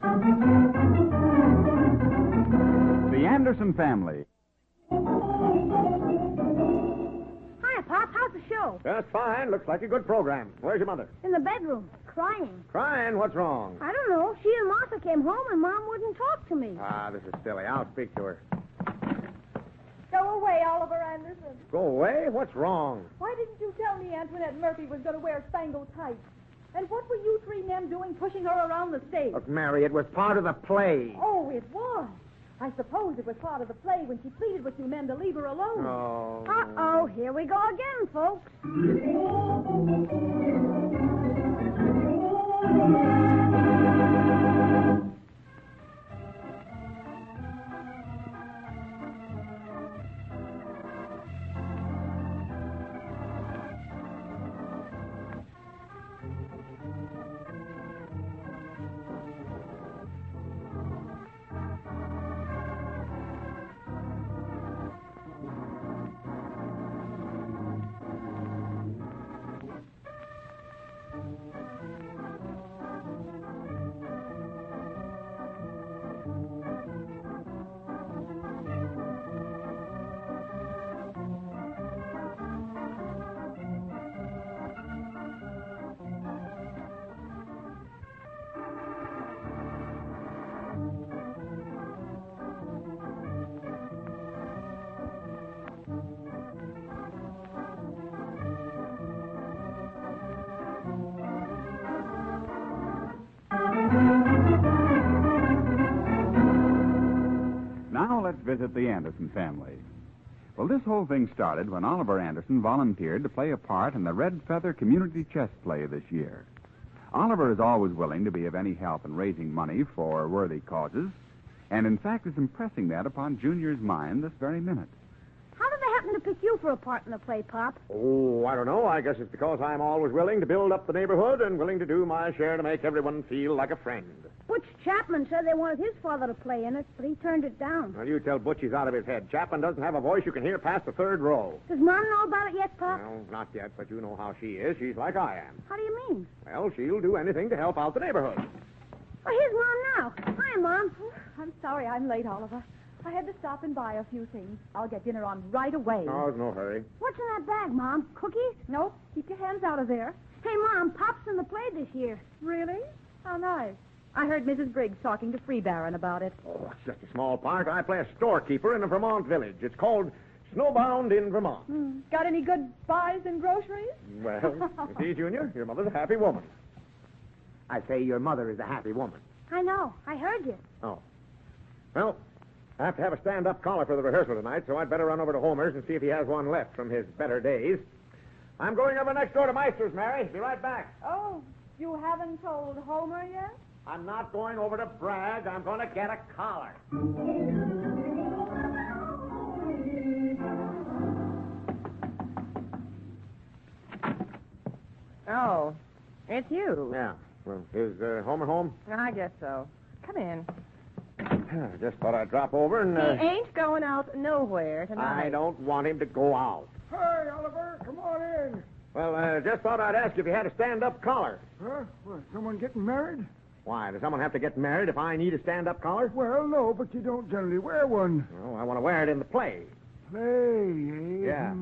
The Anderson Family. Hiya, Pop. How's the show? Just fine. Looks like a good program. Where's your mother? In the bedroom, crying. Crying? What's wrong? I don't know. She and Martha came home and Mom wouldn't talk to me. Ah, this is silly. I'll speak to her. Go away, Oliver Anderson. Go away? What's wrong? Why didn't you tell me Antoinette Murphy was going to wear spangled tights? And what were you three men doing pushing her around the stage? Look, Mary, it was part of the play. Oh, it was. I suppose it was part of the play when she pleaded with you men to leave her alone. Oh. Uh-oh. Here we go again, folks. Now let's visit the Anderson family. Well, this whole thing started when Oliver Anderson volunteered to play a part in the Red Feather Community Chess Play this year. Oliver is always willing to be of any help in raising money for worthy causes, and in fact is impressing that upon Junior's mind this very minute. How did they happen to pick you for a part in the play, Pop? Oh, I don't know. I guess it's because I'm always willing to build up the neighborhood and willing to do my share to make everyone feel like a friend. Butch Chapman said they wanted his father to play in it, but he turned it down. Well, you tell Butch he's out of his head. Chapman doesn't have a voice you can hear past the third row. Does Mom know about it yet, Pop? Well, not yet, but you know how she is. She's like I am. How do you mean? Well, she'll do anything to help out the neighborhood. Well, here's Mom now. Hi, Mom. I'm sorry I'm late, Oliver. I had to stop and buy a few things. I'll get dinner on right away. No, there's no hurry. What's in that bag, Mom? Cookies? Nope. Keep your hands out of there. Hey, Mom, Pop's in the play this year. Really? How nice. I heard Mrs. Briggs talking to Freebaron about it. Oh, it's just a small part. I play a storekeeper in a Vermont village. It's called Snowbound in Vermont. Got any good buys and groceries? Well, you see, Junior, your mother's a happy woman. I say your mother is a happy woman. I know. I heard you. Oh. Well, I have to have a stand-up collar for the rehearsal tonight, so I'd better run over to Homer's and see if he has one left from his better days. I'm going over next door to Meister's, Mary. Be right back. Oh, you haven't told Homer yet? I'm not going over to brag. I'm going to get a collar. Oh, it's you. Yeah. Well, is Homer home? I guess so. Come in. Just thought I'd drop over and... He ain't going out nowhere tonight. I don't want him to go out. Hi, Oliver. Come on in. Well, just thought I'd ask you if you had a stand-up collar. Huh? What, someone getting married? Why, does someone have to get married if I need a stand-up collar? Well, no, but you don't generally wear one. Well, I want to wear it in the play. Play, eh? Yeah.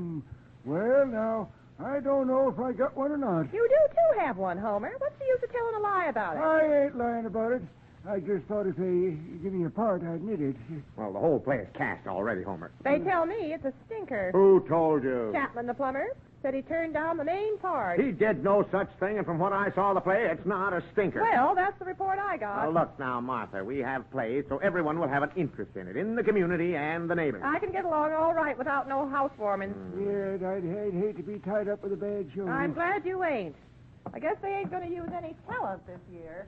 Well, now, I don't know if I got one or not. You do, too, have one, Homer. What's the use of telling a lie about it? I ain't lying about it. I just thought if they give me a part, I'd need it. Well, the whole play is cast already, Homer. They tell me it's a stinker. Who told you? Chapman, the plumber, said he turned down the main part. He did no such thing, and from what I saw of the play, it's not a stinker. Well, that's the report I got. Now, look now, Martha, we have plays, so everyone will have an interest in it, in the community and the neighbors. I can get along all right without no housewarming. Yeah, I'd hate to be tied up with a bad show. I'm glad you ain't. I guess they ain't going to use any talent this year.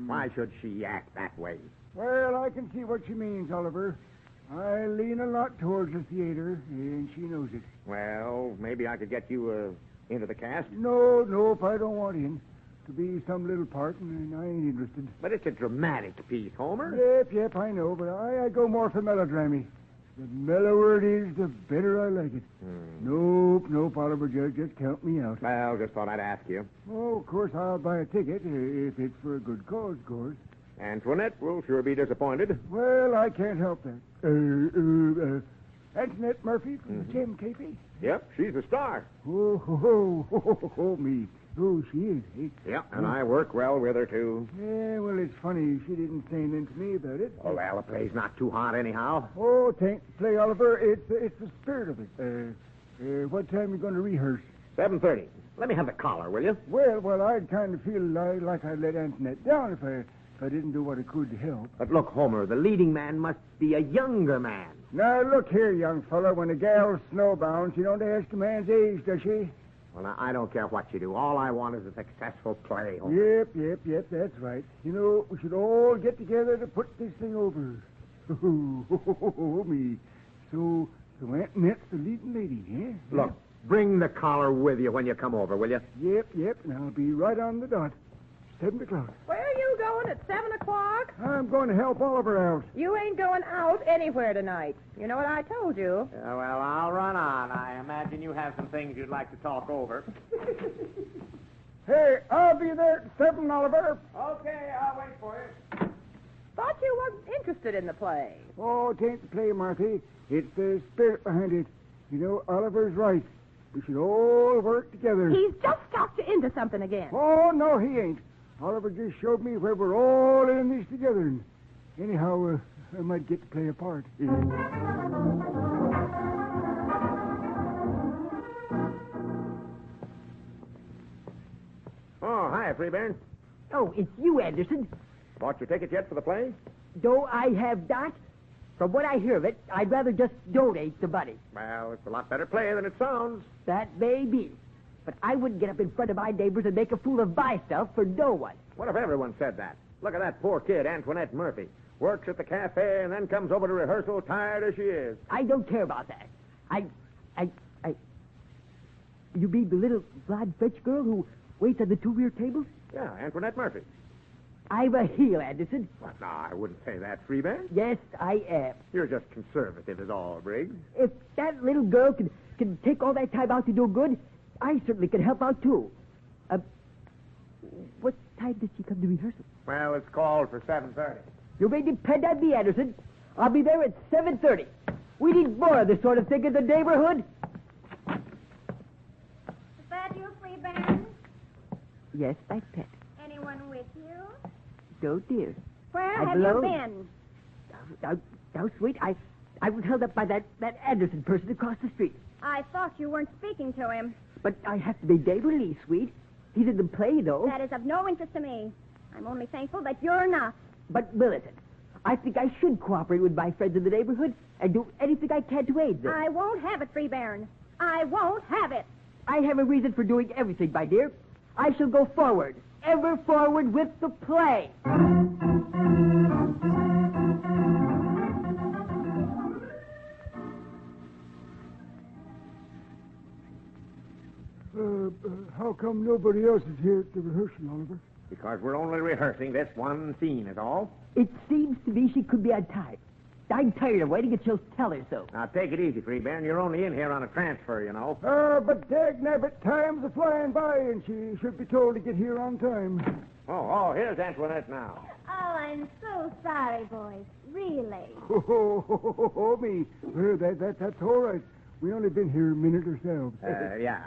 Why should she act that way? Well, I can see what she means, Oliver. I lean a lot towards the theater, and she knows it. Well, maybe I could get you into the cast. Nope, I don't want in. To be some little part, and I ain't interested. But it's a dramatic piece, Homer. Yep, I know, but I go more for melodrammy. The mellower it is, the better I like it. Nope, Oliver, just count me out. Well, just thought I'd ask you. Oh, of course, I'll buy a ticket if it's for a good cause, of course. Antoinette will sure be disappointed. Well, I can't help that. Antoinette Murphy from Jim KP. Yep, she's a star. Oh, me. Oh, she is, eh? Yep, and I work well with her, too. Yeah, well, it's funny. She didn't say anything to me about it. Oh, well, the play's not too hot anyhow. Oh, tain't play, Oliver. It's the spirit of it. What time are you going to rehearse? 7:30. Let me have the collar, will you? Well, I'd kind of feel like I'd let Antoinette down if I didn't do what I could to help. But look, Homer, the leading man must be a younger man. Now, look here, young fella. When a gal's snowbound, she don't ask a man's age, does she? Well, now, I don't care what you do. All I want is a successful play, Homer. Yep, that's right. You know, we should all get together to put this thing over. Oh, me. So Antoinette's the leading lady, eh? Look, bring the collar with you when you come over, will you? Yep, and I'll be right on the dot. 7 o'clock. Where are you going at 7 o'clock? I'm going to help Oliver out. You ain't going out anywhere tonight. You know what I told you. Well, I'll run on. I imagine you have some things you'd like to talk over. Hey, I'll be there at 7, Oliver. Okay, I'll wait for you. Thought you wasn't interested in the play. Oh, it ain't the play, Marthy. It's the spirit behind it. You know, Oliver's right. We should all work together. He's just talked you into something again. Oh, no, he ain't. Oliver just showed me where we're all in this together. And anyhow, I might get to play a part. Oh, hi, Freeburn. Oh, it's you, Anderson. Bought your ticket yet for the play? Though I have not, from what I hear of it, I'd rather just donate the money. Well, it's a lot better play than it sounds. That may be. But I wouldn't get up in front of my neighbors and make a fool of myself for no one. What if everyone said that? Look at that poor kid, Antoinette Murphy. Works at the cafe and then comes over to rehearsal tired as she is. I don't care about that. You mean the little blonde French girl who waits on the two rear tables? Yeah, Antoinette Murphy. I'm a heel, Anderson. What? No, I wouldn't say that, Freeburn. Yes, I am. You're just conservative is all, Briggs. If that little girl can take all that time out to do good, I certainly can help out, too. What time did she come to rehearsal? Well, it's called for 7:30. You may depend on me, Anderson. I'll be there at 7:30. We need more of this sort of thing in the neighborhood. Is that you, Freeburn? Yes, my pet. Anyone with you? No, dear. Where I'm have alone. you been? Now, sweet, I was held up by that Anderson person across the street. I thought you weren't speaking to him. But I have to be neighborly, sweet. He's in the play, though. That is of no interest to me. I'm only thankful that you're not. But, Millicent, I think I should cooperate with my friends in the neighborhood and do anything I can to aid them. I won't have it, Freeburn. I won't have it. I have a reason for doing everything, my dear. I shall go forward, ever forward with the play. How come nobody else is here at the rehearsal, Oliver? Because we're only rehearsing this one scene is all. It seems to me she could be on time. I'm tired of waiting, and she'll tell her so. Now, take it easy, Freeburn. You're only in here on a transfer, you know. But dagnabbit, time's a flying by, and she should be told to get here on time. Oh, here's Antoinette now. Oh, I'm so sorry, boys. Really. Oh, me. Well, that's all right. We only been here a minute ourselves. Yeah.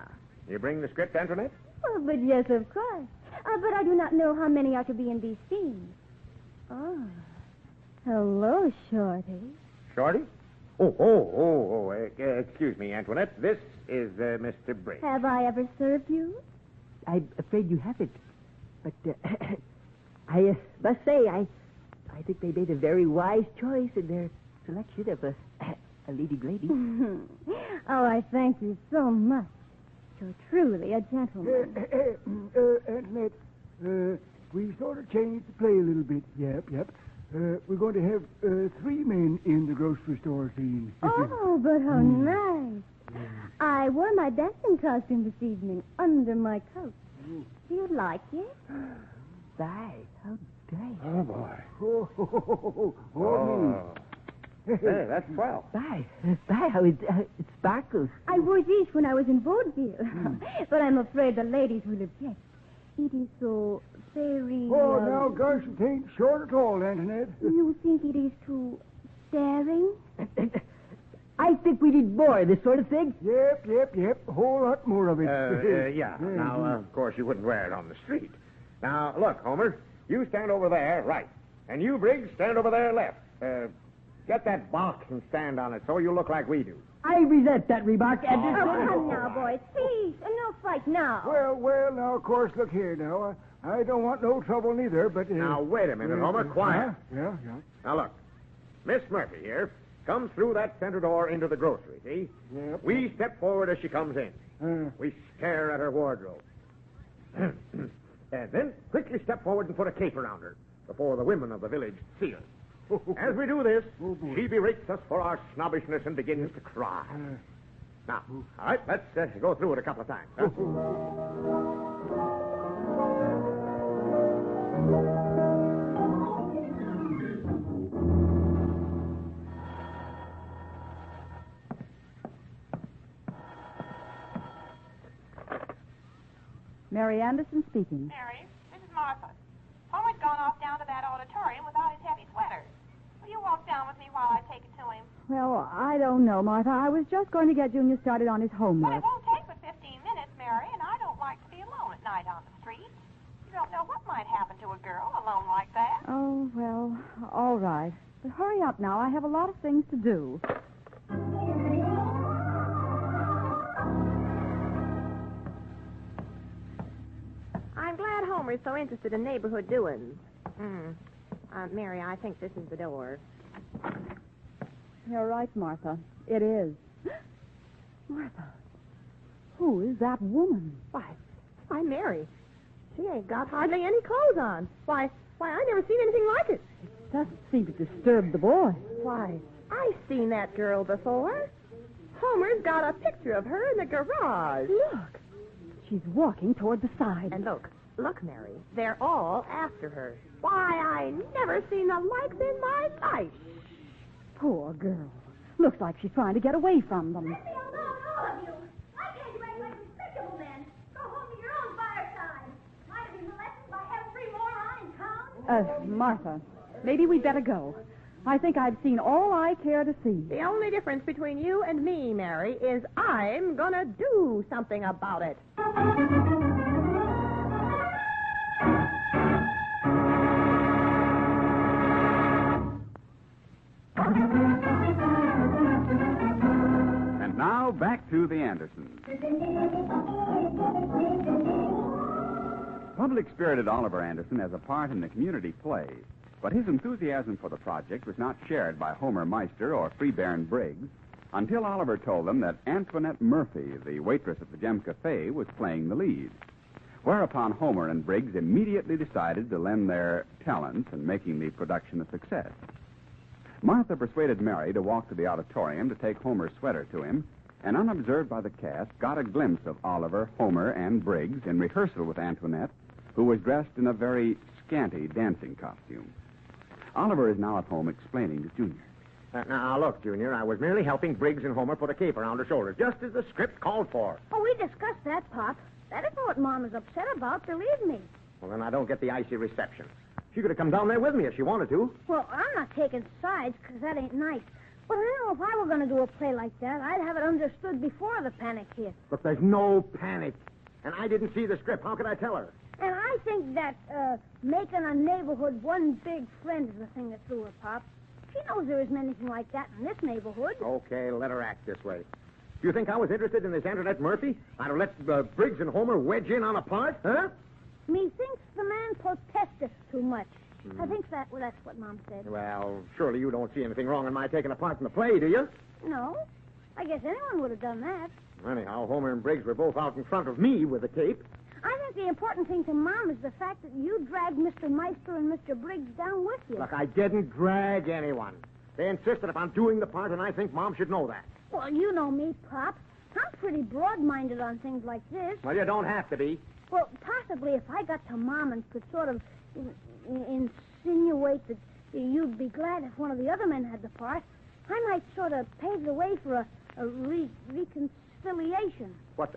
You bring the script, Antoinette? Oh, but yes, of course. But I do not know how many are to be in these scenes. Oh. Hello, Shorty. Shorty? Excuse me, Antoinette. This is Mr. Briggs. Have I ever served you? I'm afraid you haven't. But I must say, I think they made a very wise choice in their selection of a leading lady. Oh, I thank you so much. You're truly a gentleman. Antoinette, we sort of changed the play a little bit. Yep. We're going to have 3 men in the grocery store scene. Oh, but how nice. I wore my dancing costume this evening under my coat. Do you like it? Bye. How dare. Oh, boy. Me. Hey, that's swell. Bye. How it sparkles. I wore these when I was in vaudeville. But I'm afraid the ladies will object. It is so very... Oh, now, gosh, it ain't short at all, Antoinette. You think it is too staring? I think we need more of this sort of thing. Yep. A whole lot more of it. Yeah. Now, of course, you wouldn't wear it on the street. Now, look, Homer, you stand over there, right. And you, Briggs, stand over there, left. Get that box and stand on it so you look like we do. I resent that remark, Anderson. Oh, come now, boys. Please, and no fight now. Well, now, of course, look here now. I don't want no trouble neither, but... Now, wait a minute, Homer. Quiet. Yeah. Now, look. Miss Murphy here comes through that center door into the grocery, see? Yep. We step forward as she comes in. We stare at her wardrobe. And then quickly step forward and put a cape around her before the women of the village see her. As we do this, she berates us for our snobbishness and begins to cry. Now, all right, let's go through it a couple of times. Huh? Mary Anderson speaking. Mary, this is Martha. Homer's gone off down to that auditorium without his heavy sweater. Will you walk down with me while I take it to him? Well, I don't know, Martha. I was just going to get Junior started on his But homework. it won't take but 15 minutes, Mary, and I don't like to be alone at night on the street. You don't know what might happen to a girl alone like that. Oh, well, all right. But hurry up now. I have a lot of things to do. I'm glad Homer's so interested in neighborhood doings. Mary, I think this is the door. You're right, Martha. It is. Martha, who is that woman? Why, Mary, she ain't got hardly any clothes on. Why, I never seen anything like it. Doesn't seem to disturb the boy. Why, I've seen that girl before. Homer's got a picture of her in the garage. Look, she's walking toward the side. And look, Mary, they're all after her. Why, I never seen the likes in my life. Poor girl. Looks like she's trying to get away from them. Let me alone, all of you. Why can't you act like respectable men? Go home to your own fireside. Might have been molested by every moron in town. Martha, maybe we'd better go. I think I've seen all I care to see. The only difference between you and me, Mary, is I'm gonna do something about it. And now, back to the Andersons. Public-spirited Oliver Anderson has a part in the community play, but his enthusiasm for the project was not shared by Homer Meister or Freebairn Briggs until Oliver told them that Antoinette Murphy, the waitress at the Gem Cafe, was playing the lead. Whereupon Homer and Briggs immediately decided to lend their talents in making the production a success. Martha persuaded Mary to walk to the auditorium to take Homer's sweater to him, and unobserved by the cast, got a glimpse of Oliver, Homer, and Briggs in rehearsal with Antoinette, who was dressed in a very scanty dancing costume. Oliver is now at home explaining to Junior. Now, look, Junior, I was merely helping Briggs and Homer put a cape around her shoulders, just as the script called for. Oh, we discussed that, Pop. That isn't what Mom is upset about, believe me. Well, then I don't get the icy reception. She could have come down there with me if she wanted to. Well, I'm not taking sides, because that ain't nice. But I know if I were going to do a play like that, I'd have it understood before the panic hit. Look, there's no panic. And I didn't see the script. How could I tell her? And I think that making a neighborhood one big friend is the thing that threw her, Pop. She knows there isn't anything like that in this neighborhood. Okay, let her act this way. Do you think I was interested in this Antoinette Murphy? I'd have let Briggs and Homer wedge in on a part, huh? Methinks the man protesteth too much. I think that's what Mom said. Well, surely you don't see anything wrong in my taking a part in the play, do you? No. I guess anyone would have done that. Anyhow, Homer and Briggs were both out in front of me with the cape. I think the important thing to Mom is the fact that you dragged Mr. Meister and Mr. Briggs down with you. Look, I didn't drag anyone. They insisted upon doing the part, and I think Mom should know that. Well, you know me, Pop. I'm pretty broad-minded on things like this. Well, you don't have to be. Well, possibly if I got to Mom and could sort of insinuate that you'd be glad if one of the other men had the part, I might sort of pave the way for a reconciliation. What?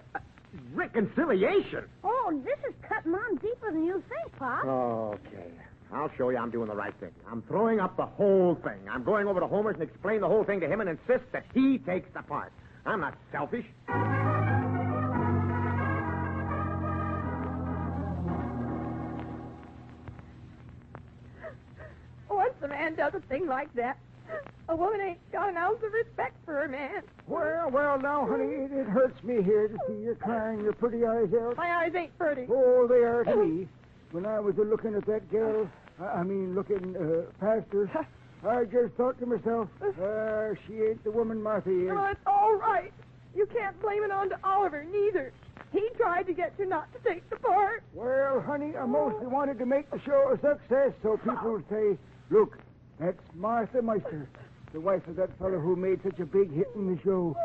reconciliation. Oh, this is cutting on deeper than you think, Pop. Okay. I'll show you I'm doing the right thing. I'm throwing up the whole thing. I'm going over to Homer's and explain the whole thing to him and insist that he takes the part. I'm not selfish. Once a man does a thing like that, a woman ain't got an ounce of respect for her man. Well, now, honey, it hurts me here to see you crying your pretty eyes out. My eyes ain't pretty. Oh, they are to me. When I was looking at that girl, looking past her, I just thought to myself, she ain't the woman Martha is. Well, it's all right. You can't blame it on to Oliver, neither. He tried to get you not to take the part. Well, honey, I mostly wanted to make the show a success so people would say, look, that's Martha Meister, the wife of that fellow who made such a big hit in the show.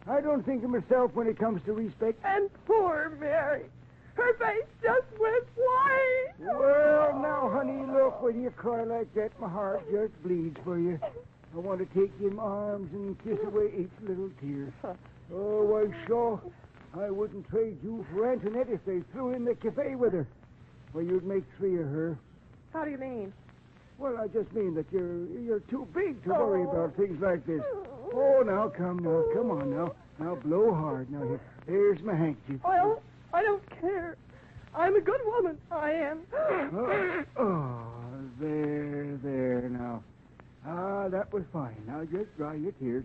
I don't think of myself when it comes to respect. And poor Mary. Her face just went white. Well, now, honey, look, when you cry like that, my heart just bleeds for you. I want to take you in my arms and kiss away each little tear. Oh, why, sure, I wouldn't trade you for Antoinette if they threw in the cafe with her. Well, you'd make 3 of her. How do you mean? Well, I just mean that you're too big to worry about things like this. Oh, now, come on now. Now, blow hard. Now, here's my handkerchief. Well, I don't care. I'm a good woman. I am. There now. That was fine. Now, just dry your tears,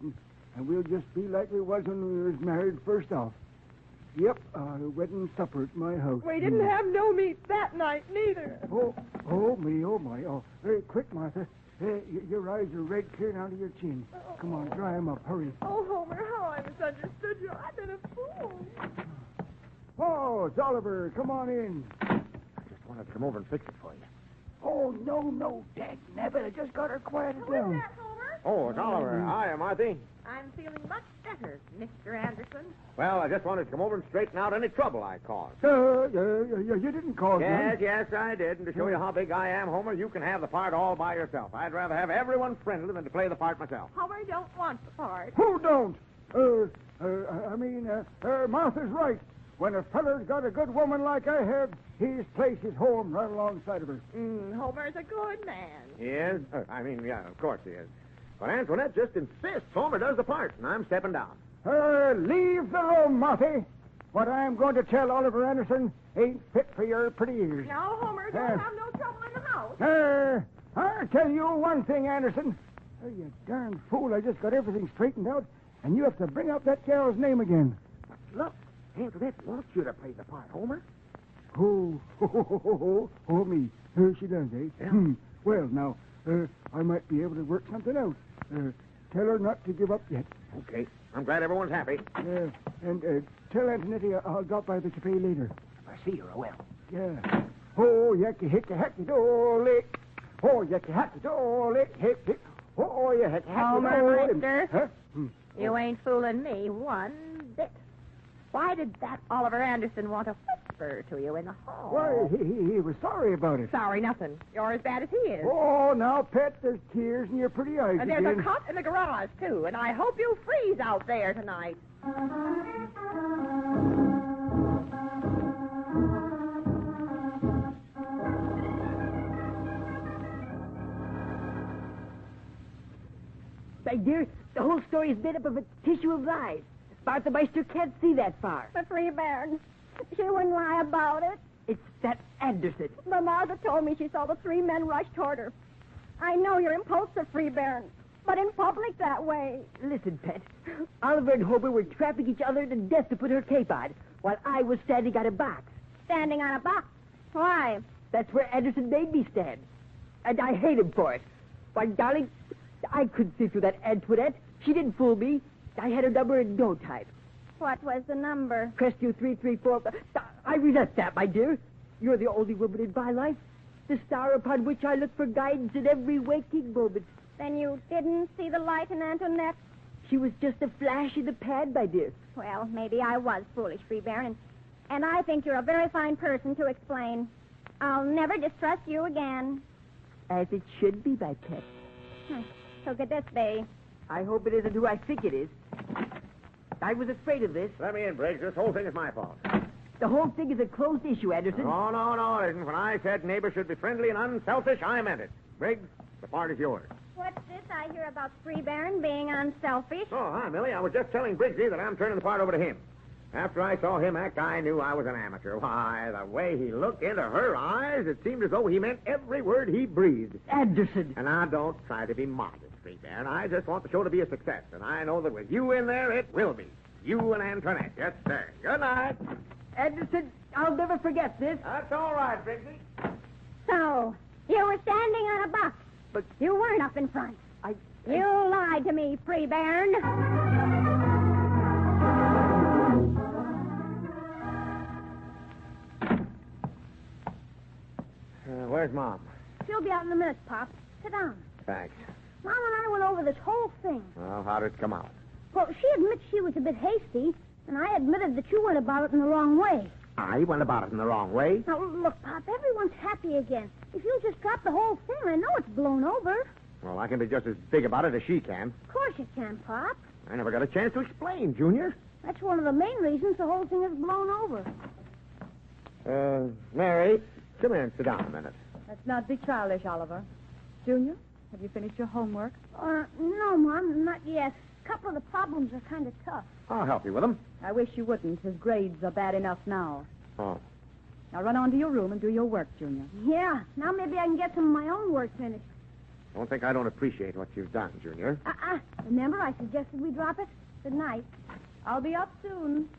and we'll just be like we was when we was married first off. Yep, wedding supper at my house. We didn't have no meat that night, neither. Oh, me, oh, my. Oh, very quick, Martha. Your eyes are red clear down to your chin. Come on, dry 'em up. Hurry. Oh, Homer, how I misunderstood you. I've been a fool. Oh, it's Oliver. Come on in. I just wanted to come over and fix it for you. Oh, no, Dad Nabbit. I just got her quieted Who is down. that, Homer? Oh, it's Oliver. Hiya, Marthy. I'm feeling much better, Mr. Anderson. Well, I just wanted to come over and straighten out any trouble I caused. You didn't cause none. Yes, I did. And to show you how big I am, Homer, you can have the part all by yourself. I'd rather have everyone friendly than to play the part myself. Homer don't want the part. Who don't? Martha's right. When a feller's got a good woman like I have, his place is home right alongside of her. Homer's a good man. He is? Of course he is. But Antoinette just insists Homer does the part, and I'm stepping down. Leave the room, Marthy. What I'm going to tell Oliver Anderson ain't fit for your pretty ears. Now, Homer, don't have no trouble in the house. I'll tell you one thing, Anderson. You darn fool, I just got everything straightened out, and you have to bring up that gal's name again. Look, Antoinette wants you to play the part, Homer. Oh, me. She does, eh? Yeah. Well, now, I might be able to work something out. Tell her not to give up yet. Okay. I'm glad everyone's happy. And tell Antoinette I'll drop by the cafe later. If I see her, I will. Yeah. Oh, yucky, hicky, hacky, dole. Oh, yucky, hacky, dole. Hick, hick. Oh, you hacky, hacky, Homer, dole. mister. Huh? You ain't fooling me one bit. Why did that Oliver Anderson want to whisper to you in the hall? Why, he was sorry about it. Sorry, nothing. You're as bad as he is. Oh, now, Pet, there's tears in your pretty eyes And there's again. a cut in the garage, too, and I hope you freeze out there tonight. My dear, the whole story is made up of a tissue of lies. Martha Meister can't see that far. The Free Baron. She wouldn't lie about it. It's that Anderson. But Martha told me she saw the 3 men rush toward her. I know you're impulsive, Free Baron, but in public that way. Listen, Pet. Oliver and Homer were trapping each other to death to put her cape on, while I was standing on a box. Standing on a box. Why? That's where Anderson made me stand. And I hate him for it. Why, darling, I couldn't see through that Antoinette. She didn't fool me. I had her number in no time. What was the number? Crestview 334. I resent that, my dear. You're the only woman in my life. The star upon which I look for guidance in every waking moment. Then you didn't see the light in Antoinette? She was just a flash in the pan, my dear. Well, maybe I was foolish, Free Baron. And I think you're a very fine person to explain. I'll never distrust you again. As it should be, my pet. Look at this, Bay. I hope it isn't who I think it is. I was afraid of this. Let me in, Briggs. This whole thing is my fault. The whole thing is a closed issue, Anderson. No, it isn't. When I said neighbors should be friendly and unselfish, I meant it. Briggs, the part is yours. What's this I hear about Free Baron being unselfish? Oh, hi, Millie. I was just telling Briggsy that I'm turning the part over to him. After I saw him act, I knew I was an amateur. Why, the way he looked into her eyes, it seemed as though he meant every word he breathed. Anderson. And I don't try to be modest, Free Baron. I just want the show to be a success. And I know that with you in there, it will be. You and Antoinette. Yes, sir. Good night. Anderson, I'll never forget this. That's all right, Briggsy. So, you were standing on a box. But You weren't up in front. I... You lied to me, Free Baron. Where's Mom? She'll be out in a minute, Pop. Sit down. Thanks. Mom and I went over this whole thing. Well, how did it come out? Well, she admits she was a bit hasty, and I admitted that you went about it in the wrong way. I went about it in the wrong way. Now, look, Pop, everyone's happy again. If you just drop the whole thing, I know it's blown over. Well, I can be just as big about it as she can. Of course you can, Pop. I never got a chance to explain, Junior. That's one of the main reasons the whole thing is blown over. Mary, come here and sit down a minute. Let's not be childish, Oliver. Junior, have you finished your homework? No, Mom, not yet. A couple of the problems are kind of tough. I'll help you with them. I wish you wouldn't. His grades are bad enough now. Oh. Now run on to your room and do your work, Junior. Yeah, now maybe I can get some of my own work finished. Don't think I don't appreciate what you've done, Junior. Remember I suggested we drop it? Good night. I'll be up soon.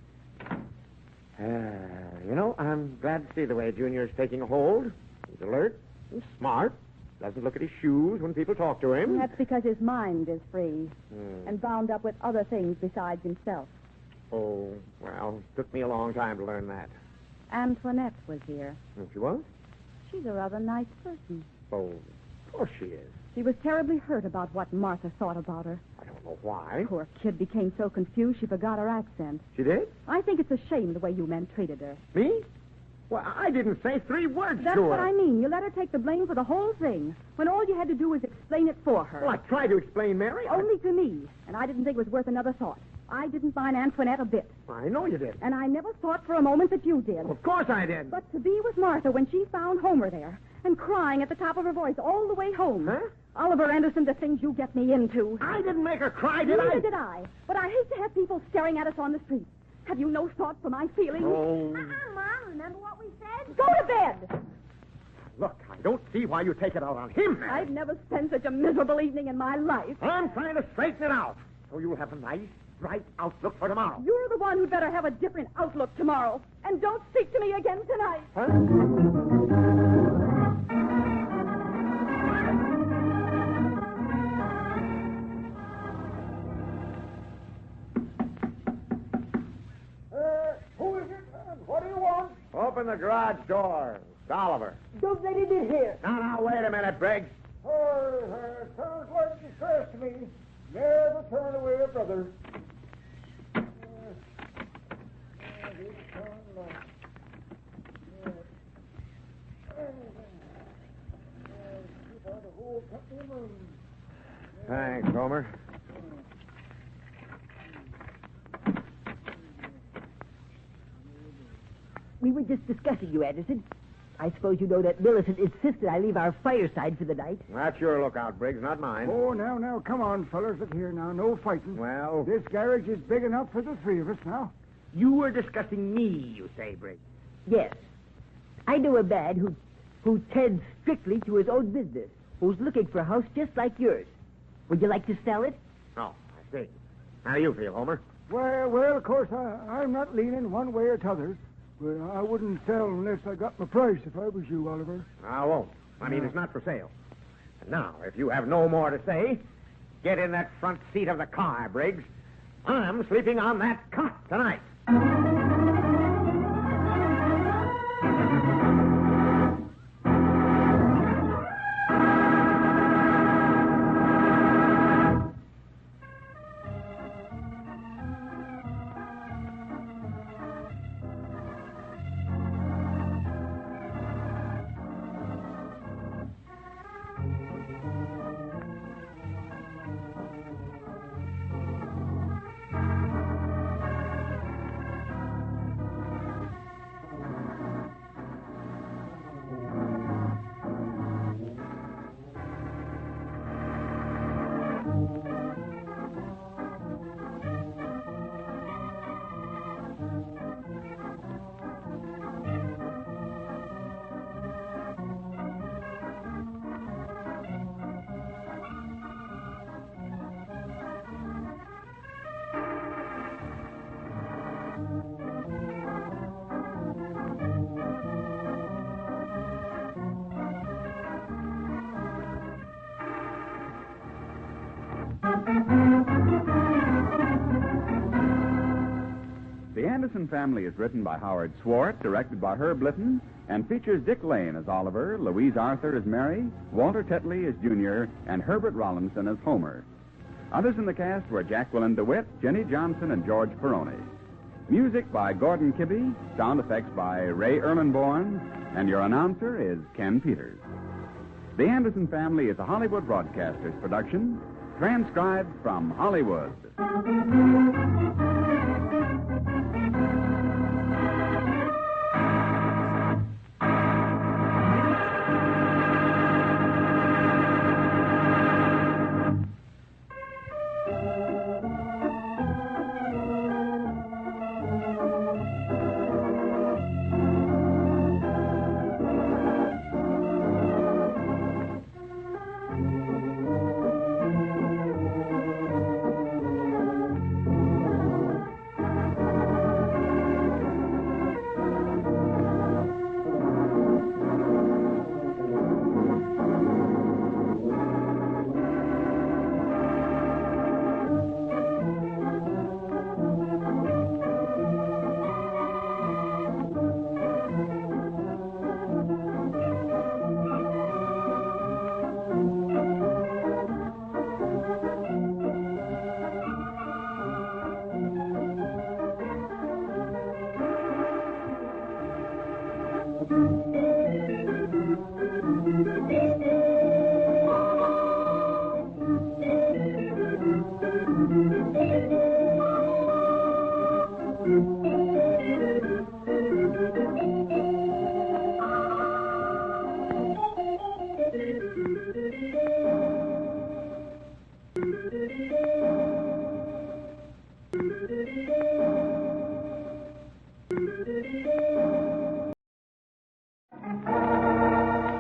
I'm glad to see the way Junior's taking a hold. He's alert and smart. Doesn't look at his shoes when people talk to him. That's because his mind is free and bound up with other things besides himself. Oh, well, it took me a long time to learn that. Antoinette was here. Oh, she was? She's a rather nice person. Oh, of course she is. She was terribly hurt about what Martha thought about her. I don't know why. Poor kid became so confused she forgot her accent. She did? I think it's a shame the way you men treated her. Me? Well, I didn't say 3 words That's to her. what I mean. You let her take the blame for the whole thing, when all you had to do was explain it for her. Well, I tried to explain, Mary. Only to me, and I didn't think it was worth another thought. I didn't mind Antoinette a bit, I know you did. and I never thought for a moment that you did. Of course I did. But to be with Martha when she found Homer there, and crying at the top of her voice all the way home. Huh? Oliver Anderson, the things you get me into. I didn't make her cry, did I? Neither did I. But I hate to have people staring at us on the street. Have you no thought for my feelings? Oh. Mom, remember what we said? Go to bed! Look, I don't see why you take it out on him, Mary. I've never spent such a miserable evening in my life. I'm trying to straighten it out so you'll have a nice, bright outlook for tomorrow. You're the one who'd better have a different outlook tomorrow. And don't speak to me again tonight. Huh? Who is it, and what do you want? Open the garage door. It's Oliver. Don't let him in here. Now, wait a minute, Briggs. Sounds like distress to me. Never turn away a brother. Thanks, Homer. We were just discussing you, Anderson. I suppose you know that Millicent insisted I leave our fireside for the night. That's your lookout, Briggs, not mine. Oh, now, come on, fellas. Look here now. No fighting. Well, This garage is big enough for the 3 of us now. you were discussing me, you say, Briggs. Yes. I know a man who tends strictly to his own business, who's looking for a house just like yours. Would you like to sell it? Oh, I see. How do you feel, Homer? Well, of course, I'm not leaning one way or t'other. But I wouldn't sell unless I got my price if I was you, Oliver. I won't. I mean, it's not for sale. And now, if you have no more to say, get in that front seat of the car, Briggs. I'm sleeping on that cot tonight. Anderson Family is written by Howard Swart, directed by Herb Litton, and features Dick Lane as Oliver, Louise Arthur as Mary, Walter Tetley as Junior, and Herbert Rollinson as Homer. Others in the cast were Jacqueline DeWitt, Jenny Johnson, and George Peroni. Music by Gordon Kibbe, sound effects by Ray Erlenborn, and your announcer is Ken Peters. The Anderson Family is a Hollywood Broadcasters production, transcribed from Hollywood.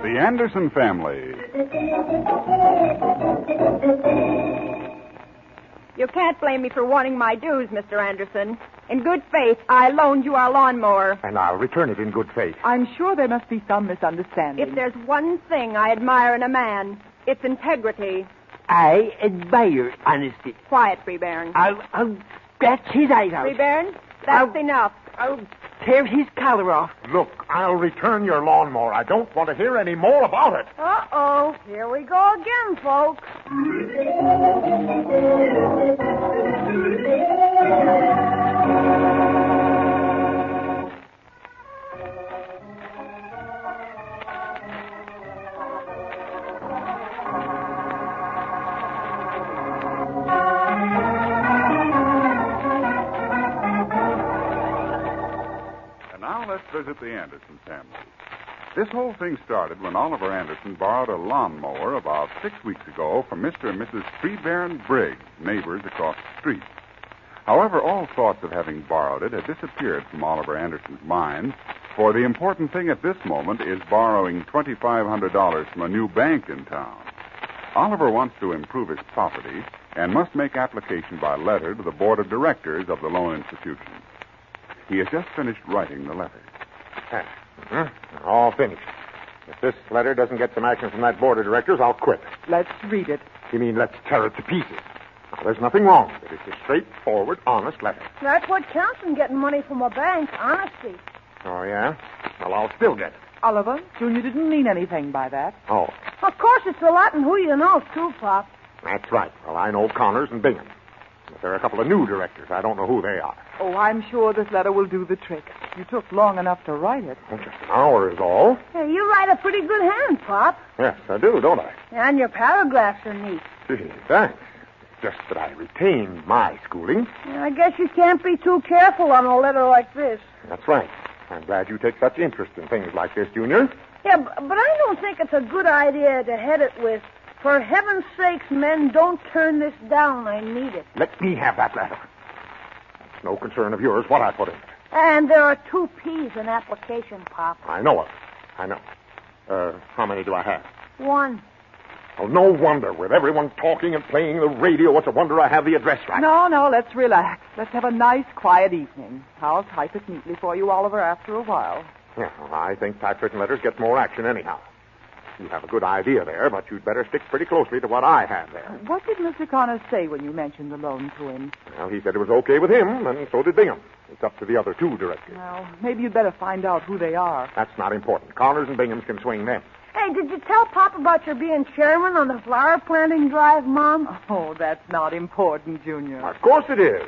The Anderson Family. You can't blame me for wanting my dues, Mr. Anderson. In good faith, I loaned you our lawnmower. And I'll return it in good faith. I'm sure there must be some misunderstanding. If there's one thing I admire in a man, it's integrity. I admire honesty. Quiet, Freebairn. I'll scratch his eyes out. Freebairn, that's enough. I'll tear his collar off. Look, I'll return your lawnmower. I don't want to hear any more about it. Uh-oh. Here we go again, folks. Let's visit the Anderson family. This whole thing started when Oliver Anderson borrowed a lawnmower about 6 weeks ago from Mr. and Mrs. Freebairn Briggs, neighbors across the street. However, all thoughts of having borrowed it had disappeared from Oliver Anderson's mind, for the important thing at this moment is borrowing $2,500 from a new bank in town. Oliver wants to improve his property and must make application by letter to the board of directors of the loan institution. He has just finished writing the letter. All finished. If this letter doesn't get some action from that board of directors, I'll quit. Let's read it. You mean let's tear it to pieces? Now, there's nothing wrong with it. It's a straightforward, honest letter. That's what counts in getting money from a bank, honesty. Oh, yeah? Well, I'll still get it. Oliver, Junior didn't mean anything by that. Oh, Of course, it's a lot in who you know, too, Pop. that's right. Well, I know Connors and Bingham. But there are a couple of new directors. I don't know who they are. Oh, I'm sure this letter will do the trick. You took long enough to write it. Well, just an hour is all. Hey, you write a pretty good hand, Pop. Yes, I do, don't I? And your paragraphs are neat. Gee, thanks. It's just that I retained my schooling. I guess you can't be too careful on a letter like this. That's right. I'm glad you take such interest in things like this, Junior. Yeah, but I don't think it's a good idea to head it with, "For heaven's sakes, men, don't turn this down. I need it." Let me have that letter. It's no concern of yours what I put in it. And there are 2 P's in application, Pop. I know it. I know. How many do I have? 1. Well, no wonder. With everyone talking and playing the radio, it's a wonder I have the address right. No, let's relax. Let's have a nice, quiet evening. I'll type it neatly for you, Oliver, after a while. Yeah, well, I think typewritten letters get more action anyhow. You have a good idea there, but you'd better stick pretty closely to what I have there. What did Mr. Connors say when you mentioned the loan to him? Well, he said it was okay with him, and so did Bingham. It's up to the other two directors. Well, maybe you'd better find out who they are. That's not important. Connors and Bingham can swing them. Hey, did you tell Pop about your being chairman on the flower planting drive, Mom? Oh, that's not important, Junior. Of course it is.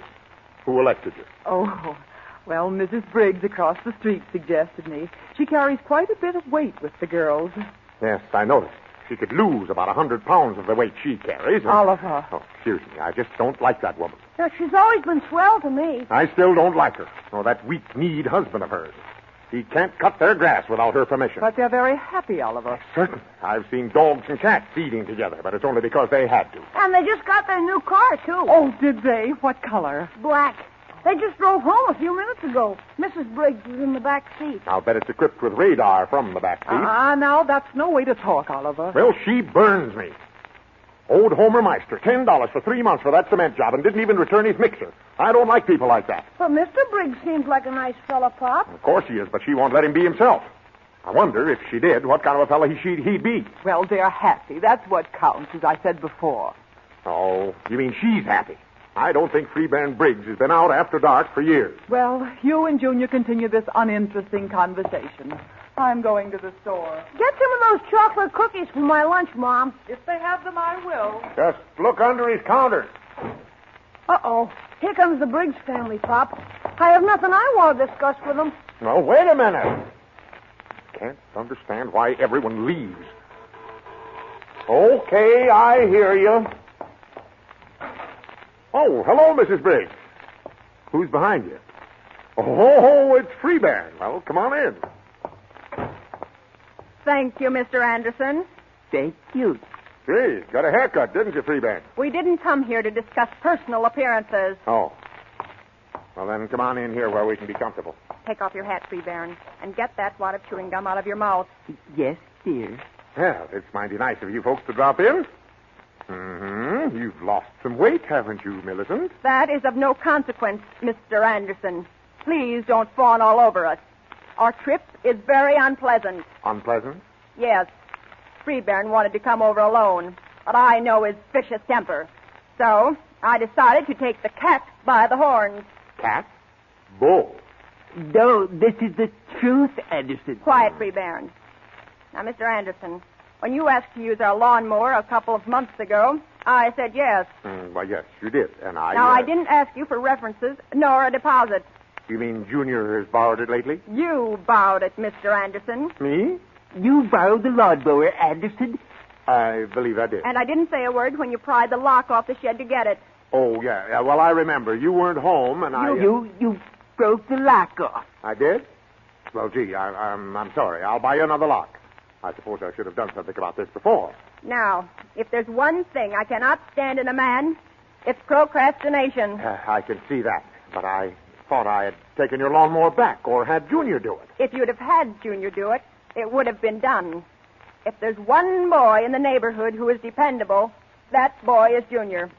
Who elected you? Oh, well, Mrs. Briggs across the street suggested me. She carries quite a bit of weight with the girls. Yes, I noticed. She could lose about 100 pounds of the weight she carries. And... Oliver. Oh, excuse me. I just don't like that woman. Yeah, she's always been swell to me. I still don't like her. Or that weak-kneed husband of hers. He can't cut their grass without her permission. But they're very happy, Oliver. Certainly. I've seen dogs and cats eating together, but it's only because they had to. And they just got their new car, too. Oh, did they? What color? Black. They just drove home a few minutes ago. Mrs. Briggs was in the back seat. I'll bet it's equipped with radar from the back seat. Now that's no way to talk, Oliver. Well, she burns me. Old Homer Meister, $10 for 3 months for that cement job and didn't even return his mixer. I don't like people like that. But Mr. Briggs seems like a nice fella, Pop. Of course he is, but she won't let him be himself. I wonder, if she did, what kind of a fellow he'd be. Well, they're happy. That's what counts, as I said before. Oh, you mean she's happy? I don't think Freeburn Briggs has been out after dark for years. Well, you and Junior continue this uninteresting conversation. I'm going to the store. Get some of those chocolate cookies for my lunch, Mom. If they have them, I will. Just look under his counter. Uh-oh. Here comes the Briggs family, Pop. I have nothing I want to discuss with them. No, wait a minute. Can't understand why everyone leaves. Okay, I hear you. Oh, hello, Mrs. Briggs. Who's behind you? Oh, it's Freeburn. Well, come on in. Thank you, Mr. Anderson. Thank you. Gee, got a haircut, didn't you, Freeburn? We didn't come here to discuss personal appearances. Oh. Well, then come on in here where we can be comfortable. Take off your hat, Freeburn, and get that wad of chewing gum out of your mouth. Yes, dear. Well, it's mighty nice of you folks to drop in. Mm-hmm. You've lost some weight, haven't you, Millicent? That is of no consequence, Mr. Anderson. Please don't fawn all over us. Our trip is very unpleasant. Unpleasant? Yes. Freeburn wanted to come over alone, but I know his vicious temper. So I decided to take the cat by the horns. Cat? Bull. No, this is the truth, Anderson. Quiet, Freeburn. Now, Mr. Anderson, when you asked to use our lawnmower a couple of months ago, I said yes. Well, yes, you did, and I... Now, I didn't ask you for references nor a deposit. You mean Junior has borrowed it lately? You borrowed it, Mr. Anderson. Me? You borrowed the lawnmower, Anderson. I believe I did. And I didn't say a word when you pried the lock off the shed to get it. Oh, yeah. Well, I remember. You weren't home, and You broke the lock off. I did? Well, gee, I'm sorry. I'll buy you another lock. I suppose I should have done something about this before. Now, if there's one thing I cannot stand in a man, it's procrastination. I can see that, but I thought I had taken your lawnmower back or had Junior do it. If you'd have had Junior do it, it would have been done. If there's one boy in the neighborhood who is dependable, that boy is Junior.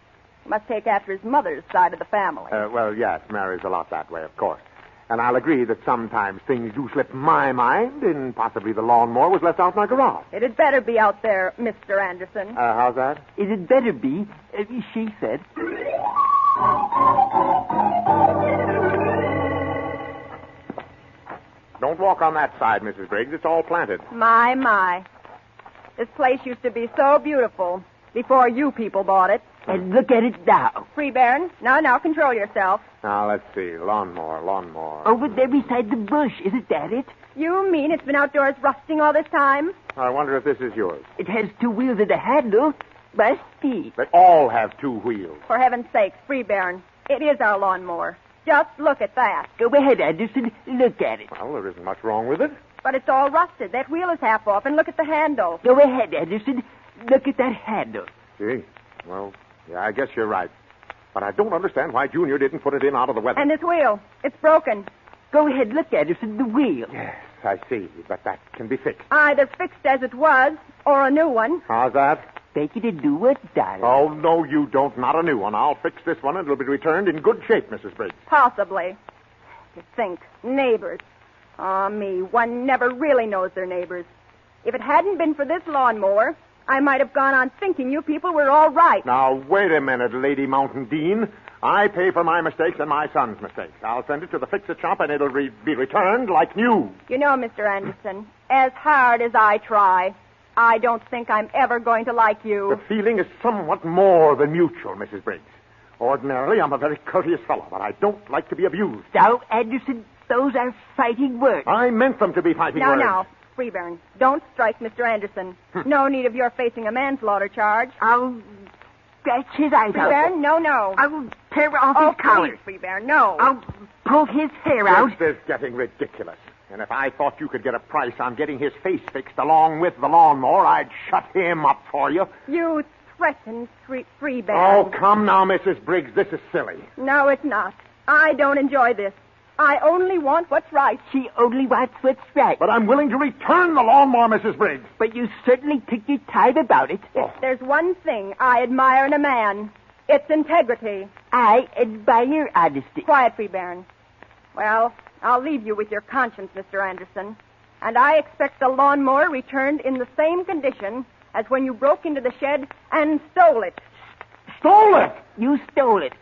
He must take after his mother's side of the family. Well, yes, Mary's a lot that way, of course. And I'll agree that sometimes things do slip my mind, and possibly the lawnmower was left out in our garage. It had better be out there, Mr. Anderson. How's that? It had better be, she said. Don't walk on that side, Mrs. Briggs. It's all planted. My. This place used to be so beautiful before you people bought it. And look at it now. Freeburn, now, control yourself. Now, let's see. Lawnmower. Over there beside the bush. Isn't that it? You mean it's been outdoors rusting all this time? I wonder if this is yours. It has 2 wheels and a handle. Must be. They all have 2 wheels. For heaven's sake, Freeburn, it is our lawnmower. Just look at that. Go ahead, Anderson. Look at it. Well, there isn't much wrong with it. But it's all rusted. That wheel is half off, and look at the handle. Go ahead, Anderson. Look at that handle. Gee, well, yeah, I guess you're right. But I don't understand why Junior didn't put it in out of the weather. And this wheel, it's broken. Go ahead, look, Anderson, the wheel. Yes, I see, but that can be fixed. Either fixed as it was, or a new one. How's that? Take it and do what, darling? Oh, no, you don't. Not a new one. I'll fix this one, and it'll be returned in good shape, Mrs. Briggs. Possibly. To think, neighbors. Me, one never really knows their neighbors. If it hadn't been for this lawnmower, I might have gone on thinking you people were all right. Now, wait a minute, Lady Mountain Dean. I pay for my mistakes and my son's mistakes. I'll send it to the fix-it shop, and it'll be returned like new. You know, Mr. Anderson, as hard as I try, I don't think I'm ever going to like you. The feeling is somewhat more than mutual, Mrs. Briggs. Ordinarily, I'm a very courteous fellow, but I don't like to be abused. Now, Anderson, those are fighting words. I meant them to be fighting words. Now, Freeburn, don't strike Mr. Anderson. No need of your facing a manslaughter charge. I'll scratch his eyes out. Freeburn, no. I'll tear off his collar. Please, Freeburn, no. I'll pull his hair out. This is getting ridiculous. And if I thought you could get a price on getting his face fixed along with the lawnmower, I'd shut him up for you. You threatened Freeburn. Oh, come now, Mrs. Briggs. This is silly. No, it's not. I don't enjoy this. I only want what's right. She only wants what's right. But I'm willing to return the lawnmower, Mrs. Briggs. But you certainly took your time about it. If there's one thing I admire in a man, it's integrity. I admire honesty. Quiet, Freeburn. Well, I'll leave you with your conscience, Mr. Anderson. And I expect the lawnmower returned in the same condition as when you broke into the shed and stole it. Stole it? You stole it,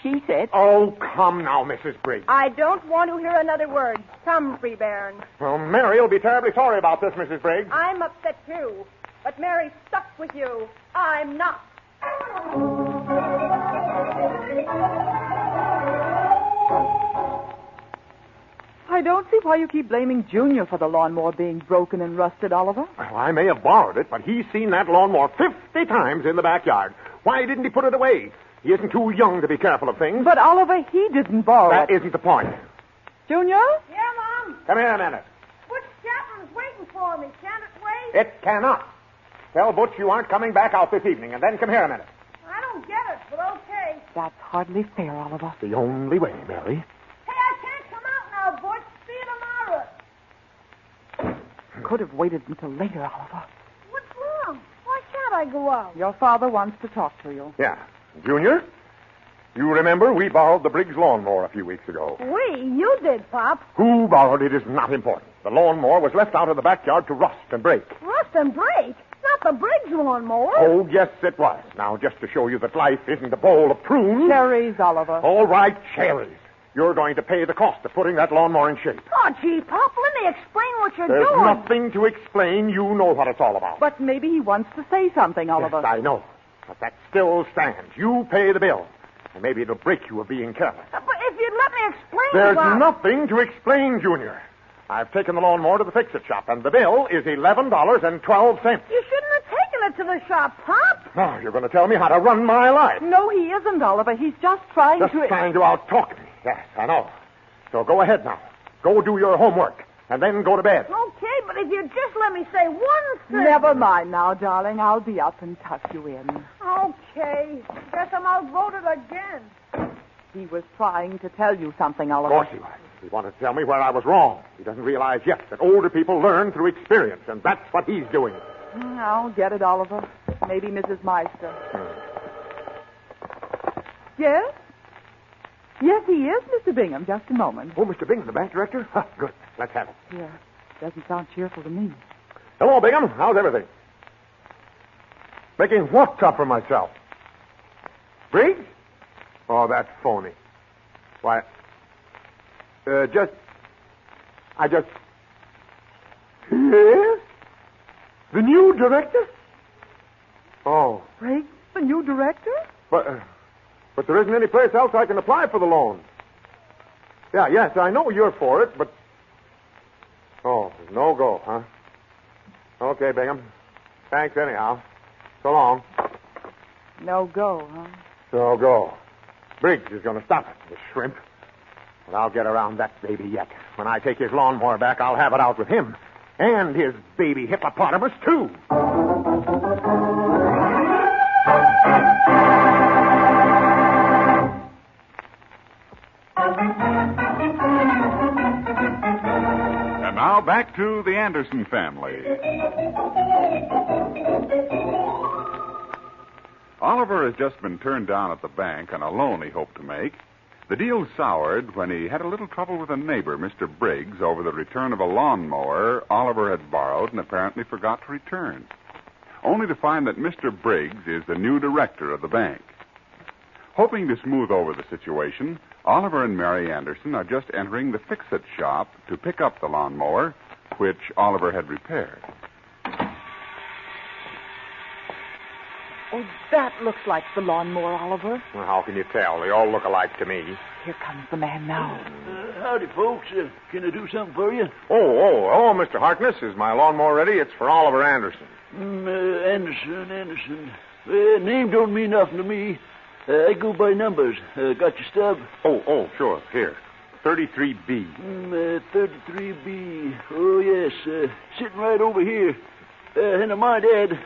she said. Oh, come now, Mrs. Briggs. I don't want to hear another word. Come, Freeburn. Well, Mary will be terribly sorry about this, Mrs. Briggs. I'm upset, too. But Mary's stuck with you. I'm not. I don't see why you keep blaming Junior for the lawnmower being broken and rusted, Oliver. Well, I may have borrowed it, but he's seen that lawnmower 50 times in the backyard. Why didn't he put it away? He isn't too young to be careful of things. But, Oliver, he didn't borrow That it. isn't the point. Junior? Yeah, Mom. Come here a minute. Butch Chapman's waiting for me. Can't it wait? It cannot. Tell Butch you aren't coming back out this evening, and then come here a minute. I don't get it, but okay. That's hardly fair, Oliver. The only way, Mary. Hey, I can't come out now, Butch. See you tomorrow. Could have waited until later, Oliver. What's wrong? Why can't I go out? Your father wants to talk to you. Yeah. Junior, you remember we borrowed the Briggs lawnmower a few weeks ago. You did, Pop. Who borrowed it is not important. The lawnmower was left out of the backyard to rust and break. Rust and break? Not the Briggs lawnmower. Oh, yes, it was. Now, just to show you that life isn't a bowl of prunes. Cherries, Oliver. All right, cherries. You're going to pay the cost of putting that lawnmower in shape. Oh, gee, Pop, let me explain what you're There's doing. nothing to explain. You know what it's all about. But maybe he wants to say something, Oliver. Yes, I know. But that still stands. You pay the bill. And maybe it'll break you of being careless. But if you'd let me explain There's about... nothing to explain, Junior. I've taken the lawnmower to the fix-it shop, and the bill is $11.12. You shouldn't have taken it to the shop, Pop. Now, you're going to tell me how to run my life. No, he isn't, Oliver. He's just trying Just to... trying to out-talk me. Yes, I know. So go ahead now. Go do your homework, and then go to bed. Okay, but if you just let me say one thing... Never mind now, darling. I'll be up and tuck you in. Okay. Guess I'm outvoted again. He was trying to tell you something, Of Oliver. course he was. He wanted to tell me where I was wrong. He doesn't realize yet that older people learn through experience, and that's what he's doing. I'll get it, Oliver. Maybe Mrs. Meister. Yes? Yes, he is, Mr. Bingham. Just a moment. Oh, Mr. Bingham, the bank director? Huh, good. Let's have it. Yeah. Doesn't sound cheerful to me. Hello, Bingham. How's everything? Making what up for myself? Briggs? Oh, that's phony. Why, I just... Yes? The new director? Oh. Briggs, the new director? But there isn't any place else I can apply for the loan. Yeah, yes, I know you're for it, but... Oh, no go, huh? Okay, Bingham. Thanks anyhow. So long. No go, huh? So go. Briggs is going to stop it, the shrimp. But I'll get around that baby yet. When I take his lawnmower back, I'll have it out with him. And his baby hippopotamus, too. And now back to the Anderson family. Oliver has just been turned down at the bank on a loan he hoped to make. The deal soured when he had a little trouble with a neighbor, Mr. Briggs, over the return of a lawnmower Oliver had borrowed and apparently forgot to return, only to find that Mr. Briggs is the new director of the bank. Hoping to smooth over the situation, Oliver and Mary Anderson are just entering the fix-it shop to pick up the lawnmower, which Oliver had repaired. Oh, that looks like the lawnmower, Oliver. Well, how can you tell? They all look alike to me. Here comes the man now. Howdy, folks. Can I do something for you? Oh, Mr. Harkness. Is my lawnmower ready? It's for Oliver Anderson. Anderson. Name don't mean nothing to me. I go by numbers. Got your stub? Oh, sure. Here. 33B. 33B. Oh, yes. Sitting right over here. And I might add,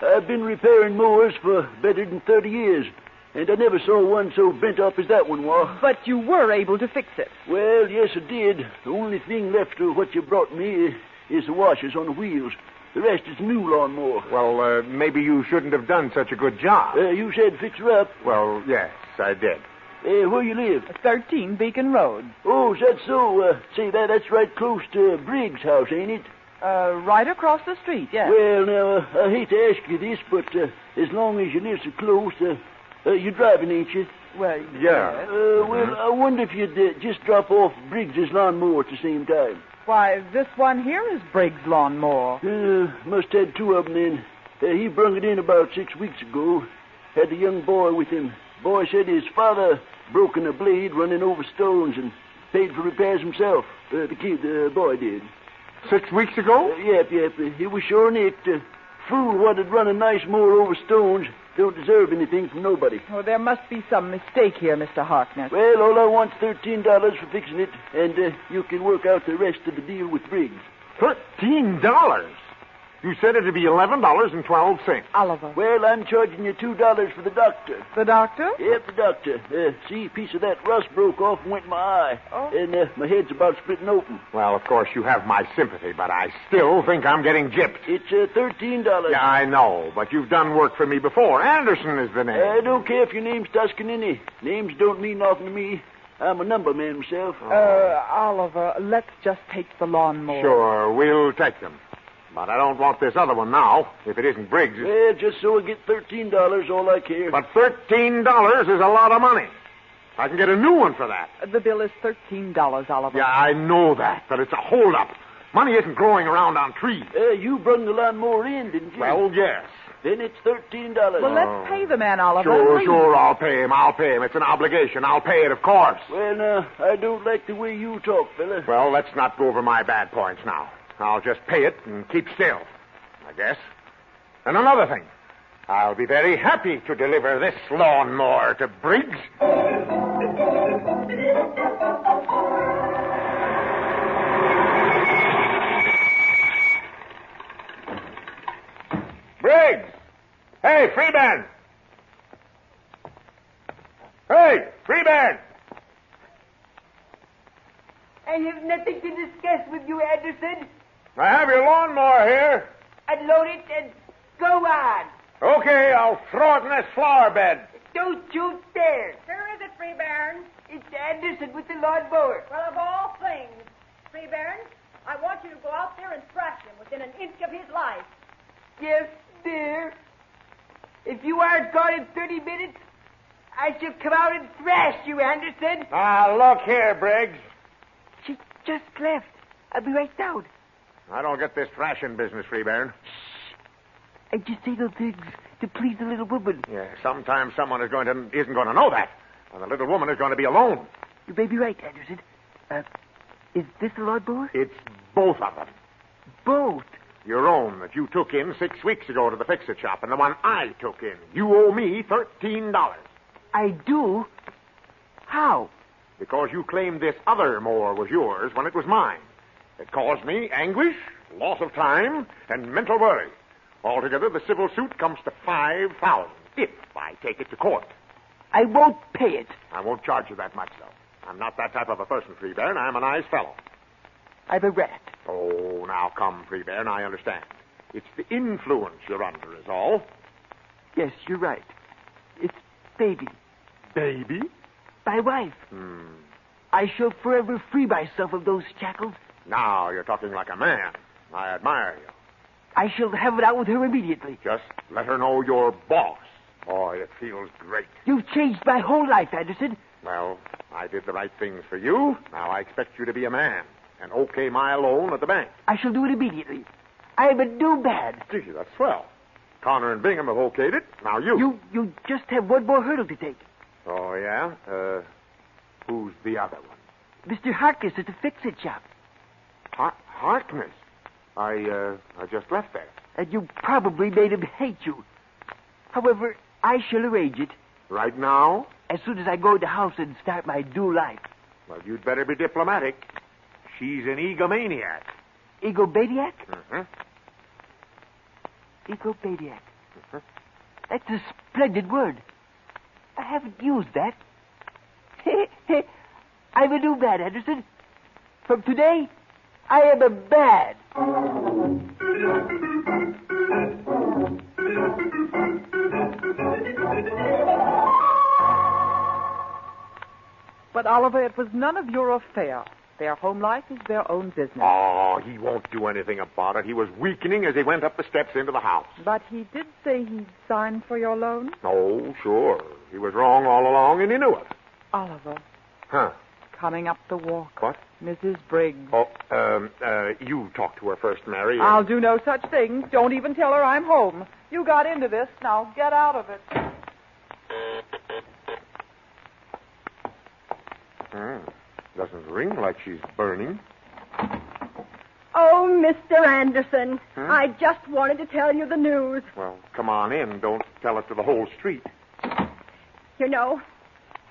I've been repairing mowers for better than 30 years, and I never saw one so bent up as that one was. But you were able to fix it. Well, yes, I did. The only thing left of what you brought me is the washers on the wheels. The rest is new lawnmower. Well, maybe you shouldn't have done such a good job. You said fix her up. Well, yes, I did. Where you live? 13 Beacon Road. Oh, is that so? Say, that's right close to Briggs' house, ain't it? Right across the street, yes. Well, now, I hate to ask you this, but as long as you live so close, you're driving, ain't you? Well, yeah. Well, I wonder if you'd just drop off Briggs' lawnmower at the same time. Why, this one here is Briggs' lawnmower. Must had two of them then. He brung it in about 6 weeks ago. Had a young boy with him. Boy said his father broken a blade running over stones and paid for repairs himself. The boy did. 6 weeks ago? Yep. He was sure neat. Fool what'd run a nice mower over stones don't deserve anything from nobody. Oh, there must be some mistake here, Mr. Harkness. Well, all I want's $13 for fixing it, and you can work out the rest of the deal with Briggs. $13? You said it'd be $11.12. Oliver. Well, I'm charging you $2 for the doctor. The doctor? Yep, the doctor. See, a piece of that rust broke off and went in my eye. Oh. And my head's about splitting open. Well, of course, you have my sympathy, but I still think I'm getting gypped. It's $13. Yeah, I know, but you've done work for me before. Anderson is the name. I don't care if your name's Toscanini. Names don't mean nothing to me. I'm a number man myself. Oliver, let's just take the lawnmower. Sure, we'll take them. But I don't want this other one now, if it isn't Briggs. Well, just so I get $13, all I care. But $13 is a lot of money. I can get a new one for that. The bill is $13, Oliver. Yeah, I know that, but it's a holdup. Money isn't growing around on trees. You brung the lawnmower in, didn't you? Well, yes. Then it's $13. Well, let's pay the man, Oliver. Sure, I'll pay him. It's an obligation. I'll pay it, of course. Well, now, I don't like the way you talk, fella. Well, let's not go over my bad points now. I'll just pay it and keep still, I guess. And another thing. I'll be very happy to deliver this lawnmower to Briggs. Briggs! Hey, Freeman! Hey, Freeman! I have nothing to discuss with you, Anderson. I have your lawnmower here. Unload it and go on. Okay, I'll throw it in this flower bed. Don't you dare. Where is it, Freebairn? It's Anderson with the lawnmower. Well, of all things, Freebairn, I want you to go out there and thrash him within an inch of his life. Yes, dear. If you aren't gone in 30 minutes, I shall come out and thrash you, Anderson. Look here, Briggs. She just left. I'll be right down. I don't get this thrashing business, Freebairn. I just say those things to please the little woman. Yeah, sometimes someone isn't going to know that. And the little woman is going to be alone. You may be right, Anderson. Is this a lawnmower? It's both of them. Both? Your own that you took in 6 weeks ago to the fix-it shop, and the one I took in. You owe me $13. I do? How? Because you claimed this other mower was yours when it was mine. It caused me anguish, loss of time, and mental worry. Altogether, the civil suit comes to $5,000 if I take it to court. I won't pay it. I won't charge you that much, though. I'm not that type of a person, Freebairn. I'm a nice fellow. I'm a rat. Oh, now come, Freebairn. I understand. It's the influence you're under is all. Yes, you're right. It's Baby. Baby? my wife. I shall forever free myself of those shackles. Now you're talking like a man. I admire you. I shall have it out with her immediately. Just let her know you're boss. Boy, it feels great. You've changed my whole life, Anderson. Well, I did the right things for you. Now I expect you to be a man and okay my loan at the bank. I shall do it immediately. I am a new man. Gee, that's swell. Connor and Bingham have okayed it. Now you. You just have one more hurdle to take. Oh, yeah? Who's the other one? Mr. Harkness at the fix-it shop. Harkness? I just left there. And you probably made him hate you. However, I shall arrange it. Right now? As soon as I go in the house and start my new life. Well, you'd better be diplomatic. She's an egomaniac. Egomaniac? Mm-hmm. Egomaniac. Mm-hmm. That's a splendid word. I haven't used that. I'm a new man, Anderson. From today, I am a man. But, Oliver, it was none of your affair. Their home life is their own business. Oh, he won't do anything about it. He was weakening as he went up the steps into the house. But he did say he'd sign for your loan? Oh, sure. He was wrong all along, and he knew it. Oliver. Huh? Coming up the walk. What? Mrs. Briggs. Oh, you talk to her first, Mary. I'll do no such thing. Don't even tell her I'm home. You got into this. Now get out of it. Doesn't ring like she's burning. Oh, Mr. Anderson, I just wanted to tell you the news. Well, come on in. Don't tell it to the whole street. You know,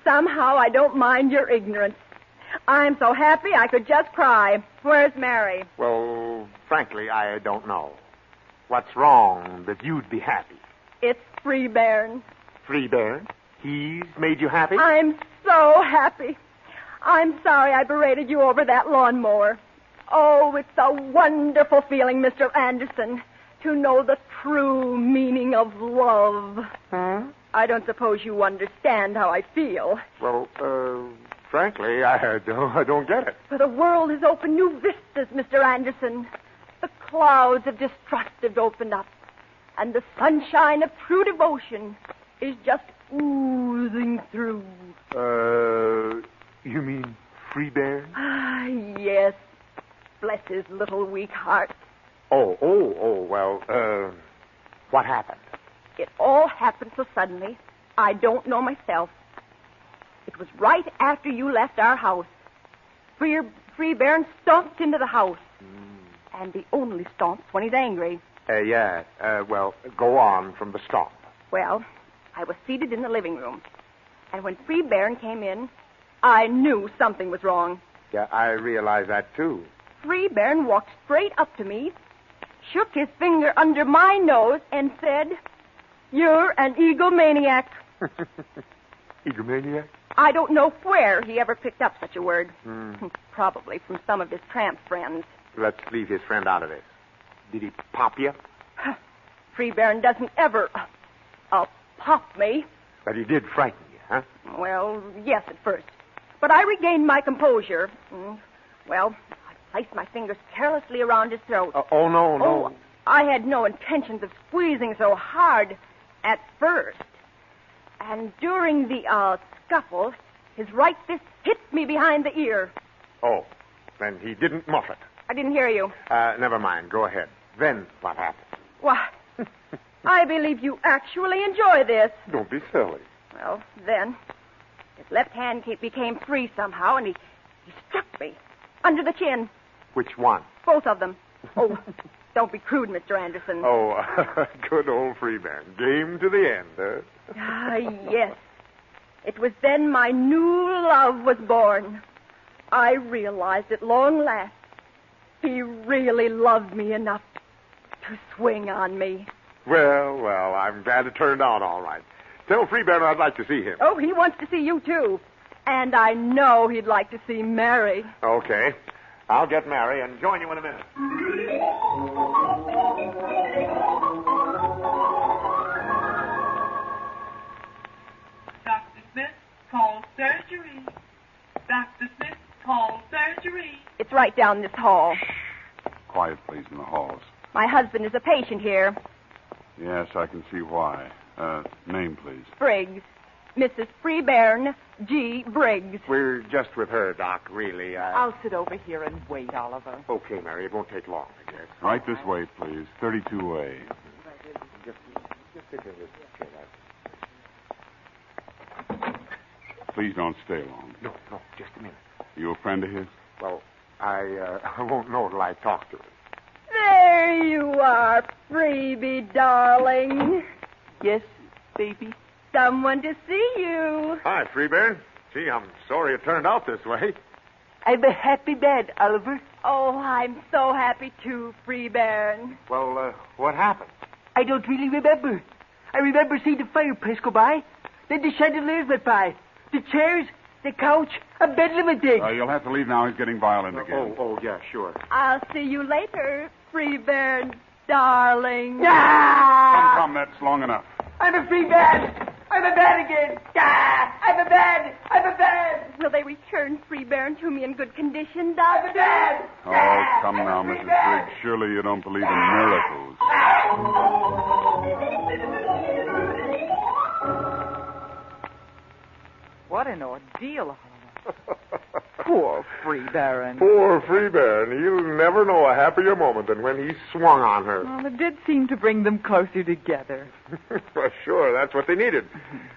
somehow I don't mind your ignorance. I'm so happy I could just cry. Where's Mary? Well, frankly, I don't know. What's wrong that you'd be happy? It's Freebairn. Freebairn? He's made you happy? I'm so happy. I'm sorry I berated you over that lawnmower. Oh, it's a wonderful feeling, Mr. Anderson, to know the true meaning of love. Huh? I don't suppose you understand how I feel. Well, frankly, I don't get it. But the world has opened new vistas, Mr. Anderson. The clouds of distrust have opened up, and the sunshine of true devotion is just oozing through. You mean Freebairn? Ah, yes. Bless his little weak heart. Oh, well, what happened? It all happened so suddenly, I don't know myself. It was right after you left our house. Freebairn stomped into the house. And he only stomps when he's angry. Well, go on from the stomp. Well, I was seated in the living room. And when Freebairn came in, I knew something was wrong. Yeah, I realize that, too. Freebairn walked straight up to me, shook his finger under my nose, and said, "You're an egomaniac." Egomaniac? I don't know where he ever picked up such a word. Probably from some of his tramp friends. Let's leave his friend out of this. Did he pop you? Freebairn doesn't ever pop me. But he did frighten you, huh? Well, yes, at first. But I regained my composure. Well, I placed my fingers carelessly around his throat. No. Oh, I had no intentions of squeezing so hard at first. And during the scuffle, his right fist hit me behind the ear. Oh, then he didn't muff it. I didn't hear you. Never mind. Go ahead. Then what happened? Why, I believe you actually enjoy this. Don't be silly. Well, then, his left hand became free somehow, and he struck me under the chin. Which one? Both of them. Oh, don't be crude, Mr. Anderson. Oh, good old Freeman. Game to the end, huh? Ah, yes. It was then my new love was born. I realized at long last he really loved me enough to swing on me. Well, I'm glad it turned out all right. Tell Freeman I'd like to see him. Oh, he wants to see you, too. And I know he'd like to see Mary. Okay. I'll get Mary and join you in a minute. Dr. Smith, call surgery. right down this hall. Quiet, please, in the halls. My husband is a patient here. Yes, I can see why. Name, please. Briggs. Mrs. Freebairn G. Briggs. We're just with her, Doc, really. I'll sit over here and wait, Oliver. Okay, Mary. It won't take long, I guess. Right this way, please. 32A. Just sit in this chair. Please don't stay long. No, just a minute. You a friend of his? Well, I won't know till I talk to him. There you are, Freebie, darling. Yes, baby. Someone to see you. Hi, Freebairn. Gee, I'm sorry it turned out this way. I'm a happy man, Oliver. Oh, I'm so happy too, Freebairn. Well, what happened? I don't really remember. I remember seeing the fireplace go by. Then the chandeliers went by. The chairs, the couch, a bedlam of things. You'll have to leave now. He's getting violent again. Oh, yeah, sure. I'll see you later, Freebairn, darling. Come, that's long enough. I'm a free man. I'm a man again. I'm a man. I'm a man. Will they return Freebairn to me in good condition, I'm a Doctor? man. Oh, come now, Mrs. Briggs. Surely you don't believe in miracles. What an ordeal, Oliver. Poor Freebairn. Poor Freebairn. He'll never know a happier moment than when he swung on her. Well, it did seem to bring them closer together. Well, sure, that's what they needed.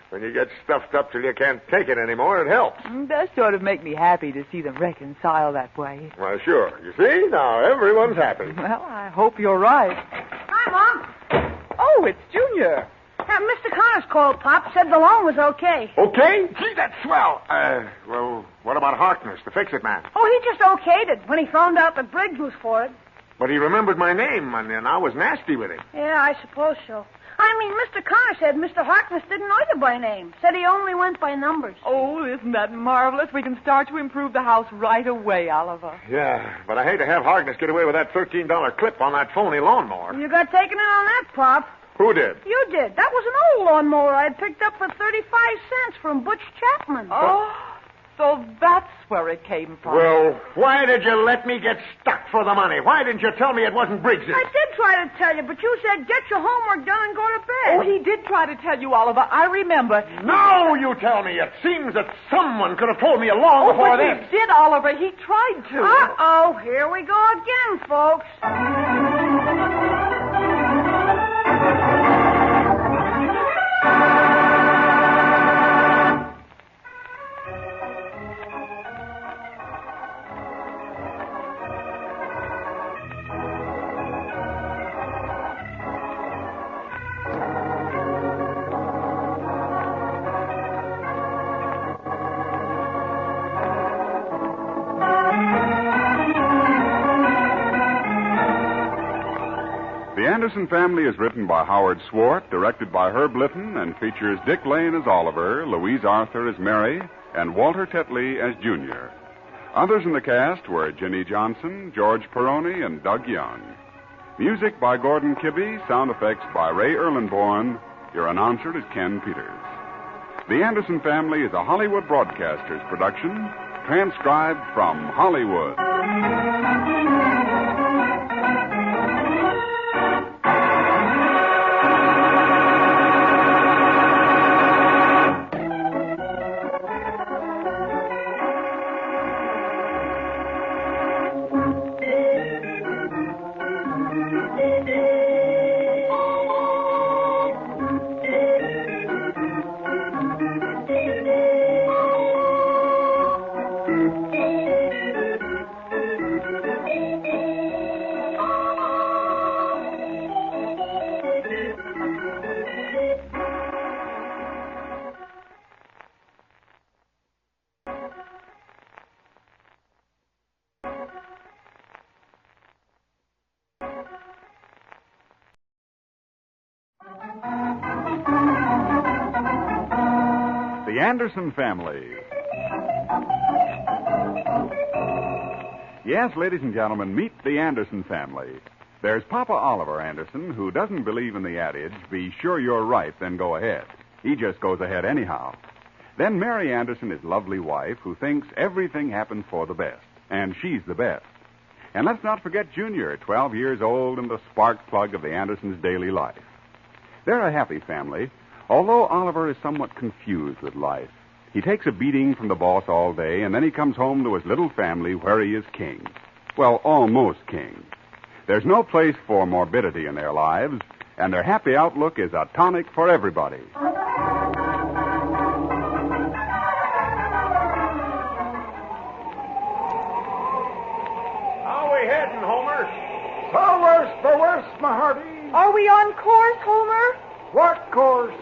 When you get stuffed up till you can't take it anymore, it helps. It does sort of make me happy to see them reconcile that way. Well, sure. You see? Now everyone's happy. Well, I hope you're right. Hi, Mom. Oh, it's Junior. Mr. Connors called, Pop. Said the loan was okay. Okay? Gee, that's swell. Well, what about Harkness, the fix-it man? Oh, he just okayed it when he found out that Briggs was for it. But he remembered my name, and I was nasty with him. Yeah, I suppose so. I mean, Mr. Connors said Mr. Harkness didn't know you by name. Said he only went by numbers. Oh, isn't that marvelous? We can start to improve the house right away, Oliver. Yeah, but I hate to have Harkness get away with that $13 clip on that phony lawnmower. You got taken in on that, Pop. Who did? You did. That was an old lawnmower I picked up for 35 cents from Butch Chapman. Oh, so that's where it came from. Well, why did you let me get stuck for the money? Why didn't you tell me it wasn't Briggs's? I did try to tell you, but you said get your homework done and go to bed. Oh, he did try to tell you, Oliver. I remember. No, you tell me. It seems that someone could have told me long before but this. he did, Oliver. He tried to. Uh-oh. Here we go again, folks. The Anderson Family is written by Howard Swart, directed by Herb Litton, and features Dick Lane as Oliver, Louise Arthur as Mary, and Walter Tetley as Junior. Others in the cast were Jenny Johnson, George Peroni, and Doug Young. Music by Gordon Kibbe, sound effects by Ray Erlenborn. Your announcer is Ken Peters. The Anderson Family is a Hollywood Broadcasters production, transcribed from Hollywood. The Anderson Family. Yes, ladies and gentlemen, meet the Anderson family. There's Papa Oliver Anderson, who doesn't believe in the adage, be sure you're right, then go ahead. He just goes ahead anyhow. Then Mary Anderson, his lovely wife, who thinks everything happens for the best. And she's the best. And let's not forget Junior, 12 years old and the spark plug of the Andersons' daily life. They're a happy family, although Oliver is somewhat confused with life. He takes a beating from the boss all day, and then he comes home to his little family where he is king. Well, almost king. There's no place for morbidity in their lives, and their happy outlook is a tonic for everybody. How we heading, Homer? For worse, my hearty. Are we on course, Homer? What course?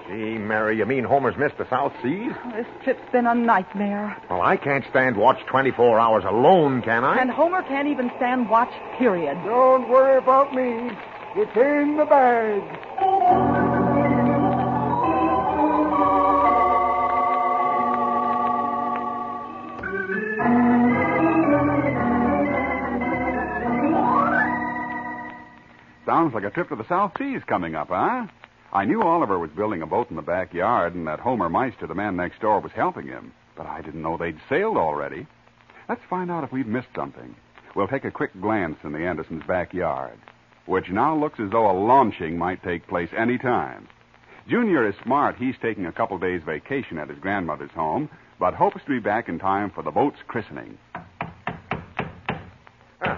Gee, Mary, you mean Homer's missed the South Seas? This trip's been a nightmare. Well, I can't stand watch 24 hours alone, can I? And Homer can't even stand watch, period. Don't worry about me. It's in the bag. Sounds like a trip to the South Seas coming up, huh? I knew Oliver was building a boat in the backyard and that Homer Meister, the man next door, was helping him. But I didn't know they'd sailed already. Let's find out if we've missed something. We'll take a quick glance in the Andersons' backyard, which now looks as though a launching might take place any time. Junior is smart. He's taking a couple days' vacation at his grandmother's home, but hopes to be back in time for the boat's christening.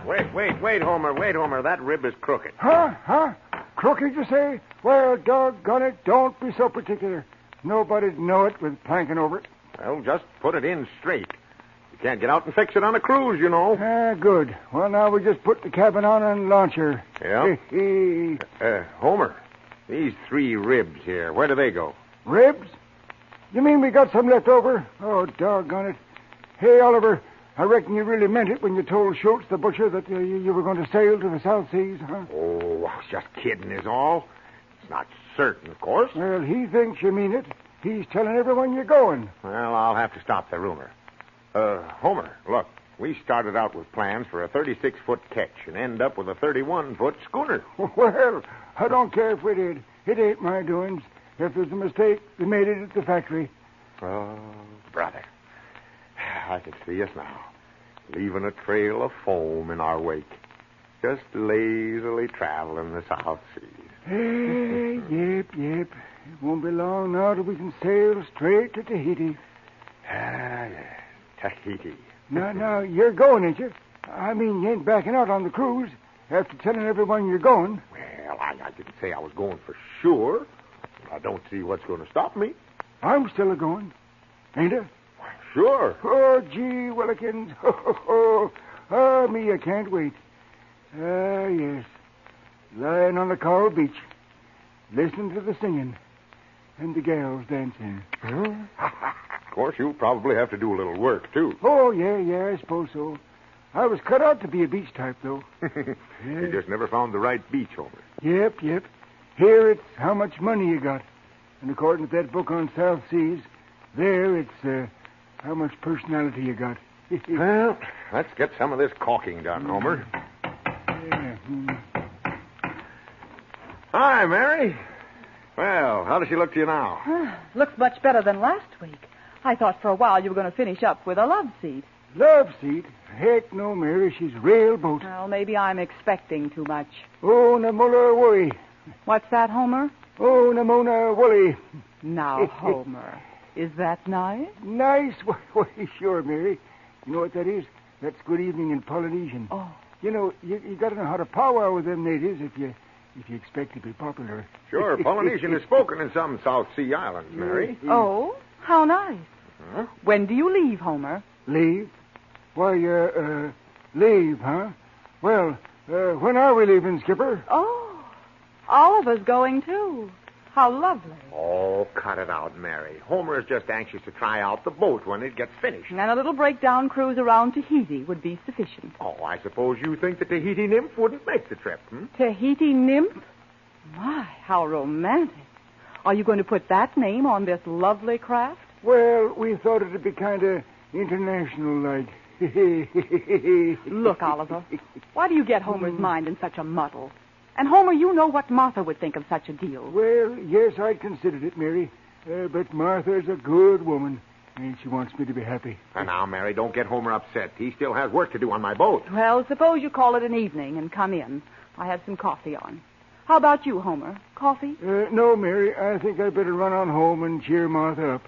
Wait, Homer. That rib is crooked. Huh? Crooked, you say? Well, doggone it, don't be so particular. Nobody'd know it with planking over it. Well, just put it in straight. You can't get out and fix it on a cruise, you know. Good. Well, now we just put the cabin on and launch her. Yeah. Homer, these 3 ribs here, where do they go? Ribs? You mean we got some left over? Oh, doggone it. Hey, Oliver, I reckon you really meant it when you told Schultz, the butcher, that you were going to sail to the South Seas, huh? Oh, I was just kidding is all. It's not certain, of course. Well, he thinks you mean it. He's telling everyone you're going. Well, I'll have to stop the rumor. Homer, look, we started out with plans for a 36-foot catch and end up with a 31-foot schooner. Well, I don't care if we did. It ain't my doings. If there's a mistake, they made it at the factory. Oh, brother. I can see us now, leaving a trail of foam in our wake, just lazily traveling the South Seas. Yep. It won't be long now till we can sail straight to Tahiti. Tahiti. Now, you're going, ain't you? I mean, you ain't backing out on the cruise after telling everyone you're going. Well, I didn't say I was going for sure. I don't see what's going to stop me. I'm still a-going, ain't I? Sure. Oh, gee, Willikins. Me, I can't wait. Yes. Lying on the coral beach, listening to the singing and the gals dancing. Of course, you'll probably have to do a little work, too. Oh, yeah, I suppose so. I was cut out to be a beach type, though. You just never found the right beach, Homer. Yep. Here it's how much money you got. And according to that book on South Seas, there it's how much personality you got. Well, let's get some of this caulking done, Homer. Yeah. Hi, Mary. Well, how does she look to you now? Looks much better than last week. I thought for a while you were going to finish up with a love seat. Love seat? Heck no, Mary. She's real boat. Well, maybe I'm expecting too much. Oh, Namona Woolly. What's that, Homer? Oh, Namona Woolly. Now, Homer, is that nice? Nice? Why, sure, Mary. You know what that is? That's good evening in Polynesian. Oh. You know, you got to know how to powwow with them natives if you expect to be popular. Sure, Polynesian is spoken in some South Sea islands, Mary. Oh, how nice. Huh? When do you leave, Homer? Leave? Why, leave, huh? Well, when are we leaving, Skipper? Oh, Oliver's going, too. How lovely. Oh, cut it out, Mary. Homer is just anxious to try out the boat when it gets finished. And a little breakdown cruise around Tahiti would be sufficient. Oh, I suppose you think the Tahiti nymph wouldn't make the trip, Tahiti nymph? My, how romantic. Are you going to put that name on this lovely craft? Well, we thought it'd be kind of international-like. Look, Oliver, why do you get Homer's mind in such a muddle? And, Homer, you know what Martha would think of such a deal. Well, yes, I'd considered it, Mary. But Martha's a good woman. And she wants me to be happy. And now, Mary, don't get Homer upset. He still has work to do on my boat. Well, suppose you call it an evening and come in. I have some coffee on. How about you, Homer? Coffee? No, Mary. I think I'd better run on home and cheer Martha up.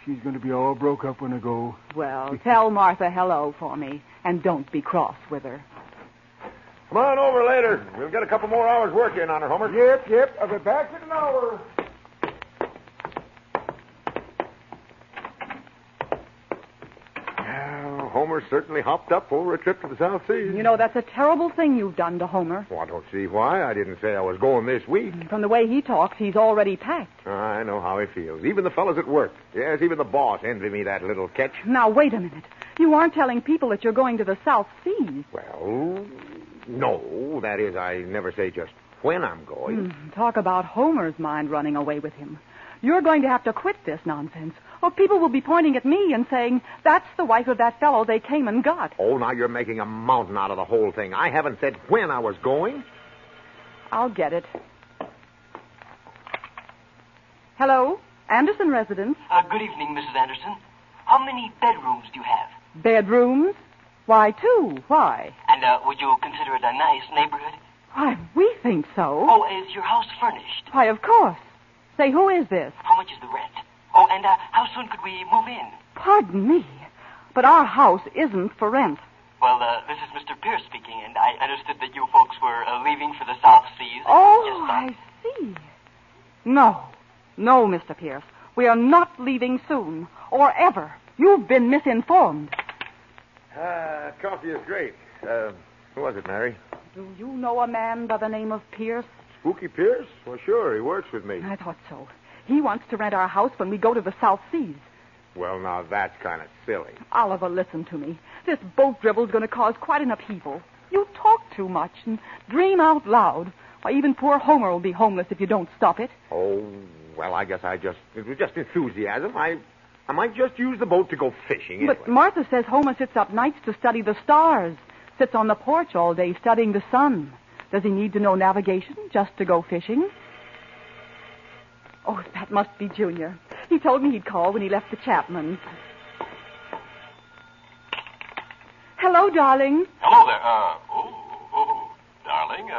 She's going to be all broke up when I go. Well, tell Martha hello for me, and don't be cross with her. Come on over later. We'll get a couple more hours work in on her, Homer. Yep. I'll be back in an hour. Homer certainly hopped up for a trip to the South Seas. You know, that's a terrible thing you've done to Homer. Well, I don't see why. I didn't say I was going this week. From the way he talks, he's already packed. I know how he feels. Even the fellas at work. Yes, even the boss envy me that little catch. Now, wait a minute. You aren't telling people that you're going to the South Seas. Well, no. That is, I never say just when I'm going. Talk about Homer's mind running away with him. You're going to have to quit this nonsense, or people will be pointing at me and saying, that's the wife of that fellow they came and got. Oh, now you're making a mountain out of the whole thing. I haven't said when I was going. I'll get it. Hello? Anderson residence. Good evening, Mrs. Anderson. How many bedrooms do you have? Bedrooms? Why, 2. Why? And would you consider it a nice neighborhood? Why, we think so. Oh, is your house furnished? Why, of course. Say, who is this? How much is the rent? Oh, and how soon could we move in? Pardon me, but our house isn't for rent. Well, this is Mr. Pierce speaking, and I understood that you folks were leaving for the South Seas. Oh, I see. No, Mr. Pierce. We are not leaving soon, or ever. You've been misinformed. Coffee is great. Who was it, Mary? Do you know a man by the name of Pierce? Spooky Pierce? Well, sure, he works with me. I thought so. He wants to rent our house when we go to the South Seas. Well, now, that's kind of silly. Oliver, listen to me. This boat dribble's going to cause quite an upheaval. You talk too much and dream out loud. Why, even poor Homer will be homeless if you don't stop it. Oh, well, I guess it was just enthusiasm. I might just use the boat to go fishing anyway. But Martha says Homer sits up nights to study the stars. Sits on the porch all day studying the sun. Does he need to know navigation just to go fishing? Oh, that must be Junior. He told me he'd call when he left the Chapmans. Hello, darling. Hello there. Darling.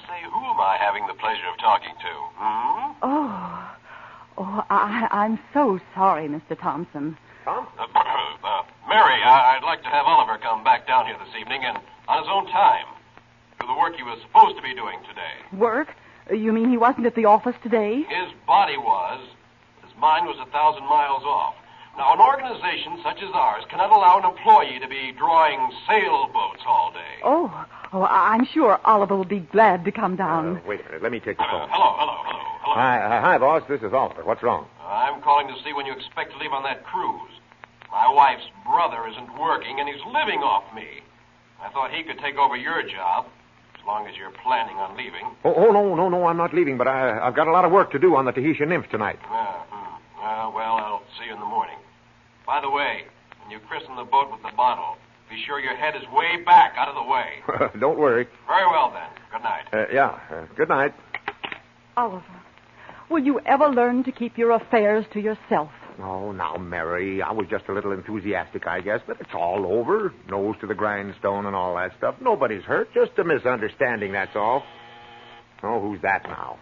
Say, who am I having the pleasure of talking to? I'm so sorry, Mr. Thompson. Tom? Mary, I'd like to have Oliver come back down here this evening and on his own time. Do the work he was supposed to be doing today. Work? You mean he wasn't at the office today? His body was. His mind was 1,000 miles off. Now, an organization such as ours cannot allow an employee to be drawing sailboats all day. Oh, I'm sure Oliver will be glad to come down. Wait a minute. Let me take the phone. Hello. Hi, boss. This is Oliver. What's wrong? I'm calling to see when you expect to leave on that cruise. My wife's brother isn't working, and he's living off me. I thought he could take over your job, as long as you're planning on leaving. Oh, no, I'm not leaving, but I've got a lot of work to do on the Tahitian nymph tonight. Well, I'll see you in the morning. By the way, when you christen the boat with the bottle, be sure your head is way back out of the way. Don't worry. Very well, then. Good night. Good night. Oliver, will you ever learn to keep your affairs to yourself? Oh, now, Mary, I was just a little enthusiastic, I guess, but it's all over. Nose to the grindstone and all that stuff. Nobody's hurt. Just a misunderstanding, that's all. Oh, who's that now?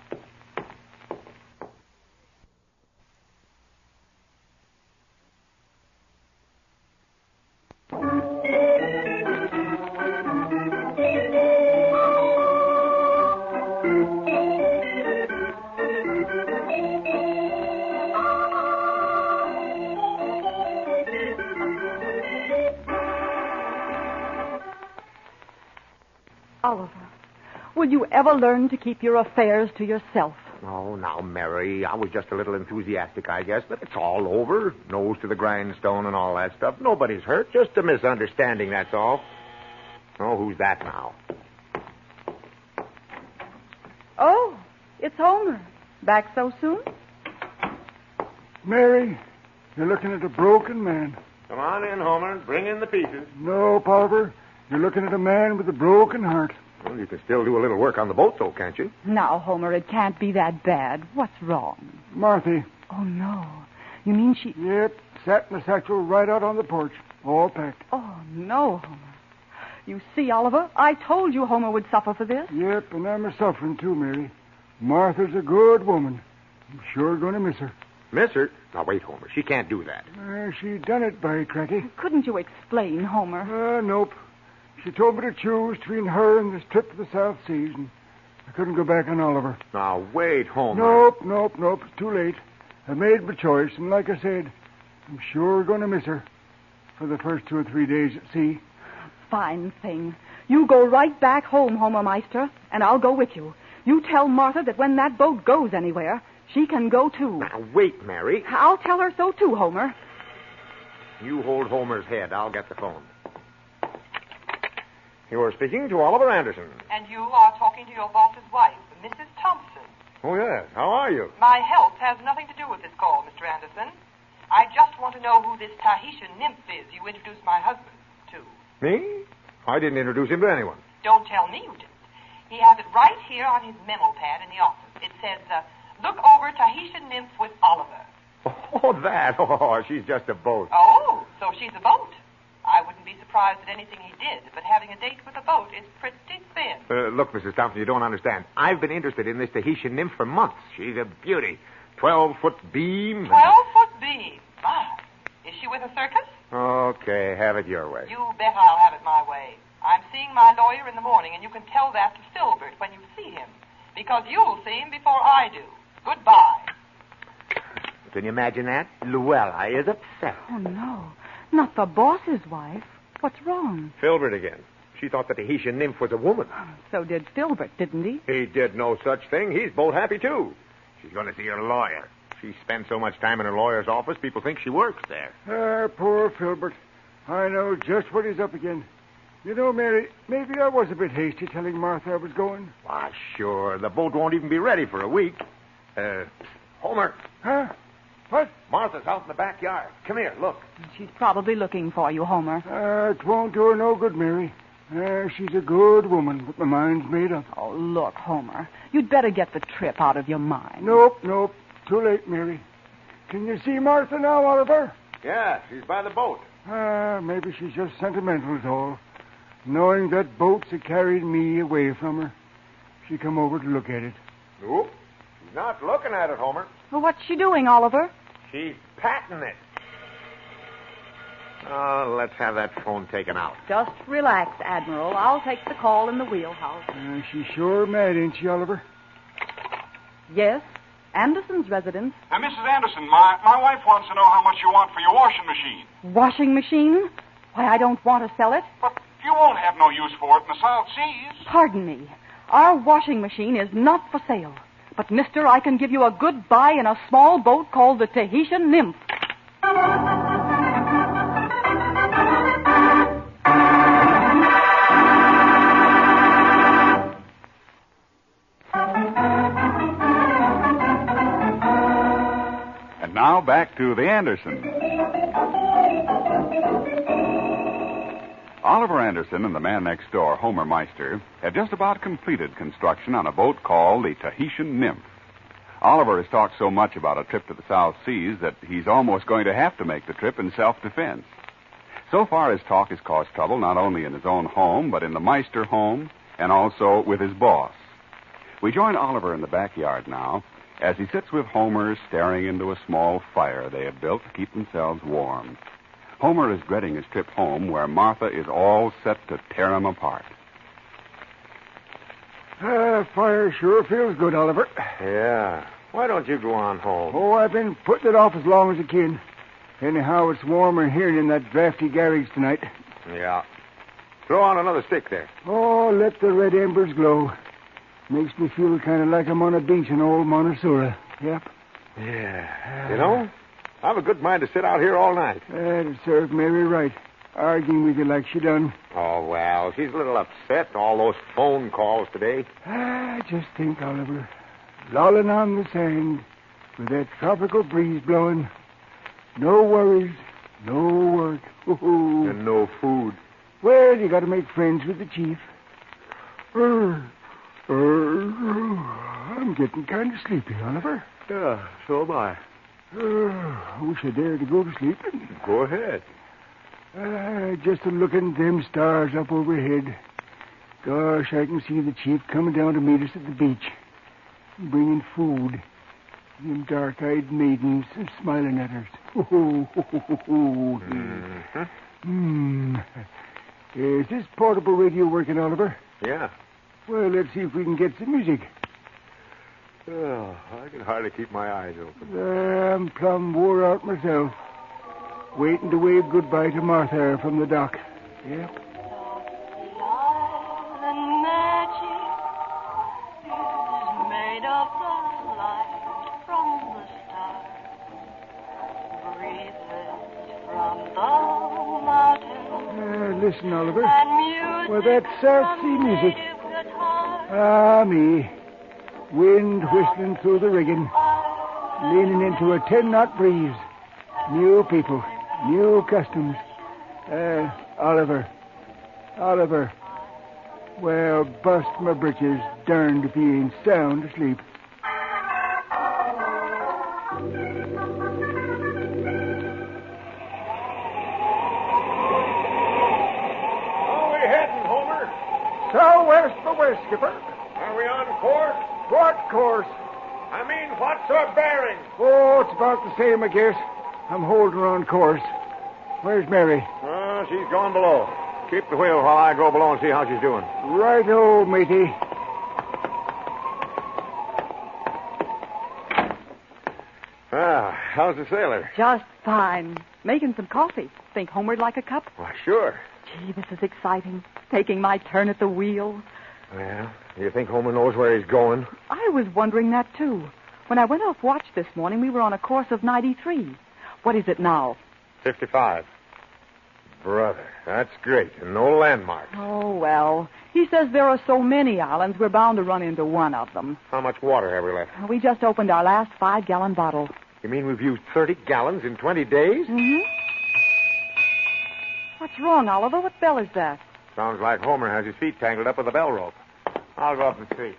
Oliver, will you ever learn to keep your affairs to yourself? Oh, now, Mary, I was just a little enthusiastic, I guess, but it's all over. Nose to the grindstone and all that stuff. Nobody's hurt. Just a misunderstanding, that's all. Oh, who's that now? Oh, it's Homer. Back so soon? Mary, you're looking at a broken man. Come on in, Homer. Bring in the pieces. No, Oliver. You're looking at a man with a broken heart. Well, you can still do a little work on the boat, though, can't you? Now, Homer, it can't be that bad. What's wrong? Marthy. Oh, no. You mean she... Yep, sat in the satchel right out on the porch, all packed. Oh, no, Homer. You see, Oliver, I told you Homer would suffer for this. Yep, and I'm a-suffering too, Mary. Martha's a good woman. I'm sure going to miss her. Miss her? Now, wait, Homer. She can't do that. She done it, by cracky. Couldn't you explain, Homer? Nope. She told me to choose between her and this trip to the South Seas, and I couldn't go back on Oliver. Now, wait, Homer. Nope. It's too late. I made my choice, and like I said, I'm sure going to miss her for the first 2 or 3 days at sea. Fine thing. You go right back home, Homer Meister, and I'll go with you. You tell Martha that when that boat goes anywhere, she can go too. Now, wait, Mary. I'll tell her so too, Homer. You hold Homer's head. I'll get the phone. You're speaking to Oliver Anderson. And you are talking to your boss's wife, Mrs. Thompson. Oh, yes. How are you? My health has nothing to do with this call, Mr. Anderson. I just want to know who this Tahitian nymph is you introduced my husband to. Me? I didn't introduce him to anyone. Don't tell me you didn't. He has it right here on his memo pad in the office. It says, look over Tahitian nymph with Oliver. Oh, that. Oh, she's just a boat. Oh, so she's a boat. I wouldn't be surprised at anything he did, but having a date with a boat is pretty thin. Look, Mrs. Thompson, you don't understand. I've been interested in this Tahitian nymph for months. She's a beauty. 12-foot beam. 12-foot beam? My. Is she with a circus? Okay, have it your way. You bet I'll have it my way. I'm seeing my lawyer in the morning, and you can tell that to Filbert when you see him, because you'll see him before I do. Goodbye. Can you imagine that? Luella is upset. Oh, no. Not the boss's wife. What's wrong? Filbert again. She thought the Tahitian nymph was a woman. So did Filbert, didn't he? He did no such thing. He's both happy, too. She's going to see her lawyer. She spends so much time in her lawyer's office, people think she works there. Poor Filbert. I know just what he's up again. You know, Mary, maybe I was a bit hasty telling Martha I was going. Why, sure. The boat won't even be ready for a week. Homer. Huh? What? Martha's out in the backyard. Come here, look. She's probably looking for you, Homer. It won't do her no good, Mary. She's a good woman, but my mind's made up. Oh, look, Homer. You'd better get the trip out of your mind. Nope. Too late, Mary. Can you see Martha now, Oliver? Yeah, she's by the boat. Maybe she's just sentimental is all. Knowing that boat's a carried me away from her, she come over to look at it. Nope. She's not looking at it, Homer. Well, what's she doing, Oliver? She's patting it. Let's have that phone taken out. Just relax, Admiral. I'll take the call in the wheelhouse. She's sure mad, ain't she, Oliver? Yes. Anderson's residence. Mrs. Anderson, my wife wants to know how much you want for your washing machine. Washing machine? Why, I don't want to sell it. But you won't have no use for it in the South Seas. Pardon me. Our washing machine is not for sale. But, mister, I can give you a good buy in a small boat called the Tahitian Nymph. And now back to the Andersons. Oliver Anderson and the man next door, Homer Meister, have just about completed construction on a boat called the Tahitian Nymph. Oliver has talked so much about a trip to the South Seas that he's almost going to have to make the trip in self-defense. So far, his talk has caused trouble not only in his own home, but in the Meister home and also with his boss. We join Oliver in the backyard now as he sits with Homer staring into a small fire they have built to keep themselves warm. Homer is dreading his trip home, where Martha is all set to tear him apart. Fire sure feels good, Oliver. Yeah. Why don't you go on home? Oh, I've been putting it off as long as I can. Anyhow, it's warmer here in that drafty garage tonight. Yeah. Throw on another stick there. Oh, let the red embers glow. Makes me feel kind of like I'm on a beach in old Montessori. Yep. Yeah. You know, I've a good mind to sit out here all night. That'd serve Mary right. Arguing with you like she done. Oh, well, she's a little upset. All those phone calls today. Just think, Oliver. Lolling on the sand with that tropical breeze blowing. No worries, no work. Ooh. And no food. Well, you got to make friends with the chief. I'm getting kind of sleepy, Oliver. Yeah, so am I. I wish I dared to go to sleep. Go ahead. Just a looking at them stars up overhead. Gosh, I can see the chief coming down to meet us at the beach. Bringing food. Them dark-eyed maidens smiling at us. Is this portable radio working, Oliver? Yeah. Well, let's see if we can get some music. Oh, I can hardly keep my eyes open. I'm plumb wore out myself. Waiting to wave goodbye to Martha from the dock. Yep. Listen, Oliver. Well, that's South Sea music. Ah, me. Wind whistling through the rigging. Leaning into a 10-knot breeze. New people. New customs. Oliver. Well, bust my britches. Darned if he ain't sound asleep. Southwest the west, Skipper. Are we on course? What course? I mean, what's our bearing? Oh, it's about the same, I guess. I'm holding her on course. Where's Mary? She's gone below. Keep the wheel while I go below and see how she's doing. Right-o, matey. How's the sailor? Just fine. Making some coffee. Think Homer'd like a cup? Why, sure. Gee, this is exciting. Taking my turn at the wheel. Well, you think Homer knows where he's going? I was wondering that, too. When I went off watch this morning, we were on a course of 93. What is it now? 55. Brother, that's great. And no landmarks. Oh, well. He says there are so many islands, we're bound to run into one of them. How much water have we left? We just opened our last 5-gallon bottle. You mean we've used 30 gallons in 20 days? Mm-hmm. What's wrong, Oliver? What bell is that? Sounds like Homer has his feet tangled up with a bell rope. I'll go up and see.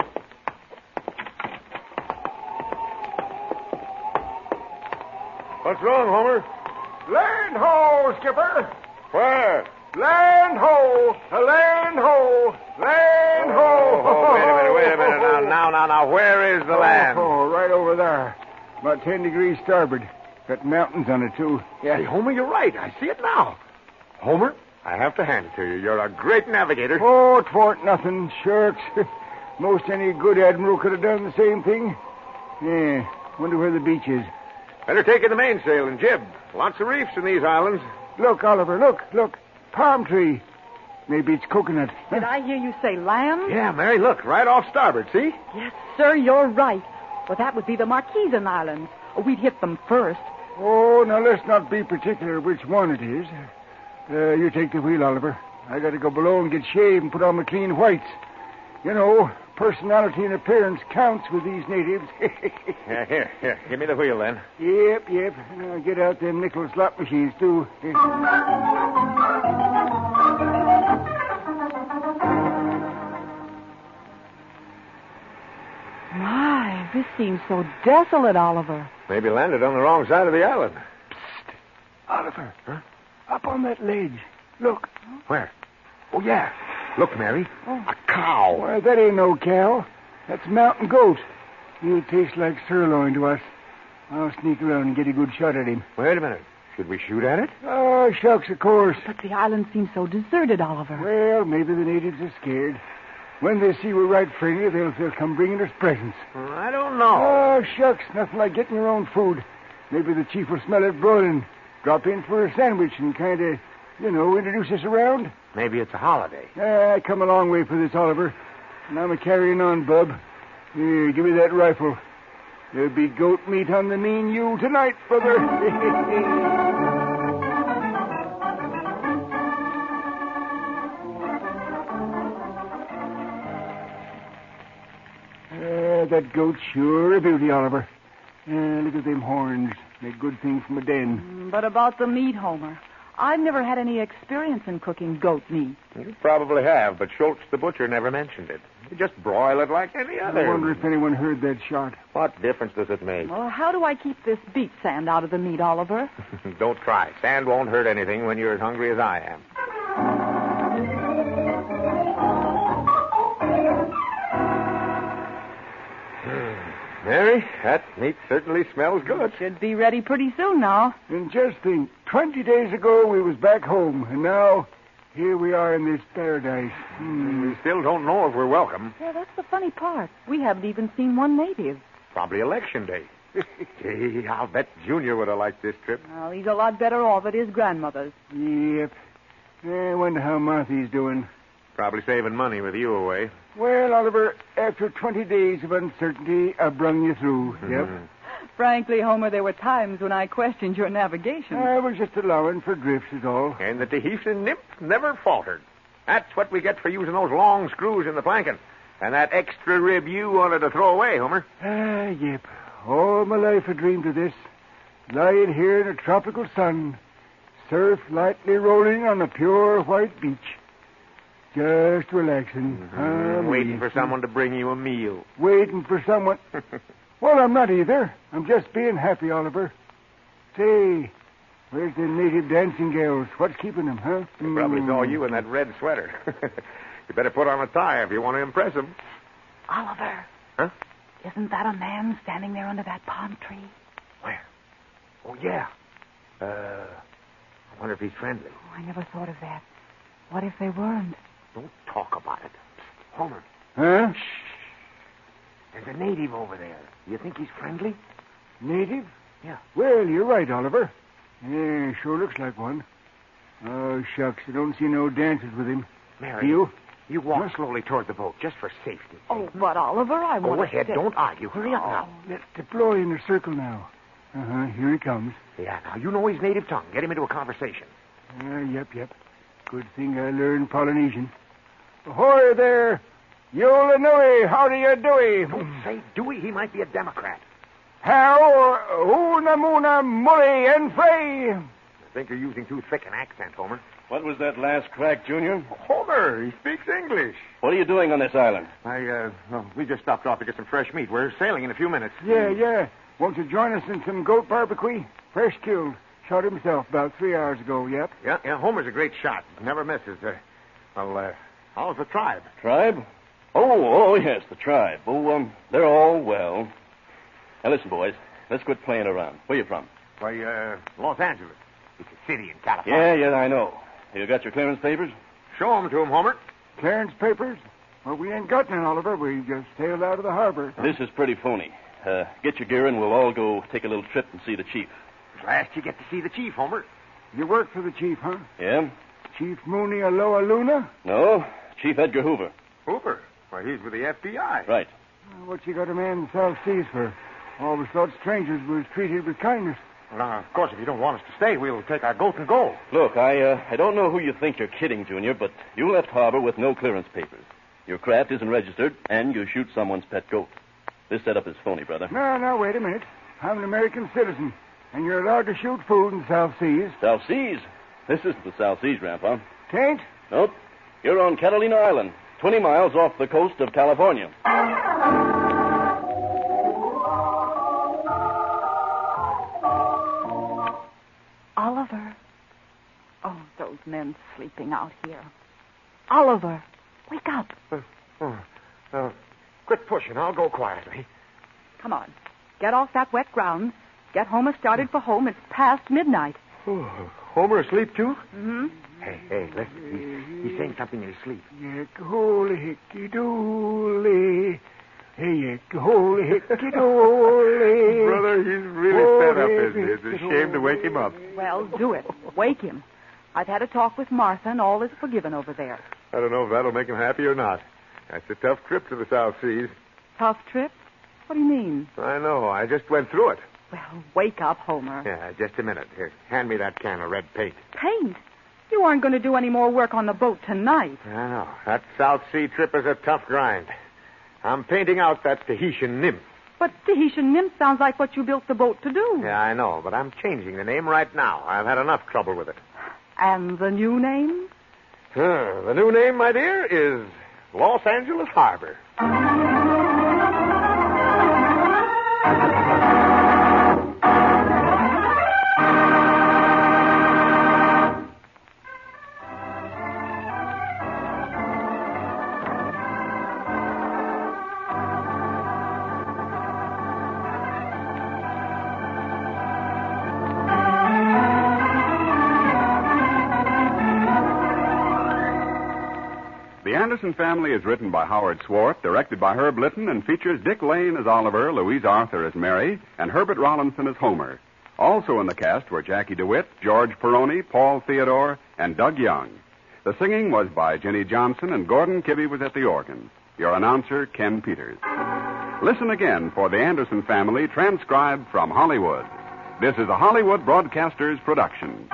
What's wrong, Homer? Land ho, Skipper! Where? Land ho! Land ho! Land ho! Wait a minute. Now, where is the land? Oh, right over there. About 10 degrees starboard. Got mountains on it, too. Yeah. Hey, Homer, you're right. I see it now. Homer, I have to hand it to you. You're a great navigator. Oh, 'twarn't nothing, sharks. Most any good admiral could have done the same thing. Yeah, wonder where the beach is. Better take in the mainsail and jib. Lots of reefs in these islands. Look, Oliver, look. Palm tree. Maybe it's coconut. Did I hear you say land? Yeah, Mary, look, right off starboard, see? Yes, sir, you're right. Well, that would be the Marquesan Islands. We'd hit them first. Oh, now let's not be particular which one it is. You take the wheel, Oliver. I got to go below and get shaved and put on my clean whites. You know, personality and appearance counts with these natives. Yeah, here. Give me the wheel, then. Yep. Now get out them nickel slot machines, too. My, this seems so desolate, Oliver. Maybe landed on the wrong side of the island. Psst. Oliver. Huh? Up on that ledge. Look. Where? Oh, yeah. Look, Mary. Oh. A cow. Well, that ain't no cow. That's mountain goat. He'll taste like sirloin to us. I'll sneak around and get a good shot at him. Wait a minute. Should we shoot at it? Oh, shucks, of course. But the island seems so deserted, Oliver. Well, maybe the natives are scared. When they see we're right friendly, they'll come bringing us presents. I don't know. Oh, shucks, nothing like getting your own food. Maybe the chief will smell it broiling. Drop in for a sandwich and kind of, introduce us around. Maybe it's a holiday. I come a long way for this, Oliver. And I'm carrying on, bub. Here, give me that rifle. There'll be goat meat on the mean Yule tonight, brother. That goat's sure a beauty, Oliver. Look at them horns. They're good thing from a den. But about the meat, Homer, I've never had any experience in cooking goat meat. You probably have, but Schultz the butcher never mentioned it. Just broil it like any I other. wonder if anyone heard that shot. What difference does it make? Well, how do I keep this beet sand out of the meat, Oliver? Don't try. Sand won't hurt anything when you're as hungry as I am. Mary, that meat certainly smells good. Should be ready pretty soon now. And just think, 20 days ago we was back home, and now here we are in this paradise. We still don't know if we're welcome. Yeah, that's the funny part. We haven't even seen one native. Probably election day. Gee, I'll bet Junior would have liked this trip. Well, he's a lot better off at his grandmother's. Yep. I wonder how Marthy's doing. Probably saving money with you away. Well, Oliver, after 20 days of uncertainty, I brung you through. Yep. Frankly, Homer, there were times when I questioned your navigation. I was just allowing for drifts is all. And the Tahitian nymph never faltered. That's what we get for using those long screws in the planking. And that extra rib you wanted to throw away, Homer. Yep. All my life I dreamed of this. Lying here in a tropical sun. Surf lightly rolling on a pure white beach. Just relaxing. Waiting for someone to bring you a meal. Waiting for someone. Well, I'm not either. I'm just being happy, Oliver. Say, where's the native dancing girls? What's keeping them, huh? They probably saw you in that red sweater. You better put on a tie if you want to impress them. Oliver. Huh? Isn't that a man standing there under that palm tree? Where? Oh, yeah. I wonder if he's friendly. Oh, I never thought of that. What if they weren't? Don't talk about it. Homer. Huh? Shh. There's a native over there. You think he's friendly? Native? Yeah. Well, you're right, Oliver. Yeah, sure looks like one. Oh, shucks. I don't see no dances with him. Mary, you walk slowly toward the boat, just for safety. Oh, but Oliver, I want Go ahead. Don't argue. Hurry up now. Let's deploy in a circle now. Here he comes. Yeah, now, you know his native tongue. Get him into a conversation. Yep. Good thing I learned Polynesian. Ahoy there! Yola Nui, how do you do? Don't say Dewey. He might be a Democrat. How? Una Muna Murray and Frey. I think you're using too thick an accent, Homer. What was that last crack, Junior? Homer, he speaks English. What are you doing on this island? We just stopped off to get some fresh meat. We're sailing in a few minutes. Yeah. Won't you join us in some goat barbecue? Fresh killed. Shot himself about 3 hours ago, yep. Yeah, Homer's a great shot. Never misses. How's the tribe? Tribe? Oh, yes, the tribe. Oh, they're all well. Now, listen, boys. Let's quit playing around. Where you from? Why, Los Angeles. It's a city in California. Yeah, I know. You got your clearance papers? Show them to him, Homer. Clearance papers? Well, we ain't got none, Oliver. We just sailed out of the harbor. This is pretty phony. Get your gear and we'll all go take a little trip and see the chief. Last you get to see the chief, Homer. You work for the chief, huh? Yeah? Chief Mooney Aloha Luna? No, Chief Edgar Hoover. Hoover? Why, he's with the FBI. Right. What you got a man in the South Seas for? Always thought strangers was treated with kindness. Well, now, of course, if you don't want us to stay, we'll take our goat and go. Look, I don't know who you think you're kidding, Junior, but you left harbor with no clearance papers. Your craft isn't registered, and you shoot someone's pet goat. This setup is phony, brother. No, wait a minute. I'm an American citizen, and you're allowed to shoot food in the South Seas. South Seas? This isn't the South Seas, Grandpa. Tain't? Nope. You're on Catalina Island, 20 miles off the coast of California. Oliver. Oh, those men sleeping out here. Oliver, wake up. Quit pushing. I'll go quietly. Come on. Get off that wet ground. Get Homer started for home. It's past midnight. Oh, Homer asleep, too? Mm-hmm. Hey, listen. He's saying something in his sleep. Holy hickey dooley. Hey, holy hickey dooley. Brother, he's really fed up, isn't he? It's a shame to wake him up. Well, do it. Wake him. I've had a talk with Martha, and all is forgiven over there. I don't know if that'll make him happy or not. That's a tough trip to the South Seas. Tough trip? What do you mean? I know. I just went through it. Well, wake up, Homer. Yeah, just a minute. Here, hand me that can of red paint. Paint? You aren't going to do any more work on the boat tonight. I know. That South Sea trip is a tough grind. I'm painting out that Tahitian nymph. But Tahitian nymph sounds like what you built the boat to do. Yeah, I know, but I'm changing the name right now. I've had enough trouble with it. And the new name? The new name, my dear, is Los Angeles Harbor. The Anderson Family is written by Howard Swart, directed by Herb Litton, and features Dick Lane as Oliver, Louise Arthur as Mary, and Herbert Rollinson as Homer. Also in the cast were Jackie DeWitt, George Peroni, Paul Theodore, and Doug Young. The singing was by Jenny Johnson, and Gordon Kibbe was at the organ. Your announcer, Ken Peters. Listen again for The Anderson Family, transcribed from Hollywood. This is a Hollywood Broadcasters production.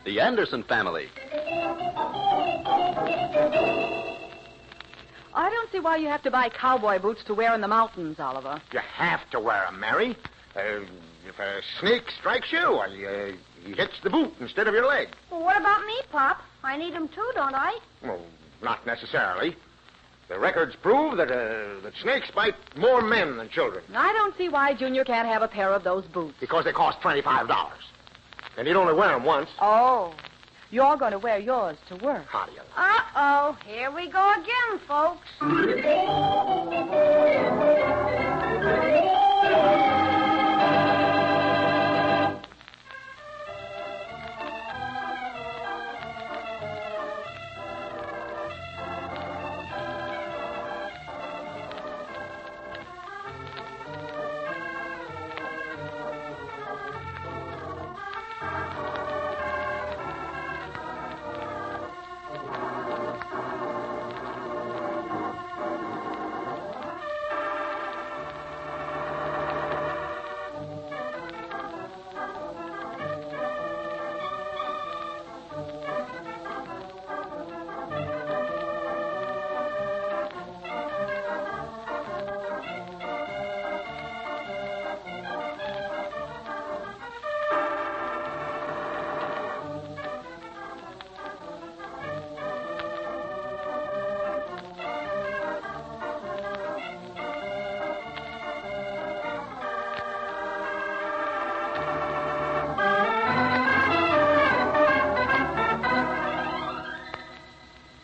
The Anderson Family. I don't see why you have to buy cowboy boots to wear in the mountains, Oliver. You have to wear 'em, Mary. If a snake strikes you, well, he hits the boot instead of your leg. Well, what about me, Pop? I need 'em too, don't I? Well, not necessarily. The records prove that snakes bite more men than children. I don't see why Junior can't have a pair of those boots. Because they cost $25. And you'd only wear 'em once. Oh, you're going to wear yours to work. How do you like? Uh-oh. Here we go again, folks.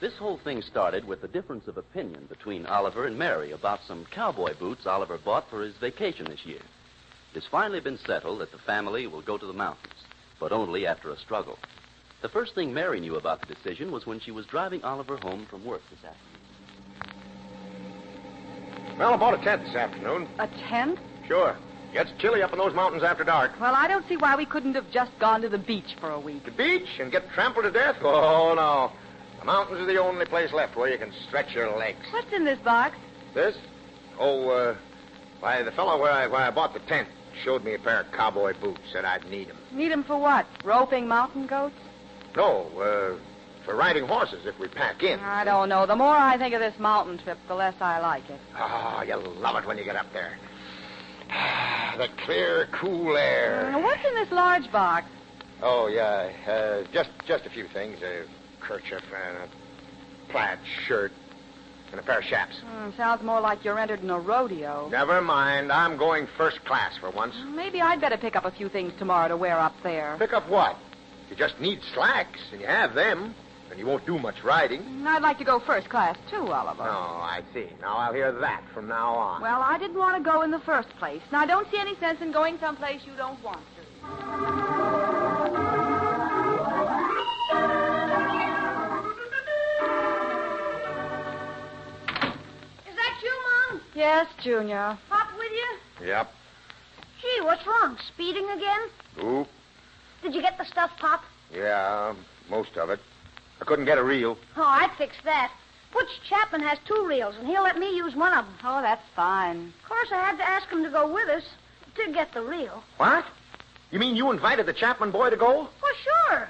This whole thing started with the difference of opinion between Oliver and Mary about some cowboy boots Oliver bought for his vacation this year. It's finally been settled that the family will go to the mountains, but only after a struggle. The first thing Mary knew about the decision was when she was driving Oliver home from work this afternoon. Well, I bought a tent this afternoon. A tent? Sure. Gets chilly up in those mountains after dark. Well, I don't see why we couldn't have just gone to the beach for a week. The beach and get trampled to death? Oh, no. The mountains are the only place left where you can stretch your legs. What's in this box? This? Oh, why, the fellow where I bought the tent showed me a pair of cowboy boots. Said I'd need them. Need them for what? Roping mountain goats? No, for riding horses if we pack in. I don't know. The more I think of this mountain trip, the less I like it. Oh, you'll love it when you get up there. The clear, cool air. What's in this large box? Oh, yeah, just a few things. A kerchief and a plaid shirt. and a pair of chaps. Sounds more like you're entered in a rodeo. Never mind. I'm going first class for once. Maybe I'd better pick up a few things tomorrow to wear up there. Pick up what? You just need slacks, and you have them. And you won't do much riding. I'd like to go first class, too, Oliver. Oh, I see. Now I'll hear that from now on. Well, I didn't want to go in the first place. And I don't see any sense in going someplace you don't want to. Is that you, Mom? Yes, Junior. Pop with you? Yep. Gee, what's wrong? Speeding again? Oop. Did you get the stuff, Pop? Yeah, most of it. I couldn't get a reel. Oh, I fixed that. Butch Chapman has 2 reels, and he'll let me use one of them. Oh, that's fine. Of course, I had to ask him to go with us to get the reel. What? You mean you invited the Chapman boy to go? Well, sure.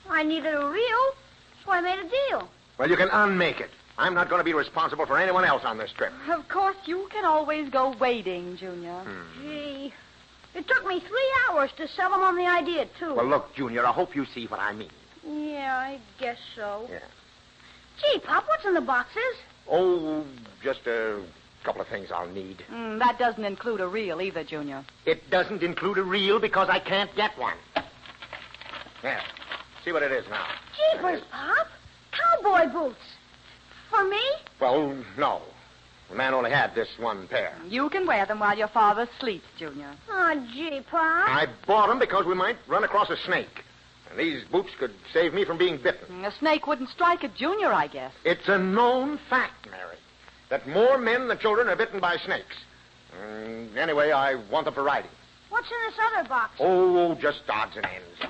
I needed a reel, so I made a deal. Well, you can unmake it. I'm not going to be responsible for anyone else on this trip. Of course, you can always go wading, Junior. Gee, it took me 3 hours to sell him on the idea, too. Well, look, Junior, I hope you see what I mean. Yeah, I guess so. Yeah. Gee, Pop, what's in the boxes? Oh, just a couple of things I'll need. That doesn't include a reel either, Junior. It doesn't include a reel because I can't get one. Yeah. See what it is now. Jeepers, Pop. Cowboy boots. For me? Well, no. The man only had this one pair. You can wear them while your father sleeps, Junior. Oh, gee, Pop. I bought them because we might run across a snake. And these boots could save me from being bitten. A snake wouldn't strike at Junior, I guess. It's a known fact, Mary, that more men than children are bitten by snakes. Anyway, I want them for riding. What's in this other box? Oh, just odds and ends.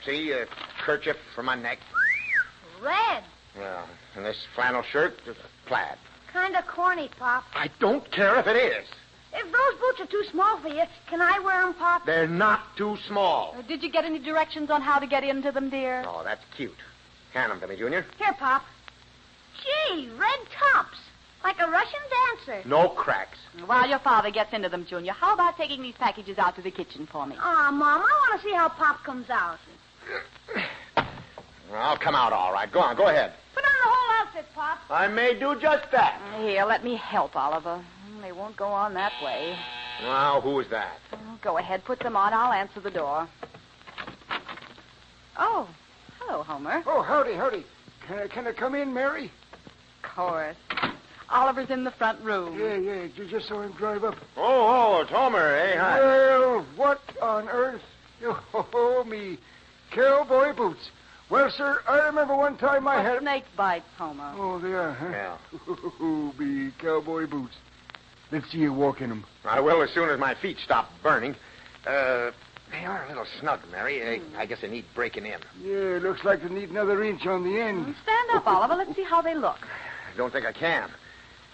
See, a kerchief for my neck. Red. Yeah, and this flannel shirt, plaid. Kind of corny, Pop. I don't care if it is. If those boots are too small for you, can I wear them, Pop? They're not too small. Did you get any directions on how to get into them, dear? Oh, that's cute. Hand them to me, Junior. Here, Pop. Gee, red tops. Like a Russian dancer. No cracks. While your father gets into them, Junior, how about taking these packages out to the kitchen for me? Aw, Mom, I want to see how Pop comes out. I'll come out all right. Go on, go ahead. Put on the whole outfit, Pop. I may do just that. Here, let me help, Oliver. They won't go on that way. Now, who is that? Go ahead, put them on. I'll answer the door. Oh, hello, Homer. Oh, howdy. Can I come in, Mary? Of course. Oliver's in the front room. Yeah. You just saw him drive up. Oh, it's Homer. Hey, hi. Well, what on earth? Oh, me cowboy boots. Well, sir, I remember one time I had... snake bites, Homer. Oh, they are, huh? Yeah. Oh, me cowboy boots. Let's see you walk in them. I will as soon as my feet stop burning. They are a little snug, Mary. I guess they need breaking in. Yeah, looks like they need another inch on the end. Stand up, Oliver. Let's see how they look. I don't think I can.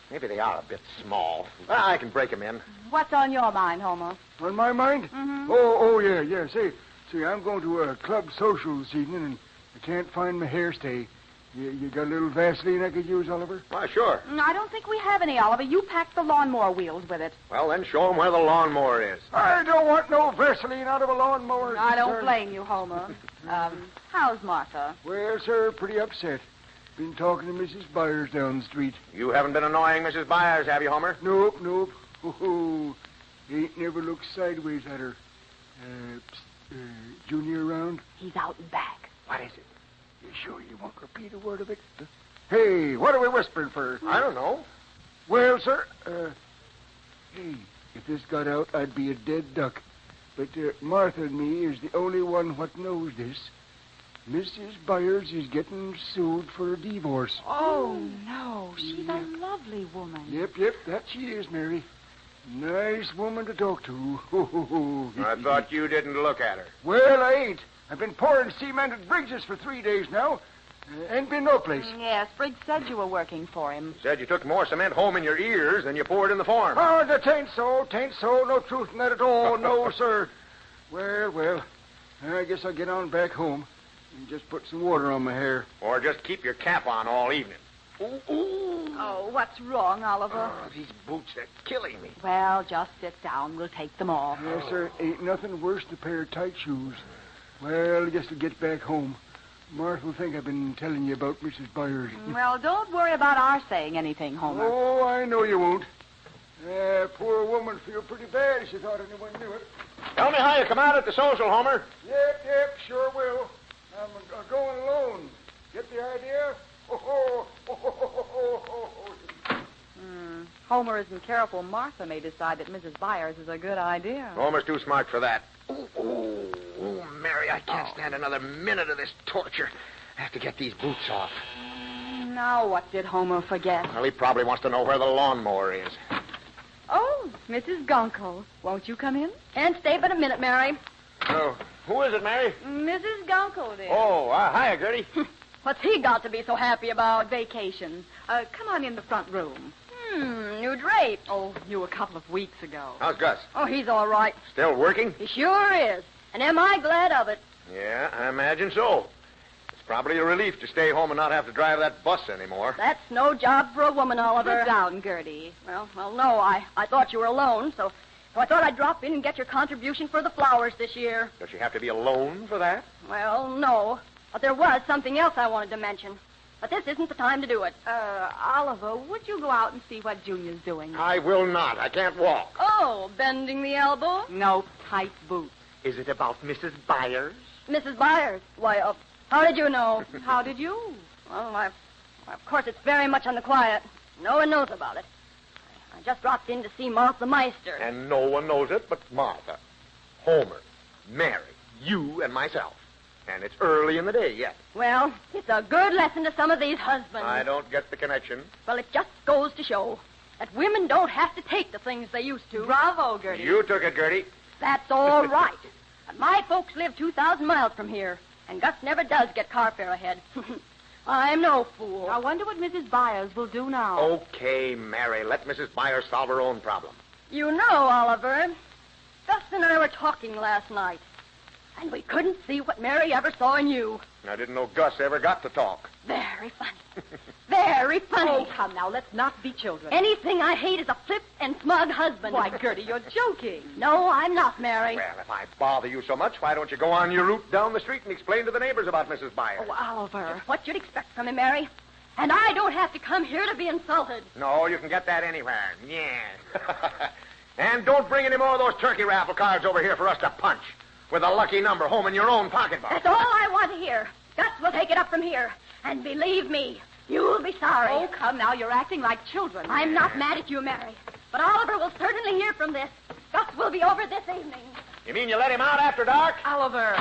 Maybe they are a bit small. Well, I can break them in. What's on your mind, Homer? On my mind? Mm-hmm. Oh, yeah. See, I'm going to a club social this evening, and I can't find my hairstay. You got a little Vaseline I could use, Oliver? Why, sure. I don't think we have any, Oliver. You packed the lawnmower wheels with it. Well, then show them where the lawnmower is. I don't want no Vaseline out of a lawnmower. I don't blame you, Homer. How's Martha? Well, sir, pretty upset. Been talking to Mrs. Byers down the street. You haven't been annoying Mrs. Byers, have you, Homer? Nope. Oh, ain't never looked sideways at her. Junior around? He's out and back. What is it? You sure you won't repeat a word of it? Hey, what are we whispering for? I don't know. Well, sir, hey, if this got out, I'd be a dead duck. But Martha and me is the only one what knows this. Mrs. Byers is getting sued for a divorce. Oh, no. She's a lovely woman. Yep, that she is, Mary. Nice woman to talk to. I thought you didn't look at her. Well, I ain't. I've been pouring cement at Briggs's for 3 days now. Ain't been no place. Yes, Briggs said you were working for him. Said you took more cement home in your ears than you poured in the farm. Oh, that ain't so. No truth in that at all. No, sir. Well. I guess I'll get on back home and just put some water on my hair. Or just keep your cap on all evening. Ooh. Oh, what's wrong, Oliver? Oh, these boots, they're killing me. Well, just sit down. We'll take them off. Yes, sir. Ain't nothing worse than a pair of tight shoes. Well, I guess I'll get back home. Martha will think I've been telling you about Mrs. Byers. Well, don't worry about our saying anything, Homer. Oh, I know you won't. Poor woman feel pretty bad. She thought anyone knew it. Tell me how you come out at the social, Homer. Yep, sure will. I'm going alone. Get the idea? Homer isn't careful. Martha may decide that Mrs. Byers is a good idea. Homer's too smart for that. Oh, Mary, I can't stand another minute of this torture. I have to get these boots off. Now, what did Homer forget? Well, he probably wants to know where the lawnmower is. Oh, Mrs. Gunkel. Won't you come in? Can't stay but a minute, Mary. Oh, who is it, Mary? Mrs. Gunkel, dear. Oh, hiya, Gertie. What's he got to be so happy about? Vacation. Come on in the front room. New drape. Oh, new a couple of weeks ago. How's Gus? Oh, he's all right. Still working? He sure is. And am I glad of it? Yeah, I imagine so. It's probably a relief to stay home and not have to drive that bus anymore. That's no job for a woman, Oliver. Sit down, Gertie. Well, no, I thought you were alone, so I thought I'd drop in and get your contribution for the flowers this year. Does she have to be alone for that? Well, no. But there was something else I wanted to mention. But this isn't the time to do it. Oliver, would you go out and see what Junior's doing? I will not. I can't walk. Oh, bending the elbow? No, tight boots. Is it about Mrs. Byers? Mrs. Byers? Why, how did you know? How did you? Well, of course, it's very much on the quiet. No one knows about it. I just dropped in to see Martha Meister. And no one knows it but Martha, Homer, Mary, you, and myself. And it's early in the day yet. Well, it's a good lesson to some of these husbands. I don't get the connection. Well, it just goes to show that women don't have to take the things they used to. Bravo, Gertie. You took it, Gertie. That's all right. But my folks live 2,000 miles from here, and Gus never does get car fare ahead. I'm no fool. I wonder what Mrs. Byers will do now. Okay, Mary, let Mrs. Byers solve her own problem. You know, Oliver, Gus and I were talking last night, and we couldn't see what Mary ever saw in you. I didn't know Gus ever got to talk. Very funny. Very funny. Oh, come now, let's not be children. Anything I hate is a flip and smug husband. Why, Gertie, you're joking. No, I'm not, Mary. Well, if I bother you so much, why don't you go on your route down the street and explain to the neighbors about Mrs. Byers? Oh, Oliver. It's what you'd expect from me, Mary. And I don't have to come here to be insulted. No, you can get that anywhere. Yeah. And don't bring any more of those turkey raffle cards over here for us to punch. With a lucky number home in your own pocketbook. That's all I want to hear. Gus will take it up from here. And believe me, you'll be sorry. Oh, come now, you're acting like children. I'm not mad at you, Mary. But Oliver will certainly hear from this. Gus will be over this evening. You mean you let him out after dark? Oliver.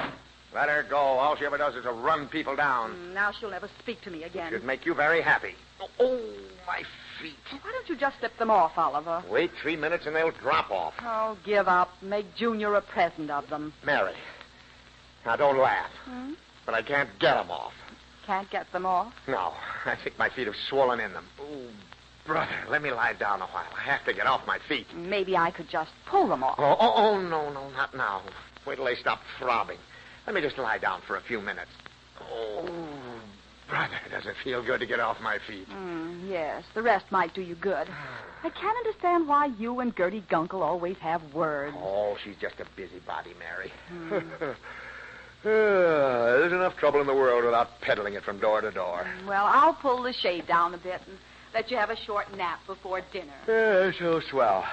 Let her go. All she ever does is to run people down. Now she'll never speak to me again. Should make you very happy. Oh, my feet. Why don't you just slip them off, Oliver? Wait 3 minutes and they'll drop off. Oh, give up. Make Junior a present of them. Mary, now don't laugh. But I can't get them off. Can't get them off? No, I think my feet have swollen in them. Oh, brother, let me lie down a while. I have to get off my feet. Maybe I could just pull them off. Oh, no, not now. Wait till they stop throbbing. Let me just lie down for a few minutes. Oh, brother, does it feel good to get off my feet? Yes, the rest might do you good. I can't understand why you and Gertie Gunkel always have words. Oh, she's just a busybody, Mary. There's enough trouble in the world without peddling it from door to door. Well, I'll pull the shade down a bit and let you have a short nap before dinner. So swell.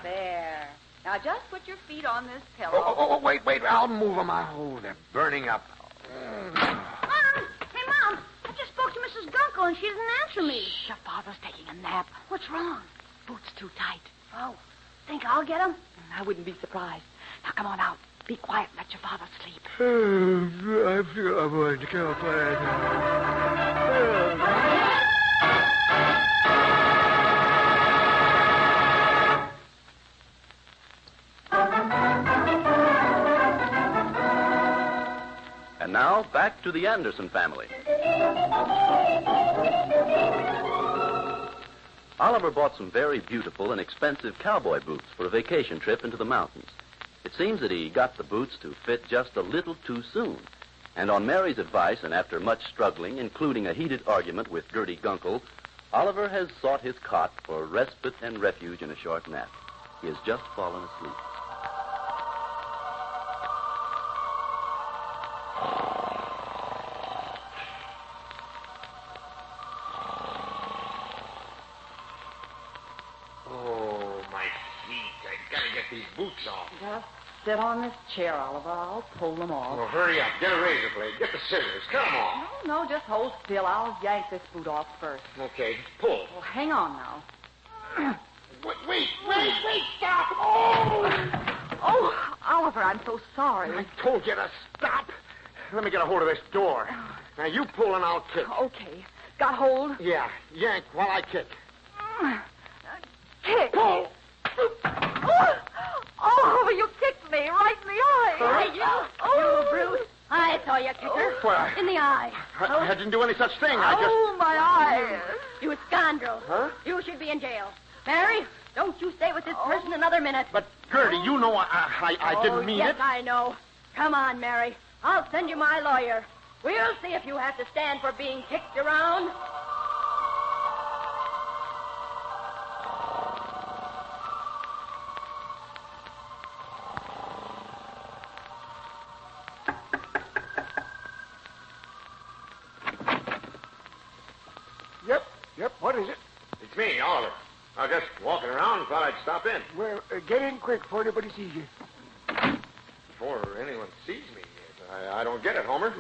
There. Now, just put your feet on this pillow. Oh, wait. I'll move them. Oh, they're burning up. Mom! Hey, Mom! I just spoke to Mrs. Gunkel, and she doesn't answer me. Shh, your father's taking a nap. What's wrong? Boots too tight. Oh, think I'll get him? I wouldn't be surprised. Now, come on out. Be quiet and let your father sleep. I feel I'm going to kill And now, back to the Anderson family. Oliver bought some very beautiful and expensive cowboy boots for a vacation trip into the mountains. It seems that he got the boots to fit just a little too soon. And on Mary's advice, and after much struggling, including a heated argument with Gertie Gunkel, Oliver has sought his cot for respite and refuge in a short nap. He has just fallen asleep. these boots off. Just sit on this chair, Oliver. I'll pull them off. Well, hurry up. Get a razor blade. Get the scissors. Come on. No, just hold still. I'll yank this boot off first. Okay, pull. Well, hang on now. Wait, stop! Oh! Oh, Oliver, I'm so sorry. I told you to stop. Let me get a hold of this door. Now, you pull and I'll kick. Okay. Got hold? Yeah, yank while I kick. Kick. Pull! Oh, you kicked me right in the eye. You brute. I saw you kick her. Well, in the eye. I didn't do any such thing. My eye. You scoundrel. Huh? You should be in jail. Mary, don't you stay with this person another minute. But, Gertie, you know I didn't mean yes, it. I know. Come on, Mary. I'll send you my lawyer. We'll see if you have to stand for being kicked around. Yep, what is it? It's me, Oliver. I was just walking around and thought I'd stop in. Well, get in quick before anybody sees you. Before anyone sees me. I don't get it, Homer.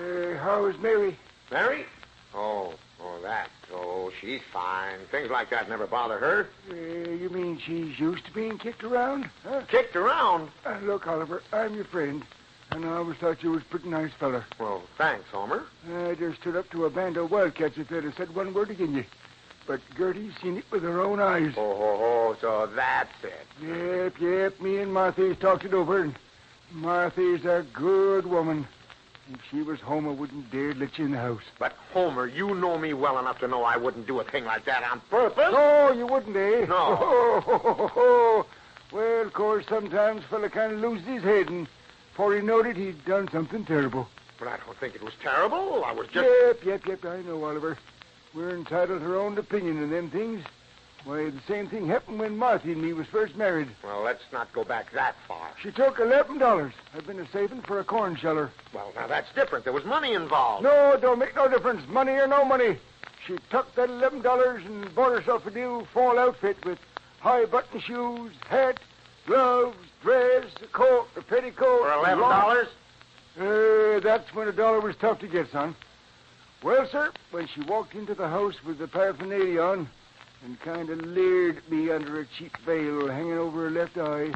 How's Mary? Mary? Oh, that. Oh, she's fine. Things like that never bother her. You mean she's used to being kicked around? Huh? Kicked around? Look, Oliver, I'm your friend, and I always thought you was a pretty nice fella. Well, thanks, Homer. I just stood up to a band of wildcats if they'd have said one word against you. But Gertie's seen it with her own eyes. Oh, so that's it. Yep. Me and Marthy's talked it over, and Marthy's a good woman. If she was home, I wouldn't dare let you in the house. But, Homer, you know me well enough to know I wouldn't do a thing like that on purpose. No, you wouldn't, eh? No. Well, of course, sometimes a fella kind of loses his head, and before he knowed it, he'd done something terrible. But I don't think it was terrible. I was just... Yep, I know, Oliver. We're entitled to our own opinion on them things. Why, the same thing happened when Marthy and me was first married. Well, let's not go back that far. She took $11. I've been a-saving for a corn sheller. Well, now that's different. There was money involved. No, it don't make no difference, money or no money. She took that $11 and bought herself a new fall outfit with high button shoes, hat, gloves, dress, a coat, a petticoat. For $11? That's when $1 was tough to get, son. Well, sir, when she walked into the house with the paraphernalia on and kind of leered at me under a cheap veil hanging over her left eye,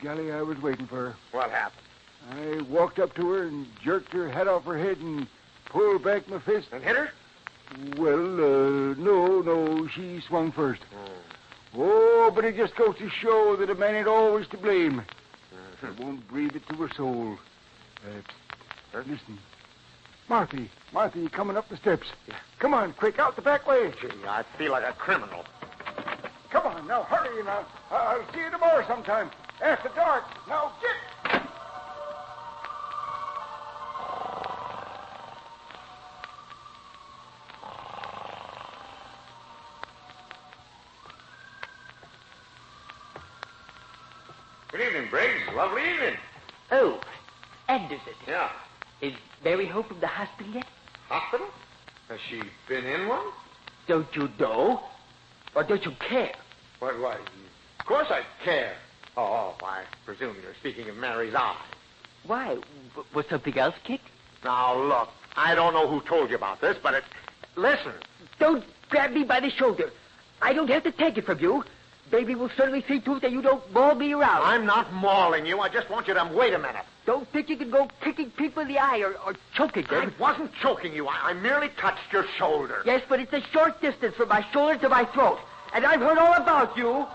golly, I was waiting for her. What happened? I walked up to her and jerked her hat off her head and pulled back my fist. And hit her? Well, no, she swung first. Oh, but it just goes to show that a man ain't always to blame. I won't breathe it to her soul. Listen. Marthy, you coming up the steps. Yeah. Come on, quick, out the back way. Gee, I feel like a criminal. Come on, now, hurry now. I'll see you tomorrow sometime. After dark. Now, get... Good evening, Briggs. Lovely evening. Oh, Anderson. Yeah. Is Mary home from the hospital yet? Hospital? Has she been in one? Don't you know? Or don't you care? Why, of course I care. Oh, I presume you're speaking of Mary's eye. Why? Was something else kicked? Now, look, I don't know who told you about this, but listen. Don't grab me by the shoulder. I don't have to take it from you. Baby will certainly see to it that you don't maul me around. I'm not mauling you. I just want you to wait a minute. Don't think you can go kicking people in the eye or choking them. I wasn't choking you. I merely touched your shoulder. Yes, but it's a short distance from my shoulder to my throat. And I've heard all about you.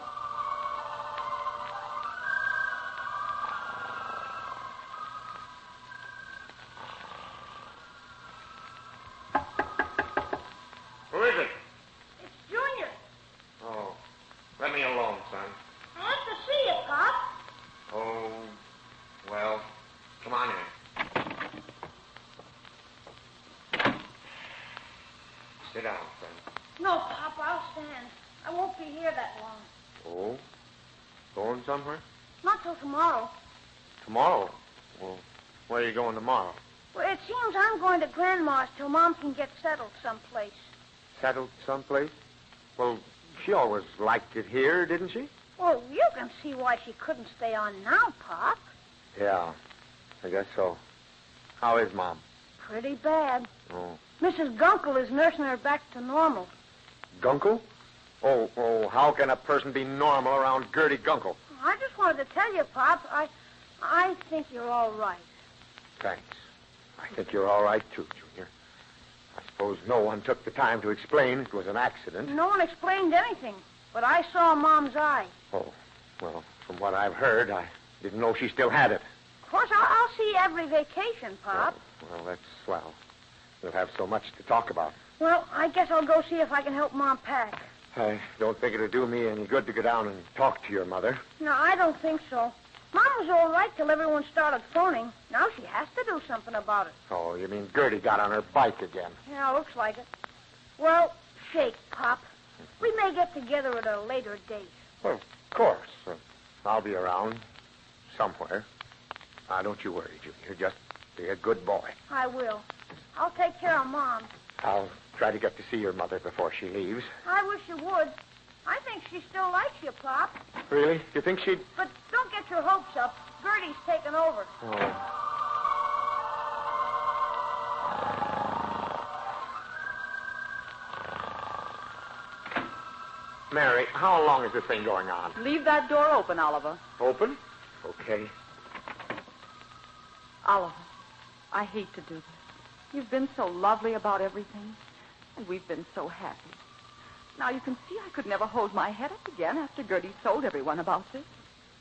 Who is it? It's Junior. Oh, let me alone, son. I want to see you, Pop. Oh, well, come on in. Sit down, son. No, Pop, I'll stand. I won't be here that long. Oh? Going somewhere? Not till tomorrow. Tomorrow? Well, where are you going tomorrow? Well, it seems I'm going to Grandma's till Mom can get settled someplace. Settled someplace? Well, she always liked it here, didn't she? Well, you can see why she couldn't stay on now, Pop. Yeah, I guess so. How is Mom? Pretty bad. Oh. Mrs. Gunkel is nursing her back to normal. Gunkel? Oh, how can a person be normal around Gertie Gunkel? I just wanted to tell you, Pop, I think you're all right. Thanks. I think you're all right, too, Junior. I suppose no one took the time to explain it was an accident. No one explained anything, but I saw Mom's eye. Oh, well, from what I've heard, I didn't know she still had it. Of course, I'll see you every vacation, Pop. Well, that's swell. We'll have so much to talk about. Well, I guess I'll go see if I can help Mom pack. I don't think it'll do me any good to go down and talk to your mother. No, I don't think so. Mom was all right till everyone started phoning. Now she has to do something about it. Oh, you mean Gertie got on her bike again? Yeah, looks like it. Well, shake, Pop. We may get together at a later date. Well, of course. I'll be around somewhere. Now, don't you worry, Junior. Just be a good boy. I will. I'll take care of Mom. I'll try to get to see your mother before she leaves. I wish you would. I think she still likes you, Pop. Really? You think she'd... But don't get your hopes up. Gertie's taken over. Oh. Mary, how long is this thing going on? Leave that door open, Oliver. Open? Okay. Oliver, I hate to do this. You've been so lovely about everything, and we've been so happy. Now you can see I could never hold my head up again after Gertie told everyone about this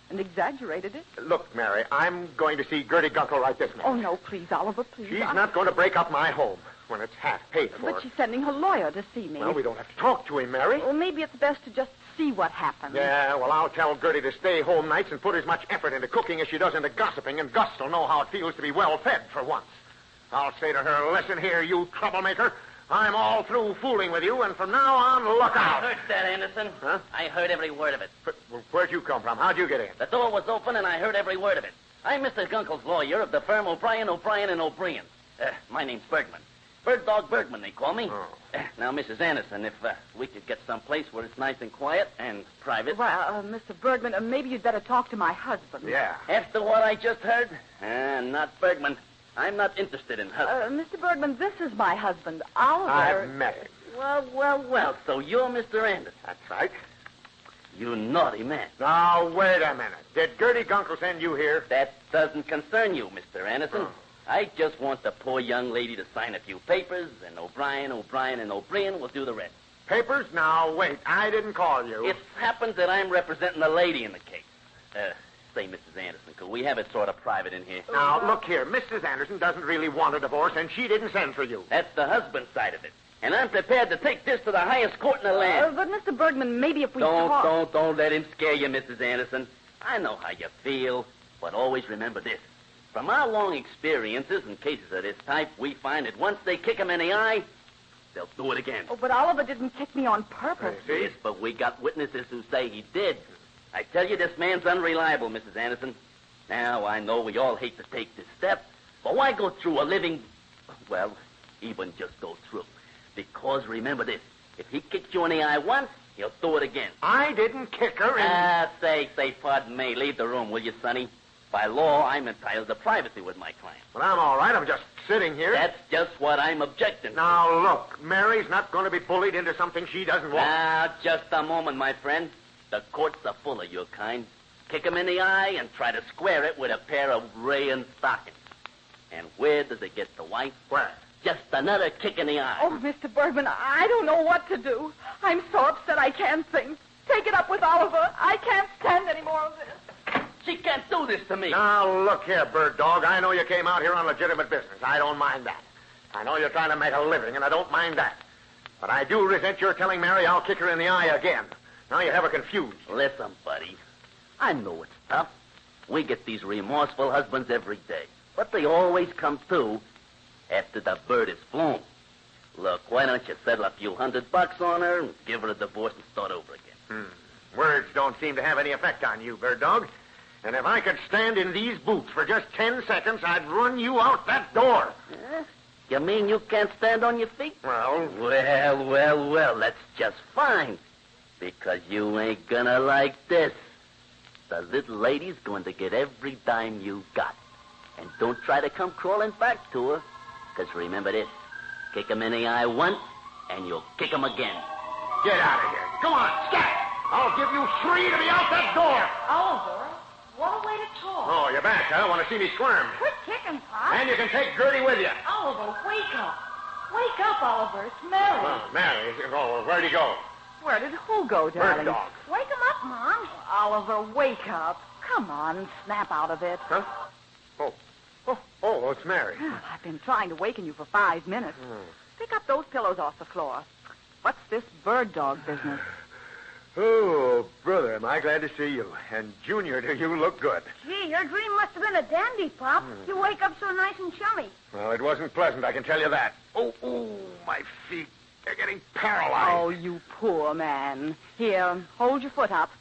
and exaggerated it. Look, Mary, I'm going to see Gertie Gunkel right this minute. Oh, no, please, Oliver, please. She's not going to break up my home when it's half paid for. But she's sending her lawyer to see me. Well, we don't have to talk to him, Mary. Well, maybe it's best to just see what happens. Yeah, well, I'll tell Gertie to stay home nights and put as much effort into cooking as she does into gossiping, and Gus will know how it feels to be well-fed for once. I'll say to her, listen here, you troublemaker. I'm all through fooling with you, and from now on, look out. I heard that, Anderson. Huh? I heard every word of it. Where'd you come from? How'd you get in? The door was open, and I heard every word of it. I'm Mr. Gunkel's lawyer of the firm O'Brien, and O'Brien. My name's Bergman. Bird Dog Bergman, they call me. Oh. Now, Mrs. Anderson, if we could get someplace where it's nice and quiet and private. Well, Mr. Bergman, maybe you'd better talk to my husband. Yeah. After what I just heard? Not Bergman. I'm not interested in husbands. Mr. Bergman, this is my husband, Oliver. I've met him. Well, so you're Mr. Anderson. That's right. You naughty man. Now, wait a minute. Did Gertie Gunkel send you here? That doesn't concern you, Mr. Anderson. I just want the poor young lady to sign a few papers, and O'Brien, and O'Brien will do the rest. Papers? Now, wait. I didn't call you. It happens that I'm representing the lady in the case. Say, Mrs. Anderson, could we have it sort of private in here? Now, look here. Mrs. Anderson doesn't really want a divorce, and she didn't send for you. That's the husband's side of it. And I'm prepared to take this to the highest court in the land. But, Mr. Bergman, maybe if we Don't let him scare you, Mrs. Anderson. I know how you feel, but always remember this. From our long experiences in cases of this type, we find that once they kick him in the eye, they'll do it again. Oh, but Oliver didn't kick me on purpose. Yes, but we got witnesses who say he did. I tell you, this man's unreliable, Mrs. Anderson. Now, I know we all hate to take this step, but why go through a living... Well, even just go through. Because remember this, if he kicked you in the eye once, he'll do it again. I didn't kick her in... Say, pardon me. Leave the room, will you, Sonny? By law, I'm entitled to privacy with my client. Well, I'm all right. I'm just sitting here. That's just what I'm objecting to. Now, look, Mary's not going to be bullied into something she doesn't want. Now, just a moment, my friend. The courts are full of your kind. Kick him in the eye and try to square it with a pair of rayon stockings. And where does it get the wife? Where? Just another kick in the eye. Oh, Mr. Bergman, I don't know what to do. I'm so upset I can't think. Take it up with Oliver. I can't stand any more of this. She can't do this to me. Now, look here, Bird Dog. I know you came out here on legitimate business. I don't mind that. I know you're trying to make a living, and I don't mind that. But I do resent your telling Mary I'll kick her in the eye again. Now you have her confused. Listen, buddy. I know it's tough. We get these remorseful husbands every day. But they always come through after the bird is flown. Look, why don't you settle a few $100 on her and give her a divorce and start over again? Words don't seem to have any effect on you, Bird Dog. And if I could stand in these boots for just 10 seconds, I'd run you out that door. You mean you can't stand on your feet? Well, that's just fine. Because you ain't gonna like this. The little lady's going to get every dime you got. And don't try to come crawling back to her. Because remember this, kick 'em in the eye once, and you'll kick 'em again. Get out of here. Come on, scat! I'll give you 3 to be out that door. Oliver, what a way to talk. Oh, you're back, huh? Want to see me squirm? Quit kicking, Pop. And you can take Gertie with you. Oliver, wake up. Wake up, Oliver. It's Mary. Oh, Mary. Oh, where'd he go? Where did who go, darling? Bird dog. Wake him up, Mom. Oliver, wake up. Come on, snap out of it. Huh? Oh, it's Mary. I've been trying to waken you for 5 minutes. Pick up those pillows off the floor. What's this bird dog business? Oh, brother, am I glad to see you. And, Junior, do you look good. Gee, your dream must have been a dandy, Pop. You wake up so nice and chummy. Well, it wasn't pleasant, I can tell you that. Oh, my feet. They're getting paralyzed. Oh, you poor man. Here, hold your foot up.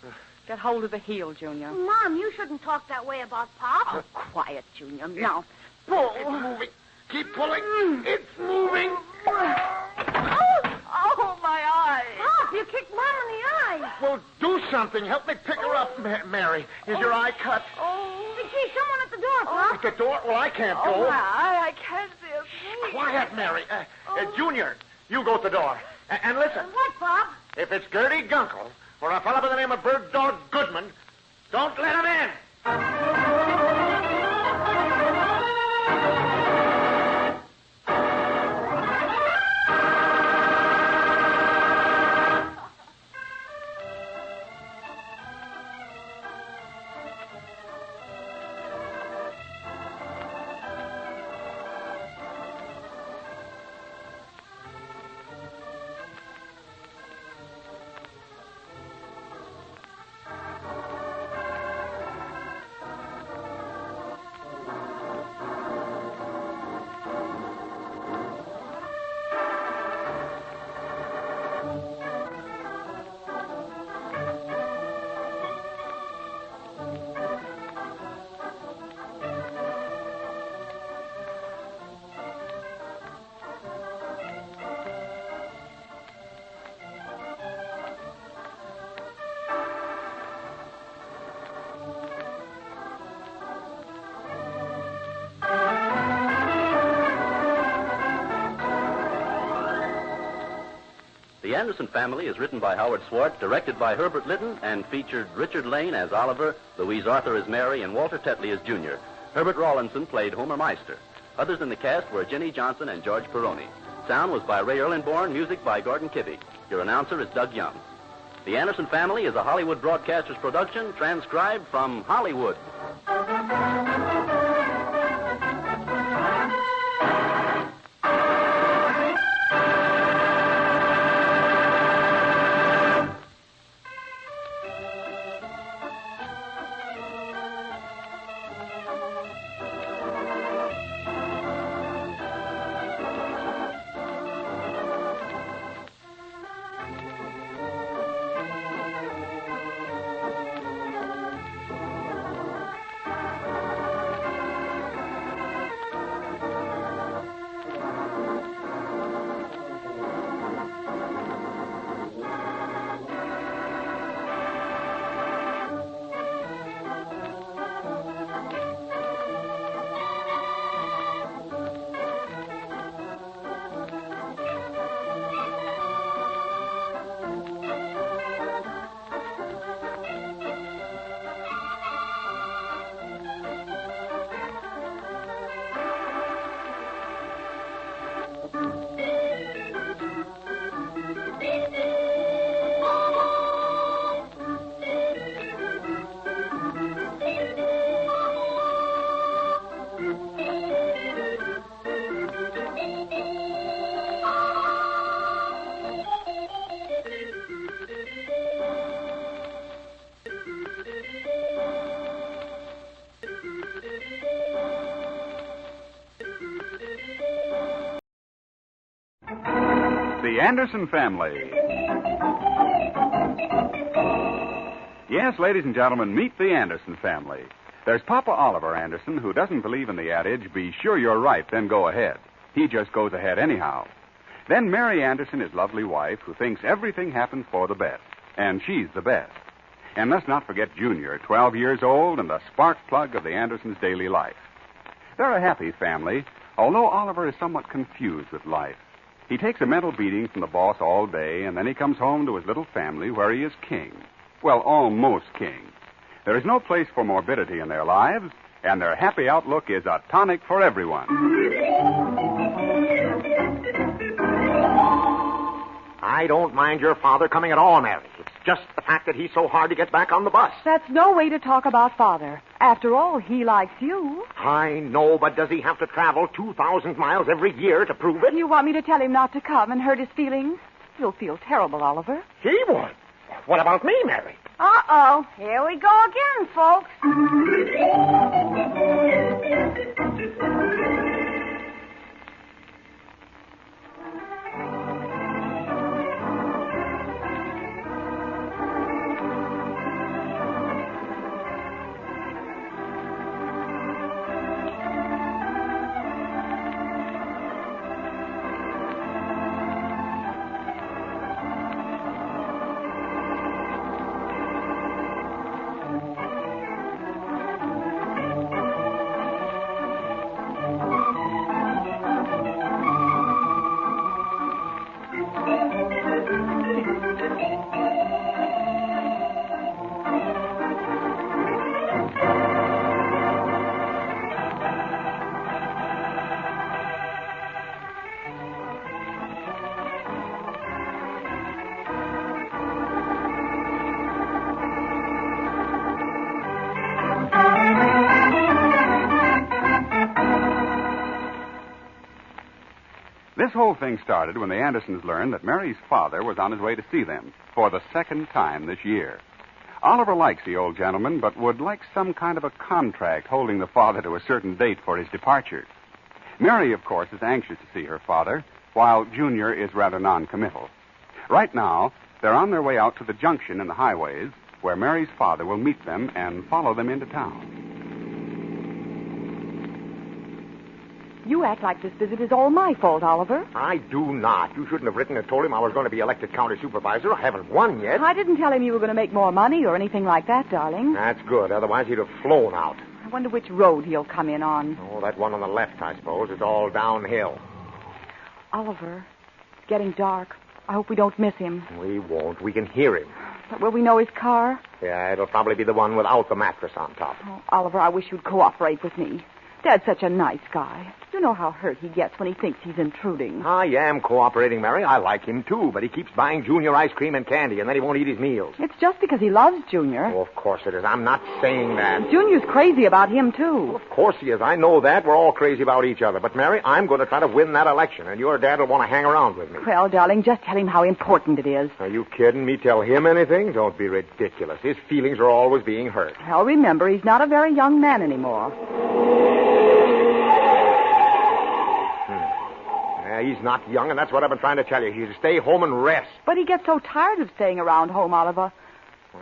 Get hold of the heel, Junior. Mom, you shouldn't talk that way about Pop. Oh, quiet, Junior. Now, pull. It's moving. Keep pulling. It's moving. Oh, my eye. Pop, you kicked Mom in the eye. Well, do something. Help me pick her up, Mary. Is your eye cut? Gee, someone at the door, Pop. At the door? Well, I can't go. Oh, my eye. I can't see a thing. Quiet, Mary. Junior, you go at the door. And listen. What, Pop? If it's Gertie Gunkel or a fellow by the name of Bird Dog Goodman, don't let him in. The Anderson Family is written by Howard Swart, directed by Herbert Lytton, and featured Richard Lane as Oliver, Louise Arthur as Mary, and Walter Tetley as Junior. Herbert Rawlinson played Homer Meister. Others in the cast were Jenny Johnson and George Peroni. Sound was by Ray Erlenborn, music by Gordon Kibbe. Your announcer is Doug Young. The Anderson Family is a Hollywood Broadcasters production, transcribed from Hollywood. The Anderson Family. Yes, ladies and gentlemen, meet the Anderson family. There's Papa Oliver Anderson, who doesn't believe in the adage, be sure you're right, then go ahead. He just goes ahead anyhow. Then Mary Anderson, his lovely wife, who thinks everything happens for the best. And she's the best. And let's not forget Junior, 12 years old and the spark plug of the Andersons' daily life. They're a happy family, although Oliver is somewhat confused with life. He takes a mental beating from the boss all day, and then he comes home to his little family where he is king. Well, almost king. There is no place for morbidity in their lives, and their happy outlook is a tonic for everyone. I don't mind your father coming at all, Mary. It's just the fact that he's so hard to get back on the bus. That's no way to talk about Father. After all, he likes you. I know, but does he have to travel 2,000 miles every year to prove it? You want me to tell him not to come and hurt his feelings? He'll feel terrible, Oliver. He won't. What about me, Mary? Uh-oh. Here we go again, folks. This whole thing started when the Andersons learned that Mary's father was on his way to see them for the second time this year. Oliver likes the old gentleman, but would like some kind of a contract holding the father to a certain date for his departure. Mary, of course, is anxious to see her father, while Junior is rather non-committal. Right now, they're on their way out to the junction in the highways, where Mary's father will meet them and follow them into town. You act like this visit is all my fault, Oliver. I do not. You shouldn't have written and told him I was going to be elected county supervisor. I haven't won yet. I didn't tell him you were going to make more money or anything like that, darling. That's good. Otherwise, he'd have flown out. I wonder which road he'll come in on. Oh, that one on the left, I suppose. It's all downhill. Oliver, it's getting dark. I hope we don't miss him. We won't. We can hear him. But will we know his car? Yeah, it'll probably be the one without the mattress on top. Oh, Oliver, I wish you'd cooperate with me. Dad's such a nice guy. You know how hurt he gets when he thinks he's intruding. I am cooperating, Mary. I like him, too, but he keeps buying Junior ice cream and candy, and then he won't eat his meals. It's just because he loves Junior. Oh, of course it is. I'm not saying that. Junior's crazy about him, too. Well, of course he is. I know that. We're all crazy about each other. But, Mary, I'm going to try to win that election, and your dad will want to hang around with me. Well, darling, just tell him how important it is. Are you kidding me? Tell him anything? Don't be ridiculous. His feelings are always being hurt. Well, remember, he's not a very young man anymore. He's not young, and that's what I've been trying to tell you. He's to stay home and rest. But he gets so tired of staying around home, Oliver.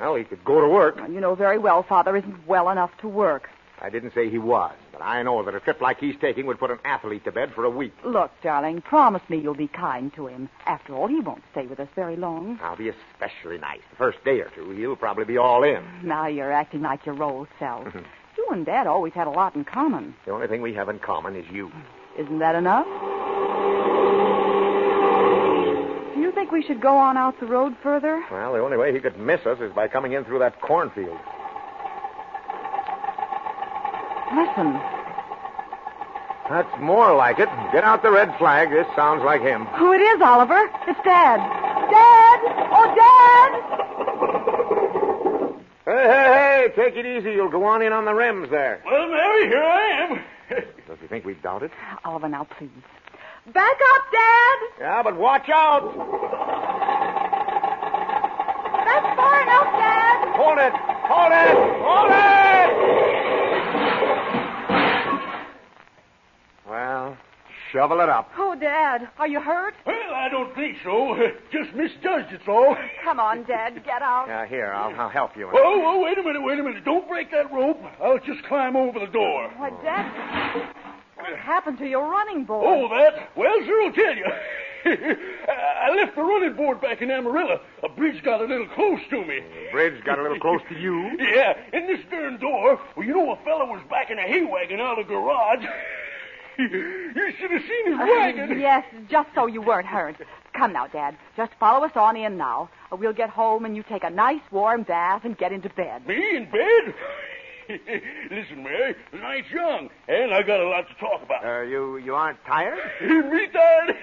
Well, he could go to work. Well, you know very well Father isn't well enough to work. I didn't say he was, but I know that a trip like he's taking would put an athlete to bed for a week. Look, darling, promise me you'll be kind to him. After all, he won't stay with us very long. I'll be especially nice. The first day or two, he'll probably be all in. Now you're acting like your old self. You and Dad always had a lot in common. The only thing we have in common is you. Isn't that enough? Do you think we should go on out the road further? Well, the only way he could miss us is by coming in through that cornfield. Listen. That's more like it. Get out the red flag. This sounds like him. Oh, it is, Oliver. It's Dad. Dad! Oh, Dad! Hey, take it easy. You'll go on in on the rims there. Well, Mary, here I am. Does he think we've doubted? Oliver, now, please. Back up, Dad! Yeah, but watch out! That's far enough, Dad! Hold it! Hold it! Hold it! Well, shovel it up. Oh, Dad, are you hurt? Well, I don't think so. Just misjudged, it's all. Come on, Dad, get out. Yeah, here, I'll help you. Oh, wait a minute. Don't break that rope. I'll just climb over the door. Why, Dad, what happened to your running board? Oh, that? Well, sir, I'll tell you. I left the running board back in Amarillo. A bridge got a little close to me. The bridge got a little close to you? Yeah, in this darn door. Well, you know, a fellow was backing a hay wagon out of the garage. You should have seen his wagon. Yes, just so you weren't hurt. Come now, Dad. Just follow us on in now. We'll get home and you take a nice warm bath and get into bed. Me in bed? Listen, Mary, the night's young, and I got a lot to talk about. You aren't tired? Me tired?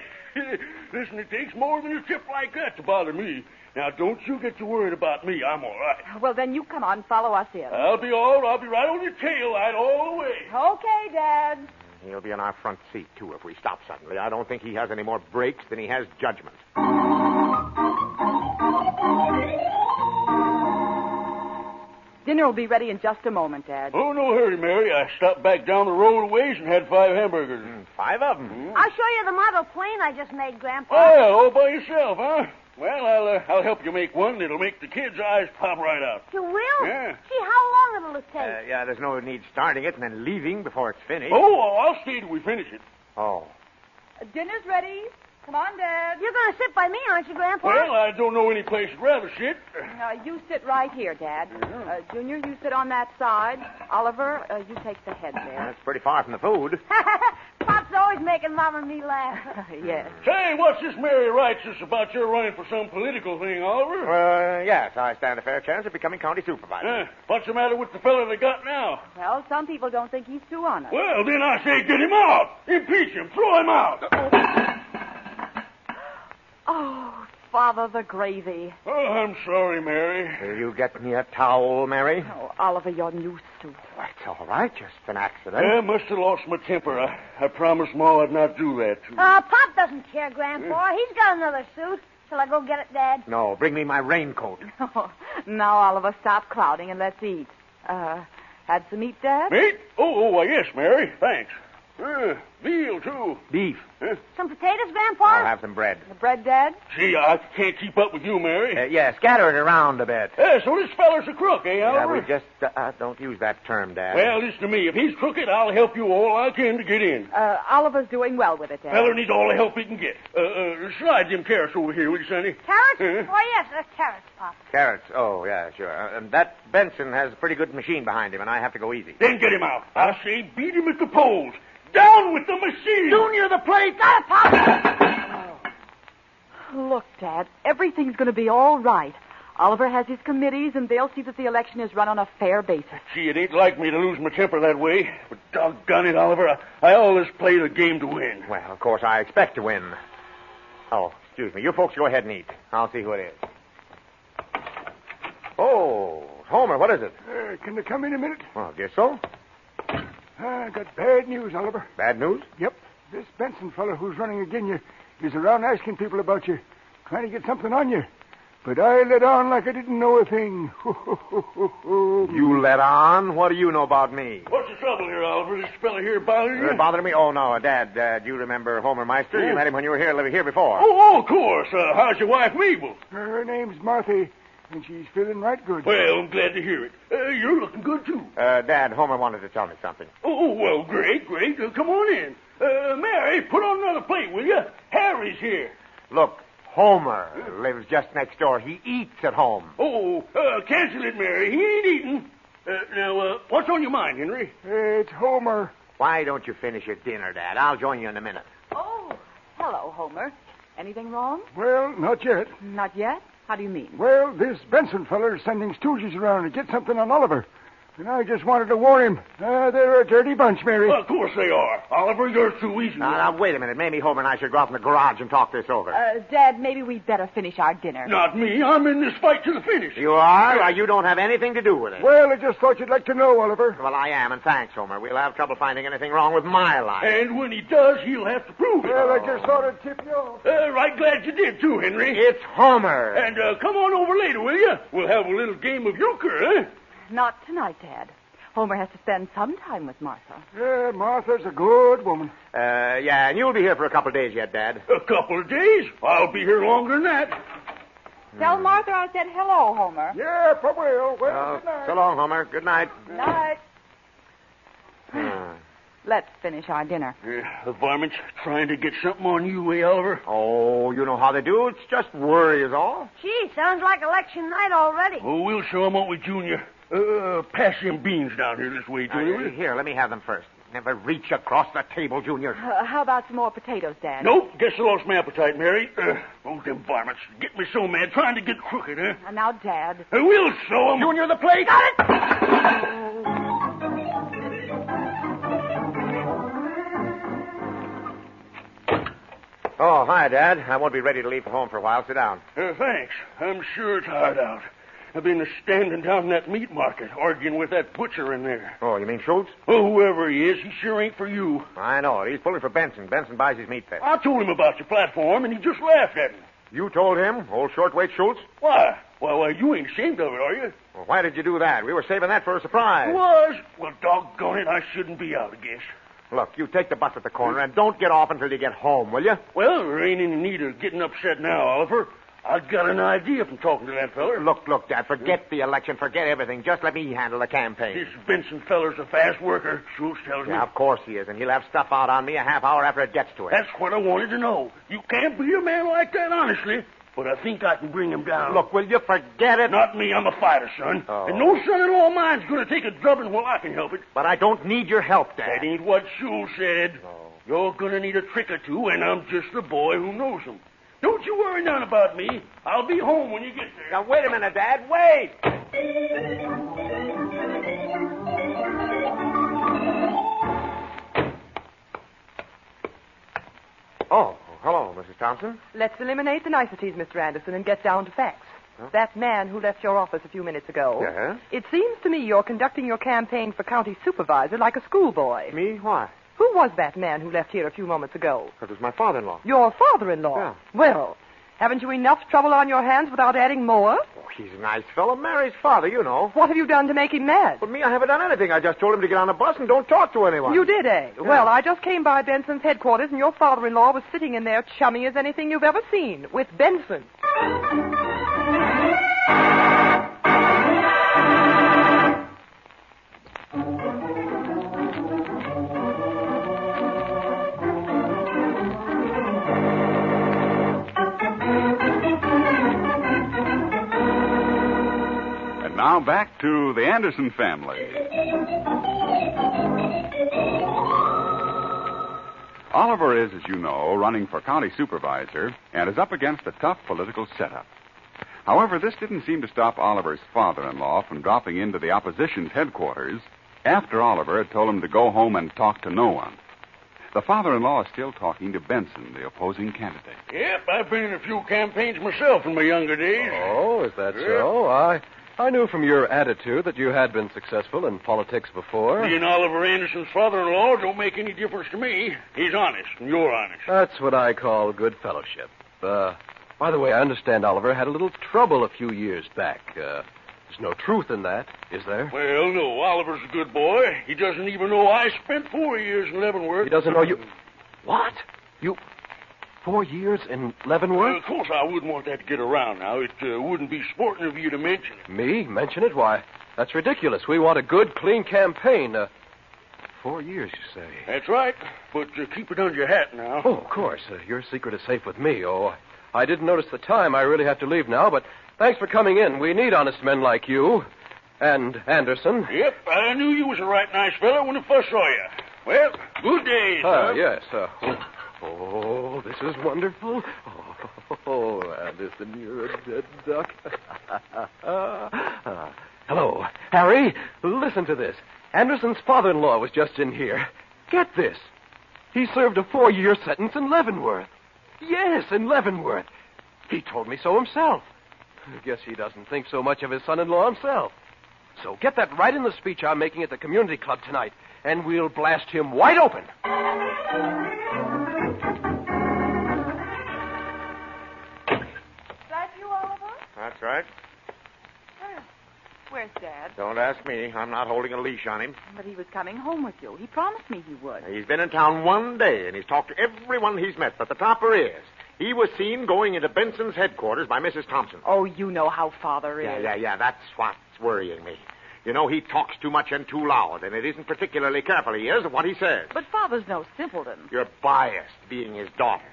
Listen, it takes more than a trip like that to bother me. Now, don't you get to worrying about me. I'm all right. Well, then you come on, follow us in. I'll be right on your tail light all the way. Okay, Dad. He'll be in our front seat, too, if we stop suddenly. I don't think he has any more brakes than he has judgment. Dinner will be ready in just a moment, Dad. Oh, no hurry, Mary. I stopped back down the road a ways and had 5 hamburgers. 5 of them? I'll show you the model plane I just made, Grandpa. Oh, yeah, all by yourself, huh? Well, I'll help you make one. It'll make the kids' eyes pop right out. You will? Yeah. See how long it'll take. Yeah, there's no need starting it and then leaving before it's finished. Oh, I'll stay till we finish it. Oh. Dinner's ready. Come on, Dad. You're going to sit by me, aren't you, Grandpa? Well, I don't know any place I'd rather sit. You sit right here, Dad. Junior, you sit on that side. Oliver, you take the head there. That's pretty far from the food. Pop's always making Mom and me laugh. Yes. Say, what's this Mary writes us about your running for some political thing, Oliver? Yes, I stand a fair chance of becoming county supervisor. What's the matter with the fellow they got now? Well, some people don't think he's too honest. Well, then I say get him out. Impeach him. Throw him out. Oh, Father, the gravy. Oh, I'm sorry, Mary. Will you get me a towel, Mary? Oh, Oliver, your new suit. That's all right. Just an accident. I must have lost my temper. I promised Ma I'd not do that. Pop doesn't care, Grandpa. He's got another suit. Shall I go get it, Dad? No, bring me my raincoat. Oh, now, Oliver, stop clouding and let's eat. Had some meat, Dad? Meat? Oh, yes, Mary. Thanks. Veal, too. Beef. Some potatoes, Grandpa? I'll have some bread. The bread, Dad? Gee, I can't keep up with you, Mary. Yeah, scatter it around a bit. So this feller's a crook, Oliver? Yeah, we just don't use that term, Dad. Well, listen to me. If he's crooked, I'll help you all I can to get in. Oliver's doing well with it, Dad. Feller needs all the help he can get. Slide them carrots over here, will you, Sonny? Carrots? Oh, yes, carrots, Pop. Carrots? Oh, yeah, sure. And that Benson has a pretty good machine behind him, and I have to go easy. Then get him out. I say beat him at the polls. Down with the machine! Junior, the plate! Got it, Pop! Look, Dad, everything's going to be all right. Oliver has his committees, and they'll see that the election is run on a fair basis. Gee, it ain't like me to lose my temper that way. But doggone it, Oliver, I always play the game to win. Well, of course, I expect to win. Oh, excuse me. You folks go ahead and eat. I'll see who it is. Oh, Homer, what is it? Can I come in a minute? Well, I guess so. I got bad news, Oliver. Bad news? Yep. This Benson fellow who's running again you is around asking people about you, trying to get something on you. But I let on like I didn't know a thing. You let on? What do you know about me? What's the trouble here, Oliver? This fella here bothering you? Bothering me? Oh, no, Dad. Do you remember Homer Meister? You met him when you were here before. Oh, of course. How's your wife, Mabel? Her name's Marthy, and she's feeling right good. Well, I'm glad to hear it. You're looking good, too. Dad, Homer wanted to tell me something. Oh, well, great. Come on in. Mary, put on another plate, will you? Harry's here. Look, Homer lives just next door. He eats at home. Oh, cancel it, Mary. He ain't eating. Now, what's on your mind, Henry? It's Homer. Why don't you finish your dinner, Dad? I'll join you in a minute. Oh, hello, Homer. Anything wrong? Well, not yet. Not yet? How do you mean? Well, this Benson feller is sending stooges around to get something on Oliver. And I just wanted to warn him. They're a dirty bunch, Mary. Well, of course they are. Oliver, you're too easy. Now, wait a minute. Maybe Homer and I should go out in the garage and talk this over. Dad, maybe we'd better finish our dinner. Not me. I'm in this fight to the finish. You are? Well, you don't have anything to do with it. Well, I just thought you'd like to know, Oliver. Well, I am, and thanks, Homer. We'll have trouble finding anything wrong with my life. And when he does, he'll have to prove it. Well, I just thought I'd tip you off. Right glad you did, too, Henry. It's Homer. And come on over later, will you? We'll have a little game of euchre, eh? Not tonight, Dad. Homer has to spend some time with Martha. Yeah, Martha's a good woman. Yeah, and you'll be here for a couple of days yet, Dad. A couple of days? I'll be here longer than that. Tell Martha I said hello, Homer. Yeah, I will. Well, good night. So long, Homer. Good night. Night. Let's finish our dinner. The varmint's trying to get something on you, eh, Oliver? Oh, you know how they do. It's just worry is all. Gee, sounds like election night already. Oh, we'll show 'em, won't we, Junior? Pass them beans down here this way, Junior. Here, let me have them first. Never reach across the table, Junior. How about some more potatoes, Dad? Nope, guess I lost my appetite, Mary. Oh, them varmints get me so mad trying to get crooked, huh? And now, Dad. We'll show 'em. Junior, the plate. Got it! Oh, hi, Dad. I won't be ready to leave for home for a while. Sit down. Thanks. I'm sure tired out. I've been standing down in that meat market, arguing with that butcher in there. Oh, you mean Schultz? Oh, whoever he is, he sure ain't for you. I know it. He's pulling for Benson. Benson buys his meat there. I told him about your platform, and he just laughed at me. You told him, old shortweight Schultz? Why? Well, you ain't ashamed of it, are you? Well, why did you do that? We were saving that for a surprise. Was? Well, doggone it, I shouldn't be out, I guess. Look, you take the bus at the corner and don't get off until you get home, will you? Well, there ain't any need of getting upset now, Oliver. I've got an idea from talking to that feller. Look, Dad, forget the election, forget everything. Just let me handle the campaign. This Benson feller's a fast worker, Schultz tells me. Yeah, of course he is, and he'll have stuff out on me a half hour after it gets to it. That's what I wanted to know. You can't beat a man like that, honestly, but I think I can bring him down. Look, will you forget it? Not me, I'm a fighter, son. Oh. And no son-in-law of mine's going to take a drubbing while I can help it. But I don't need your help, Dad. That ain't what Schultz said. Oh. You're going to need a trick or two, and I'm just the boy who knows them. Don't you worry none about me. I'll be home when you get there. Now, wait a minute, Dad. Wait! Oh, hello, Mrs. Thompson. Let's eliminate the niceties, Mr. Anderson, and get down to facts. Huh? That man who left your office a few minutes ago. Yes? It seems to me you're conducting your campaign for county supervisor like a schoolboy. Me? Why? Who was that man who left here a few moments ago? That was my father-in-law. Your father-in-law? Yeah. Well, haven't you enough trouble on your hands without adding more? Oh, he's a nice fellow. Mary's father, you know. What have you done to make him mad? But me, I haven't done anything. I just told him to get on the bus and don't talk to anyone. You did, eh? Yeah. Well, I just came by Benson's headquarters, and your father-in-law was sitting in there chummy as anything you've ever seen, with Benson. Now back to the Anderson family. Oliver is, as you know, running for county supervisor and is up against a tough political setup. However, this didn't seem to stop Oliver's father-in-law from dropping into the opposition's headquarters after Oliver had told him to go home and talk to no one. The father-in-law is still talking to Benson, the opposing candidate. Yep, I've been in a few campaigns myself in my younger days. Oh, is that so? I knew from your attitude that you had been successful in politics before. Being Oliver Anderson's father-in-law don't make any difference to me. He's honest, and you're honest. That's what I call good fellowship. By the way, I understand Oliver had a little trouble a few years back. There's no truth in that, is there? Well, no, Oliver's a good boy. He doesn't even know I spent 4 years in Leavenworth. He doesn't know you... What? 4 years in Leavenworth? Of course, I wouldn't want that to get around now. It wouldn't be sporting of you to mention it. Me? Mention it? Why, that's ridiculous. We want a good, clean campaign. 4 years, you say? That's right. But keep it under your hat now. Oh, of course. Your secret is safe with me. Oh, I didn't notice the time. I really have to leave now, but thanks for coming in. We need honest men like you. And Anderson. Yep, I knew you was a right nice fellow when I first saw you. Well, good day, sir. Yes. Oh, this is wonderful. Oh, Anderson, you're a dead duck. Hello, Harry. Listen to this. Anderson's father-in-law was just in here. Get this. He served a 4-year sentence in Leavenworth. Yes, in Leavenworth. He told me so himself. I guess he doesn't think so much of his son-in-law himself. So get that right in the speech I'm making at the community club tonight, and we'll blast him wide open. That you, Oliver? That's right. Where's Dad? Don't ask me. I'm not holding a leash on him. But he was coming home with you. He promised me he would. He's been in town 1 day, and he's talked to everyone he's met, but the topper is. He was seen going into Benson's headquarters by Mrs. Thompson. Oh, you know how Father is. Yeah. That's what's worrying me. You know, he talks too much and too loud, and it isn't particularly careful he is of what he says. But Father's no simpleton. You're biased, being his daughter.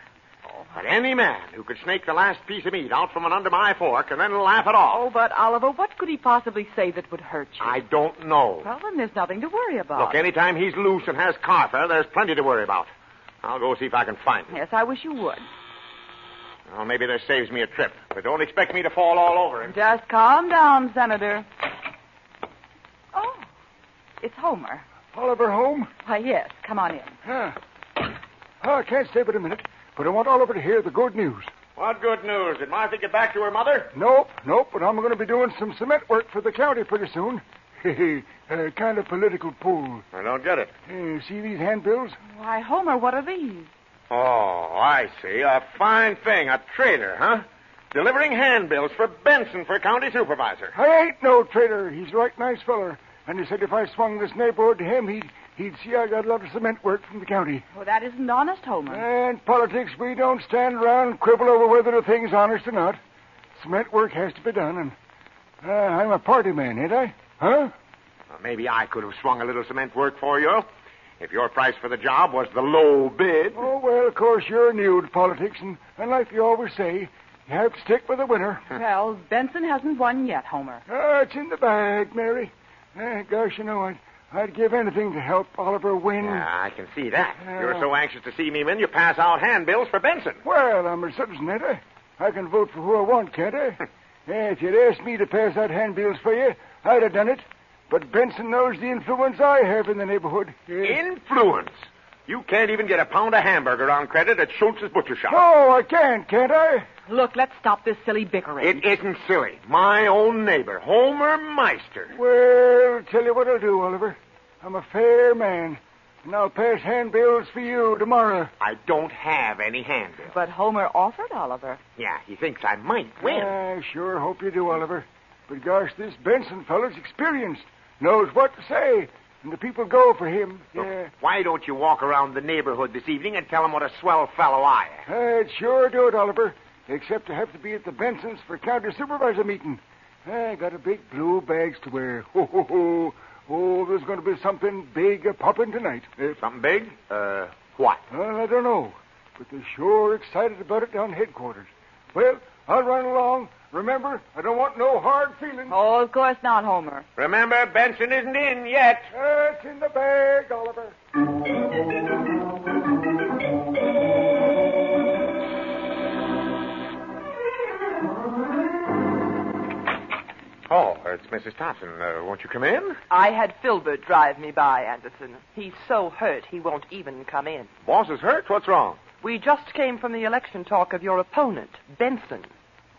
But any man who could snake the last piece of meat out from under my fork and then laugh it off. Oh, but Oliver, what could he possibly say that would hurt you? I don't know. Well, then there's nothing to worry about. Look, anytime he's loose and has car fare, there's plenty to worry about. I'll go see if I can find him. Yes, I wish you would. Well, maybe this saves me a trip, but don't expect me to fall all over him. Just calm down, Senator. Oh, it's Homer. Oliver home? Why, yes. Come on in. Yeah. Oh, I can't stay but a minute, but I want Oliver to hear the good news. What good news? Did Martha get back to her mother? Nope, but I'm going to be doing some cement work for the county pretty soon. Kind of political pull. I don't get it. See these handbills? Why, Homer, what are these? Oh, I see. A fine thing. A trader, huh? Delivering handbills for Benson for county supervisor. I ain't no trader. He's a right nice feller. And he said if I swung this neighborhood to him, he'd see I got a lot of cement work from the county. Well, that isn't honest, Homer. And politics, we don't stand around and quibble over whether the thing's honest or not. Cement work has to be done, and I'm a party man, ain't I? Huh? Well, maybe I could have swung a little cement work for you if your price for the job was the low bid. Oh, well, of course, you're new to politics, and like you always say, you have to stick with the winner. Well, Benson hasn't won yet, Homer. It's in the bag, Mary. Gosh, you know, I'd give anything to help Oliver win. Yeah, I can see that. You're so anxious to see me win, you pass out handbills for Benson. Well, I'm a citizen, ain't I? I can vote for who I want, can't I? If you'd asked me to pass out handbills for you, I'd have done it. But Benson knows the influence I have in the neighborhood. Influence? You can't even get a pound of hamburger on credit at Schultz's butcher shop. Oh, I can't I? Look, let's stop this silly bickering. It isn't silly. My own neighbor, Homer Meister. Well, tell you what I'll do, Oliver. I'm a fair man, and I'll pass handbills for you tomorrow. I don't have any handbills. But Homer offered Oliver. Yeah, he thinks I might win. I sure hope you do, Oliver. But gosh, this Benson fellow's experienced. Knows what to say, and the people go for him. Look, why don't you walk around the neighborhood this evening and tell them what a swell fellow I am? I'd sure do it, Oliver, except I have to be at the Bensons for county supervisor meeting. I got a big blue bags to wear. Ho, ho, ho. Oh, there's going to be something big a-popping tonight. Something big? What? Well, I don't know, but they're sure excited about it down headquarters. Well, I'll run along. Remember, I don't want no hard feelings. Oh, of course not, Homer. Remember, Benson isn't in yet. It's in the bag, Oliver. Oh, it's Mrs. Thompson. Won't you come in? I had Filbert drive me by, Anderson. He's so hurt he won't even come in. Boss is hurt? What's wrong? We just came from the election talk of your opponent, Benson.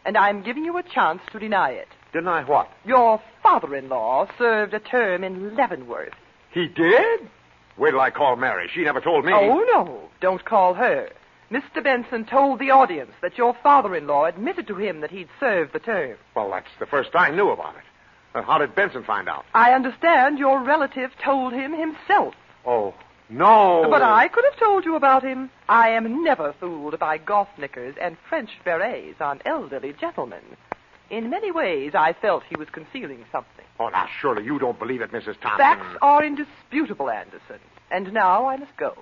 And I'm giving you a chance to deny it. Deny what? Your father-in-law served a term in Leavenworth. He did? Wait till I call Mary. She never told me. Oh, no. Don't call her. Mr. Benson told the audience that your father-in-law admitted to him that he'd served the term. Well, that's the first I knew about it. How did Benson find out? I understand your relative told him himself. Oh, no. But I could have told you about him. I am never fooled by golf knickers and French berets on elderly gentlemen. In many ways, I felt he was concealing something. Oh, now, surely you don't believe it, Mrs. Thompson. Facts are indisputable, Anderson. And now I must go.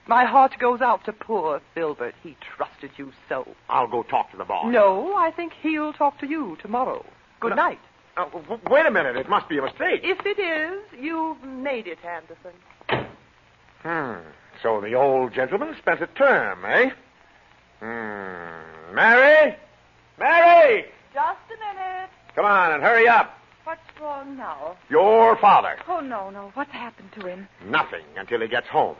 My heart goes out to poor Filbert. He trusted you so. I'll go talk to the boss. No, I think he'll talk to you tomorrow. Good night. Wait a minute. It must be a mistake. If it is, you've made it, Anderson. So the old gentleman spent a term, eh? Mary? Mary! Just a minute. Come on and hurry up. What's wrong now? Your father. Oh, no. What's happened to him? Nothing until he gets home.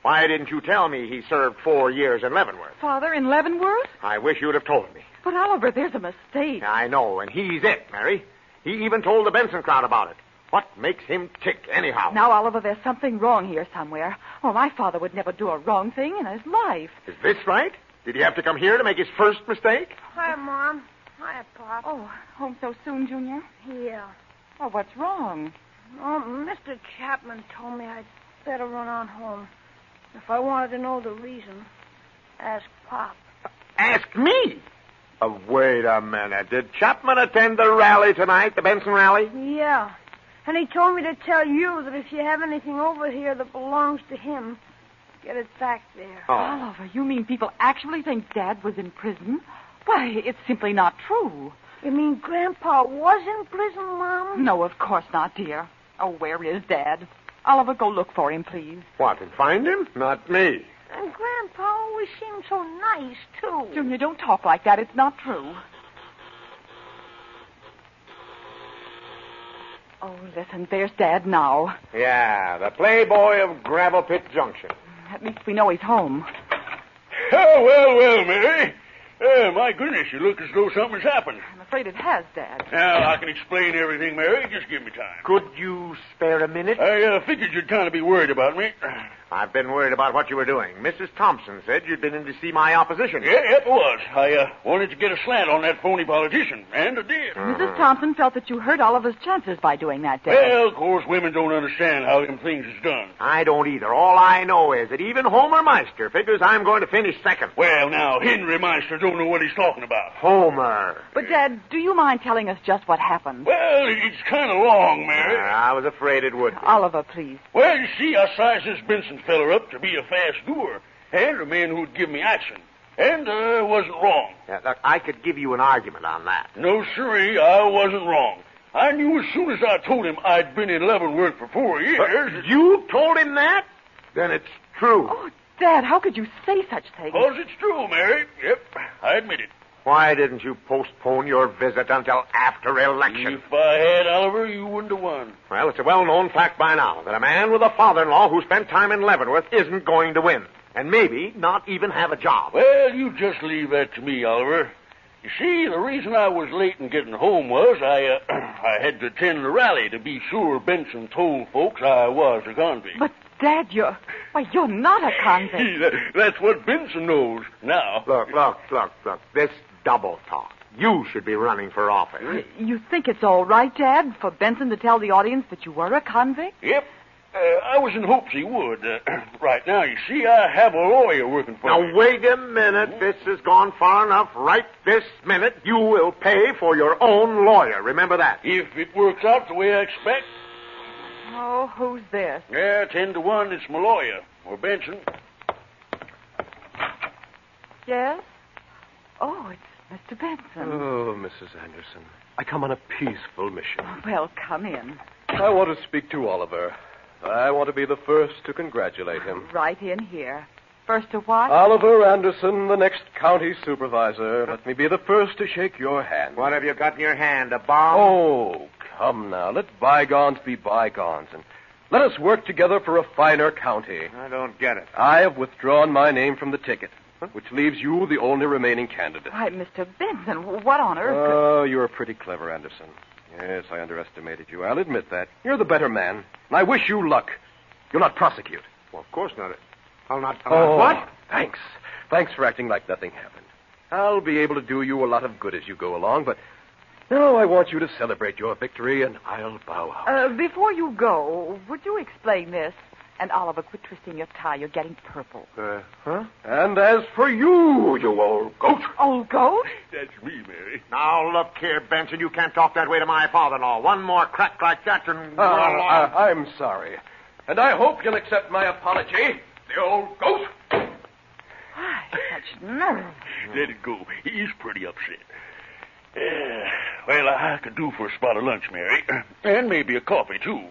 Why didn't you tell me he served 4 years in Leavenworth? Father in Leavenworth? I wish you'd have told me. But, Oliver, there's a mistake. I know, and he's it, Mary. He even told the Benson crowd about it. What makes him tick, anyhow? Now, Oliver, there's something wrong here somewhere. Oh, my father would never do a wrong thing in his life. Is this right? Did he have to come here to make his first mistake? Hi, Mom. Hi, Pop. Oh, home so soon, Junior? Yeah. Oh, what's wrong? Oh, Mr. Chapman told me I'd better run on home. If I wanted to know the reason, ask Pop. Ask me? Wait a minute. Did Chapman attend the rally tonight, the Benson rally? Yeah. And he told me to tell you that if you have anything over here that belongs to him, get it back there. Oh. Oliver, you mean people actually think Dad was in prison? Why, it's simply not true. You mean Grandpa was in prison, Mom? No, of course not, dear. Oh, where is Dad? Oliver, go look for him, please. What, and find him? Not me. And Grandpa always seemed so nice, too. Junior, don't talk like that. It's not true. Oh, listen, there's Dad now. Yeah, the playboy of Gravel Pit Junction. At least we know he's home. Oh, well, Mary. My goodness, you look as though something's happened. I'm afraid it has, Dad. Now, I can explain everything, Mary. Just give me time. Could you spare a minute? I figured you'd kind of be worried about me. I've been worried about what you were doing. Mrs. Thompson said you'd been in to see my opposition. Yep, it was. I wanted to get a slant on that phony politician, and I did. Mrs. Thompson felt that you hurt Oliver's chances by doing that, Dad. Well, of course, women don't understand how them things is done. I don't either. All I know is that even Homer Meister figures I'm going to finish second. Well, now, Henry Meister don't know what he's talking about. Homer. But, Dad, do you mind telling us just what happened? Well, it's kind of long, Mary. I was afraid it would be. Oliver, please. Well, you see, I sized this Benson feller up to be a fast doer and a man who'd give me action. And I wasn't wrong. Yeah, look, I could give you an argument on that. No, sirree, I wasn't wrong. I knew as soon as I told him I'd been in Leavenworth for 4 years. You told him that? Then it's true. Oh, Dad, how could you say such things? Because it's true, Mary. Yep, I admit it. Why didn't you postpone your visit until after election? If I had, Oliver, you wouldn't have won. Well, it's a well-known fact by now that a man with a father-in-law who spent time in Leavenworth isn't going to win. And maybe not even have a job. Well, you just leave that to me, Oliver. You see, the reason I was late in getting home was I had to attend the rally to be sure Benson told folks I was a convict. But, Dad, you're not a convict. That's what Benson knows now. Look. This double talk. You should be running for office. You think it's all right, Dad, for Benson to tell the audience that you were a convict? Yep. I was in hopes he would. Right now, you see, I have a lawyer working for me. Now, wait a minute. This has gone far enough. Right this minute, you will pay for your own lawyer. Remember that. If it works out the way I expect. Oh, who's this? Yeah, 10-1, it's my lawyer, or Benson. Yes? Oh, it's Mr. Benson. Oh, Mrs. Anderson, I come on a peaceful mission. Well, come in. I want to speak to Oliver. I want to be the first to congratulate him. Right in here. First to what? Oliver Anderson, the next county supervisor. Let me be the first to shake your hand. What have you got in your hand, a bomb? Oh, come now. Let bygones be bygones, and let us work together for a finer county. I don't get it. I have withdrawn my name from the ticket, which leaves you the only remaining candidate. Why, Mr. Benson, what on earth? Oh, you're pretty clever, Anderson. Yes, I underestimated you. I'll admit that. You're the better man, and I wish you luck. You'll not prosecute. Well, of course not. I'll not... What? Thanks. Thanks for acting like nothing happened. I'll be able to do you a lot of good as you go along, but now I want you to celebrate your victory, and I'll bow out. Before you go, would you explain this? And, Oliver, quit twisting your tie. You're getting purple. Huh? And as for you, you old goat. Old goat? That's me, Mary. Now, look here, Benson. You can't talk that way to my father-in-law. One more crack like that and... I'm sorry. And I hope you'll accept my apology, the old goat. Why, such nerve. Let it go. He's pretty upset. Well, I could do for a spot of lunch, Mary. And maybe a coffee, too.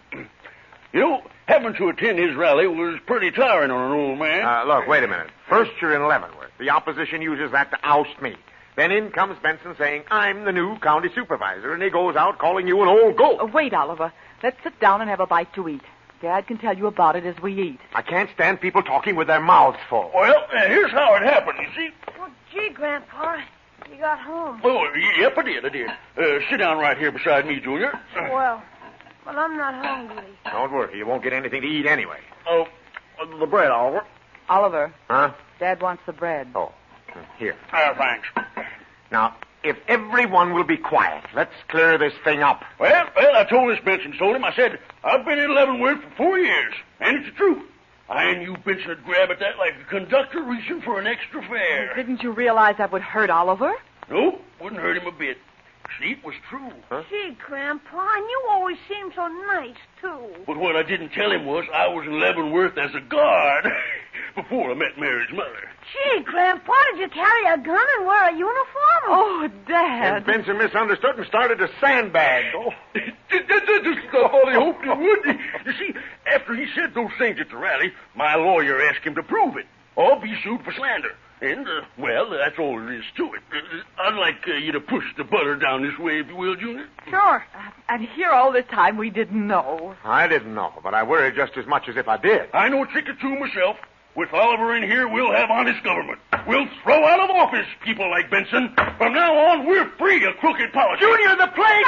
You know, having to attend his rally was pretty tiring on an old man. Look, wait a minute. First, you're in Leavenworth. The opposition uses that to oust me. Then in comes Benson saying, I'm the new county supervisor, and he goes out calling you an old goat. Wait, Oliver. Let's sit down and have a bite to eat. Dad can tell you about it as we eat. I can't stand people talking with their mouths full. Well, here's how it happened, you see. Well, gee, Grandpa, you got home. Oh, yep, I did. Sit down right here beside me, Junior. Well, I'm not hungry. Don't worry. You won't get anything to eat anyway. Oh, the bread, Oliver. Oliver. Huh? Dad wants the bread. Oh, here. Thanks. Now, if everyone will be quiet, let's clear this thing up. Well, I told this Benson, I said, I've been in Leavenworth for 4 years, and it's the truth. I knew Benson would grab at that like a conductor reaching for an extra fare. Didn't you realize that would hurt Oliver? Nope, wouldn't hurt him a bit. See, it was true. Huh? Gee, Grandpa, and you always seem so nice, too. But what I didn't tell him was I was in Leavenworth as a guard before I met Mary's mother. Gee, Grandpa, did you carry a gun and wear a uniform? Oh, Dad. And Benson misunderstood and started to sandbag. Oh. I thought he hoped he would. You see, after he said those things at the rally, my lawyer asked him to prove it or be sued for slander. And, well, that's all there is to it. I'd like you to push the butter down this way, if you will, Junior. Sure. And here all this time we didn't know. I didn't know, but I worried just as much as if I did. I know a trick or two myself. With Oliver in here, we'll have honest government. We'll throw out of office people like Benson. From now on, we're free of crooked politics. Junior, the plague!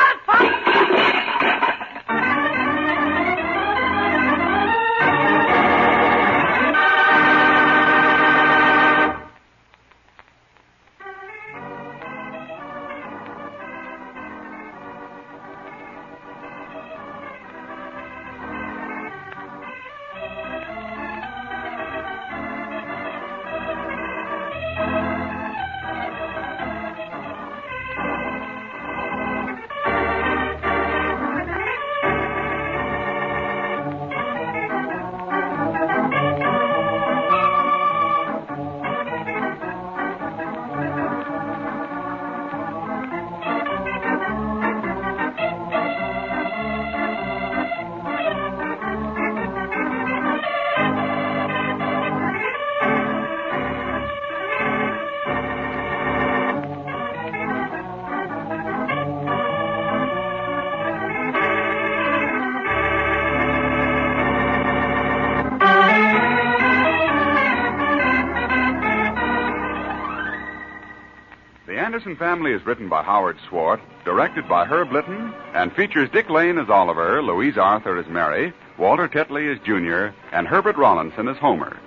The Anderson Family is written by Howard Swart, directed by Herb Litton, and features Dick Lane as Oliver, Louise Arthur as Mary, Walter Tetley as Junior, and Herbert Rollinson as Homer.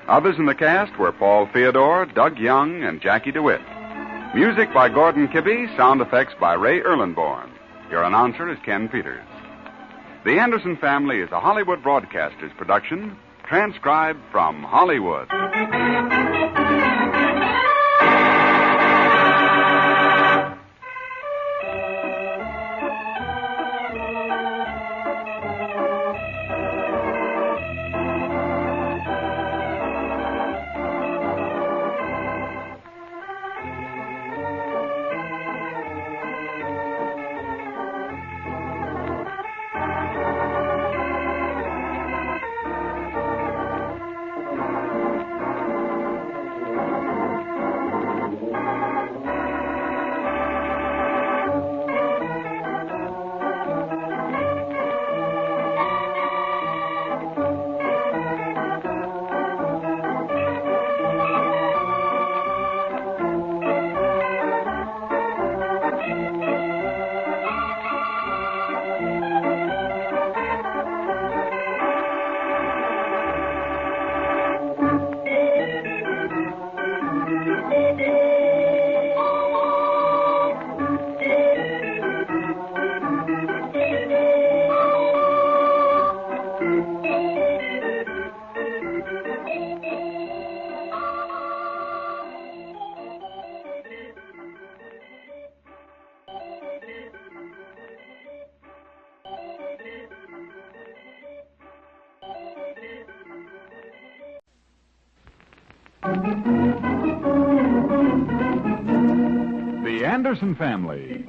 Others in the cast were Paul Theodore, Doug Young, and Jackie DeWitt. Music by Gordon Kibbe, sound effects by Ray Erlenborn. Your announcer is Ken Peters. The Anderson Family is a Hollywood Broadcasters production, transcribed from Hollywood. The Anderson Family.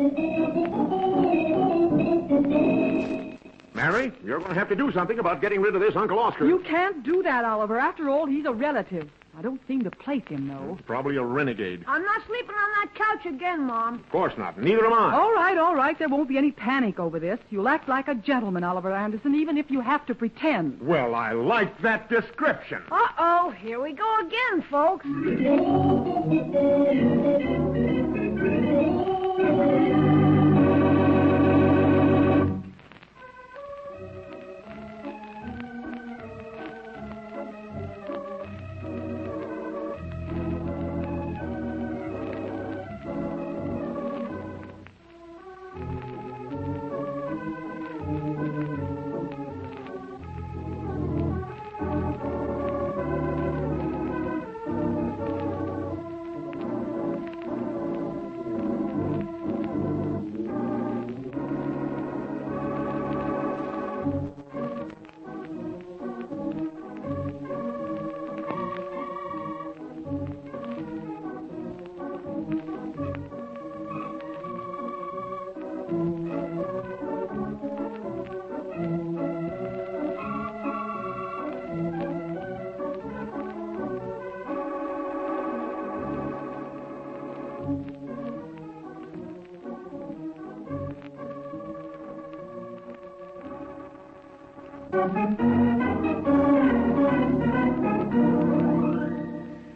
Mary, you're going to have to do something about getting rid of this Uncle Oscar. You can't do that, Oliver. After all, he's a relative. I don't seem to place him, though. Probably a renegade. I'm not sleeping on that couch again, Mom. Of course not. Neither am I. All right. There won't be any panic over this. You'll act like a gentleman, Oliver Anderson, even if you have to pretend. Well, I like that description. Uh-oh, here we go again, folks.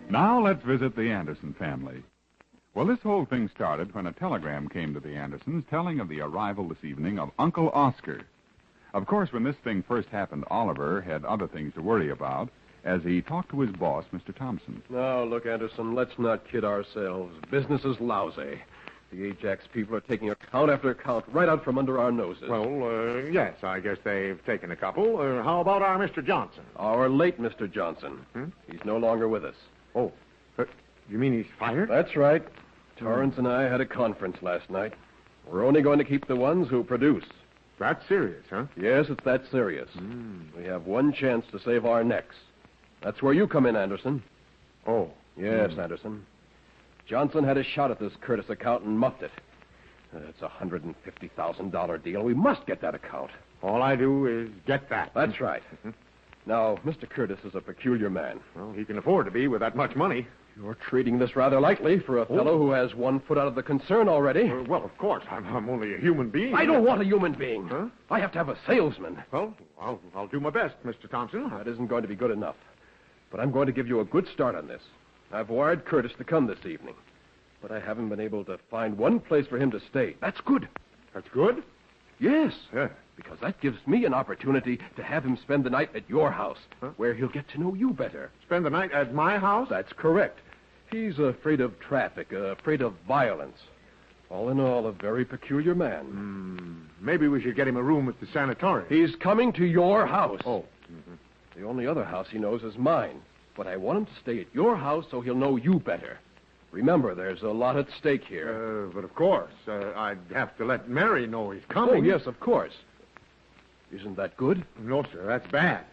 Now let's visit the Anderson family. Well, this whole thing started when a telegram came to the Andersons telling of the arrival this evening of Uncle Oscar. Of course, when this thing first happened, Oliver had other things to worry about as he talked to his boss, Mr. Thompson. Now, look, Anderson, let's not kid ourselves. Business is lousy. The Ajax people are taking account after account right out from under our noses. Well, yes, I guess they've taken a couple. How about our Mr. Johnson? Our late Mr. Johnson. He's no longer with us. Oh, you mean he's fired? That's right. Torrance and I had a conference last night. We're only going to keep the ones who produce. That's serious, huh? Yes, it's that serious. We have one chance to save our necks. That's where you come in, Anderson. Oh. Yes, Anderson. Johnson had a shot at this Curtis account and muffed it. It's a $150,000 deal. We must get that account. All I do is get that. That's right. Now, Mr. Curtis is a peculiar man. Well, he can afford to be with that much money. You're treating this rather lightly for a fellow who has one foot out of the concern already. Well, of course. I'm only a human being. I don't want a human being. Huh? I have to have a salesman. Well, I'll do my best, Mr. Thompson. That isn't going to be good enough. But I'm going to give you a good start on this. I've wired Curtis to come this evening. But I haven't been able to find one place for him to stay. That's good. That's good? Yes. Because that gives me an opportunity to have him spend the night at your house, where he'll get to know you better. Spend the night at my house? That's correct. He's afraid of traffic, afraid of violence. All in all, a very peculiar man. Maybe we should get him a room at the sanatorium. He's coming to your house. Oh. The only other house he knows is mine. But I want him to stay at your house so he'll know you better. Remember, there's a lot at stake here. But of course, I'd have to let Mary know he's coming. Oh, yes, of course. Isn't that good? No, sir, that's bad.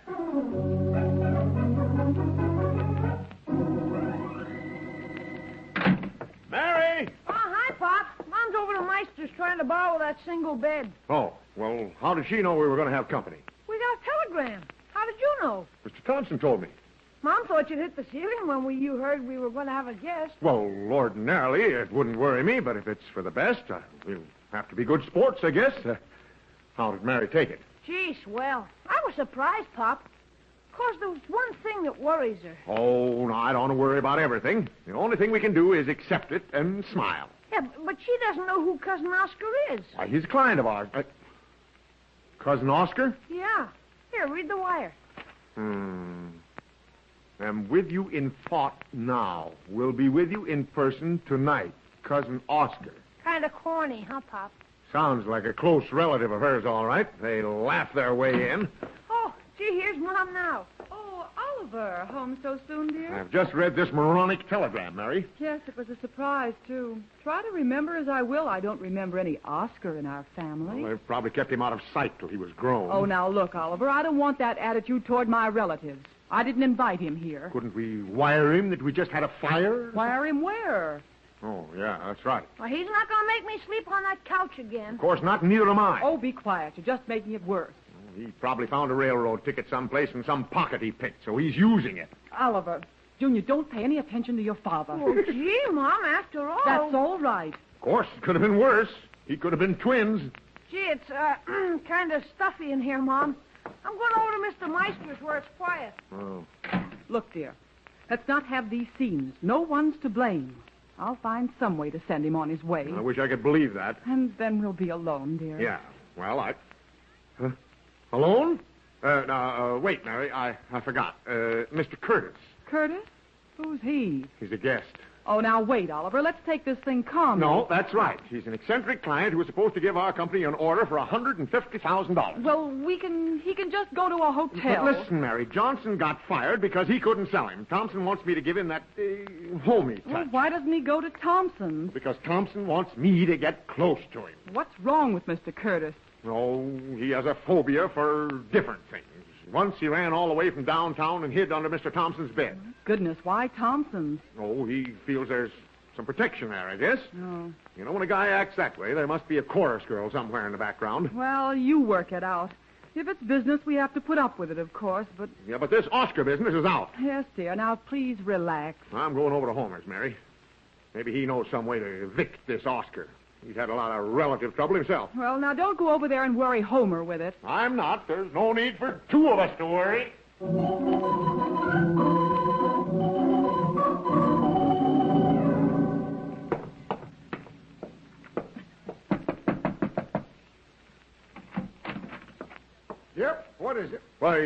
Mary! Oh, hi, Pop. Mom's over to Meister's trying to borrow that single bed. Oh, well, how did she know we were going to have company? We got a telegram. How did you know? Mr. Thompson told me. Mom thought you'd hit the ceiling when you heard we were going to have a guest. Well, ordinarily, it wouldn't worry me, but if it's for the best, we'll have to be good sports, I guess. How did Mary take it? Gee, swell. I was surprised, Pop. Of course, there's one thing that worries her. Oh, no, I don't want to worry about everything. The only thing we can do is accept it and smile. Yeah, but she doesn't know who Cousin Oscar is. Why, he's a client of ours. Cousin Oscar? Yeah. Here, read the wire. I'm with you in thought now. We'll be with you in person tonight. Cousin Oscar. Kind of corny, huh, Pop? Sounds like a close relative of hers, all right. They laugh their way in. Oh, gee, here's Mom now. Oh, Oliver, home so soon, dear? I've just read this moronic telegram, Mary. Yes, it was a surprise, too. Try to remember as I will, I don't remember any Oscar in our family. Well, they've probably kept him out of sight till he was grown. Oh, now look, Oliver, I don't want that attitude toward my relatives. I didn't invite him here. Couldn't we wire him that we just had a fire? Wire him where? Oh, yeah, that's right. Well, he's not going to make me sleep on that couch again. Of course not, neither am I. Oh, be quiet. You're just making it worse. He probably found a railroad ticket someplace from some pocket he picked, so he's using it. Oliver, Junior, don't pay any attention to your father. Oh, gee, Mom, after all. That's all right. Of course, it could have been worse. He could have been twins. Gee, it's kind of stuffy in here, Mom. I'm going over to Mr. Meister's where it's quiet. Oh. Look, dear, let's not have these scenes. No one's to blame. I'll find some way to send him on his way. I wish I could believe that. And then we'll be alone, dear. Yeah. Well, Alone? Wait, Mary, I forgot. Mr. Curtis. Curtis? Who's he? He's a guest. Oh, now wait, Oliver. Let's take this thing calmly. No, that's right. He's an eccentric client who was supposed to give our company an order for $150,000. Well, he can just go to a hotel. But listen, Mary, Johnson got fired because he couldn't sell him. Thompson wants me to give him that homey touch. Well, why doesn't he go to Thompson's? Because Thompson wants me to get close to him. What's wrong with Mr. Curtis? Oh, he has a phobia for different things. Once he ran all the way from downtown and hid under Mr. Thompson's bed. Goodness, why Thompson's? Oh, he feels there's some protection there, I guess. Oh. You know, when a guy acts that way, there must be a chorus girl somewhere in the background. Well, you work it out. If it's business, we have to put up with it, of course, but... Yeah, but this Oscar business is out. Yes, dear. Now, please relax. I'm going over to Homer's, Mary. Maybe he knows some way to evict this Oscar. He's had a lot of relative trouble himself. Well, now, don't go over there and worry Homer with it. I'm not. There's no need for two of us to worry. Yep, what is it? Why,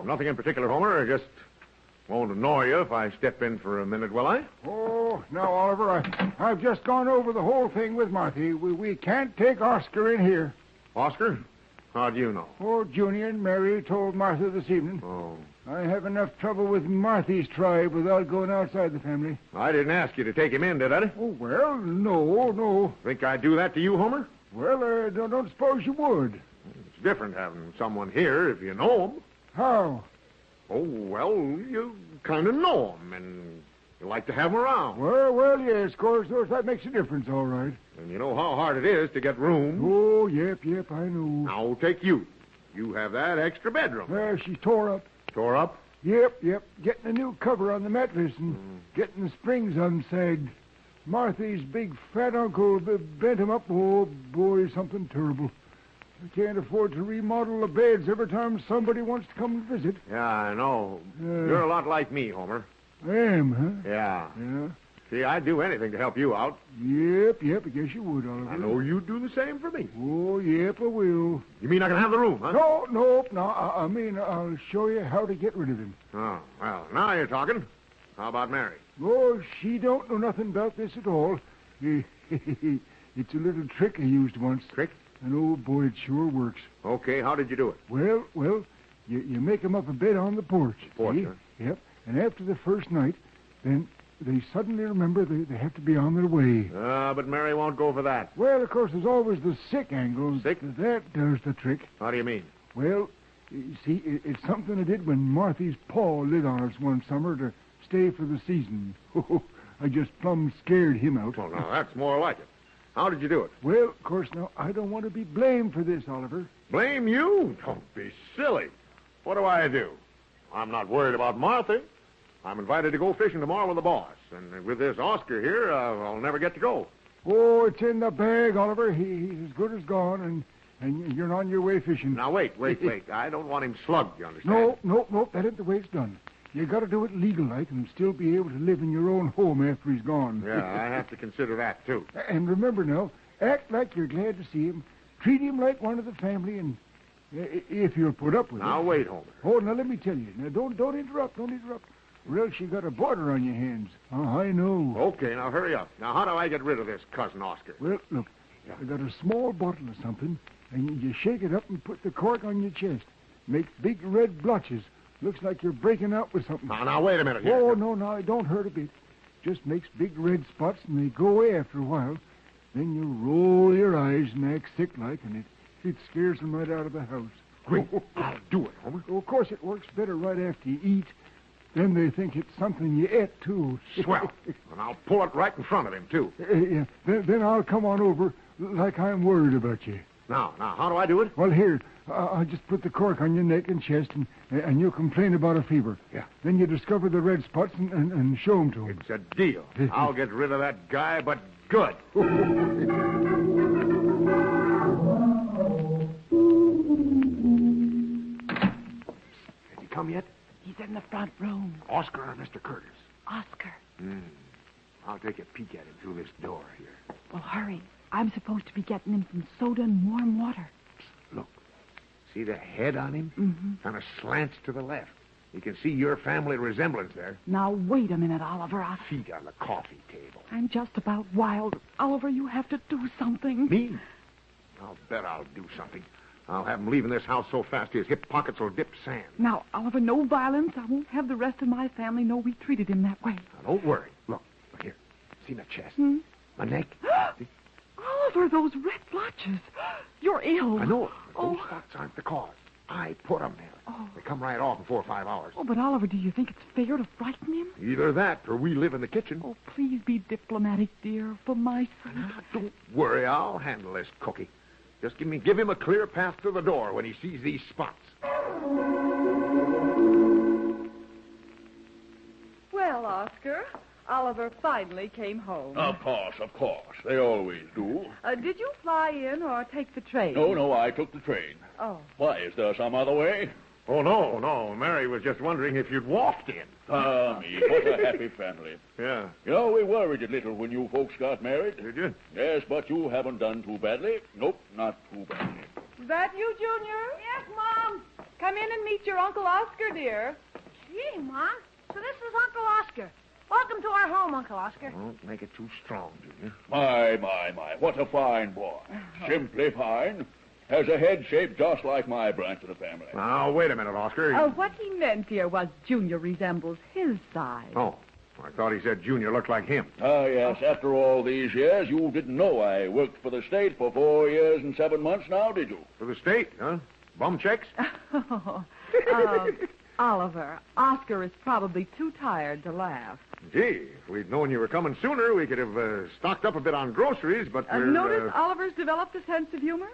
nothing in particular, Homer. I just won't annoy you if I step in for a minute, will I? Oh, now, Oliver, I've just gone over the whole thing with Marthy. We can't take Oscar in here. Oscar? How do you know? Oh, Junior and Mary told Martha this evening. Oh. I have enough trouble with Marthy's tribe without going outside the family. I didn't ask you to take him in, did I? Oh, well, no. Think I'd do that to you, Homer? Well, don't suppose you would. It's different having someone here if you know him. How? Oh, well, you kind of know him, and you like to have him around. Well, yes, of course, that makes a difference, all right. And you know how hard it is to get room. Oh, yep, I know. Now, take you. You have that extra bedroom. She's tore up. Tore up? Yep. Getting a new cover on the mattress and getting the springs unsagged. Marthy's big fat uncle bent him up. Oh, boy, something terrible. I can't afford to remodel the beds every time somebody wants to come and visit. Yeah, I know. You're a lot like me, Homer. I am, huh? Yeah. Yeah. See, I'd do anything to help you out. Yep, I guess you would, Oliver. I know you'd do the same for me. Oh, yep, I will. You mean I can have the room, huh? No. I mean, I'll show you how to get rid of him. Oh, well, now you're talking. How about Mary? Oh, she don't know nothing about this at all. It's a little trick I used once. Trick? And oh, boy, it sure works. Okay, how did you do it? Well, you make 'em up a bed on the porch. Porch, see? huh? Yep. And after the first night, then they suddenly remember they have to be on their way. But Mary won't go for that. Well, of course, there's always the sick angle. Sick? That does the trick. How do you mean? Well, you see, it's something I did when Marthy's paw lit on us one summer to stay for the season. I just plumb scared him out. Well, now, that's more like it. How did you do it? Well, of course, now, I don't want to be blamed for this, Oliver. Blame you? Don't be silly. What do I do? I'm not worried about Martha. I'm invited to go fishing tomorrow with the boss. And with this Oscar here, I'll never get to go. Oh, it's in the bag, Oliver. He's as good as gone, and you're on your way fishing. Now, wait. I don't want him slugged, you understand? No. That ain't the way it's done. You got to do it legal-like and still be able to live in your own home after he's gone. Yeah, I have to consider that, too. And remember now, act like you're glad to see him. Treat him like one of the family, and if you'll put up with it. Now, wait, Homer. Oh, now, let me tell you. Now, don't interrupt. Or else you got a border on your hands. Oh, I know. Okay, now, hurry up. Now, how do I get rid of this cousin Oscar? Well, look, I got a small bottle of something, and you shake it up and put the cork on your chest. Makes big red blotches. Looks like you're breaking out with something. Now, wait a minute here. Oh, no, it don't hurt a bit. Just makes big red spots, and they go away after a while. Then you roll your eyes and act sick-like, and it scares them right out of the house. Great. I'll do it, Homer. Oh, of course, it works better right after you eat. Then they think it's something you ate, too. Swell. And I'll pull it right in front of him, too. Yeah. Then I'll come on over like I'm worried about you. Now, how do I do it? Well, here, I'll just put the cork on your neck and chest, and you'll complain about a fever. Yeah. Then you discover the red spots and show them to him. It's a deal. I'll get rid of that guy, but good. Has he come yet? He's in the front room. Oscar or Mr. Curtis? Oscar. I'll take a peek at him through this door here. Well, hurry. I'm supposed to be getting him some soda and warm water. Look. See the head on him? Mm-hmm. Kind of slants to the left. You can see your family resemblance there. Now, wait a minute, Oliver. Feet on the coffee table. I'm just about wild. Oliver, you have to do something. Me? I'll bet I'll do something. I'll have him leaving this house so fast his hip pockets will dip sand. Now, Oliver, no violence. I won't have the rest of my family know we treated him that way. Now, don't worry. Look here. See my chest? My neck? See? Oliver, those red blotches. You're ill. I know it. Those spots aren't the cause. I put them there. Oh. They come right off in 4 or 5 hours. Oh, but Oliver, do you think it's fair to frighten him? Either that or we live in the kitchen. Oh, please be diplomatic, dear, for my sake. Don't worry, I'll handle this cookie. Just give him a clear path to the door when he sees these spots. Well, Oscar, Oliver finally came home. Of course. They always do. Did you fly in or take the train? No, I took the train. Oh. Why, is there some other way? Oh, no. Mary was just wondering if you'd walked in. Me, what a happy family. Yeah. You know, we worried a little when you folks got married. Did you? Yes, but you haven't done too badly. Nope, not too badly. Is that you, Junior? Yes, Mom. Come in and meet your Uncle Oscar, dear. Gee, Mom. So this is Uncle Oscar. Welcome to our home, Uncle Oscar. Don't make it too strong, Junior. My, what a fine boy. Simply fine. Has a head shaped just like my branch of the family. Now, wait a minute, Oscar. What he meant here was Junior resembles his size. Oh, I thought he said Junior looked like him. Yes. After all these years, you didn't know I worked for the state for 4 years and 7 months now, did you? For the state, huh? Bum checks? Oliver, Oscar is probably too tired to laugh. Gee, if we'd known you were coming sooner, we could have stocked up a bit on groceries, but we're... Notice Oliver's developed a sense of humor?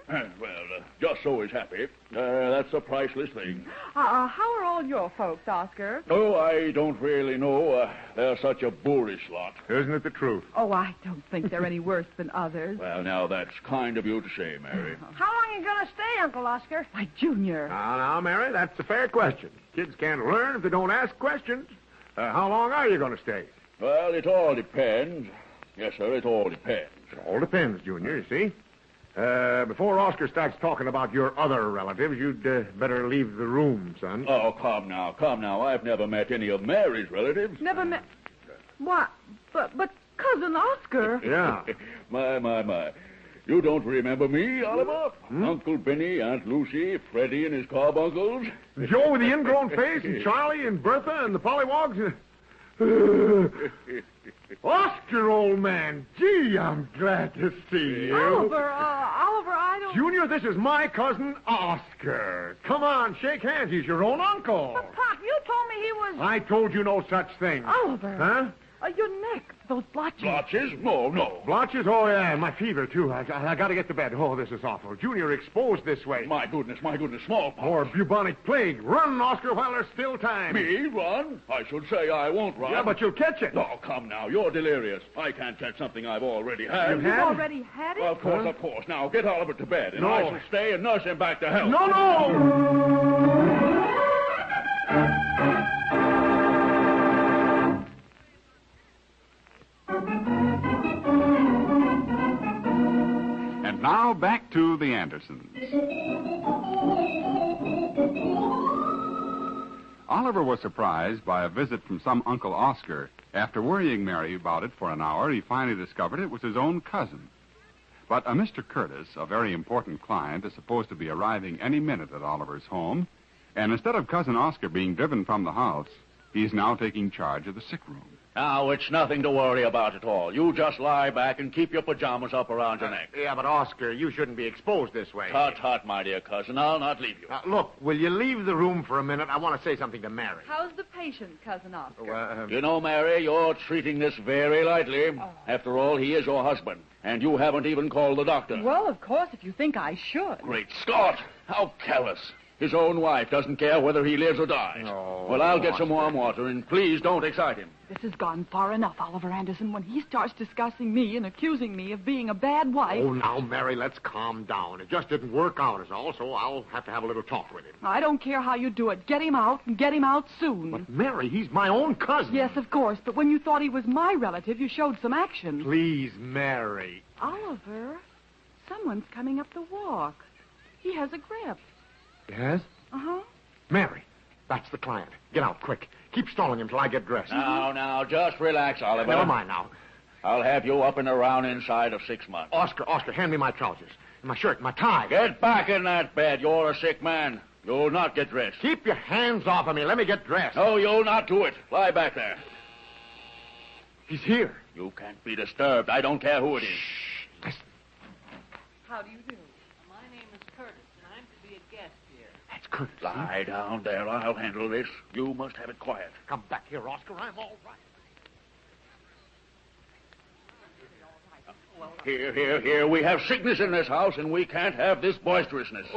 Just so he's happy. That's a priceless thing. How are all your folks, Oscar? Oh, I don't really know. They're such a boorish lot. Isn't it the truth? Oh, I don't think they're any worse than others. Well, now, that's kind of you to say, Mary. How long are you going to stay, Uncle Oscar? Why, Junior. Now, Mary, that's a fair question. Kids can't learn if they don't ask questions. How long are you going to stay? Well, it all depends. Yes, sir, it all depends. It all depends, Junior, you see. Before Oscar starts talking about your other relatives, you'd better leave the room, son. Oh, come now. I've never met any of Mary's relatives. Never met... What? But Cousin Oscar... Yeah. My. You don't remember me, Oliver? Uncle Benny, Aunt Lucy, Freddie and his carbuncles? Joe with the ingrown face, and Charlie and Bertha and the pollywogs? Oscar, old man. Gee, I'm glad to see you. Oliver, I don't... Junior, this is my cousin, Oscar. Come on, shake hands. He's your own uncle. But, Pop, you told me he was... I told you no such thing. Oliver. Huh? Your neck, those blotches. Blotches? No. Blotches? Oh, yeah, and my fever, too. I got to get to bed. Oh, this is awful. Junior exposed this way. My goodness, smallpox. Or bubonic plague. Run, Oscar, while there's still time. Me? Run? I should say I won't run. Yeah, but you'll catch it. Oh, come now. You're delirious. I can't catch something I've already had. You've already had it? Well, of course. Now, get Oliver to bed, and No. I shall stay and nurse him back to health. No! And now back to the Andersons. Oliver was surprised by a visit from some Uncle Oscar. After worrying Mary about it for an hour, he finally discovered it was his own cousin. But a Mr. Curtis, a very important client, is supposed to be arriving any minute at Oliver's home. And instead of Cousin Oscar being driven from the house, he's now taking charge of the sick room. Now, it's nothing to worry about at all. You just lie back and keep your pajamas up around your neck. Yeah, but Oscar, you shouldn't be exposed this way. Tut, my dear cousin. I'll not leave you. Look, will you leave the room for a minute? I want to say something to Mary. How's the patient, Cousin Oscar? You know, Mary, you're treating this very lightly. Oh. After all, he is your husband, and you haven't even called the doctor. Well, of course, if you think I should. Great Scott! How callous. His own wife doesn't care whether he lives or dies. Oh, well, I'll get some warm water, and please don't excite him. This has gone far enough, Oliver Anderson. When he starts discussing me and accusing me of being a bad wife... Oh, now, Mary, let's calm down. It just didn't work out, is all, so I'll have to have a little talk with him. I don't care how you do it. Get him out, and get him out soon. But, Mary, he's my own cousin. Yes, of course, but when you thought he was my relative, you showed some action. Please, Mary. Oliver, someone's coming up the walk. He has a grip. Yes? Uh-huh. Mary, that's the client. Get out, quick. Keep stalling him till I get dressed. Now, just relax, Oliver. Never mind now. I'll have you up and around inside of 6 months. Oscar, hand me my trousers, my shirt, my tie. Get back in that bed. You're a sick man. You'll not get dressed. Keep your hands off of me. Let me get dressed. No, you'll not do it. Lie back there. He's here. You can't be disturbed. I don't care who it is. Listen. How do you do? My name is Curtis, and I'm to be a guest here. That's Curtis. Lie down there. I'll handle this. You must have it quiet. Come back here, Oscar. I'm all right. Here. We have sickness in this house, and we can't have this boisterousness.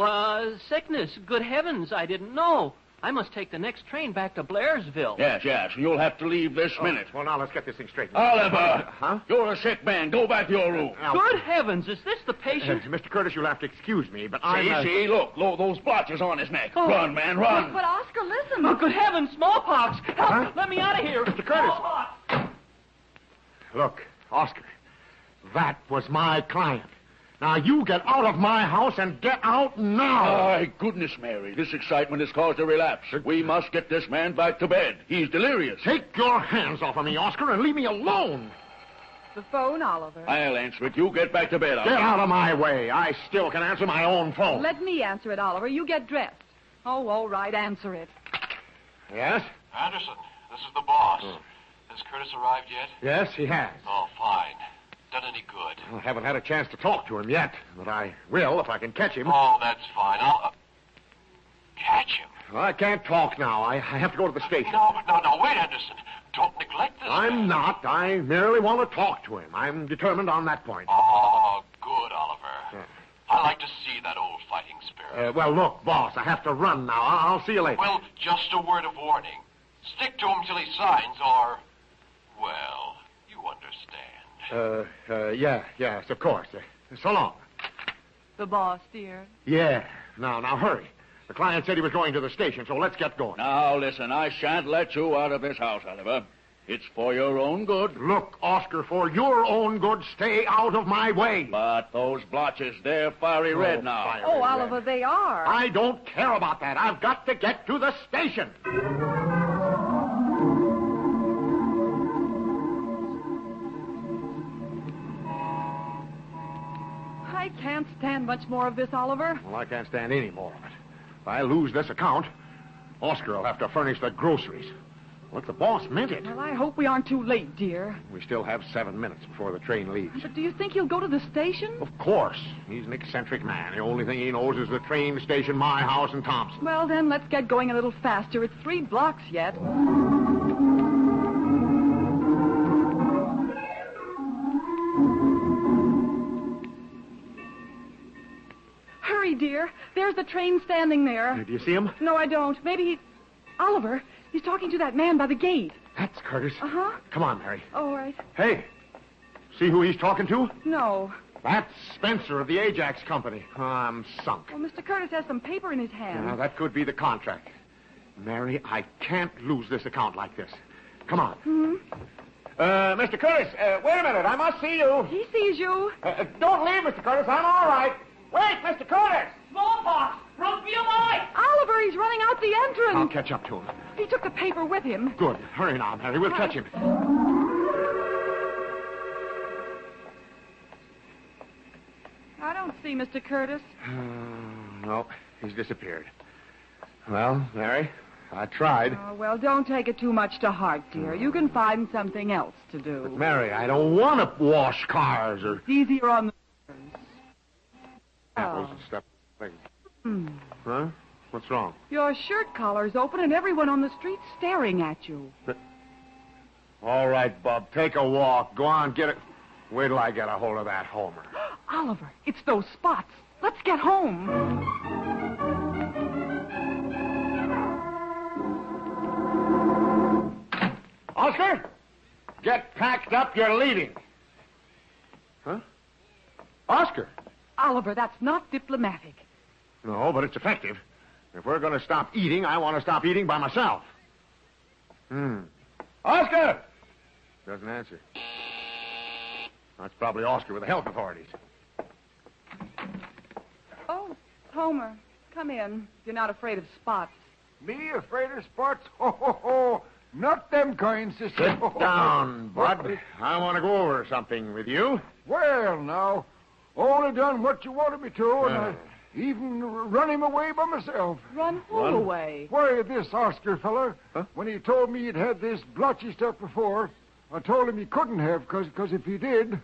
Sickness. Good heavens, I didn't know. I must take the next train back to Blairsville. Yes. You'll have to leave this minute. Well, now, let's get this thing straight. Oliver! You're a sick man. Go back to your room. Good heavens, is this the patient? Mr. Curtis, you'll have to excuse me, but See, look, those blotches on his neck. Run, man, run. But Oscar, listen. Oh, good heavens, smallpox. Help, let me out of here. Mr. Curtis. Smallpox. Look, Oscar, that was my client. Now, you get out of my house and get out now. My goodness, Mary, this excitement has caused a relapse. We must get this man back to bed. He's delirious. Take your hands off of me, Oscar, and leave me alone. The phone, Oliver. I'll answer it. You get back to bed, Get out of my way. I still can answer my own phone. Let me answer it, Oliver. You get dressed. Oh, all right, answer it. Yes? Anderson, this is the boss. Has Curtis arrived yet? Yes, he has. Oh, fine. Done any good? I haven't had a chance to talk to him yet, but I will if I can catch him. Oh, that's fine. I'll catch him. Well, I can't talk now. I have to go to the station. No, wait, Anderson. Don't neglect this. I'm not. I merely want to talk to him. I'm determined on that point. Oh, good, Oliver. I like to see that old fighting spirit. Well, look, boss, I have to run now. I'll see you later. Well, just a word of warning. Stick to him till he signs, or, well, you understand. Yes, of course. So long. The boss, dear. Yeah. Now, hurry. The client said he was going to the station, so let's get going. Now, listen, I shan't let you out of this house, Oliver. It's for your own good. Look, Oscar, for your own good, stay out of my way. But those blotches, they're fiery red now. Oh, Oliver, they are. I don't care about that. I've got to get to the station. I can't stand much more of this, Oliver. Well, I can't stand any more of it. If I lose this account, Oscar will have to furnish the groceries. Well, if the boss meant it. Well, I hope we aren't too late, dear. We still have 7 minutes before the train leaves. But do you think he'll go to the station? Of course. He's an eccentric man. The only thing he knows is the train station, my house, and Thompson. Well, then, let's get going a little faster. It's 3 blocks yet. Hurry, dear. There's the train standing there. Do you see him? No, I don't. Maybe he... Oliver, he's talking to that man by the gate. That's Curtis. Uh-huh. Come on, Mary. All right. Hey, see who he's talking to? No. That's Spencer of the Ajax Company. I'm sunk. Well, Mr. Curtis has some paper in his hand. Now, that could be the contract. Mary, I can't lose this account like this. Come on. Mr. Curtis, wait a minute. I must see you. He sees you. Don't leave, Mr. Curtis. I'm all right. Wait, Mr. Curtis! Smallpox! Broke me alive! Oliver, he's running out the entrance. I'll catch up to him. He took the paper with him. Good. Hurry now, Mary. We'll catch him. I don't see Mr. Curtis. No, he's disappeared. Well, Mary, I tried. Oh, well, don't take it too much to heart, dear. You can find something else to do. But, Mary, I don't want to wash cars or... It's easier on the... Apples and stuff. Huh? What's wrong? Your shirt collar's open and everyone on the street's staring at you. All right, Bub, take a walk. Go on, get it. Wait till I get a hold of that Homer. Oliver, it's those spots. Let's get home. Oscar, get packed up. You're leaving. Huh? Oscar. Oliver, that's not diplomatic. No, but it's effective. If we're going to stop eating, I want to stop eating by myself. Oscar! Doesn't answer. That's probably Oscar with the health authorities. Oh, Homer, come in. You're not afraid of spots. Me afraid of spots? Ho. Not them kind, sister. Sit down, Bud. I want to go over something with you. Well, now, only done what you wanted me to, and I even run him away by myself. Run who away? Why, this Oscar feller, when he told me he'd had this blotchy stuff before, I told him he couldn't have, because if he did,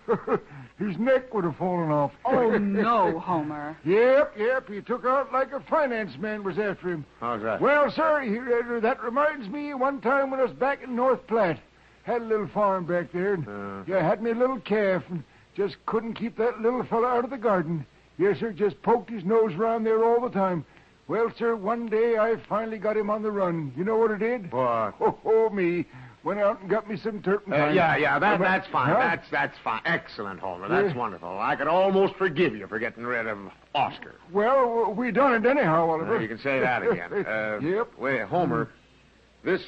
his neck would have fallen off. Oh, no, Homer. Yep. He took out like a finance man was after him. How's that? Well, sir, that reminds me one time when I was back in North Platte. Had a little farm back there. And, had me a little calf and just couldn't keep that little fella out of the garden. Yes, sir, just poked his nose around there all the time. Well, sir, one day I finally got him on the run. You know what I did? What? Oh, me. Went out and got me some turpentine. That's fine. Huh? That's fine. Excellent, Homer. That's wonderful. I could almost forgive you for getting rid of Oscar. Well, we done it anyhow, Oliver. You can say that again. Yep. Wait, Homer, this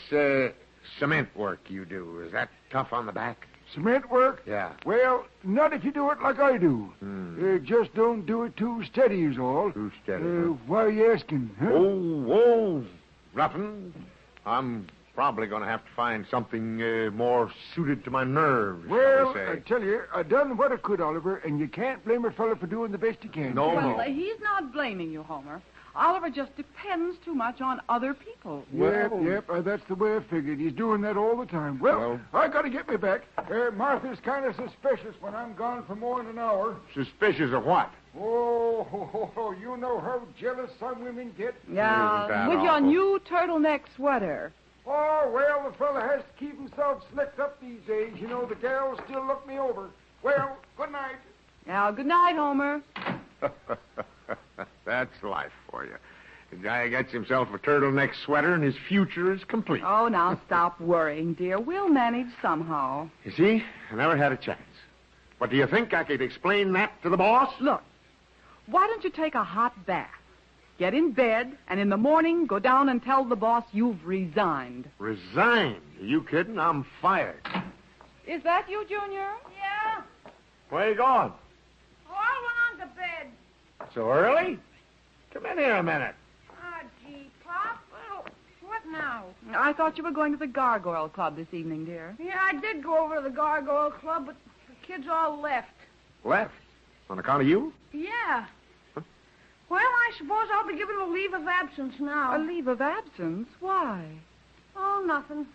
cement work you do, is that tough on the back? Cement work? Yeah. Well, not if you do it like I do. Just don't do it too steady is all. Too steady, Why are you asking? Huh? Oh, nothing. I'm probably going to have to find something more suited to my nerves. Well, I tell you, I done what I could, Oliver, and you can't blame a fella for doing the best he can. Well, he's not blaming you, Homer. Oliver just depends too much on other people. Yep, that's the way I figured. He's doing that all the time. Well, I got to get me back. Martha's kind of suspicious when I'm gone for more than an hour. Suspicious of what? Oh, you know how jealous some women get. Yeah, with your new turtleneck sweater. Oh, well, the fella has to keep himself slicked up these days. You know, the gals still look me over. Well, good night. Now, good night, Homer. That's life for you. The guy gets himself a turtleneck sweater and his future is complete. Oh, now stop worrying, dear. We'll manage somehow. You see, I never had a chance. But do you think I could explain that to the boss? Look, why don't you take a hot bath? Get in bed, and in the morning, go down and tell the boss you've resigned. Resigned? Are you kidding? I'm fired. Is that you, Junior? Yeah. Where you going? Oh, I went on to bed. So early? Come in here a minute. Oh, gee, Pop. Well, what now? I thought you were going to the Gargoyle Club this evening, dear. Yeah, I did go over to the Gargoyle Club, but the kids all left. Left? On account of you? Yeah. Well, I suppose I'll be given a leave of absence now. A leave of absence? Why? Oh, nothing.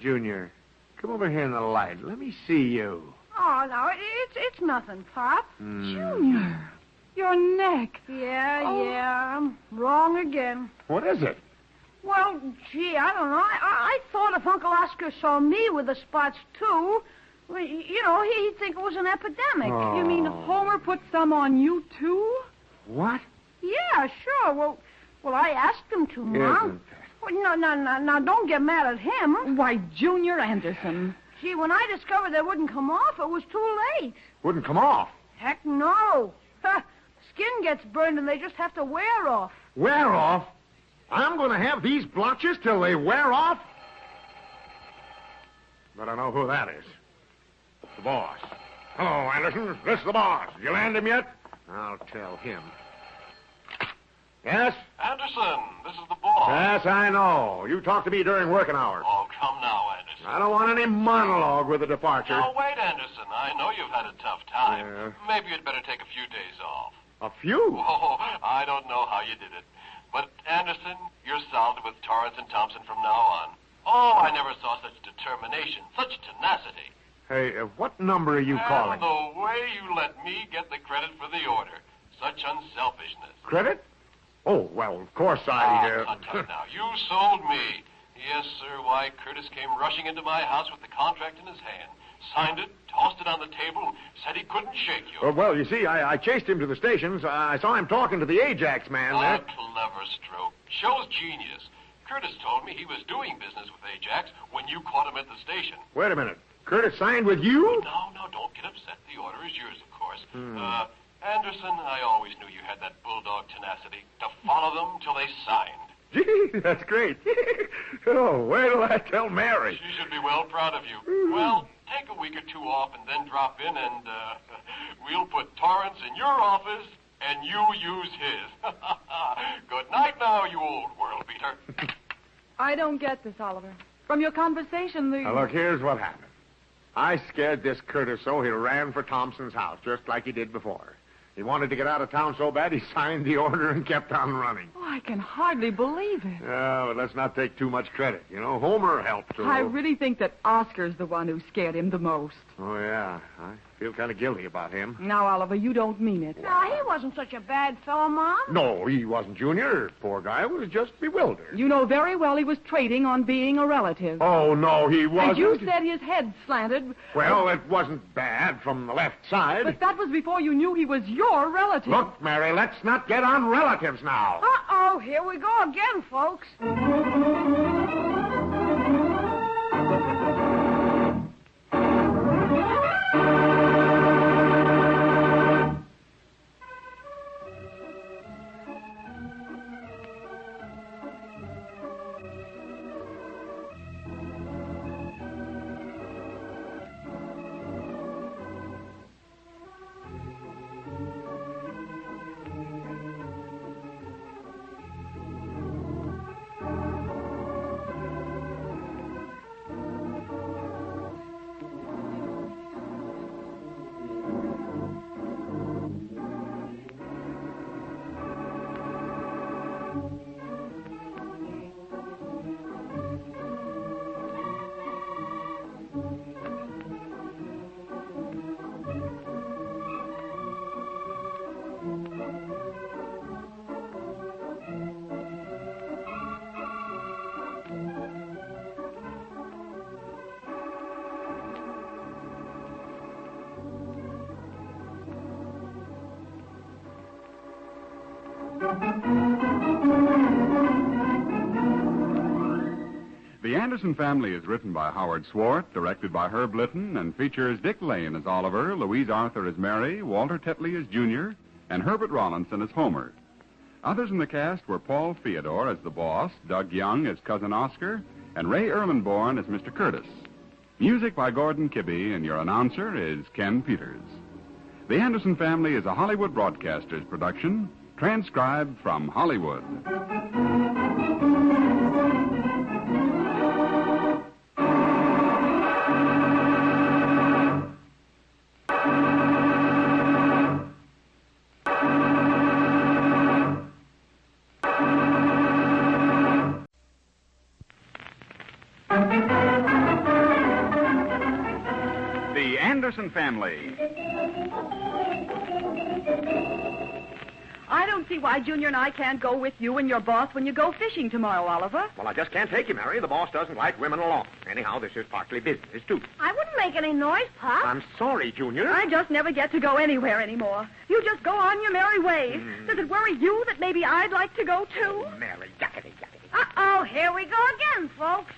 Junior, come over here in the light. Let me see you. Oh, no, it's nothing, Pop. Junior, your neck. Yeah, I'm wrong again. What is it? Well, gee, I don't know. I thought if Uncle Oscar saw me with the spots, too, well, you know, he'd think it was an epidemic. Oh. You mean Homer put some on you, too? What? Yeah, sure. Well, I asked him to, Mom. Well, no, don't get mad at him. Why, Junior Anderson. Gee, when I discovered they wouldn't come off, it was too late. Wouldn't come off? Heck no. Skin gets burned and they just have to wear off. Wear off? I'm going to have these blotches till they wear off? But I know who that is. The boss. Hello, Anderson. This is the boss. Did you land him yet? I'll tell him. Yes? Anderson, this is the boss. Yes, I know. You talk to me during working hours. Oh, come now, Anderson. I don't want any monologue with a departure. Now, wait, Anderson. I know you've had a tough time. Maybe you'd better take a few days off. A few? Oh, I don't know how you did it. But, Anderson, you're solid with Torrance and Thompson from now on. Oh, I never saw such determination, such tenacity. Hey, what number are you calling? And the way you let me get the credit for the order. Such unselfishness. Credit? Oh, well, of course Tut now. You sold me. Yes, sir. Why, Curtis came rushing into my house with the contract in his hand. Signed it, tossed it on the table, said he couldn't shake you. Well, you see, I chased him to the stations. I saw him talking to the Ajax man there. A clever stroke. Shows genius. Curtis told me he was doing business with Ajax when you caught him at the station. Wait a minute. Curtis signed with you? No, don't get upset. The order is yours, of course. Anderson, I always knew you had that bulldog tenacity to follow them till they signed. Gee, that's great. Oh, wait till I tell Mary. She should be well proud of you. Well, take a week or two off and then drop in and we'll put Torrance in your office and you use his. Good night now, you old world beater. I don't get this, Oliver. From your conversation, Now, look, here's what happened. I scared this Curtis so he ran for Thompson's house, just like he did before. He wanted to get out of town so bad he signed the order and kept on running. Oh, I can hardly believe it. Yeah, but let's not take too much credit. You know, Homer helped too. I really think that Oscar's the one who scared him the most. Oh, yeah. I feel kind of guilty about him. Now, Oliver, you don't mean it. No, he wasn't such a bad fellow, Mom. No, he wasn't, Junior. Poor guy was just bewildered. You know very well he was trading on being a relative. Oh, no, he wasn't. And you said his head slanted. Well, it wasn't bad from the left side. But that was before you knew he was your relative. Look, Mary, let's not get on relatives now. Uh-oh, here we go again, folks. The Anderson Family is written by Howard Swart, directed by Herb Litton, and features Dick Lane as Oliver, Louise Arthur as Mary, Walter Tetley as Junior, and Herbert Rollinson as Homer. Others in the cast were Paul Theodore as the boss, Doug Young as Cousin Oscar, and Ray Erlenborn as Mr. Curtis. Music by Gordon Kibbe, and your announcer is Ken Peters. The Anderson Family is a Hollywood Broadcasters production, transcribed from Hollywood. The Anderson Family. I don't see why Junior and I can't go with you and your boss when you go fishing tomorrow, Oliver. Well, I just can't take you, Mary. The boss doesn't like women alone. Anyhow, this is partly business, too. I wouldn't make any noise, Pop. I'm sorry, Junior. I just never get to go anywhere anymore. You just go on your merry ways. Does it worry you that maybe I'd like to go, too? Mary, yuckity, yuckity. Uh-oh, here we go again, folks.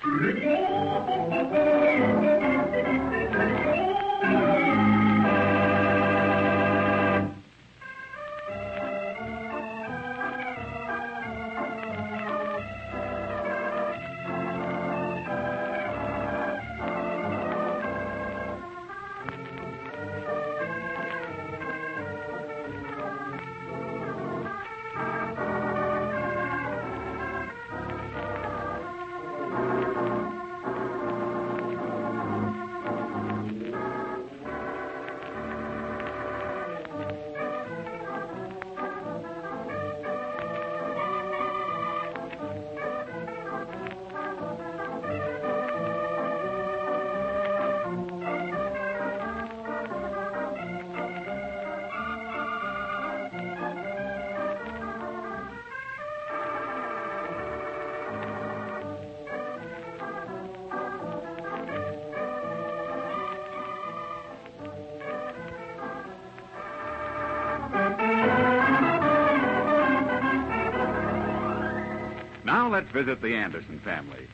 Now let's visit the Anderson family.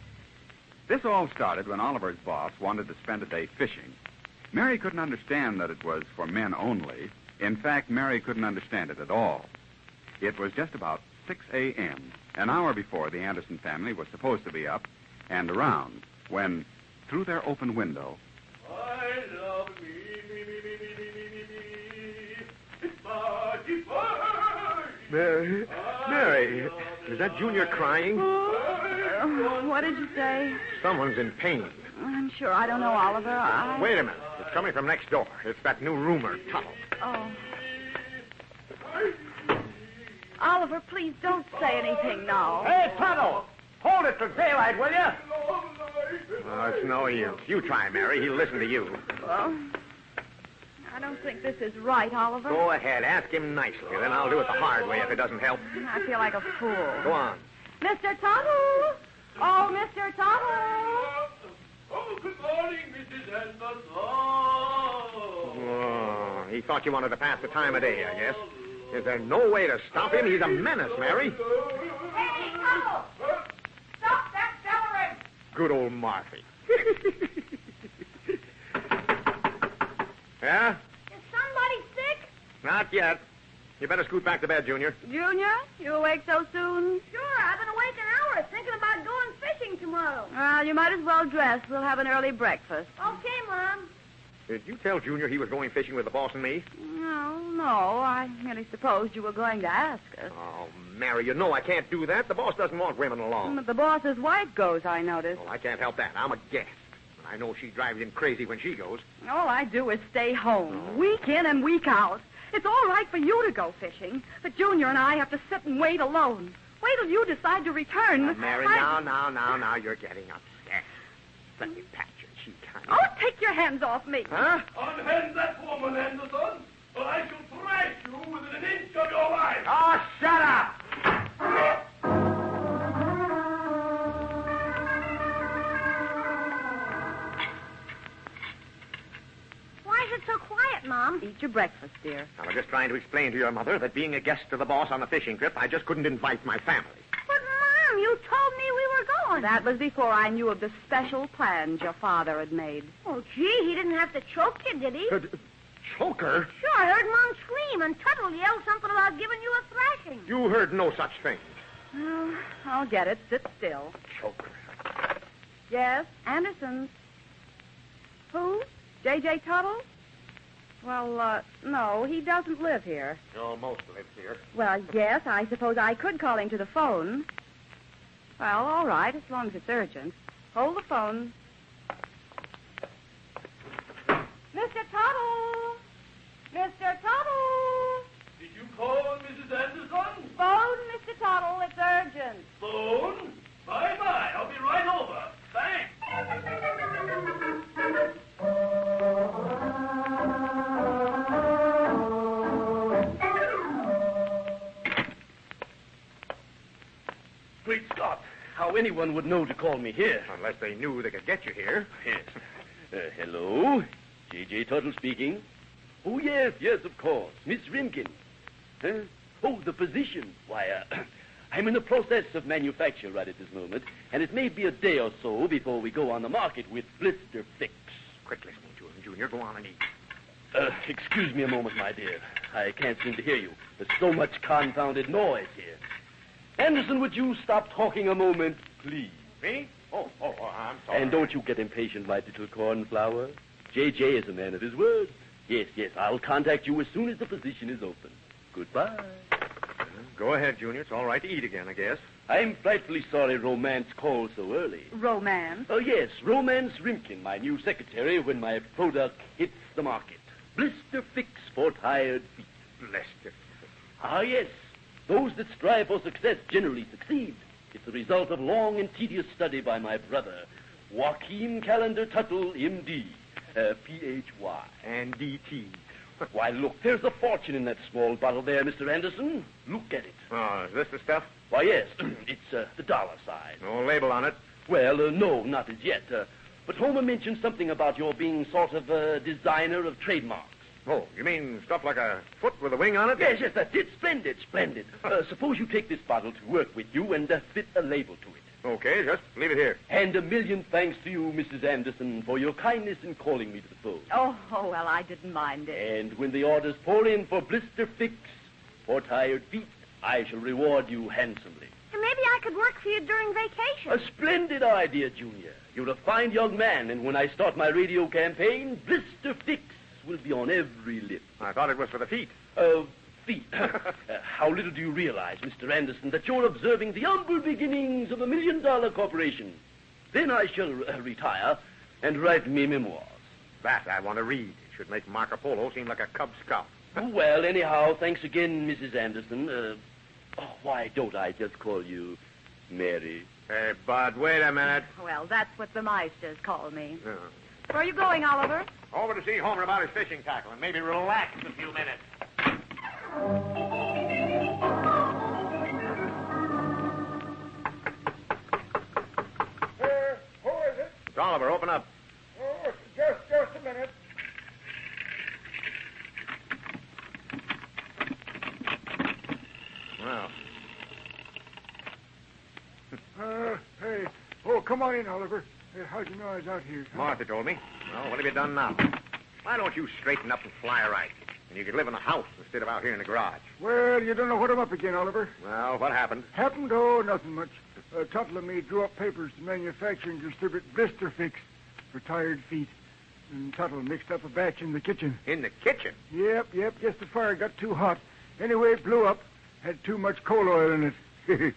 This all started when Oliver's boss wanted to spend a day fishing. Mary couldn't understand that it was for men only. In fact, Mary couldn't understand it at all. It was just about 6 a.m., an hour before the Anderson family was supposed to be up and around, when, through their open window, I love me. Mary, is that Junior crying? What did you say? Someone's in pain. I'm sure I don't know, Oliver. Wait a minute. It's coming from next door. It's that new roomer, Tuttle. Oh. Oliver, please don't say anything now. Hey, Tuttle! Hold it till daylight, will you? Oh, it's no use. You try, Mary. He'll listen to you. Well, I don't think this is right, Oliver. Go ahead. Ask him nicely. Then I'll do it the hard way if it doesn't help. I feel like a fool. Go on. Mr. Tuttle! Oh, Mr. Tuttle! Oh, good morning, Mrs. Anderson. Oh, he thought you wanted to pass the time of day, I guess. Is there no way to stop him? He's a menace, Mary. Hey, Tuttle! Stop that bellering! Good old Marthy. Yeah? Is somebody sick? Not yet. You better scoot back to bed, Junior. Junior, you awake so soon? Sure, I've been awake an hour thinking about going fishing tomorrow. Well, you might as well dress. We'll have an early breakfast. Okay, Mom. Did you tell Junior he was going fishing with the boss and me? No, I merely supposed you were going to ask us. Oh, Mary, you know I can't do that. The boss doesn't want women along. But the boss's wife goes, I noticed. Oh, I can't help that. I'm a guest. I know she drives him crazy when she goes. All I do is stay home, week in and week out. It's all right for you to go fishing, but Junior and I have to sit and wait alone. Wait till you decide to return. Mary, now, you're getting upset. Let me pat you cheek, honey. Oh, take your hands off me. Huh? Unhand that woman, Anderson, or I shall thrash you within an inch of your life. Oh, shut up! Why is it so quiet, Mom? Eat your breakfast, dear. I was just trying to explain to your mother that being a guest to the boss on the fishing trip, I just couldn't invite my family. But, Mom, you told me we were going. That was before I knew of the special plans your father had made. Oh, gee, he didn't have to choke you, did he? Choke her? Sure, I heard Mom scream, and Tuttle yelled something about giving you a thrashing. You heard no such thing. Well, I'll get it. Sit still. Choke her. Yes, Anderson's. Who? J.J. Tuttle? Well, no, he doesn't live here. He almost lives here. Well, yes, I suppose I could call him to the phone. Well, all right, as long as it's urgent. Hold the phone. Mr. Tuttle! Mr. Tuttle! Did you call Mrs. Anderson? Phone, Mr. Tuttle. It's urgent. Phone? Bye-bye. I'll be right over. Thanks. Great Scott! How anyone would know to call me here. Unless they knew they could get you here. Yes. Hello? J.J. Tuttle speaking. Oh, yes, of course. Miss Rimkin. Huh? Oh, the position. Why, I'm in the process of manufacture right at this moment, and it may be a day or so before we go on the market with blister fix. Quit listening to him, Junior. Go on and eat. Excuse me a moment, my dear. I can't seem to hear you. There's so much confounded noise here. Anderson, would you stop talking a moment, please? Me? Oh, I'm sorry. And don't you get impatient, my little cornflower. J.J. is a man of his word. Yes, I'll contact you as soon as the position is open. Goodbye. Go ahead, Junior. It's all right to eat again, I guess. I'm frightfully sorry Romance called so early. Romance? Oh, yes, Romance Rimkin, my new secretary, when my product hits the market. Blister fix for tired feet. Blister. Ah, yes. Those that strive for success generally succeed. It's the result of long and tedious study by my brother, Joachim Calendar Tuttle, M.D., Ph.Y. And D.T. Why, look, there's a fortune in that small bottle there, Mr. Anderson. Look at it. Oh, is this the stuff? Why, yes. It's the dollar sign. No label on it? Well, no, not as yet. But Homer mentioned something about your being sort of a designer of trademarks. Oh, you mean stuff like a foot with a wing on it? Yes, that's it. Splendid. Suppose you take this bottle to work with you and fit a label to it. Okay, just leave it here. And a million thanks to you, Mrs. Anderson, for your kindness in calling me to the phone. Oh, well, I didn't mind it. And when the orders pour in for blister fix for tired feet, I shall reward you handsomely. And maybe I could work for you during vacation. A splendid idea, Junior. You're a fine young man, and when I start my radio campaign, blister fix will be on every lip. I thought it was for the feet. Feet. How little do you realize, Mr. Anderson, that you're observing the humble beginnings of $1 million corporation. Then I shall retire and write me memoirs. That I want to read. It should make Marco Polo seem like a Cub Scout. Well, anyhow, thanks again, Mrs. Anderson. Why don't I just call you Mary? Hey, Bud, wait a minute. Well, that's what the Meisters call me. Where are you going, Oliver? Over to see Homer about his fishing tackle and maybe relax a few minutes. Who is it? It's Oliver. Open up. Oh, just a minute. Well. Hey. Oh, come on in, Oliver. How'd you know I was out here? Martha told me. Well, what have you done now? Why don't you straighten up and fly right? And you could live in a house instead of out here in the garage. Well, you don't know what I'm up again, Oliver. Well, what happened? Happened? Oh, nothing much. Tuttle and me drew up papers to manufacture and distribute blister fix for tired feet. And Tuttle mixed up a batch in the kitchen. In the kitchen? Yep. Just the fire got too hot. Anyway, it blew up. Had too much coal oil in it.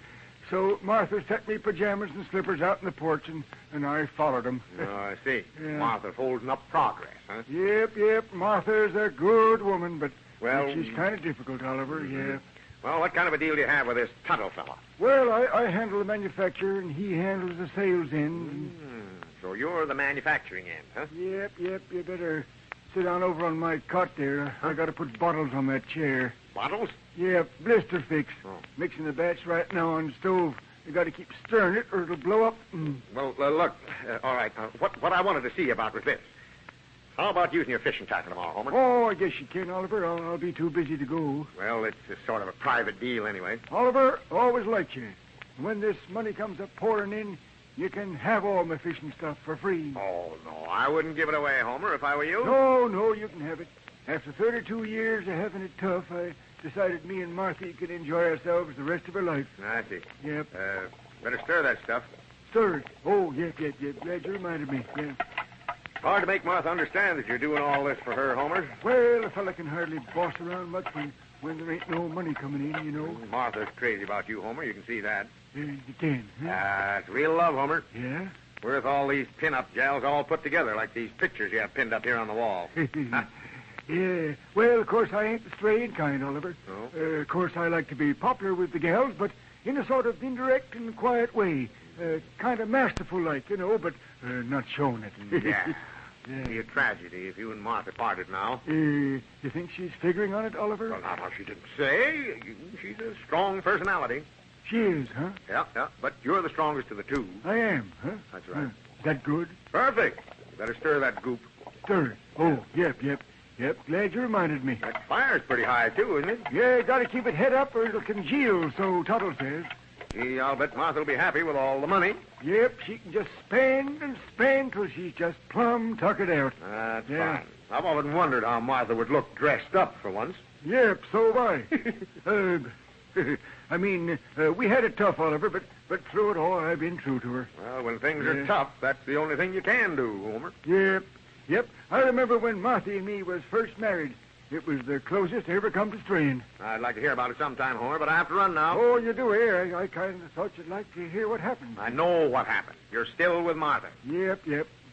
So Martha set me pajamas and slippers out in the porch, and I followed them. Oh, I see. Yeah. Martha's holding up progress, huh? Yep. Martha's a good woman, but well, she's kind of difficult, Oliver, yeah. Well, what kind of a deal do you have with this Tuttle fella? Well, I handle the manufacture, and he handles the sales end. So you're the manufacturing end, huh? Yep. You better sit down over on my cot there. I got to put bottles on that chair. Bottles? Yeah, blister fix. Oh. Mixing the batch right now on the stove. You got to keep stirring it, or it'll blow up. Well, look, all right. What I wanted to see about was this. How about using your fishing tackle tomorrow, Homer? Oh, I guess you can, Oliver. I'll be too busy to go. Well, it's sort of a private deal anyway. Oliver, always liked you. When this money comes up pouring in, you can have all my fishing stuff for free. Oh, no, I wouldn't give it away, Homer, if I were you. No, you can have it. After 32 years of having it tough, I decided me and Martha could enjoy ourselves the rest of our life. I see. Yep. Better stir that stuff. Stir it? Oh, yep. Glad you reminded me. Yeah. Hard to make Martha understand that you're doing all this for her, Homer. Well, a fella can hardly boss around much when there ain't no money coming in, you know. Martha's crazy about you, Homer. You can see that. You can, huh? It's real love, Homer. Yeah? Worth all these pin-up gals all put together, like these pictures you have pinned up here on the wall. Yeah. Well, of course, I ain't the strayed kind, Oliver. Oh? Of course, I like to be popular with the gals, but in a sort of indirect and quiet way. Kind of masterful like, you know, but not showing it. Yeah. It'd be a tragedy if you and Martha parted now. You think she's figuring on it, Oliver? Well, now, she didn't say. She's a strong personality. She is, huh? Yeah. But you're the strongest of the two. I am, huh? That's right. That good? Perfect. You better stir that goop. Stir it? Oh, yep. Glad you reminded me. That fire's pretty high, too, isn't it? Yeah, gotta keep it head up or it'll congeal, so Tuttle says. Gee, I'll bet Martha'll be happy with all the money. Yep, she can just spend and spend till she's just plumb tuckered out. That's fine. I've often wondered how Martha would look dressed up for once. Yep, so have I. I mean, we had it tough, Oliver, but through it all, I've been true to her. Well, when things are tough, that's the only thing you can do, Homer. Yep. I remember when Martha and me was first married. It was the closest I ever come to straying. I'd like to hear about it sometime, Homer, but I have to run now. Oh, you do, eh? I kind of thought you'd like to hear what happened. I know what happened. You're still with Martha. Yep.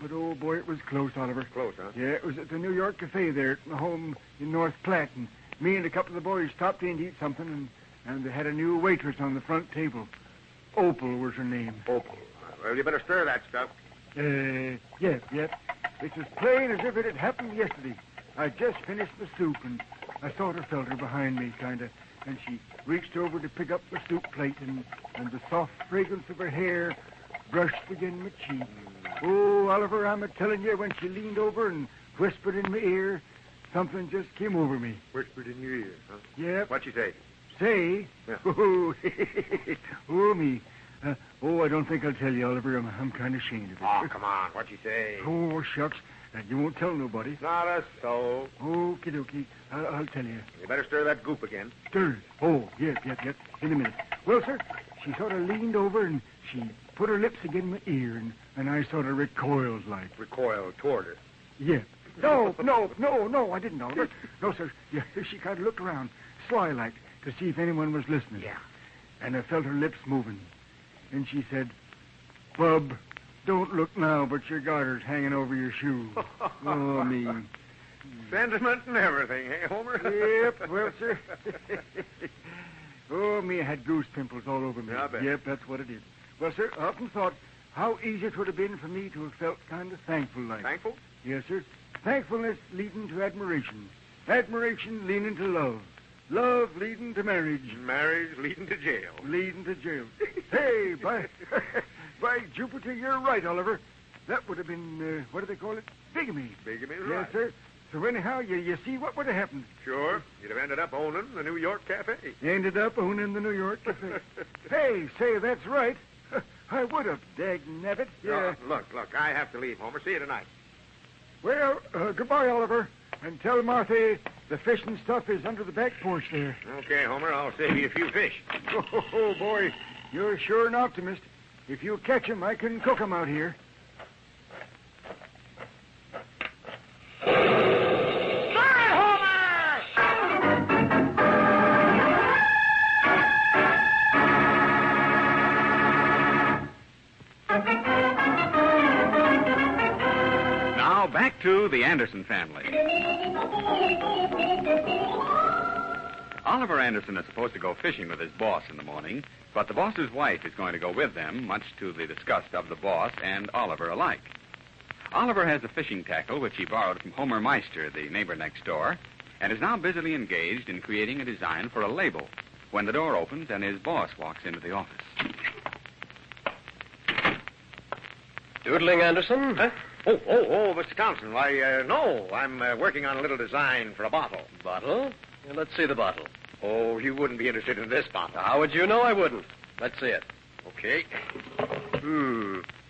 But, oh, boy, it was close, Oliver. Close, huh? Yeah, it was at the New York Cafe there at my home in North Platte, and me and a couple of the boys stopped in to eat something, and they had a new waitress on the front table. Opal was her name. Opal. Well, you better stir that stuff. Yep. It's as plain as if it had happened yesterday. I just finished the soup, and I sort of felt her behind me, kind of, and she reached over to pick up the soup plate, and the soft fragrance of her hair brushed against my cheek. Oh, Oliver, I'm a-telling you, when she leaned over and whispered in my ear, something just came over me. Whispered in your ear, huh? Yep. What'd she say? Say? Yeah. Oh, me. I don't think I'll tell you, Oliver. I'm kind of ashamed of it. Oh, come on. What'd she say? Oh, shucks. You won't tell nobody. Not a soul. Okie dokie. I'll tell you. You better stir that goop again. Stir it? Oh, yep. In a minute. Well, sir, she sort of leaned over and she put her lips against my ear, and I sort of recoiled like. Recoiled toward her? Yeah. No, I didn't, Oliver. No, sir. Yeah, she kind of looked around, sly-like, to see if anyone was listening. Yeah. And I felt her lips moving. And she said, "Bub, don't look now, but your garter's hanging over your shoe." Oh, me. Sentiment and everything, eh, Homer? Yep, well, sir. Oh, me, I had goose pimples all over me. Yeah, I bet. Yep, that's what it is. Well, sir, I often thought how easy it would have been for me to have felt kind of thankful like. Thankful? Yes, sir. Thankfulness leading to admiration. Admiration leading to love. Love leading to marriage. Marriage leading to jail. Leading to jail. Hey, by Jupiter, you're right, Oliver. That would have been, what do they call it? Bigamy. Bigamy's Yes, right. sir. So anyhow, you see what would have happened. Sure. You'd have ended up owning the New York Cafe. You ended up owning the New York Cafe. Hey, say, that's right. I would have, dagnabbit. Yeah. Look, I have to leave, Homer. See you tonight. Well, goodbye, Oliver. And tell Martha the fish and stuff is under the back porch there. Okay, Homer, I'll save you a few fish. Oh, boy, you're sure an optimist. If you catch 'em, I can cook 'em out here. Now back to the Anderson family. Oliver Anderson is supposed to go fishing with his boss in the morning, but the boss's wife is going to go with them, much to the disgust of the boss and Oliver alike. Oliver has a fishing tackle which he borrowed from Homer Meister, the neighbor next door, and is now busily engaged in creating a design for a label when the door opens and his boss walks into the office. Doodling, Anderson? Huh? Oh, Mr. Thompson. Why, no. I'm working on a little design for a bottle. Bottle? Yeah, let's see the bottle. Oh, you wouldn't be interested in this bottle. How would you know I wouldn't? Let's see it. Okay.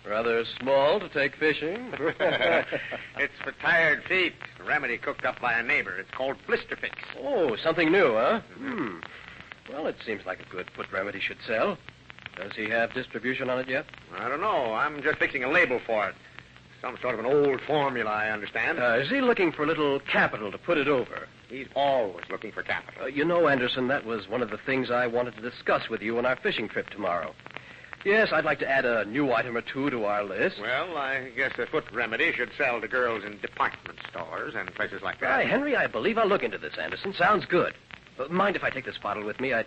Rather small to take fishing. It's for tired feet. A remedy cooked up by a neighbor. It's called Blister Fix. Oh, something new, huh? Well, it seems like a good foot remedy should sell. Does he have distribution on it yet? I don't know. I'm just fixing a label for it. Some sort of an old formula, I understand. Is he looking for a little capital to put it over? He's always looking for capital. You know, Anderson, that was one of the things I wanted to discuss with you on our fishing trip tomorrow. Yes, I'd like to add a new item or two to our list. Well, I guess a foot remedy should sell to girls in department stores and places like that. Why, Henry, I believe I'll look into this, Anderson. Sounds good. Mind if I take this bottle with me? I'd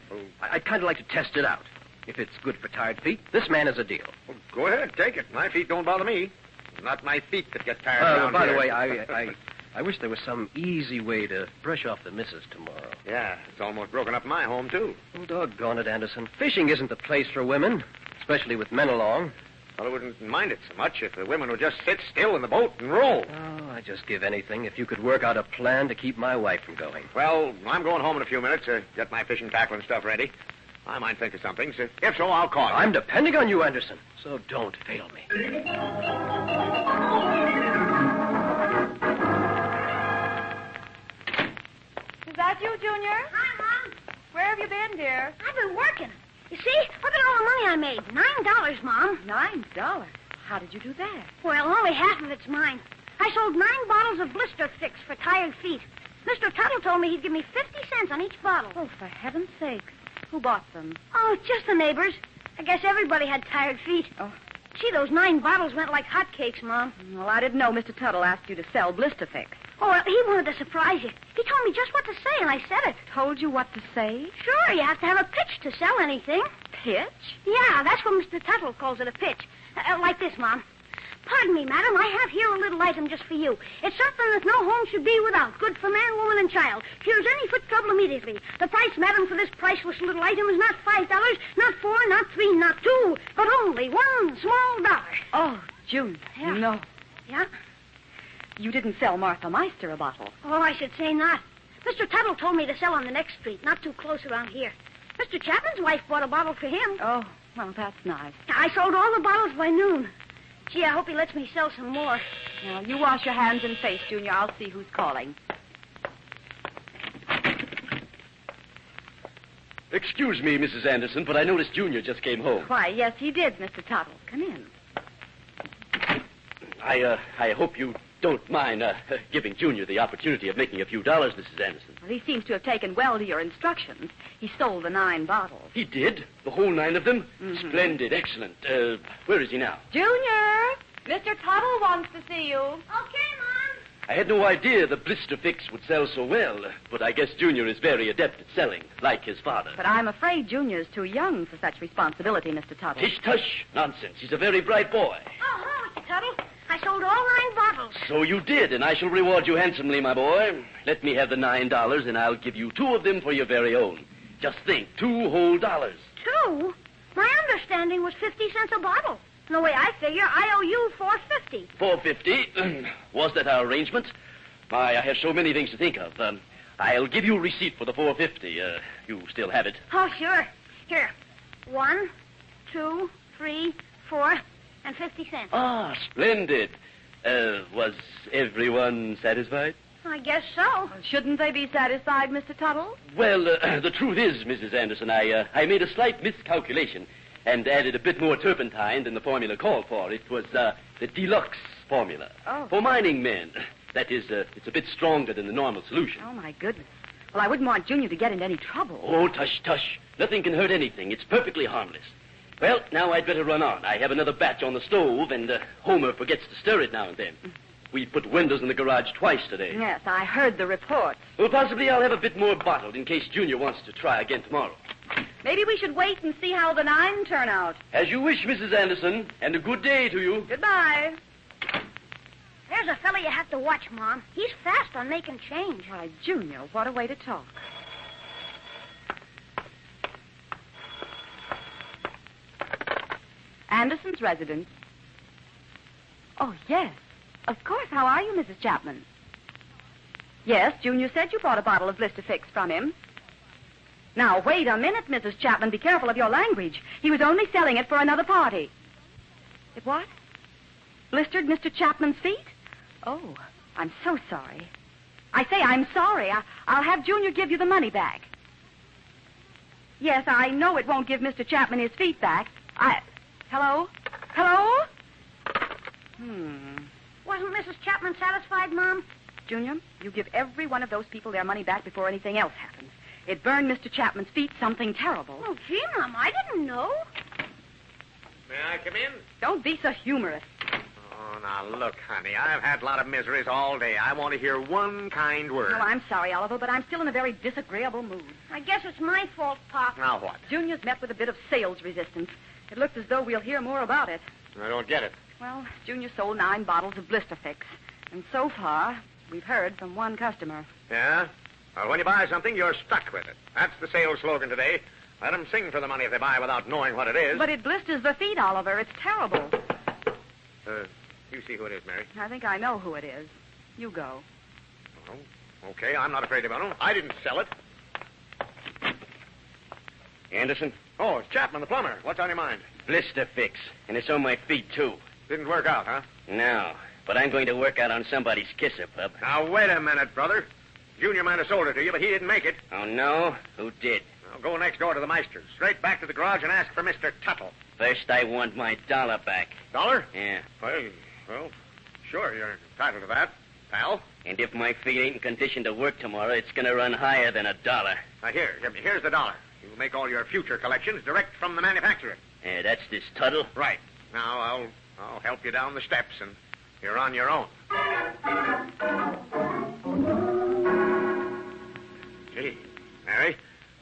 kind of like to test it out. If it's good for tired feet, this man is a deal. Well, go ahead, take it. My feet don't bother me. Not my feet that get tired around by here. the way, I wish there was some easy way to brush off the missus tomorrow. Yeah, it's almost broken up in my home, too. Oh, doggone it, Anderson. Fishing isn't the place for women, especially with men along. Well, I wouldn't mind it so much if the women would just sit still in the boat and roll. Oh, I'd just give anything if you could work out a plan to keep my wife from going. Well, I'm going home in a few minutes to get my fishing tackle and stuff ready. I might think of something. So if so, I'll call you. I'm depending on you, Anderson, so don't fail me. Is that you, Junior? Hi, Mom. Where have you been, dear? I've been working. You see, look at all the money I made. $9, Mom. $9? How did you do that? Well, only half of it's mine. I sold 9 bottles of Blister Fix for tired feet. Mr. Tuttle told me he'd give me 50 cents on each bottle. Oh, for heaven's sakes. Who bought them? Oh, just the neighbors. I guess everybody had tired feet. Oh. Gee, those 9 bottles went like hotcakes, Mom. Well, I didn't know Mr. Tuttle asked you to sell Blister Fix. Oh, well, he wanted to surprise you. He told me just what to say, and I said it. Told you what to say? Sure, you have to have a pitch to sell anything. Pitch? Yeah, that's what Mr. Tuttle calls it, a pitch. Like this, Mom. Pardon me, madam, I have here a little item just for you. It's something that no home should be without. Good for man, woman, and child. Cures any foot trouble immediately. The price, madam, for this priceless little item is not $5, not $4, not $3, not $2, but only $1 small dollar. Oh, June, Yeah. no. Yeah? You didn't sell Martha Meister a bottle. Oh, I should say not. Mr. Tuttle told me to sell on the next street, not too close around here. Mr. Chapman's wife bought a bottle for him. Oh, well, that's nice. I sold all the bottles by noon. Gee, I hope he lets me sell some more. Now, you wash your hands and face, Junior. I'll see who's calling. Excuse me, Mrs. Anderson, but I noticed Junior just came home. Why, yes, he did, Mr. Tuttle. Come in. I hope you don't mind giving Junior the opportunity of making a few dollars, Mrs. Anderson. Well, he seems to have taken well to your instructions. He sold the 9 bottles. He did? The whole 9 of them? Mm-hmm. Splendid, excellent. Where is he now? Junior! Mr. Tuttle wants to see you. Okay, Mom. I had no idea the blister fix would sell so well, but I guess Junior is very adept at selling, like his father. But I'm afraid Junior's too young for such responsibility, Mr. Tuttle. Tish-tush. Nonsense. He's a very bright boy. Oh, hello, Mr. Tuttle. I sold all 9 bottles. So you did, and I shall reward you handsomely, my boy. Let me have the $9, and I'll give you 2 of them for your very own. Just think, 2 whole dollars. 2? My understanding was 50 cents a bottle. And the way I figure, I owe you $4.50. $4.50? Was that our arrangement? My, I have so many things to think of. I'll give you a receipt for the $4.50. You still have it? Oh, sure. Here. 1, 2, 3, 4, and 50 cents. Ah, splendid. Was everyone satisfied? I guess so. Well, shouldn't they be satisfied, Mr. Tuttle? Well, the truth is, Mrs. Anderson, I made a slight miscalculation and added a bit more turpentine than the formula called for. It was the deluxe formula for mining men. That is, it's a bit stronger than the normal solution. Oh, my goodness. Well, I wouldn't want Junior to get into any trouble. Oh, tush. Nothing can hurt anything. It's perfectly harmless. Well, now I'd better run on. I have another batch on the stove, and Homer forgets to stir it now and then. We put windows in the garage twice today. Yes, I heard the reports. Well, possibly I'll have a bit more bottled in case Junior wants to try again tomorrow. Maybe we should wait and see how the 9 turn out. As you wish, Mrs. Anderson, and a good day to you. Goodbye. There's a fella you have to watch, Mom. He's fast on making change. Why, Junior, what a way to talk. Anderson's residence. Oh, yes. Of course. How are you, Mrs. Chapman? Yes, Junior said you bought a bottle of Blister Fix from him. Now, wait a minute, Mrs. Chapman. Be careful of your language. He was only selling it for another party. It what? Blistered Mr. Chapman's feet? Oh, I'm so sorry. I say I'm sorry. I'll have Junior give you the money back. Yes, I know it won't give Mr. Chapman his feet back. Hello? Wasn't Mrs. Chapman satisfied, Mom? Junior, you give every one of those people their money back before anything else happens. It burned Mr. Chapman's feet something terrible. Oh, gee, Mom, I didn't know. May I come in? Don't be so humorous. Oh, now, look, honey, I've had a lot of miseries all day. I want to hear one kind word. Well, I'm sorry, Oliver, but I'm still in a very disagreeable mood. I guess it's my fault, Pop. Now what? Junior's met with a bit of sales resistance. It looks as though we'll hear more about it. I don't get it. Well, Junior sold 9 bottles of Blister Fix. And so far, we've heard from one customer. Yeah? Well, when you buy something, you're stuck with it. That's the sales slogan today. Let them sing for the money if they buy without knowing what it is. But it blisters the feet, Oliver. It's terrible. You see who it is, Mary. I think I know who it is. You go. Oh, okay, I'm not afraid of him. I didn't sell it. Anderson? Oh, it's Chapman, the plumber. What's on your mind? Blister Fix. And it's on my feet, too. Didn't work out, huh? No. But I'm going to work out on somebody's kisser, Pub. Now, wait a minute, brother. Junior might have sold it to you, but he didn't make it. Oh, no? Who did? Well, go next door to the Meisters. Straight back to the garage and ask for Mr. Tuttle. First, I want my dollar back. $1? Yeah. Well, sure, you're entitled to that, pal. And if my feet ain't in condition to work tomorrow, it's going to run higher than $1. Now, here's the $1. You'll make all your future collections direct from the manufacturer. Yeah, that's this Tuttle? Right. Now, I'll help you down the steps, and you're on your own. Gee, Mary,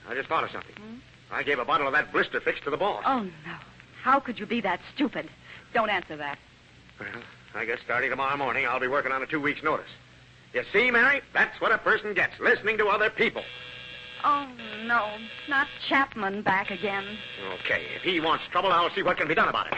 I just thought of something. I gave a bottle of that Blister Fix to the boss. Oh, no. How could you be that stupid? Don't answer that. Well, I guess starting tomorrow morning, I'll be working on a 2 weeks' notice. You see, Mary, that's what a person gets, listening to other people. Oh, no. Not Chapman back again. Okay, if he wants trouble, I'll see what can be done about it.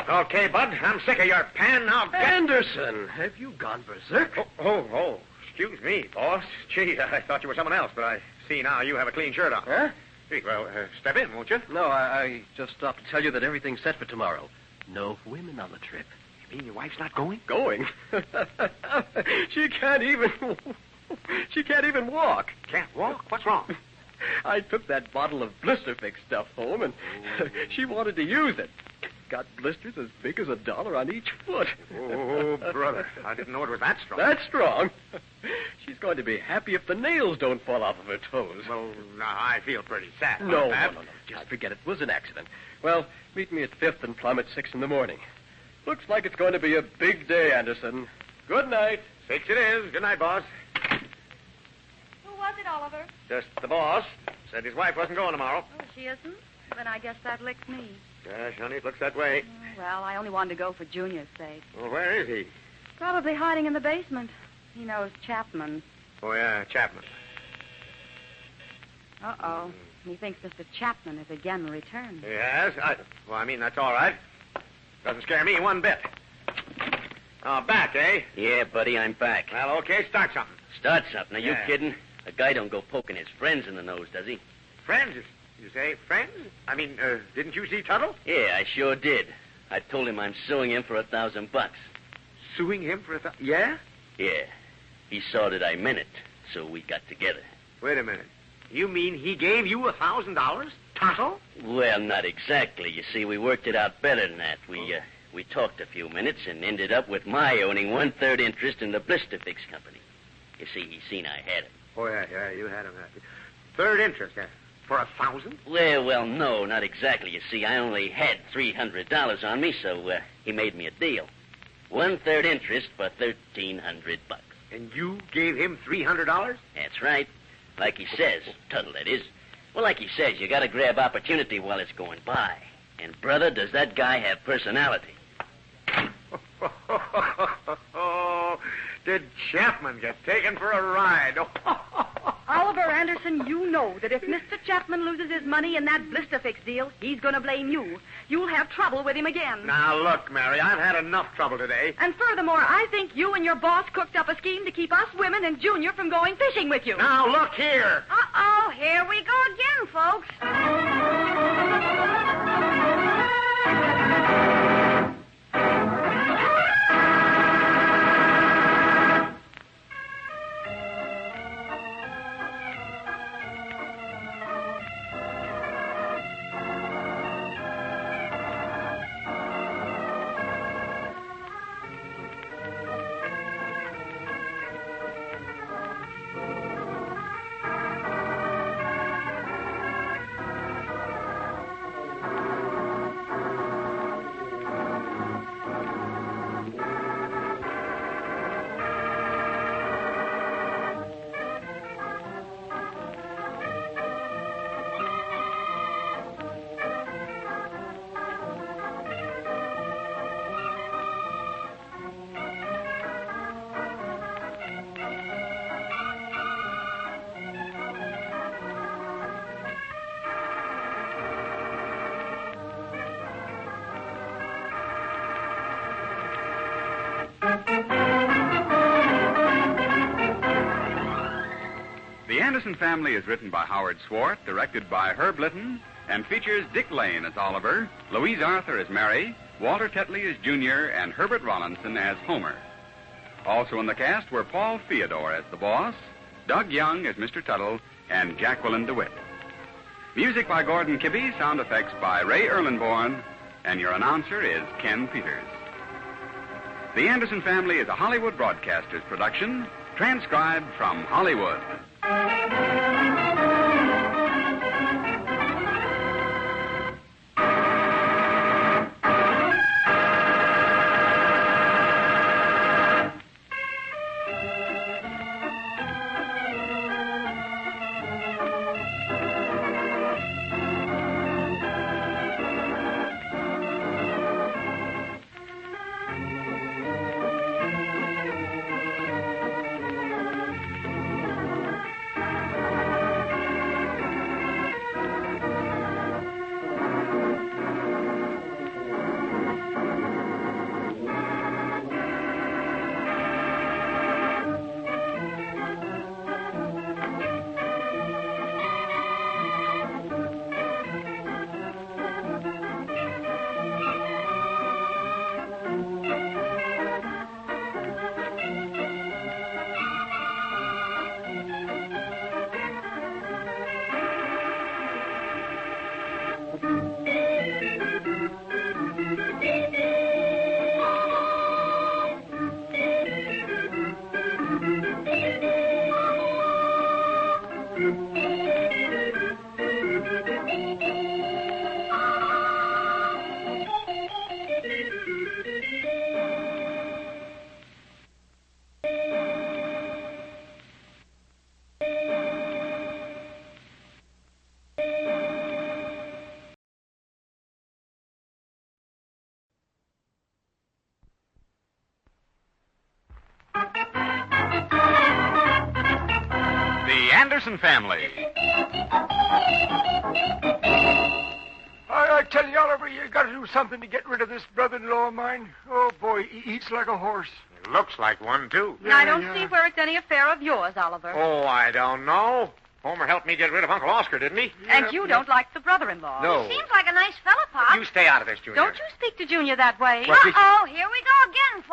Okay, Bud, I'm sick of your pan. Now get... Anderson, have you gone berserk? Oh, excuse me, boss. Gee, I thought you were someone else, but I see now you have a clean shirt on. Huh? Gee, well, step in, won't you? No, I just stopped to tell you that everything's set for tomorrow. No women on the trip. You mean your wife's not going? Going? She can't even walk. Can't walk? What's wrong? I took that bottle of Blister Fix stuff home, and she wanted to use it. Got blisters as big as $1 on each foot. Oh, brother. I didn't know it was that strong. That's strong. She's going to be happy if the nails don't fall off of her toes. Well, now, I feel pretty sad. No. Just forget it. It was an accident. Well, meet me at 5th and Plum at 6 in the morning. Looks like it's going to be a big day, Anderson. Good night. Fix it is. Good night, boss. Who was it, Oliver? Just the boss. Said his wife wasn't going tomorrow. Oh, she isn't? Then I guess that licks me. Gosh, honey, it looks that way. Well, I only wanted to go for Junior's sake. Well, where is he? Probably hiding in the basement. He knows Chapman. Oh, yeah, Chapman. Uh-oh. He thinks Mr. Chapman has again returned. Yes? That's all right. Doesn't scare me one bit. Oh, back, eh? Yeah, buddy, I'm back. Well, okay, start something. Start something. Are you Yeah. kidding? A guy don't go poking his friends in the nose, does he? Friends? You say friends? Didn't you see Tuttle? Yeah, I sure did. I told him I'm suing him for $1,000. Suing him for Yeah? Yeah. He saw that I meant it, so we got together. Wait a minute. You mean he gave you $1,000? Tuttle? Well, not exactly. You see, we worked it out better than that. We talked a few minutes and ended up with my owning 1/3 interest in the Blister Fix Company. You see, he seen I had it. Oh, yeah, you had him. Third interest, for $1,000? Well, no, not exactly. You see, I only had $300 on me, so he made me a deal. 1/3 interest for $1,300. And you gave him $300? That's right. Like he says, Tuttle, that is. Well, like he says, you gotta grab opportunity while it's going by. And, brother, does that guy have personality? Did Chapman get taken for a ride? Oliver Anderson, you know that if Mr. Chapman loses his money in that blister fix deal, he's going to blame you. You'll have trouble with him again. Now, look, Mary, I've had enough trouble today. And furthermore, I think you and your boss cooked up a scheme to keep us women and Junior from going fishing with you. Now, look here. Uh-oh, here we go again, folks. The Anderson Family is written by Howard Swart, directed by Herb Litton, and features Dick Lane as Oliver, Louise Arthur as Mary, Walter Tetley as Junior, and Herbert Rollinson as Homer. Also in the cast were Paul Theodore as the boss, Doug Young as Mr. Tuttle, and Jacqueline DeWitt. Music by Gordon Kibbe, sound effects by Ray Erlenborn, and your announcer is Ken Peters. The Anderson Family is a Hollywood Broadcasters production, transcribed from Hollywood. Anderson Family. I tell you, Oliver, you got to do something to get rid of this brother-in-law of mine. Oh, boy, he eats like a horse. It looks like one, too. I don't see where it's any affair of yours, Oliver. Oh, I don't know. Homer helped me get rid of Uncle Oscar, didn't he? And you don't like the brother-in-law. No. Seems like a nice fella, Pop. You stay out of this, Junior. Don't you speak to Junior that way. Uh-oh, here we go again,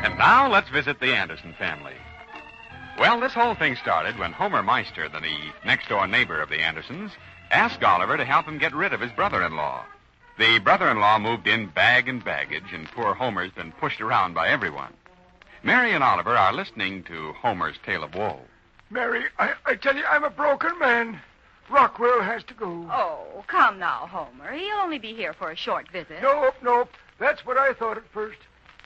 And now let's visit the Anderson family. Well, this whole thing started when Homer Meister, the next-door neighbor of the Andersons, asked Oliver to help him get rid of his brother-in-law. The brother-in-law moved in bag and baggage, and poor Homer's been pushed around by everyone. Mary and Oliver are listening to Homer's tale of woe. Mary, I tell you, I'm a broken man. Rockwell has to go. Oh, come now, Homer. He'll only be here for a short visit. Nope. That's what I thought at first.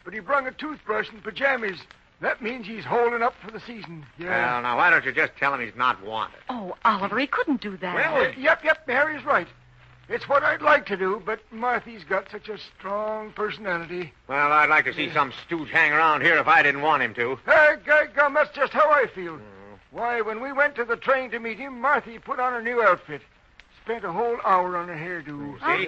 But he brung a toothbrush and pajamas. That means he's holding up for the season. Yeah. Well, now, why don't you just tell him he's not wanted? Oh, Oliver, he couldn't do that. Well, yep, Mary's right. It's what I'd like to do, but Marthy's got such a strong personality. Well, I'd like to see some stooge hang around here if I didn't want him to. Hey, gum, that's just how I feel. Why, when we went to the train to meet him, Marthy put on her new outfit. Spent a whole hour on her hairdo. See?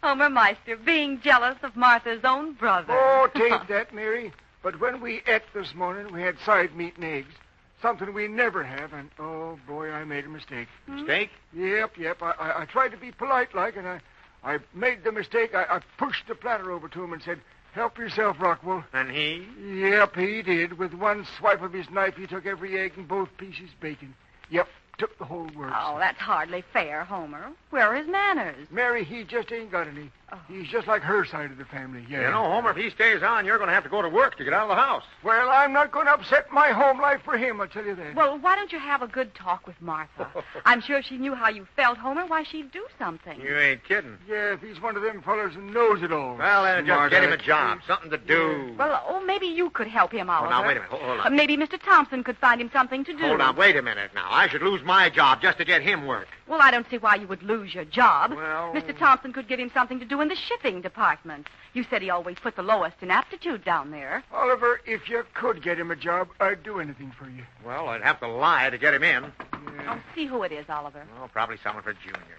Homer Meister being jealous of Martha's own brother. Oh, tain't that, Mary. But when we ate this morning, we had side meat and eggs. Something we never have, and, oh, boy, I made a mistake. Mistake? Yep. I tried to be polite-like, and I made the mistake. I pushed the platter over to him and said, "Help yourself, Rockwell." And he? Yep, he did. With one swipe of his knife, he took every egg and both pieces bacon. Yep, took the whole works. Oh, that's hardly fair, Homer. Where are his manners? Mary, he just ain't got any. Oh. He's just like her side of the family, yeah. You know, Homer, if he stays on, you're going to have to go to work to get out of the house. Well, I'm not going to upset my home life for him, I'll tell you that. Well, why don't you have a good talk with Martha? I'm sure if she knew how you felt, Homer, why, she'd do something. You ain't kidding. Yeah, if he's one of them fellers who knows it all. Well, then just get him a job, something to do. Well, maybe you could help him, Oliver. Oh, now, wait a minute. Hold on. Maybe Mr. Thompson could find him something to do. Hold on, wait a minute now. I should lose my job just to get him work. Well, I don't see why you would lose your job. Well... Mr. Thompson could give him something to do in the shipping department. You said he always put the lowest in aptitude down there. Oliver, if you could get him a job, I'd do anything for you. Well, I'd have to lie to get him in. Yeah. Oh, see who it is, Oliver. Oh, probably someone for Junior.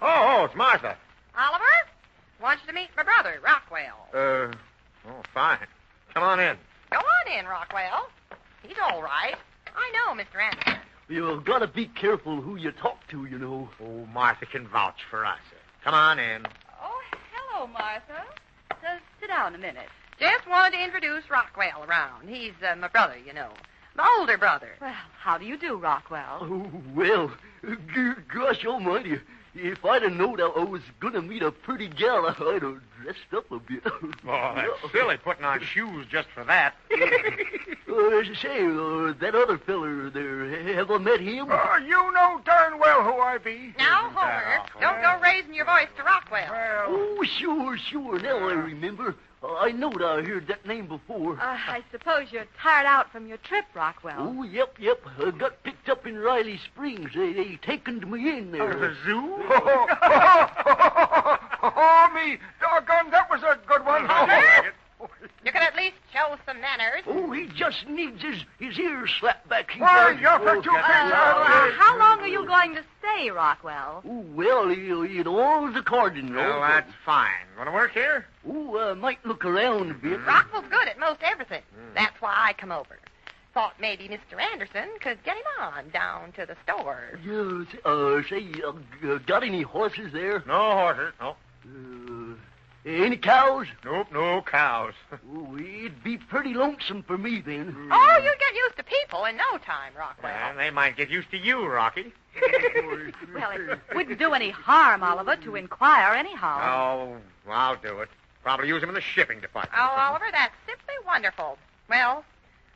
Oh, it's Martha. Oliver? Want you to meet my brother, Rockwell. Fine. Come on in. Go on in, Rockwell. He's all right. I know, Mr. Anderson. You gotta be careful who you talk to, you know. Oh, Martha can vouch for us. Come on in. Oh, hello, Martha. Sit down a minute. Just wanted to introduce Rockwell around. He's my brother, you know. My older brother. Well, how do you do, Rockwell? Oh, well, gosh almighty. If I'd have known I was going to meet a pretty gal, I'd have dressed up a bit. Oh, that's silly putting on shoes just for that. That other feller there, have I met him? You know darn well who I be. Now, Homer, don't go raising your voice to Rockwell. Oh, sure. Now I remember. I knowed I heard that name before. I suppose you're tired out from your trip, Rockwell. Oh, yep. I got picked up in Riley Springs. They taken me in there. The zoo? Oh, me. Doggone, that was a good one. You can at least show some manners. Oh, he just needs his ears slapped back. Why, you're for two how long are you going to stay, Rockwell? Oh, well, it all's according, Well, that's fine. Want to work here? Oh, might look around a bit. Rockwell's good at most everything. That's why I come over. Thought maybe Mr. Anderson could get him on down to the store. Yes, got any horses there? No horses, no. Any cows? Nope, no cows. Oh, it'd be pretty lonesome for me then. Oh, you'd get used to people in no time, Rockwell. They might get used to you, Rocky. Well, it wouldn't do any harm, Oliver, to inquire anyhow. Oh, I'll do it. Probably use him in the shipping department. Oh, Oliver, that's simply wonderful. Well,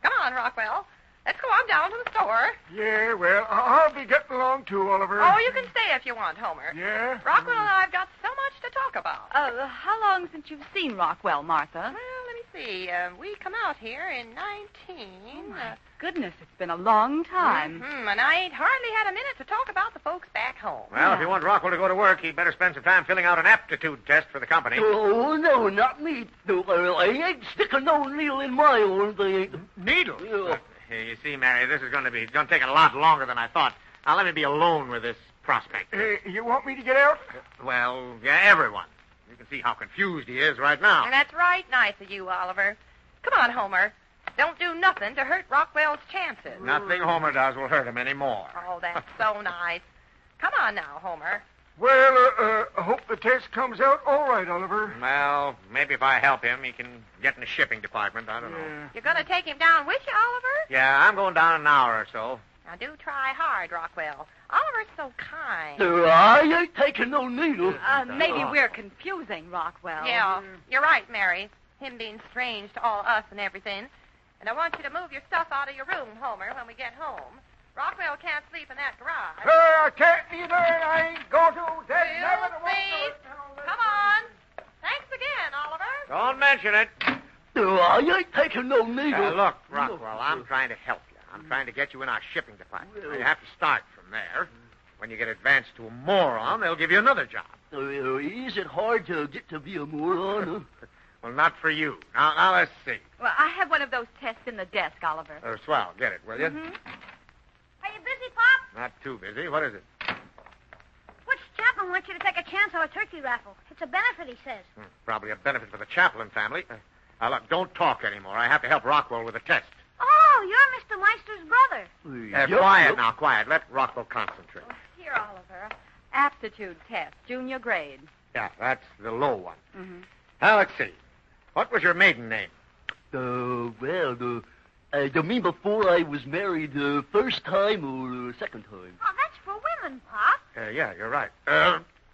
come on, Rockwell. Let's go on down to the store. Yeah, well, I'll be getting along too, Oliver. Oh, you can stay if you want, Homer. Yeah? Rockwell and I have got so much to talk about. How long since you've seen Rockwell, Martha? Well, let me see. We come out here in 19... Goodness, it's been a long time. And I ain't hardly had a minute to talk about the folks back home. Well, if you want Rockwell to go to work, he'd better spend some time filling out an aptitude test for the company. Oh, no, not me. No, I ain't sticking no needle in my arm. I ain't. Needle? You see, Mary, this is going to take a lot longer than I thought. Now, let me be alone with this prospect. You want me to get out? Well, yeah, everyone. You can see how confused he is right now. And that's right nice of you, Oliver. Come on, Homer. Don't do nothing to hurt Rockwell's chances. Nothing Homer does will hurt him anymore. Oh, that's so nice. Come on now, Homer. Well, I hope the test comes out all right, Oliver. Well, maybe if I help him, he can get in the shipping department. I don't know. You're going to take him down with you, Oliver? Yeah, I'm going down in an hour or so. Now, do try hard, Rockwell. Oliver's so kind. I ain't taking no needle. Maybe we're confusing Rockwell. Yeah, you're right, Mary. Him being strange to all us and everything. And I want you to move your stuff out of your room, Homer, when we get home. Rockwell can't sleep in that garage. I can't either, and I ain't going to. Come on. Thanks again, Oliver. Don't mention it. I ain't taking no needle. Look, Rockwell, I'm trying to help you. I'm trying to get you in our shipping department. Now, you have to start from there. When you get advanced to a moron, they'll give you another job. Is it hard to get to be a moron? Well, not for you. Now let's see. Well, I have one of those tests in the desk, Oliver. Swell. Get it, will you? Are you busy, Pop? Not too busy. What is it? Butch Chaplain wants you to take a chance on a turkey raffle. It's a benefit, he says. Probably a benefit for the Chaplain family. Look, don't talk anymore. I have to help Rockwell with a test. Oh, you're Mr. Meister's brother. Quiet now, quiet. Let Rockwell concentrate. Here, Oliver. Aptitude test, junior grade. Yeah, that's the low one. Mm-hmm. Now, let's see. What was your maiden name? You mean before I was married the first time or second time? Oh, that's for women, Pop. Yeah, you're right.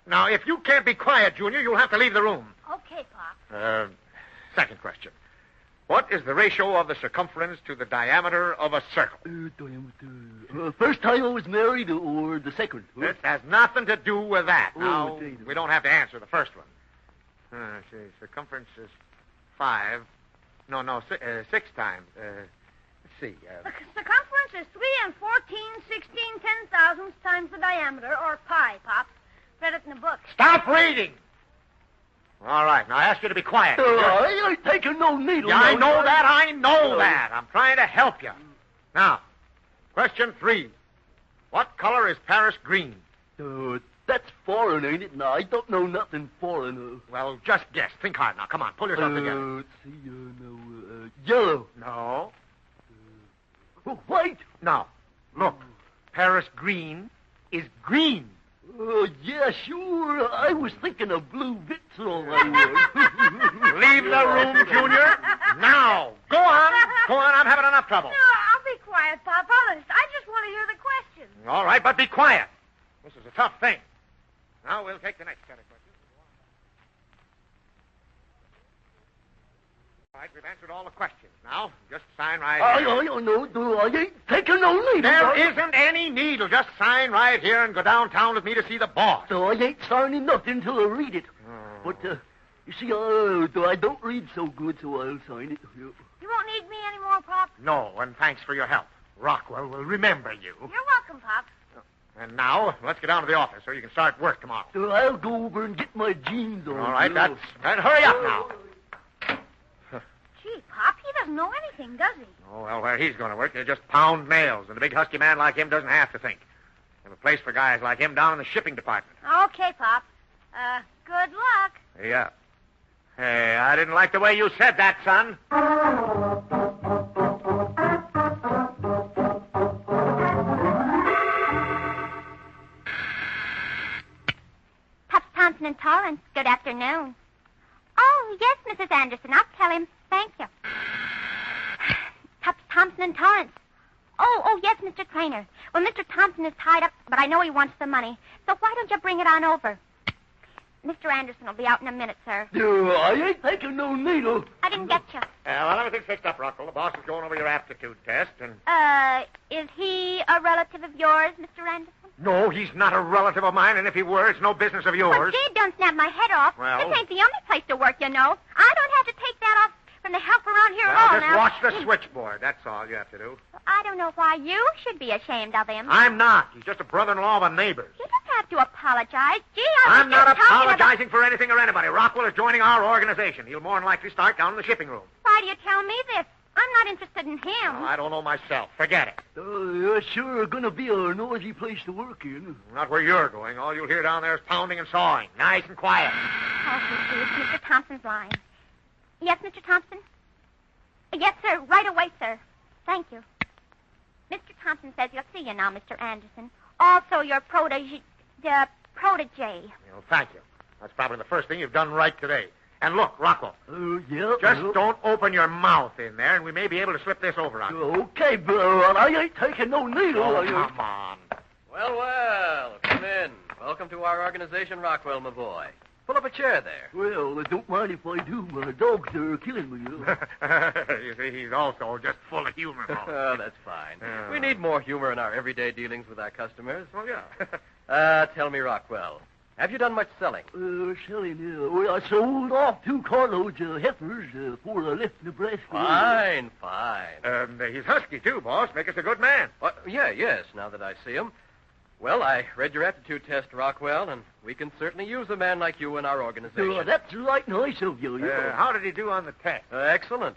Now, if you can't be quiet, Junior, you'll have to leave the room. Okay, Pop. Second question. What is the ratio of the circumference to the diameter of a circle? First time I was married or the second? This has nothing to do with that. Now, we don't have to answer the first one. See, circumference is 5. No, 6 times. Let's see. The circumference is 3 and 14, 16 10,000ths times the diameter, or pi, Pop. Read it in the book. Stop reading! All right, now I ask you to be quiet. I ain't taking no needle. Yeah, I know that. I'm trying to help you. Now, question 3. What color is Paris green? That's foreign, ain't it? No, I don't know nothing foreign. Well, just guess. Think hard now. Come on, pull yourself together. Let's see, yellow. No. White. No. Look, Paris green is green. Yeah, sure. I was thinking of blue Vitzel. Leave the room, Junior. Now. Go on. I'm having enough trouble. No, I'll be quiet, Pop. Honest. I just want to hear the question. All right, but be quiet. This is a tough thing. Now we'll take the next set of questions. All right, we've answered all the questions. Now, just sign right here. I ain't taking no needle. There isn't any needle. Just sign right here and go downtown with me to see the boss. I ain't signing nothing till I read it. But, you see, I don't read so good, so I'll sign it. You won't need me anymore, Pop? No, and thanks for your help. Rockwell will remember you. You're welcome, Pop. And now, let's get down to the office so you can start work tomorrow. I'll go over and get my jeans on. All right, then hurry up now. Gee, Pop, he doesn't know anything, does he? Oh, well, where he's going to work, they just pound nails, and a big husky man like him doesn't have to think. There's a place for guys like him down in the shipping department. Okay, Pop. Good luck. Yeah. Hey, I didn't like the way you said that, son. Thompson and Torrance, good afternoon. Oh, yes, Mrs. Anderson, I'll tell him. Thank you. Thompson and Torrance. Oh, yes, Mr. Trainer. Well, Mr. Thompson is tied up, but I know he wants the money. So why don't you bring it on over? Mr. Anderson will be out in a minute, sir. I ain't taking no needle. I didn't get you. Well, everything's fixed up, Rockwell. The boss is going over your aptitude test, and... Is he a relative of yours, Mr. Anderson? No, he's not a relative of mine, and if he were, it's no business of yours. Well, gee, don't snap my head off. Well... This ain't the only place to work, you know. I don't have to take that off from the help around here at Well, all just now. watch the switchboard. That's all you have to do. I don't know why you should be ashamed of him. I'm not. He's just a brother-in-law of a neighbor's. You don't have to apologize. Gee, I'm not just talking apologizing for anything or anybody. Rockwell is joining our organization. He'll more than likely start down in the shipping room. Why do you tell me this? I'm not interested in him. Well, I don't know myself. Forget it. You're sure gonna be a noisy place to work in. Not where you're going. All you'll hear down there is pounding and sawing. Nice and quiet. Oh, it's Mr. Thompson's line. Yes, Mr. Thompson? Yes, sir. Right away, sir. Thank you. Mr. Thompson says he'll see you now, Mr. Anderson. Also, your protege. Well, thank you. That's probably the first thing you've done right today. And look, Rocco. Yeah? Just don't open your mouth in there, and we may be able to slip this over on you. Okay, bro. I ain't taking no needle. Oh, come on. Well, well. Come in. Welcome to our organization, Rockwell, my boy. Pull up a chair there. Well, don't mind if I do. My dogs are killing me. You see, he's also just full of humor. Oh, that's fine. We need more humor in our everyday dealings with our customers. Oh, yeah. Tell me, Rockwell, have you done much selling? Selling, well, I sold off 2 carloads of heifers before I left Nebraska. Fine, fine. He's husky, too, boss. Make us a good man. Yes, now that I see him. Well, I read your aptitude test, Rockwell, and we can certainly use a man like you in our organization. That's right nice of you. How did he do on the test? Excellent.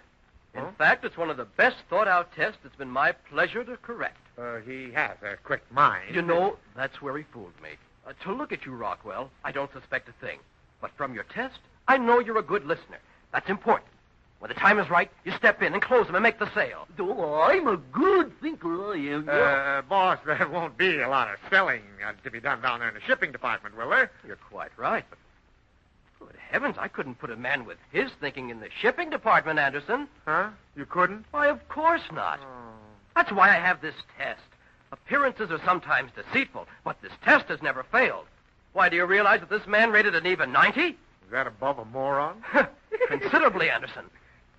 In fact, it's one of the best thought-out tests it's been my pleasure to correct. He has a quick mind. You know, that's where he fooled me. To look at you, Rockwell, I don't suspect a thing. But from your test, I know you're a good listener. That's important. When the time is right, you step in and close them and make the sale. Oh, I'm a good thinker, I am. Boss, there won't be a lot of selling to be done down there in the shipping department, will there? You're quite right, but good heavens, I couldn't put a man with his thinking in the shipping department, Anderson. Huh? You couldn't? Why, of course not. That's why I have this test. Appearances are sometimes deceitful, but this test has never failed. Why, do you realize that this man rated an even 90? Is that above a moron? Considerably, Anderson.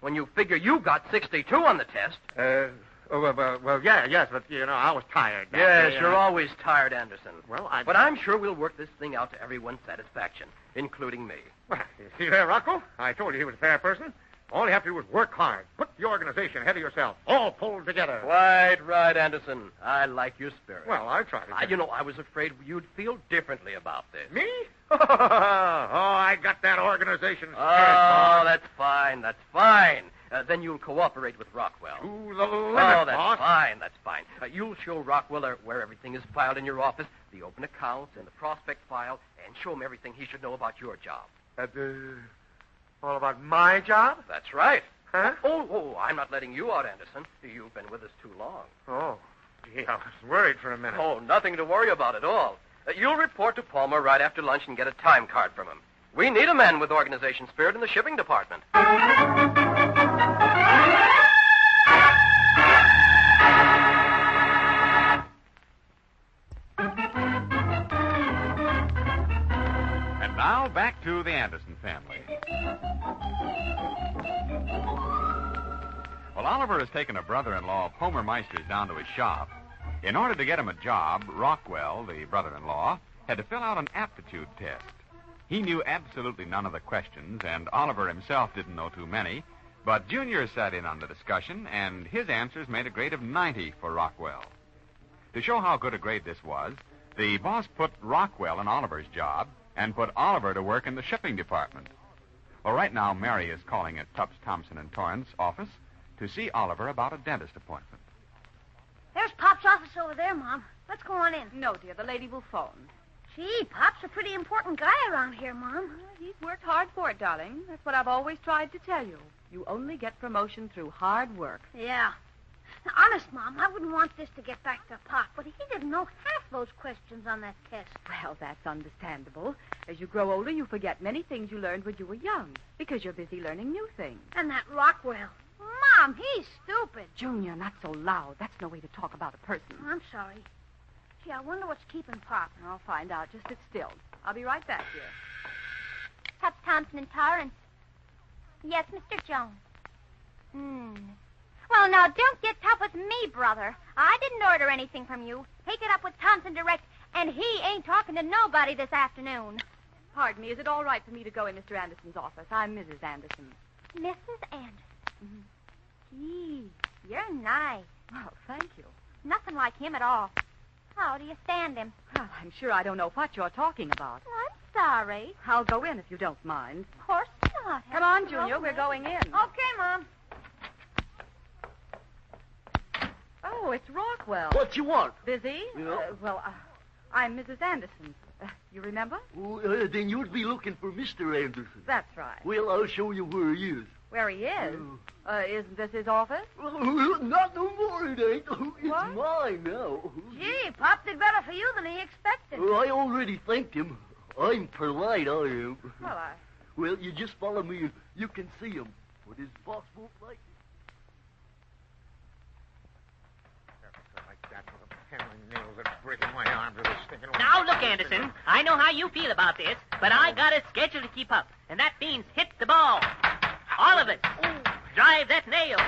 When you figure you got 62 on the test. Yes, but, I was tired. Yes, you're always tired, Anderson. Well, But I'm sure we'll work this thing out to everyone's satisfaction, including me. Well, you see there, Rocco? I told you he was a fair person. All you have to do is work hard. Put the organization ahead of yourself. All pulled together. Quite right, Anderson. I like your spirit. Well, I tried to. I was afraid you'd feel differently about this. Me? I got that organization. That's fine. Then you'll cooperate with Rockwell. To the limit, that's fine. You'll show Rockwell where everything is filed in your office, the open accounts and the prospect file, and show him everything he should know about your job. All about my job? That's right. Huh? Oh, I'm not letting you out, Anderson. You've been with us too long. Oh, gee, I was worried for a minute. Oh, nothing to worry about at all. You'll report to Palmer right after lunch and get a time card from him. We need a man with organization spirit in the shipping department. And now back to the Anderson family. Well, Oliver has taken a brother-in-law of Homer Meister's down to his shop. In order to get him a job, Rockwell, the brother-in-law, had to fill out an aptitude test. He knew absolutely none of the questions, and Oliver himself didn't know too many, but Junior sat in on the discussion, and his answers made a grade of 90 for Rockwell. To show how good a grade this was, the boss put Rockwell in Oliver's job and put Oliver to work in the shipping department. Well, right now, Mary is calling at Tubbs, Thompson, and Torrance office to see Oliver about a dentist appointment. There's Pop's office over there, Mom. Let's go on in. No, dear, the lady will phone. Gee, Pop's a pretty important guy around here, Mom. He's worked hard for it, darling. That's what I've always tried to tell you. You only get promotion through hard work. Yeah. Now, honest, Mom, I wouldn't want this to get back to Pop, but he didn't know half those questions on that test. Well, that's understandable. As you grow older, you forget many things you learned when you were young, because you're busy learning new things. And that Rockwell. Mom, he's stupid. Junior, not so loud. That's no way to talk about a person. I'm sorry. Gee, I wonder what's keeping Pop. I'll find out. Just sit still. I'll be right back, dear. Tubbs, Thompson, and Torrance. Yes, Mr. Jones. Well, now, don't get tough with me, brother. I didn't order anything from you. Take it up with Thompson direct, and he ain't talking to nobody this afternoon. Pardon me. Is it all right for me to go in Mr. Anderson's office? I'm Mrs. Anderson. Mrs. Anderson? Gee, you're nice. Oh, thank you. Nothing like him at all. How do you stand him? Well, I'm sure I don't know what you're talking about. Oh, I'm sorry. I'll go in if you don't mind. Of course not. Come on, Junior. We're going in. Okay, Mom. Oh, it's Rockwell. What you want? Busy? Yeah. I'm Mrs. Anderson. You remember? Oh, then you'd be looking for Mr. Anderson. That's right. Well, I'll show you where he is. Where he is? Isn't this his office? Not no more, it ain't. It's What? mine now. Gee, Pop did better for you than he expected. I already thanked him. I'm polite, I am. Well, you just follow me and you can see him. But his boss won't like it. Like that with a pen and nails that are breaking my arms with this sticking. Now, look, Anderson, I know how you feel about this, but I got a schedule to keep up, and that means hit the ball. All of us. Drive that nail.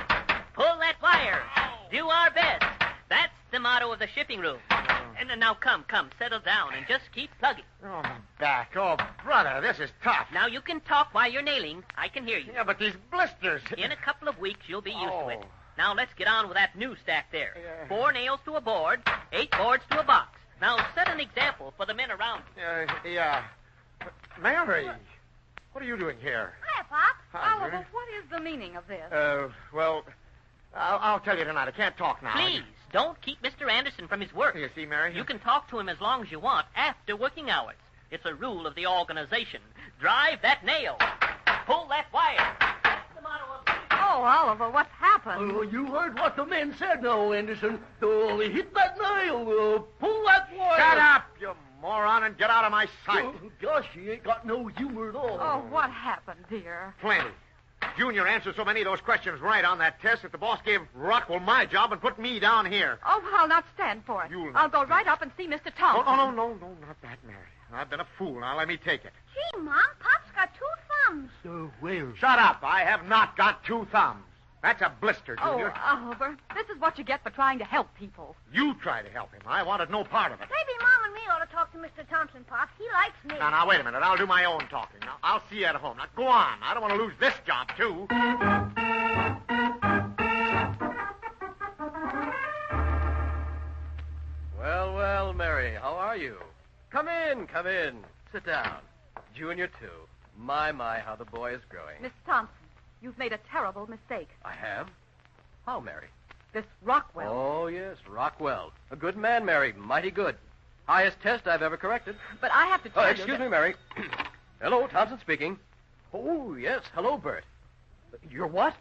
Pull that wire. Do our best. That's the motto of the shipping room. And now come, settle down and just keep plugging. Oh, my back. Oh, brother, this is tough. Now you can talk while you're nailing. I can hear you. Yeah, but these blisters. In a couple of weeks, you'll be used to it. Now let's get on with that new stack there. 4 nails to a board, 8 boards to a box. Now set an example for the men around you. Mary, what are you doing here? Hiya, Pop. Oliver, what is the meaning of this? Well, I'll tell you tonight. I can't talk now. Please, don't keep Mr. Anderson from his work. You see, Mary? You can talk to him as long as you want after working hours. It's a rule of the organization. Drive that nail. Pull that wire. That's the motto of... Oh, Oliver, what's happened? Oh, you heard what the man said now, Anderson. Hit that nail. Pull that wire. Shut up, you moron, and get out of my sight. Oh, gosh, he ain't got no humor at all. Oh, what happened, dear? Plenty. Junior answered so many of those questions right on that test that the boss gave Rockwell my job and put me down here. Oh, I'll not stand for it. I'll go right up and see Mr. Thompson. Oh, no, not that, Mary. I've been a fool. Now let me take it. Gee, Mom, Pop's got 2 thumbs. So where? Shut up. I have not got 2 thumbs. That's a blister, Junior. Oh, Oliver, this is what you get for trying to help people. You try to help him. I wanted no part of it. Maybe Mom and me ought to talk to Mr. Thompson, Pop. He likes me. Now, wait a minute. I'll do my own talking. Now, I'll see you at home. Now, go on. I don't want to lose this job, too. Well, Mary, how are you? Come in. Sit down. Junior, too. My, how the boy is growing. Miss Thompson, you've made a terrible mistake. I have? How, Mary? This Rockwell. Oh, yes, Rockwell. A good man, Mary. Mighty good. Highest test I've ever corrected. But I have to tell you excuse me, Mary. Hello, Thompson speaking. Oh, yes. Hello, Bert. You're what?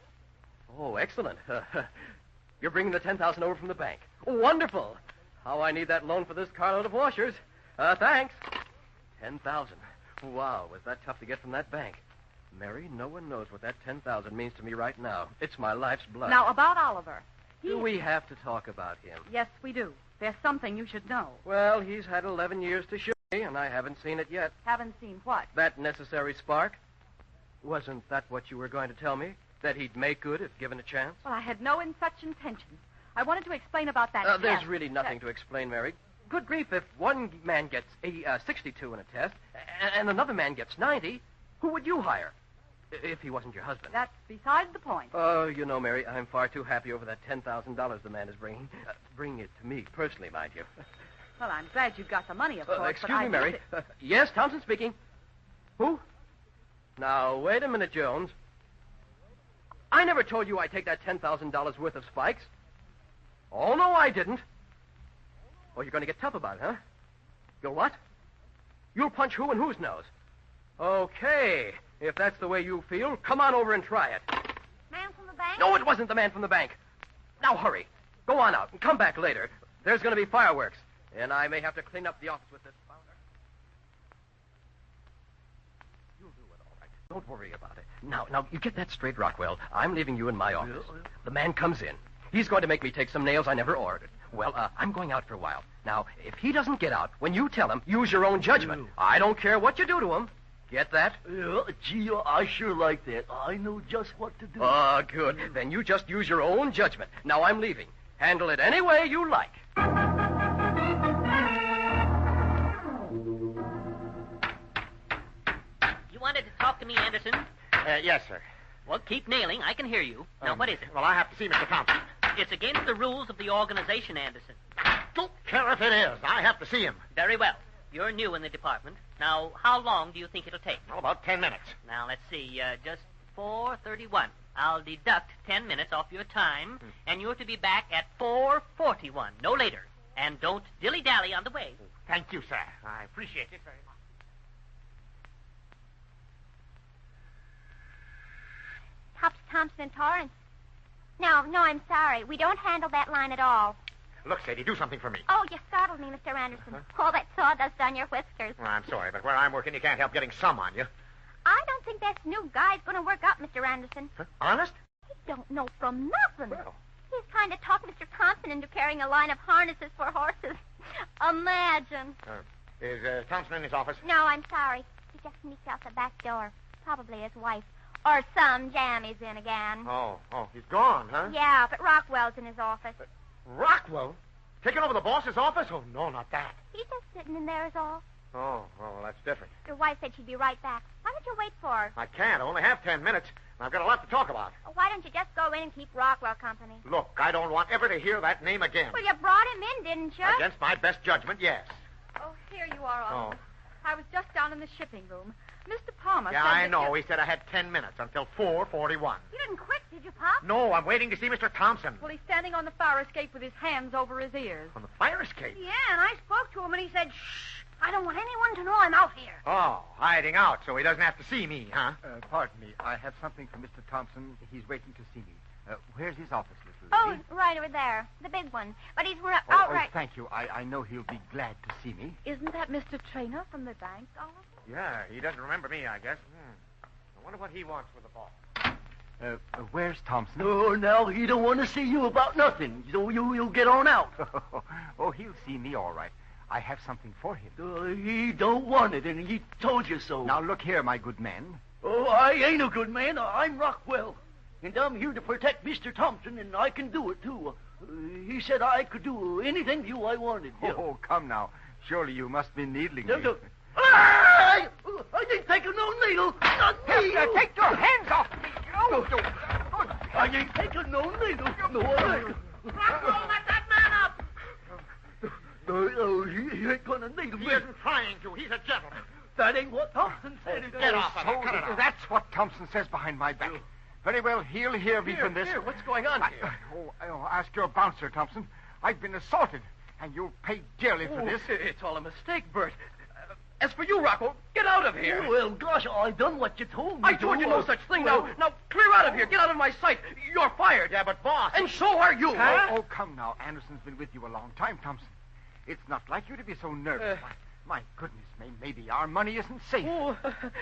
Oh, excellent. You're bringing the $10,000 over from the bank. Oh, wonderful. How I need that loan for this carload of washers. Thanks. $10,000. Wow, was that tough to get from that bank. Mary, no one knows what that $10,000 means to me right now. It's my life's blood. Now, about Oliver. Do we have to talk about him? Yes, we do. There's something you should know. Well, he's had 11 years to show me, and I haven't seen it yet. Haven't seen what? That necessary spark. Wasn't that what you were going to tell me? That he'd make good if given a chance? Well, I had no such intention. I wanted to explain about that test. There's really nothing to explain, Mary. Good grief, if one man gets a 62 in a test and another man gets 90, who would you hire? If he wasn't your husband. That's beside the point. Oh, you know, Mary, I'm far too happy over that $10,000 the man is bringing. Bring it to me, personally, mind you. Well, I'm glad you've got the money, of course. Excuse me, Mary. Yes, Thompson speaking. Who? Now, wait a minute, Jones. I never told you I'd take that $10,000 worth of spikes. Oh, no, I didn't. Oh, you're going to get tough about it, huh? You'll what? You'll punch who and whose nose? Okay. If that's the way you feel, come on over and try it. Man from the bank? No, it wasn't the man from the bank. Now, hurry. Go on out and come back later. There's going to be fireworks, and I may have to clean up the office with this powder. You'll do it all right. Don't worry about it. Now, you get that straight, Rockwell. I'm leaving you in my office. The man comes in. He's going to make me take some nails I never ordered. Well, I'm going out for a while. Now, if he doesn't get out, when you tell him, use your own judgment. I don't care what you do to him. Get that? Gee, I sure like that. I know just what to do. Oh, good. Then you just use your own judgment. Now I'm leaving. Handle it any way you like. You wanted to talk to me, Anderson? Yes, sir. Well, keep nailing. I can hear you. Now, what is it? Well, I have to see Mr. Thompson. It's against the rules of the organization, Anderson. Don't care if it is. I have to see him. Very well. You're new in the department. Now, how long do you think it'll take? Well, about 10 minutes. Now, let's see. Just 4:31. I'll deduct 10 minutes off your time, and you're to be back at 4:41, no later. And don't dilly-dally on the way. Thank you, sir. I appreciate it very much. Tops, Thompson, and Torrance. No, I'm sorry. We don't handle that line at all. Look, Sadie, do something for me. Oh, you startled me, Mr. Anderson. All that sawdust on your whiskers. Well, I'm sorry, but where I'm working, you can't help getting some on you. I don't think that new guy's going to work out, Mr. Anderson. Huh? Honest? He don't know from nothing. Well. He's trying to talk Mr. Thompson into carrying a line of harnesses for horses. Imagine. Is Thompson in his office? No, I'm sorry. He just sneaked out the back door. Probably his wife. Or some jam he's in again. Oh, he's gone, huh? Yeah, but Rockwell's in his office. Rockwell? Taking over the boss's office? Oh, no, not that. He's just sitting in there is all. Oh, well, that's different. Your wife said she'd be right back. Why don't you wait for her? I can't. I only have 10 minutes. And I've got a lot to talk about. Why don't you just go in and keep Rockwell company? Look, I don't want ever to hear that name again. Well, you brought him in, didn't you? Against my best judgment, yes. Oh, here you are, Oliver. Oh. I was just down in the shipping room. Mr. Palmer Yeah, said I that know. you- He said I had 10 minutes until 4:41. You didn't quit, did you, Pop? No, I'm waiting to see Mr. Thompson. Well, he's standing on the fire escape with his hands over his ears. On the fire escape? Yeah, and I spoke to him, and he said, shh, I don't want anyone to know I'm out here. Oh, hiding out so he doesn't have to see me, huh? Pardon me. I have something for Mr. Thompson. He's waiting to see me. Where's his office, little lady? Oh, right over there. The big one. But he's out Oh, right... thank you. I know he'll be glad to see me. Isn't that Mr. Traynor from the bank, Oliver? Yeah, he doesn't remember me, I guess. I wonder what he wants with the boss. Where's Thompson? Oh, now, he don't want to see you about nothing. So you get on out. Oh, he'll see me all right. I have something for him. He don't want it, and he told you so. Now, look here, my good man. Oh, I ain't a good man. I'm Rockwell. And I'm here to protect Mr. Thompson, and I can do it, too. He said I could do anything to you I wanted. Yeah. Oh, come now. Surely you must be needling me. I ain't taking no needle. Not me. Take your hands off me. I ain't taking no needle. No, I ain't. Rockwell, let that man up! He ain't gonna needle me. He isn't trying to. He's a gentleman. That ain't what Thompson said. Get off of it. Cut it out. That's what Thompson says behind my back. Very well, he'll hear me from this. Here, what's going on here? Ask your bouncer, Thompson. I've been assaulted, and you'll pay dearly for this. It's all a mistake, Bert. As for you, Rocco, get out of here. Well, gosh, I done what you told me I told you no such thing. Now, clear out of here. Get out of my sight. You're fired. Yeah, but boss... And so are you. Huh? Oh, come now. Anderson's been with you a long time, Thompson. It's not like you to be so nervous. My goodness, maybe our money isn't safe. Oh,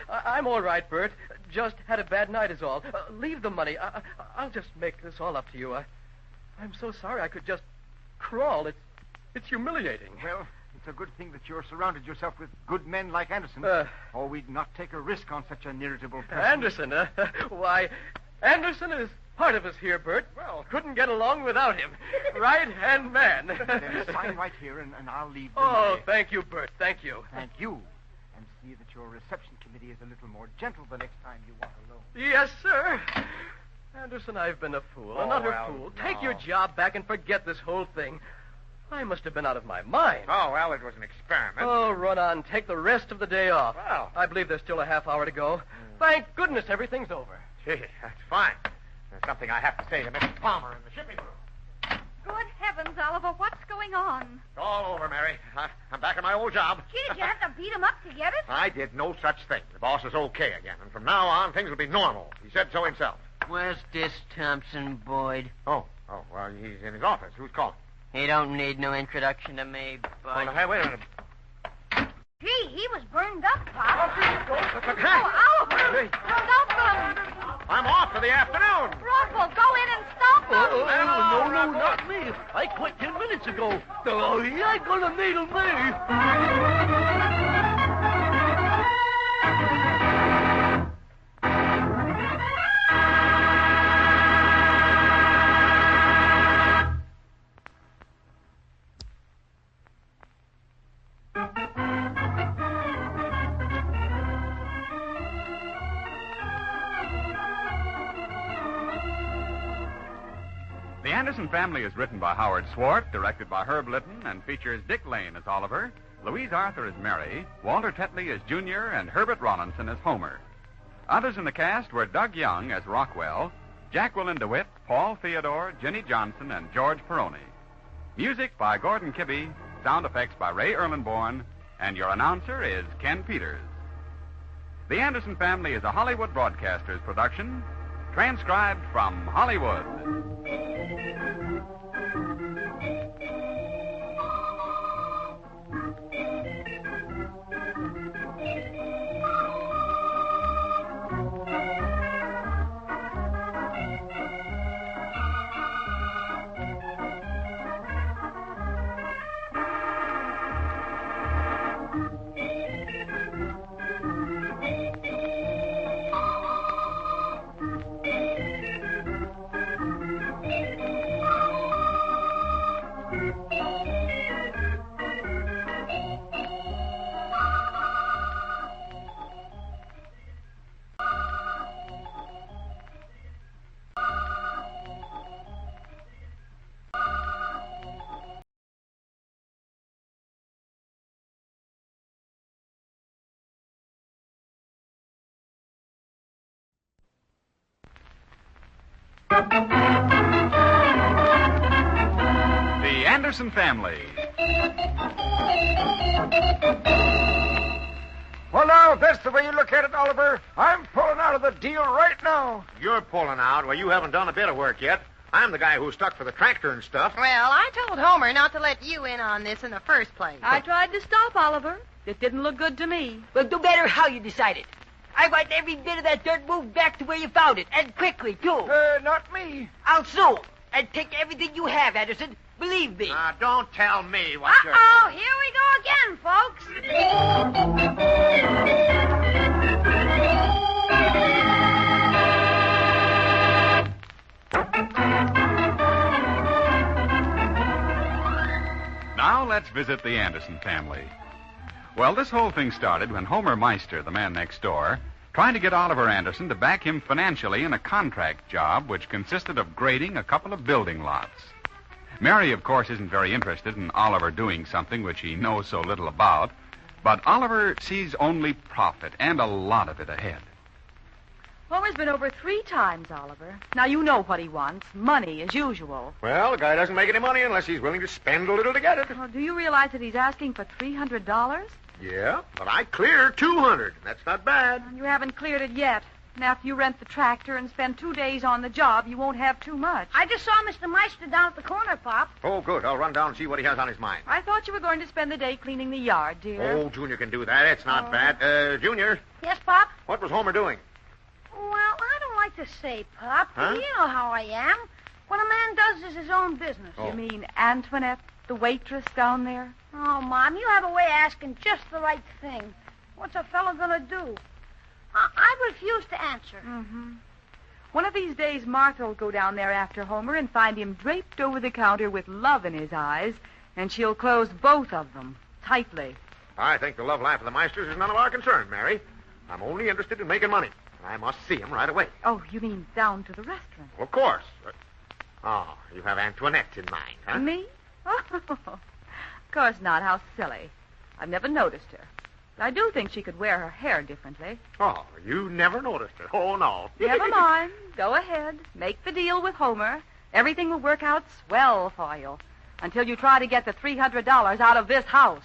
I'm all right, Bert. Just had a bad night is all. Leave the money. I'll just make this all up to you. I'm so sorry I could just crawl. It's humiliating. Well, it's a good thing that you're surrounded yourself with good men like Anderson. Or we'd not take a risk on such an irritable person. Anderson, why, Anderson is part of us here, Bert. Well, couldn't get along without him. Right-hand man. Then sign right here, and I'll leave the Oh, money. thank you, Bert. Thank you. Thank you. And see that your reception committee is a little more gentle the next time you walk alone. Yes, sir. Anderson, I've been a fool, an utter fool. no. Take your job back and forget this whole thing. I must have been out of my mind. Oh, well, it was an experiment. Oh, run on. Take the rest of the day off. Well. I believe there's still a half hour to go. Thank goodness everything's over. Gee, that's fine. There's something I have to say to Mrs. Palmer in the shipping room. Good heavens, Oliver, what's going on? It's all over, Mary. I'm back at my old job. Gee, did you have to beat him up to get it? I did no such thing. The boss is okay again, and from now on, things will be normal. He said so himself. Where's this Thompson Boyd? Oh, well, he's in his office. Who's calling? He don't need no introduction to me, but... Well, hey, wait a minute. Gee, he was burned up, Pop. Oh, Oliver! Look out for him! I'm off for the afternoon. Rockwell, go in and stop him! No, not me. I quit 10 minutes ago. Oh, he ain't gonna needle me. Anderson Family is written by Howard Swart, directed by Herb Litton, and features Dick Lane as Oliver, Louise Arthur as Mary, Walter Tetley as Junior, and Herbert Rawlinson as Homer. Others in the cast were Doug Young as Rockwell, Jacqueline DeWitt, Paul Theodore, Jenny Johnson, and George Peroni. Music by Gordon Kibbe, sound effects by Ray Erlenborn, and your announcer is Ken Peters. The Anderson Family is a Hollywood Broadcasters production, transcribed from Hollywood. The Anderson Family. Well, now, if that's the way you look at it, Oliver, I'm pulling out of the deal right now. You're pulling out? Well, you haven't done a bit of work yet. I'm the guy who's stuck for the tractor and stuff. Well, I told Homer not to let you in on this in the first place. I tried to stop Oliver. It didn't look good to me. Well, no matter how you decided. I want every bit of that dirt moved back to where you found it, and quickly, too. Not me. I'll sue, and take everything you have, Anderson. Believe me. Don't tell me what you're... Uh-oh, here we go again, folks. Now let's visit the Anderson family. Well, this whole thing started when Homer Meister, the man next door, tried to get Oliver Anderson to back him financially in a contract job which consisted of grading a couple of building lots. Mary, of course, isn't very interested in Oliver doing something which he knows so little about, but Oliver sees only profit, and a lot of it ahead. Homer's been over 3 times, Oliver. Now, you know what he wants. Money, as usual. Well, the guy doesn't make any money unless he's willing to spend a little to get it. Well, do you realize that he's asking for $300? Yeah, but I cleared $200. That's not bad. You haven't cleared it yet. And after you rent the tractor and spend 2 days on the job, you won't have too much. I just saw Mr. Meister down at the corner, Pop. Oh, good. I'll run down and see what he has on his mind. I thought you were going to spend the day cleaning the yard, dear. Oh, Junior can do that. It's not bad. Junior. Yes, Pop? What was Homer doing? Well, I don't like to say, Pop. Huh? You know how I am. What a man does is his own business. You mean Antoinette, the waitress down there? Oh, Mom, you have a way of asking just the right thing. What's a fellow going to do? I refuse to answer. Mm-hmm. One of these days, Martha will go down there after Homer and find him draped over the counter with love in his eyes, and she'll close both of them tightly. I think the love life of the Meisters is none of our concern, Mary. I'm only interested in making money, and I must see him right away. Oh, you mean down to the restaurant? Well, of course. You have Antoinette in mind, huh? Me? Oh, of course not. How silly. I've never noticed her. But I do think she could wear her hair differently. Oh, you never noticed her. Oh, no. Never mind. Go ahead. Make the deal with Homer. Everything will work out swell for you. Until you try to get the $300 out of this house.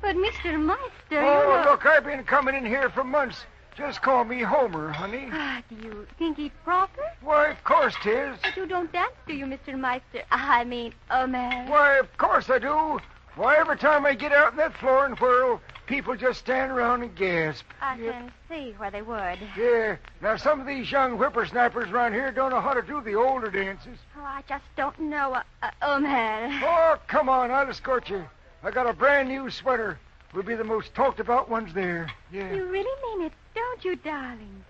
But, Mr. Meister, Oh, look, I've been coming in here for months. Just call me Homer, honey. Do you think it's proper? Why, of course 'tis. But you don't dance, do you, Mr. Meister? I mean, man. Why, of course I do. Why, every time I get out on that floor and whirl, people just stand around and gasp. I can see where they would. Yeah. Now, some of these young whippersnappers around here don't know how to do the older dances. Oh, I just don't know, man. Oh, come on, I'll escort you. I got a brand new sweater. We'll be the most talked about ones there. Yeah. You really mean it, don't you, darling?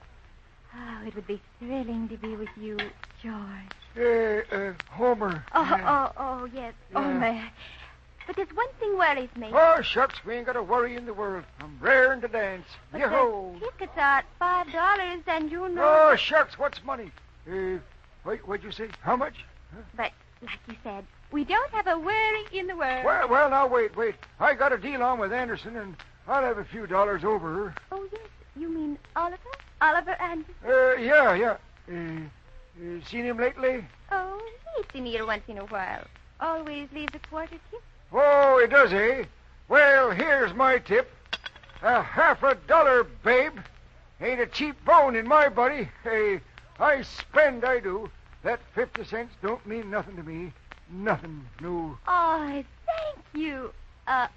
Oh, it would be thrilling to be with you, George. Homer. Oh, yes. Oh, man. But there's one thing worries me. Oh, shucks, we ain't got a worry in the world. I'm raring to dance. But Yo-ho. the tickets are $5, and you know... Oh, shucks, what's money? Wait, what'd you say? How much? Huh? But, like you said, we don't have a worry in the world. Well, now, wait. I got a deal on with Anderson, and I'll have a few dollars over her. Oh, yes. You mean Oliver? Oliver Anderson? Yeah. Seen him lately? Oh, he's seen here once in a while. Always leaves a quarter tip. Oh, he does, eh? Well, here's my tip. $50, babe. Ain't a cheap bone in my buddy. Hey, I spend, I do. That 50 cents don't mean nothing to me. Nothing, no. Oh, thank you,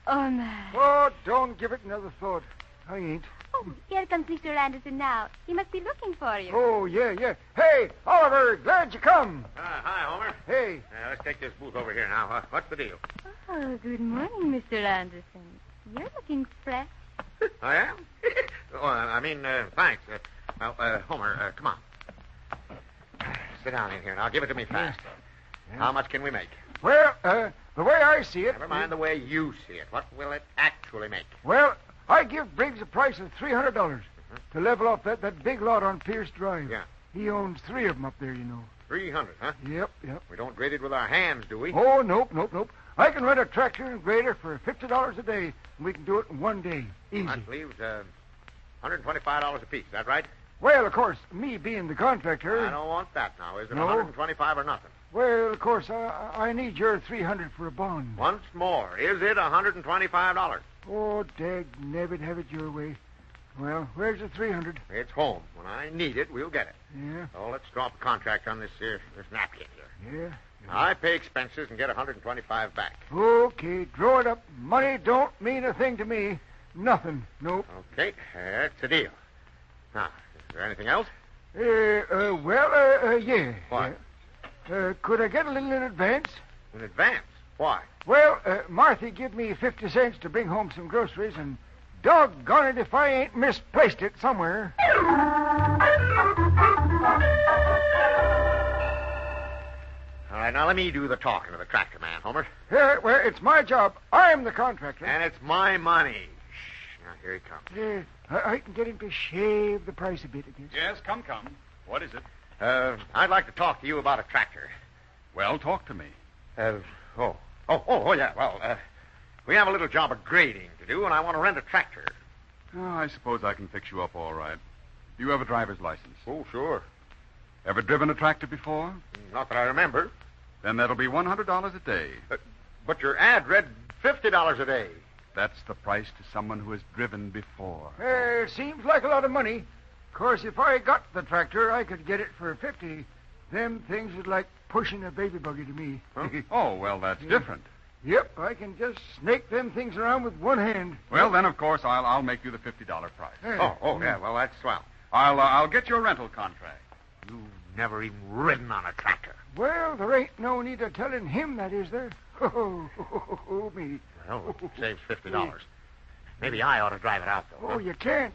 Omar. Oh, don't give it another thought. I ain't. Oh, here comes Mr. Anderson now. He must be looking for you. Oh, yeah. Hey, Oliver, glad you come. Hi, Homer. Hey. Let's take this booth over here now. What's the deal? Oh, good morning, Mr. Anderson. You're looking fresh. I am? Thanks. Homer, come on. Sit down in here and I'll give it to me fast. Yeah. How much can we make? Well, the way I see it... Never mind the way you see it. What will it actually make? Well, I give Briggs a price of $300 to level off that big lot on Pierce Drive. Yeah. He owns 3 of them up there, you know. 300, huh? Yep. We don't grade it with our hands, do we? Oh, nope. I can rent a tractor and grader for $50 a day, and we can do it in 1 day. Easy. That leaves $125 apiece. Is that right? Well, of course, me being the contractor... I don't want that now. Is it No. 125 or nothing? Well, of course, I need your $300 for a bond. Once more, is it $125? Oh, dag nabbit, have it your way. Well, where's the $300? It's home. When I need it, we'll get it. Yeah? So let's draw up a contract on this napkin here. Yeah? I pay expenses and get $125 back. Okay, draw it up. Money don't mean a thing to me. Nothing. Nope. Okay, that's a deal. Now, is there anything else? Yeah. What? Could I get a little in advance? In advance? Why? Well, Marthy give me 50 cents to bring home some groceries, and doggone it if I ain't misplaced it somewhere. All right, now let me do the talking to the tractor man, Homer. Well, it's my job. I'm the contractor. And it's my money. Shh. Now, here he comes. I can get him to shave the price a bit, I guess. Yes, come. What is it? I'd like to talk to you about a tractor. Well, talk to me. Yeah. Well, we have a little job of grading to do, and I want to rent a tractor. Oh, I suppose I can fix you up all right. You have a driver's license? Oh, sure. Ever driven a tractor before? Not that I remember. Then that'll be $100 a day. But your ad read $50 a day. That's the price to someone who has driven before. Seems like a lot of money. Of course, if I got the tractor, I could get it for $50. Them things is like pushing a baby buggy to me. Huh? Oh, well, that's different. Yep, I can just snake them things around with one hand. Well, then, of course, I'll make you the $50 price. Yeah, well, that's swell. I'll get you a rental contract. You've never even ridden on a tractor. Well, there ain't no need of telling him that, is there? Oh, me. Well, it saves $50. Maybe I ought to drive it out, though. Oh, you can't.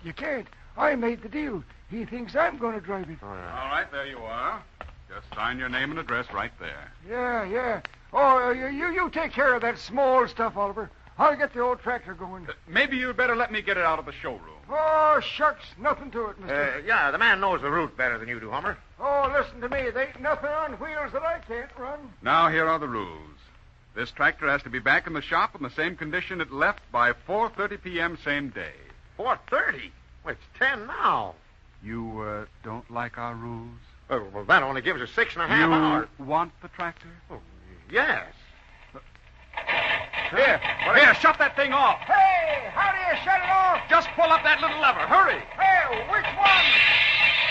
I made the deal. He thinks I'm going to drive it. Oh, yeah. All right, there you are. Just sign your name and address right there. Yeah. Oh, you take care of that small stuff, Oliver. I'll get the old tractor going. Maybe you'd better let me get it out of the showroom. Oh, shucks. Nothing to it, mister. Yeah, the man knows the route better than you do, Homer. Oh, listen to me. There ain't nothing on wheels that I can't run. Now, here are the rules. This tractor has to be back in the shop in the same condition it left by 4:30 p.m. same day. 4:30? Well, it's 10 now. You, don't like our rules? Well, that only gives us 6.5 hours. You want the tractor? Oh, yes. Here, shut that thing off. Hey, how do you shut it off? Just pull up that little lever. Hurry. Hey, which one?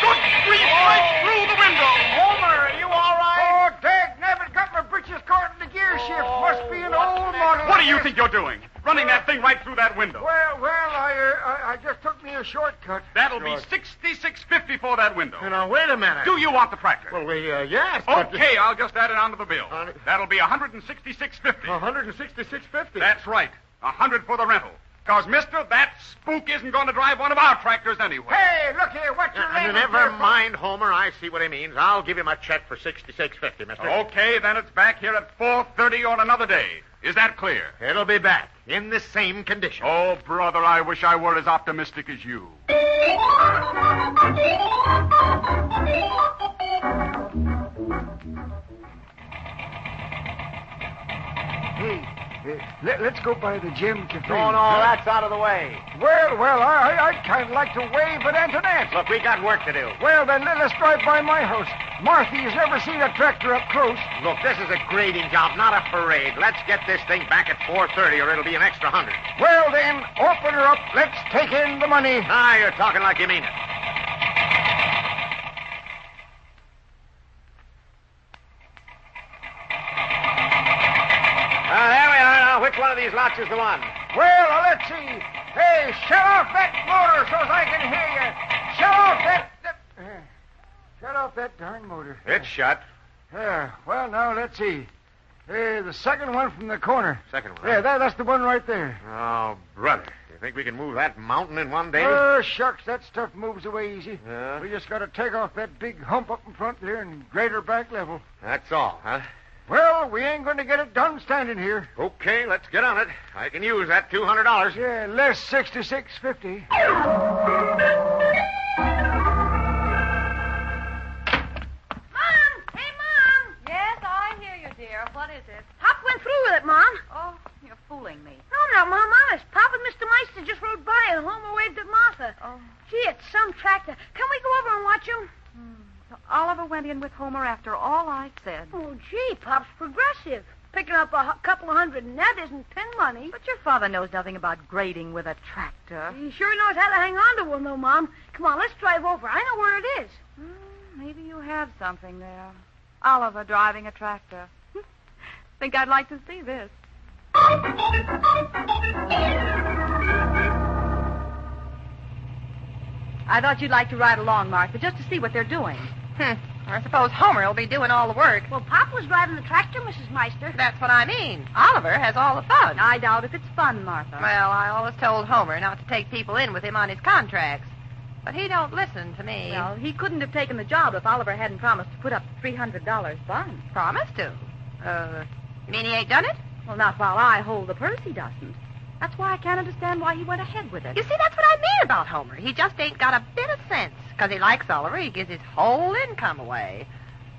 Good grief, right through the window. Homer, are you all right? Oh, dag nabbit, got my britches caught in the gear shift. Must be an old model. What do you think you're doing? Running that thing right through that window. Well, I just took me a shortcut. That'll be $66.50 for that window. Now, wait a minute. Do you want the tractor? Well, yes. Okay, I'll just add it onto the bill. That'll be $166.50. $166.50? That's right. $100 for the rental. Because, mister, that spook isn't going to drive one of our tractors anyway. Hey, look here, what's your name? Never mind, Homer. I see what he means. I'll give him a check for $66.50, mister. Okay, then it's back here at 4:30 on another day. Is that clear? It'll be back in the same condition. Oh, brother, I wish I were as optimistic as you. Hey, let's go by the gym cafe. No, that's out of the way. Well, I'd kind of like to wave at Antoinette. Look, we got work to do. Well, then let's drive by my house. Marthy's never seen a tractor up close. Look, this is a grading job, not a parade. Let's get this thing back at 4:30 or it'll be an extra 100. Well, then, open her up. Let's take in the money. Ah, you're talking like you mean it. There we are now. Which one of these lots is the one? Well, let's see. Hey, shut off that motor so I can hear you. Shut off that... Shut off that darn motor. It's shut. Yeah, well, now, let's see. The second one from the corner. Second one. Yeah, that's the one right there. Oh, brother. You think we can move that mountain in one day? Oh, shucks, that stuff moves away easy. Yeah? We just got to take off that big hump up in front there and grade her back level. That's all, huh? Well, we ain't going to get it done standing here. Okay, let's get on it. I can use that $200. Yeah, less $66.50. Yes, I hear you, dear. What is it? Pop went through with it, Mom. Oh, you're fooling me. No, Mom, honest. Pop and Mr. Meister just rode by and Homer waved at Martha. Oh. Gee, it's some tractor. Can we go over and watch him? So Oliver went in with Homer after all I said. Oh, gee, Pop's progressive. Picking up a couple of hundred net isn't pin money. But your father knows nothing about grading with a tractor. He sure knows how to hang on to one, though, Mom. Come on, let's drive over. I know where it is. Maybe you have something there. Oliver driving a tractor. Think I'd like to see this. I thought you'd like to ride along, Martha, just to see what they're doing. I suppose Homer will be doing all the work. Well, Pop was driving the tractor, Mrs. Meister. That's what I mean. Oliver has all the fun. I doubt if it's fun, Martha. Well, I always told Homer not to take people in with him on his contracts. But he don't listen to me. Well, he couldn't have taken the job if Oliver hadn't promised to put up $300 bond. Promised to? You mean he ain't done it? Well, not while I hold the purse, he doesn't. That's why I can't understand why he went ahead with it. You see, that's what I mean about Homer. He just ain't got a bit of sense. Because he likes Oliver, he gives his whole income away.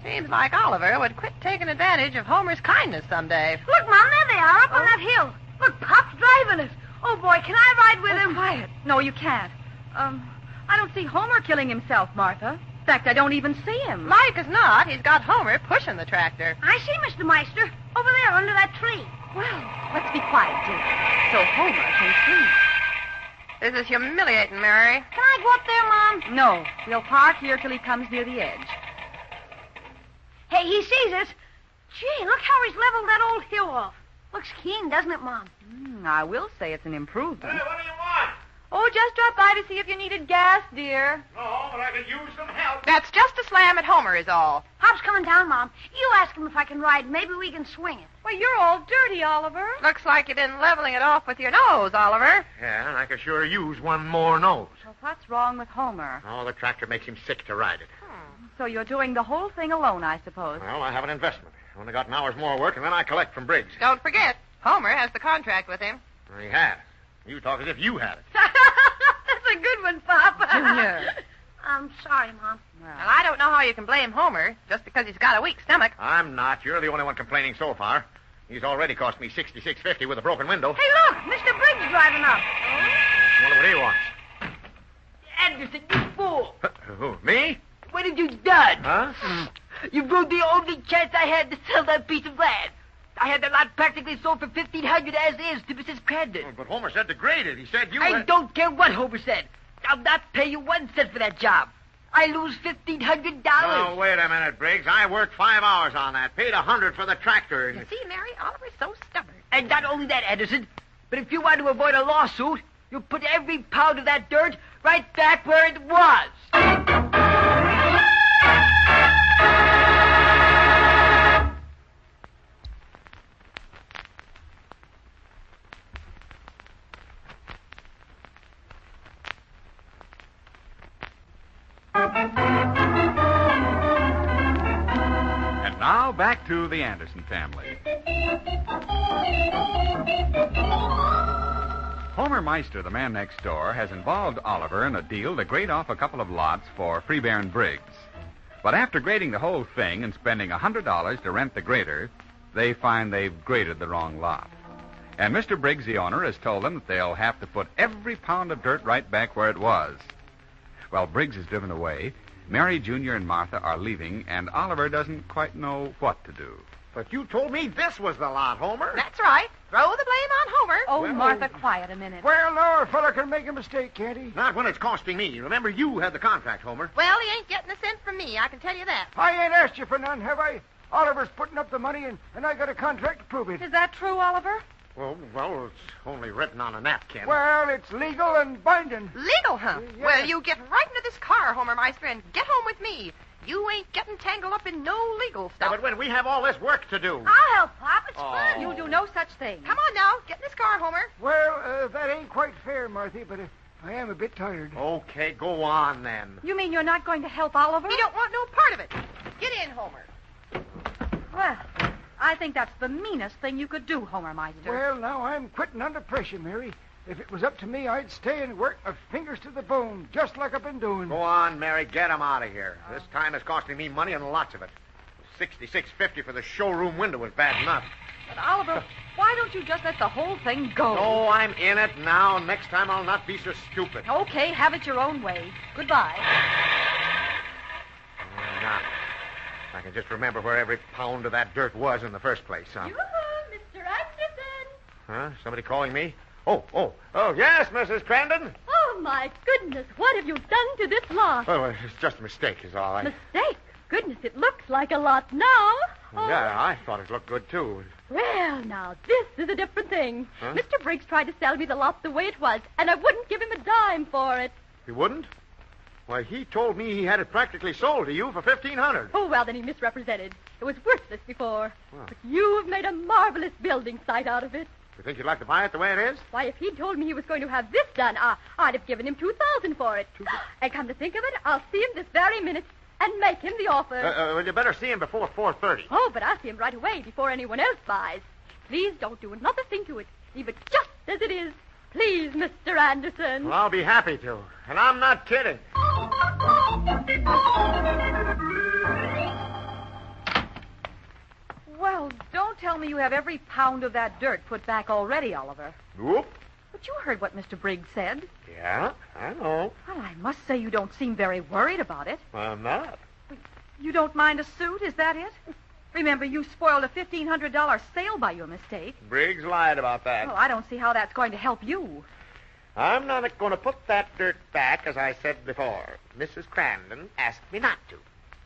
Seems like Oliver would quit taking advantage of Homer's kindness someday. Look, Mom, there they are, up on that hill. Look, Pop's driving us. Oh, boy, can I ride with him? Quiet. No, you can't. I don't see Homer killing himself, Martha. In fact, I don't even see him. Like as not, he's got Homer pushing the tractor. I see Mr. Meister. Over there, under that tree. Well, let's be quiet, dear. So Homer can see. This is humiliating, Mary. Can I go up there, Mom? No. We'll park here till he comes near the edge. Hey, he sees us. Gee, look how he's leveled that old hill off. Looks keen, doesn't it, Mom? I will say it's an improvement. Hey, what do you want? Oh, just drop by to see if you needed gas, dear. No, but I could use some help. That's just a slam at Homer is all. Pop's coming down, Mom. You ask him if I can ride. Maybe we can swing it. Well, you're all dirty, Oliver. Looks like you've been leveling it off with your nose, Oliver. Yeah, and I could sure use one more nose. Well, what's wrong with Homer? Oh, the tractor makes him sick to ride it. So you're doing the whole thing alone, I suppose. Well, I have an investment. I only got an hour's more work, and then I collect from Briggs. Don't forget, Homer has the contract with him. He has. You talk as if you had it. That's a good one, Pop. Junior. I'm sorry, Mom. Well, I don't know how you can blame Homer just because he's got a weak stomach. I'm not. You're the only one complaining so far. He's already cost me $66.50 with a broken window. Hey, look, Mr. Briggs driving up. I wonder what he wants. Anderson, you fool. Who, me? What have you done? Huh? You ruined the only chance I had to sell that piece of land. I had the lot practically sold for $1,500 as is to Mrs. Crandon. Oh, but Homer said to grade it. He said you... I don't care what Homer said. I'll not pay you 1 cent for that job. I lose $1,500. Oh, wait a minute, Briggs. I worked 5 hours on that. Paid $100 for the tractor. You see, Mary, Oliver's so stubborn. And not only that, Anderson, but if you want to avoid a lawsuit, you'll put every pound of that dirt right back where it was. And now back to the Anderson family. Homer Meister, the man next door, has involved Oliver in a deal to grade off a couple of lots for Freebairn Briggs. But after grading the whole thing and spending $100 to rent the grader, they find they've graded the wrong lot. And Mr. Briggs, the owner, has told them that they'll have to put every pound of dirt right back where it was. Well, Briggs is driven away. Mary, Junior, and Martha are leaving, and Oliver doesn't quite know what to do. But you told me this was the lot, Homer. That's right. Throw the blame on Homer. Oh, Well- Martha, quiet a minute. Well, now, a fella can make a mistake, can't he? Not when it's costing me. Remember, you had the contract, Homer. Well, he ain't getting a cent from me, I can tell you that. I ain't asked you for none, have I? Oliver's putting up the money, and I got a contract to prove it. Is that true, Oliver? Well, it's only written on a napkin. Well, it's legal and binding. Legal, huh? Yeah. Well, you get right into this car, Homer Meister, and get home with me. You ain't getting tangled up in no legal Yeah, stuff. but when we have all this work to do. I'll help, Pop. It's Oh. fun. You'll do no such thing. Come on now, get in this car, Homer. Well, that ain't quite fair, Marthy, but I am a bit tired. Okay, go on then. You mean you're not going to help Oliver? He don't want no part of it. Get in, Homer. Well, I think that's the meanest thing you could do, Homer Meister. Well, now, I'm quitting under pressure, Mary. If it was up to me, I'd stay and work my fingers to the bone, just like I've been doing. Go on, Mary. Get him out of here. This time is costing me money and lots of it. $66.50 for the showroom window was bad enough. But, Oliver, why don't you just let the whole thing go? No, I'm in it now. Next time I'll not be so stupid. Okay, have it your own way. Goodbye. Now, I can just remember where every pound of that dirt was in the first place. Yoo-hoo, Mr. Anderson. Huh? Somebody calling me? Oh, yes, Mrs. Crandon. Oh, my goodness. What have you done to this lot? Oh, it's just a mistake is all. Mistake? Goodness, it looks like a lot now. Yeah, I thought it looked good, too. Well, now, this is a different thing. Huh? Mr. Briggs tried to sell me the lot the way it was, and I wouldn't give him a dime for it. He wouldn't? Why, he told me he had it practically sold to you for $1,500. Oh, well, then he misrepresented. It was worthless before. Well. But you've made a marvelous building site out of it. You think you'd like to buy it the way it is? Why, if he'd told me he was going to have this done, I'd have given him $2,000 for it. And come to think of it, I'll see him this very minute and make him the offer. Well, you better see him before 4:30. Oh, but I'll see him right away before anyone else buys. Please don't do another thing to it. Leave it just as it is. Please, Mr. Anderson. Well, I'll be happy to. And I'm not kidding. Well, don't tell me you have every pound of that dirt put back already, Oliver. Whoop. But you heard what Mr. Briggs said. Yeah, I know. Well, I must say you don't seem very worried about it. I'm not. You don't mind a suit, is that it? Remember, you spoiled a $1,500 sale by your mistake. Briggs lied about that. Well, I don't see how that's going to help you. I'm not going to put that dirt back, as I said before. Mrs. Crandon asked me not to.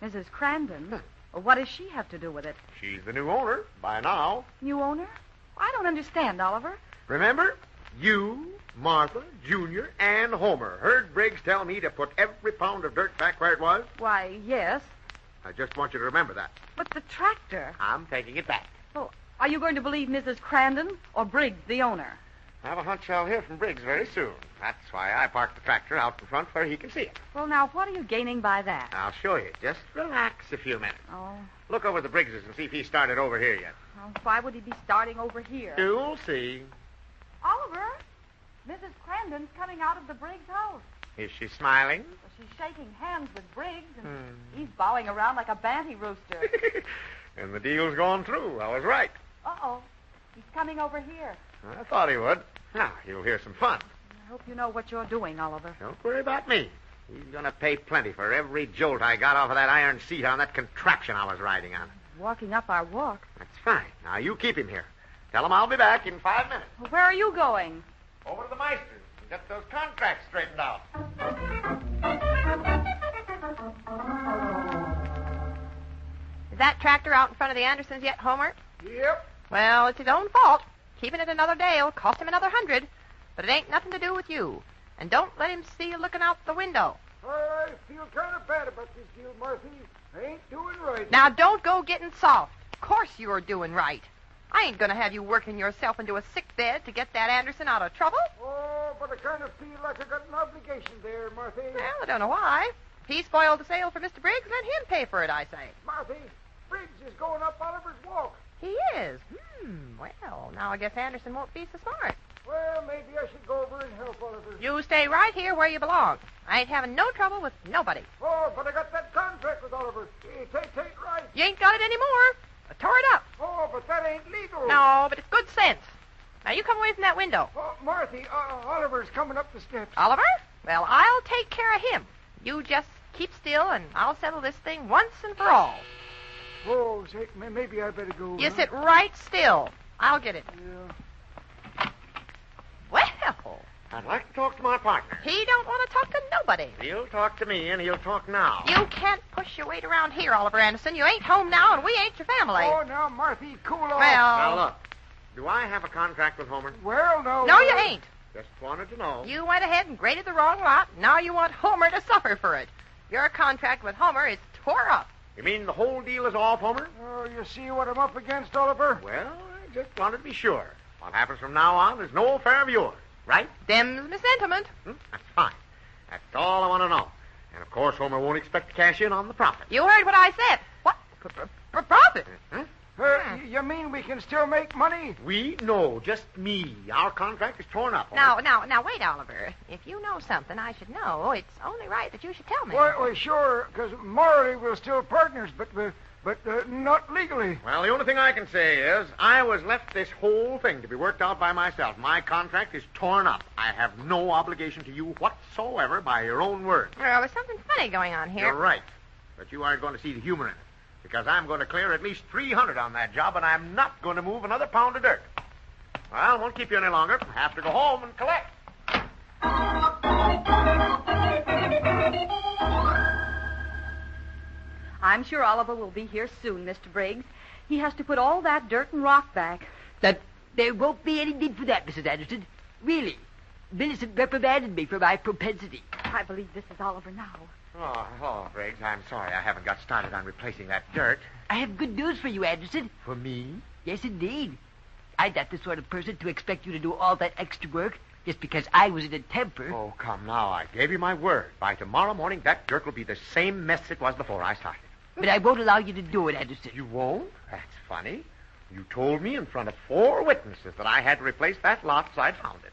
Mrs. Crandon? Well, what does she have to do with it? She's the new owner by now. New owner? I don't understand, Oliver. Remember? You, Martha, Junior, and Homer heard Briggs tell me to put every pound of dirt back where it was. Why, yes. I just want you to remember that. But the tractor. I'm taking it back. Oh, are you going to believe Mrs. Crandon or Briggs, the owner? I have a hunch I'll hear from Briggs very soon. That's why I parked the tractor out in front where he can see it. Well, now, what are you gaining by that? I'll show you. Just relax a few minutes. Oh, Look over the Briggses and see if he started over here yet. well, why would he be starting over here? You'll see. Oliver, Mrs. Crandon's coming out of the Briggs house. Is she smiling? Well, she's shaking hands with Briggs, and he's bowing around like a banty rooster. And the deal's gone through. I was right. Uh-oh. He's coming over here. I thought he would. Now, you'll hear some fun. I hope you know what you're doing, Oliver. Don't worry about me. He's going to pay plenty for every jolt I got off of that iron seat on that contraption I was riding on. Walking up our walk. That's fine. Now, you keep him here. Tell him I'll be back in 5 minutes. Well, where are you going? Over to the Meisters and get those contracts straightened out. Is that tractor out in front of the Andersons yet, Homer? Yep. Well, it's his own fault. Keeping it another day will cost him another $100. But it ain't nothing to do with you. And don't let him see you looking out the window. I feel kind of bad about this deal, Marthy. I ain't doing right. Now, don't go getting soft. Of course you're doing right. I ain't going to have you working yourself into a sick bed to get that Anderson out of trouble. Oh, but I kind of feel like I got an obligation there, Marthy. Well, I don't know why. If he spoiled the sale for Mr. Briggs, let him pay for it, I say. Marthy, Briggs is going up Oliver's walk. He is. Well, now I guess Anderson won't be so smart. Well, maybe I should go over and help Oliver. You stay right here where you belong. I ain't having no trouble with nobody. Oh, but I got that contract with Oliver. It ain't right. You ain't got it anymore. I tore it up. Oh, but that ain't legal. No, but it's good sense. Now, you come away from that window. Oh, Marthy, Oliver's coming up the steps. Oliver? Well, I'll take care of him. You just keep still, and I'll settle this thing once and for all. Oh, say, maybe I better go. You sit right still. I'll get it. Yeah. Well, I'd like to talk to my partner. he don't want to talk to nobody. He'll talk to me, and he'll talk now. You can't push your weight around here, Oliver Anderson. You ain't home now, and we ain't your family. Oh, now, Marthy, cool off. Now, look. Do I have a contract with Homer? Well, no. No, you ain't. Just wanted to know. You went ahead and graded the wrong lot. Now you want Homer to suffer for it. Your contract with Homer is tore up. You mean the whole deal is off, Homer? Oh, you see what I'm up against, Oliver? Well, I just wanted to be sure. What happens from now on is no affair of yours, right? Them's my sentiment. That's fine. That's all I want to know. And, of course, Homer won't expect to cash in on the profit. You heard what I said. What? Profit? You mean we can still make money? We? No, just me. Our contract is torn up. Now, wait, Oliver. If you know something I should know, it's only right that you should tell me. Well, sure, because morally we're still partners, but not legally. Well, the only thing I can say is I was left this whole thing to be worked out by myself. My contract is torn up. I have no obligation to you whatsoever by your own word. Well, there's something funny going on here. You're right. But you aren't going to see the humor in it. Because I'm going to clear at least 300 on that job, and I'm not going to move another pound of dirt. Well, I won't keep you any longer. I have to go home and collect. I'm sure Oliver will be here soon, Mr. Briggs. He has to put all that dirt and rock back. There won't be any need for that, Mrs. Anderson. Really. Millicent reprimanded me for my propensity. I believe this is Oliver now. Oh, Briggs, I'm sorry I haven't got started on replacing that dirt. I have good news for you, Anderson. For me? Yes, indeed. I'm not the sort of person to expect you to do all that extra work just because I was in a temper. Oh, come now. I gave you my word. By tomorrow morning, that dirt will be the same mess it was before I started. But I won't allow you to do it, Anderson. You won't? That's funny. You told me in front of 4 witnesses that I had to replace that lot as I'd found it.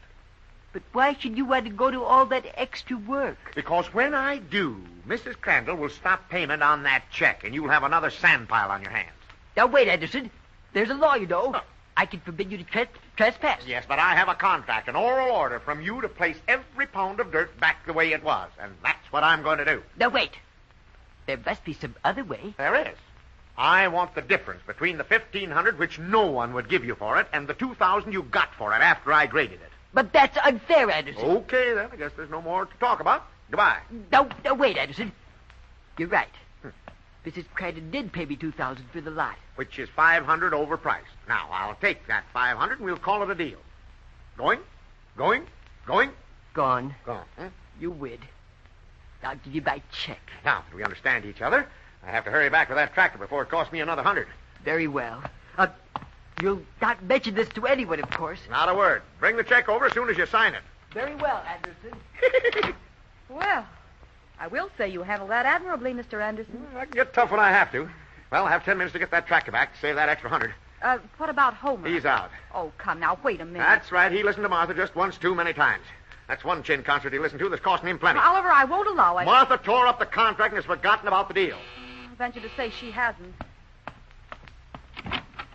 But why should you want to go to all that extra work? Because when I do, Mrs. Crandall will stop payment on that check, and you'll have another sand pile on your hands. Now, wait, Anderson. There's a law, you know. I can forbid you to trespass. Yes, but I have a contract, an oral order from you to place every pound of dirt back the way it was, and that's what I'm going to do. Now, wait. There must be some other way. There is. I want the difference between the $1,500, which no one would give you for it, and the $2,000 you got for it after I graded it. But that's unfair, Anderson. Okay, then. I guess there's no more to talk about. Goodbye. No, wait, Anderson. You're right. Mrs. Crandall did pay me $2,000 for the lot. Which is $500 overpriced. Now, I'll take that $500 and we'll call it a deal. Going? Going? Going? Gone. Gone. Huh? You win. I'll give you my check. Now, do we understand each other? I have to hurry back with that tractor before it costs me another $100. Very well. You'll not mention this to anyone, of course. Not a word. Bring the check over as soon as you sign it. Very well, Anderson. Well, I will say you handled that admirably, Mr. Anderson. I can get tough when I have to. Well, I have 10 minutes to get that tractor back to save that extra $100. What about Homer? He's out. Oh, come now, wait a minute. That's right. He listened to Martha just once too many times. That's one chin concert he listened to that's costing him plenty. Oliver, I won't allow it. Martha tore up the contract and has forgotten about the deal. I venture to say she hasn't.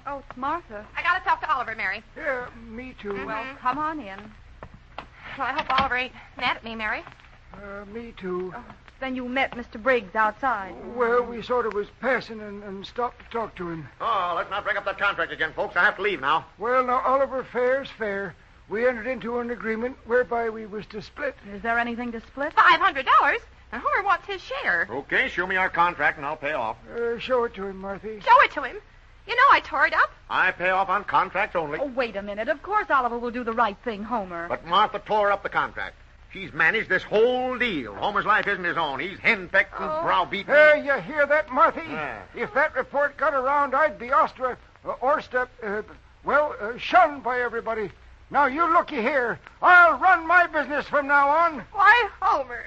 Oh, it's Martha. I got to talk to Oliver, Mary. Yeah, me too. Well, come on in. Well, I hope Oliver ain't mad at me, Mary. Me too. Then you met Mr. Briggs outside. Well, we sort of was passing and stopped to talk to him. Oh, let's not bring up that contract again, folks. I have to leave now. Well, now, Oliver, fair's fair. We entered into an agreement whereby we was to split. Is there anything to split? $500? And Homer wants his share. Okay, show me our contract and I'll pay off. Show it to him, Marthy. Show it to him. You know I tore it up. I pay off on contracts only. Oh, wait a minute. Of course Oliver will do the right thing, Homer. But Martha tore up the contract. She's managed this whole deal. Homer's life isn't his own. He's henpecked and browbeaten. Hey, you hear that, Marthy? If that report got around, I'd be shunned by everybody. Now, you looky here. I'll run my business from now on. Why, Homer,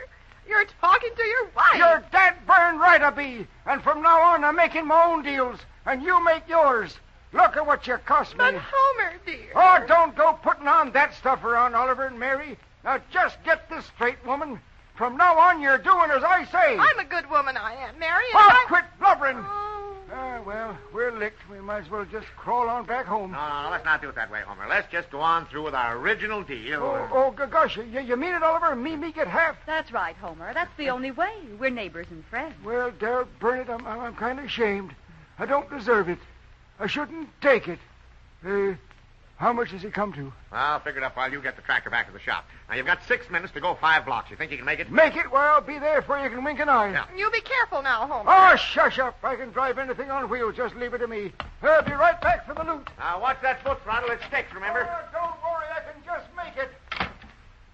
you're talking to your wife. You're dead burned right I be. And from now on, I'm making my own deals, and you make yours. Look at what you cost me. But, Homer, dear. Oh, don't go putting on that stuff around Oliver and Mary. Now, just get this straight, woman. From now on, you're doing as I say. I'm a good woman, I am, Mary. Oh, quit blubbering. Well, we're licked. We might as well just crawl on back home. No, let's not do it that way, Homer. Let's just go on through with our original deal. Gosh, you mean it, Oliver? Me get half? That's right, Homer. That's the only way. We're neighbors and friends. Well, Dale, burn it. I'm kind of ashamed. I don't deserve it. I shouldn't take it. How much does it come to? I'll figure it up while you get the tractor back to the shop. Now, you've got 6 minutes to go 5 blocks. You think you can make it? Make it? Well, I'll be there before you can wink an eye. Yeah. You be careful now, Homer. Oh, shush up. I can drive anything on wheels. Just leave it to me. I'll be right back for the loot. Now, watch that foot throttle. It sticks, remember? Don't worry. I can just make it.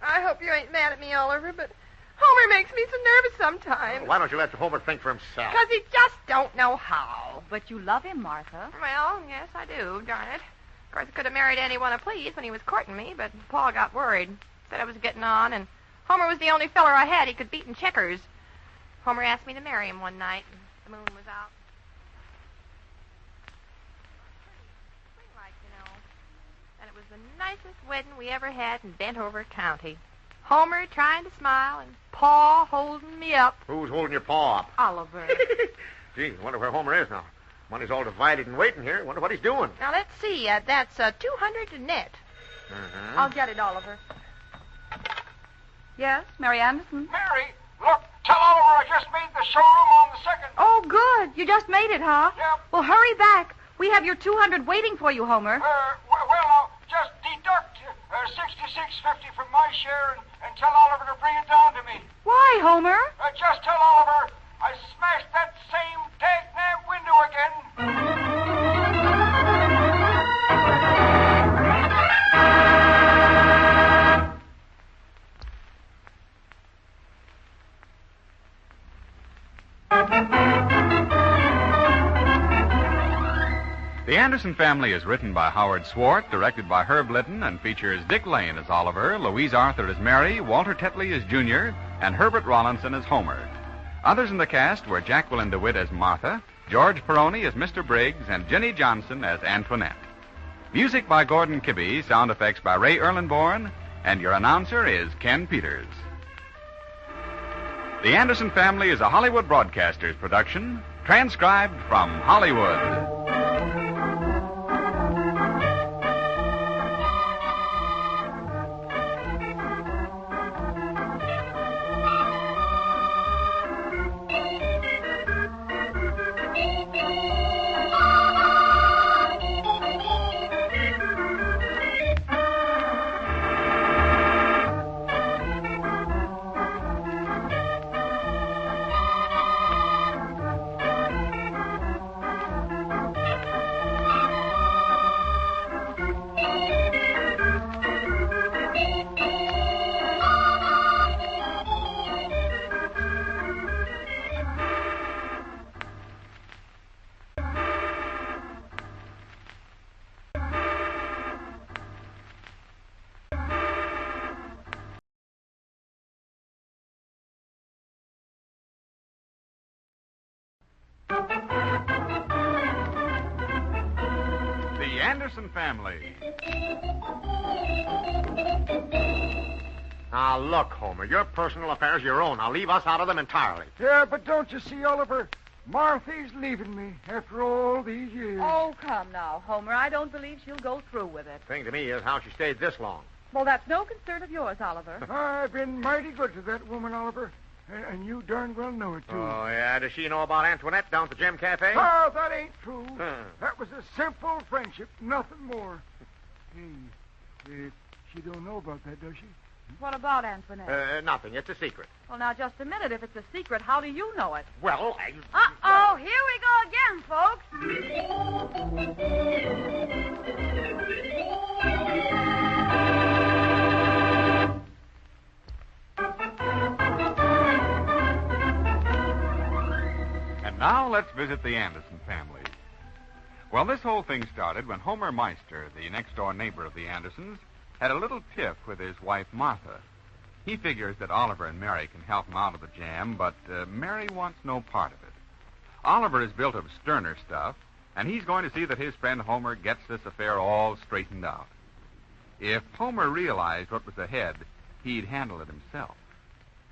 I hope you ain't mad at me, Oliver, but Homer makes me so nervous sometimes. Why don't you let Homer think for himself? Because he just don't know how. But you love him, Martha. Well, yes, I do, darn it. Of course, I could have married anyone I pleased when he was courting me, but Paul got worried. Said I was getting on, and Homer was the only feller I had he could beat in checkers. Homer asked me to marry him one night, and the moon was out. Spring-like, you know. And it was the nicest wedding we ever had in Bent Over County. Homer trying to smile, and Pa holding me up. Who's holding your paw up? Oliver. Gee, I wonder where Homer is now. Money's all divided and waiting here. Wonder what he's doing. Now, let's see. That's $200 to net. Mm-hmm. I'll get it, Oliver. Yes, Mary Anderson? Mary, look, tell Oliver I just made the showroom on the 2nd. Oh, good. You just made it, huh? Yep. Well, hurry back. We have your $200 waiting for you, Homer. Well, just deduct $66.50 from my share and tell Oliver to bring it down to me. Why, Homer? Just tell Oliver I smashed that same dagnam window again. The Anderson Family is written by Howard Swart, directed by Herb Litton, and features Dick Lane as Oliver, Louise Arthur as Mary, Walter Tetley as Junior, and Herbert Rollinson as Homer. Others in the cast were Jacqueline DeWitt as Martha, George Peroni as Mr. Briggs, and Jenny Johnson as Antoinette. Music by Gordon Kibbe, sound effects by Ray Erlenborn, and your announcer is Ken Peters. The Anderson Family is a Hollywood Broadcasters production, transcribed from Hollywood. The Anderson Family. Now, look, Homer, your personal affairs are your own. Now, leave us out of them entirely. Yeah, but don't you see, Oliver? Marthy's leaving me after all these years. Oh, come now, Homer. I don't believe she'll go through with it. Thing to me is how she stayed this long. Well, that's no concern of yours, Oliver. I've been mighty good to that woman, Oliver. And you darn well know it, too. Oh, yeah? Does she know about Antoinette down at the Gem Cafe? Oh, that ain't true. Huh. That was a simple friendship, nothing more. Hey, she don't know about that, does she? What about Antoinette? Nothing. It's a secret. Well, now, just a minute. If it's a secret, how do you know it? Well, Uh-oh, here we go again, folks. And now let's visit the Anderson family. Well, this whole thing started when Homer Meister, the next-door neighbor of the Andersons, had a little tiff with his wife, Martha. He figures that Oliver and Mary can help him out of the jam, but Mary wants no part of it. Oliver is built of sterner stuff, And he's going to see that his friend Homer gets this affair all straightened out. If Homer realized what was ahead, he'd handle it himself.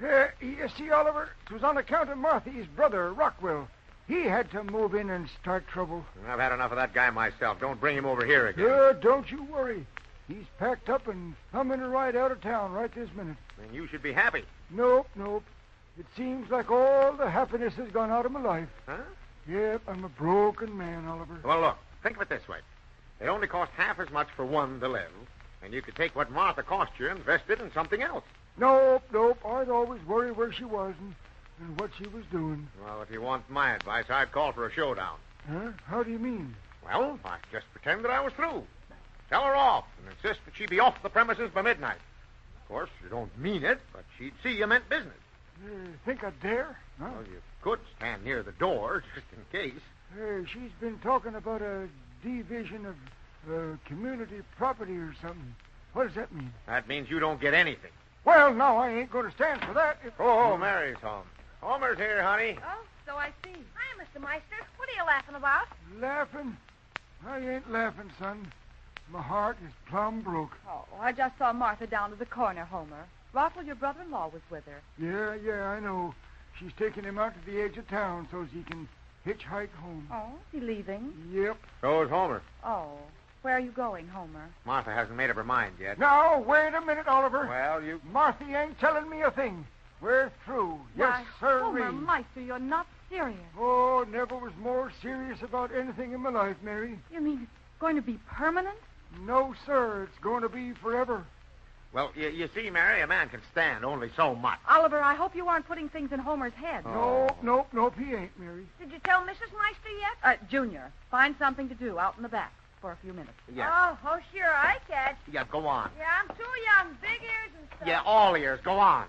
You see, Oliver, it was on account of Marthy's brother, Rockwell. He had to move in and start trouble. I've had enough of that guy myself. Don't bring him over here again. Don't you worry. He's packed up and thumbing right out of town right this minute. Then you should be happy. Nope. It seems like all the happiness has gone out of my life. Huh? Yep, I'm a broken man, Oliver. Well, look, think of it this way. It only cost half as much for one to live, and you could take what Martha cost you and invest it in something else. Nope. I'd always worry where she was and what she was doing. Well, if you want my advice, I'd call for a showdown. Huh? How do you mean? Well, I'd just pretend that I was through. Tell her off and insist that she be off the premises by midnight. Of course, you don't mean it, but she'd see you meant business. Think I'd dare? Huh? Well, you could stand near the door, just in case. She's been talking about a division of community property or something. What does that mean? That means you don't get anything. Well, now, I ain't going to stand for that. Oh, Mary's home. Homer's here, honey. Oh, so I see. Hi, Mr. Meister. What are you laughing about? Laughing? I ain't laughing, son. My heart is plumb broke. Oh, I just saw Martha down to the corner, Homer. Rockwell, your brother-in-law, was with her. Yeah, I know. She's taking him out to the edge of town so he can hitchhike home. Oh, is he leaving? Yep. So is Homer. Oh, where are you going, Homer? Martha hasn't made up her mind yet. Now, wait a minute, Oliver. Well, you... Martha ain't telling me a thing. We're through. Yes, sir. Homer Meister, you're not serious. Oh, never was more serious about anything in my life, Mary. You mean it's going to be permanent? No, sir. It's going to be forever. Well, you see, Mary, a man can stand only so much. Oliver, I hope you aren't putting things in Homer's head. Oh. Nope, he ain't, Mary. Did you tell Mrs. Meister yet? Junior, find something to do out in the back for a few minutes. Yeah. Oh, sure, I can. Yeah, go on. Yeah, I'm too young. Big ears and stuff. Yeah, all ears. Go on.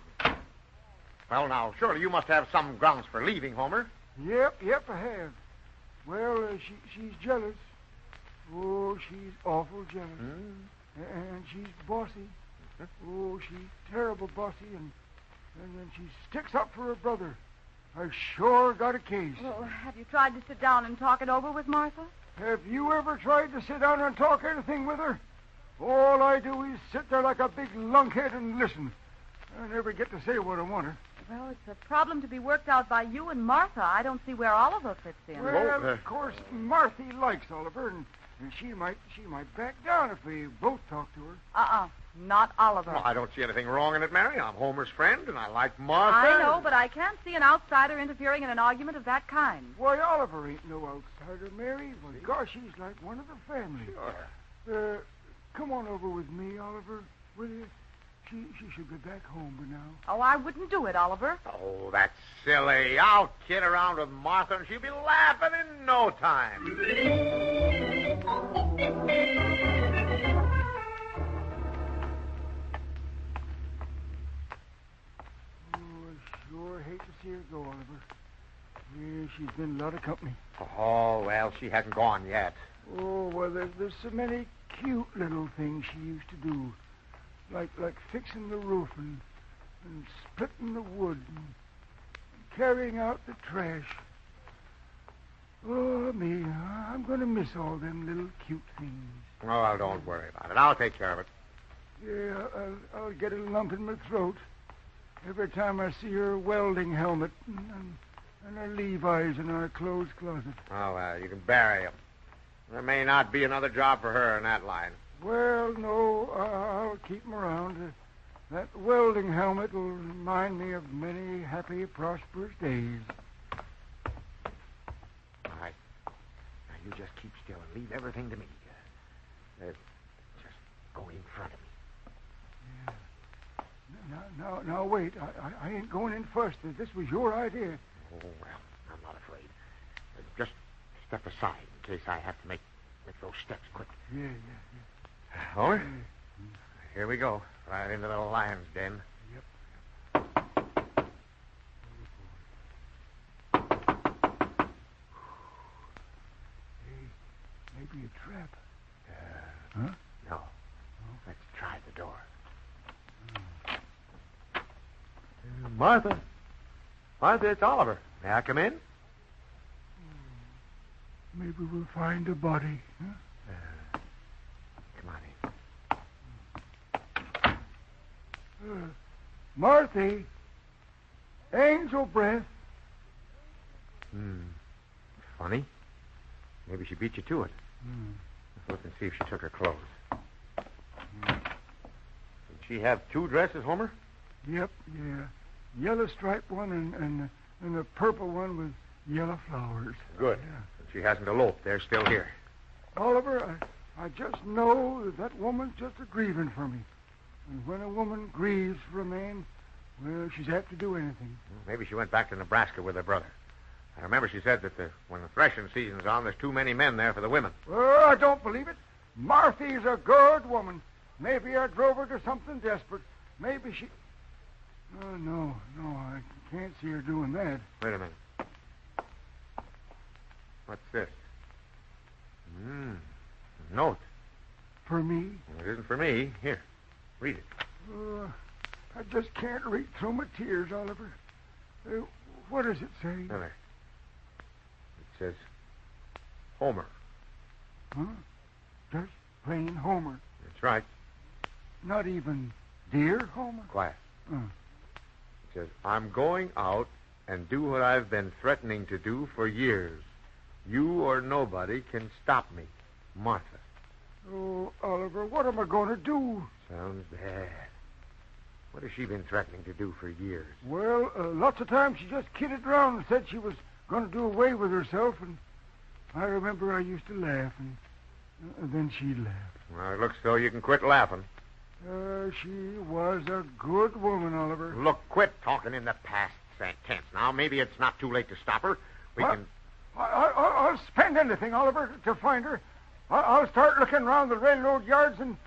Well, now, surely you must have some grounds for leaving, Homer. Yep, I have. Well, she's jealous. Oh, she's awful jealous. And she's bossy. Oh, she's terrible bossy, and then she sticks up for her brother. I sure got a case. Well, have you tried to sit down and talk it over with Martha? Have you ever tried to sit down and talk anything with her? All I do is sit there like a big lunkhead and listen. I never get to say what I want her. Well, it's a problem to be worked out by you and Martha. I don't see where Oliver fits in. Well, of course, Marthy likes Oliver, and she might back down if we both talk to her. Not Oliver. Well, I don't see anything wrong in it, Mary. I'm Homer's friend, and I like Martha. I know, but I can't see an outsider interfering in an argument of that kind. Why, Oliver ain't no outsider, Mary. Well, gosh, he's like one of the family. Sure. Come on over with me, Oliver, will you? She should be back home by now. Oh, I wouldn't do it, Oliver. Oh, that's silly. I'll kid around with Martha, and she'll be laughing in no time. Sure hate to see her go, Oliver. Yeah, she's been a lot of company. Oh, well, she hasn't gone yet. Oh, well, there's so many cute little things she used to do. Like fixing the roof and splitting the wood and carrying out the trash. Oh, me, I'm going to miss all them little cute things. Oh, well, don't worry about it. I'll take care of it. Yeah, I'll get a lump in my throat every time I see her welding helmet and her Levi's in our clothes closet. Oh, well, you can bury them. There may not be another job for her in that line. Well, no, I'll keep them around. That welding helmet will remind me of many happy, prosperous days. All right. Now, you just keep still and leave everything to me. Just go in front of me. Now, wait. I ain't going in first. This was your idea. Oh, well, I'm not afraid. Just step aside in case I have to make those steps quick. Yeah. Homer, here we go. Right into the lion's den. Yep. Hey, maybe a trap. Huh? No. Let's try the door. Martha, it's Oliver. May I come in? Maybe we'll find a body. Huh? Come on in. Marthy. Angel breath. Funny. Maybe she beat you to it. Let's look and see if she took her clothes. Did she have 2 dresses, Homer? Yep, yeah. Yellow striped one and a purple one with yellow flowers. Good. Yeah. She hasn't eloped. They're still here. Oliver, I just know that woman's just a grieving for me. And when a woman grieves for a man, well, she's apt to do anything. Maybe she went back to Nebraska with her brother. I remember she said that when the threshing season's on, there's too many men there for the women. Well, I don't believe it. Marthy's a good woman. Maybe I drove her to something desperate. Maybe she... Oh, no, I can't see her doing that. Wait a minute. What's this? A note. For me? It isn't for me. Here, read it. I just can't read through my tears, Oliver. What does it say? There. It says, Homer. Huh? Just plain Homer. That's right. Not even dear Homer? Quiet. It says, I'm going out and do what I've been threatening to do for years. You or nobody can stop me. Martha. Oh, Oliver, what am I going to do? Sounds bad. What has she been threatening to do for years? Well, lots of times she just kidded around and said she was going to do away with herself, and I remember I used to laugh, and then she'd laugh. Well, it looks though you can quit laughing. She was a good woman, Oliver. Look, quit talking in the past tense. Now, maybe it's not too late to stop her. I'll spend anything, Oliver, to find her. I'll start looking around the railroad yards, and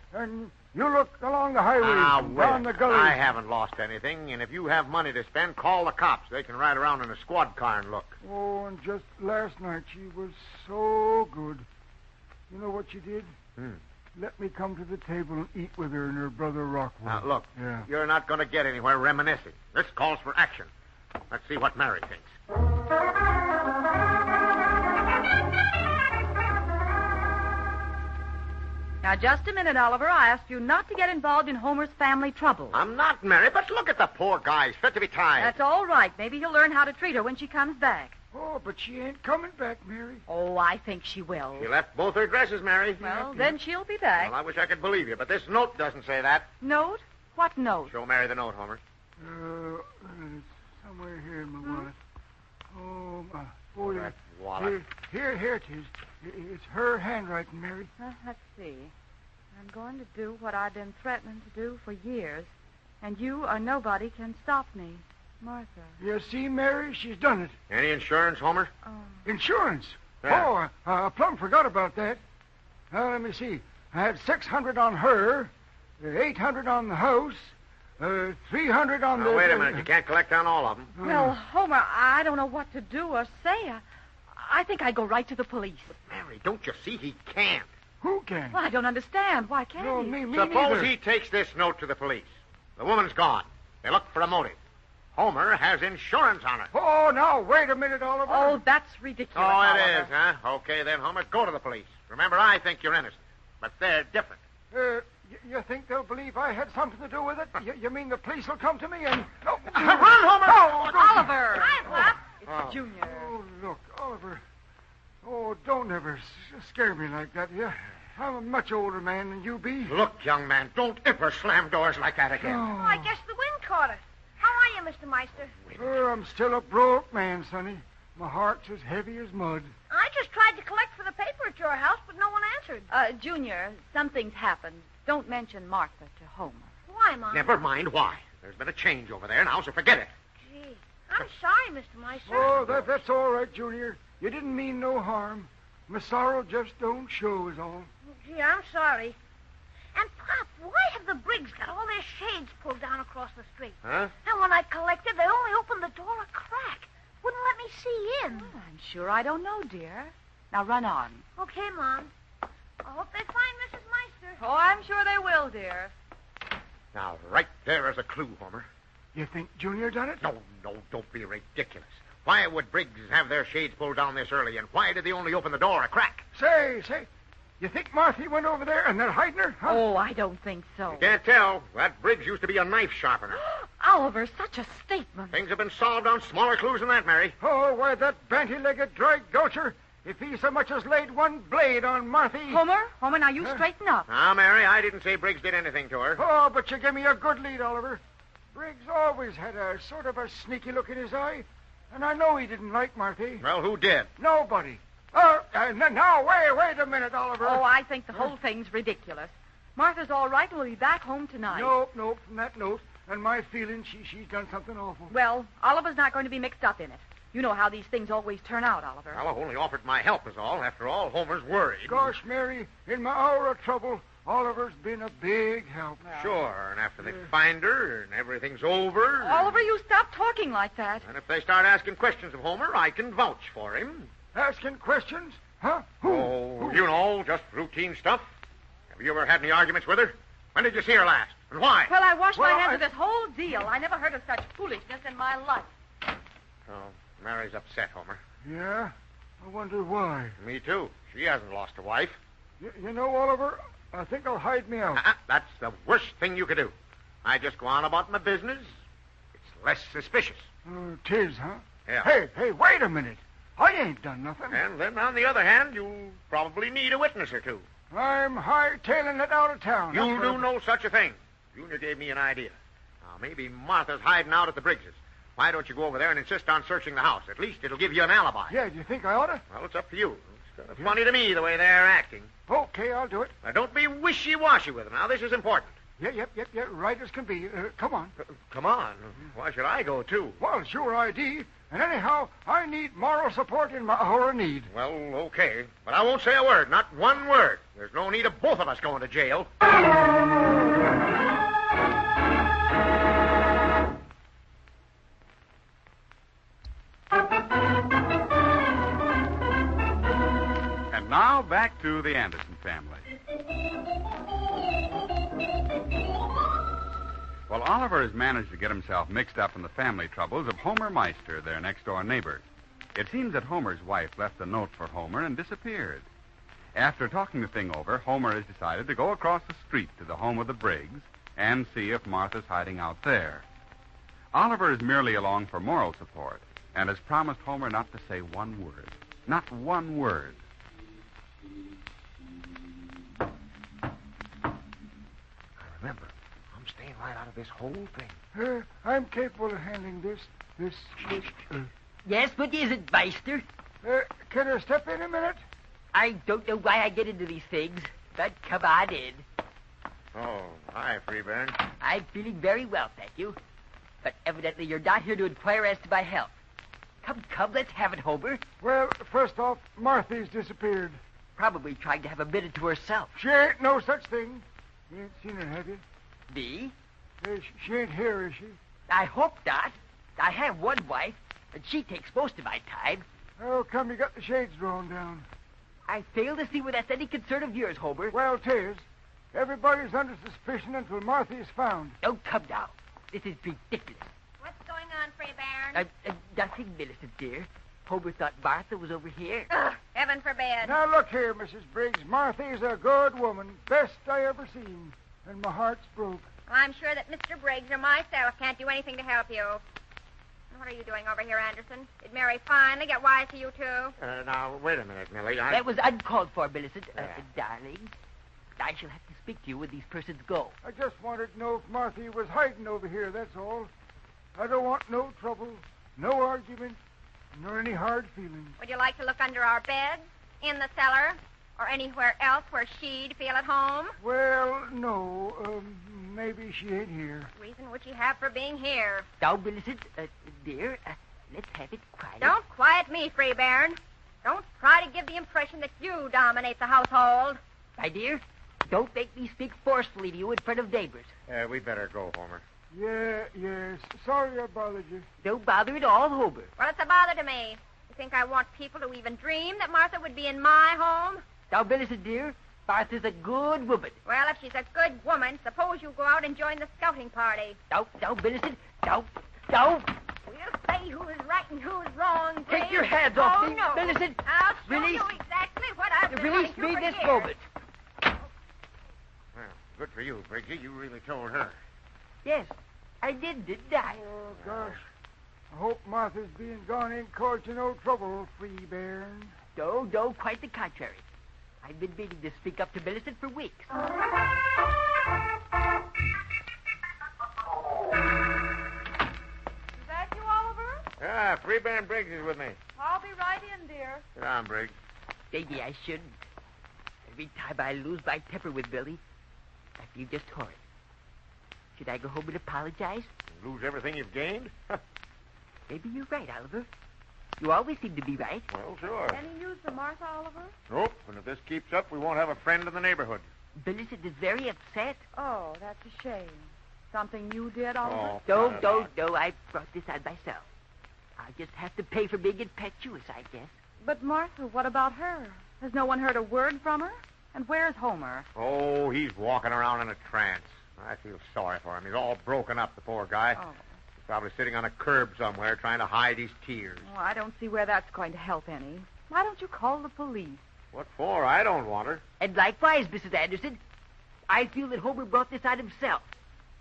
you look along the highways, down the gullies. I haven't lost anything, and if you have money to spend, call the cops. They can ride around in a squad car and look. Oh, and just last night she was so good. You know what she did? Let me come to the table and eat with her and her brother Rockwell. Now, look, yeah. You're not going to get anywhere reminiscing. This calls for action. Let's see what Mary thinks. Now, just a minute, Oliver. I asked you not to get involved in Homer's family trouble. I'm not, Mary, but look at the poor guy. He's fit to be tied. That's all right. Maybe he'll learn how to treat her when she comes back. Oh, but she ain't coming back, Mary. Oh, I think she will. She left both her dresses, Mary. Well, then she'll be back. Well, I wish I could believe you, but this note doesn't say that. Note? What note? Show Mary the note, Homer. It's somewhere here in my wallet. Oh, my. Oh, that wallet. Here it is. It's her handwriting, Mary. Let's see. I'm going to do what I've been threatening to do for years, and you or nobody can stop me. Martha. You see, Mary, she's done it. Any insurance, Homer? Insurance? Yeah. Oh, I plumb forgot about that. Let me see. I had $600 on her, $800 on the house, $300 on the... Wait a minute. You can't collect on all of them. Well, Homer, I don't know what to do or say. I think I'd go right to the police. But Mary, don't you see he can't? Who can? Well, I don't understand. Why can't No, he? me Suppose neither. he takes this note to the police. The woman's gone. They look for a motive. Homer has insurance on her. Oh, now, wait a minute, Oliver. Oh, that's ridiculous, Oh, Oliver. it is, huh? Okay, then, Homer, go to the police. Remember, I think you're innocent. But they're different. You think they'll believe I had something to do with it? You mean the police will come to me and... Run, Homer! Oh, Oliver! It's Junior. Oh, look, Oliver. Oh, don't ever scare me like that, yeah? I'm a much older man than you be. Look, young man, don't ever slam doors like that again. Oh, I guess the wind caught us. How are you, Mr. Meister? I'm still a broke man, Sonny. My heart's as heavy as mud. I just tried to collect for the paper at your house, but no one answered. Junior, something's happened. Don't mention Martha to Homer. Why, Mom? Never mind why. There's been a change over there now, so forget it. Gee, I'm sorry, Mr. Meister. Oh, that's all right, Junior. You didn't mean no harm. My sorrow just don't show is all. Gee, I'm sorry. And, Pop, why have the Briggs got all their shades pulled down across the street? Huh? And when I collected, they only opened the door a crack. Wouldn't let me see in. Oh, I'm sure I don't know, dear. Now run on. Okay, Mom. I hope they find Mrs. Meister. Oh, I'm sure they will, dear. Now, right there is a clue, Homer. You think Junior done it? No, don't be ridiculous. Why would Briggs have their shades pulled down this early, and why did they only open the door a crack? Say, you think Marthy went over there and they're hiding her? Huh? Oh, I don't think so. You can't tell. That Briggs used to be a knife sharpener. Oliver, such a statement. Things have been solved on smaller clues than that, Mary. Oh, why, that banty-legged dry gulcher, if he so much as laid one blade on Marthy... Homer, now you straighten up. Now, Mary, I didn't say Briggs did anything to her. Oh, but you give me a good lead, Oliver. Briggs always had a sort of a sneaky look in his eye, and I know he didn't like Marthy. Well, who did? Nobody. Now, wait a minute, Oliver. Oh, I think the whole thing's ridiculous. Martha's all right and will be back home tonight. Nope, from that note. And my feeling, she's done something awful. Well, Oliver's not going to be mixed up in it. You know how these things always turn out, Oliver. Well, I've only offered my help is all. After all, Homer's worried. Gosh, Mary, in my hour of trouble, Oliver's been a big help. Sure, and after they find her and everything's over... Oliver, you stop talking like that. And if they start asking questions of Homer, I can vouch for him. Asking questions? Huh? Oh, you know, just routine stuff. Have you ever had any arguments with her? When did you see her last? And why? Well, I washed my hands of this whole deal. I never heard of such foolishness in my life. Oh, Mary's upset, Homer. Yeah? I wonder why. Me too. She hasn't lost a wife. You know, Oliver, I think I'll hide me out. That's the worst thing you could do. I just go on about my business. It's less suspicious. Tis, huh? Yeah. Hey, wait a minute. I ain't done nothing. And then, on the other hand, you'll probably need a witness or two. I'm hightailing it out of town. You'll do no such a thing. Junior gave me an idea. Now, maybe Martha's hiding out at the Briggses'. Why don't you go over there and insist on searching the house? At least it'll give you an alibi. Yeah, do you think I ought to? Well, it's up to you. It's kind of funny to me the way they're acting. Okay, I'll do it. Now, don't be wishy-washy with them. Now, this is important. Yep. Right as can be. Come on. Come on. Why should I go, too? Well, it's your ID. And anyhow, I need moral support in my hour of need. Well, okay. But I won't say a word. Not one word. There's no need of both of us going to jail. And now, back to the Anderson family. Well, Oliver has managed to get himself mixed up in the family troubles of Homer Meister, their next-door neighbor. It seems that Homer's wife left a note for Homer and disappeared. After talking the thing over, Homer has decided to go across the street to the home of the Briggs and see if Martha's hiding out there. Oliver is merely along for moral support and has promised Homer not to say one word. Not one word. Remember, I'm staying right out of this whole thing. I'm capable of handling this. Yes, what is it, Meister? Can I step in a minute? I don't know why I get into these things, but come on in. Oh, hi, Freeburn. I'm feeling very well, thank you. But evidently you're not here to inquire as to my health. Come, let's have it, Homer. Well, first off, Marthy's disappeared. Probably trying to have a minute to herself. She ain't no such thing. You ain't seen her, have you? Me? She ain't here, is she? I hope not. I have one wife, and she takes most of my time. How come you got the shades drawn down? I fail to see where that's any concern of yours, Homer. Well, 'tis. Everybody's under suspicion until Marthy is found. Don't come now. This is ridiculous. What's going on, Freeburn? Nothing, Millicent, dear. Homer thought Martha was over here. Ugh, heaven forbid. Now, look here, Mrs. Briggs. Marthy's a good woman. Best I ever seen. And my heart's broke. Well, I'm sure that Mr. Briggs or myself can't do anything to help you. What are you doing over here, Anderson? Did Mary finally get wise to you, too? Now, wait a minute, Millie. That was uncalled for, Millicent. Darling, I shall have to speak to you when these persons go. I just wanted to know if Marthy was hiding over here, that's all. I don't want no trouble, no argument, nor any hard feelings. Would you like to look under our beds, in the cellar, or anywhere else where she'd feel at home? Well, no. Maybe she ain't here. What reason would she have for being here? Now, Millicent, dear, let's have it quiet. Don't quiet me, Freeburn. Don't try to give the impression that you dominate the household. My dear, don't make me speak forcefully to you in front of neighbors. We better go, Homer. Yes. Sorry I bothered you. Don't bother at all, Homer. Well, it's a bother to me. You think I want people to even dream that Martha would be in my home? Now, Millicent, dear, Martha's a good woman. Well, if she's a good woman, suppose you go out and join the scouting party. No, Millicent, no. We'll say me who's right and who's wrong, James. Take your hands off me, no. Millicent. I'll show Release. you exactly what I've been Release wanting me to this for years. moment. Well, good for you, Briggsy. You really told her. Yes, I did, didn't I? Oh, gosh. I hope Martha's being gone in court to no trouble, Freebairn. No, quite the contrary. I've been meaning to speak up to Millicent for weeks. Is that you, Oliver? Ah, Freebairn Briggs is with me. I'll be right in, dear. Sit down, Briggs. Maybe I shouldn't. Every time I lose my temper with Billy, I feel just horrid. Should I go home and apologize? Lose everything you've gained? Maybe you're right, Oliver. You always seem to be right. Well, sure. Any news from Martha, Oliver? Nope. And if this keeps up, we won't have a friend in the neighborhood. Millicent is very upset. Oh, that's a shame. Something you did, Oliver? No, I brought this on myself. I'll just have to pay for being impetuous, I guess. But, Martha, what about her? Has no one heard a word from her? And where's Homer? Oh, he's walking around in a trance. I feel sorry for him. He's all broken up, the poor guy. Oh. He's probably sitting on a curb somewhere trying to hide his tears. Well, I don't see where that's going to help any. Why don't you call the police? What for? I don't want her. And likewise, Mrs. Anderson, I feel that Homer brought this on himself.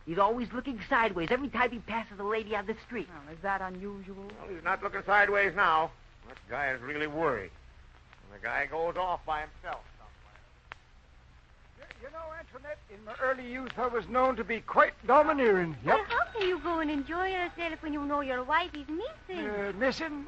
He's always looking sideways every time he passes a lady on the street. Well, is that unusual? Well, he's not looking sideways now. That guy is really worried. And the guy goes off by himself. You know, Antoinette, in my early youth, I was known to be quite domineering. Yep. Well, how can you go and enjoy yourself when you know your wife is missing? Missing?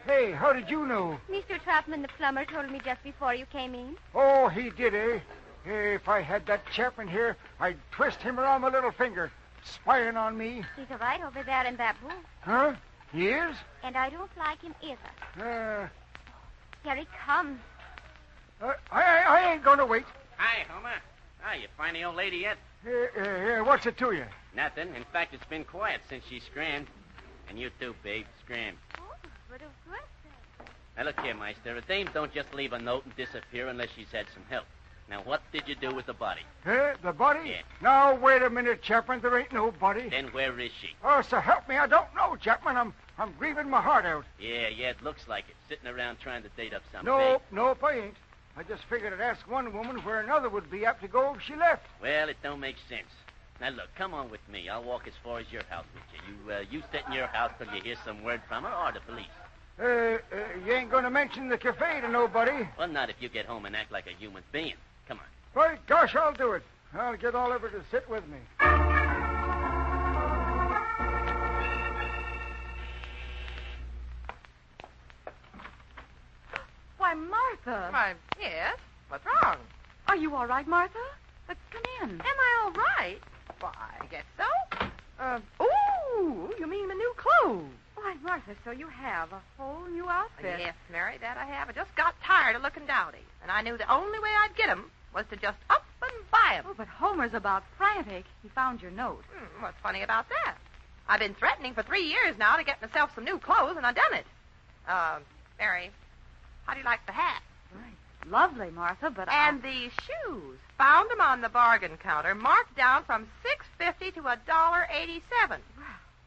Hey, how did you know? Mr. Trotman, the plumber, told me just before you came in. Oh, he did, eh? If I had that chap in here, I'd twist him around my little finger, spying on me. He's right over there in that booth. Huh? He is? And I don't like him either. Here he comes. I ain't gonna wait. Hi, Homer. Hi, you find the old lady yet? What's it to you? Nothing. In fact, it's been quiet since she scrammed. And you too, babe. Scram. Oh, what a birthday. Now, look here, Meister. A dame don't just leave a note and disappear unless she's had some help. Now, what did you do with the body? The body? Yeah. Now, wait a minute, Chapman. There ain't no body. Then where is she? Oh, so help me, I don't know, Chapman. I'm grieving my heart out. Yeah, it looks like it. Sitting around trying to date up some Nope, I ain't. I just figured I'd ask one woman where another would be apt to go if she left. Well, it don't make sense. Now, look, come on with me. I'll walk as far as your house with you. You sit in your house till you hear some word from her or the police. You ain't going to mention the cafe to nobody? Well, not if you get home and act like a human being. Come on. By gosh, I'll do it. I'll get Oliver to sit with me. Why, Martha. Why, yes. What's wrong? Are you all right, Martha? Come in. Am I all right? Why, I guess so. Ooh, you mean my new clothes? Why, Martha, so you have a whole new outfit. Yes, Mary, that I have. I just got tired of looking dowdy, and I knew the only way I'd get 'em was to just up and buy 'em. Oh, but Homer's about frantic. He found your note. What's funny about that? I've been threatening for 3 years now to get myself some new clothes, and I done it. Mary, how do you like the hat? Right. Lovely, Martha, but And these shoes. Found 'em on the bargain counter, marked down from $6.50 to $1.87. Wow.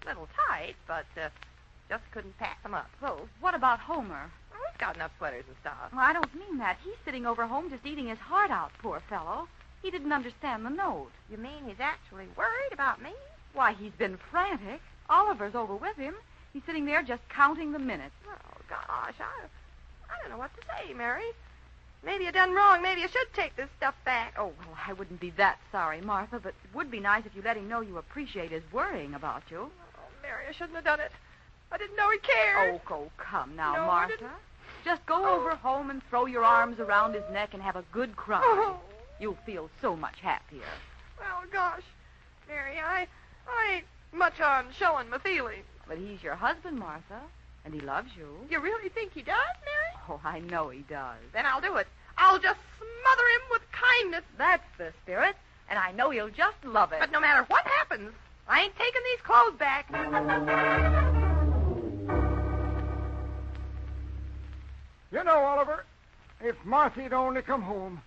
Little tight, but just couldn't pass 'em up. Well, what about Homer? Well, he's got enough sweaters and stuff. Well, I don't mean that. He's sitting over home just eating his heart out, poor fellow. He didn't understand the note. You mean he's actually worried about me? Why, he's been frantic. Oliver's over with him. He's sitting there just counting the minutes. Oh, gosh, I don't know what to say, Mary. Maybe you done wrong. Maybe you should take this stuff back. Oh, well, I wouldn't be that sorry, Martha, but it would be nice if you let him know you appreciate his worrying about you. Oh, Mary, I shouldn't have done it. I didn't know he cared. Oh, come now, No, I Martha. didn't. Just go over home and throw your arms around his neck and have a good cry. Oh. You'll feel so much happier. Well, gosh, Mary, I ain't much on showing my feelings. But he's your husband, Martha, and he loves you. You really think he does, Mary? Oh, I know he does. Then I'll do it. I'll just smother him with kindness. That's the spirit, and I know he'll just love it. But no matter what happens, I ain't taking these clothes back. You know, Oliver, if Marthy'd only come home,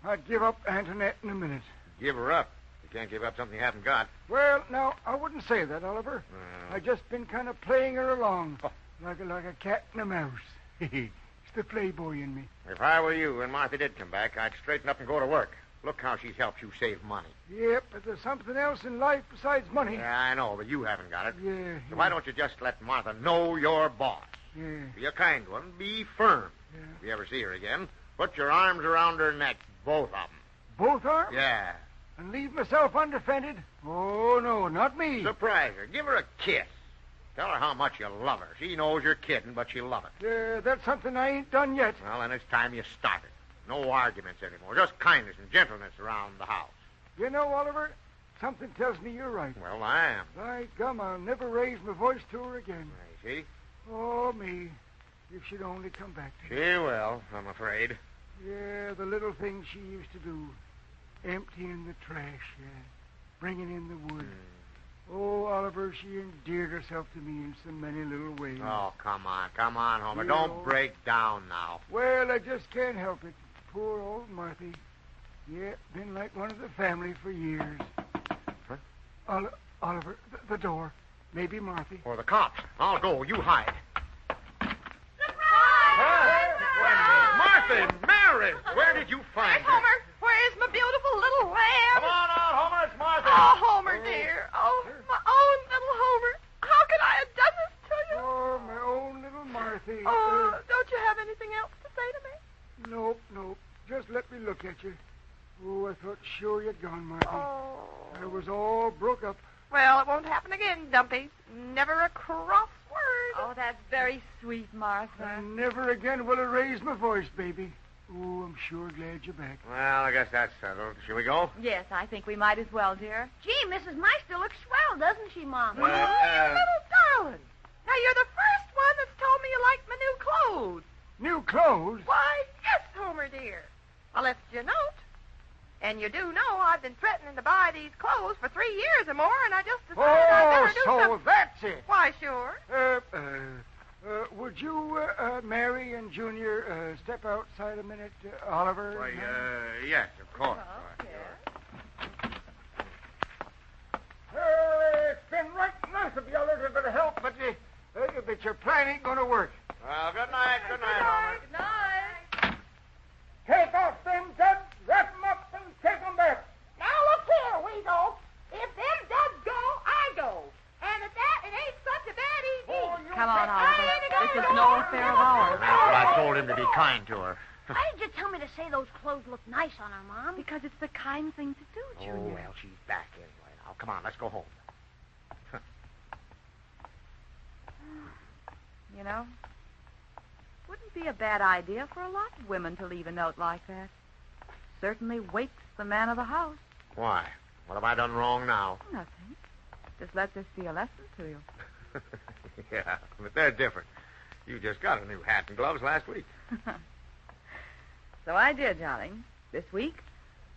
I'd give up Antoinette in a minute. Give her up. You can't give up something you haven't got. Well, now, I wouldn't say that, Oliver. I just been kind of playing her along. Like a cat and a mouse. It's the playboy in me. If I were you and Martha did come back, I'd straighten up and go to work. Look how she's helped you save money. Yep, but there's something else in life besides money. Yeah, I know, but you haven't got it. Yeah. So why don't you just let Martha know you're boss? Yeah. Be a kind one. Be firm. Yeah. If you ever see her again, put your arms around her neck, both of them. Both arms? Yeah. And leave myself undefended? Oh, no, not me. Surprise her. Give her a kiss. Tell her how much you love her. She knows you're kidding, but she'll love it. That's something I ain't done yet. Well, then it's time you started. No arguments anymore. Just kindness and gentleness around the house. You know, Oliver, something tells me you're right. Well, I am. By gum, I'll never raise my voice to her again. You see? Oh, me. If she'd only come back to me. She will, I'm afraid. Yeah, the little things she used to do. Emptying the trash, yeah. Bringing in the wood. Oh, Oliver, she endeared herself to me in so many little ways. Oh, come on, Homer. You Don't know. break down now. Well, I just can't help it. Poor old Marthy. Yeah, been like one of the family for years. Huh? Oliver, the door. Maybe Marthy. For the cops. I'll go. You hide. Marthy, Mary, where did you find her? Homer, where's my beautiful little lamb? Come on out, Homer. It's Martha. Oh, Homer, dear. Oh, my own little Homer. How could I have done this to you? Oh, my own little Marthy. Oh, don't you have anything else to say to me? Nope. Just let me look at you. Oh, I thought sure you'd gone, Marthy. Oh. I was all broke up. Well, it won't happen again, Dumpy. Never a cross word. Oh, that's very sweet, Martha. And never again will I raise my voice, baby. Oh, I'm sure glad you're back. Well, I guess that's settled. Shall we go? Yes, I think we might as well, dear. Gee, Mrs. Meister looks swell, doesn't she, Mom? You little darling. Now, you're the first one that's told me you liked my new clothes. New clothes? Why, yes, Homer, dear. I left you a note. And you do know I've been threatening to buy these clothes for 3 years or more, and I just decided I'd better do something. So that's it. Why, sure. Would you, Mary and Junior, step outside a minute, Oliver? Why, yes, of course. It's been right nice of you a little bit of help, but your plan ain't going to work. Well, good night, Homer. Good night. Take off them duds, wrap them up, and take them back. Now, look here, Weasel. If them duds go, I go. And at that, it ain't such a bad evening. Come on, Oliver. This is no affair of ours. That's what I told him to be kind to her. Why did you tell me to say those clothes look nice on her, Mom? Because it's the kind thing to do, Oh, Junior. well, she's back anyway. Now, come on, let's go home. You know, wouldn't be a bad idea for a lot of women to leave a note like that. Certainly wakes the man of the house. Why? What have I done wrong now? Nothing. Just let this be a lesson to you. Yeah, but they're different. You just got a new hat and gloves last week. So I did, darling. This week,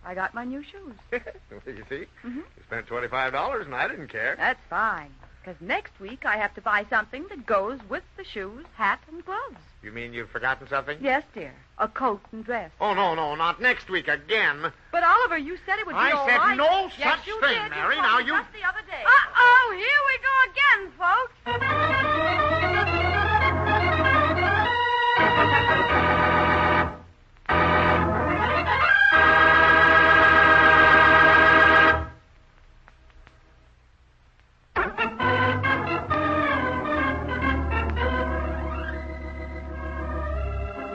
I got my new shoes. You see? Mm-hmm. You spent $25 and I didn't care. That's fine. Because next week, I have to buy something that goes with the shoes, hat, and gloves. You mean you've forgotten something? Yes, dear. A coat and dress. Oh, no, not next week again. But, Oliver, you said it would be all I said right. no Yes, such you thing, did. Mary. You Now told me you... just the other day. Uh-oh, here we go again, folks.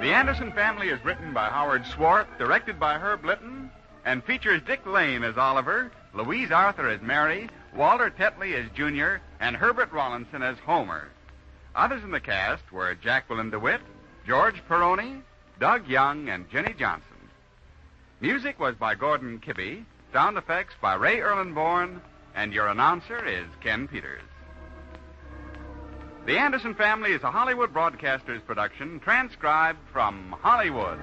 The Anderson Family is written by Howard Swart, directed by Herb Litton, and features Dick Lane as Oliver, Louise Arthur as Mary, Walter Tetley as Junior, and Herbert Rollinson as Homer. Others in the cast were Jacqueline DeWitt, George Peroni, Doug Young, and Jenny Johnson. Music was by Gordon Kibbe, sound effects by Ray Erlenborn, and your announcer is Ken Peters. The Anderson Family is a Hollywood Broadcasters production transcribed from Hollywood.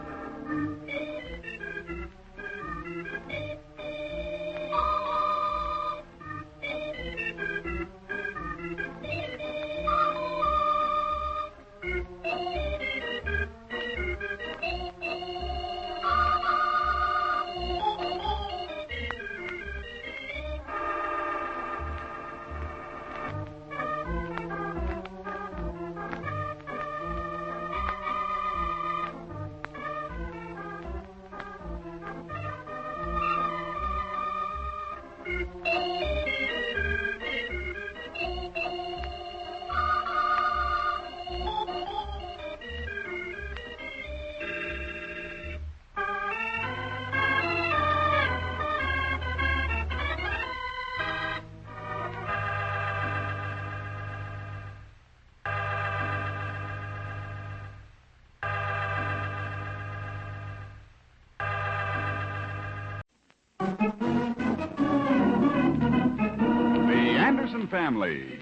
Anderson Family.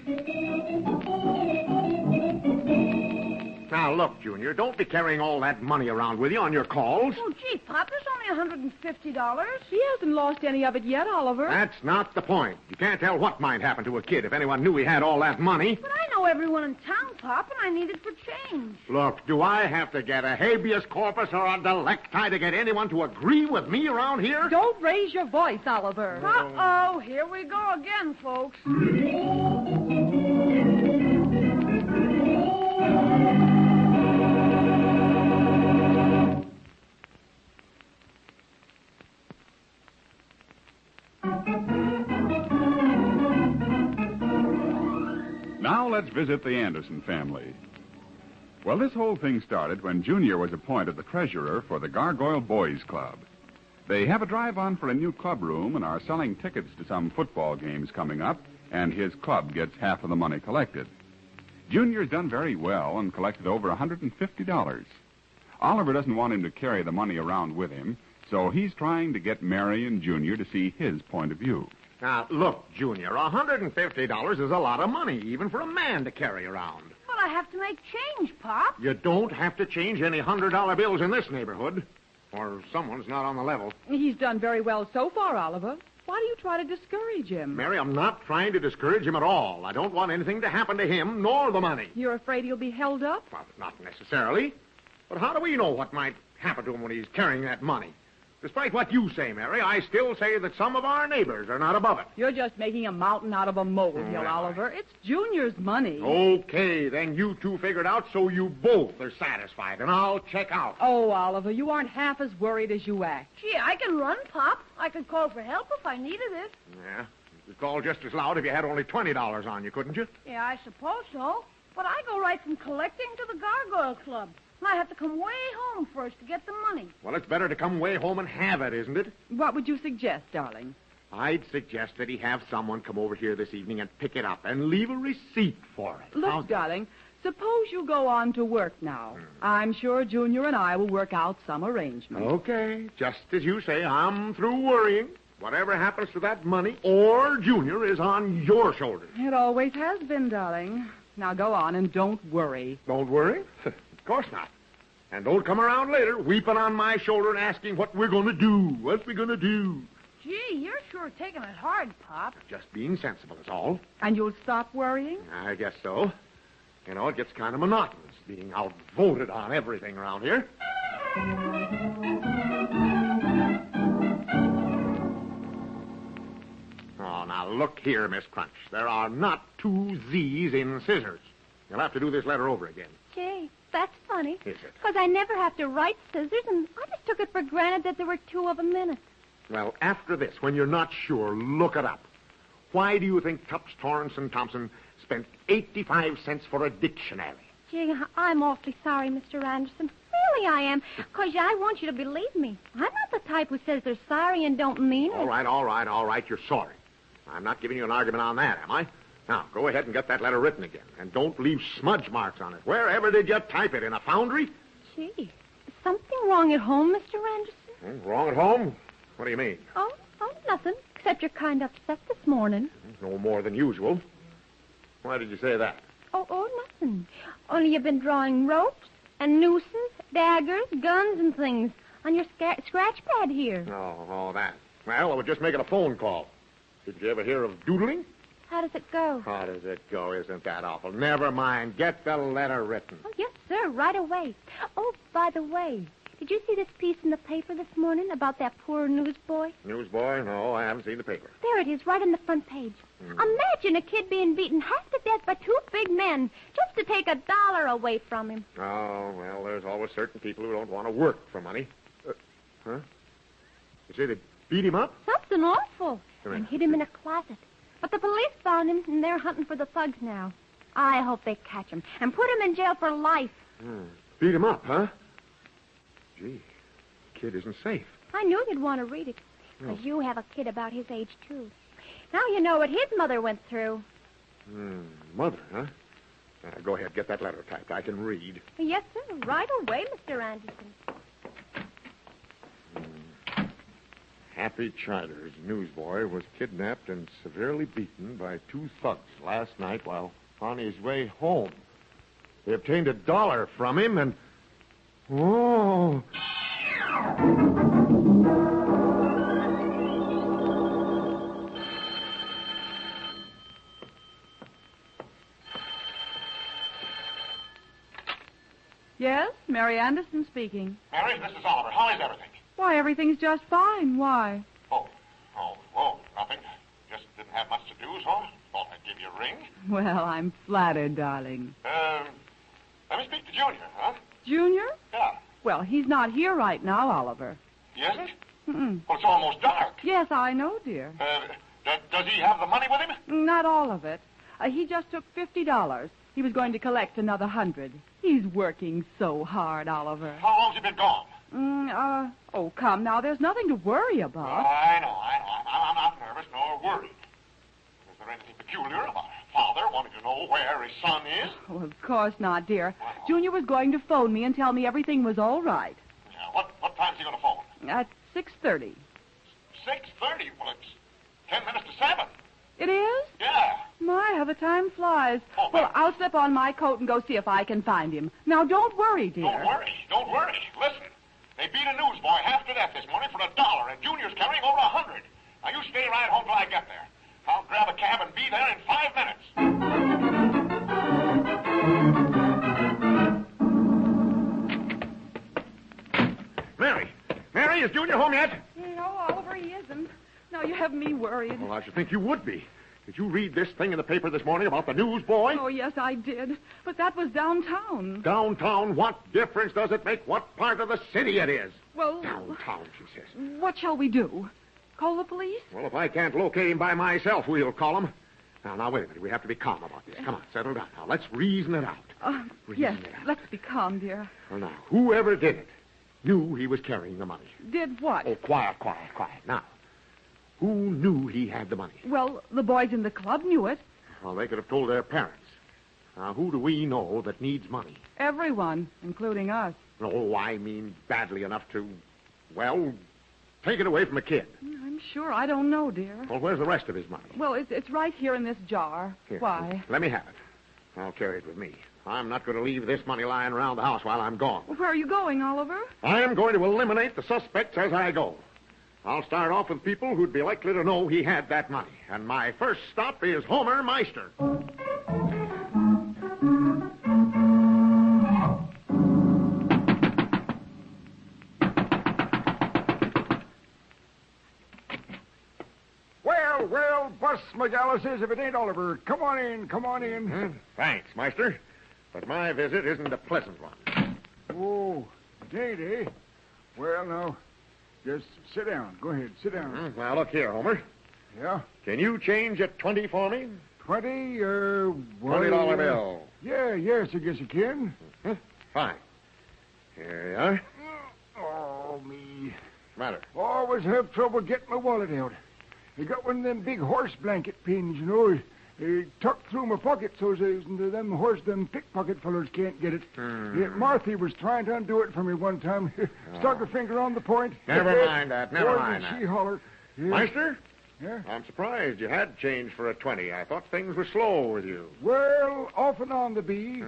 Now, look, Junior, don't be carrying all that money around with you on your calls. Oh, gee, Pop, there's only $150. He hasn't lost any of it yet, Oliver. That's not the point. You can't tell what might happen to a kid if anyone knew he had all that money. But I know everyone in town, Pop, and I need it for change. Look, do I have to get a habeas corpus or a delecti to get anyone to agree with me around here? Don't raise your voice, Oliver. Uh-oh, here we go again, folks. Now let's visit the Anderson family. Well, this whole thing started when Junior was appointed the treasurer for the Gargoyle Boys Club. They have a drive-on for a new club room and are selling tickets to some football games coming up, and his club gets half of the money collected. Junior's done very well and collected over $150. Oliver doesn't want him to carry the money around with him, so he's trying to get Mary and Junior to see his point of view. Now, look, Junior, $150 is a lot of money, even for a man to carry around. Well, I have to make change, Pop. You don't have to change any $100 bills in this neighborhood, or someone's not on the level. He's done very well so far, Oliver. Why do you try to discourage him? Mary, I'm not trying to discourage him at all. I don't want anything to happen to him, nor the money. You're afraid he'll be held up? Well, not necessarily. But how do we know what might happen to him when he's carrying that money? Despite what you say, Mary, I still say that some of our neighbors are not above it. You're just making a mountain out of a molehill, Oliver. It's Junior's money. Okay, then you two figure it out so you both are satisfied, and I'll check out. Oh, Oliver, you aren't half as worried as you act. Gee, I can run, Pop. I could call for help if I needed it. Yeah, you could call just as loud if you had only $20 on you, couldn't you? Yeah, I suppose so. But I go right from collecting to the Gargoyle Club. And I have to come way home first to get the money. Well, it's better to come way home and have it, isn't it? What would you suggest, darling? I'd suggest that he have someone come over here this evening and pick it up and leave a receipt for it. Look, darling, suppose you go on to work now. I'm sure Junior and I will work out some arrangement. Okay, just as you say, I'm through worrying. Whatever happens to that money or Junior is on your shoulders. It always has been, darling. Now go on and don't worry. Don't worry? Of course not. And don't come around later weeping on my shoulder and asking what we're going to do. What we going to do? Gee, you're sure taking it hard, Pop. Just being sensible is all. And you'll stop worrying? I guess so. You know, it gets kind of monotonous being outvoted on everything around here. Oh, now look here, Miss Crunch. There are not two Z's in scissors. You'll have to do this letter over again. Gee, that's funny. Is it? Because I never have to write scissors, and I just took it for granted that there were two of them in it. Well, after this, when you're not sure, look it up. Why do you think Tufts, Torrance, and Thompson spent 85 cents for a dictionary? Gee, I'm awfully sorry, Mr. Anderson. Really, I am. Because I want you to believe me. I'm not the type who says they're sorry and don't mean it. All right, you're sorry. I'm not giving you an argument on that, am I? Now, go ahead and get that letter written again. And don't leave smudge marks on it. Wherever did you type it? In a foundry? Gee, is something wrong at home, Mr. Anderson? Wrong at home? What do you mean? Oh, nothing. Except you're kind of upset this morning. No more than usual. Why did you say that? Oh, nothing. Only you've been drawing ropes and nooses, daggers, guns, and things on your scratch pad here. Oh, that. Well, I was just making a phone call. Did you ever hear of doodling? How does it go? How does it go? Isn't that awful? Never mind. Get the letter written. Oh, yes, sir, right away. Oh, by the way, did you see this piece in the paper this morning about that poor newsboy? Newsboy? No, I haven't seen the paper. There it is, right on the front page. Imagine a kid being beaten half to death by two big men just to take $1 away from him. Oh, well, there's always certain people who don't want to work for money. Huh? You say they beat him up? Something awful. And hid him in a closet. But the police found him, and they're hunting for the thugs now. I hope they catch him and put him in jail for life. Beat him up, huh? Gee, the kid isn't safe. I knew you'd want to read it, because you have a kid about his age, too. Now you know what his mother went through. Mother, huh? Go ahead, get that letter typed. I can read. Yes, sir. Right away, Mr. Anderson. Happy Charters, newsboy, was kidnapped and severely beaten by 2 thugs last night while on his way home. They obtained $1 from him and... Oh! Yes, Mary Anderson speaking. Mary, this is Oliver. How is everything? Why, everything's just fine. Why? Nothing. Just didn't have much to do, so thought I'd give you a ring. Well, I'm flattered, darling. Let me speak to Junior, huh? Junior? Yeah. Well, he's not here right now, Oliver. He isn't? Mm-mm. Well, it's almost dark. Yes, I know, dear. Does he have the money with him? Not all of it. He just took $50. He was going to collect another 100. He's working so hard, Oliver. How long's he been gone? Oh, come now. There's nothing to worry about. I know. I'm not nervous nor worried. Is there anything peculiar about Father wanting to know where his son is? Oh, of course not, dear. Junior was going to phone me and tell me everything was all right. Yeah, what time's he going to phone? At 6:30. 6:30? Well, it's 10 minutes to 7. It is? Yeah. My, how the time flies. Well, I'll slip on my coat and go see if I can find him. Now, don't worry, dear. Don't worry. Listen, they beat a newsboy half to death this morning for $1, and Junior's carrying over 100. Now, you stay right home till I get there. I'll grab a cab and be there in 5 minutes. Mary, is Junior home yet? No, Oliver, he isn't. Now you have me worried. Well, I should think you would be. Did you read this thing in the paper this morning about the newsboy? Oh, yes, I did. But that was downtown. Downtown? What difference does it make what part of the city it is? Well... Downtown, she says. What shall we do? Call the police? Well, if I can't locate him by myself, we'll call him. Now, wait a minute. We have to be calm about this. Come on, settle down. Now, let's reason it out. Yes, let's be calm, dear. Well, now, whoever did it knew he was carrying the money. Did what? Oh, quiet. Now, who knew he had the money? Well, the boys in the club knew it. Well, they could have told their parents. Now, who do we know that needs money? Everyone, including us. Oh, I mean badly enough to, well, take it away from a kid. I'm sure. I don't know, dear. Well, where's the rest of his money? Well, it's right here in this jar. Here, Why? Let me have it. I'll carry it with me. I'm not going to leave this money lying around the house while I'm gone. Well, where are you going, Oliver? I'm going to eliminate the suspects as I go. I'll start off with people who'd be likely to know he had that money. And my first stop is Homer Meister. Well, bust my galluses if it ain't Oliver. Come on in. Thanks, Meister. But my visit isn't a pleasant one. Oh, it ain't, eh? Well, now, just sit down. Go ahead, sit down. Now, look here, Homer. Yeah? Can you change a 20 for me? 20, $20 bill. Yes, I guess you can. Fine. Here you are. Oh, me. What's the matter? Always have trouble getting my wallet out. I got one of them big horse blanket pins, you know. Tucked through my pocket so them pickpocket fellers can't get it. Marthy was trying to undo it for me one time. Stuck her finger on the point. Never mind that. She hollered. Meister? Yeah? I'm surprised you had change for a 20. I thought things were slow with you. Well, off and on the bee.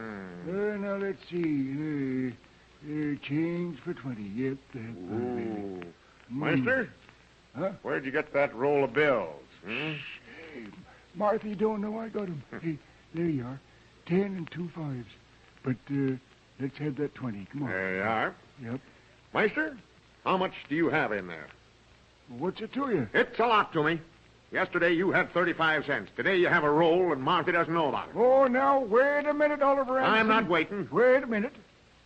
Now, let's see. Change for 20. Yep, that's Meister? Huh? Where'd you get that roll of bills? Hey, Martha, you don't know I got them. Hey, there you are. 10 and 2 5s. But let's have that 20. Come on. There you are. Yep. Meister, how much do you have in there? What's it to you? It's a lot to me. Yesterday you had 35 cents. Today you have a roll and Martha doesn't know about it. Oh, now, wait a minute, Oliver Anderson. I'm not waiting. Wait a minute.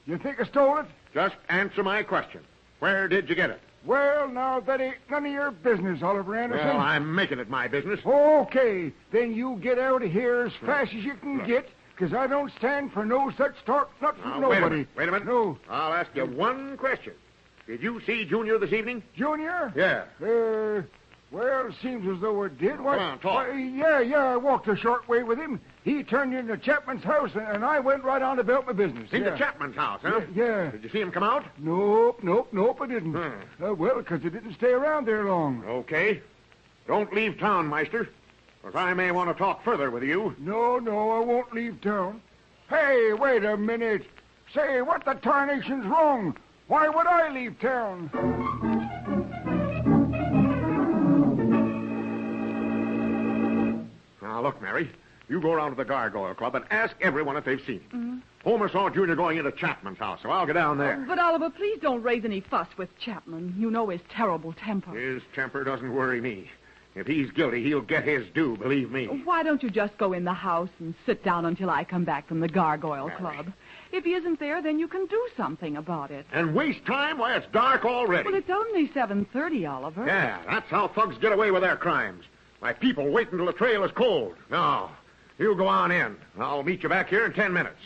You think I stole it? Just answer my question. Where did you get it? Well, now, that ain't none of your business, Oliver Anderson. Well, I'm making it my business. Okay, then you get out of here as fast as you can get, because I don't stand for no such talk, not from nobody. Wait a minute. No. I'll ask you one question. Did you see Junior this evening? Junior? Yeah. Well, seems as though it did. What? Come on, talk. Yeah, I walked a short way with him. He turned into Chapman's house, and I went right on about my business. Into Chapman's house, huh? Yeah. Did you see him come out? Nope, I didn't. Well, because he didn't stay around there long. Okay. Don't leave town, Meister, because I may want to talk further with you. No, I won't leave town. Hey, wait a minute. Say, what the tarnation's wrong? Why would I leave town? Now, look, Mary. You go around to the Gargoyle Club and ask everyone if they've seen him. Homer saw Junior going into Chapman's house, so I'll go down there. But, Oliver, please don't raise any fuss with Chapman. You know his terrible temper. His temper doesn't worry me. If he's guilty, he'll get his due, believe me. Why don't you just go in the house and sit down until I come back from the Gargoyle Club? If he isn't there, then you can do something about it. And waste time? Why, it's dark already. Well, it's only 7:30, Oliver. Yeah, that's how thugs get away with their crimes. By people wait until the trail is cold. No, you go on in. I'll meet you back here in 10 minutes.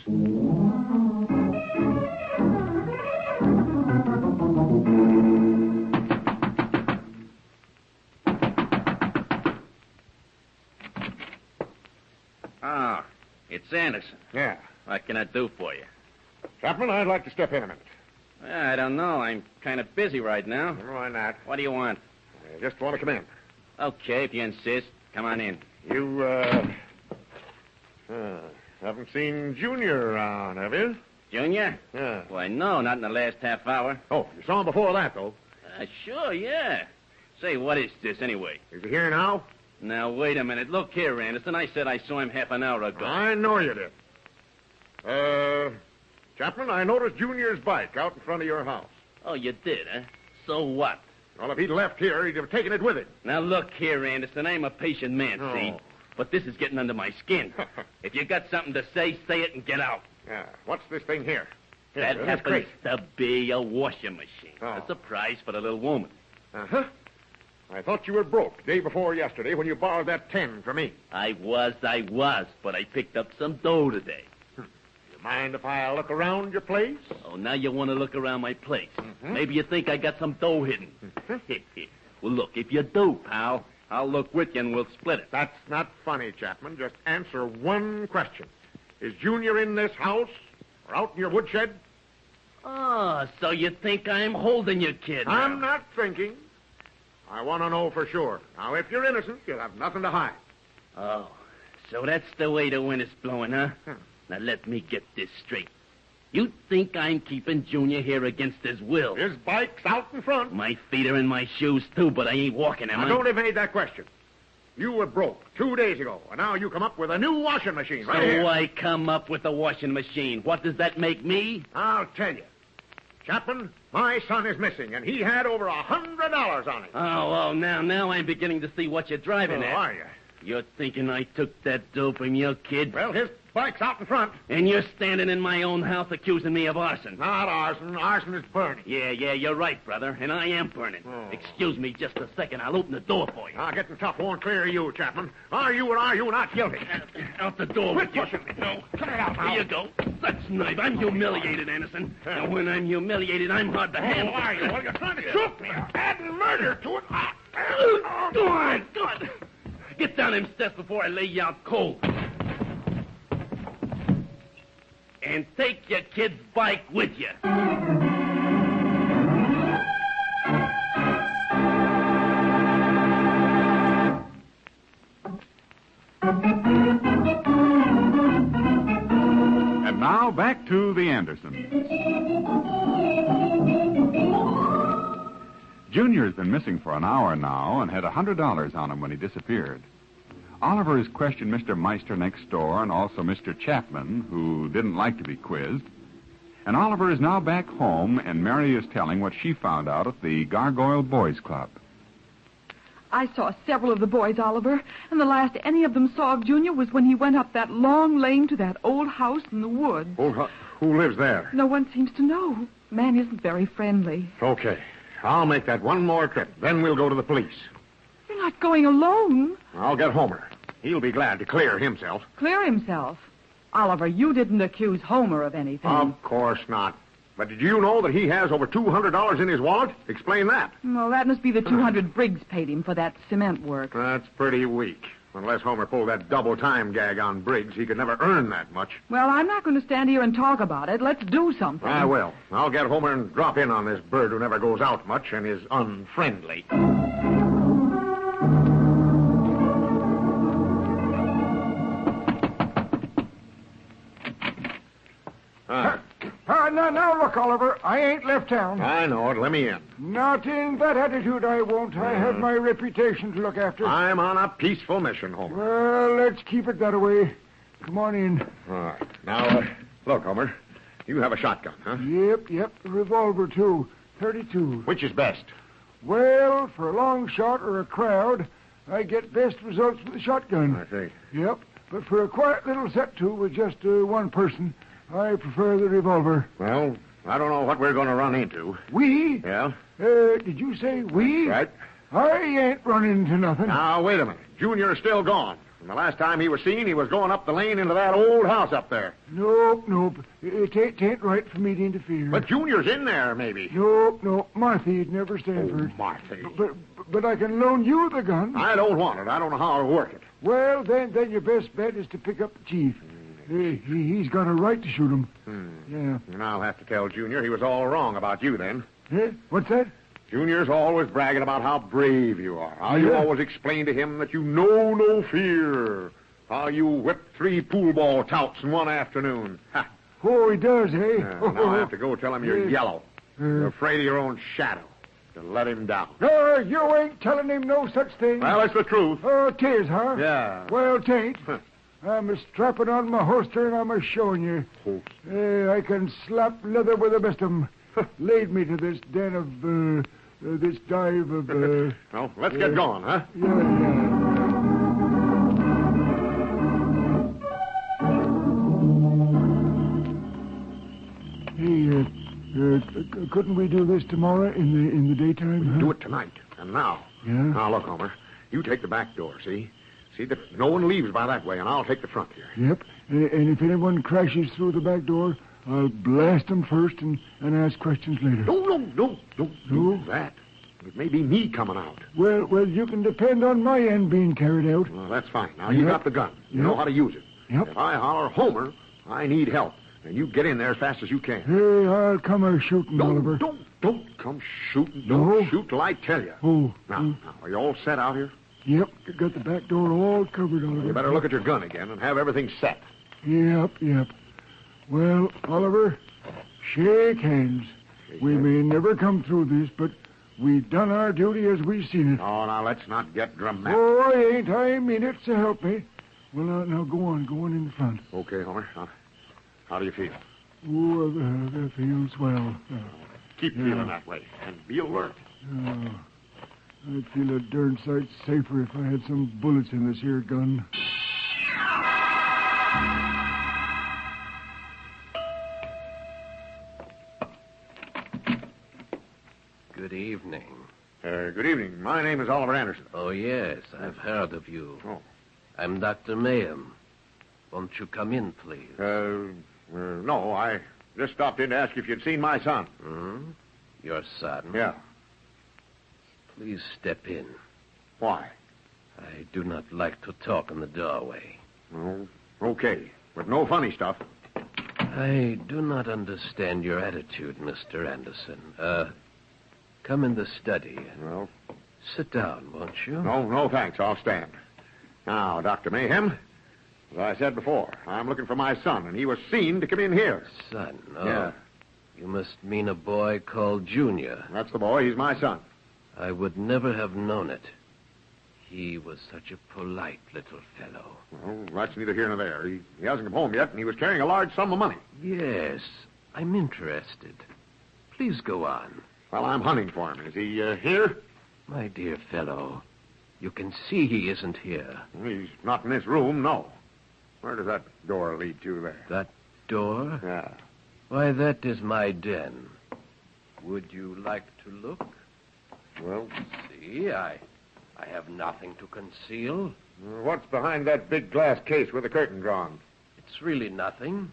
Ah, it's Anderson. Yeah. What can I do for you? Chapman, I'd like to step in a minute. I don't know. I'm kind of busy right now. Why not? What do you want? I just want to come in. Okay, if you insist. Come on in. You, haven't seen Junior around, have you? Junior? Yeah. Why, no, not in the last half hour. Oh, you saw him before that, though. Sure, yeah. Say, what is this, anyway? Is he here now? Now, wait a minute. Look here, Anderson. I said I saw him half an hour ago. I know you did. Chapman, I noticed Junior's bike out in front of your house. Oh, you did, huh? So what? Well, if he'd left here, he'd have taken it with him. Now, look here, Anderson. I'm a patient man, see? But this is getting under my skin. If you got something to say it and get out. Yeah. What's this thing here? That happens to be a washing machine. A surprise for the little woman. Uh-huh. I thought you were broke day before yesterday when you borrowed that 10 from me. I was, but I picked up some dough today. You mind if I look around your place? Oh, now you want to look around my place. Maybe you think I got some dough hidden. Well, look, if you do, pal, I'll look with you and we'll split it. That's not funny, Chapman. Just answer one question. Is Junior in this house or out in your woodshed? Oh, so you think I'm holding you, kid? I'm not thinking. I want to know for sure. Now, if you're innocent, you'll have nothing to hide. Oh, so that's the way the wind is blowing, huh? Now, let me get this straight. You think I'm keeping Junior here against his will? His bike's out in front. My feet are in my shoes, too, but I ain't walking them. Now, don't evade that question. You were broke 2 days ago, and now you come up with a new washing machine right here. So I come up with a washing machine. What does that make me? I'll tell you. Chapman, my son is missing, and he had over $100 on him. Oh, now I'm beginning to see what you're driving at. Are you? You're thinking I took that dope from your kid? Well, his bike's out in front. And you're standing in my own house accusing me of arson. Not arson. Arson is burning. Yeah, you're right, brother. And I am burning. Excuse me just a second. I'll open the door for you. Getting tough won't clear you, Chapman. Are you or are you not guilty? Out the door with you. No. Cut it out now. Here you go. That's knife. I'm humiliated, Anderson. And when I'm humiliated, I'm hard to handle. Are you? Well, you're trying to shoot me. Adding murder to it. Go on. Get down them steps before I lay you out cold. And take your kid's bike with you. And now back to the Andersons. Junior's been missing for an hour now and had $100 on him when he disappeared. Oliver has questioned Mr. Meister next door and also Mr. Chapman, who didn't like to be quizzed. And Oliver is now back home, and Mary is telling what she found out at the Gargoyle Boys Club. I saw several of the boys, Oliver, and the last any of them saw of Junior was when he went up that long lane to that old house in the woods. Who lives there? No one seems to know. Man isn't very friendly. Okay. I'll make that one more trip. Then we'll go to the police. You're not going alone. I'll get Homer. He'll be glad to clear himself. Clear himself? Oliver, you didn't accuse Homer of anything. Of course not. But did you know that he has over $200 in his wallet? Explain that. Well, that must be the 200 Briggs paid him for that cement work. That's pretty weak. Unless Homer pulled that double time gag on Briggs, he could never earn that much. Well, I'm not going to stand here and talk about it. Let's do something. I will. I'll get Homer and drop in on this bird who never goes out much and is unfriendly. Now, look, Oliver, I ain't left town. I know it. Let me in. Not in that attitude, I won't. I have my reputation to look after. I'm on a peaceful mission, Homer. Well, let's keep it that way. Come on in. All right. Now, look, Homer, you have a shotgun, huh? Yep. A revolver, too. 32. Which is best? Well, for a long shot or a crowd, I get best results with the shotgun. I see. Yep. But for a quiet little set to with just one person, I prefer the revolver. Well, I don't know what we're going to run into. We? Yeah? Did you say we? Right. I ain't run into nothing. Now, wait a minute. Junior's still gone. And the last time he was seen, he was going up the lane into that old house up there. Nope. It ain't right for me to interfere. But Junior's in there, maybe. Nope. Marthy'd never stand for it. Marthy. But I can loan you the gun. I don't want it. I don't know how to work it. Well, then your best bet is to pick up the chief. He's got a right to shoot him. Yeah. And I'll have to tell Junior he was all wrong about you then. What's that? Junior's always bragging about how brave you are. How you always explain to him that you know no fear. How you whipped 3 pool ball touts in one afternoon. Ha. Oh, he does, eh? Now I have to go tell him you're yellow. You're afraid of your own shadow. To let him down. No, you ain't telling him no such thing. Well, it's the truth. Oh, 'tis, huh? Yeah. Well, 'tain't. I'm a-strapping on my holster and I'm a-showing you. I can slap leather with the best of 'em. Lead me to this den of, this dive of, Well, let's get going, huh? Yeah. Hey, couldn't we do this tomorrow in the daytime? We can do it tonight, and now. Yeah? Now, look, Homer. You take the back door, see? See that no one leaves by that way, and I'll take the front here. Yep. And if anyone crashes through the back door, I'll blast them first and ask questions later. No. Don't do that. It may be me coming out. Well, you can depend on my end being carried out. Well, that's fine. Now, you got the gun. You know how to use it. Yep. If I holler, Homer, I need help. And you get in there as fast as you can. Hey, I'll come a-shooting, Oliver. Don't come shooting. No? Don't shoot till I tell you. Oh. Now, are you all set out here? Yep. Got the back door all covered, Oliver. You better look at your gun again and have everything set. Yep. Well, Oliver, shake hands. We may never come through this, but we've done our duty as we've seen it. Oh, now, let's not get dramatic. Oh, I ain't. I mean it, so help me. Well, now go on in the front. Okay, Homer. How do you feel? Oh, I feel swell. Keep feeling that way, and be alert. I'd feel a darn sight safer if I had some bullets in this here gun. Good evening. Good evening. My name is Oliver Anderson. Oh, yes, I've heard of you. Oh. I'm Dr. Mayhem. Won't you come in, please? No, I just stopped in to ask if you'd seen my son. Hmm? Your son? Yeah. Please step in. Why? I do not like to talk in the doorway. Oh, okay. But no funny stuff. I do not understand your attitude, Mr. Anderson. Come in the study. Well, sit down, won't you? No, thanks. I'll stand. Now, Dr. Mayhem, as I said before, I'm looking for my son, and he was seen to come in here. Son? Oh. Yeah. You must mean a boy called Junior. That's the boy. He's my son. I would never have known it. He was such a polite little fellow. Well, that's neither here nor there. He hasn't come home yet, and he was carrying a large sum of money. Yes, I'm interested. Please go on. Well, I'm hunting for him. Is he here? My dear fellow, you can see he isn't here. He's not in this room, no. Where does that door lead to there? That door? Yeah. Why, that is my den. Would you like to look? Well, see, I have nothing to conceal. What's behind that big glass case with the curtain drawn? It's really nothing.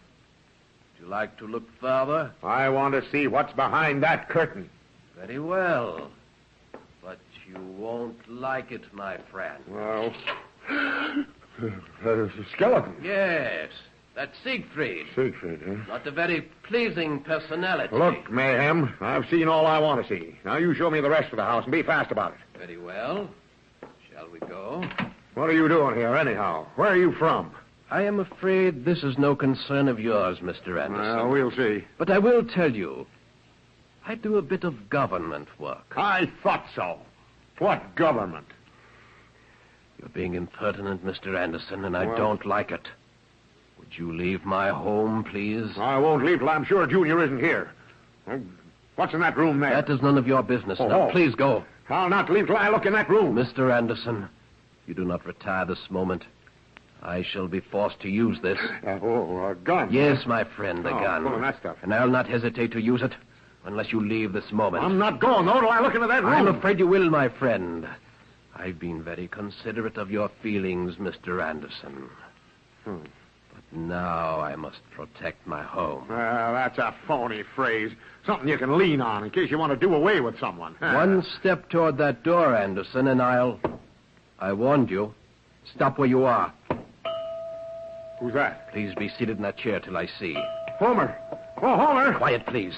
Would you like to look further? I want to see what's behind that curtain. Very well. But you won't like it, my friend. Well, there's a skeleton. Yes, that's Siegfried. Siegfried, huh? Not a very pleasing personality. Look, Mayhem, I've seen all I want to see. Now you show me the rest of the house and be fast about it. Very well. Shall we go? What are you doing here, anyhow? Where are you from? I am afraid this is no concern of yours, Mr. Anderson. Well, we'll see. But I will tell you, I do a bit of government work. I thought so. What government? You're being impertinent, Mr. Anderson, and I Well- don't like it. Would you leave my home, please? I won't leave till I'm sure Junior isn't here. What's in that room there? That is none of your business. Oh, Now, oh. please go. I'll not leave till I look in that room. Mr. Anderson, you do not retire this moment. I shall be forced to use this. A gun? Yes, my friend, a Oh, gun. full of that stuff. And I'll not hesitate to use it unless you leave this moment. I'm not going, though, till I look into that room. I'm afraid you will, my friend. I've been very considerate of your feelings, Mr. Anderson. But now I must protect my home. Well, that's a phony phrase. Something you can lean on in case you want to do away with someone. One step toward that door, Anderson, and I warned you. Stop where you are. Who's that? Please be seated in that chair till I see. Homer. Oh, Homer. Quiet, please,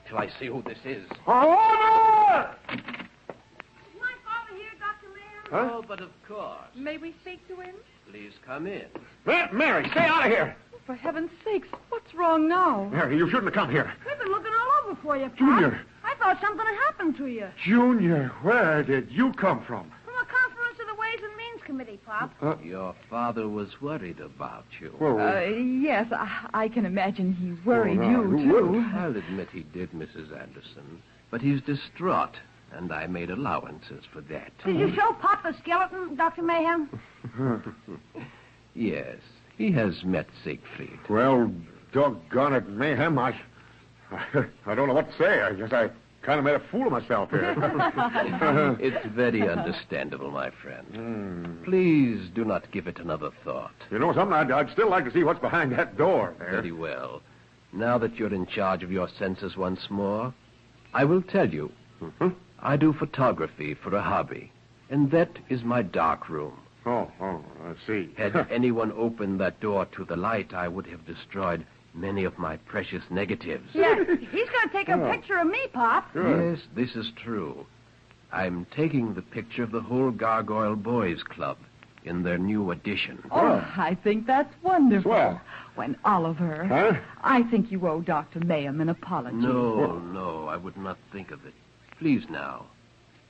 till I see who this is. Homer! Is my father here, Dr. Mayer? Huh? Oh, but of course. May we speak to him? Please come in. Mary, stay out of here. For heaven's sakes, what's wrong now? Mary, you shouldn't have come here. We've been looking all over for you, Pop. Junior. I thought something had happened to you. Junior, where did you come from? From a conference of the Ways and Means Committee, Pop. Your father was worried about you. Yes, I can imagine he worried Oh, no, you, who too. wouldn't? I'll admit he did, Mrs. Anderson. But he's distraught, and I made allowances for that. Did you show Pop the skeleton, Dr. Mayhem? Yes, he has met Siegfried. Well, doggone it, Mayhem, I don't know what to say. I guess I kind of made a fool of myself here. It's very understandable, my friend. Please do not give it another thought. You know something? I'd still like to see what's behind that door there. Very well. Now that you're in charge of your senses once more, I will tell you. I do photography for a hobby, and that is my dark room. Oh, I see. Had anyone opened that door to the light, I would have destroyed many of my precious negatives. Yes, he's going to take a picture of me, Pop. Yes, this is true. I'm taking the picture of the whole Gargoyle Boys Club in their new edition. Oh, I think that's wonderful. Swell. When Oliver, Huh? I think you owe Dr. Mayhem an apology. No, I would not think of it. Please now.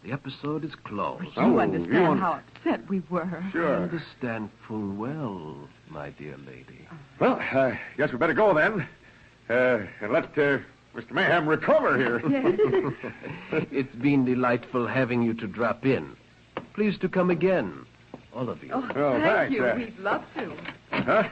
The episode is closed. You understand how upset we were. I understand full well, my dear lady. Well, I guess we better go then. And let Mr. Mayhem recover here. It's been delightful having you to drop in. Please to come again, all of you. Oh, thank thanks, you. We'd love to. Huh?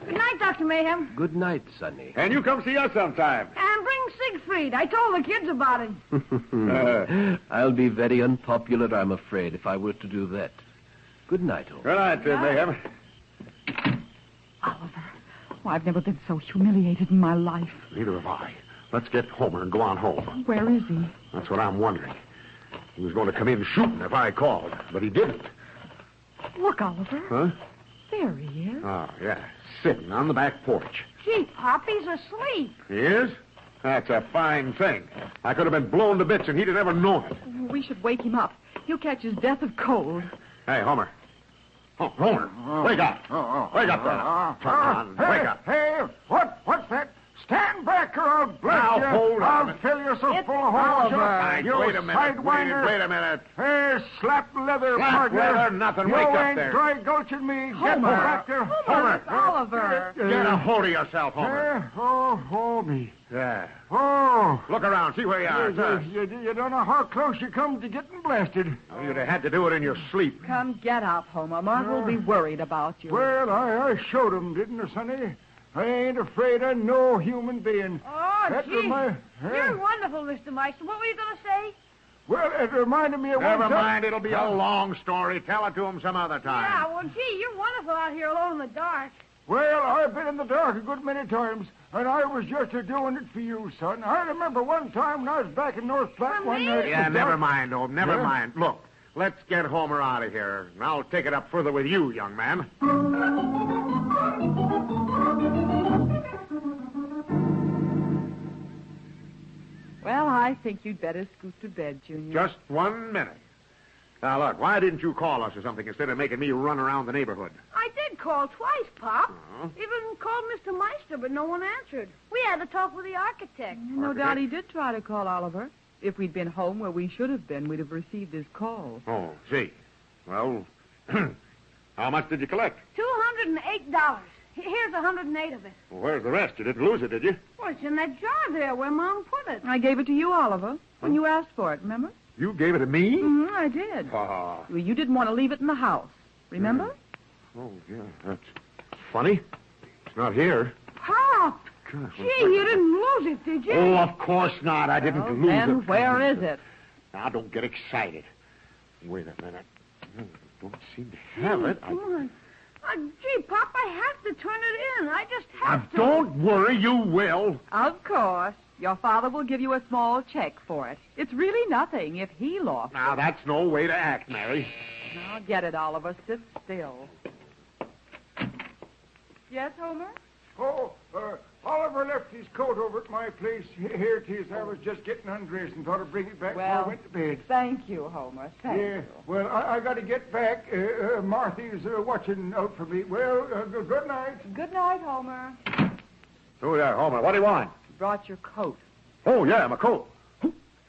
Good night, Dr. Mayhem. Good night, Sonny. And you come see us sometime. And bring Siegfried. I told the kids about him. I'll be very unpopular, I'm afraid, if I were to do that. Good night, all. Good night, Mayhem. Oliver, oh, I've never been so humiliated in my life. Neither have I. Let's get Homer and go on home. Where is he? That's what I'm wondering. He was going to come in shooting if I called, but he didn't. Look, Oliver. Huh? There he is. Oh, yeah. Sitting on the back porch. Gee, Pop, he's asleep. He is? That's a fine thing. I could have been blown to bits and he'd have never known it. We should wake him up. He'll catch his death of cold. Hey, Homer. Oh, Homer, wake up. Wake up there. Turn on. Wake up. Hey, what's that? Stand back or I'll blast Now, you. hold on a I'll minute. fill you so It's full of holes. Oliver. You Wait a minute. sidewinder. Wait a minute. Hey, slap leather, Slap partner. leather, nothing. You Wake up ain't there. dry gulching me. Get Homer. back there. Homer. Oliver. Get a hold of yourself, Homer. Oh, me. Yeah. Oh. Look around. See where you are. You don't know how close you come to getting blasted. Well, you'd have had to do it in your sleep. Come get up, Homer. Mark will be worried about you. Well, I showed him, didn't I, Sonny? I ain't afraid of no human being. Oh, That gee. Huh? You're wonderful, Mr. Meister. What were you going to say? Well, it reminded me of Never one time- mind. It'll be a long story. Tell it to him some other time. Yeah, well, gee, you're wonderful out here alone in the dark. Well, I've been in the dark a good many times, And I was just a-doing it for you, son. I remember one time when I was back in North Platte one night. Yeah, never mind, Old. Never mind. Look, let's get Homer out of here, and I'll take it up further with you, young man. Well, I think you'd better scoot to bed, Junior. Just 1 minute. Now, look, why didn't you call us or something instead of making me run around the neighborhood? I did call twice, Pop. Even called Mr. Meister, but no one answered. We had to talk with the architect. No doubt he did try to call Oliver. If we'd been home where we should have been, we'd have received his call. Oh, see. Well, how much did you collect? $208. Here's 108 of it. Well, where's the rest? You didn't lose it, did you? Well, it's in that jar there where Mom put it. I gave it to you, Oliver, when you asked for it, remember? You gave it to me? Mm-hmm, I did. Ah. Well, you didn't want to leave it in the house, remember? Oh, yeah, that's funny. It's not here. Pop! Gosh, Gee, you didn't lose it, did you? Oh, of course not. I didn't lose Then it. where is it? Now, don't get excited. Wait a minute. Don't seem to have it. Come on. Gee, Pop, I have to turn it in. I just have to. Don't worry, you will. Of course. Your father will give you a small check for it. It's really nothing if he lost Now, that's no way to act, Mary. Now, get it, Oliver. Sit still. Yes, Homer? Oh, Oliver left his coat over at my place. Here it is. I was just getting undressed and thought I'd bring it back before I went to bed. Thank you, Homer. Thank you. Well, I got to get back. Marthy's watching out for me. Well, good night. Good night, Homer. Who there, Homer? What do you want? Brought your coat. Oh, yeah, my coat.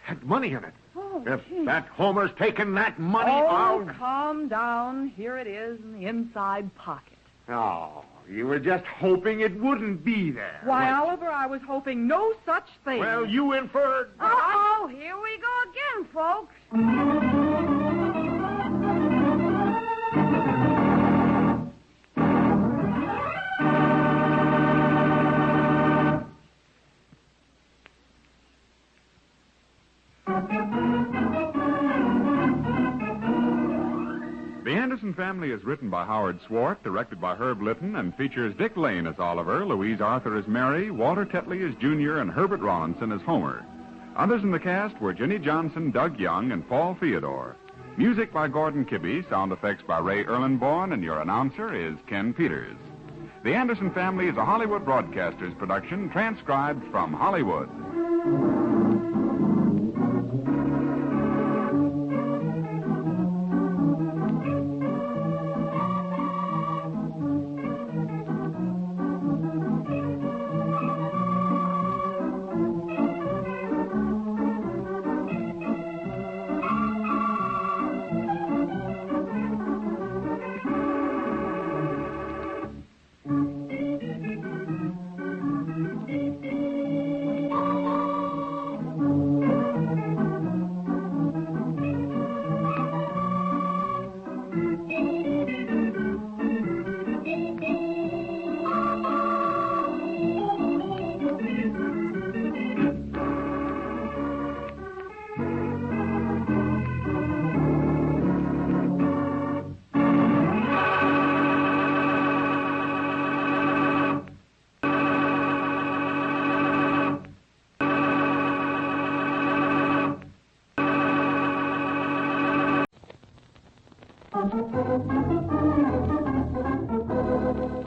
Had money in it. Oh, If gee. that Homer's taken that money, Oh, I'll... calm down. Here it is in the inside pocket. Oh, you were just hoping it wouldn't be there. Why, Oliver, I was hoping no such thing. Well, you inferred... Uh-oh, here we go again, folks. The Anderson Family is written by Howard Swart, directed by Herb Litton, and features Dick Lane as Oliver, Louise Arthur as Mary, Walter Tetley as Junior, and Herbert Rawlinson as Homer. Others in the cast were Jenny Johnson, Doug Young, and Paul Theodore. Music by Gordon Kibbe, sound effects by Ray Erlenborn, and your announcer is Ken Peters. The Anderson Family is a Hollywood Broadcasters production transcribed from Hollywood.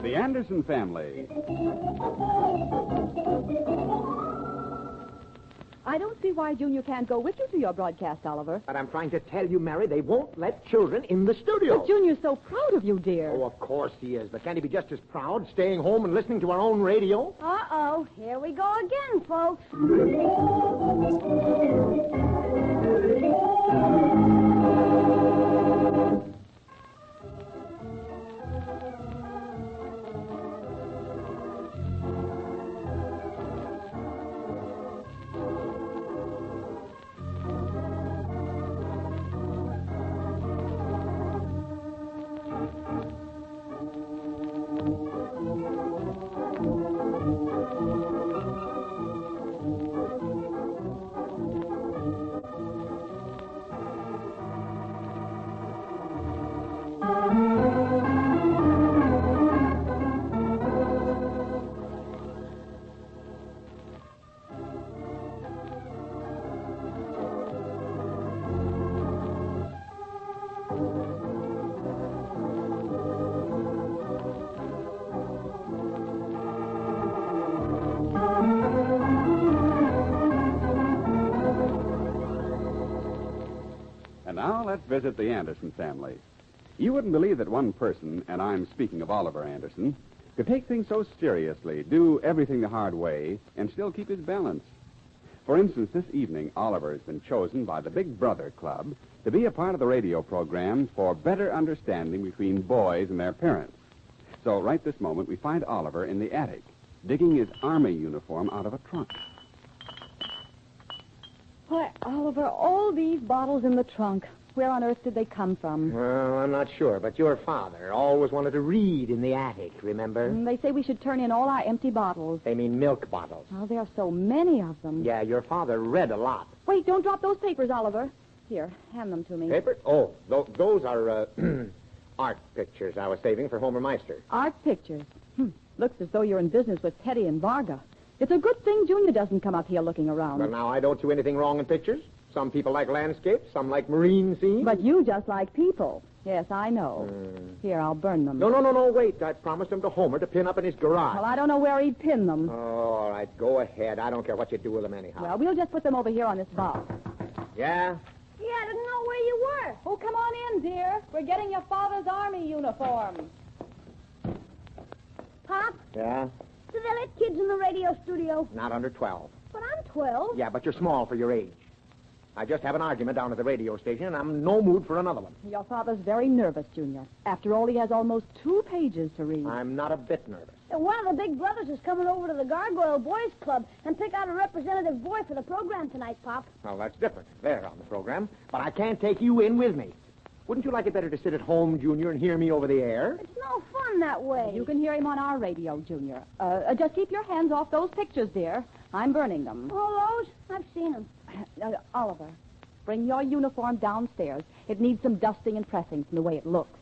The Anderson Family. I don't see why Junior can't go with you to your broadcast, Oliver. But I'm trying to tell you, Mary, they won't let children in the studio. But Junior's so proud of you, dear. Oh, of course he is. But can't he be just as proud staying home and listening to our own radio? Uh-oh, here we go again, folks. And now let's visit the Anderson family. You wouldn't believe that one person, and I'm speaking of Oliver Anderson, could take things so seriously, do everything the hard way, and still keep his balance. For instance, this evening, Oliver has been chosen by the Big Brother Club to be a part of the radio program for better understanding between boys and their parents. So right this moment, we find Oliver in the attic, digging his army uniform out of a trunk. Why, Oliver, all these bottles in the trunk. Where on earth did they come from? Well, I'm not sure, but your father always wanted to read in the attic, remember? They say we should turn in all our empty bottles. They mean milk bottles. Oh, there are so many of them. Yeah, your father read a lot. Wait, don't drop those papers, Oliver. Here, hand them to me. Paper? Oh, those are art pictures I was saving for Homer Meister. Art pictures? Looks as though you're in business with Teddy and Varga. It's a good thing Junior doesn't come up here looking around. Well, now, I don't do anything wrong in pictures. Some people like landscapes, some like marine scenes. But you just like people. Yes, I know. Here, I'll burn them. No, wait. I promised them to Homer to pin up in his garage. Well, I don't know where he'd pin them. Oh, all right, go ahead. I don't care what you do with them anyhow. Well, we'll just put them over here on this box. Yeah? Yeah, I didn't know where you were. Oh, come on in, dear. We're getting your father's army uniform. Pop, Yeah? do they let kids in the radio studio? Not under 12. But I'm 12. Yeah, but you're small for your age. I just have an argument down at the radio station, and I'm in no mood for another one. Your father's very nervous, Junior. After all, he has almost 2 pages to read. I'm not a bit nervous. And one of the big brothers is coming over to the Gargoyle Boys Club and pick out a representative boy for the program tonight, Pop. Well, that's different. They're on the program. But I can't take you in with me. Wouldn't you like it better to sit at home, Junior, and hear me over the air? It's no fun that way. You can hear him on our radio, Junior. Just keep your hands off those pictures, dear. I'm burning them. Oh, those? I've seen them. Oliver, bring your uniform downstairs. It needs some dusting and pressing from the way it looks.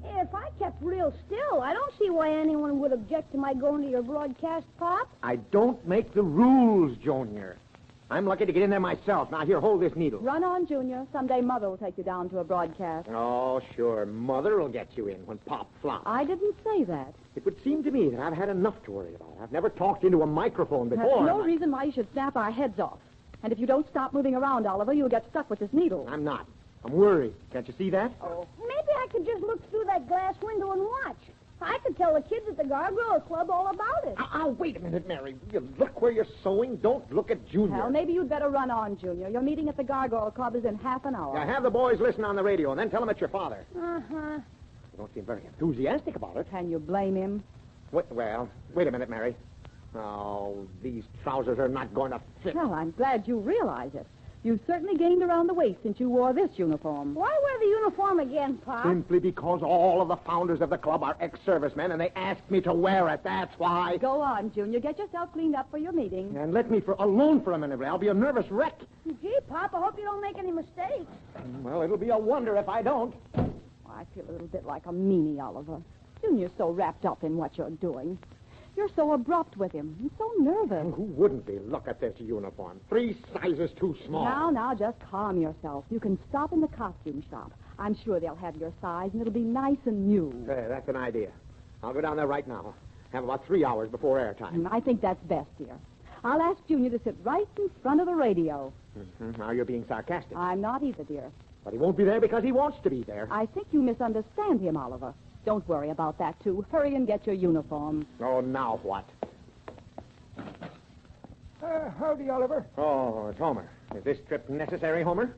If I kept real still, I don't see why anyone would object to my going to your broadcast, Pop. I don't make the rules, Junior. I'm lucky to get in there myself. Now, here, hold this needle. Run on, Junior. Someday Mother will take you down to a broadcast. Oh, sure. Mother will get you in when Pop flops. I didn't say that. It would seem to me that I've had enough to worry about. I've never talked into a microphone before. That's no reason why you should snap our heads off. And if you don't stop moving around, Oliver, you'll get stuck with this needle. I'm not. I'm worried. Can't you see that? Oh. Maybe I could just look through that glass window and watch. I could tell the kids at the Gargoyle Club all about it. Oh, wait a minute, Mary. You look where you're sewing. Don't look at Junior. Well, maybe you'd better run on, Junior. Your meeting at the Gargoyle Club is in half an hour. Yeah, have the boys listen on the radio, and then tell them it's your father. Uh-huh. You don't seem very enthusiastic about it. Can you blame him? Wait a minute, Mary. Oh, these trousers are not going to fit. Well, I'm glad you realize it. You've certainly gained around the waist since you wore this uniform. Why wear the uniform again, Pop? Simply because all of the founders of the club are ex-servicemen, and they asked me to wear it. That's why. Go on, Junior. Get yourself cleaned up for your meeting. And let me alone for a minute. I'll be a nervous wreck. Gee, Pop, I hope you don't make any mistakes. Well, it'll be a wonder if I don't. I feel a little bit like a meanie, Oliver. Junior's so wrapped up in what you're doing. You're so abrupt with him. He's so nervous. Who wouldn't be? Look at this uniform. 3 sizes too small. Now, just calm yourself. You can stop in the costume shop. I'm sure they'll have your size, and it'll be nice and new. That's an idea. I'll go down there right now. Have about 3 hours before airtime. I think that's best, dear. I'll ask Junior to sit right in front of the radio. Mm-hmm. Now you're being sarcastic. I'm not either, dear. But he won't be there because he wants to be there. I think you misunderstand him, Oliver. Don't worry about that, too. Hurry and get your uniform. Oh, now what? Howdy, Oliver. Oh, it's Homer. Is this trip necessary, Homer?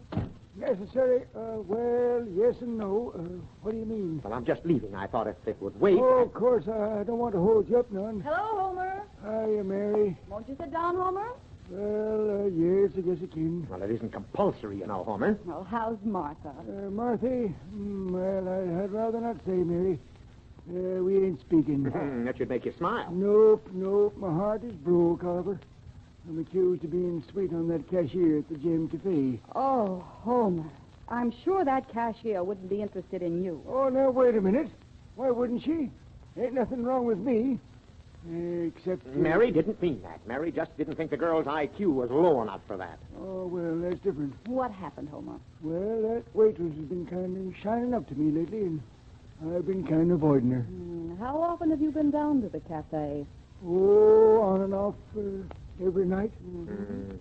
Necessary? Well, yes and no. What do you mean? Well, I'm just leaving. I thought if it would wait. Oh, of course. I don't want to hold you up none. Hello, Homer. Hiya, Mary. Won't you sit down, Homer? Well, yes, I guess I can. Well, it isn't compulsory, you know, Homer. Well, how's Martha? Marthy? Well, I'd rather not say, Mary. We ain't speaking. That should make you smile. Nope. My heart is broke, Oliver. I'm accused of being sweet on that cashier at the Gem Cafe. Oh, Homer. I'm sure that cashier wouldn't be interested in you. Oh, now, wait a minute. Why wouldn't she? Ain't nothing wrong with me. Except... Mary didn't mean that. Mary just didn't think the girl's IQ was low enough for that. Oh, well, that's different. What happened, Homer? Well, that waitress has been kind of shining up to me lately, and I've been kind of avoiding her. How often have you been down to the cafe? Oh, on and off. every night.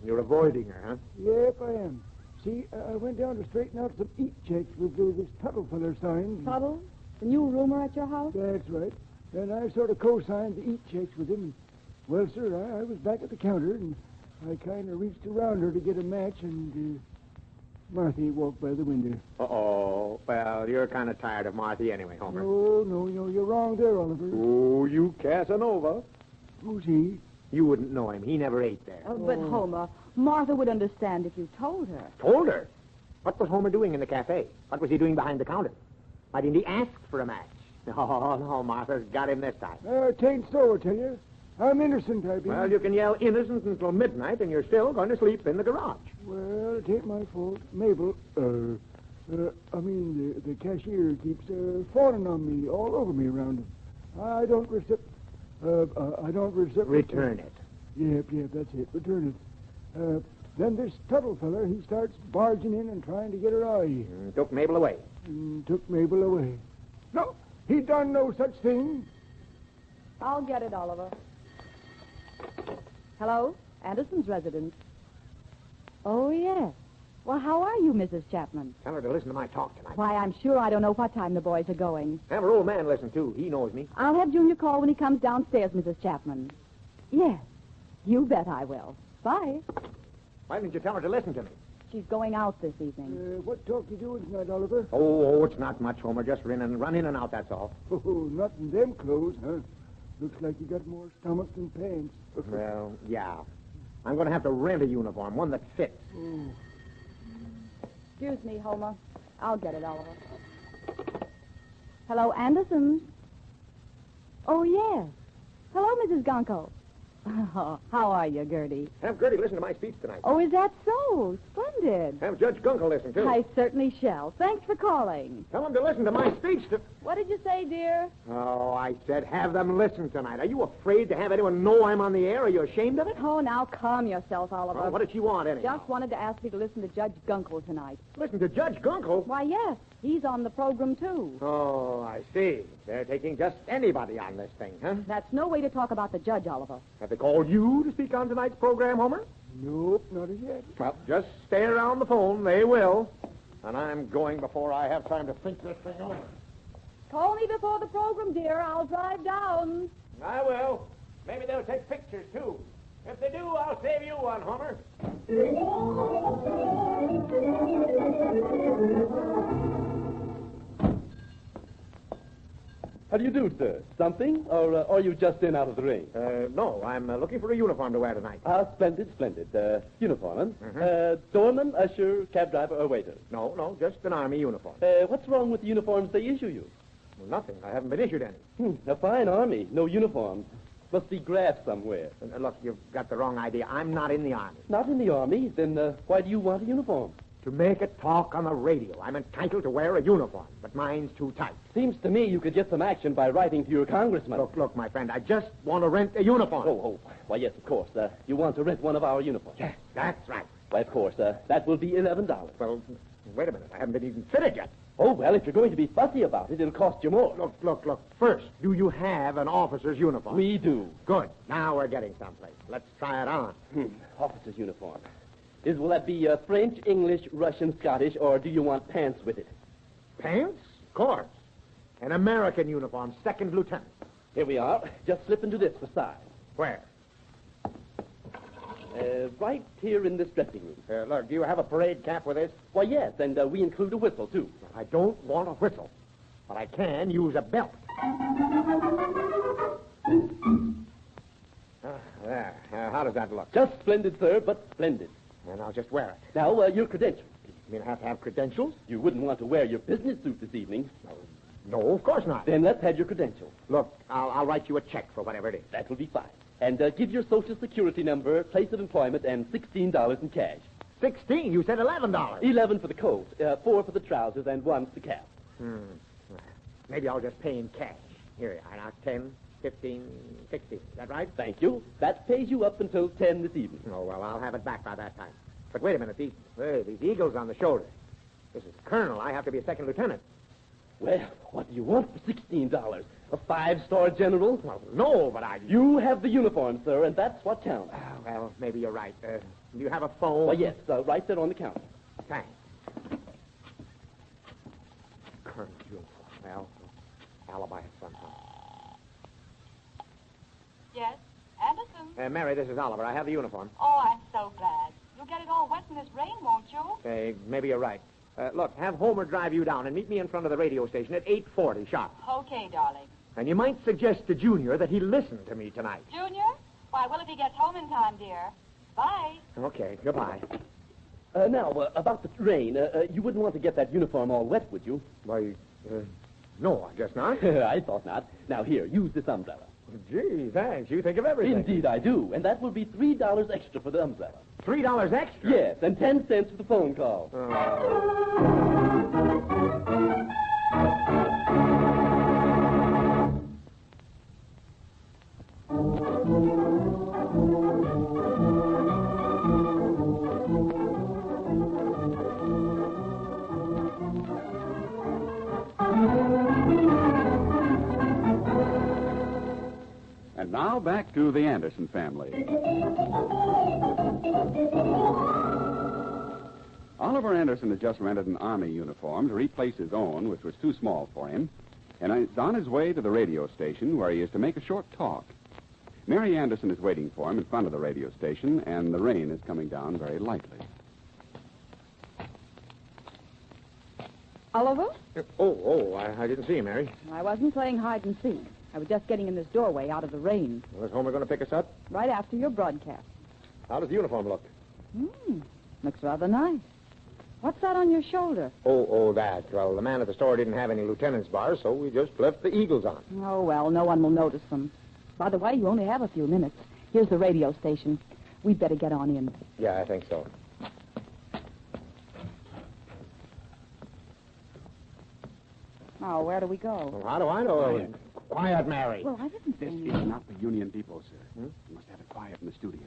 You're avoiding her, huh? Yep, I am. See, I went down to straighten out some eat checks with this Tuttle feller signed. Tuttle? The new roomer at your house? That's right. And I sort of co-signed the eat checks with him. Well, sir, I was back at the counter, and I kind of reached around her to get a match, and Marthy walked by the window. Uh-oh. Well, you're kind of tired of Marthy anyway, Homer. No, you're wrong there, Oliver. Oh, you Casanova. Who's he? You wouldn't know him. He never ate there. But, Homer, Martha would understand if you told her. Told her? What was Homer doing in the cafe? What was he doing behind the counter? Why didn't he ask for a match? Oh, no, Martha's got him this time. Tain't so, I tell you. I'm innocent, I be. Well, you can yell innocent until midnight, and you're still going to sleep in the garage. Well, it ain't my fault. Mabel, the cashier keeps fawning on me, all over me around it. I don't Return it. Yep, that's it. Return it. Then this Tuttle feller, he starts barging in and trying to get her eye. Took Mabel away. Took Mabel away. No, he done no such thing. I'll get it, Oliver. Hello? Anderson's residence. Oh, yes. Well, how are you, Mrs. Chapman? Tell her to listen to my talk tonight. Why, I'm sure I don't know what time the boys are going. Have her old man listen, too. He knows me. I'll have Junior call when he comes downstairs, Mrs. Chapman. Yes, you bet I will. Bye. Why didn't you tell her to listen to me? She's going out this evening. What talk you doing tonight, Oliver? Oh, it's not much, Homer. Just run in and out, that's all. Oh, not in them clothes, huh? Looks like you got more stomach than pants. Well, yeah. I'm going to have to rent a uniform, one that fits. Oh. Excuse me, Homer. I'll get it, Oliver. Hello, Anderson's? Oh, yes. Hello, Mrs. Gunkel. Oh, how are you, Gertie? Have Gertie listen to my speech tonight. Oh, is that so? Splendid. Have Judge Gunkel listen, too. I certainly shall. Thanks for calling. Tell them to listen to my speech. What did you say, dear? Oh, I said have them listen tonight. Are you afraid to have anyone know I'm on the air? Are you ashamed of it? Oh, now calm yourself, Oliver. Oh, what did she want, anyhow? Just wanted to ask me to listen to Judge Gunkel tonight. Listen to Judge Gunkel? Why, yes. He's on the program, too. Oh, I see. They're taking just anybody on this thing, huh? That's no way to talk about the judge, Oliver. Have they called you to speak on tonight's program, Homer? Nope, not as yet. Well, just stay around the phone. They will. And I'm going before I have time to think this thing over. Call me before the program, dear. I'll drive down. I will. Maybe they'll take pictures, too. If they do, I'll save you one, Homer. How do you do, sir? Something? Or are you just in out of the ring? No, I'm looking for a uniform to wear tonight. Splendid. Uniform, doorman, usher, cab driver, or waiter? No, just an Army uniform. What's wrong with the uniforms they issue you? Well, nothing. I haven't been issued any. A fine Army. No uniforms. Must be graft somewhere. Look, you've got the wrong idea. I'm not in the Army. Not in the Army? Then why do you want a uniform? To make a talk on the radio. I'm entitled to wear a uniform, but mine's too tight. Seems to me you could get some action by writing to your congressman. Look, my friend, I just want to rent a uniform. Oh. Why, yes, of course. You want to rent one of our uniforms. Yes, that's right. Why, of course. That will be $11. Well, wait a minute. I haven't been even fitted yet. Oh, well, if you're going to be fussy about it, it'll cost you more. Look. First, do you have an officer's uniform? We do. Good. Now we're getting someplace. Let's try it on. Officer's uniform. Will that be French, English, Russian, Scottish, or do you want pants with it? Pants? Of course. An American uniform, second lieutenant. Here we are. Just slip into this for size. Where? Right here in this dressing room. Look, do you have a parade cap with this? Why, yes, and we include a whistle, too. I don't want a whistle, but I can use a belt. There. How does that look? Just splendid, sir, but splendid. And I'll just wear it. Now, your credentials. You mean I have to have credentials? You wouldn't want to wear your business suit this evening. No, of course not. Then let's have your credentials. Look, I'll write you a check for whatever it is. That will be fine. And give your Social Security number, place of employment, and $16 in cash. 16? You said $11. 11 for the coat, 4 for the trousers, and 1 for the cap. Maybe I'll just pay in cash. Here you are. Now, 10, 15, 16. Is that right? Thank you. That pays you up until 10 this evening. Oh, well, I'll have it back by that time. But wait a minute. These eagles on the shoulder. This is colonel. I have to be a second lieutenant. Well, what do you want for $16? A 5-star general? Well, no, but You have the uniform, sir, and that's what counts. Well, maybe you're right. Do you have a phone? Oh, yes, right there on the counter. Thanks. Colonel's uniform. Well, alibi it somehow. Yes, Anderson. Mary, this is Oliver. I have the uniform. Oh, I'm so glad. You'll get it all wet in this rain, won't you? Maybe you're right. Look, have Homer drive you down and meet me in front of the radio station at 8:40 sharp. Okay, darling. And you might suggest to Junior that he listen to me tonight. Junior? Why, will if he gets home in time, dear. Bye. Okay, goodbye. Now, about the rain, you wouldn't want to get that uniform all wet, would you? Why, no, I guess not. I thought not. Now, here, use this umbrella. Gee, thanks. You think of everything. Indeed, I do. And that will be $3 extra for the umbrella. $3 extra? Yes, and 10 cents for the phone call. And now back to the Anderson family. Oliver Anderson has just rented an Army uniform to replace his own, which was too small for him, and is on his way to the radio station where he is to make a short talk. Mary Anderson is waiting for him in front of the radio station, and the rain is coming down very lightly. Oliver? I didn't see you, Mary. I wasn't playing hide and seek. I was just getting in this doorway out of the rain. Well, is Homer going to pick us up? Right after your broadcast. How does the uniform look? Looks rather nice. What's that on your shoulder? That. Well, the man at the store didn't have any lieutenant's bars, so we just left the eagles on. Oh, well, no one will notice them. By the way, you only have a few minutes. Here's the radio station. We'd better get on in. Yeah, I think so. Now, where do we go? Well, how do I know? Quiet, Mary. Well, I didn't say This anything. is not the Union Depot, sir. You must have it quiet in the studios.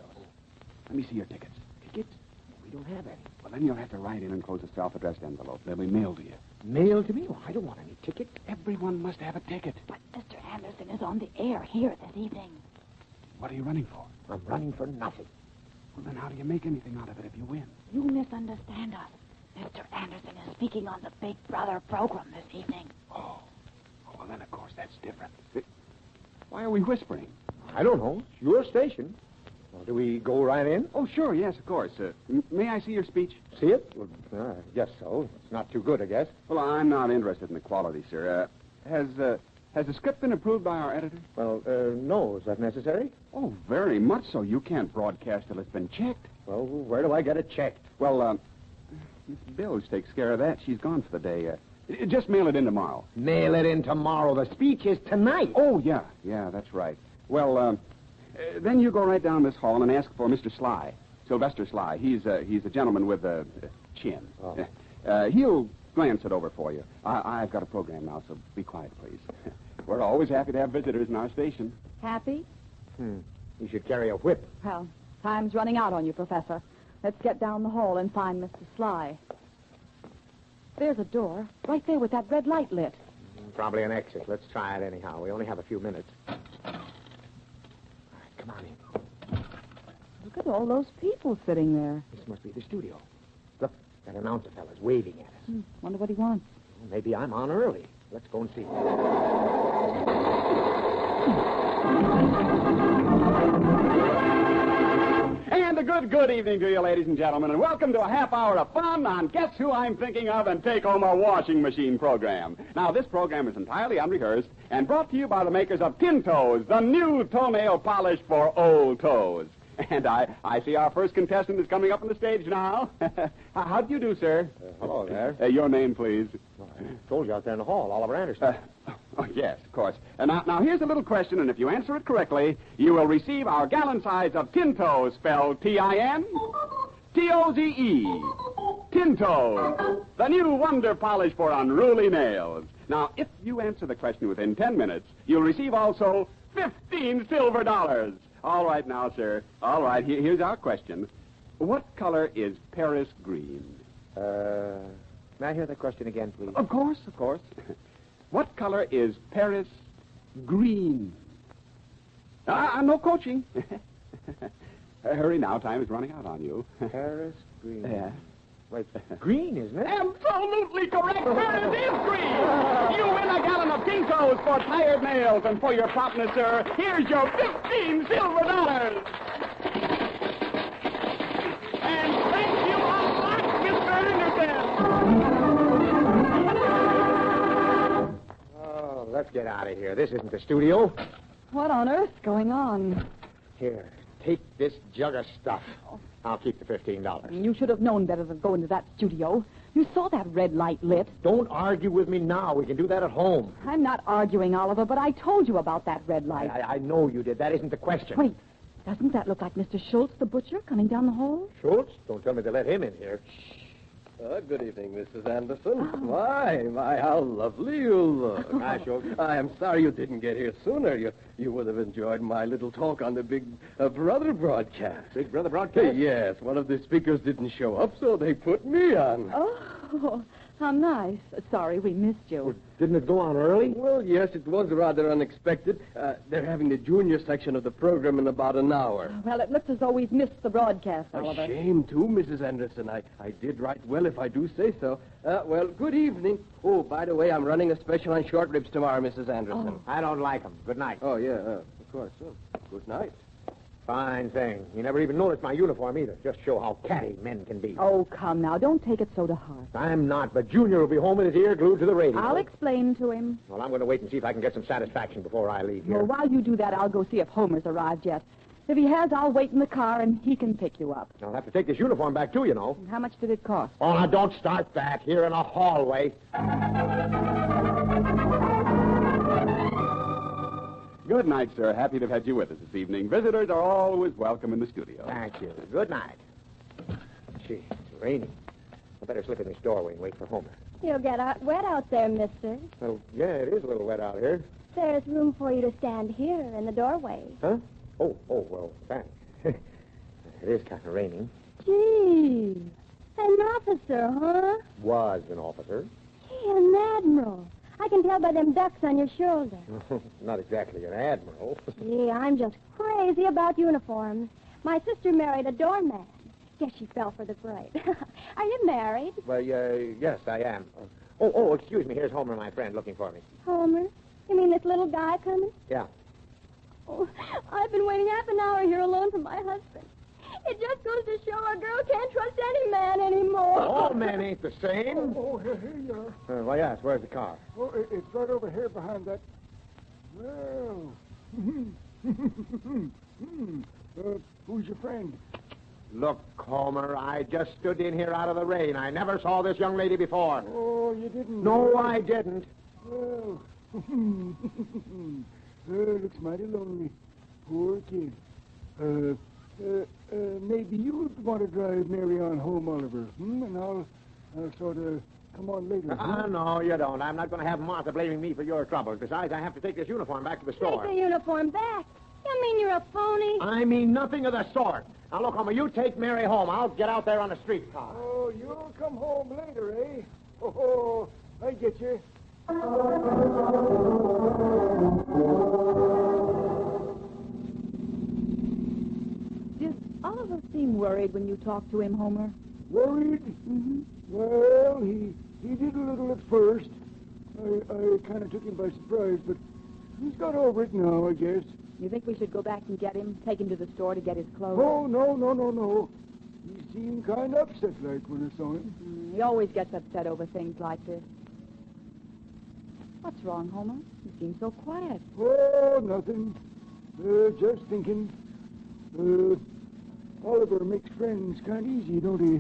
Let me see your tickets. Tickets? We don't have any. Well, then you'll have to write in and close a self-addressed envelope. They'll be mailed to you. Mailed to me? Well, I don't want any tickets. Everyone must have a ticket. But Mr. Anderson is on the air here this evening. What are you running for? I'm running for nothing. Well, then how do you make anything out of it if you win? You misunderstand us. Mr. Anderson is speaking on the Big Brother program this evening. Oh, well, then, of course, that's different. Why are we whispering? I don't know. It's your station. Well, do we go right in? Oh, sure, yes, of course. May I see your speech? See it? Well, I guess so. It's not too good, I guess. Well, I'm not interested in the quality, sir. Has the script been approved by our editor? Well, no. Is that necessary? Oh, very much so. You can't broadcast till it's been checked. Well, where do I get it checked? Well, Miss Bilge takes care of that. She's gone for the day. Just mail it in tomorrow. Mail it in tomorrow. The speech is tonight. Oh, yeah. Yeah, that's right. Well, then you go right down this hall and ask for Mr. Sly, Sylvester Sly. He's a gentleman with a chin. Oh. He'll glance it over for you. I've got a program now, so be quiet, please. We're always happy to have visitors in our station. Happy? You should carry a whip. Well, time's running out on you, Professor. Let's get down the hall and find Mr. Sly. There's a door, right there with that red light lit. Probably an exit. Let's try it anyhow. We only have a few minutes. All right, come on in. Look at all those people sitting there. This must be the studio. Look, that announcer fella's waving at us. Wonder what he wants. Well, maybe I'm on early. Let's go and see. And a good evening to you, ladies and gentlemen, and welcome to a half hour of fun on Guess Who I'm Thinking Of and Take Home a Washing Machine program. Now, this program is entirely unrehearsed and brought to you by the makers of Tin Toes, the new toenail polish for old toes. And I see our first contestant is coming up on the stage now. How do you do, sir? Hello there. Your name, please. I told you out there in the hall, Oliver Anderson. Yes, of course. Now, here's a little question, and if you answer it correctly, you will receive our gallon size of Tin Toes, spelled T-I-N, T-O-Z-E. Tin Toes, the new wonder polish for unruly nails. Now, if you answer the question within 10 minutes, you'll receive also 15 silver dollars. All right now, sir. All right, here's our question. What color is Paris green? May I hear the question again, please? Of course. What color is Paris green? No coaching. Hurry now. Time is running out on you. Paris green. Yeah. Wait, green, isn't it? Absolutely correct. Paris is green. You win a gallon of Kinko's for tired nails. And for your promptness, sir, here's your 15 silver dollars. And thank you a lot, Mr. Anderson. Oh, let's get out of here. This isn't the studio. What on earth's going on? Here, take this jug of stuff. I'll keep the $15. You should have known better than go into that studio. You saw that red light lit. Don't argue with me now. We can do that at home. I'm not arguing, Oliver, but I told you about that red light. I know you did. That isn't the question. Wait, doesn't that look like Mr. Schultz, the butcher, coming down the hall? Schultz? Don't tell me to let him in here. Good evening, Mrs. Anderson. My, how lovely you look. Hi, Schultz. I am sorry you didn't get here sooner. You would have enjoyed my little talk on the Big Brother broadcast. Big Brother broadcast? Yes, one of the speakers didn't show up, so they put me on. Oh, how nice. Sorry we missed you. Well, didn't it go on early? Well, yes, it was rather unexpected. They're having the junior section of the program in about an hour. Well, it looks as though we've missed the broadcast, A Oliver. shame, too, Mrs. Anderson. I did right well, if I do say so. Well, good evening. Oh, by the way, I'm running a special on short ribs tomorrow, Mrs. Anderson. I don't like them. Good night. Oh, yeah, of course. Good night. Fine thing. You never even noticed my uniform either. Just show how catty men can be. Oh, come now. Don't take it so to heart. I'm not, but Junior will be home with his ear glued to the radio. I'll explain to him. Well, I'm going to wait and see if I can get some satisfaction before I leave here. Well, while you do that, I'll go see if Homer's arrived yet. If he has, I'll wait in the car and he can pick you up. I'll have to take this uniform back, too, you know. And how much did it cost? Oh, now, don't start that. Here in a hallway. Good night, sir. Happy to have had you with us this evening. Visitors are always welcome in the studio. Thank you. Good night. Gee, it's raining. I better slip in this doorway and wait for Homer. You'll get wet out there, mister. Well, yeah, it is a little wet out here. There's room for you to stand here in the doorway. Huh? Oh, well, thanks. It is kind of raining. Gee, an officer, huh? Was an officer. Gee, an admiral. I can tell by them ducks on your shoulder. Not exactly an admiral. Gee, I'm just crazy about uniforms. My sister married a doorman. Guess she fell for the braid. Are you married? Well, yes, I am. Oh, excuse me. Here's Homer, my friend, looking for me. Homer? You mean this little guy coming? Yeah. Oh, I've been waiting half an hour here alone for my husband. It just goes to show a girl can't trust any man anymore. All men ain't the same. Here you are. Well, yes, where's the car? Oh, it's right over here behind that. Well. Who's your friend? Look, Homer, I just stood in here out of the rain. I never saw this young lady before. Oh, you didn't? No, I didn't. Well, looks mighty lonely. Poor kid. Maybe you'd want to drive Mary on home, Oliver. And I'll sort of come on later. No, you don't. I'm not going to have Martha blaming me for your troubles. Besides, I have to take this uniform back to the store. Take the uniform back? You mean you're a phony? I mean nothing of the sort. Now, look, Homer, you take Mary home. I'll get out there on the streetcar. Oh, you'll come home later, eh? Oh, I get you. Did Oliver seem worried when you talked to him, Homer? Worried? Mm-hmm. Well, he did a little at first. I kind of took him by surprise, but he's got over it now, I guess. You think we should go back and get him, take him to the store to get his clothes? Oh, no. He seemed kind of upset like when I saw him. He always gets upset over things like this. What's wrong, Homer? You seem so quiet. Oh, nothing. Just thinking. Oliver makes friends kind of easy, don't he?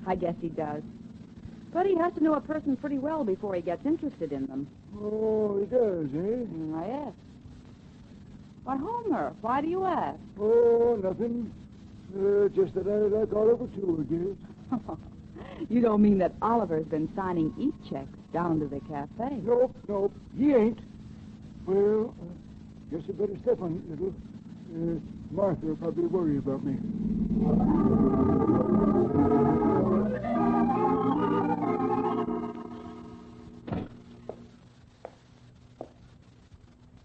I guess he does. But he has to know a person pretty well before he gets interested in them. Oh, he does, eh? Yes. Why, Homer, why do you ask? Oh, nothing. Just that I like Oliver, too, I guess. You don't mean that Oliver's been signing e-checks down to the cafe? Nope. He ain't. Well, guess I better step on it, little. Martha will probably worry about me.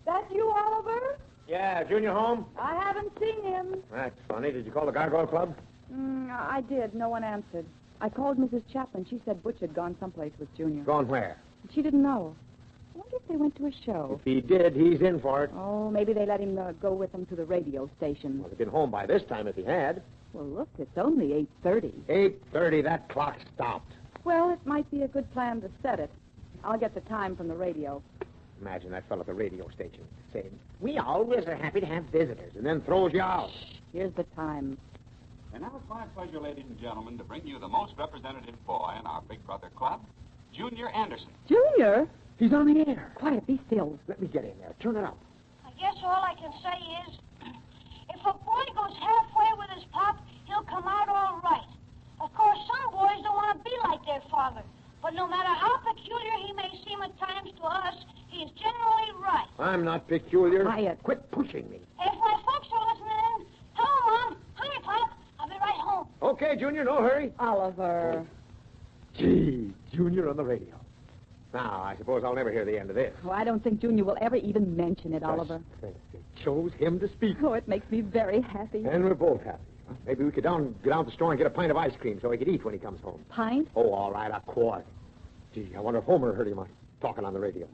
That you, Oliver? Yeah, Junior home? I haven't seen you. again? That's funny. Did you call the Gargoyle Club? I did. No one answered. I called Mrs. Chapman. She said Butch had gone someplace with Junior. Gone where? She didn't know. I wonder if they went to a show. If he did, he's in for it. Oh, maybe they let him go with them to the radio station. Well, he'd been home by this time if he had. Well, look, it's only 8:30. 8:30, that clock stopped. Well, it might be a good plan to set it. I'll get the time from the radio. Imagine that fellow at the radio station saying, "We always are happy to have visitors," and then throws you out. Here's the time. And now it's my pleasure, ladies and gentlemen, to bring you the most representative boy in our Big Brother Club, Junior Anderson. Junior? He's on the air. Quiet, be still. Let me get in there. Turn it up. I guess all I can say is, if a boy goes halfway with his pop, he'll come out all right. Of course, some boys don't want to be like their father. But no matter how peculiar he may seem at times to us, he's generally right. I'm not peculiar. Quiet. Quit pushing me. If my folks are listening, hello, Mom. Hi, Pop. I'll be right home. Okay, Junior, no hurry. Oliver. Gee, Junior on the radio. Now, I suppose I'll never hear the end of this. Oh, I don't think Junior will ever even mention it, Oliver. They chose him to speak. Oh, it makes me very happy. And we're both happy. Maybe we could go down to the store and get a pint of ice cream so he could eat when he comes home. Pint? Oh, all right, a quart. Gee, I wonder if Homer heard him talking on the radio.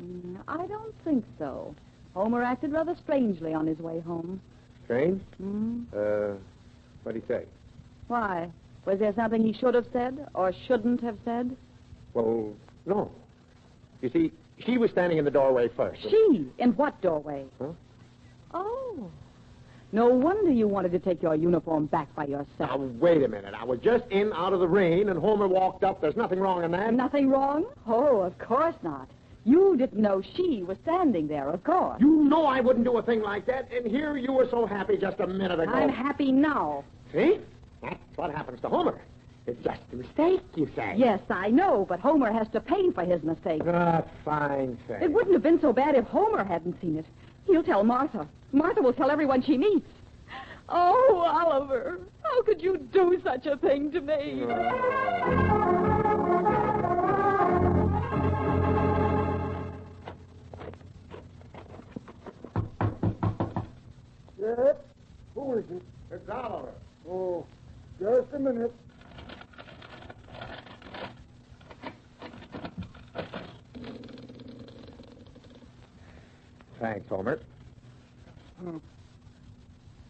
I don't think so. Homer acted rather strangely on his way home. Strange? Hmm? What'd he say? Why? Was there something he should have said or shouldn't have said? Well, no. You see, she was standing in the doorway first. She? In what doorway? Huh? Oh. No wonder you wanted to take your uniform back by yourself. Now, wait a minute. I was just in out of the rain, and Homer walked up. There's nothing wrong in that. Nothing wrong? Oh, of course not. You didn't know she was standing there, of course. You know I wouldn't do a thing like that, and here you were so happy just a minute ago. I'm happy now. See? That's what happens to Homer. It's just a mistake, you say. Yes, I know, but Homer has to pay for his mistake. Ah, fine thing. It wouldn't have been so bad if Homer hadn't seen it. He'll tell Martha. Martha will tell everyone she meets. Oh, Oliver, how could you do such a thing to me? Yes? Who is it? It's Oliver. Oh, just a minute. Thanks, Homer.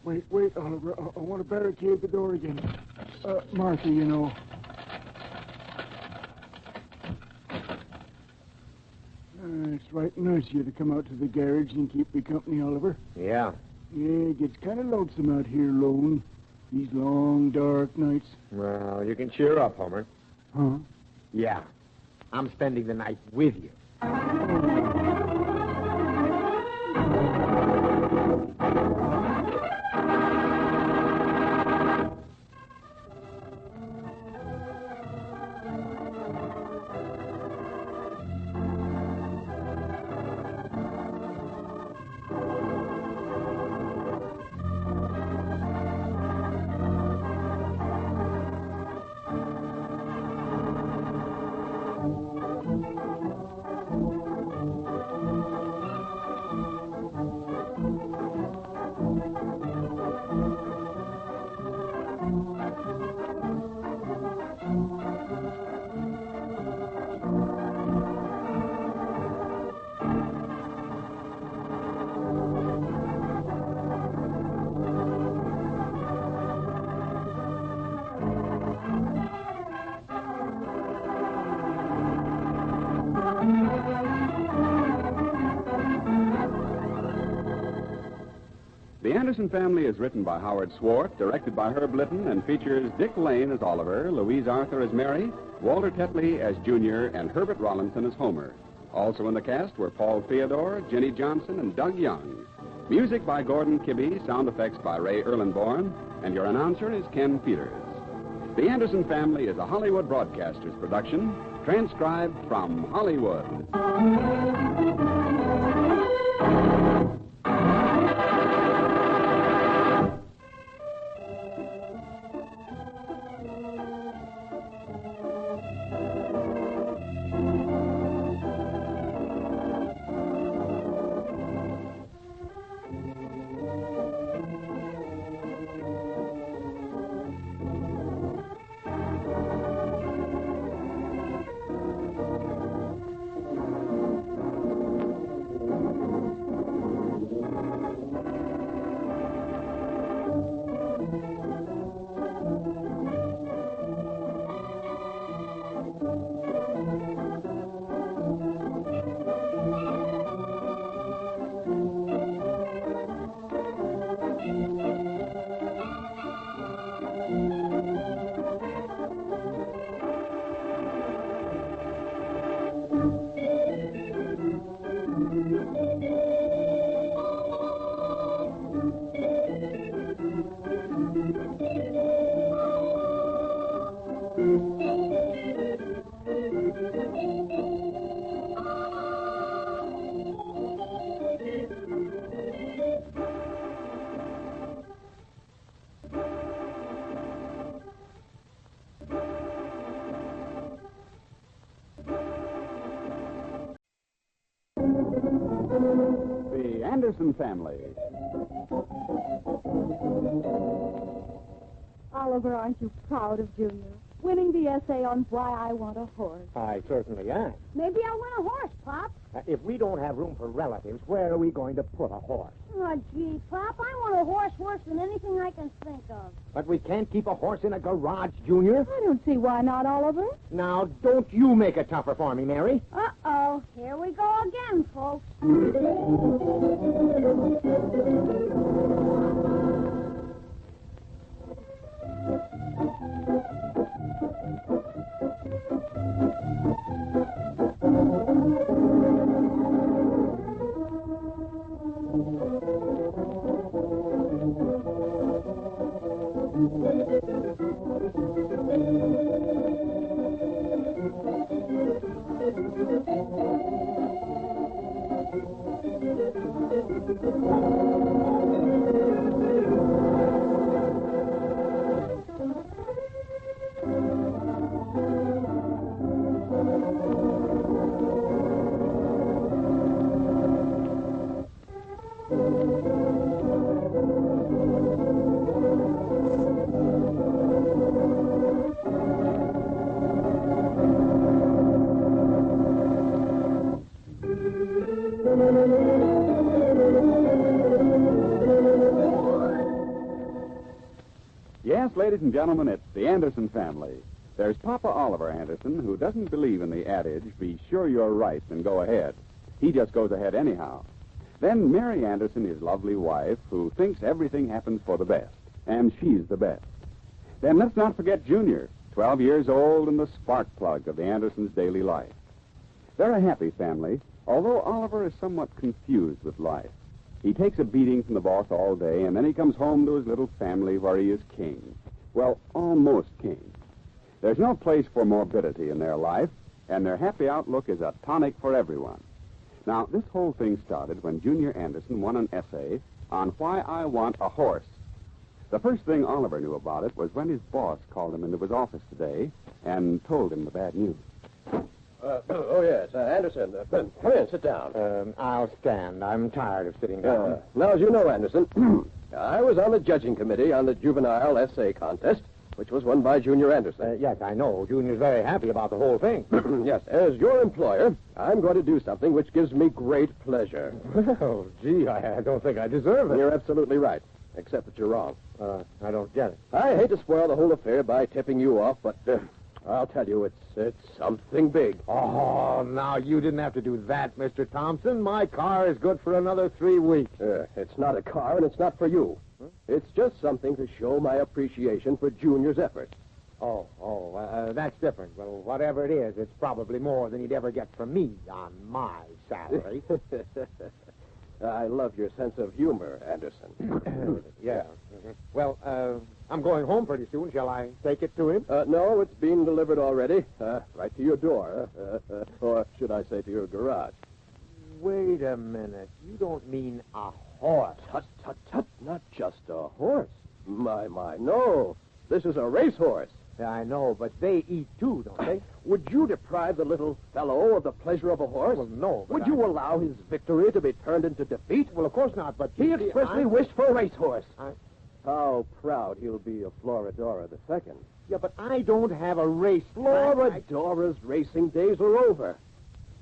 Wait, Oliver. I want to barricade the door again. Martha, you know. It's right nice of you to come out to the garage and keep me company, Oliver. Yeah. Yeah, it gets kind of lonesome out here alone. These long, dark nights. Well, you can cheer up, Homer. Huh? Yeah. I'm spending the night with you. The Anderson Family is written by Howard Swart, directed by Herb Litton, and features Dick Lane as Oliver, Louise Arthur as Mary, Walter Tetley as Junior, and Herbert Rollinson as Homer. Also in the cast were Paul Theodore, Jenny Johnson, and Doug Young. Music by Gordon Kibbe, sound effects by Ray Erlenborn, and your announcer is Ken Peters. The Anderson Family is a Hollywood Broadcasters production, transcribed from Hollywood. Anderson Family. Oliver, aren't you proud of Junior? Winning the essay on why I want a horse. I certainly am. Maybe I'll win a horse, Pop. If we don't have room for relatives, where are we going to put a horse? Oh, gee, Pop, I want a horse worse than anything I can think of. But we can't keep a horse in a garage, Junior. I don't see why not, Oliver. Now, don't you make it tougher for me, Mary. Uh-oh. Here we go again, folks. Yes, ladies and gentlemen, it's the Anderson family. There's Papa Oliver Anderson, who doesn't believe in the adage, be sure you're right and go ahead. He just goes ahead anyhow. Then Mary Anderson, his lovely wife, who thinks everything happens for the best, and she's the best. Then let's not forget Junior, 12 years old and the spark plug of the Andersons' daily life. They're a happy family, although Oliver is somewhat confused with life. He takes a beating from the boss all day, and then he comes home to his little family where he is king. Well, almost king. There's no place for morbidity in their life, and their happy outlook is a tonic for everyone. Now, this whole thing started when Junior Anderson won an essay on why I want a horse. The first thing Oliver knew about it was when his boss called him into his office today and told him the bad news. Anderson, come in, sit down. I'll stand. I'm tired of sitting down. Now, as you know, Anderson, I was on the judging committee on the juvenile essay contest, which was won by Junior Anderson. Yes, I know. Junior's very happy about the whole thing. Yes, as your employer, I'm going to do something which gives me great pleasure. Oh, gee, I don't think I deserve it. You're absolutely right, except that you're wrong. I don't get it. I hate to spoil the whole affair by tipping you off, but I'll tell you, it's something big. Oh, now, you didn't have to do that, Mr. Thompson. My car is good for another 3 weeks. It's not a car, and it's not for you. It's just something to show my appreciation for Junior's efforts. That's different. Well, whatever it is, it's probably more than he'd ever get from me on my salary. I love your sense of humor, Anderson. Yeah. Well, I'm going home pretty soon. Shall I take it to him? No, it's been delivered already. Right to your door. Or should I say to your garage. Wait a minute. You don't mean a horse. Tut. Not just a horse. My, no. This is a racehorse. Yeah, I know, but they eat too, don't they? Would you deprive the little fellow of the pleasure of a horse? Well, no. Would you allow his victory to be turned into defeat? Well, of course not, but... He expressly wished for a racehorse. How proud he'll be of Floridora II. Yeah, but I don't have a race. Floridora's racing days are over.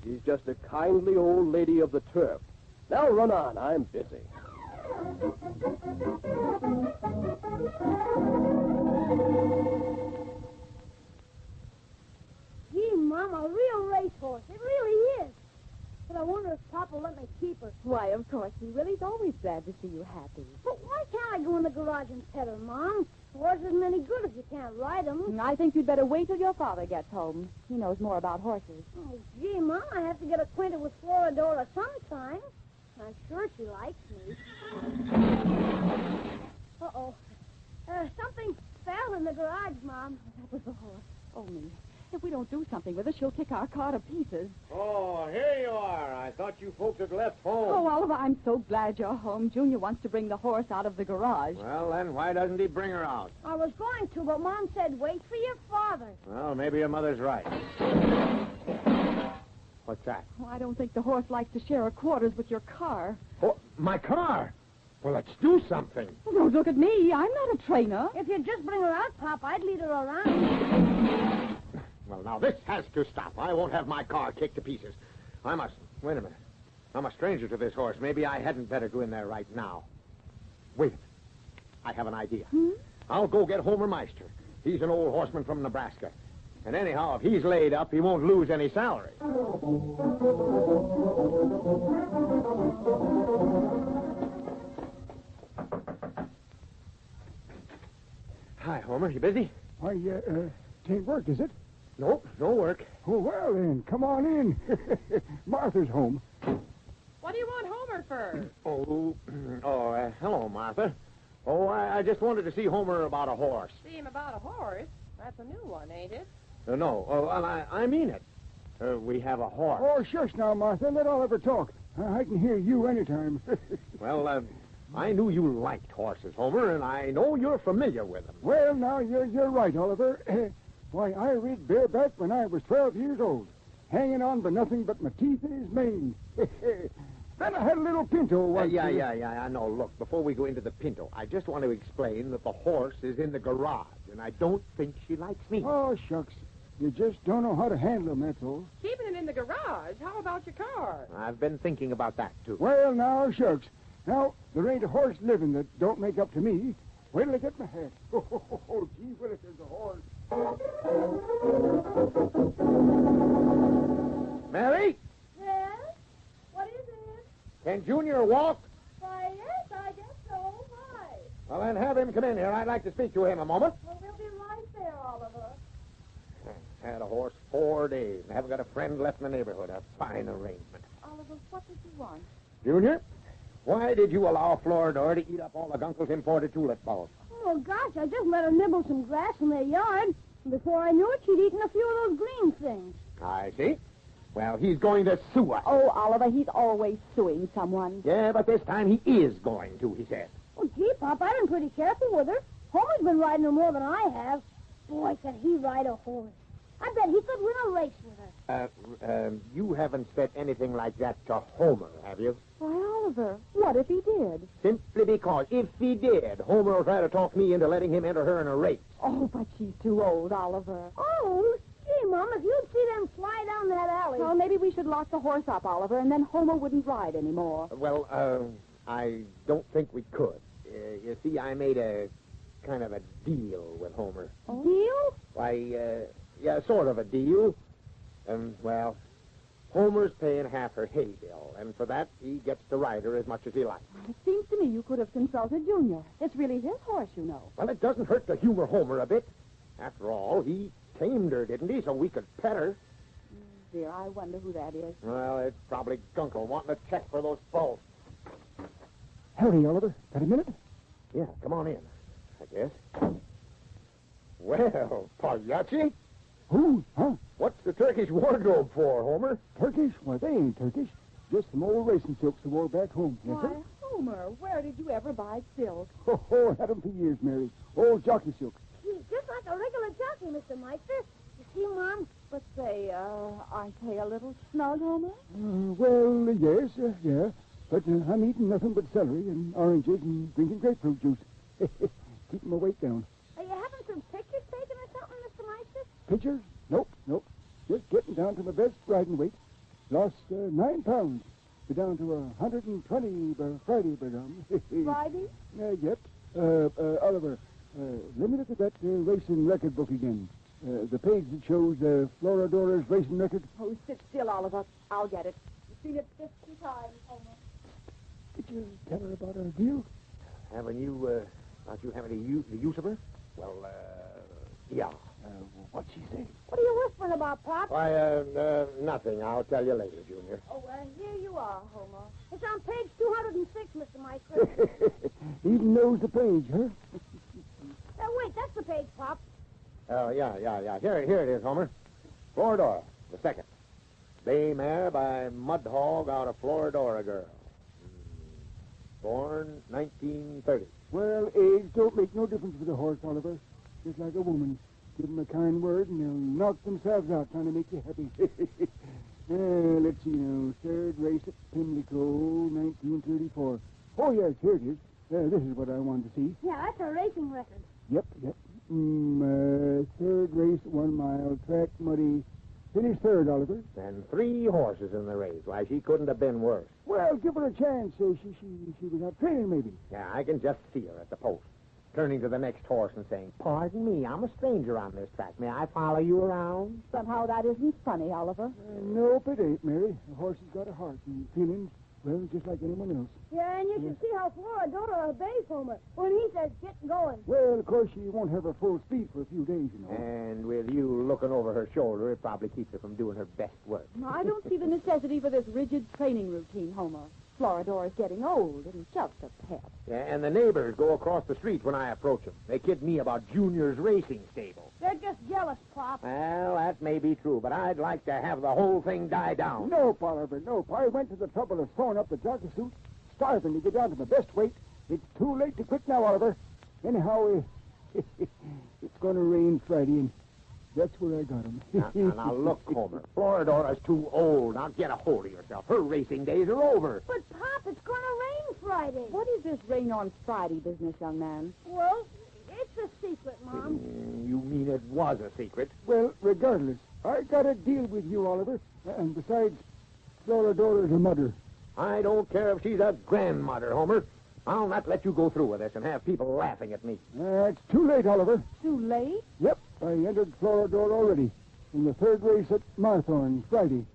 She's just a kindly old lady of the turf. Now run on. I'm busy. Gee, Mom, a real racehorse. It really is. But I wonder if Papa will let me keep her. Why, of course he will. He's always glad to see you happy. But why can't I go in the garage and pet her, Mom? The horse isn't any good if you can't ride him. I think you'd better wait till your father gets home. He knows more about horses. Oh, gee, Mom, I have to get acquainted with Floridora sometime. I'm sure she likes me. Uh-oh. Something fell in the garage, Mom. That was the horse. Oh, me. If we don't do something with it, she'll kick our car to pieces. Oh, here you are. I thought you folks had left home. Oh, Oliver, I'm so glad you're home. Junior wants to bring the horse out of the garage. Well, then why doesn't he bring her out? I was going to, but Mom said wait for your father. Well, maybe your mother's right. What's that? Oh, I don't think the horse likes to share her quarters with your car. My car. Well, let's do something. Don't look at me. I'm not a trainer. If you'd just bring her out, Pop, I'd lead her around. Well, now, this has to stop. I won't have my car kicked to pieces. I must... Wait a minute. I'm a stranger to this horse. Maybe I hadn't better go in there right now. Wait. I have an idea. I'll go get Homer Meister. He's an old horseman from Nebraska. And anyhow, if he's laid up, he won't lose any salary. Hi, Homer. You busy? Why, can't work, is it? Nope, no work. Oh, well, then, come on in. Martha's home. What do you want Homer for? Hello, Martha. Oh, I just wanted to see Homer about a horse. See him about a horse? That's a new one, ain't it? No, I mean it. We have a horse. Oh, shush now, Martha. Let Oliver talk. I can hear you anytime. Well, I knew you liked horses, Homer, and I know you're familiar with them. Well, now, you're right, Oliver. Why, I rid bareback when I was 12 years old, hanging on by nothing but my teeth and his mane. Then I had a little pinto once. Yeah, I know. Look, before we go into the pinto, I just want to explain that the horse is in the garage, and I don't think she likes me. Oh, shucks. You just don't know how to handle them, that's all. Keeping it in the garage. How about your car? I've been thinking about that, too. Well, now, shucks. Now, there ain't a horse living that don't make up to me. Wait till I get my hat. Oh, gee, Willis, there's a horse. Mary? Yes? What is it? Can Junior walk? Why, yes, I guess so. Why? Well, then have him come in here. I'd like to speak to him a moment. Well, we'll be right there, Oliver. Had a horse 4 days and haven't got a friend left in the neighborhood. A fine arrangement. Oliver, what did you want? Junior, why did you allow Floridor to eat up all the Gunkel's imported tulip bulbs? Oh, gosh, I just let her nibble some grass in their yard. And before I knew it, she'd eaten a few of those green things. I see. Well, he's going to sue us. Oh, Oliver, he's always suing someone. Yeah, but this time he is going to, he said. Oh, gee, Pop, I've been pretty careful with her. Homer's been riding her more than I have. Boy, could he ride a horse. I bet he could win a race with her. You haven't said anything like that to Homer, have you? Why, Oliver, what if he did? Simply because if he did, Homer will try to talk me into letting him enter her in a race. Oh, but she's too old, Oliver. Oh, gee, Mom, if you'd see them fly down that alley. Well, maybe we should lock the horse up, Oliver, and then Homer wouldn't ride anymore. Well, I don't think we could. You see, I made a kind of a deal with Homer. Oh. Deal? Why, yeah, sort of a deal. Well, Homer's paying half her hay bill, and for that, he gets to ride her as much as he likes. It seems to me you could have consulted Junior. It's really his horse, you know. Well, it doesn't hurt to humor Homer a bit. After all, he tamed her, didn't he, so we could pet her. Dear, I wonder who that is. Well, it's probably Gunkel wanting to check for those bulbs. Howdy, Oliver. Got a minute? Yeah, come on in, I guess. Well, Pagliacci? Who? Huh? What's the Turkish wardrobe for, Homer? Turkish? Why, they ain't Turkish. Just some old racing silks I wore back home. Yes, Why, sir? Homer, where did you ever buy silk? Oh, had 'em for years, Mary. Old jockey silks. He's just like a regular jockey, Mr. Meister. You see, Mom? But say, aren't they a little snug, Homer? Well, yes, yeah. But I'm eating nothing but celery and oranges and drinking grapefruit juice. Keeping my weight down. Are you having some pictures taken or something, Mr. Meister? Pictures? Nope. Just getting down to my best riding weight. Lost 9 pounds. Be down to 120 by Friday, Friday? Yep. Oliver, let me look at that racing record book again. The page that shows Floridora's racing record. Oh, sit still, Oliver. I'll get it. You've seen it 50 times, Homer. Did you tell her about our deal? Haven't you, about you having the use of her? Well, yeah. What'd she say? What are you whispering about, Pop? Why, nothing. I'll tell you later, Junior. Oh, here you are, Homer. It's on page 206, Mr. Meister. Even knows the page, huh? Wait, that's the page, Pop. Oh, yeah. Here it is, Homer. Floridora, the second. Bay mare by Mudhog out of Floridora girl. Born 1930. Well, age don't make no difference with a horse, Oliver. Just like a woman. Give them a kind word and they'll knock themselves out trying to make you happy. Let's see now. Third race at Pimlico, 1934. Oh, yes, here it is. This is what I wanted to see. Yeah, that's a racing record. Yep. Third race, 1 mile, track muddy. Finished third, Oliver. And 3 horses in the race. Why, she couldn't have been worse. Well, give her a chance. She was out training, maybe. Yeah, I can just see her at the post, turning to the next horse and saying, "Pardon me, I'm a stranger on this track. May I follow you around?" Somehow that isn't funny, Oliver. Nope, it ain't, Mary. A horse has got a heart and feelings, well, just like anyone else. Yeah, and you should see how Florodora obeys Homer when he says get going. Well, of course, she won't have her full speed for a few days, you know. And with you looking over her shoulder, it probably keeps her from doing her best work. I don't see the necessity for this rigid training routine, Homer. Floradora's getting old and just a pet. Yeah, and the neighbors go across the street when I approach them. They kid me about Junior's racing stable. They're just jealous, Pop. Well, that may be true, but I'd like to have the whole thing die down. Nope, Oliver, nope. I went to the trouble of sewing up the jockey suit, starving to get down to my best weight. It's too late to quit now, Oliver. Anyhow, it's going to rain Friday, and that's where I got him. Now, look, Homer. Floridora's too old. Now, get a hold of yourself. Her racing days are over. But, Pop, it's going to rain Friday. What is this rain on Friday business, young man? Well, it's a secret, Mom. You mean it was a secret? Well, regardless, I got a deal with you, Oliver. And besides, Floridora's a mother. I don't care if she's a grandmother, Homer. I'll not let you go through with this and have people laughing at me. It's too late, Oliver. Too late? Yep, I entered Florodora already. In the third race at Marthorn, Friday.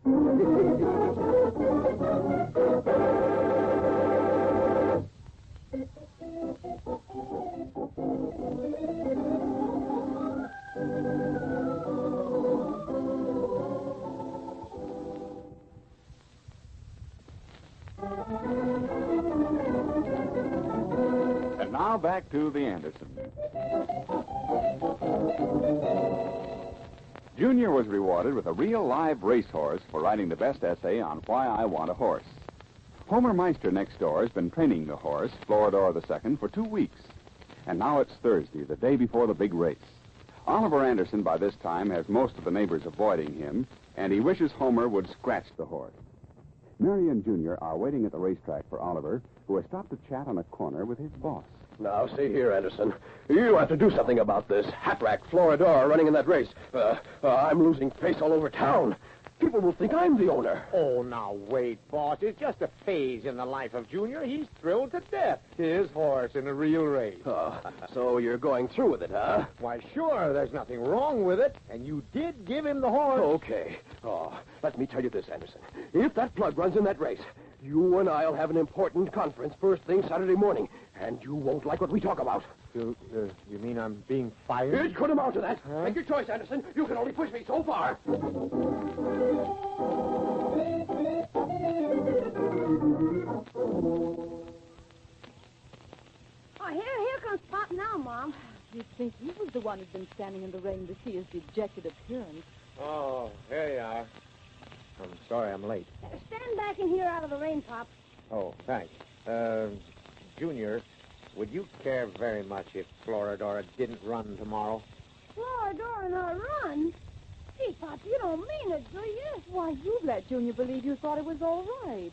And now back to the Andersons. Junior was rewarded with a real live racehorse for writing the best essay on Why I Want a Horse. Homer Meister next door has been training the horse, Florodora II, for 2 weeks. And now it's Thursday, the day before the big race. Oliver Anderson, by this time, has most of the neighbors avoiding him, and he wishes Homer would scratch the horse. Mary and Junior are waiting at the racetrack for Oliver, who has stopped to chat on a corner with his boss. Now, see here, Anderson. You have to do something about this hat-rack Florodora running in that race. I'm losing face all over town. People will think I'm the owner. Oh, now, wait, boss. It's just a phase in the life of Junior. He's thrilled to death. His horse in a real race. So you're going through with it, huh? Why, sure, there's nothing wrong with it. And you did give him the horse. Okay. Let me tell you this, Anderson. If that plug runs in that race, you and I'll have an important conference first thing Saturday morning, and you won't like what we talk about. You mean I'm being fired? It could amount to that. Huh? Make your choice, Anderson. You can only push me so far. Oh, here comes Pop now, Mom. You'd think he was the one who'd been standing in the rain to see his dejected appearance. Oh, here you are. I'm sorry I'm late. Stand back in here out of the rain, Pop. Oh, thanks. Junior, would you care very much if Florodora didn't run tomorrow? Florodora not run? Gee, Pop, you don't mean it, do you? Why, you let Junior believe you thought it was all right.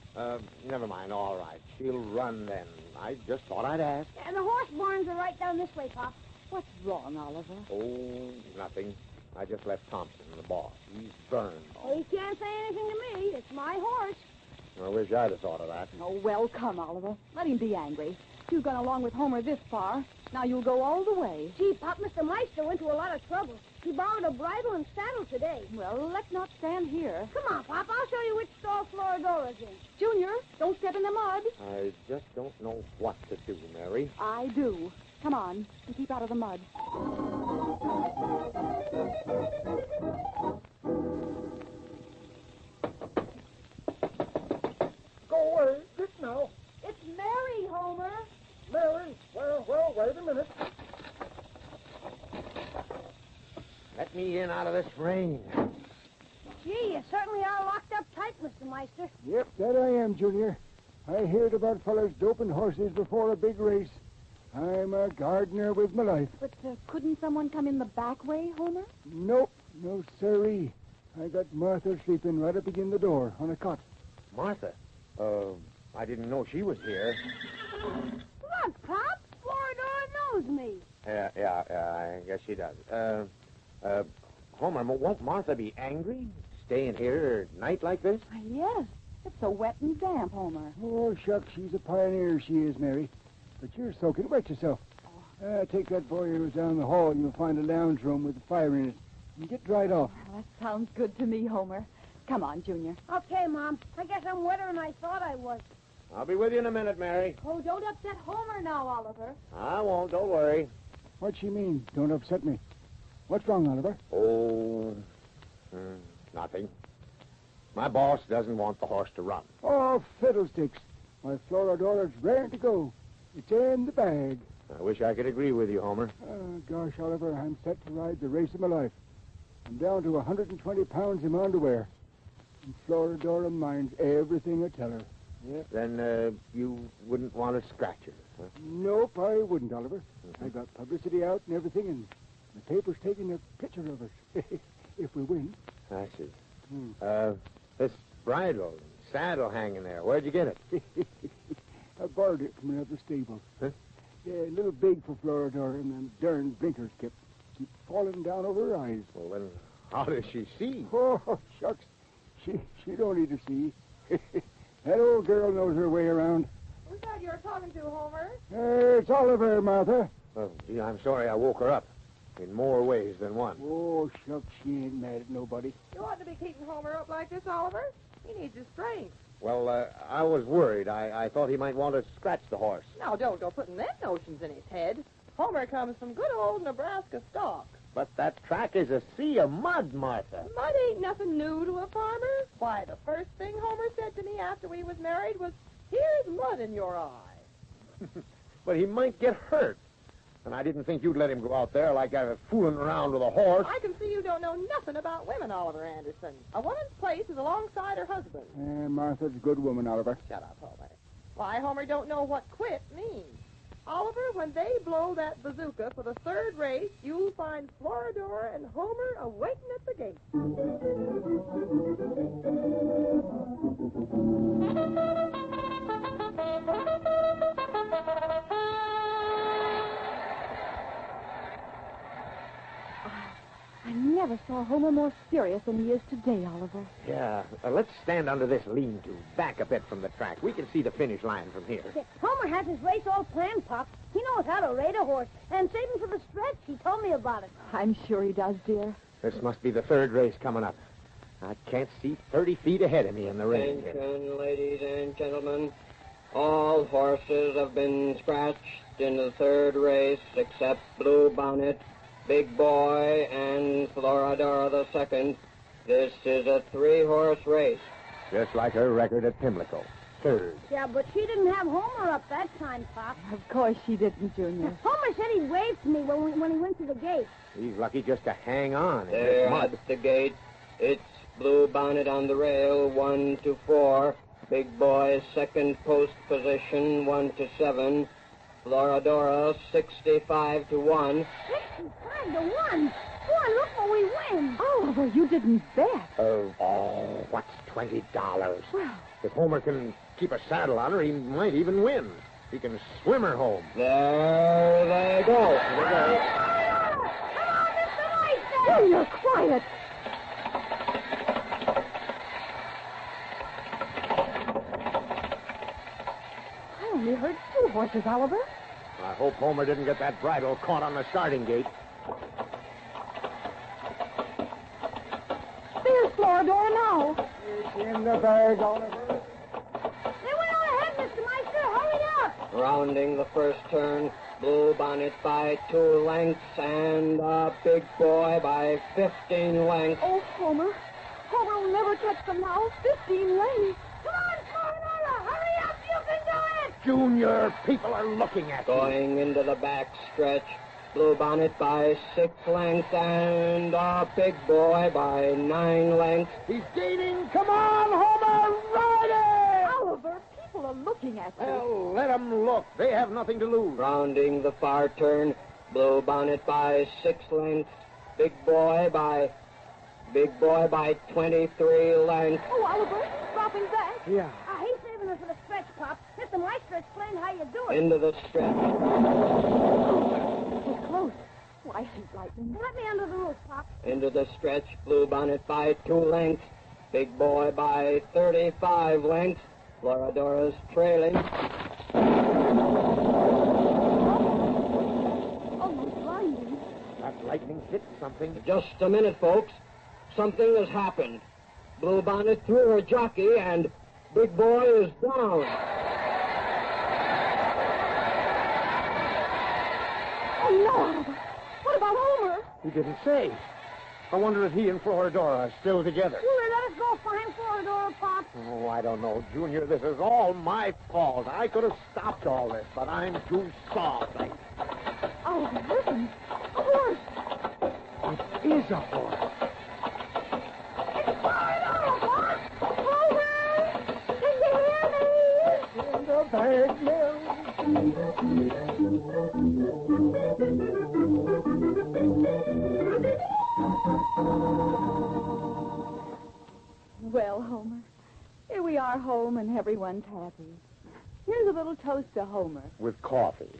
Never mind, all right. She'll run then. I just thought I'd ask. And the horse barns are right down this way, Pop. What's wrong, Oliver? Oh, nothing. I just left Thompson, the boss. He's burned. Well, he can't say anything to me. It's my horse. I wish I'd have thought of that. Oh, well, come, Oliver. Let him be angry. You've gone along with Homer this far. Now you'll go all the way. Gee, Pop, Mr. Meister went to a lot of trouble. He borrowed a bridle and saddle today. Well, let's not stand here. Come on, Pop. I'll show you which stall Floridora's in. Junior, don't step in the mud. I just don't know what to do, Mary. I do. Come on, and keep out of the mud. Go away. Sit now. It's Mary, Homer. Mary? Well, wait a minute. Let me in out of this rain. Gee, you certainly are locked up tight, Mr. Meister. Yep, that I am, Junior. I heard about fellas doping horses before a big race. I'm a gardener with my life. But couldn't someone come in the back way, Homer? Nope, no siree. I got Martha sleeping right up against the door on a cot. Martha? I didn't know she was here. Look, Pop, Floridor knows me. Yeah, I guess she does. Homer, won't Martha be angry staying here at night like this? Yes. It's so wet and damp, Homer. Oh, shucks, she's a pioneer, she is, Mary. But you're soaking wet yourself. Take that boy of yours down the hall and you'll find a lounge room with a fire in it. And get dried off. Well, that sounds good to me, Homer. Come on, Junior. Okay, Mom. I guess I'm wetter than I thought I was. I'll be with you in a minute, Mary. Oh, don't upset Homer now, Oliver. I won't, don't worry. What'd she mean? Don't upset me. What's wrong, Oliver? Oh, nothing. My boss doesn't want the horse to run. Oh, fiddlesticks. My Floridor is raring to go. It's in the bag. I wish I could agree with you, Homer. Oh, gosh, Oliver, I'm set to ride the race of my life. I'm down to 120 pounds in my underwear. And Floridor minds everything I tell her. Yeah. Then you wouldn't want to scratch her, huh? Nope, I wouldn't, Oliver. I got publicity out and everything, and the paper's taking a picture of us. If we win. I see. This bridle and saddle hanging there, where'd you get it? I borrowed it from another stable. Huh? Yeah, a little big for Floridor, and them darn blinkers keep falling down over her eyes. Well, then, how does she see? Oh, shucks. She don't need to see. That old girl knows her way around. Who's that you're talking to, Homer? It's Oliver, Martha. Oh, gee, I'm sorry I woke her up. In more ways than one. Oh, shucks, she ain't mad at nobody. You ought to be keeping Homer up like this, Oliver. He needs his strength. Well, I was worried. I thought he might want to scratch the horse. Now, don't go putting them notions in his head. Homer comes from good old Nebraska stock. But that track is a sea of mud, Martha. Mud ain't nothing new to a farmer. Why, the first thing Homer said to me after we was married was, "Here's mud in your eye." But he might get hurt. And I didn't think you'd let him go out there like fooling around with a horse. I can see you don't know nothing about women, Oliver Anderson. A woman's place is alongside her husband. Martha's a good woman, Oliver. Shut up, Homer. Why, Homer don't know what quit means. Oliver, when they blow that bazooka for the third race, you'll find Floridor and Homer awaiting at the gate. I never saw Homer more serious than he is today, Oliver. Yeah. Let's stand under this lean-to, back a bit from the track. We can see the finish line from here. Homer has his race all planned, Pop. He knows how to rate a horse. And saving for the stretch, he told me about it. I'm sure he does, dear. This must be the third race coming up. I can't see 30 feet ahead of me in the rain. Attention, ladies and gentlemen. All horses have been scratched in the third race except Blue Bonnet, Big Boy, and Floridor the Second. This is a three-horse race. Just like her record at Pimlico. Third. Yeah, but she didn't have Homer up that time, Pop. Of course she didn't, Junior. Homer said he waved to me when he went to the gate. He's lucky just to hang on in There this mud. at the gate, it's Blue Bonnet on the rail, 1 to 4. Big Boy, second post position, 1 to 7. Floridora, 65 to 1. 65 to 1? Boy, look what we win. Oliver, you didn't bet. What's $20? Well, If Homer can keep a saddle on her, he might even win. He can swim her home. There they go. Junior, quiet. I only heard 2 horses, Oliver. I hope Homer didn't get that bridle caught on the starting gate. There's Floridor now. It's in the bag, Oliver. They went on ahead, Mr. Meister. Hurry up. Rounding the first turn, Blue Bonnet by 2 lengths and Big Boy by 15 lengths. Oh, Homer. Homer will never catch them now. 15 lengths. Come on, Floridor. Hurry up. You can do it. Junior, people are looking at you. Going into the back stretch, Blue Bonnet by 6 lengths and Big Boy by 9 lengths. He's gaining. Come on, Homer. Ride it. Oliver, people are looking at you. Well, let them look. They have nothing to lose. Rounding the far turn, Blue Bonnet by 6 lengths. Big Boy by Big boy by 23 lengths. Oh, Oliver, dropping back. Yeah. He's saving us for the stretch, Pop. Mr. Meister explained how you do it. Into the stretch. It's close. Oh, I hate lightning. Let me under the roof, Pop. Into the stretch. Bluebonnet by 2 lengths. Big boy by 35 lengths. Floradora's trailing. Almost blinding. That lightning hit something. Just a minute, folks. Something has happened. Bluebonnet threw her jockey, and Big Boy is down. Oh, no. What about Homer? He didn't say. I wonder if he and Floradora are still together. Junior, let us go find Floradora, Pop. Oh, I don't know, Junior. This is all my fault. I could have stopped all this, but I'm too soft. Oh, listen. A horse. It is a horse. In the bag now. Well, Homer, here we are home and everyone's happy. Here's a little toast to Homer. With coffee.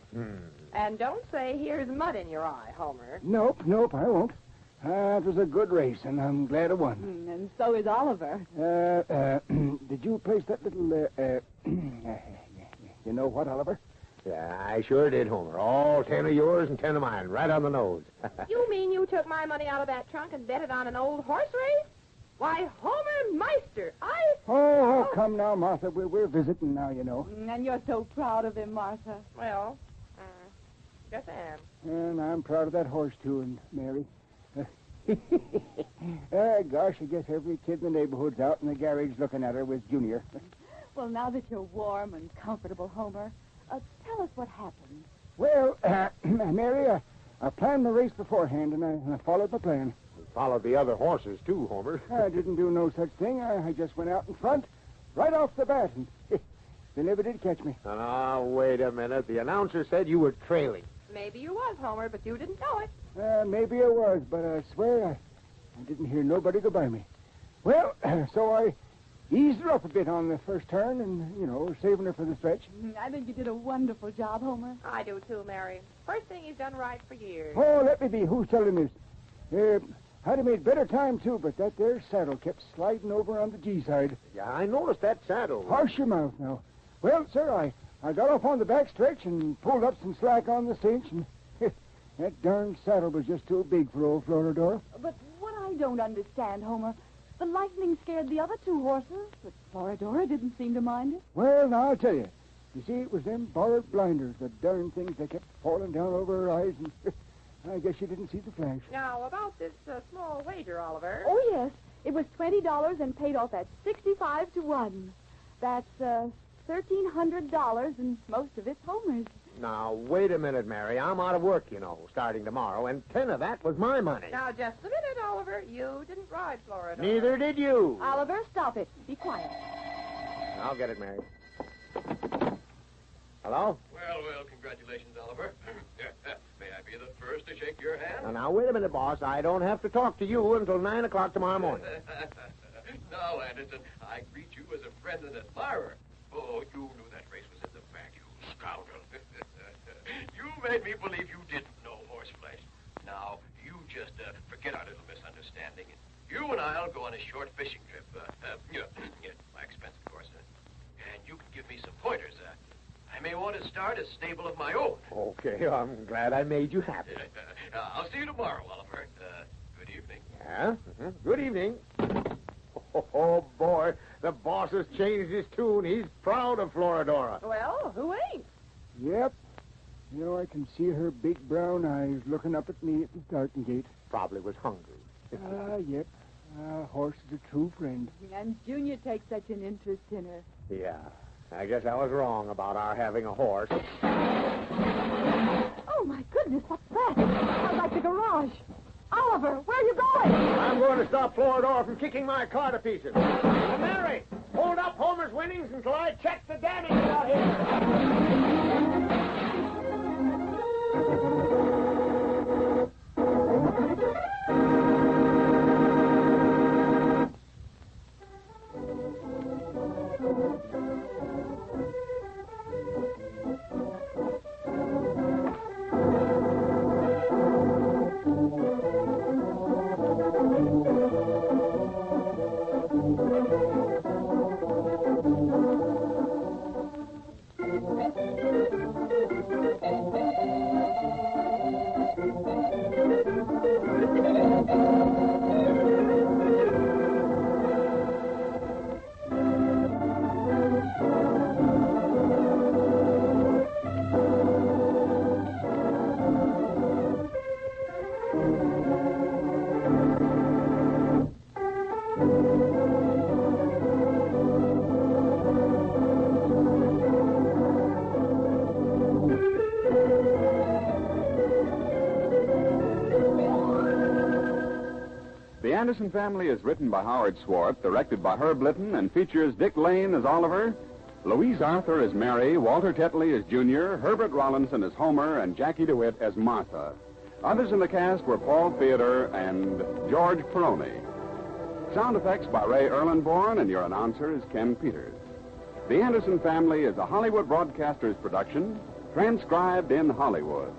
And don't say, here's mud in your eye, Homer. Nope, I won't. It was a good race, and I'm glad I won. And so is Oliver. Did you place that little, you know what, Oliver? Yeah, I sure did, Homer. All 10 of yours and 10 of mine, right on the nose. You mean you took my money out of that trunk and bet it on an old horse race? Why, Homer Meister, Oh, come now, Martha. We're visiting now, you know. And you're so proud of him, Martha. Well, guess I am. And I'm proud of that horse, too, and Mary. Gosh, I guess every kid in the neighborhood's out in the garage looking at her with Junior. Well, now that you're warm and comfortable, Homer, tell us what happened. Well, Mary, I planned the race beforehand, and I followed my plan. You followed the other horses, too, Homer. I didn't do no such thing. I just went out in front, right off the bat, and they never did catch me. Now, wait a minute. The announcer said you were trailing. Maybe you was, Homer, but you didn't know it. Maybe I was, but I swear I didn't hear nobody go by me. Well, so I eased her up a bit on the first turn and, saving her for the stretch. I think you did a wonderful job, Homer. I do, too, Mary. First thing he's done right for years. Oh, let me be. Who's telling this? I'd have made better time, too, but that there saddle kept sliding over on the G side. Yeah, I noticed that saddle. Hush your mouth now. Well, sir, I got off on the back stretch and pulled up some slack on the cinch, and that darn saddle was just too big for old Floradora. But what I don't understand, Homer, the lightning scared the other 2 horses, but Floradora didn't seem to mind it. Well, now, I'll tell you. You see, it was them borrowed blinders, the darn things that kept falling down over her eyes, and I guess she didn't see the flash. Now, about this small wager, Oliver. Oh, yes. It was $20 and paid off at 65 to 1. That's $1,300, and most of it's Homer's. Now, wait a minute, Mary. I'm out of work, starting tomorrow, and 10 of that was my money. Now, just a minute, Oliver. You didn't ride Florida. Neither did you. Oliver, stop it. Be quiet. I'll get it, Mary. Hello? Well, congratulations, Oliver. May I be the first to shake your hand? Now, wait a minute, boss. I don't have to talk to you until 9 o'clock tomorrow morning. No, Anderson. I greet you as a friend and admirer. Oh, you knew that race was in the bag, you scoundrel. You made me believe you didn't know horseflesh. Now, you just forget our little misunderstanding. You and I'll go on a short fishing trip. My expense, of course. And you can give me some pointers. I may want to start a stable of my own. Okay, I'm glad I made you happy. I'll see you tomorrow, Oliver. Good evening. Yeah? Mm-hmm. Good evening. Oh, boy. The boss has changed his tune. He's proud of Floradora. Well, who ain't? Yep. I can see her big brown eyes looking up at me at the starting gate. Probably was hungry. Yep. Horse is a true friend. And Junior takes such an interest in her. Yeah. I guess I was wrong about our having a horse. Oh, my goodness, what's that? Sounds like the garage. Oliver, where are you going? I'm going to stop Floradora from kicking my car to pieces. Now, Mary, hold up Homer's winnings until I check the damage out here. The Anderson Family is written by Howard Swart, directed by Herb Litton, and features Dick Lane as Oliver, Louise Arthur as Mary, Walter Tetley as Junior, Herbert Rollinson as Homer, and Jackie DeWitt as Martha. Others in the cast were Paul Theodore and George Peroni. Sound effects by Ray Erlenborn, and your announcer is Ken Peters. The Anderson Family is a Hollywood Broadcasters production, transcribed in Hollywood.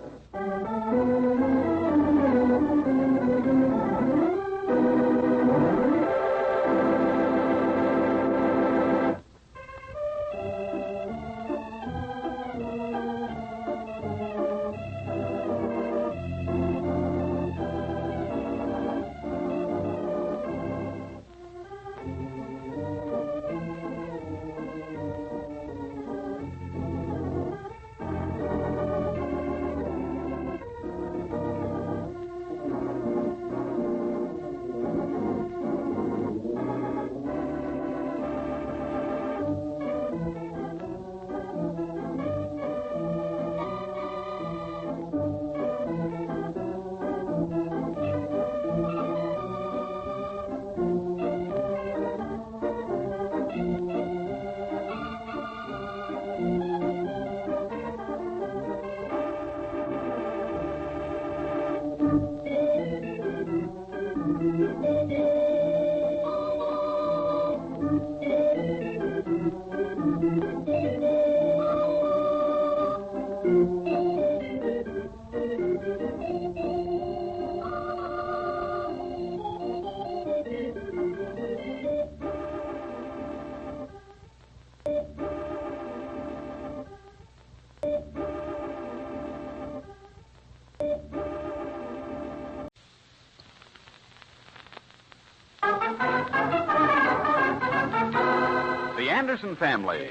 The Anderson Family.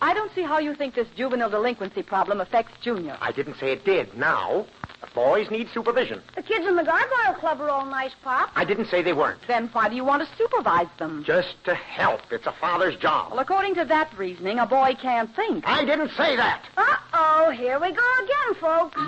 I don't see how you think this juvenile delinquency problem affects Junior. I didn't say it did. Now, the boys need supervision. The kids in the Gargoyle Club are all nice, Pop. I didn't say they weren't. Then why do you want to supervise them? Just to help. It's a father's job. Well, according to that reasoning, a boy can't think. I didn't say that. Uh-oh, here we go again, folks.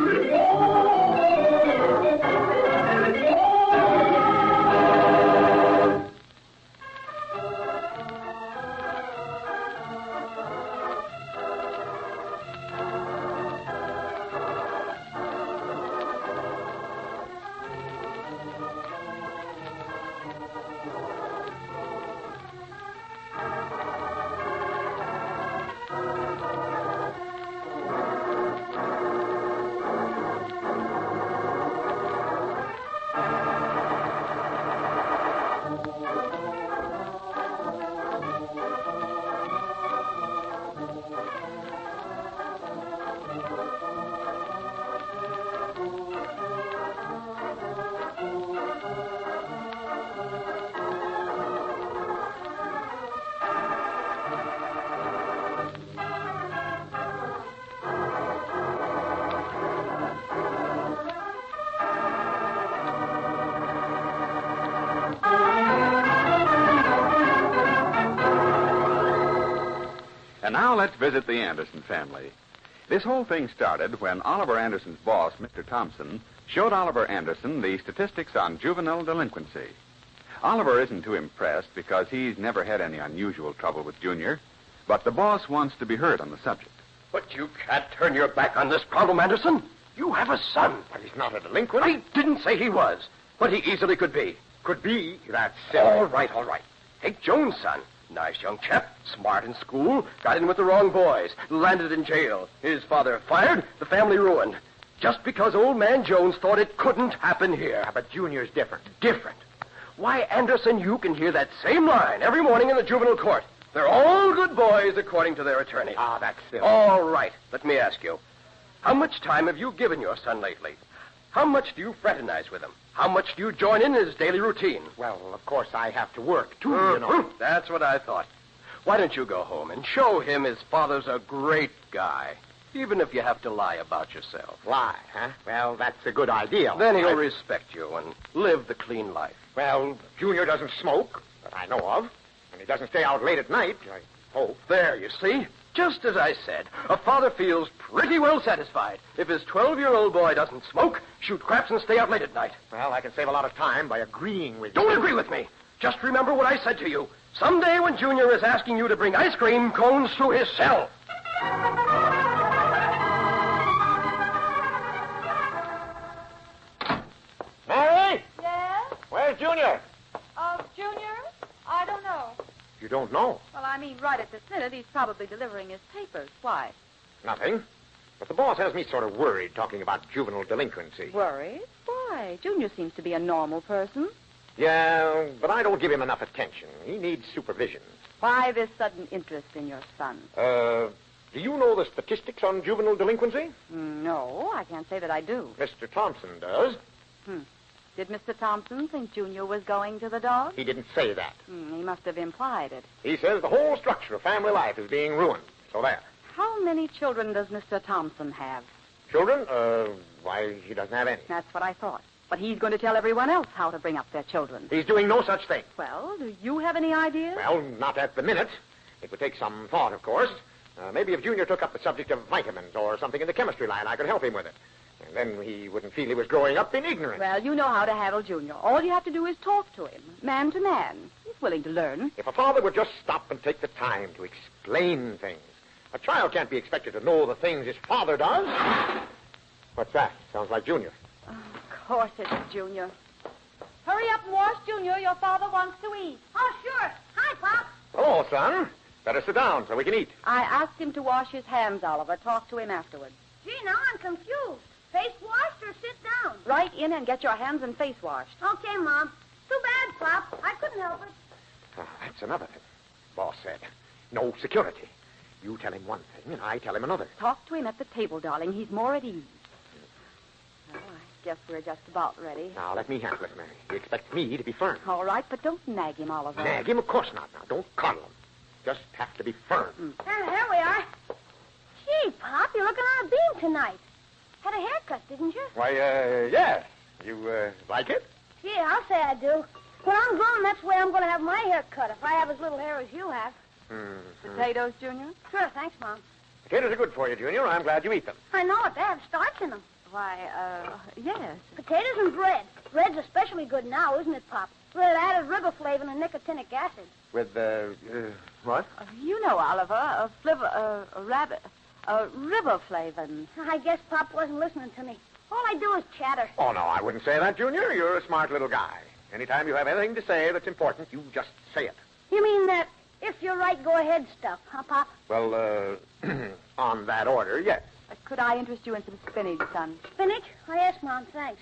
And now let's visit the Anderson family. This whole thing started when Oliver Anderson's boss, Mr. Thompson, showed Oliver Anderson the statistics on juvenile delinquency. Oliver isn't too impressed because he's never had any unusual trouble with Junior, but the boss wants to be heard on the subject. But you can't turn your back on this problem, Anderson. You have a son. But he's not a delinquent. I didn't say he was, but he easily could be. Could be? That's silly. All right. Take Jones' son. Nice young chap, smart in school, got in with the wrong boys, landed in jail. His father fired, the family ruined. Just because old man Jones thought it couldn't happen here. Yeah, but Junior's different. Different? Why, Anderson, you can hear that same line every morning in the juvenile court. They're all good boys, according to their attorney. Ah, that's silly. All right, let me ask you. How much time have you given your son lately? How much do you fraternize with him? How much do you join in his daily routine? Well, of course, I have to work, too, you know. That's what I thought. Why don't you go home and show him his father's a great guy, even if you have to lie about yourself. Lie, huh? Well, that's a good idea. Then he'll respect you and live the clean life. Well, Junior doesn't smoke, that I know of, and he doesn't stay out late at night, I hope. There, you see? Just as I said, a father feels pretty well satisfied if his 12-year-old boy doesn't smoke, shoot craps, and stay out late at night. Well, I can save a lot of time by agreeing with you. Don't agree with me. Just remember what I said to you. Someday when Junior is asking you to bring ice cream cones to his cell. Mary? Yes? Where's Junior? Junior? I don't know. You don't know? Well, I mean, right at this minute, he's probably delivering his papers. Why? Nothing. But the boss has me sort of worried talking about juvenile delinquency. Worried? Why? Junior seems to be a normal person. Yeah, but I don't give him enough attention. He needs supervision. Why this sudden interest in your son? Do you know the statistics on juvenile delinquency? No, I can't say that I do. Mr. Thompson does. Did Mr. Thompson think Junior was going to the dog? He didn't say that. He must have implied it. He says the whole structure of family life is being ruined. So there. How many children does Mr. Thompson have? Children? Why, he doesn't have any. That's what I thought. But he's going to tell everyone else how to bring up their children. He's doing no such thing. Well, do you have any ideas? Well, not at the minute. It would take some thought, of course. Maybe if Junior took up the subject of vitamins or something in the chemistry line, I could help him with it. And then he wouldn't feel he was growing up in ignorance. Well, you know how to handle Junior. All you have to do is talk to him, man to man. He's willing to learn. If a father would just stop and take the time to explain things. A child can't be expected to know the things his father does. What's that? Sounds like Junior. Of course it's Junior. Hurry up and wash Junior. Your father wants to eat. Oh, sure. Hi, Pop. Hello, son. Better sit down so we can eat. I asked him to wash his hands, Oliver. Talk to him afterwards. Gee, now I'm confused. Face washed or sit down? Right in and get your hands and face washed. Okay, Mom. Too bad, Pop. I couldn't help it. Oh, that's another thing. Boss said, no security. You tell him one thing, and I tell him another. Talk to him at the table, darling. He's more at ease. Well, I guess we're just about ready. Now, let me handle it, Mary. He expects me to be firm. All right, but don't nag him, Oliver. Nag him? Of course not. Now, don't coddle him. Just have to be firm. Here we are. Gee, Pop, you're looking on a beam tonight. Had a haircut, didn't you? Why, yes. You, like it? Gee, I'll say I do. When I'm grown, that's the way I'm going to have my hair cut, if I have as little hair as you have. Potatoes, Junior? Sure, thanks, Mom. Potatoes are good for you, Junior. I'm glad you eat them. I know it. They have starch in them. Why, yes. Potatoes and bread. Bread's especially good now, isn't it, Pop? With added riboflavin and nicotinic acid. With, what? You know, Oliver, riboflavin. I guess Pop wasn't listening to me. All I do is chatter. Oh, no, I wouldn't say that, Junior. You're a smart little guy. Anytime you have anything to say that's important, you just say it. You mean that if you're right, go ahead stuff, huh, Pop? Well, on that order, yes. Could I interest you in some spinach, son? Spinach? Yes, Mom, thanks.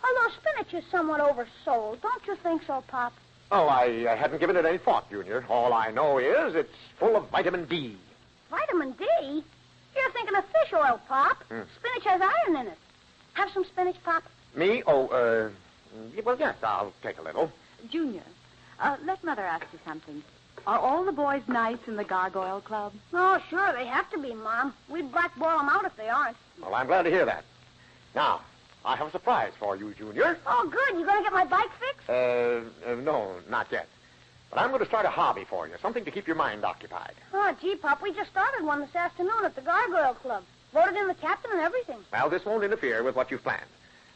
Although spinach is somewhat oversold, don't you think so, Pop? Oh, I hadn't given it any thought, Junior. All I know is it's full of vitamin D. Vitamin D? You're thinking of fish oil, Pop. Spinach has iron in it. Have some spinach, Pop? Me? Oh, well, yes, I'll take a little. Junior, let Mother ask you something. Are all the boys nice in the Gargoyle Club? Oh, sure, they have to be, Mom. We'd blackball them out if they aren't. Well, I'm glad to hear that. Now, I have a surprise for you, Junior. Oh, good. You going to get my bike fixed? No, not yet. But I'm going to start a hobby for you, something to keep your mind occupied. Oh, gee, Pop, we just started one this afternoon at the Gargoyle Club. Voted in the captain and everything. Well, this won't interfere with what you've planned.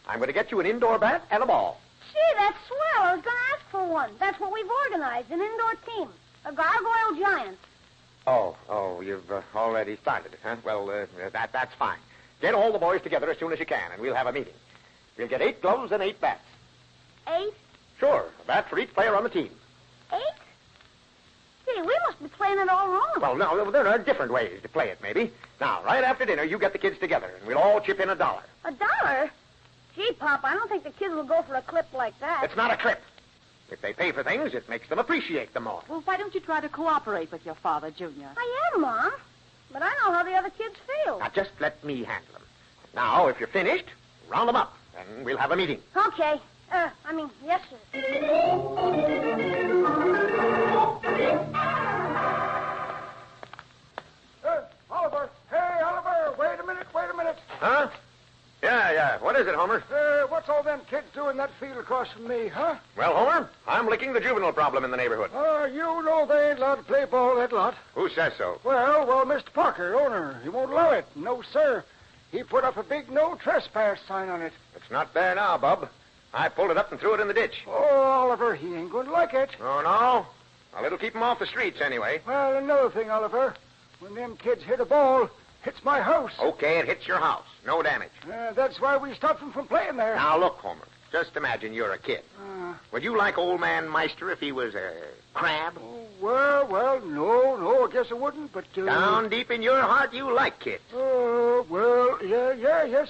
I'm going to get you an indoor bat and a ball. Gee, that's swell. I was going to ask for one. That's what we've organized, an indoor team. A Gargoyle Giants. Oh, you've already started it, huh? Well, that's fine. Get all the boys together as soon as you can, and we'll have a meeting. We'll get 8 gloves and 8 bats. 8? Sure, a bat for each player on the team. 8? Gee, we must be playing it all wrong. Well, no, there are different ways to play it, maybe. Now, right after dinner, you get the kids together, and we'll all chip in $1. $1? Gee, Pop, I don't think the kids will go for a clip like that. It's not a clip. If they pay for things, it makes them appreciate them more. Well, why don't you try to cooperate with your father, Junior? I am, Mom. But I know how the other kids feel. Now, just let me handle them. Now, if you're finished, round them up, and we'll have a meeting. Okay. Yes, sir. Oliver! Hey, Oliver! Wait a minute! Huh? Yeah, what is it, Homer? What's all them kids doing in that field across from me, huh? Well, Homer, I'm licking the juvenile problem in the neighborhood. You know they ain't allowed to play ball that lot. Who says so? Well, Mr. Parker, owner, he won't allow it. No, sir. He put up a big no trespass sign on it. It's not there now, Bub. I pulled it up and threw it in the ditch. Oh, Oliver, he ain't going to like it. Oh, no? Well, it'll keep him off the streets anyway. Well, another thing, Oliver. When them kids hit a ball, hits my house. Okay, it hits your house. No damage. That's why we stopped them from playing there. Now, look, Homer. Just imagine you're a kid. Would you like old man Meister if he was a crab? Well, no, I guess I wouldn't, but... Down deep in your heart, you like kids. Yes,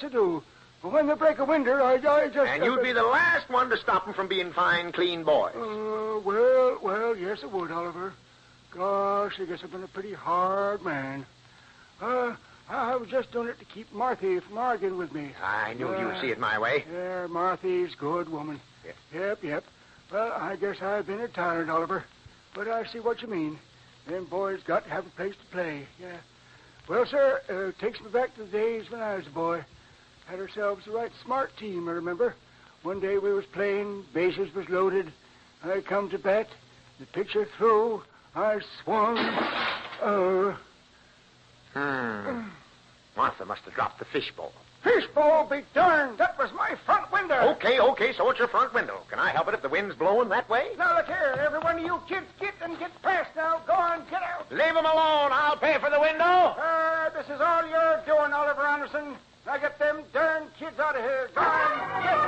I do. But when they break a window, I just... And you'd be the last one to stop them from being fine, clean boys. Well, yes, I would, Oliver. Gosh, I guess I've been a pretty hard man. I was just doing it to keep Marthy from arguing with me. I knew you'd see it my way. Yeah, Marthy's good woman. Yep. Well, I guess I've been tired, Oliver. But I see what you mean. Them boys got to have a place to play. Yeah. Well, sir, it takes me back to the days when I was a boy. Had ourselves a right smart team, I remember. One day we was playing, bases was loaded. I come to bat, the pitcher threw, I swung. Martha must have dropped the fishbowl. Fishbowl be darned, that was my front window. Okay, so it's your front window. Can I help it if the wind's blowing that way? Now, look here, every one of you kids get past now. Go on, get out. Leave them alone. I'll pay for the window. This is all you're doing, Oliver Anderson. Now get them darn kids out of here. Go on, get them.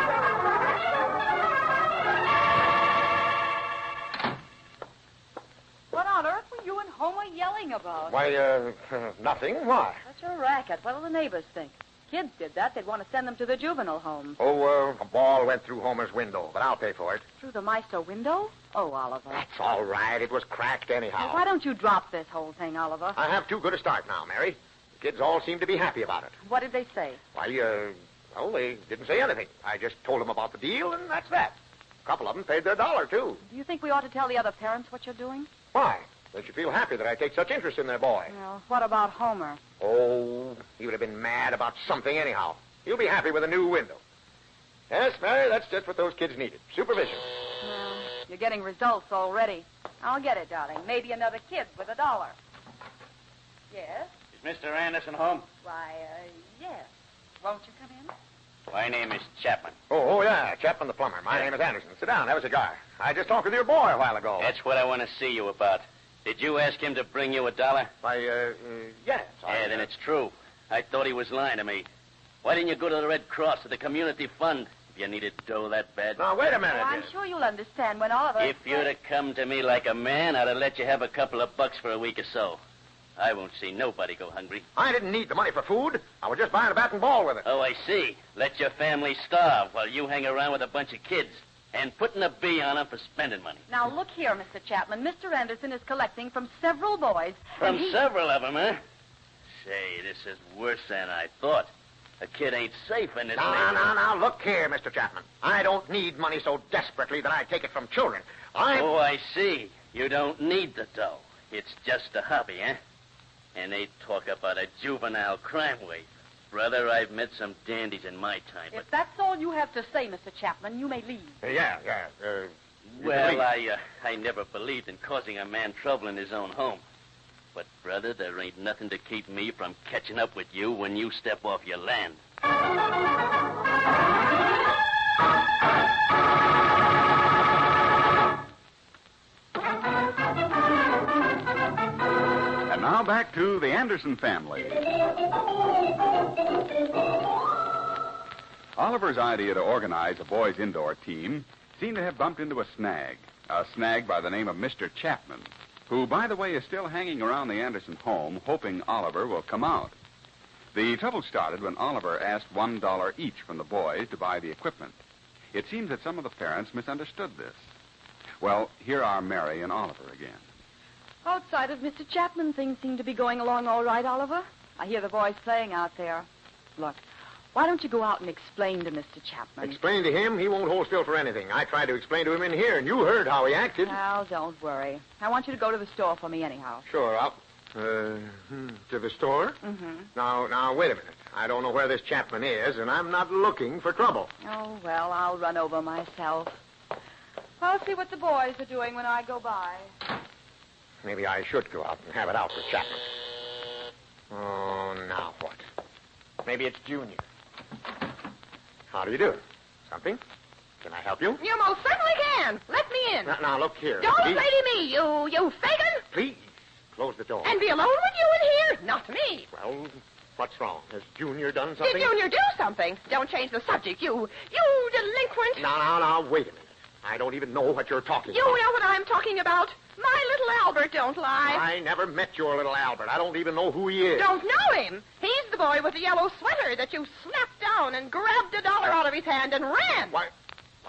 What on earth were you and Homer yelling about? Why, nothing. Why? That's a racket. What will the neighbors think? Kids did that. They'd want to send them to the juvenile home. A ball went through Homer's window, but I'll pay for it. Through the Meister window? Oh, Oliver. That's all right. It was cracked anyhow. Well, why don't you drop this whole thing, Oliver? I have too good a start now, Mary. The kids all seem to be happy about it. What did they say? Why, they didn't say anything. I just told them about the deal, and that's that. A couple of them paid their $1, too. Do you think we ought to tell the other parents what you're doing? Why? They should feel happy that I take such interest in their boy. Well, what about Homer? Oh, he would have been mad about something anyhow. He'll be happy with a new window. Yes, Mary, that's just what those kids needed. Supervision. Well, you're getting results already. I'll get it, darling. Maybe another kid with $1. Yes? Is Mr. Anderson home? Why, yes. Won't you come in? My name is Chapman. Oh, yeah, Chapman the plumber. My name is Anderson. Sit down, have a cigar. I just talked with your boy a while ago. That's what I want to see you about. Did you ask him to bring you $1? Why, yes. Yeah, then it's true. I thought he was lying to me. Why didn't you go to the Red Cross or the community fund if you needed dough that bad? Now, wait a minute. Oh, I'm sure you'll understand when Oliver... If you'd have come to me like a man, I'd have let you have a couple of bucks for a week or so. I won't see nobody go hungry. I didn't need the money for food. I was just buying a bat and ball with it. Oh, I see. Let your family starve while you hang around with a bunch of kids and putting a bee on them for spending money. Now, look here, Mr. Chapman. Mr. Anderson is collecting from several boys. From several of them, huh? Say, this is worse than I thought. A kid ain't safe in this neighborhood. Now, look here, Mr. Chapman. I don't need money so desperately that I take it from children. Oh, I see. You don't need the dough. It's just a hobby, eh? And they talk about a juvenile crime wave. Brother, I've met some dandies in my time, but... If that's all you have to say, Mr. Chapman, you may leave. Well, I never believed in causing a man trouble in his own home. But, brother, there ain't nothing to keep me from catching up with you when you step off your land. And now back to the Anderson family. Oliver's idea to organize a boys' indoor team seemed to have bumped into a snag by the name of Mr. Chapman, who, by the way, is still hanging around the Anderson home, hoping Oliver will come out. The trouble started when Oliver asked $1 each from the boys to buy the equipment. It seems that some of the parents misunderstood this. Well, here are Mary and Oliver again. Outside of Mr. Chapman, things seem to be going along all right, Oliver. I hear the boys playing out there. Look, why don't you go out and explain to Mr. Chapman? Explain to him? He won't hold still for anything. I tried to explain to him in here, and you heard how he acted. Well, don't worry. I want you to go to the store for me anyhow. Sure, To the store? Mm-hmm. Now, wait a minute. I don't know where this Chapman is, and I'm not looking for trouble. Oh, well, I'll run over myself. I'll see what the boys are doing when I go by. Maybe I should go out and have it out with Chapman. Oh, now what? Maybe it's Junior. How do you do? Something? Can I help you? You most certainly can. Let me in. Now, look here. Don't Please. say to me, you fagin! Please, close the door. And be alone with you in here? Not to me. Well, what's wrong? Has Junior done something? Did Junior do something? Don't change the subject, you delinquent. Now, wait a minute. I don't even know what you're talking You about. know what I'm talking about. My little Albert don't lie. I never met your little Albert. I don't even know who he is. Don't know him. He's the boy with the yellow sweater that you snapped down and grabbed $1 out of his hand and ran. Why,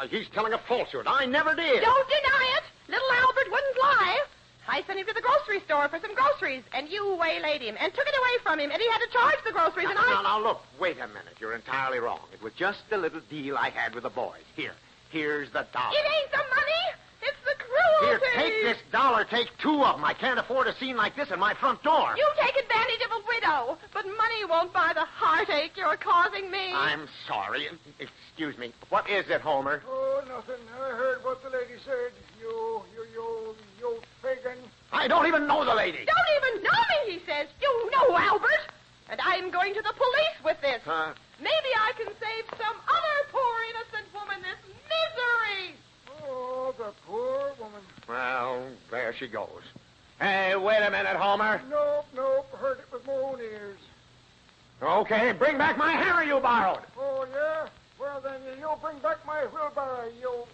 he's telling a falsehood. I never did. Don't deny it. Little Albert wouldn't lie. I sent him to the grocery store for some groceries, and you waylaid him and took it away from him, and he had to charge the groceries, and I... Now, look, wait a minute. You're entirely wrong. It was just a little deal I had with the boys. Here's the $1. It ain't the money. It's the cruelty. Here, take this $1. Take 2 of them. I can't afford a scene like this in my front door. You take advantage of a widow, but money won't buy the heartache you're causing me. I'm sorry. Excuse me. What is it, Homer? Oh, nothing. I heard what the lady said. You pagan. I don't even know the lady. Don't even know me, he says. You know Albert. And I'm going to the police with this. Maybe I can save some other poor innocent woman this misery. Oh, the poor woman. Well, there she goes. Hey, wait a minute, Homer. Nope. Heard it with my own ears. Okay, bring back my hammer you borrowed. Oh, yeah? Well, then, you bring back my wheelbarrow. You.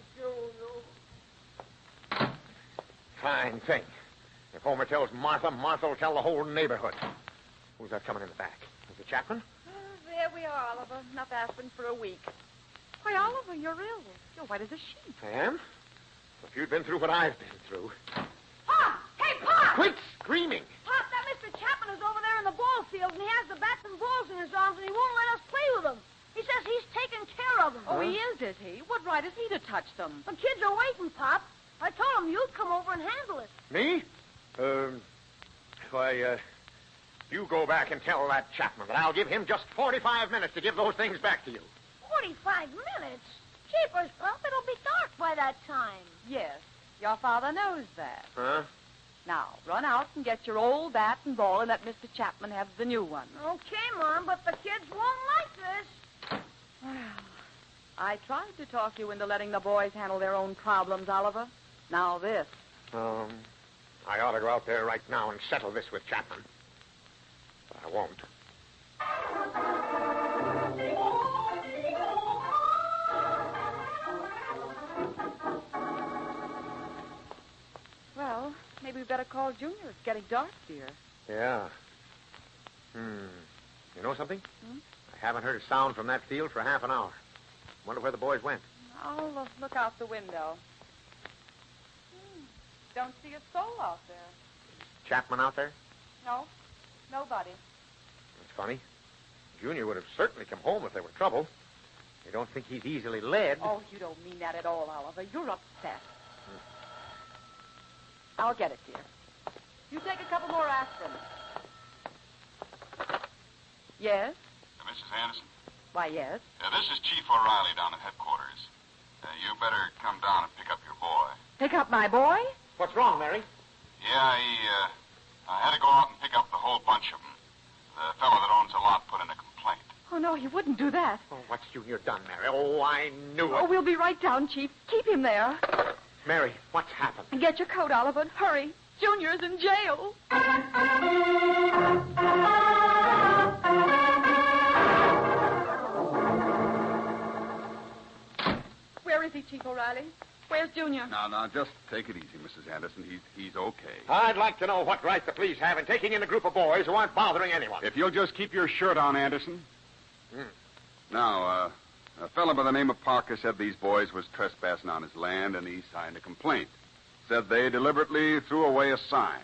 Fine thing. If Homer tells Martha, Martha will tell the whole neighborhood. Who's that coming in the back? Is it Chapman? There we are, Oliver. Enough aspirin for a week. Why, Oliver, you're ill. You're white as a sheet. I am? If you'd been through what I've been through. Pop! Hey, Pop! Quit screaming! Pop, that Mr. Chapman is over there in the ball field, and he has the bats and balls in his arms, and he won't let us play with them. He says he's taking care of them. Oh, he is he? What right has he to touch them? The kids are waiting, Pop. I told him you'd come over and handle it. Me? You go back and tell that Chapman that I'll give him just 45 minutes to give those things back to you. 45 minutes? Jeepers, Pop, it'll be dark by that time. Yes, your father knows that. Huh? Now, run out and get your old bat and ball and let Mr. Chapman have the new one. Okay, Mom, but the kids won't like this. Well, I tried to talk you into letting the boys handle their own problems, Oliver. Now this. I ought to go out there right now and settle this with Chapman. But I won't. Well, maybe we better call Junior. It's getting dark, dear. Yeah. You know something? Hmm? I haven't heard a sound from that field for half an hour. Wonder where the boys went. I'll look out the window. Don't see a soul out there. Chapman out there? No, nobody. That's funny. Junior would have certainly come home if there were trouble. You don't think he's easily led? Oh, you don't mean that at all, Oliver. You're upset. I'll get it, dear. You take a couple more aspirin. Yes? Mrs. Anderson? Why, yes. This is Chief O'Reilly down at headquarters. You better come down and pick up your boy. Pick up my boy? What's wrong, Mary? Yeah, I had to go out and pick up the whole bunch of them. The fellow that owns the lot put in a complaint. Oh, no, he wouldn't do that. Oh, what's Junior done, Mary? Oh, I knew it. Oh, we'll be right down, Chief. Keep him there. Mary, what's happened? And get your coat, Oliver. Hurry. Junior's in jail. Where is he, Chief O'Reilly? Where's Junior? Now, just take it easy, Mrs. Anderson. He's okay. I'd like to know what right the police have in taking in a group of boys who aren't bothering anyone. If you'll just keep your shirt on, Anderson. Now, a fellow by the name of Parker said these boys was trespassing on his land, and he signed a complaint. Said they deliberately threw away a sign.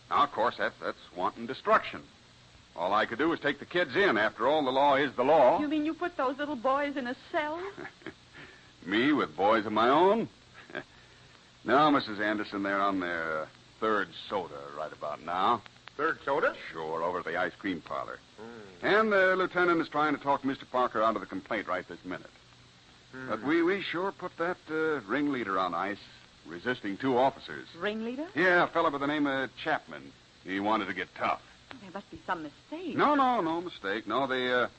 Now, of course, that's wanton destruction. All I could do was take the kids in. After all, the law is the law. You mean you put those little boys in a cell? Me with boys of my own? No, Mrs. Anderson, they're on their third soda right about now. Third soda? Sure, over at the ice cream parlor. And the lieutenant is trying to talk Mr. Parker out of the complaint right this minute. But we sure put that ringleader on ice, resisting 2 officers. Ringleader? Yeah, a fellow by the name of Chapman. He wanted to get tough. There must be some mistake. No mistake. No, the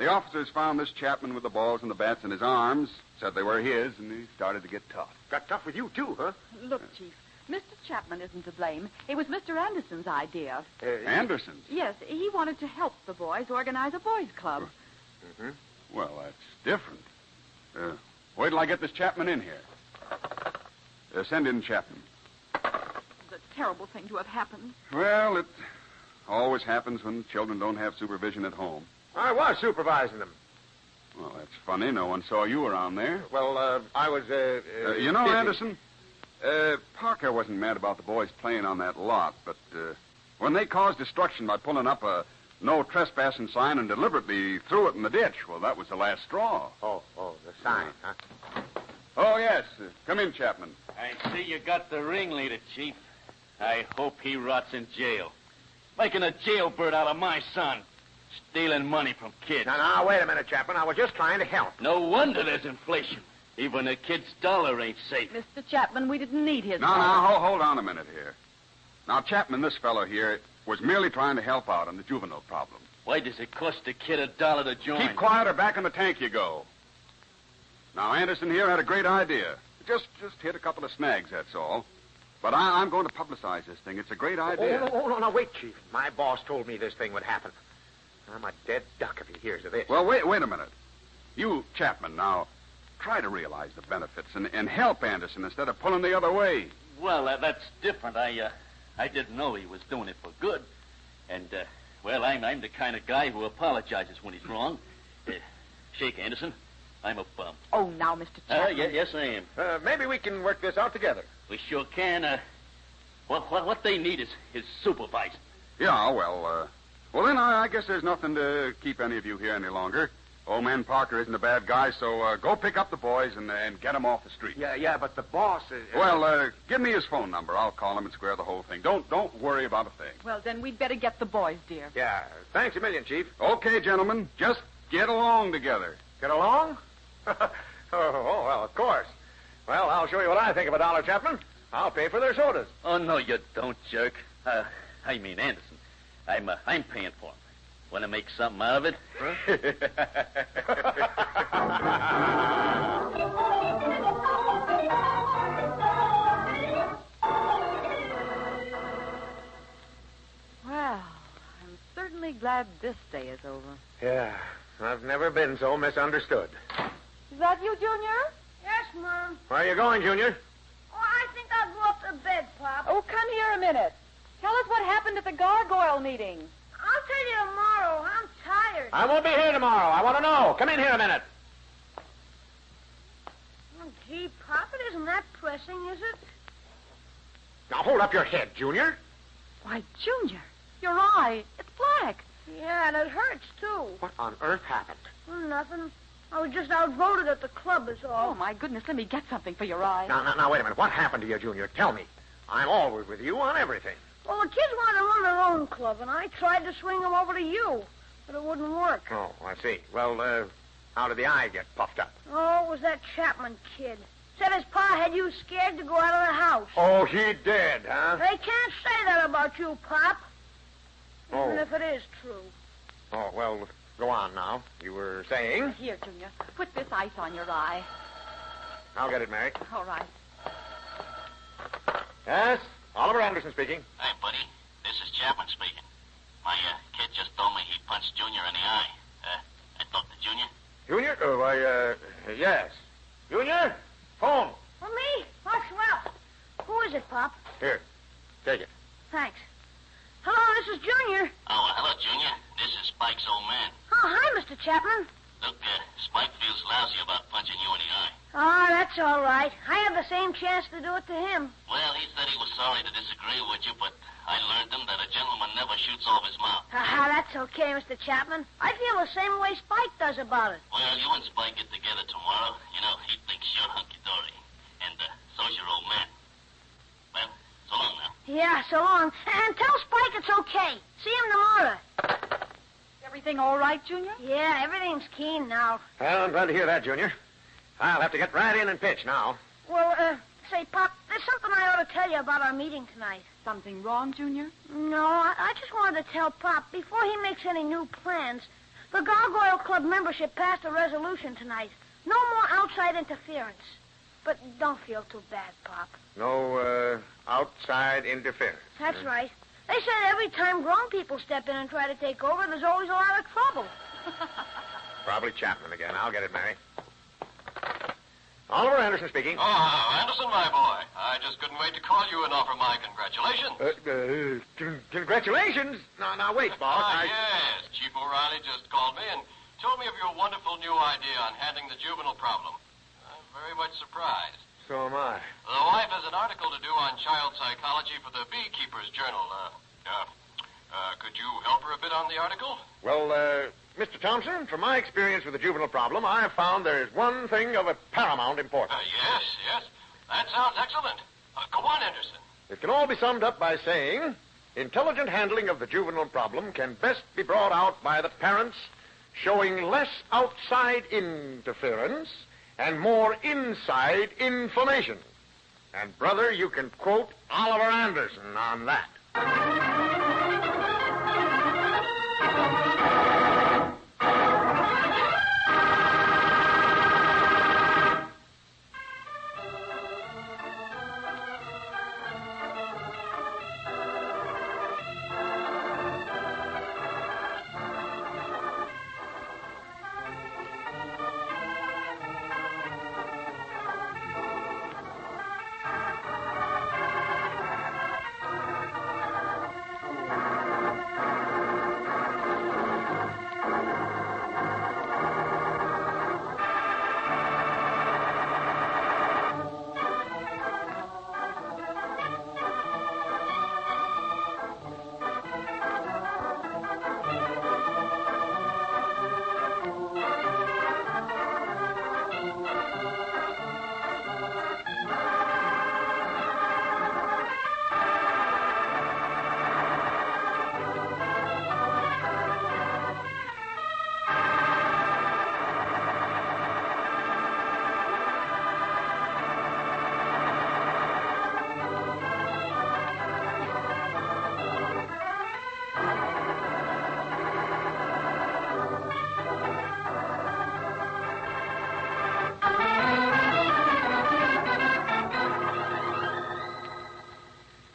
officers found this Chapman with the balls and the bats in his arms, said they were his, and he started to get tough. Got tough with you, too, huh? Look, Chief, Mr. Chapman isn't to blame. It was Mr. Anderson's idea. Anderson? Yes, he wanted to help the boys organize a boys' club. Mm-hmm. Well, that's different. Wait till I get this Chapman in here. Send in Chapman. It's a terrible thing to have happened. Well, it always happens when children don't have supervision at home. I was supervising them. Well, that's funny. No one saw you around there. Well, I was, you know, busy. Anderson, Parker wasn't mad about the boys playing on that lot, but when they caused destruction by pulling up a no trespassing sign and deliberately threw it in the ditch, well, that was the last straw. Oh, the sign, huh? Oh, yes. Come in, Chapman. I see you got the ringleader, Chief. I hope he rots in jail. Making a jailbird out of my son. Stealing money from kids. Now, wait a minute, Chapman. I was just trying to help. No wonder there's inflation. Even a kid's dollar ain't safe. Mr. Chapman, we didn't need his Now, hold on a minute here. Now, Chapman, this fellow here, was merely trying to help out on the juvenile problem. Why does it cost a kid $1 to join? Keep quiet or back in the tank you go. Now, Anderson here had a great idea. Just hit a couple of snags, that's all. But I'm going to publicize this thing. It's a great idea. Oh, no, wait, Chief. My boss told me this thing would happen. I'm a dead duck if he hears of this. Well, wait a minute. You, Chapman, now, try to realize the benefits and help Anderson instead of pulling the other way. Well, that's different. I didn't know he was doing it for good. And, I'm the kind of guy who apologizes when he's wrong. Shake, Anderson. I'm a bum. Oh, now, Mr. Chapman. Yes, I am. Maybe we can work this out together. We sure can. What they need is supervising. Yeah, well, then I guess there's nothing to keep any of you here any longer. Old man Parker isn't a bad guy, so go pick up the boys and get them off the street. Yeah, but the boss is... Well, give me his phone number. I'll call him and square the whole thing. Don't worry about a thing. Well, then we'd better get the boys, dear. Yeah, thanks a million, Chief. Okay, gentlemen, just get along together. Get along? Well, of course. Well, I'll show you what I think of $1, Chapman. I'll pay for their sodas. Oh, no, you don't, jerk. I mean Anderson. I'm paying for them. Want to make something out of it? Well, I'm certainly glad this day is over. Yeah, I've never been so misunderstood. Is that you, Junior? Yes, Mom. Where are you going, Junior? Oh, I think I'll go up to bed, Pop. Oh, come here a minute. Tell us what happened at the gargoyle meeting. I'll tell you tomorrow. I'm tired. I won't be here tomorrow. I want to know. Come in here a minute. Oh, gee, Pop, it isn't that pressing, is it? Now, hold up your head, Junior. Why, Junior, your eye, it's black. Yeah, and it hurts, too. What on earth happened? Well, nothing. I was just outvoted at the club, is all. Oh, my goodness, let me get something for your eye. Now, wait a minute. What happened to you, Junior? Tell me. I'm always with you on everything. Well, the kids wanted to run their own club, and I tried to swing them over to you, but it wouldn't work. Oh, I see. Well, how did the eye get puffed up? Oh, it was that Chapman kid. Said his pa had you scared to go out of the house. Oh, he did, huh? They can't say that about you, Pop. Even if it is true. Oh, well, go on now. You were saying? Here, Junior. Put this ice on your eye. I'll get it, Mary. All right. Yes? Oliver Anderson speaking. Hey, buddy. This is Chapman speaking. My kid just told me he punched Junior in the eye. I talked to Junior. Junior? Oh, yes. Junior? Phone. For me? Oh, swell. Who is it, Pop? Here. Take it. Thanks. Hello, this is Junior. Oh, hello, Junior. This is Spike's old man. Oh, hi, Mr. Chapman. Look, Spike feels lousy about punching you in the eye. Oh, that's all right. I had the same chance to do it to him. Well, he said he was sorry to disagree with you, but I learned him that a gentleman never shoots off his mouth. That's okay, Mr. Chapman. I feel the same way Spike does about it. Well, you and Spike get together tomorrow. You know, he thinks you're hunky-dory. And so's your old man. Well, so long now. Yeah, so long. And tell Spike like it's okay. See him tomorrow. Everything all right, Junior? Yeah, everything's keen now. Well, I'm glad to hear that, Junior. I'll have to get right in and pitch now. Well, say, Pop, there's something I ought to tell you about our meeting tonight. Something wrong, Junior? No, I just wanted to tell Pop, before he makes any new plans, the Gargoyle Club membership passed a resolution tonight. No more outside interference. But don't feel too bad, Pop. No, outside interference. That's right. They said every time grown people step in and try to take over, there's always a lot of trouble. Probably Chapman again. I'll get it, Mary. Oliver Anderson speaking. Oh, Anderson, my boy. I just couldn't wait to call you and offer my congratulations. Congratulations. Now, wait, boss. Yes. Chief O'Reilly just called me and told me of your wonderful new idea on handling the juvenile problem. I'm very much surprised. So am I. The wife has an article to do on child psychology for the Beekeeper's Journal. Could you help her a bit on the article? Well, Mr. Thompson, from my experience with the juvenile problem, I have found there is one thing of a paramount importance. Yes. That sounds excellent. Go on, Anderson. It can all be summed up by saying intelligent handling of the juvenile problem can best be brought out by the parents showing less outside interference and more inside information. And, brother, you can quote Oliver Anderson on that.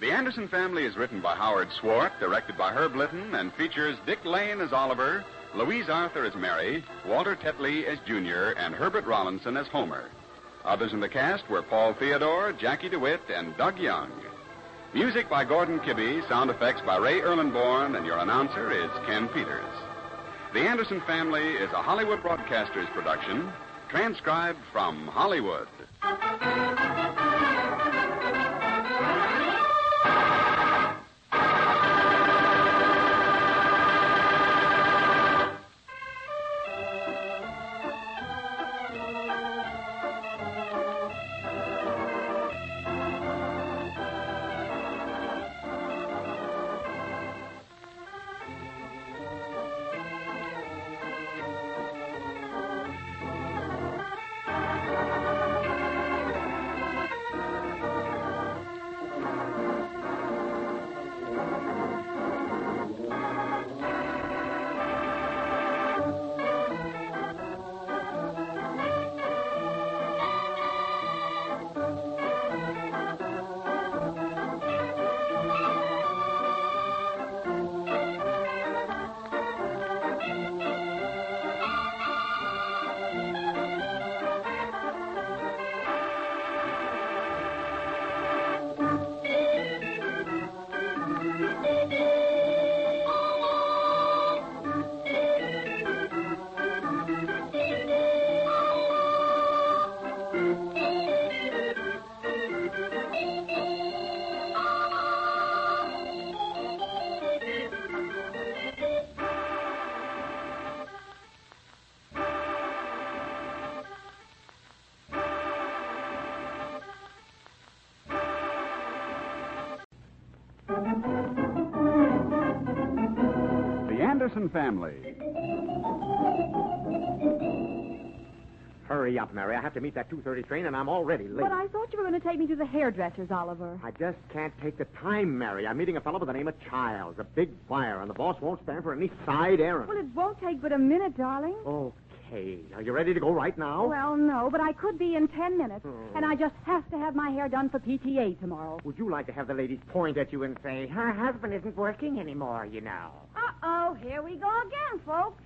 The Anderson Family is written by Howard Swart, directed by Herb Litton, and features Dick Lane as Oliver, Louise Arthur as Mary, Walter Tetley as Junior, and Herbert Rollinson as Homer. Others in the cast were Paul Theodore, Jackie DeWitt, and Doug Young. Music by Gordon Kibbe, sound effects by Ray Erlenborn, and your announcer is Ken Peters. The Anderson Family is a Hollywood Broadcasters production, transcribed from Hollywood. Anderson Family. Hurry up, Mary. I have to meet that 2:30 train, and I'm already late. But I thought you were going to take me to the hairdresser's, Oliver. I just can't take the time, Mary. I'm meeting a fellow by the name of Childs, a big buyer, and the boss won't stand for any side errands. Well, it won't take but a minute, darling. Okay. Are you ready to go right now? Well, no, but I could be in 10 minutes. And I just have to have my hair done for PTA tomorrow. Would you like to have the ladies point at you and say, her husband isn't working anymore, you know? Uh-oh, here we go again, folks.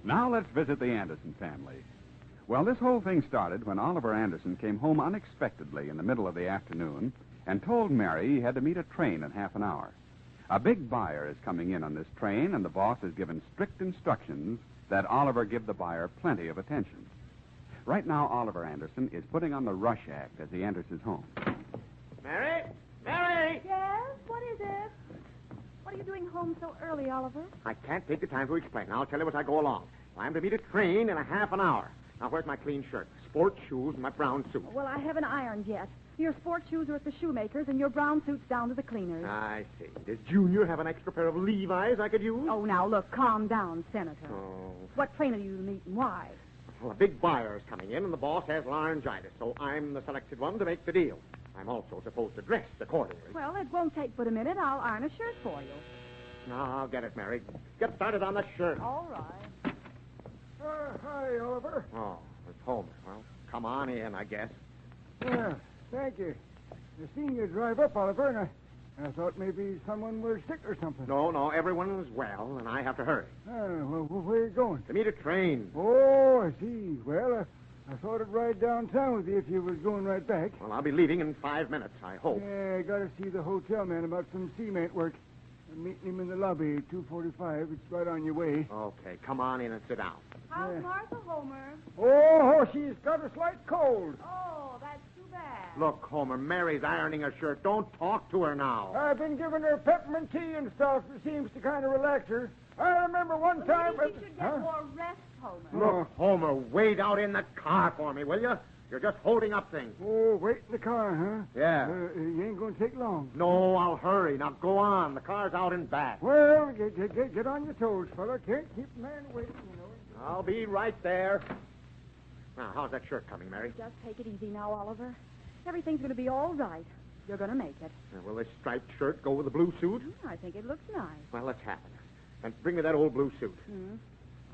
Now let's visit the Anderson family. Well, this whole thing started when Oliver Anderson came home unexpectedly in the middle of the afternoon and told Mary he had to meet a train in half an hour. A big buyer is coming in on this train, and the boss has given strict instructions that Oliver give the buyer plenty of attention. Right now, Oliver Anderson is putting on the rush act as he enters his home. Mary? Mary! Yes? What is it? What are you doing home so early, Oliver? I can't take the time to explain. I'll tell you as I go along. I'm to meet a train in a half an hour. Now, where's my clean shirt, sports shoes, and my brown suit? Well, I haven't ironed yet. Your sports shoes are at the shoemaker's, and your brown suit's down to the cleaner's. I see. Does Junior have an extra pair of Levi's I could use? Oh, now, look, calm down, Senator. Oh. What train are you to meet and why? Well, a big buyer's coming in, and the boss has laryngitis, so I'm the selected one to make the deal. I'm also supposed to dress accordingly. Well, it won't take but a minute. I'll iron a shirt for you. No, I'll get it, Mary. Get started on the shirt. All right. Hi, Oliver. Oh, it's Homer. Well, come on in, I guess. Yeah, thank you. I seen you drive up, Oliver, and I thought maybe someone were sick or something. No, everyone's well, and I have to hurry. Well, where are you going? To meet a train. Oh, I see. Well, I thought I'd ride downtown with you if you was going right back. Well, I'll be leaving in 5 minutes, I hope. Yeah, I gotta see the hotel man about some cement work. I'm meeting him in the lobby, 2:45. It's right on your way. Okay, come on in and sit down. How's Martha, Homer? Oh, she's got a slight cold. Oh, that's too bad. Look, Homer, Mary's ironing her shirt. Don't talk to her now. I've been giving her peppermint tea and stuff. It seems to kind of relax her. I remember one time... Maybe she should get more rest, Homer. Look, Homer, wait out in the car for me, will you? You're just holding up things. Oh, wait in the car, huh? Yeah. You ain't going to take long. No, I'll hurry. Now, go on. The car's out and back. Well, get on your toes, fella. Can't keep a man waiting, you know. I'll be right there. Now, how's that shirt coming, Mary? Just take it easy now, Oliver. Everything's going to be all right. You're going to make it. Will this striped shirt go with the blue suit? I think it looks nice. Well, let's have it. And bring me that old blue suit. Hmm?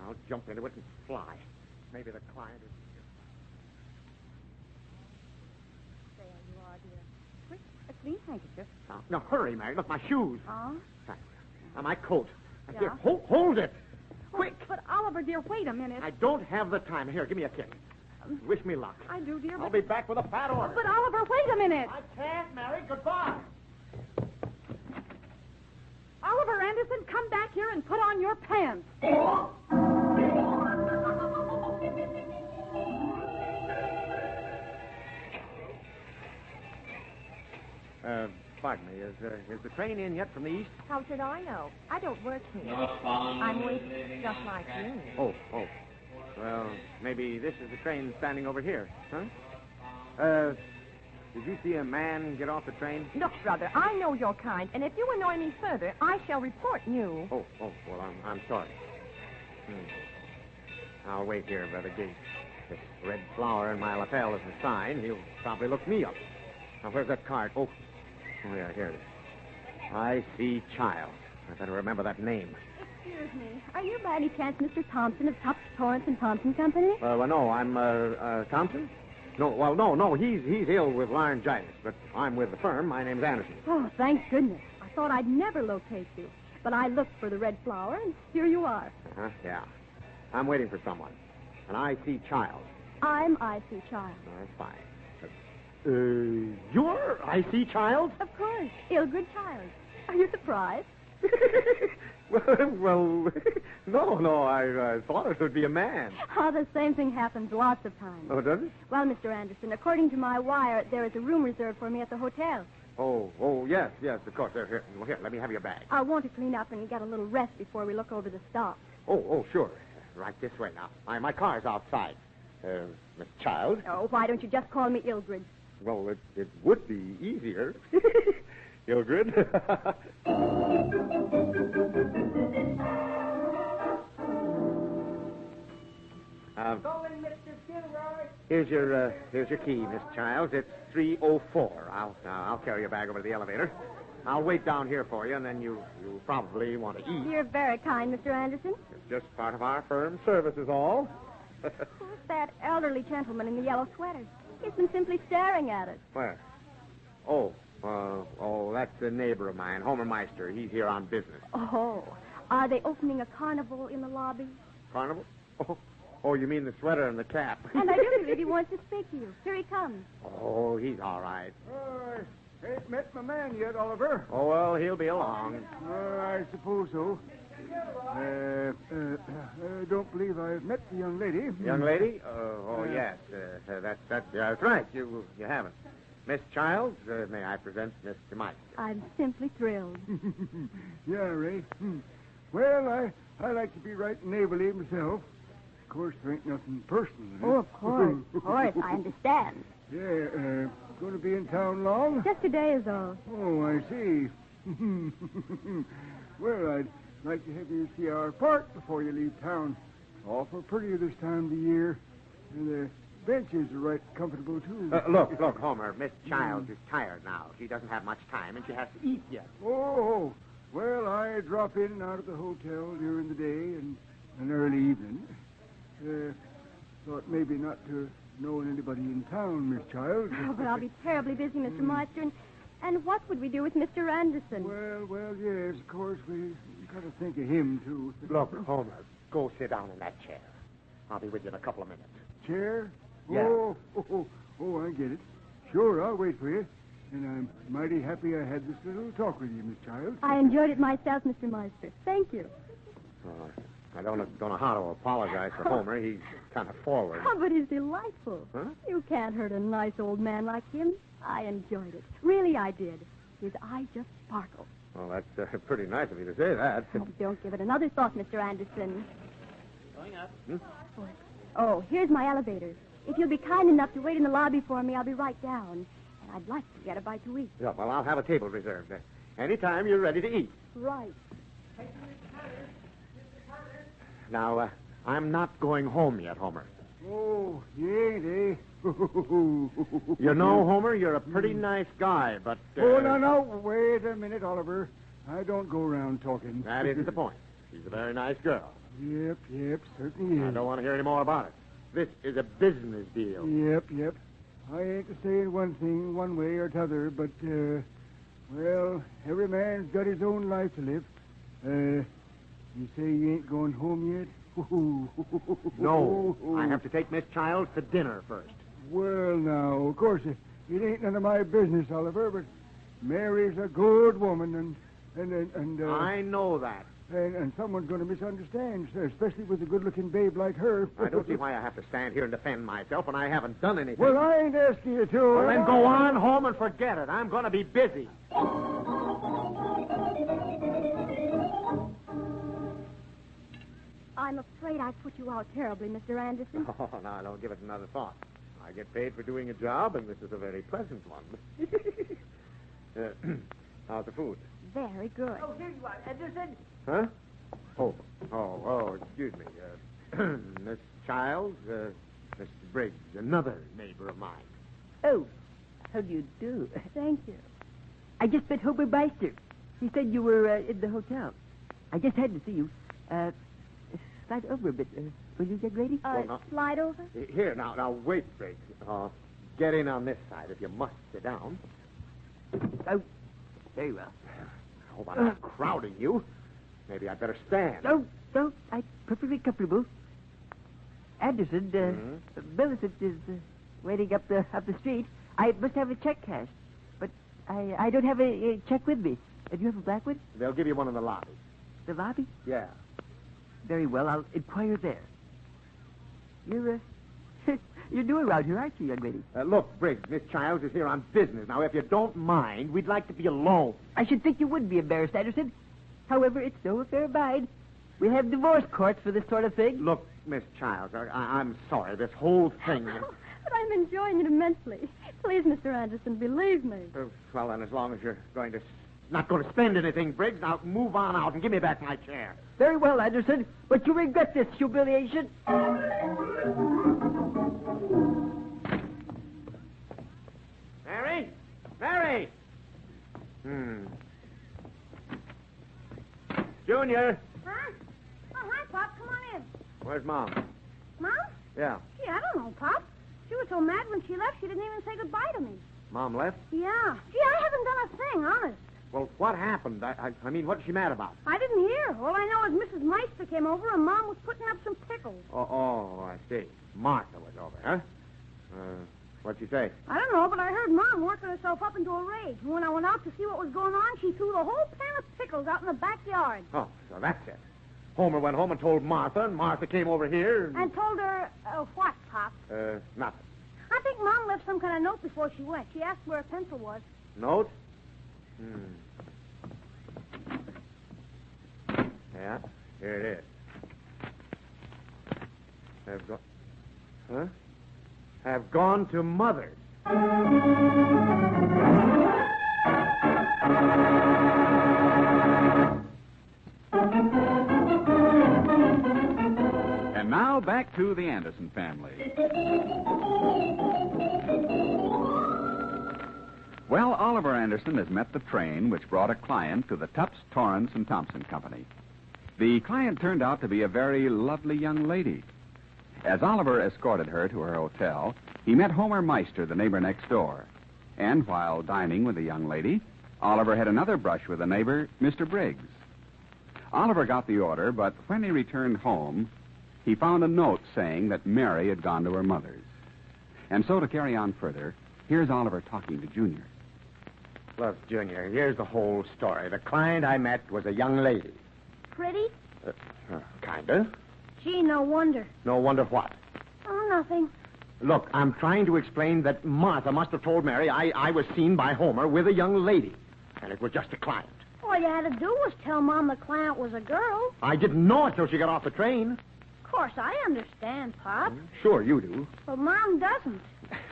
I'll jump into it and fly. Maybe the client is... There you are, dear. Quick, a clean handkerchief. Now, hurry, Mary. Look, my shoes. Thanks. Now, my coat. Yeah? Here, hold it. Quick. But, Oliver, dear, wait a minute. I don't have the time. Here, give me a kiss. Wish me luck. I do, dear, I'll be back with a fat order. But, Oliver, wait a minute. I can't, Mary. Goodbye. Oliver Anderson, come back here and put on your pants. Pardon me. Is the train in yet from the east? How should I know? I don't work here. I'm with just like you. Oh. Well, maybe this is the train standing over here, huh? Did you see a man get off the train? Look, brother, I know your kind, and if you annoy me further, I shall report you. Oh, well, I'm sorry. I'll wait here by the gate. this red flower in my lapel is a sign. He'll probably look me up. Now, where's that card? Oh, yeah, here it is. I see child. I better remember that name. Excuse me. Are you by any chance Mr. Thompson of Tufts, Torrance and Thompson Company? Well, no, I'm, Thompson? No, he's ill with laryngitis, but I'm with the firm. My name's Anderson. Oh, thank goodness. I thought I'd never locate you. But I looked for the red flower, and here you are. Uh-huh, yeah. I'm waiting for someone. An I.C. Child. I'm I.C. Child. Oh, that's fine. You're I.C. Child? Of course. Ilgrid Child. Are you surprised? Well, no, I thought it would be a man. Oh, the same thing happens lots of times. Oh, does it? Well, Mr. Anderson, according to my wire, there is a room reserved for me at the hotel. Oh, yes, of course. Here, let me have your bag. I want to clean up and get a little rest before we look over the stock. Oh, sure. Right this way now. My car's outside. Miss Child? Oh, why don't you just call me Ilgrid? Well, it would be easier. Ilgrid? Going, Mr. Gilroy. Here's your key, Miss Childs. It's 304. I'll carry your bag over to the elevator. I'll wait down here for you, and then you'll probably want to eat. You're very kind, Mr. Anderson. It's just part of our firm's service is all. Who's that elderly gentleman in the yellow sweater? He's been simply staring at us. Where? That's a neighbor of mine, Homer Meister. He's here on business. Oh, are they opening a carnival in the lobby? Carnival? Oh, you mean the sweater and the cap? And I do believe he wants to speak to you. Here he comes. Oh, he's all right. Ain't met my man yet, Oliver. Oh, well, he'll be along. I suppose so. I don't believe I've met the young lady. Young lady? Yes. That's right. You haven't. Miss Childs, may I present Mr. Meister? I'm simply thrilled. Yeah, Ray. Well, I like to be right neighborly myself. Of course, there ain't nothing personal. Oh, of course. Of course, I understand. Yeah, going to be in town long? Just a day is all. Oh, I see. Well, I'd like to have you see our park before you leave town. Awful pretty this time of the year. And the benches are right comfortable, too. Look, Homer. Miss Childs is tired now. She doesn't have much time, and she has to eat yet. Oh, well, I drop in and out of the hotel during the day and an early evening. Thought maybe not to know anybody in town, Miss Childs. Oh, but I'll be terribly busy, Mr. Meister. And what would we do with Mr. Anderson? Well, yes, of course, we got to think of him, too. Look, Homer, go sit down in that chair. I'll be with you in a couple of minutes. Chair? Yeah. Oh, I get it. Sure, I'll wait for you. And I'm mighty happy I had this little talk with you, Miss Childs. I enjoyed it myself, Mr. Meister. Thank you. I don't know how to apologize for Homer. He's kind of forward. Oh, but he's delightful. Huh? You can't hurt a nice old man like him. I enjoyed it. Really, I did. His eye just sparkled. Well, that's pretty nice of you to say that. Oh, don't give it another thought, Mr. Anderson. Going up. Oh, here's my elevator. If you'll be kind enough to wait in the lobby for me, I'll be right down. And I'd like to get a bite to eat. Yeah, well, I'll have a table reserved. Anytime you're ready to eat. Right. Now, I'm not going home yet, Homer. Oh, you ain't, eh? You know, Homer, you're a pretty nice guy, but... Oh, no. Wait a minute, Oliver. I don't go around talking. That isn't the point. She's a very nice girl. Yep, certainly is. I don't want to hear any more about it. This is a business deal. Yep. I ain't to say one thing one way or t'other, but, well, every man's got his own life to live. You say you ain't going home yet? No, I have to take Miss Childs to dinner first. Well, now, of course, it ain't none of my business, Oliver, but Mary's a good woman, and I know that. And someone's going to misunderstand, especially with a good-looking babe like her. I don't see why I have to stand here and defend myself when I haven't done anything. Well, I ain't asking you to. Well, then go on home and forget it. I'm going to be busy. I'm afraid I put you out terribly, Mr. Anderson. Oh, now, don't give it another thought. I get paid for doing a job, and this is a very pleasant one. How's the food? Very good. Oh, here you are, Anderson. Huh? Oh, excuse me. Miss Childs, Mrs. Briggs, another neighbor of mine. Oh, how do you do? Thank you. I just met Homer Meister. He said you were in the hotel. I just had to see you. Slide over a bit. Will you get ready? Slide over? Here, now, wait, Briggs. Get in on this side if you must sit down. Oh, very well. I hope I'm not crowding you. Maybe I'd better stand. No, I'm perfectly comfortable. Anderson, Millicent is waiting up the street. I must have a check cashed, but I don't have a check with me. Do you have a black one? They'll give you one in the lobby. The lobby? Yeah. Very well, I'll inquire there. You're new around here, aren't you, young lady? Look, Briggs, Miss Childs is here on business. Now, if you don't mind, we'd like to be alone. I should think you wouldn't be embarrassed, Anderson. However, it's no affair of mine. We have divorce courts for this sort of thing. Look, Miss Childs, I'm sorry. This whole thing... But I'm enjoying it immensely. Please, Mr. Anderson, believe me. Well, then, as long as you're not going to spend anything, Briggs, now move on out and give me back my chair. Very well, Anderson, but you regret this humiliation. Mary? Mary! Junior! Huh? Oh, hi, Pop. Come on in. Where's Mom? Mom? Yeah. Gee, I don't know, Pop. She was so mad when she left, she didn't even say goodbye to me. Mom left? Yeah. Gee, I haven't done a thing, honest. Well, what happened? I mean, what's she mad about? I didn't hear. All I know is Mrs. Meister came over and Mom was putting up some pickles. Oh, I see. Martha was over, huh? What'd she say? I don't know, but I heard Mom working herself up into a rage. And when I went out to see what was going on, she threw the whole pan of pickles out in the backyard. Oh, so that's it. Homer went home and told Martha, and Martha came over here and told her, what, Pop? Nothing. I think Mom left some kind of note before she went. She asked where a pencil was. Note? Yeah, here it is. Have gone to Mother's. And now back to the Anderson family. Well, Oliver Anderson has met the train which brought a client to the Tufts, Torrance, and Thompson Company. The client turned out to be a very lovely young lady. As Oliver escorted her to her hotel, he met Homer Meister, the neighbor next door. And while dining with the young lady, Oliver had another brush with a neighbor, Mr. Briggs. Oliver got the order, but when he returned home, he found a note saying that Mary had gone to her mother's. And so to carry on further, here's Oliver talking to Junior. Look, Junior, here's the whole story. The client I met was a young lady. Pretty? Kinda. Gee, no wonder. No wonder what? Oh, nothing. Look, I'm trying to explain that Martha must have told Mary I was seen by Homer with a young lady. And it was just a client. All you had to do was tell Mom the client was a girl. I didn't know it till she got off the train. Of course, I understand, Pop. Sure, you do. But Mom doesn't.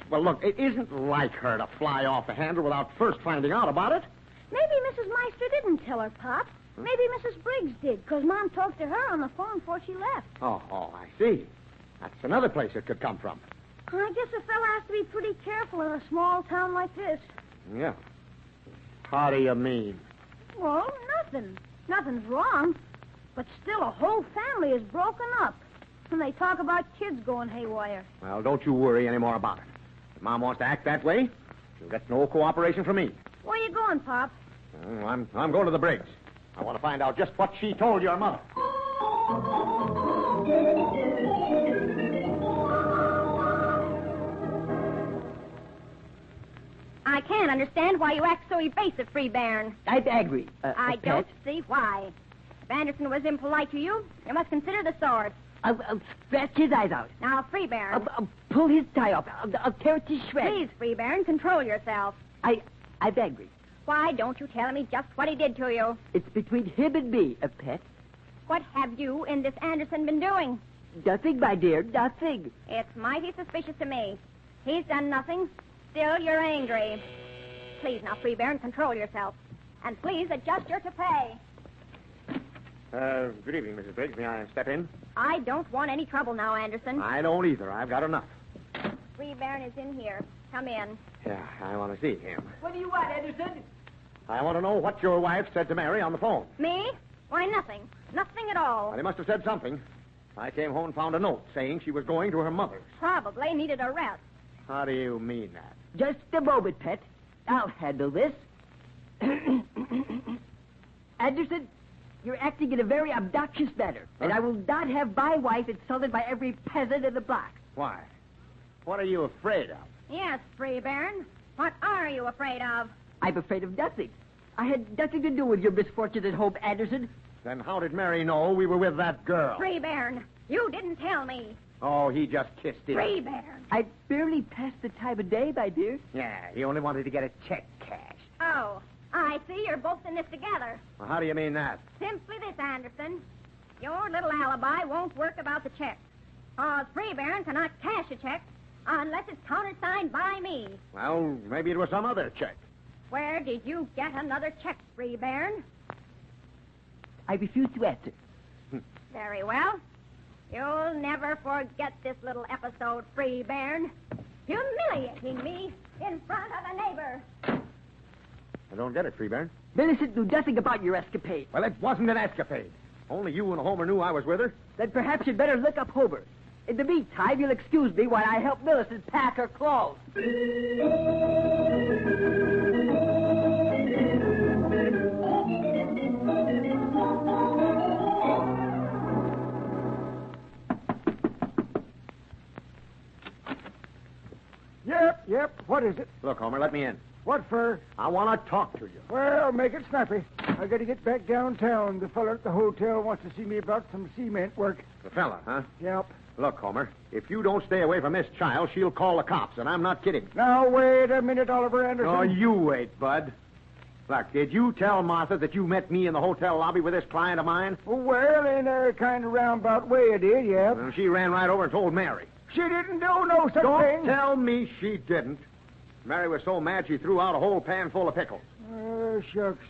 Well, look, it isn't like her to fly off the handle without first finding out about it. Maybe Mrs. Meister didn't tell her, Pop. Maybe Mrs. Briggs did, because Mom talked to her on the phone before she left. Oh, I see. That's another place it could come from. I guess a fella has to be pretty careful in a small town like this. Yeah. How do you mean? Well, nothing. Nothing's wrong. But still, a whole family is broken up. And they talk about kids going haywire. Well, don't you worry any more about it. If Mom wants to act that way, she'll get no cooperation from me. Where you going, Pop? I'm going to the Briggs. I want to find out just what she told your mother. I can't understand why you act so evasive, Free Baron. I'm angry. I don't see why. If Anderson was impolite to you, you must consider the sword. I'll scratch his eyes out. Now, Free Baron. I'll pull his tie off. I'll tear it to shreds. Please, Free Baron, control yourself. I'm angry. Why don't you tell me just what he did to you? It's between him and me, Pet. What have you and this Anderson been doing? Nothing, my dear, nothing. It's mighty suspicious to me. He's done nothing. Still, you're angry. Please now, Free Baron, control yourself. And please adjust your toupee. Good evening, Mrs. Briggs. May I step in? I don't want any trouble now, Anderson. I don't either. I've got enough. Free Baron is in here. Come in. Yeah, I want to see him. What do you want, Anderson? I want to know what your wife said to Mary on the phone. Me? Why, nothing. Nothing at all. Well, he must have said something. I came home and found a note saying she was going to her mother's. Probably needed a rest. How do you mean that? Just a moment, Pet. I'll handle this. Anderson, you're acting in a very obnoxious manner, and I will not have my wife insulted by every peasant in the block. Why? What are you afraid of? Yes, Free Baron. What are you afraid of? I'm afraid of nothing. I had nothing to do with your misfortune at home, Anderson. Then how did Mary know we were with that girl? Free Baron, you didn't tell me. Oh, he just kissed him. Free Baron. I barely passed the time of day, my dear. Yeah, he only wanted to get a check cashed. Oh, I see you're both in this together. Well, how do you mean that? Simply this, Anderson. Your little alibi won't work about the check. Cause Free Baron cannot cash a check unless it's countersigned by me. Well, maybe it was some other check. Where did you get another check, Free Baron? I refuse to answer. Very well. You'll never forget this little episode, Free Baron. Humiliating me in front of a neighbor. I don't get it, Freebairn. Millicent knew nothing about your escapade. Well, it wasn't an escapade. Only you and Homer knew I was with her. Then perhaps you'd better look up Homer. In the meantime, you'll excuse me while I help Millicent pack her clothes. Yep. What is it? Look, Homer, let me in. What for? I want to talk to you. Well, make it snappy. I got to get back downtown. The fella at the hotel wants to see me about some cement work. The fella, huh? Yep. Look, Homer, if you don't stay away from this child, she'll call the cops, and I'm not kidding. Now, wait a minute, Oliver Anderson. No, you wait, Bud. Look, did you tell Martha that you met me in the hotel lobby with this client of mine? Well, in a kind of roundabout way I did, yeah. Well, she ran right over and told Mary. She didn't do no such Don't thing. tell me she didn't. Mary was so mad she threw out a whole pan full of pickles. Shucks.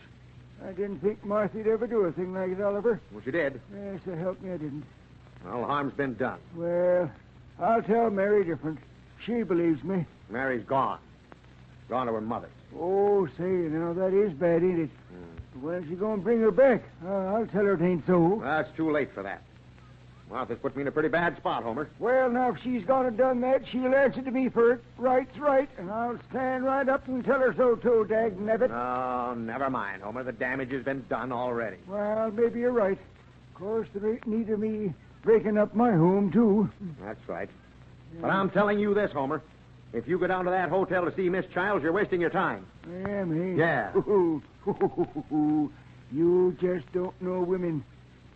I didn't think Marthy'd ever do a thing like it, Oliver. Well, she did. Yes, so help me, I didn't. Well, harm's been done. Well, I'll tell Mary different. She believes me. Mary's gone. Gone to her mother's. Oh, say, now, that is bad, ain't it? When's she going to bring her back? I'll tell her it ain't so. Well, it's too late for that. Martha's put me in a pretty bad spot, Homer. Well, now, if she's gone and done that, she'll answer to me for it. Right's right, and I'll stand right up and tell her so, too, dagnabbit. Oh, never mind, Homer. The damage has been done already. Well, maybe you're right. Of course, there ain't need of me breaking up my home, too. That's right. But I'm telling you this, Homer. If you go down to that hotel to see Miss Childs, you're wasting your time. Yeah, me? Yeah. You just don't know women.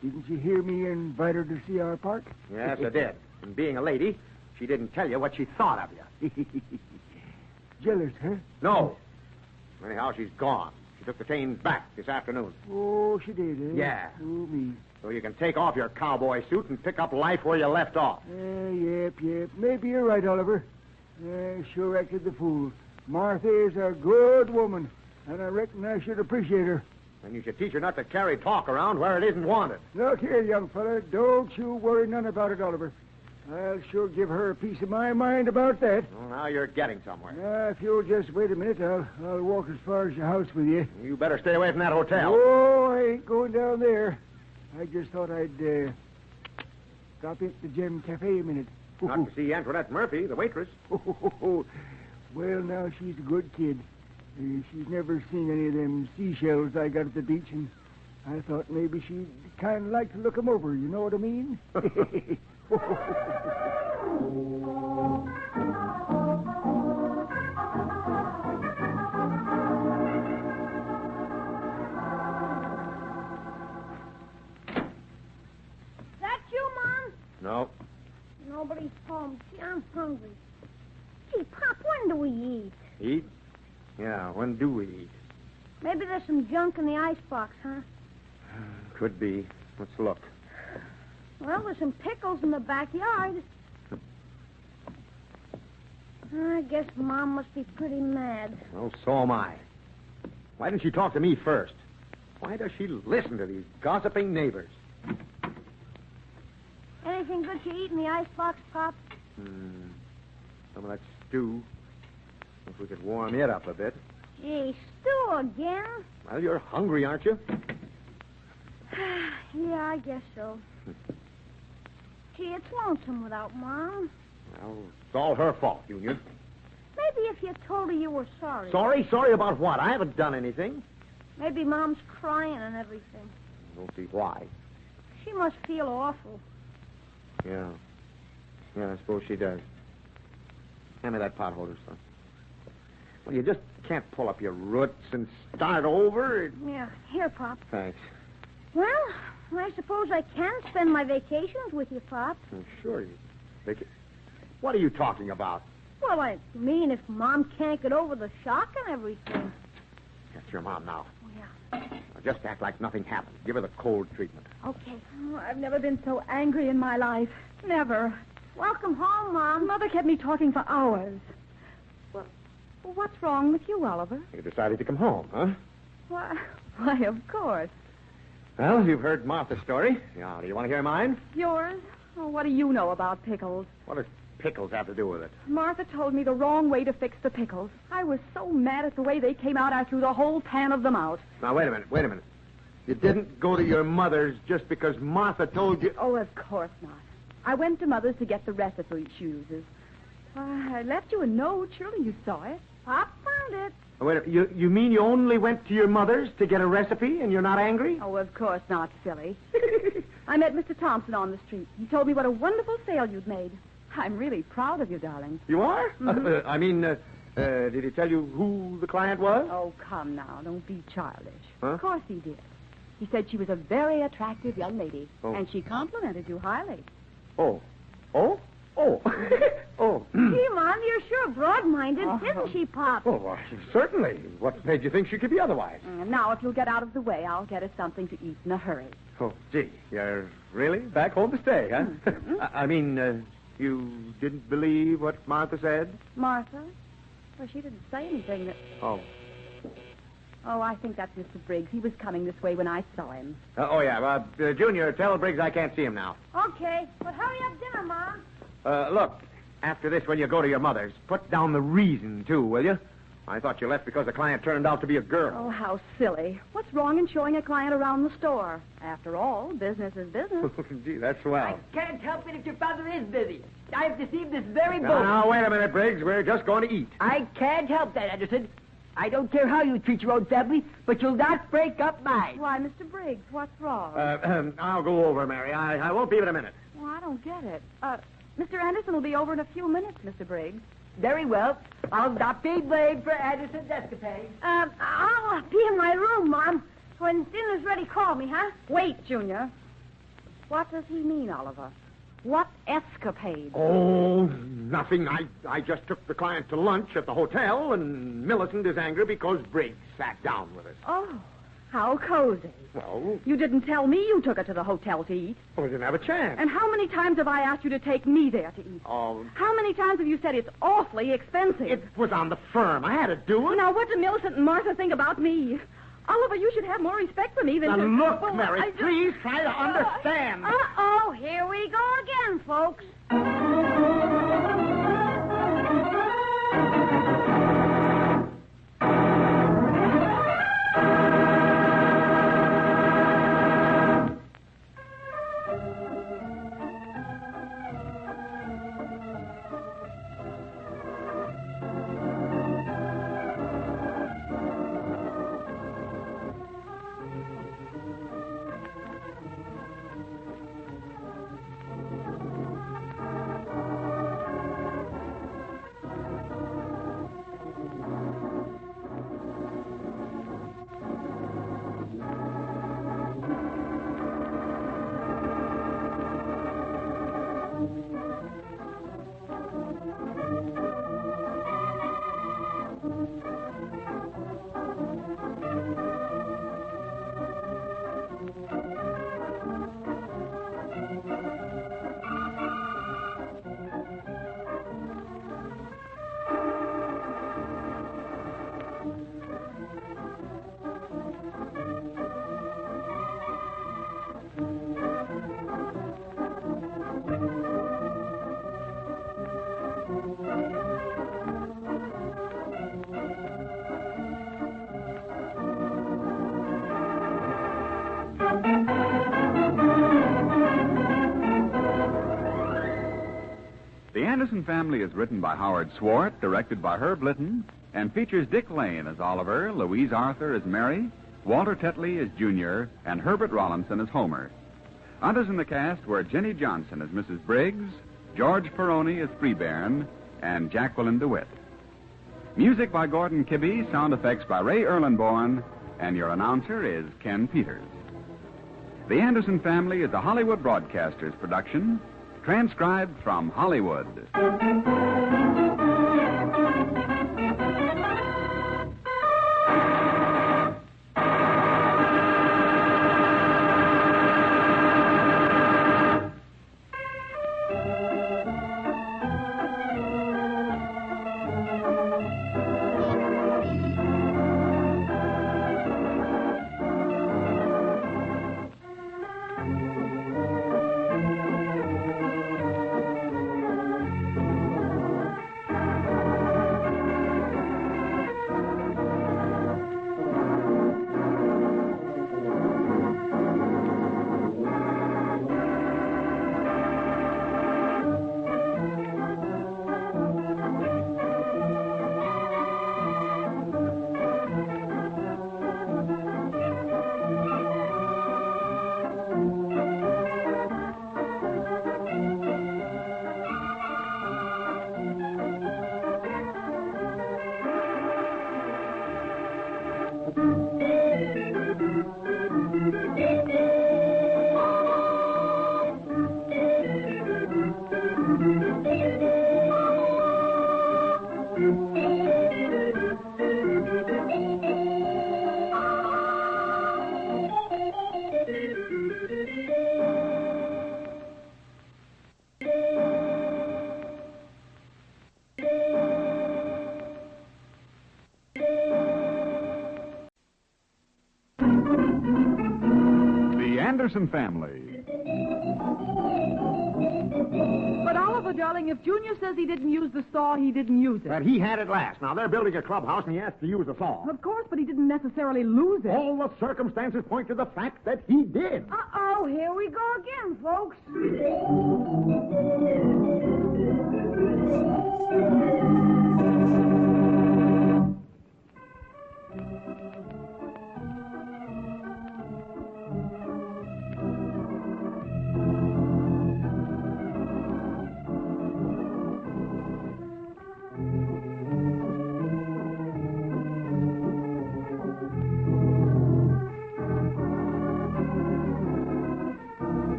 Didn't you hear me invite her to see our park? Yes, I did. And being a lady, she didn't tell you what she thought of you. Jealous, huh? No. Anyhow, she's gone. She took the chains back this afternoon. Oh, she did, eh? Yeah. Oh, me. So you can take off your cowboy suit and pick up life where you left off. Yep. Maybe you're right, Oliver. Sure acted the fool. Martha is a good woman, and I reckon I should appreciate her. And you should teach her not to carry talk around where it isn't wanted. Look here, young fella, don't you worry none about it, Oliver. I'll sure give her a piece of my mind about that. Well, now you're getting somewhere. If you'll just wait a minute, I'll walk as far as your house with you. You better stay away from that hotel. Oh, I ain't going down there. I just thought I'd stop at the Gem Cafe a minute. Not to see Antoinette Murphy, the waitress. Well, now, she's a good kid. She's never seen any of them seashells I got at the beach, and I thought maybe she'd kind of like to look 'em over. You know what I mean? That you, Mom? No. Nobody's home. Gee, I'm hungry. Gee, Pop, when do we eat? Eat? Yeah, when do we eat? Maybe there's some junk in the icebox, huh? Could be. Let's look. Well, there's some pickles in the backyard. I guess Mom must be pretty mad. Well, so am I. Why didn't she talk to me first? Why does she listen to these gossiping neighbors? Anything good to eat in the icebox, Pop? Some of that stew. If we could warm it up a bit. Gee, stew again? Well, you're hungry, aren't you? Yeah, I guess so. Gee, it's lonesome without Mom. Well, it's all her fault, Junior. Maybe if you told her you were sorry. Sorry? Sorry about what? I haven't done anything. Maybe Mom's crying and everything. I don't see why. She must feel awful. Yeah. Yeah, I suppose she does. Hand me that pot holder, son. Well, you just can't pull up your roots and start over. Yeah, here, Pop. Thanks. Well, I suppose I can spend my vacations with you, Pop. Sure. What are you talking about? Well, I mean, if Mom can't get over the shock and everything. That's your mom now. Yeah. Now, just act like nothing happened. Give her the cold treatment. Okay. Oh, I've never been so angry in my life. Never. Welcome home, Mom. Mother kept me talking for hours. Well, what's wrong with you, Oliver? You decided to come home, huh? Why, of course. Well, you've heard Martha's story. Now, do you want to hear mine? Yours? Oh, what do you know about pickles? What does pickles have to do with it? Martha told me the wrong way to fix the pickles. I was so mad at the way they came out, I threw the whole pan of them out. Now, wait a minute. You didn't go to your mother's just because Martha told you... Oh, of course not. I went to Mother's to get the recipe she uses. I left you a note. Surely you saw it. Pop found it. Oh, wait a minute. You mean you only went to your mother's to get a recipe and you're not angry? Oh, of course not, silly. I met Mr. Thompson on the street. He told me what a wonderful sale you'd made. I'm really proud of you, darling. You are? Mhm. Did he tell you who the client was? Oh, come now. Don't be childish. Huh? Of course he did. He said she was a very attractive young lady, Oh. and she complimented you highly. Oh. Oh? Gee, Mom, you're sure broad-minded, isn't she, Pop? Oh, well, certainly. What made you think she could be otherwise? Now, if you'll get out of the way, I'll get us something to eat in a hurry. Oh, gee. You're really back home to stay, huh? Mm-hmm. You didn't believe what Martha said? Martha? Well, she didn't say anything that... Oh. Oh, I think that's Mr. Briggs. He was coming this way when I saw him. Junior, tell Briggs I can't see him now. Okay, but hurry up dinner, Mom. Look, after this, when you go to your mother's, put down the reason, too, will you? I thought you left because the client turned out to be a girl. Oh, how silly. What's wrong in showing a client around the store? After all, business is business. Gee, that's swell. Can't help it if your father is busy. I've deceived this very boat. Now, wait a minute, Briggs. We're just going to eat. I can't help that, Anderson. I don't care how you treat your own family, but you'll not break up mine. Why, Mr. Briggs, what's wrong? I'll go over, Mary. I won't be but a minute. Well, I don't get it. Mr. Anderson will be over in a few minutes, Mr. Briggs. Very well. I'll not be blamed for Anderson's escapade. I'll be in my room, Mom. When dinner's ready, call me, huh? Wait, Junior. What does he mean, Oliver? What escapade? Oh, nothing. I just took the client to lunch at the hotel, and Millicent is angry because Briggs sat down with us. Oh, how cozy. Well, You didn't tell me you took her to the hotel to eat. we didn't have a chance. And how many times have I asked you to take me there to eat? Oh, How many times have you said it's awfully expensive? it was on the firm. I had to do it. Now, what do Millicent and Martha think about me? Oliver, you should have more respect for me than... Now, look, Oh, Mary, I just- please try to understand. Uh-oh, here we go again, folks. Anderson Family is written by Howard Swart, directed by Herb Litton, and features Dick Lane as Oliver, Louise Arthur as Mary, Walter Tetley as Junior, and Herbert Rollinson as Homer. Others in the cast were Jenny Johnson as Mrs. Briggs, George Peroni as Freebairn, and Jacqueline DeWitt. Music by Gordon Kibbe, sound effects by Ray Erlenborn, and your announcer is Ken Peters. The Anderson Family is a Hollywood Broadcasters production, transcribed from Hollywood. Anderson Family. But Oliver, darling, if Junior says he didn't use the saw, he didn't use it. But he had it last. Now, they're building a clubhouse, and he has to use a saw. Of course, but he didn't necessarily lose it. All the circumstances point to the fact that he did. Uh-oh, here we go again, folks.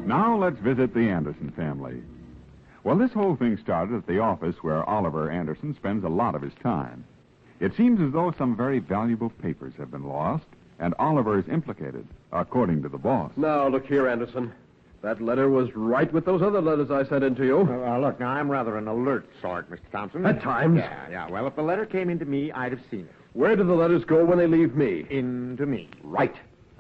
Now let's visit the Anderson family. Well, this whole thing started at the office where Oliver Anderson spends a lot of his time. It seems as though some very valuable papers have been lost, and Oliver is implicated, according to the boss. Now, look here, Anderson. That letter was right with those other letters I sent in to you. Look, now, I'm rather an alert sort, Mr. Thompson. At times. Yeah. Well, if the letter came into me, I'd have seen it. Where do the letters go when they leave me? Into me. Right.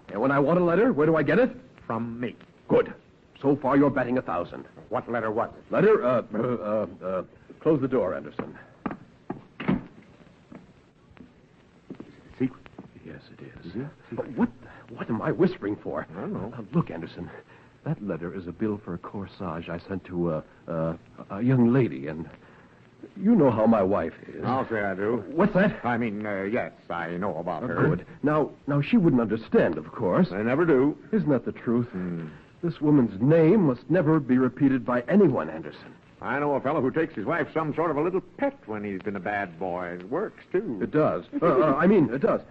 And when I want a letter, where do I get it? From me. Good. So far, you're batting 1,000. What letter was it? Letter, close the door, Anderson. Secret? Yes, it is. But what am I whispering for? I don't know. Look, Anderson, that letter is a bill for a corsage I sent to a young lady, and you know how my wife is. I'll say I do. What's that? I mean, yes, I know about her. Good. Now, she wouldn't understand, of course. I never do. Isn't that the truth? This woman's name must never be repeated by anyone, Anderson. I know a fellow who takes his wife some sort of a little pet when he's been a bad boy. It works, too. It does. It does.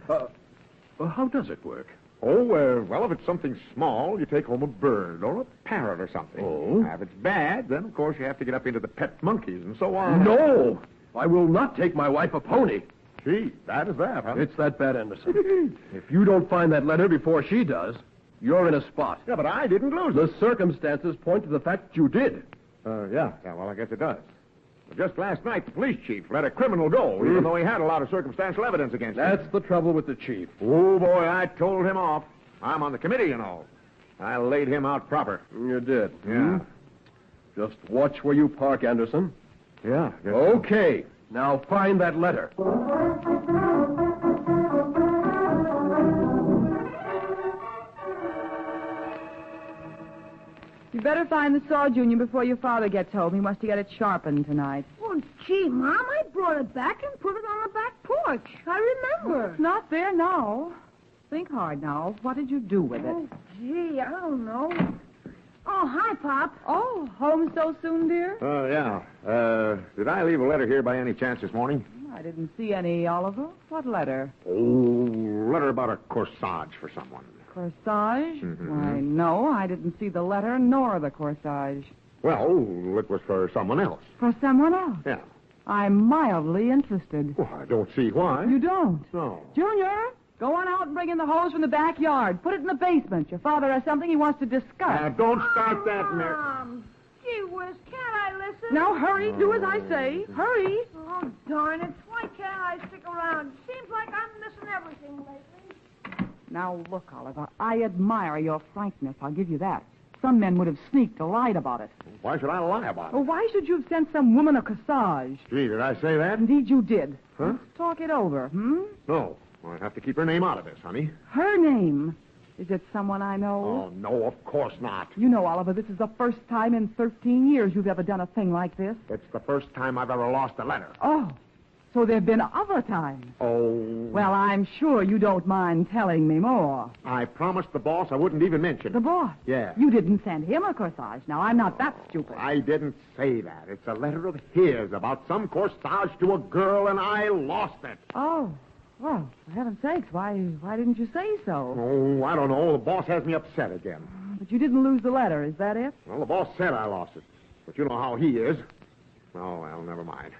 How does it work? Oh, well, if it's something small, you take home a bird or a parrot or something. Oh? Now, if it's bad, then, of course, you have to get up into the pet monkeys and so on. No! I will not take my wife a pony. Gee, bad as that, huh? It's that bad, Anderson. If you don't find that letter before she does, you're in a spot. Yeah, but I didn't lose The it. circumstances point to the fact you did. Yeah, well, I guess it does. But just last night, the police chief let a criminal go, even though he had a lot of circumstantial evidence against him. That's the trouble with the chief. Oh, boy, I told him off. I'm on the committee, you know. I laid him out proper. You did. Yeah. Just watch where you park, Anderson. Yeah. Okay. Now find that letter. You better find the saw, Junior, before your father gets home. He wants to get it sharpened tonight. Well, gee, Mom, I brought it back and put it on the back porch. I remember. It's not there now. Think hard now. What did you do with it? Oh, gee, I don't know. Oh, hi, Pop. Oh, home so soon, dear? Oh, yeah. Did I leave a letter here by any chance this morning? I didn't see any, Oliver. What letter? Oh, letter about a corsage for someone. Corsage? Mhm. Why, no, I didn't see the letter nor the corsage. Well, it was for someone else. For someone else? Yeah. I'm mildly interested. Well, I don't see why. You don't? No. Junior, go on out and bring in the hose from the backyard. Put it in the basement. Your father has something he wants to discuss. Now, don't start that, Mary. Gee whiz, can't I listen? Now, hurry. Do as I say. Hurry. Oh, darn it. Why can't I stick around? Seems like I'm missing everything lately. Now, look, Oliver, I admire your frankness. I'll give you that. Some men would have sneaked or lied about it. Why should I lie about it? Well, why should you have sent some woman a corsage? Gee, did I say that? Indeed you did. Huh? Let's talk it over, No. I have to keep her name out of this, honey. Her name. Is it someone I know? Oh, no, of course not. You know, Oliver, this is the first time in 13 years you've ever done a thing like this. It's the first time I've ever lost a letter. Oh, so there have been other times. Oh. Well, I'm sure you don't mind telling me more. I promised the boss I wouldn't even mention The it. boss? Yeah. You didn't send him a corsage. Now, I'm not that stupid. I didn't say that. It's a letter of his about some corsage to a girl, and I lost it. Oh, well, for heaven's sakes, why didn't you say so? Oh, I don't know. The boss has me upset again. But you didn't lose the letter, is that it? Well, the boss said I lost it. But you know how he is. Oh, well, never mind.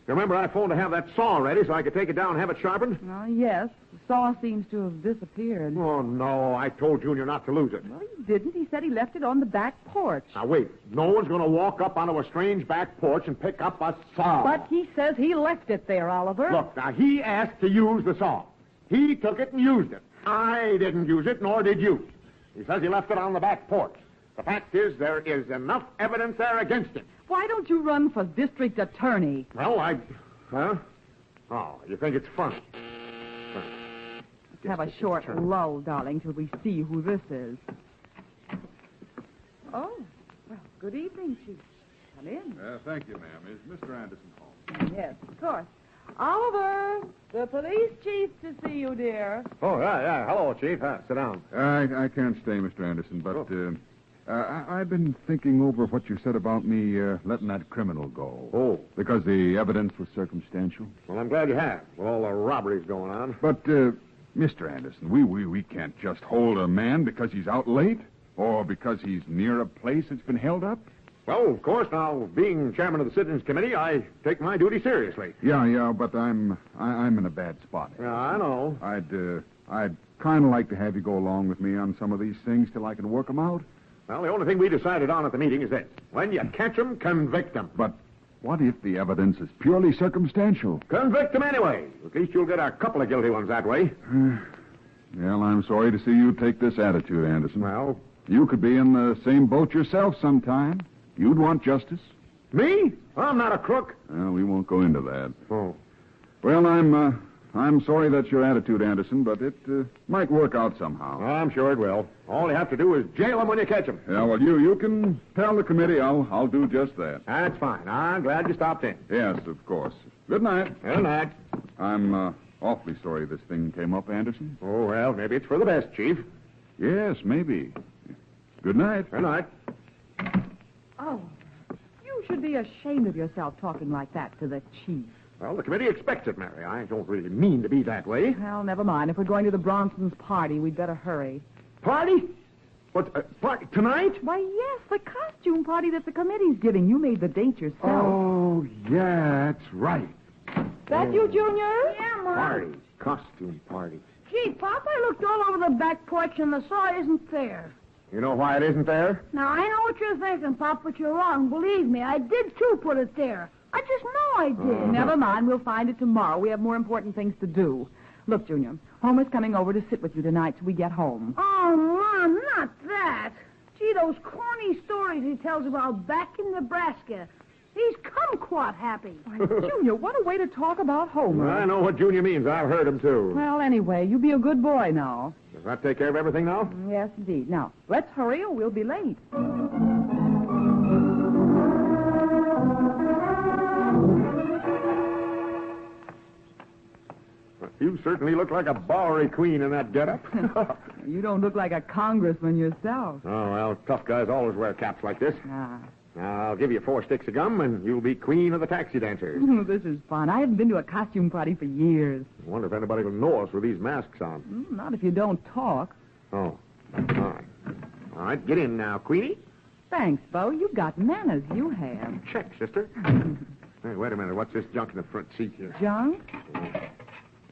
You remember I phoned to have that saw ready so I could take it down and have it sharpened? Oh, yes. The saw seems to have disappeared. Oh, no. I told Junior not to lose it. Well, he didn't. He said he left it on the back porch. Now, wait. No one's going to walk up onto a strange back porch and pick up a saw. But he says he left it there, Oliver. Look, now, he asked to use the saw. He took it and used it. I didn't use it, nor did you. He says he left it on the back porch. The fact is, there is enough evidence there against him. Why don't you run for district attorney? Well, Huh? Oh, you think it's funny? Let's have a short lull, darling, till we see who this is. Oh, well, good evening, Chief. Come in. Thank you, ma'am. Is Mr. Anderson home? Yes, of course. Oliver, the police chief to see you, dear. Oh, yeah. Hello, Chief. Sit down. I can't stay, Mr. Anderson, but I've been thinking over what you said about me letting that criminal go. Oh. Because the evidence was circumstantial. Well, I'm glad you have, with all the robberies going on. But, Mr. Anderson, we can't just hold a man because he's out late or because he's near a place that's been held up. Well, of course, now, being chairman of the Citizens Committee, I take my duty seriously. Yeah, but I'm in a bad spot. Yeah, I know. I'd kind of like to have you go along with me on some of these things till I can work them out. Well, the only thing we decided on at the meeting is this. When you catch them, convict them. But what if the evidence is purely circumstantial? Convict them anyway. At least you'll get a couple of guilty ones that way. Well, I'm sorry to see you take this attitude, Anderson. Well? You could be in the same boat yourself sometime. You'd want justice. Me? I'm not a crook. Well, we won't go into that. Oh. Well, I'm sorry that's your attitude, Anderson, but it might work out somehow. I'm sure it will. All you have to do is jail them when you catch them. Yeah, well, you can tell the committee I'll do just that. That's fine. I'm glad you stopped in. Yes, of course. Good night. Good night. I'm awfully sorry this thing came up, Anderson. Oh, well, maybe it's for the best, Chief. Yes, maybe. Good night. Good night. Oh, you should be ashamed of yourself talking like that to the chief. Well, the committee expects it, Mary. I don't really mean to be that way. Well, never mind. If we're going to the Bronsons' party, we'd better hurry. Party? What, party? Tonight? Why, yes, the costume party that the committee's giving. You made the date yourself. Oh, yeah, that's right. That you, Junior? Yeah, Mom. Party. Costume party. Gee, Pop, I looked all over the back porch and the saw isn't there. You know why it isn't there? Now, I know what you're thinking, Pop, but you're wrong. Believe me, I did, too, put it there. I just know I did. Never mind. We'll find it tomorrow. We have more important things to do. Look, Junior, Homer's coming over to sit with you tonight till we get home. Oh, Mom, not that. Gee, those corny stories he tells about back in Nebraska. He's kumquat happy. Why, Junior, what a way to talk about Homer. I know what Junior means. I've heard him, too. Well, anyway, you be a good boy now. Does that take care of everything now? Yes, indeed. Now, let's hurry or we'll be late. You certainly look like a Bowery queen in that getup. You don't look like a congressman yourself. Oh, well, tough guys always wear caps like this. Ah. Now, I'll give you 4 sticks of gum, and you'll be queen of the taxi dancers. This is fun. I haven't been to a costume party for years. I wonder if anybody will know us with these masks on. Not if you don't talk. Oh, all right. All right, get in now, Queenie. Thanks, Bo. You've got manners. You have. Check, sister. Hey, wait a minute. What's this junk in the front seat here? Junk?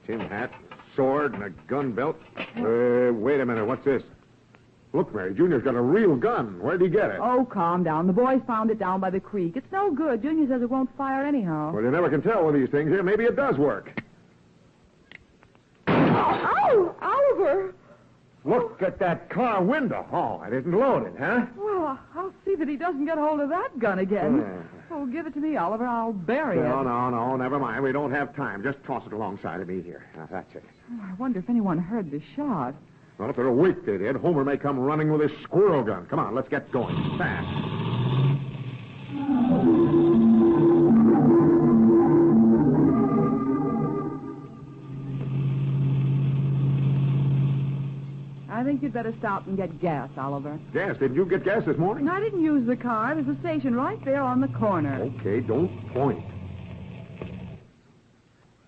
Tin hat, sword, and a gun belt. Wait a minute. What's this? Look, Mary, Junior's got a real gun. Where'd he get it? Oh, calm down. The boys found it down by the creek. It's no good. Junior says it won't fire anyhow. Well, you never can tell with these things here. Maybe it does work. Oh, Oliver! Look at that car window. Oh, it isn't loaded, huh? Well, I'll see that he doesn't get hold of that gun again. Oh, give it to me, Oliver. I'll bury it. No, never mind. We don't have time. Just toss it alongside of me here. Now, that's it. Oh, I wonder if anyone heard the shot. Well, if they're awake, they did. Homer may come running with his squirrel gun. Come on, let's get going. Fast. I think you'd better stop and get gas, Oliver. Gas? Didn't you get gas this morning? I didn't use the car. There's a station right there on the corner. Okay, don't point.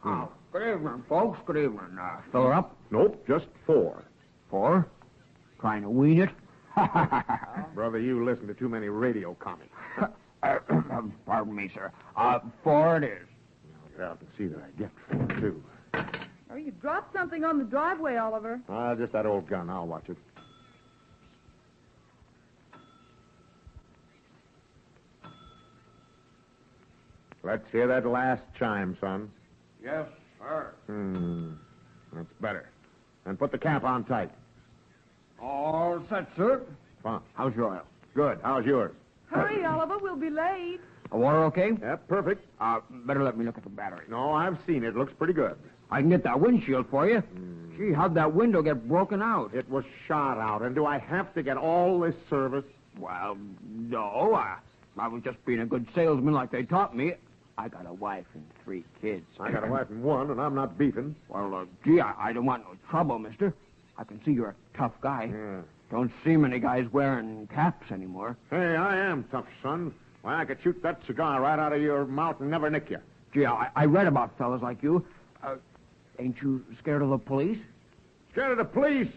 Oh, good evening, folks. Good evening. Fill her up? Nope, just 4. 4? Trying to wean it? Brother, you listen to too many radio comics. Pardon me, sir. 4 it is. I'll get out and see that I get 4, too. Oh, you dropped something on the driveway, Oliver. Just that old gun. I'll watch it. Let's hear that last chime, son. Yes, sir. That's better. And put the cap on tight. All set, sir. Fine. How's your oil? Good. How's yours? Hurry, Oliver. We'll be late. Water okay? Yep, perfect. Better let me look at the battery. No, I've seen it. Looks pretty good. I can get that windshield for you. Gee, how'd that window get broken out? It was shot out. And do I have to get all this service? Well, no. I was just being a good salesman like they taught me. I got a wife and 3 kids. I got a wife and 1, and I'm not beefing. Well, gee, I don't want no trouble, mister. I can see you're a tough guy. Yeah. Don't see many guys wearing caps anymore. Hey, I am tough, son. Why, I could shoot that cigar right out of your mouth and never nick you. Gee, I read about fellas like you. Ain't you scared of the police? Scared of the police?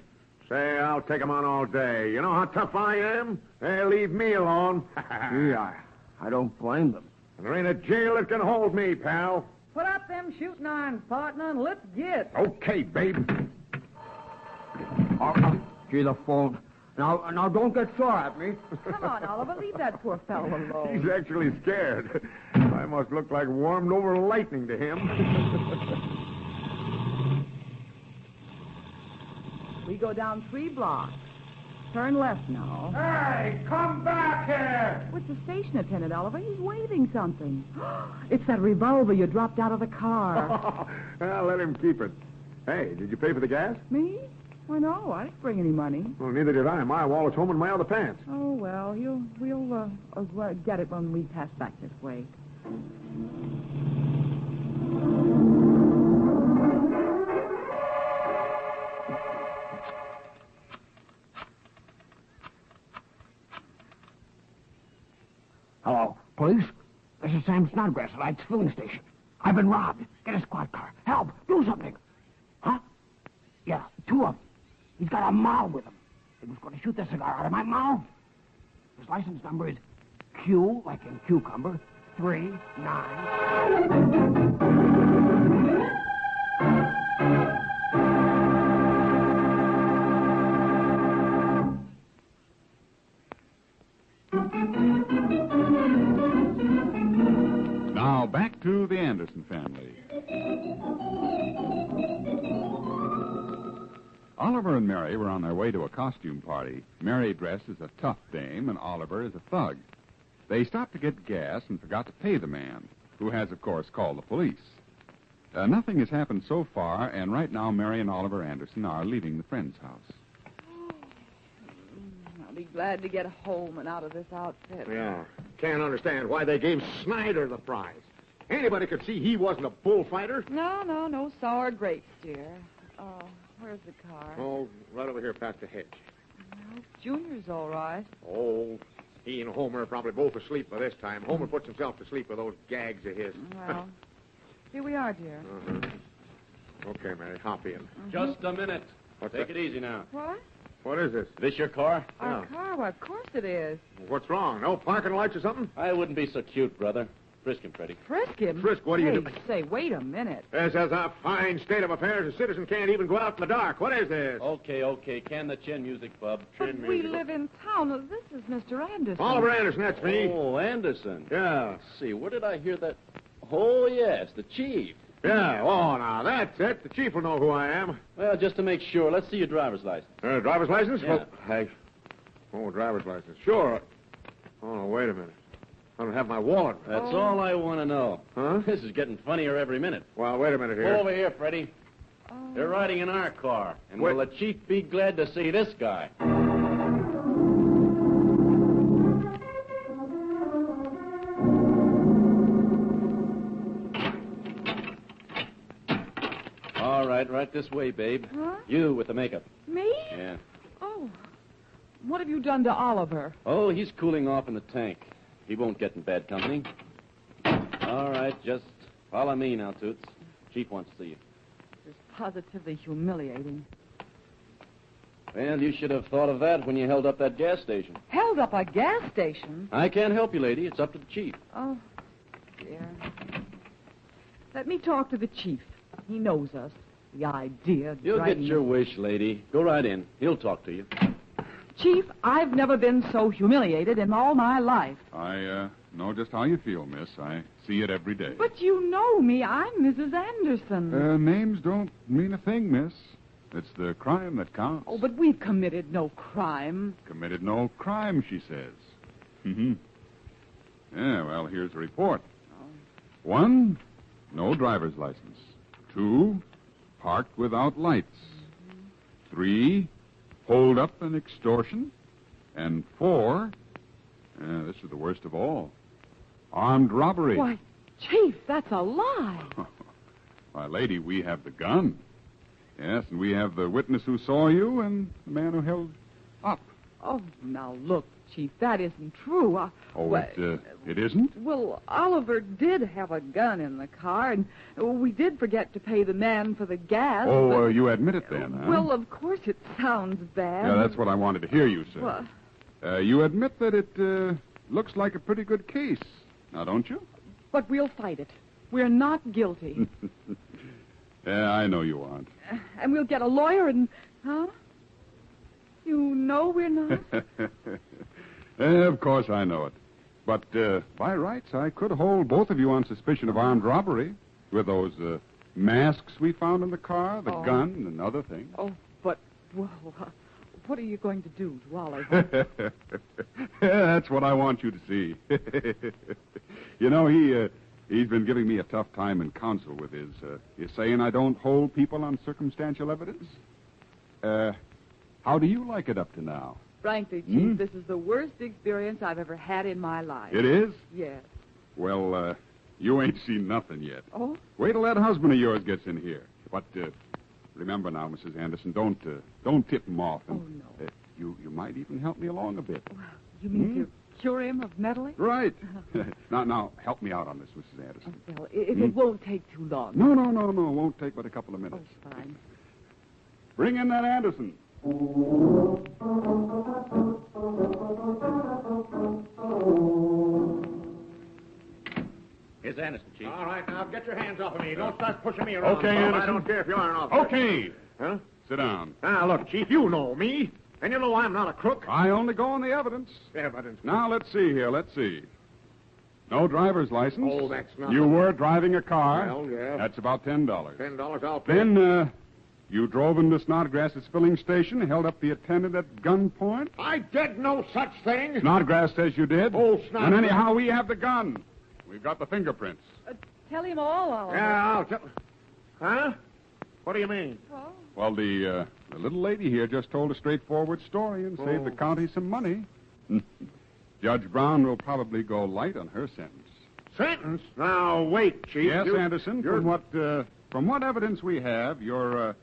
Say, I'll take 'em on all day. You know how tough I am? Hey, leave me alone. Gee, I don't blame them. And there ain't a jail that can hold me, pal. Put up them shooting irons, partner, and let's get. Okay, babe. Gee, the phone. Now, don't get sore at me. Come on, Oliver. Leave that poor fellow alone. He's actually scared. I must look like warmed over lightning to him. We go down 3 blocks. Turn left now. Hey, come back here! What's the station attendant, Oliver? He's waving something. It's that revolver you dropped out of the car. Well, let him keep it. Hey, did you pay for the gas? Me? Why, no, I didn't bring any money. Well, neither did I. My wallet's home in my other pants. Oh, well, we'll get it when we pass back this way. Hello, police? This is Sam Snodgrass at Light's filling station. I've been robbed. Get a squad car. Help! Do something! Huh? Yeah, 2 of them. He's got a mob with him. He was going to shoot the cigar out of my mouth. His license number is Q, like in cucumber, 39. Now back to the Anderson family. Oliver and Mary were on their way to a costume party. Mary dressed as a tough dame and Oliver as a thug. They stopped to get gas and forgot to pay the man, who has, of course, called the police. Nothing has happened so far, and right now Mary and Oliver Anderson are leaving the friend's house. I'll be glad to get home and out of this outfit. Yeah. Can't understand why they gave Snyder the prize. Anybody could see he wasn't a bullfighter. No sour grapes, dear. Oh, where's the car? Oh, right over here past the hedge. Well, Junior's all right. Oh, he and Homer are probably both asleep by this time. Homer puts himself to sleep with those gags of his. Well, here we are, dear. Okay, Mary, hop in. Just a minute. What's Take that? it easy now. What? What is this? This your car? Our car? Well, of course it is. What's wrong? No parking lights or something? I wouldn't be so cute, brother. Frisk him, Freddie. Frisk him? Frisk, what are you doing? Say, wait a minute. This is a fine state of affairs. A citizen can't even go out in the dark. What is this? Okay. Can the Chin Music Club. But we live in town. This is Mr. Anderson. Oliver Anderson, that's me. Oh, Anderson. Yeah. Let's see, where did I hear that? Oh, yes, the chief. Yeah, oh, now, that's it. The chief will know who I am. Well, just to make sure, let's see your driver's license. Driver's license? Yeah. Driver's license. Sure. Oh, no, wait a minute. I don't have my wallet. That's all I want to know. Huh? This is getting funnier every minute. Well, wait a minute here. Go over here, Freddie. They're riding in our car. And will the chief be glad to see this guy? All right this way, babe. Huh? You with the makeup. Me? Yeah. Oh. What have you done to Oliver? Oh, he's cooling off in the tank. He won't get in bad company. All right, just follow me now, Toots. Chief wants to see you. This is positively humiliating. Well, you should have thought of that when you held up that gas station. Held up a gas station? I can't help you, lady. It's up to the chief. Oh, dear. Let me talk to the chief. He knows us. The idea of You'll get driving your wish, lady. Go right in. He'll talk to you. Chief, I've never been so humiliated in all my life. I know just how you feel, miss. I see it every day. But you know me. I'm Mrs. Anderson. Names don't mean a thing, miss. It's the crime that counts. Oh, but we've committed no crime. Committed no crime, she says. Mm-hmm. Yeah, well, here's the report. 1, no driver's license. 2, parked without lights. 3, hold up and extortion. And 4, this is the worst of all, armed robbery. Why, Chief, that's a lie. Why, lady, we have the gun. Yes, and we have the witness who saw you and the man who held up. Oh, now look, Chief, that isn't true. It isn't? Well, Oliver did have a gun in the car, and we did forget to pay the man for the gas. Oh, you admit it then, huh? Well, of course it sounds bad. Yeah, that's what I wanted to hear you say. Well, you admit that it looks like a pretty good case, now don't you? But we'll fight it. We're not guilty. Yeah, I know you aren't. And we'll get a lawyer and... Huh? You know we're not? Of course I know it. But by rights, I could hold both of you on suspicion of armed robbery with those masks we found in the car, the gun, and other things. Oh, but, well, what are you going to do to Oliver? That's what I want you to see. You know, he's been giving me a tough time in counsel with his saying I don't hold people on circumstantial evidence. How do you like it up to now? Frankly, Chief, this is the worst experience I've ever had in my life. It is? Yes. Well, you ain't seen nothing yet. Oh? Wait till that husband of yours gets in here. But remember now, Mrs. Anderson, don't tip him off. And, no. You might even help me along a bit. Well, you mean to cure him of meddling? Right. Now, help me out on this, Mrs. Anderson. Well, if it won't take too long. No. Won't take but a couple of minutes. Oh, fine. Bring in that Anderson. Here's Anderson, Chief. All right, now get your hands off of me. Don't start pushing me around. Okay, Bob. Anderson. I don't care if you are an officer. Okay. Huh? Sit down. Now, look, Chief, you know me. And you know I'm not a crook. I only go on the evidence. Evidence. Now, let's see here. No driver's license. Oh, that's not... You were driving a car. Well, yeah. That's about $10. $10 I'll pay. Then, you drove into Snodgrass's filling station, held up the attendant at gunpoint. I did no such thing. Snodgrass says you did. Oh, Snodgrass. And anyhow, we have the gun. We've got the fingerprints. Tell him all, Oliver. Yeah, I'll tell... Huh? What do you mean? Well, the little lady here just told a straightforward story and saved the county some money. Judge Brown will probably go light on her sentence. Sentence? Now, wait, Chief. Yes, Anderson. From what evidence we have, you're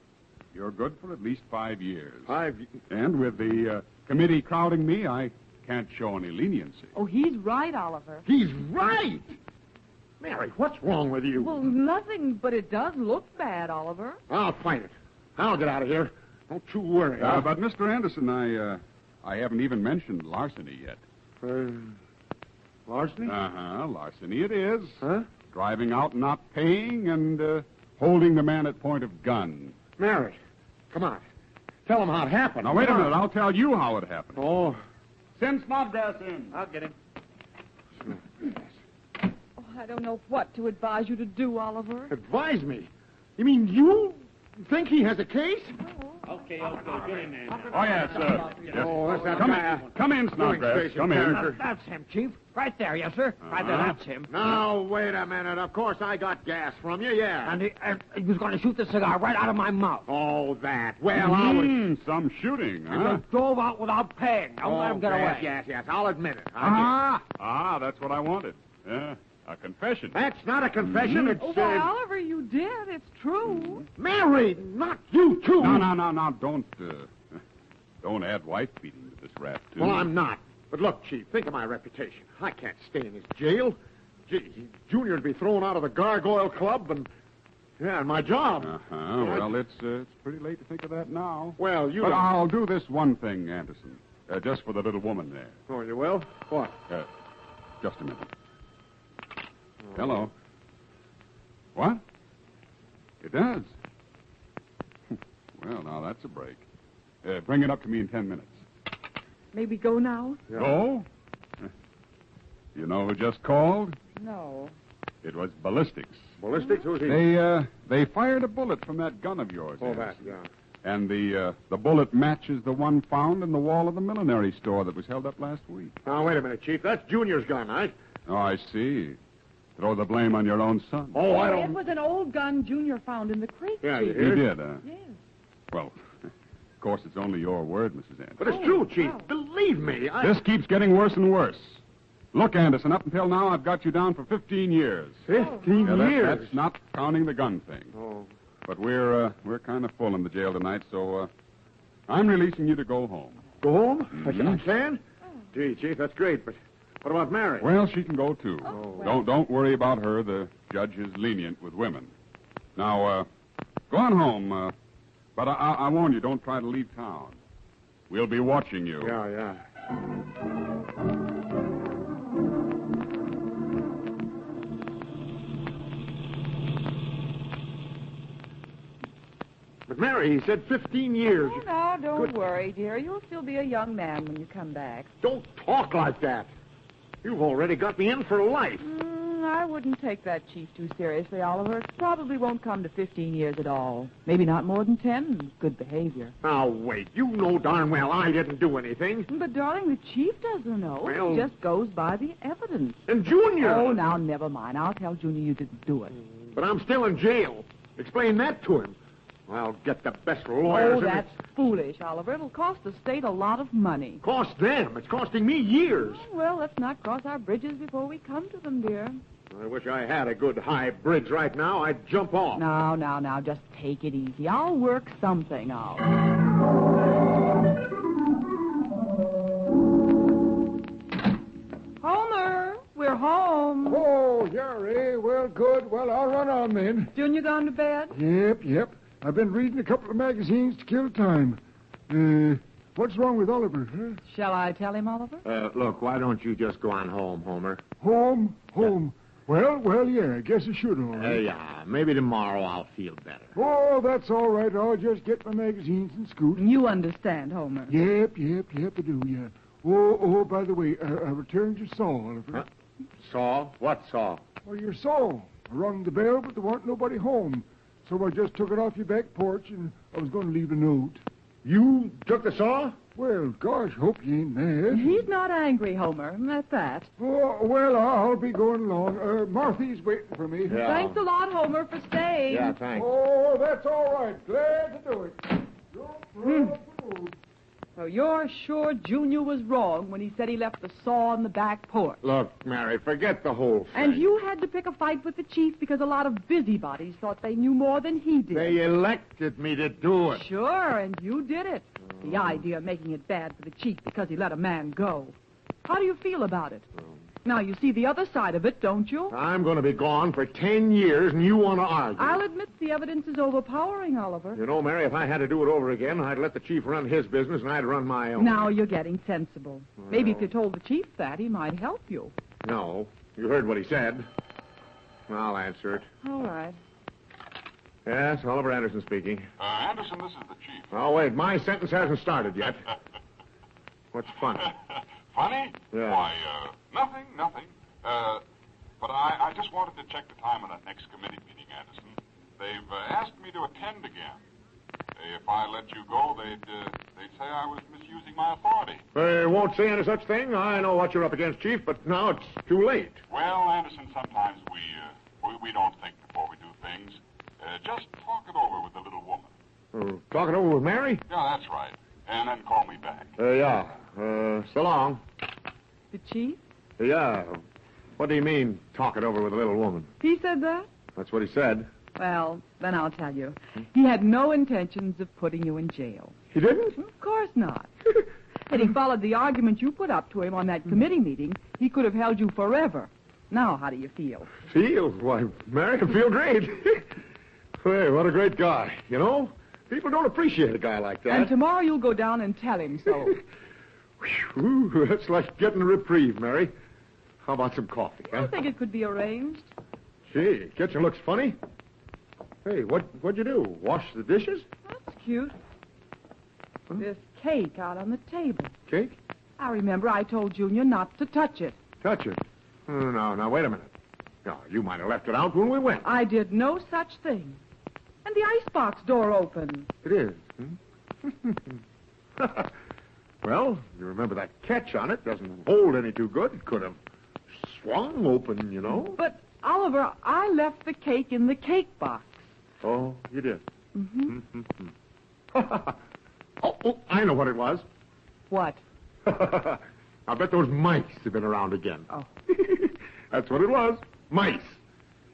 good for at least 5 years. 5 And with the committee crowding me, I can't show any leniency. Oh, he's right, Oliver. He's right! Mary, what's wrong with you? Well, nothing, but it does look bad, Oliver. I'll fight it. I'll get out of here. Don't you worry. But, Mr. Anderson, I haven't even mentioned larceny yet. Larceny? Uh-huh, larceny it is. Huh? Driving out and not paying and holding the man at point of gun. Mary, come on. Tell him how it happened. Now, wait a minute. I'll tell you how it happened. Oh. Send Snodgrass in. I'll get him. Oh, I don't know what to advise you to do, Oliver. Advise me? You mean you think he has a case? Okay, get in there. Oh, yes, sir. Yes. Oh, that's that Come guy. Come in, Snodgrass. Come in. That's him, Chief. Right there, yes, sir. Right there, that's him. Now, wait a minute. Of course I got gas from you, yeah. And he was going to shoot the cigar right out of my mouth. Oh, that. Well, I was... Some shooting, And huh? they drove out without paying. Don't let him get away. Yes. I'll admit it. That's what I wanted. A confession. That's not a confession. It's... Oh, why, Oliver, you did. It's true. Mary, not you, too. No. Don't add wife beating to this rap, too. Well, I'm not. But look, Chief, think of my reputation. I can't stay in his jail. Gee, Junior'd be thrown out of the Gargoyle Club and my job. Well, it's pretty late to think of that now. Well, But I'll do this one thing, Anderson. Just for the little woman there. Oh, you will? What? Just a minute. Hello. What? It does? Well, now that's a break. Bring it up to me in 10 minutes. May we go now? Yeah. Go? You know who just called? No. It was ballistics. Ballistics? Who's he? They fired a bullet from that gun of yours. Oh, Anderson. that, yeah. And the bullet matches the one found in the wall of the millinery store that was held up last week. Now, wait a minute, Chief. That's Junior's gun, right? Oh, I see. Throw the blame on your own son. Oh, I It don't... was an old gun Junior found in the creek. Yeah, He you hear? did, huh? Yes. Well, of course, it's only your word, Mrs. Anderson. But it's true, Chief. Believe me, This keeps getting worse and worse. Look, Anderson, up until now, I've got you down for 15 years. 15 That's years? not counting the gun thing. Oh. But we're kind of full in the jail tonight, so I'm releasing you to go home. Go home? Mhm. I can? Gee, Chief, that's great, but what about Mary? Well, she can go, too. well. Don't worry about her. The judge is lenient with women. Now, go on home. But I warn you, don't try to leave town. We'll be watching you. Yeah. But Mary, he said 15 years. Oh, no, don't worry, dear. You'll still be a young man when you come back. Don't talk like that. You've already got me in for life. I wouldn't take that chief too seriously, Oliver. It probably won't come to 15 years at all. Maybe not more than 10. Good behavior. Now, wait. You know darn well I didn't do anything. But, darling, the chief doesn't know. Well- He just goes by the evidence. And Junior! Oh, now, never mind. I'll tell Junior you didn't do it. But I'm still in jail. Explain that to him. I'll get the best lawyers. Oh, in the- that's foolish, Oliver. It'll cost the state a lot of money. Cost them. It's costing me years. Well, let's not cross our bridges before we come to them, dear. I wish I had a good high bridge right now. I'd jump off. Now, just take it easy. I'll work something out. good. Well, I'll run on then. Junior gone to bed? Yep. I've been reading a couple of magazines to kill time. What's wrong with Oliver, huh? Shall I tell him, Oliver? Look, why don't you just go on home, Homer? Home. Well, yeah, I guess I should, all right. Yeah, maybe tomorrow I'll feel better. Oh, that's all right. I'll just get my magazines and scoot. You understand, Homer. Yep, I do, yeah. Oh, by the way, I returned your saw, Oliver. Saw? What saw? Well, your saw. I rung the bell, but there weren't nobody home. So I just took it off your back porch, and I was going to leave a note. You took the saw? Well, gosh, hope you ain't mad. He's not angry, Homer. At that. Oh, well, I'll be going along. Marthy's waiting for me. Yeah. Thanks a lot, Homer, for staying. Yeah, thanks. Oh, that's all right. Glad to do it. Well, you're sure Junior was wrong when he said he left the saw on the back porch. Look, Mary, forget the whole thing. And you had to pick a fight with the chief because a lot of busybodies thought they knew more than he did. They elected me to do it. Sure, and you did it. The idea of making it bad for the chief because he let a man go. How do you feel about it? Now, you see the other side of it, don't you? I'm going to be gone for 10 years, and you want to argue. I'll admit the evidence is overpowering, Oliver. You know, Mary, if I had to do it over again, I'd let the chief run his business, and I'd run my own. Now you're getting sensible. Maybe if you told the chief that, he might help you. No. You heard what he said. I'll answer it. All right. Yes, Oliver Anderson speaking. Anderson, this is the chief. Oh, wait, my sentence hasn't started yet. What's funny? Funny? Yeah. Why, nothing. But I just wanted to check the time of that next committee meeting, Anderson. They've asked me to attend again. If I let you go, they'd say I was misusing my authority. They won't say any such thing. I know what you're up against, Chief, but now it's too late. Well, Anderson, sometimes we don't think before we do things. Just talk it over with the little woman. Talk it over with Mary? Yeah, that's right. And then call me back. Yeah. So long. The chief? Yeah. What do you mean, talk it over with a little woman? He said that? That's what he said. Well, then I'll tell you. He had no intentions of putting you in jail. He didn't? Of course not. Had he followed the argument you put up to him on that committee meeting, he could have held you forever. Now, how do you feel? Feel? Why, Mary, I feel great. Hey, what a great guy. You know, people don't appreciate a guy like that. And tomorrow you'll go down and tell him so. Ooh, that's like getting a reprieve, Mary. How about some coffee, huh? I think it could be arranged. Gee, kitchen looks funny. Hey, what'd you do? Wash the dishes? That's cute. This cake out on the table. Cake? I remember I told Junior not to touch it. Touch it? No, wait a minute. No, you might have left it out when we went. I did no such thing. And the icebox door open. It is? Well, you remember that catch on it doesn't hold any too good. It could have swung open, you know. But, Oliver, I left the cake in the cake box. Oh, you did? Mm-hmm. Oh, I know what it was. What? I bet those mice have been around again. Oh. That's what it was. Mice.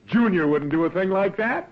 Junior wouldn't do a thing like that.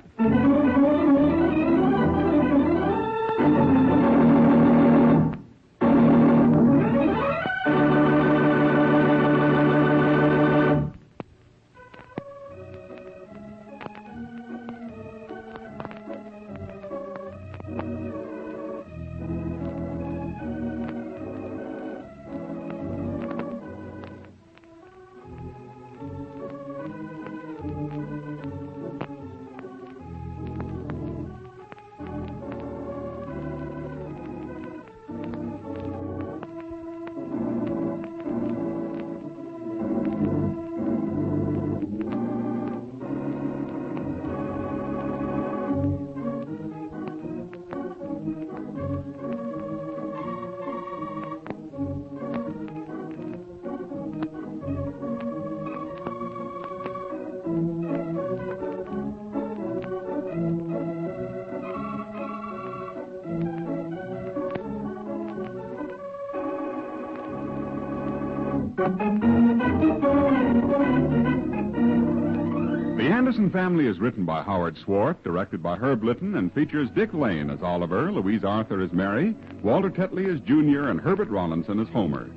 The Anderson Family is written by Howard Swart, directed by Herb Litton, and features Dick Lane as Oliver, Louise Arthur as Mary, Walter Tetley as Junior, and Herbert Rawlinson as Homer.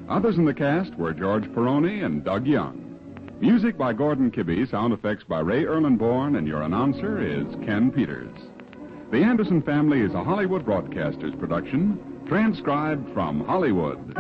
Others in the cast were George Peroni and Doug Young. Music by Gordon Kibbe, sound effects by Ray Erlenborn, and your announcer is Ken Peters. The Anderson Family is a Hollywood Broadcasters production, transcribed from Hollywood.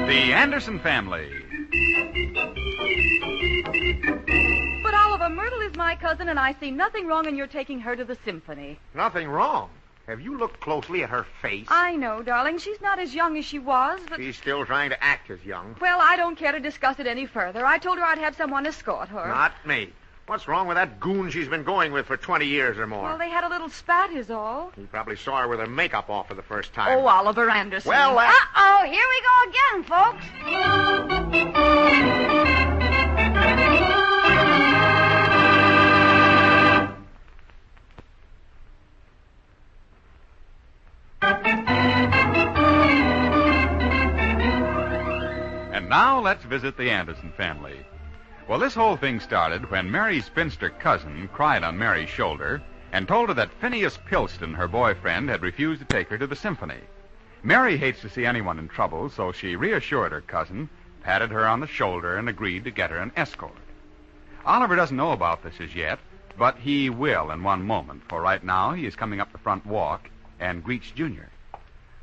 The Anderson Family. But Oliver, Myrtle is my cousin, and I see nothing wrong in your taking her to the symphony. Nothing wrong. Have you looked closely at her face? I know, darling. She's not as young as she was, but... She's still trying to act as young. Well, I don't care to discuss it any further. I told her I'd have someone escort her. Not me. What's wrong with that goon she's been going with for 20 years or more? Well, they had a little spat is all. You probably saw her with her makeup off for the first time. Oh, Oliver Anderson. Well, Uh-oh, here we go again, folks. And now let's visit the Anderson family. Well, this whole thing started when Mary's spinster cousin cried on Mary's shoulder and told her that Phineas Pilston, her boyfriend, had refused to take her to the symphony. Mary hates to see anyone in trouble, so she reassured her cousin, patted her on the shoulder, and agreed to get her an escort. Oliver doesn't know about this as yet, but he will in one moment, for right now he is coming up the front walk and greets Junior.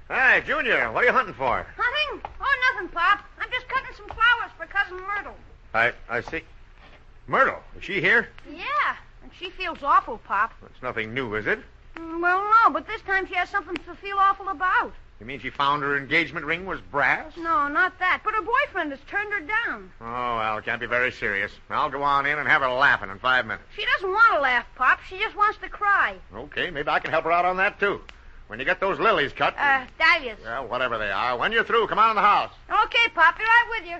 Hi, Junior. What are you hunting for? Nothing? Oh, nothing, Pop. I'm just cutting some flowers for Cousin Myrtle. I see. Myrtle, is she here? Yeah, and she feels awful, Pop. It's nothing new, is it? Well, no, but this time she has something to feel awful about. You mean she found her engagement ring was brass? No, not that. But her boyfriend has turned her down. Oh, well, it can't be very serious. I'll go on in and have her laughing in 5 minutes. She doesn't want to laugh, Pop. She just wants to cry. Okay, maybe I can help her out on that, too. When you get those lilies cut... Dahlias. Yeah, whatever they are. When you're through, come on in the house. Okay, Pop. Be right with you.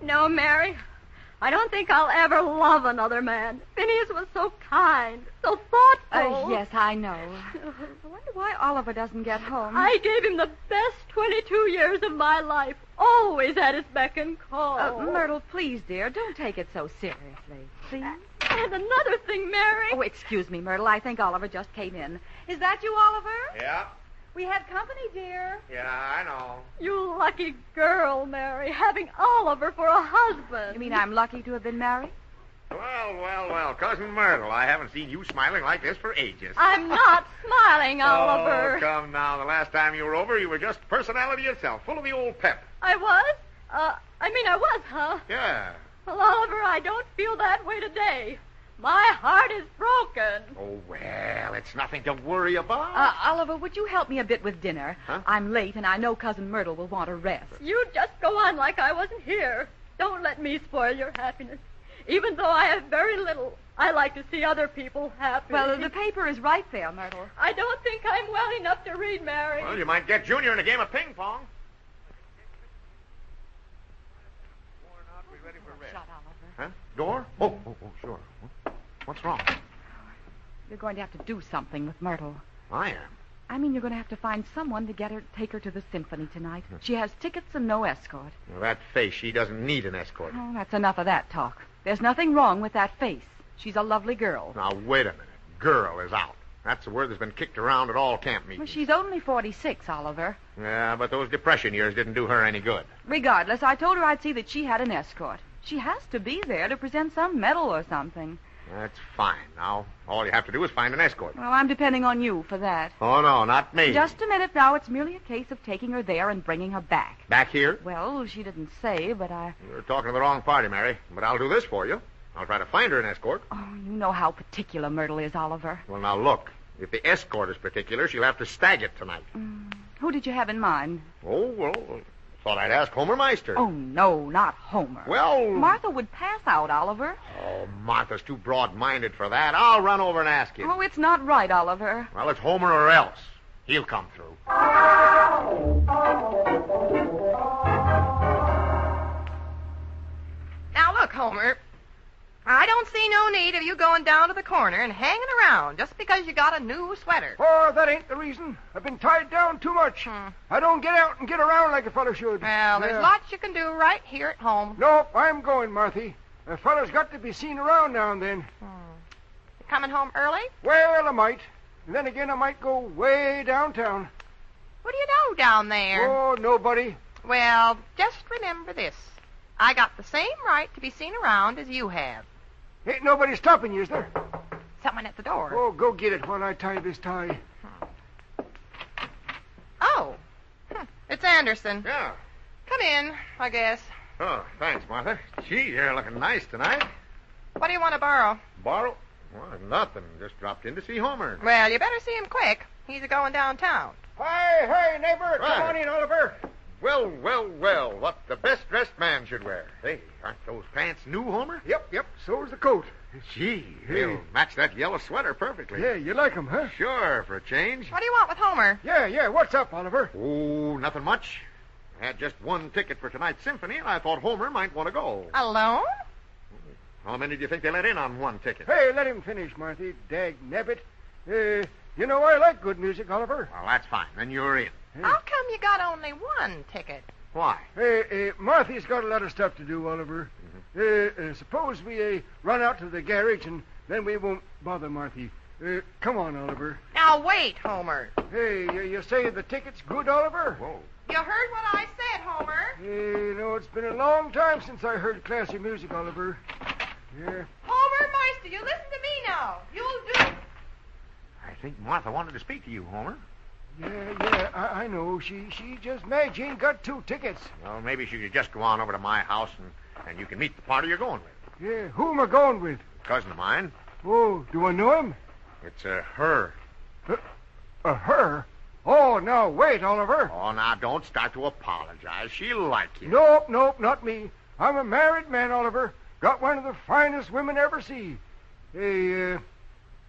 No, Mary. I don't think I'll ever love another man. Phineas was so kind, so thoughtful. Yes, I know. I wonder why Oliver doesn't get home. I gave him the best 22 years of my life. Always at his beck and call. Myrtle, please, dear, don't take it so seriously. Please? And another thing, Mary. Oh, excuse me, Myrtle. I think Oliver just came in. Is that you, Oliver? Yeah? We have company, dear. Yeah, I know. You lucky girl, Mary, having Oliver for a husband. You mean I'm lucky to have been married? Well, Cousin Myrtle, I haven't seen you smiling like this for ages. I'm not smiling, Oliver. Oh, come now. The last time you were over, you were just personality itself, full of the old pep. I was? I was, huh? Yeah. Well, Oliver, I don't feel that way today. My heart is broken. Oh, well, it's nothing to worry about. Oliver, would you help me a bit with dinner? Huh? I'm late, and I know Cousin Myrtle will want a rest. You just go on like I wasn't here. Don't let me spoil your happiness. Even though I have very little, I like to see other people happy. Well, the paper is right there, Myrtle. I don't think I'm well enough to read, Mary. Well, you might get Junior in a game of ping pong. Shut, Oliver. Huh? Door? Oh, sure. What's wrong? You're going to have to do something with Myrtle. I am. I mean, you're going to have to find someone to take her to the symphony tonight. She has tickets and no escort. Well, that face, she doesn't need an escort. Oh, that's enough of that talk. There's nothing wrong with that face. She's a lovely girl. Now, wait a minute. Girl is out. That's the word that's been kicked around at all camp meetings. Well, she's only 46, Oliver. Yeah, but those depression years didn't do her any good. Regardless, I told her I'd see that she had an escort. She has to be there to present some medal or something. That's fine. Now, all you have to do is find an escort. Well, I'm depending on you for that. Oh, no, not me. Just a minute now. It's merely a case of taking her there and bringing her back. Back here? Well, she didn't say, but You're talking to the wrong party, Mary. But I'll do this for you. I'll try to find her an escort. Oh, you know how particular Myrtle is, Oliver. Well, now, look. If the escort is particular, she'll have to stag it tonight. Who did you have in mind? Oh, well, thought I'd ask Homer Meister. Oh, no, not Homer. Well... Martha would pass out, Oliver. Oh, Martha's too broad-minded for that. I'll run over and ask him. Oh, it's not right, Oliver. Well, it's Homer or else. He'll come through. Now, look, Homer. I don't see no need of you going down to the corner and hanging around just because you got a new sweater. Oh, that ain't the reason. I've been tied down too much. I don't get out and get around like a fellow should. Well, there's lots you can do right here at home. Nope, I'm going, Marthy. A fellow's got to be seen around now and then. You coming home early? Well, I might. And then again, I might go way downtown. What do you know down there? Oh, nobody. Well, just remember this. I got the same right to be seen around as you have. Ain't nobody stopping you, is there? Someone at the door. Oh, go get it while I tie this tie. Oh. It's Anderson. Yeah. Come in, I guess. Oh, thanks, Martha. Gee, you're looking nice tonight. What do you want to borrow? Borrow? Well, nothing. Just dropped in to see Homer. Well, you better see him quick. He's a-going downtown. Hey, neighbor. Right. Come on in, Oliver. Well, what the best-dressed man should wear. Hey, aren't those pants new, Homer? Yep. So's the coat. Gee, they'll match that yellow sweater perfectly. Yeah, you like 'em, huh? Sure, for a change. What do you want with Homer? Yeah. What's up, Oliver? Oh, nothing much. I had just one ticket for tonight's symphony, and I thought Homer might want to go. Alone? How many do you think they let in on one ticket? Hey, let him finish, Marthy. Dag nabbit. You know, I like good music, Oliver. Well, that's fine. Then you're in. How come you got only one ticket? Why? Marthy's got a lot of stuff to do, Oliver. Suppose we run out to the garage, and then we won't bother Marthy. Come on, Oliver. Now, wait, Homer. Hey, you say the ticket's good, Oliver? Whoa. You heard what I said, Homer. You know, it's been a long time since I heard classy music, Oliver. Yeah. Homer Meister, you listen to me now. You'll do. I think Martha wanted to speak to you, Homer. Yeah, I know. She just mad she ain't got 2 tickets. Well, maybe she could just go on over to my house, and you can meet the party you're going with. Yeah, who am I going with? A cousin of mine. Oh, do I know him? It's her. Her? Oh, now, wait, Oliver. Oh, now, don't start to apologize. She'll like you. Nope, not me. I'm a married man, Oliver. Got one of the finest women ever see. Hey,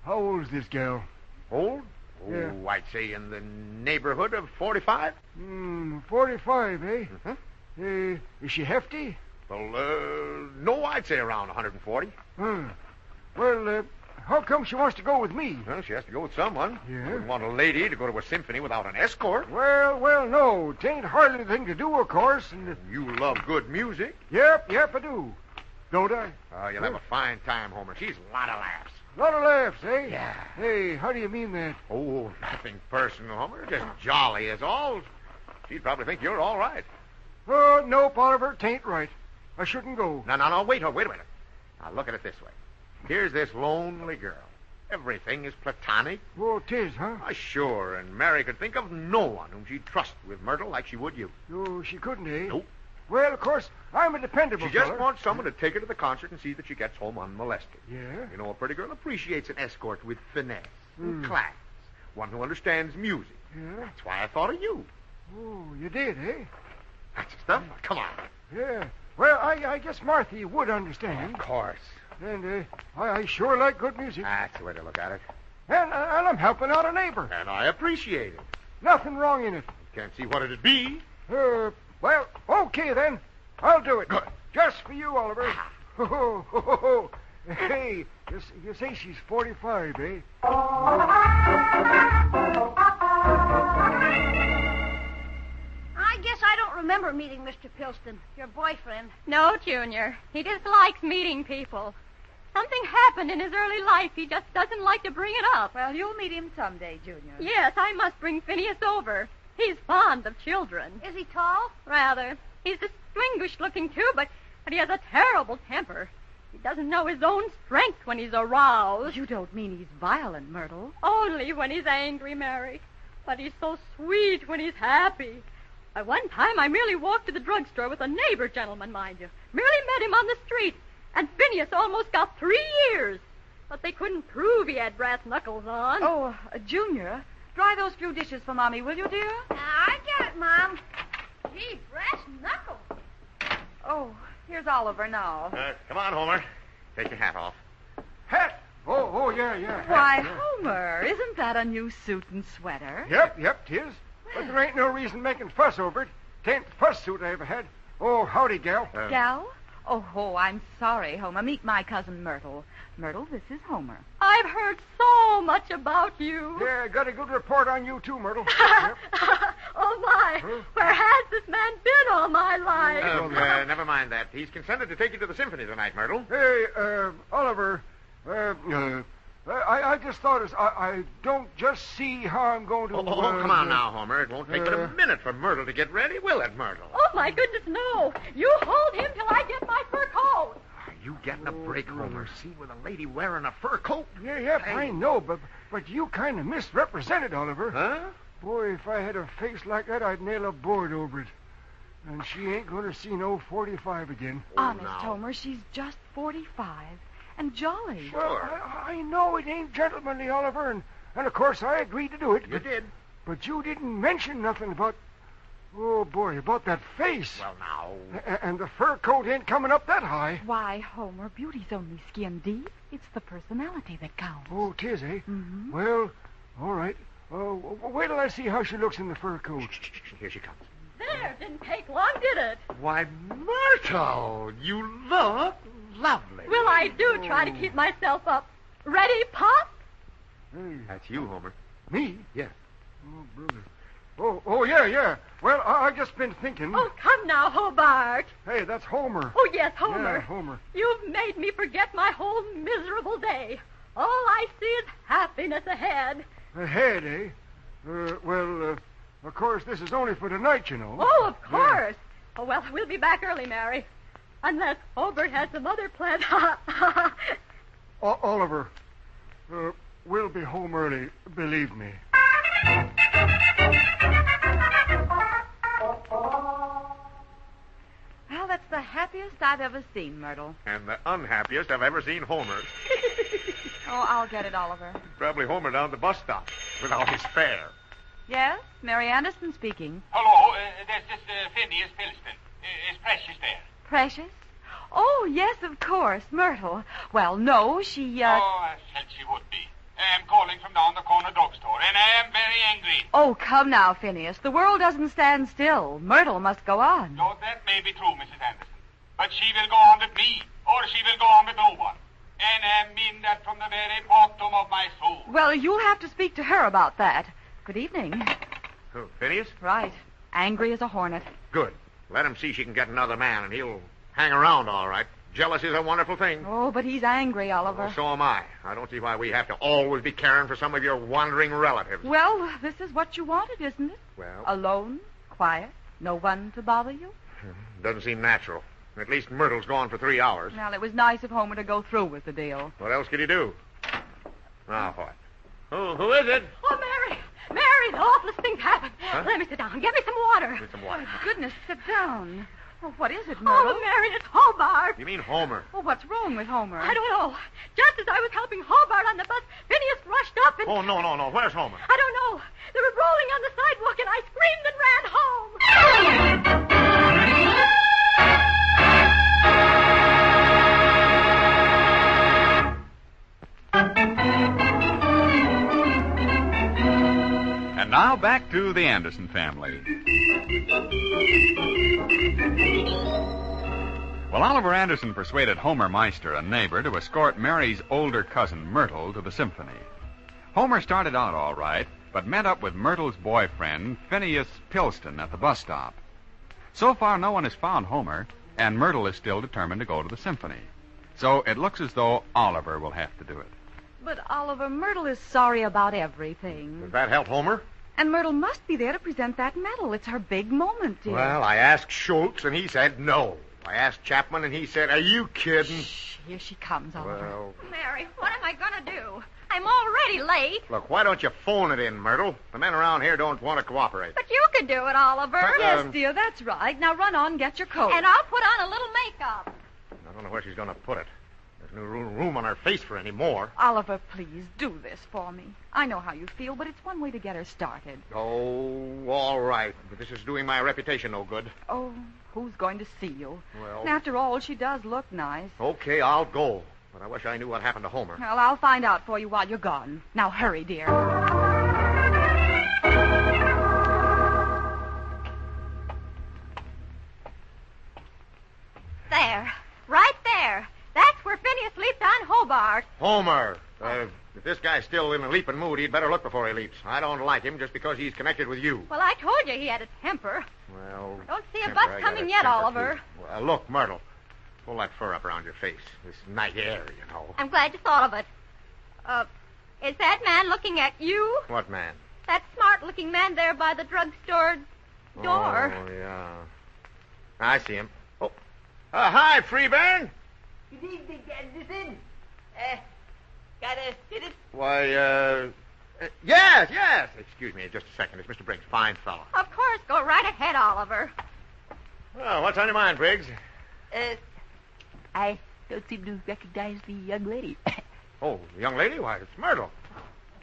how old's this gal? Old? Yeah. Oh, I'd say in the neighborhood of 45. 45, eh? Mm-hmm. Is she hefty? Well, no, I'd say around 140. Well, how come she wants to go with me? Well, she has to go with someone. Yeah? Wouldn't want a lady to go to a symphony without an escort. Well, no. 'Tain't hardly the thing to do, of course. And You love good music. Yep, I do. Don't I? You'll have a fine time, Homer. She's a lot of laughs. A lot of laughs, eh? Yeah. Hey, how do you mean that? Oh, nothing personal, Homer. Just jolly is all. She'd probably think you're all right. Oh, nope, Oliver. 'Tain't right. I shouldn't go. No. Wait a minute. Now, look at it this way. Here's this lonely girl. Everything is platonic. Oh, 'tis, huh? Sure, and Mary could think of no one whom she'd trust with Myrtle like she would you. Oh, she couldn't, eh? Nope. Well, of course, I'm a dependable She just feller. wants someone to take her to the concert and see that she gets home unmolested. Yeah? You know, a pretty girl appreciates an escort with finesse and class. One who understands music. Yeah? That's why I thought of you. Oh, you did, eh? That's the stuff. Come on. Yeah. Well, I guess Marthy would understand. Of course. And I sure like good music. That's the way to look at it. And I'm helping out a neighbor. And I appreciate it. Nothing wrong in it. Can't see what it'd be. Well, okay then. I'll do it. Good. Just for you, Oliver. Ho, ho, ho, ho, ho. Hey, you say she's 45, eh? I guess I don't remember meeting Mr. Pilston, your boyfriend. No, Junior. He just likes meeting people. Something happened in his early life. He just doesn't like to bring it up. Well, you'll meet him someday, Junior. Yes, I must bring Phineas over. He's fond of children. Is he tall? Rather. He's distinguished looking, too, but he has a terrible temper. He doesn't know his own strength when he's aroused. You don't mean he's violent, Myrtle. Only when he's angry, Mary. But he's so sweet when he's happy. At one time, I merely walked to the drugstore with a neighbor gentleman, mind you. Merely met him on the street. And Phineas almost got 3 years. But they couldn't prove he had brass knuckles on. Oh, Junior, dry those few dishes for Mommy, will you, dear? I get it, Mom. Gee, brass knuckles. Oh, here's Oliver now. Come on, Homer. Take your hat off. Hat? Oh, yeah. Hat, Why, yeah. Homer, isn't that a new suit and sweater? Yep, 'tis. But there ain't no reason making fuss over it. 'Tain't the fuss suit I ever had. Oh, howdy, gal. Gal? Oh, I'm sorry, Homer. Meet my cousin Myrtle. Myrtle, this is Homer. I've heard so much about you. Yeah, got a good report on you, too, Myrtle. Yep. Oh, my. Where has this man been all my life? Never mind that. He's consented to take you to the symphony tonight, Myrtle. Hey, Oliver, I just thought I don't just see how I'm going to... come on now, Homer. It won't take but a minute for Myrtle to get ready, will it, Myrtle? Oh, my goodness, no. You hold him till I get my fur coat. Are you getting a break, Homer? See, with a lady wearing a fur coat? Yeah, I know, but you kind of misrepresented, Oliver. Huh? Boy, if I had a face like that, I'd nail a board over it. And she ain't going to see no 45 again. Honest, Homer, she's just 45. And jolly. Well, I know it ain't gentlemanly, Oliver, and of course I agreed to do it. You did. But you didn't mention nothing about... Oh, boy, about that face. Well, now... And the fur coat ain't coming up that high. Why, Homer, beauty's only skin deep. It's the personality that counts. Oh, 'tis, eh? Mm-hmm. Well, all right. Wait till I see how she looks in the fur coat. Here she comes. There, didn't take long, did it? Why, Myrtle, you look lovely. Well, I do try to keep myself up. Ready, Pop? Hey. That's you, Homer. Me? Yeah. Oh, brother. Oh, yeah. Well, I just been thinking. Oh, come now, Hobart. Hey, that's Homer. Oh, yes, Homer. Yeah, Homer. You've made me forget my whole miserable day. All I see is happiness ahead. Ahead, eh? Of course, this is only for tonight, you know. Oh, of course. Yeah. Oh, well, we'll be back early, Mary. Unless Hobart has some other plans. Oliver, we'll be home early, believe me. Well, that's the happiest I've ever seen, Myrtle. And the unhappiest I've ever seen Homer. Oh, I'll get it, Oliver. Probably Homer down at the bus stop without his fare. Yes, Mary Anderson speaking. Hello, this is Phineas Pilston. Is Precious there? Precious? Oh, yes, of course, Myrtle. Well, no, she, Oh, I said she would be. I'm calling from down the corner drugstore, and I am very angry. Oh, come now, Phineas. The world doesn't stand still. Myrtle must go on. No, that may be true, Mrs. Anderson. But she will go on with me, or she will go on with no one. And I mean that from the very bottom of my soul. Well, you'll have to speak to her about that. Good evening. Who, Phineas? Right. Angry as a hornet. Good. Let him see she can get another man, and he'll hang around all right. Jealous is a wonderful thing. Oh, but he's angry, Oliver. Well, so am I. I don't see why we have to always be caring for some of your wandering relatives. Well, this is what you wanted, isn't it? Well... Alone, quiet, no one to bother you? Doesn't seem natural. At least Myrtle's gone for 3 hours. Well, it was nice of Homer to go through with the deal. What else could he do? Now what? Who is it? Oh, Mary! Mary, the awfulest thing's happened. Huh? Let me sit down. Get me some water. Get some water. Oh, goodness, sit down. Oh, what is it, Myrtle? Oh, Mary, it's Hobart. You mean Homer? Oh, what's wrong with Homer? I don't know. Just as I was helping Hobart on the bus, Phineas rushed up and... Oh, no. Where's Homer? I don't know. They were rolling on the sidewalk, and I screamed and ran home. And now back to the Anderson family. Well, Oliver Anderson persuaded Homer Meister, a neighbor, to escort Mary's older cousin, Myrtle, to the symphony. Homer started out all right, but met up with Myrtle's boyfriend, Phineas Pilston, at the bus stop. So far, no one has found Homer, and Myrtle is still determined to go to the symphony. So it looks as though Oliver will have to do it. But, Oliver, Myrtle is sorry about everything. Does that help Homer? And Myrtle must be there to present that medal. It's her big moment, dear. Well, I asked Schultz, and he said no. I asked Chapman, and he said, are you kidding? Shh, here she comes, Oliver. Well, Mary, what am I going to do? I'm already late. look, why don't you phone it in, Myrtle? The men around here don't want to cooperate. But you could do it, Oliver. Yes, dear, that's right. Now run on and get your coat. And I'll put on a little makeup. I don't know where she's going to put it. There's no room on her face for any more. Oliver, please, do this for me. I know how you feel, but it's one way to get her started. Oh, all right. But this is doing my reputation no good. Oh, who's going to see you? Well, And after all, she does look nice. okay, I'll go. But I wish I knew what happened to Homer. Well, I'll find out for you while you're gone. Now hurry, dear. There. Right there. That's where Phineas leaped on Hobart. Homer! If this guy's still in a leaping mood, he'd better look before he leaps. I don't like him just because he's connected with you. Well, I told you he had a temper. Well, Don't see a temper, bus I got coming a yet, temper, Oliver. too. Well, look, Myrtle. Pull that fur up around your face. This night air, you know. I'm glad you thought of it. Is that man looking at you? What man? That smart-looking man there by the drugstore door. Oh, yeah. I see him. Oh. Hi, Freeburn. Good evening, Anderson. Gotta hit it? Why, yes. Excuse me just a second. It's Mr. Briggs. Fine fellow. Of course. Go right ahead, Oliver. Well, what's on your mind, Briggs? I don't seem to recognize the young lady. Oh, the young lady? Why, it's Myrtle.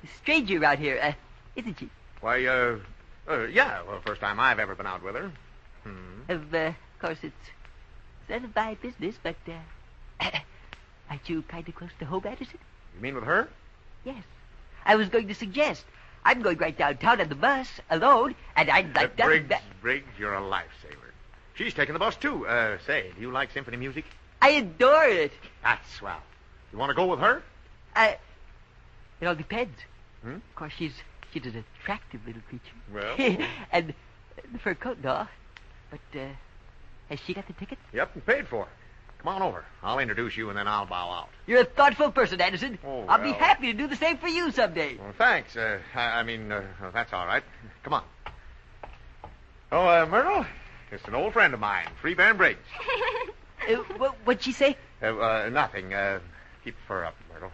The stranger out here, isn't she? Why, yeah. Well, first time I've ever been out with her. Of course, it's none of my business, but, aren't you kind of close to home, Anderson? You mean with her? Yes. I was going to suggest. I'm going right downtown on the bus, alone, and I'd like to... Briggs, you're a lifesaver. She's taking the bus, too. Say, do you like symphony music? I adore it. That's swell. You want to go with her? It all depends. Of course, she's an attractive little creature. Well... and the fur coat and all. But, has she got the ticket? Yep, and paid for. Come on over. I'll introduce you, and then I'll bow out. You're a thoughtful person, Anderson. Oh, I'll be well. happy to do the same for you someday. Well, thanks. That's all right. Come on. Oh, Myrtle, it's an old friend of mine, Freeburn Briggs. What'd she say? Nothing. Keep the fur up, Myrtle.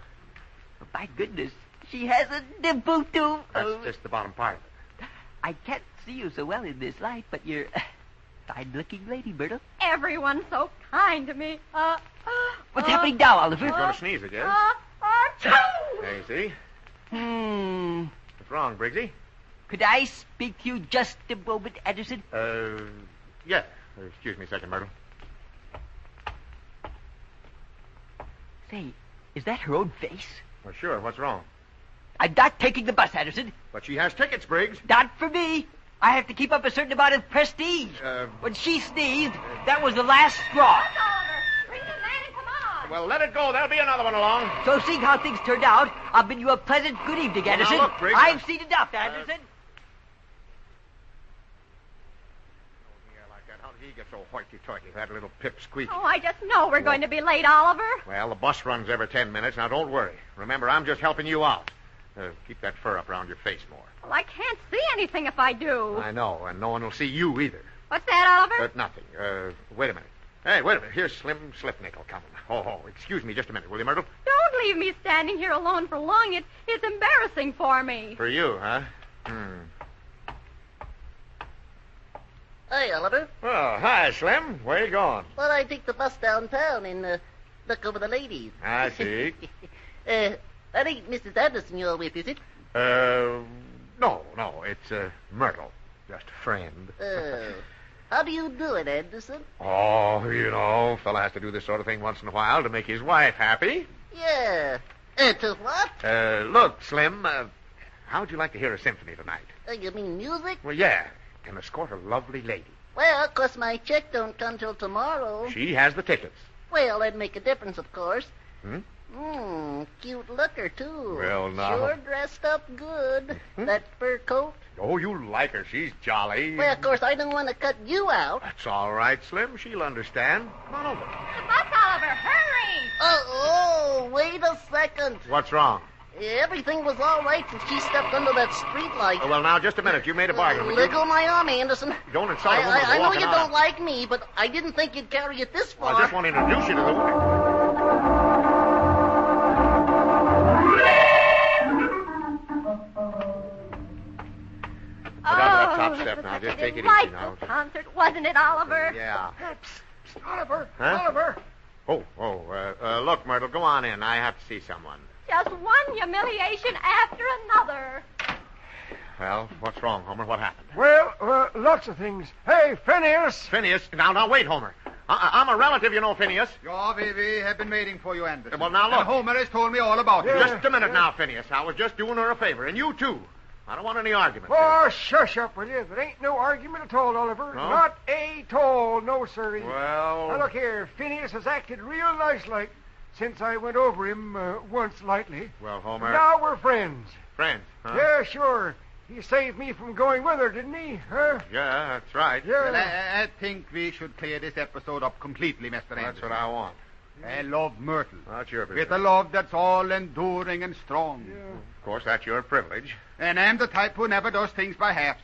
Oh, my goodness. She has a dimple, too. That's just the bottom part of it. I can't see you so well in this light, but you're a fine-looking lady, Myrtle. Everyone's so kind to me. What's happening now, Oliver? You're going to sneeze, I guess. Achoo! There you see. What's wrong, Briggsy? Could I speak to you just a moment, Anderson? Yeah. Excuse me a second, Myrtle. Say, is that her own face? Well, sure. What's wrong? I'm not taking the bus, Anderson. But she has tickets, Briggs. Not for me. I have to keep up a certain amount of prestige. When she sneezed, that was the last straw. Bring the man and come on. Well, let it go. There'll be another one along. So seeing how things turned out, I'll bid you a pleasant good evening, Well, now Anderson. look, Briggs. I've seen enough, Anderson. How did he get so hoity-toity, that little pipsqueak? Oh, I just know we're going to be late, Oliver. Well, the bus runs every 10 minutes. Now, don't worry. Remember, I'm just helping you out. Keep that fur up around your face more. Well, I can't see anything if I do. I know, and no one will see you either. What's that, Oliver? But nothing. Wait a minute. Hey, wait a minute. Here's Slim Slipnickel coming. Oh, excuse me just a minute, will you, Myrtle? Don't leave me standing here alone for long. It's embarrassing for me. For you, huh? Hey, Oliver. Oh, hi, Slim. Where you going? Well, I take the bus downtown and look over the ladies. I see. That ain't Mrs. Anderson you're with, is it? No. It's, Myrtle. Just a friend. How do you do it, Anderson? Oh, you know, a fella has to do this sort of thing once in a while to make his wife happy. Yeah. To what? Look, Slim, how'd you like to hear a symphony tonight? You mean music? Well, yeah. And escort a lovely lady. Well, of course, my check don't come till tomorrow. She has the tickets. Well, that'd make a difference, of course. Hmm? Cute looker, too. Well, now. Sure dressed up good. That fur coat. Oh, you like her. She's jolly. Well, of course, I don't want to cut you out. That's all right, Slim. She'll understand. Come on over. The bus, Oliver. Hurry! Oh, wait a second. What's wrong? Everything was all right till she stepped under that street light. Oh, well, now, just a minute. You made a bargain. Let go of my arm, Anderson. Don't insult a woman I know walking you on. don't like me, but I didn't think you'd carry it this far. I just want to introduce you to the woman. Top step now. Just take it easy now. Delightful concert, wasn't it, Oliver? Yeah. Oliver! Huh? Oliver! Look, Myrtle, go on in. I have to see someone. Just one humiliation after another. Well, what's wrong, Homer? What happened? Well, lots of things. Hey, Phineas! Phineas? Now, wait, Homer. I'm a relative, you know, Phineas. Yeah, we have been waiting for you, Anderson. Well, now, look. And Homer has told me all about it. Just a minute now, Phineas. I was just doing her a favor, and you, too. I don't want any argument. Oh, shush up, will you? There ain't no argument at all, Oliver. No? Not at all, no, sirree. Well... Now, look here. Phineas has acted real nice-like since I went over him once lightly. Well, Homer... Now we're friends. Friends, huh? Yeah, sure. He saved me from going with her, didn't he? Huh? Yeah, that's right. Yeah. Well, I think we should clear this episode up completely, Mr. Anderson. That's what I want. I love Myrtle. That's your business. With a love that's all enduring and strong. Yeah. Of course, that's your privilege. And I'm the type who never does things by halves.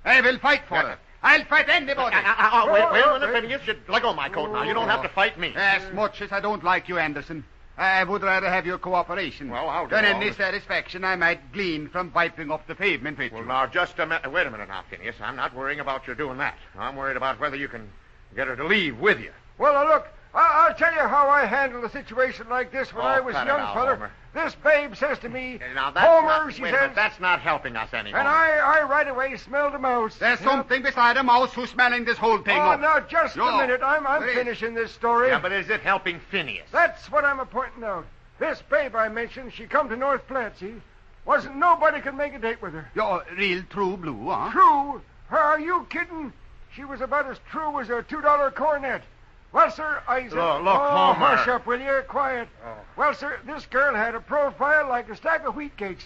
I will fight for her. I'll fight anybody. Wait a minute, Phineas. You let go of my coat now. You don't have to fight me. As much as I don't like you, Anderson, I would rather have your cooperation Well, I'll do than all any this. satisfaction I might glean from wiping off the pavement with Well, you. now, just a minute. Wait a minute now, Phineas. I'm not worrying about your doing that. I'm worried about whether you can get her to leave with you. Well, now, look, I'll tell you how I handled a situation like this when I was a cut it young out, feller. Homer. This babe says to me, Now, that's Homer, not, she wait a says, minute, that's not helping us any more. and I right away smelled a mouse. There's Yeah. something beside a mouse who's smelling this whole thing Oh, up. now, just a minute. I'm finishing this story. Yeah, but is it helping Phineas? That's what I'm pointing out. This babe I mentioned, she come to North Platte, see? Wasn't nobody could make a date with her. You're real true blue, huh? True? Are you kidding? She was about as true as a $2 cornet. Well, sir, I said... Look, oh, Homer. hush up, will you? Quiet. Oh. Well, sir, this girl had a profile like a stack of wheat cakes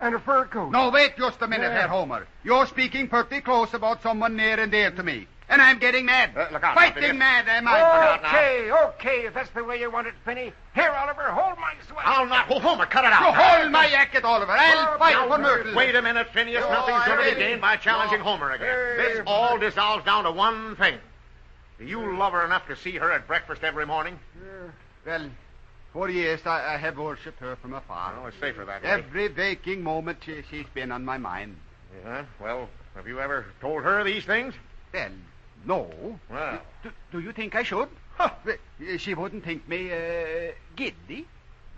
and a fur coat. No, wait just a minute, Yeah. Herr Homer. You're speaking pretty close about someone near and dear to me. And I'm getting mad. Look out, Fighting Phineas. mad, am I? Okay, if that's the way you want it, Finney. Here, Oliver, hold my sweater. I'll not. Oh, Homer, cut it out. You hold my jacket, Oliver. I'll fight Now, for Myrtle. Wait a minute, Phineas. Oh, Nothing's I going to be really- gained by challenging Homer again. This all dissolves down to one thing. Do you love her enough to see her at breakfast every morning? Well, for years I have worshipped her from afar. Oh, it's safer that way. Every waking moment she's been on my mind. Yeah? Well, have you ever told her these things? Well, no. Well. Do you think I should? She wouldn't think me giddy.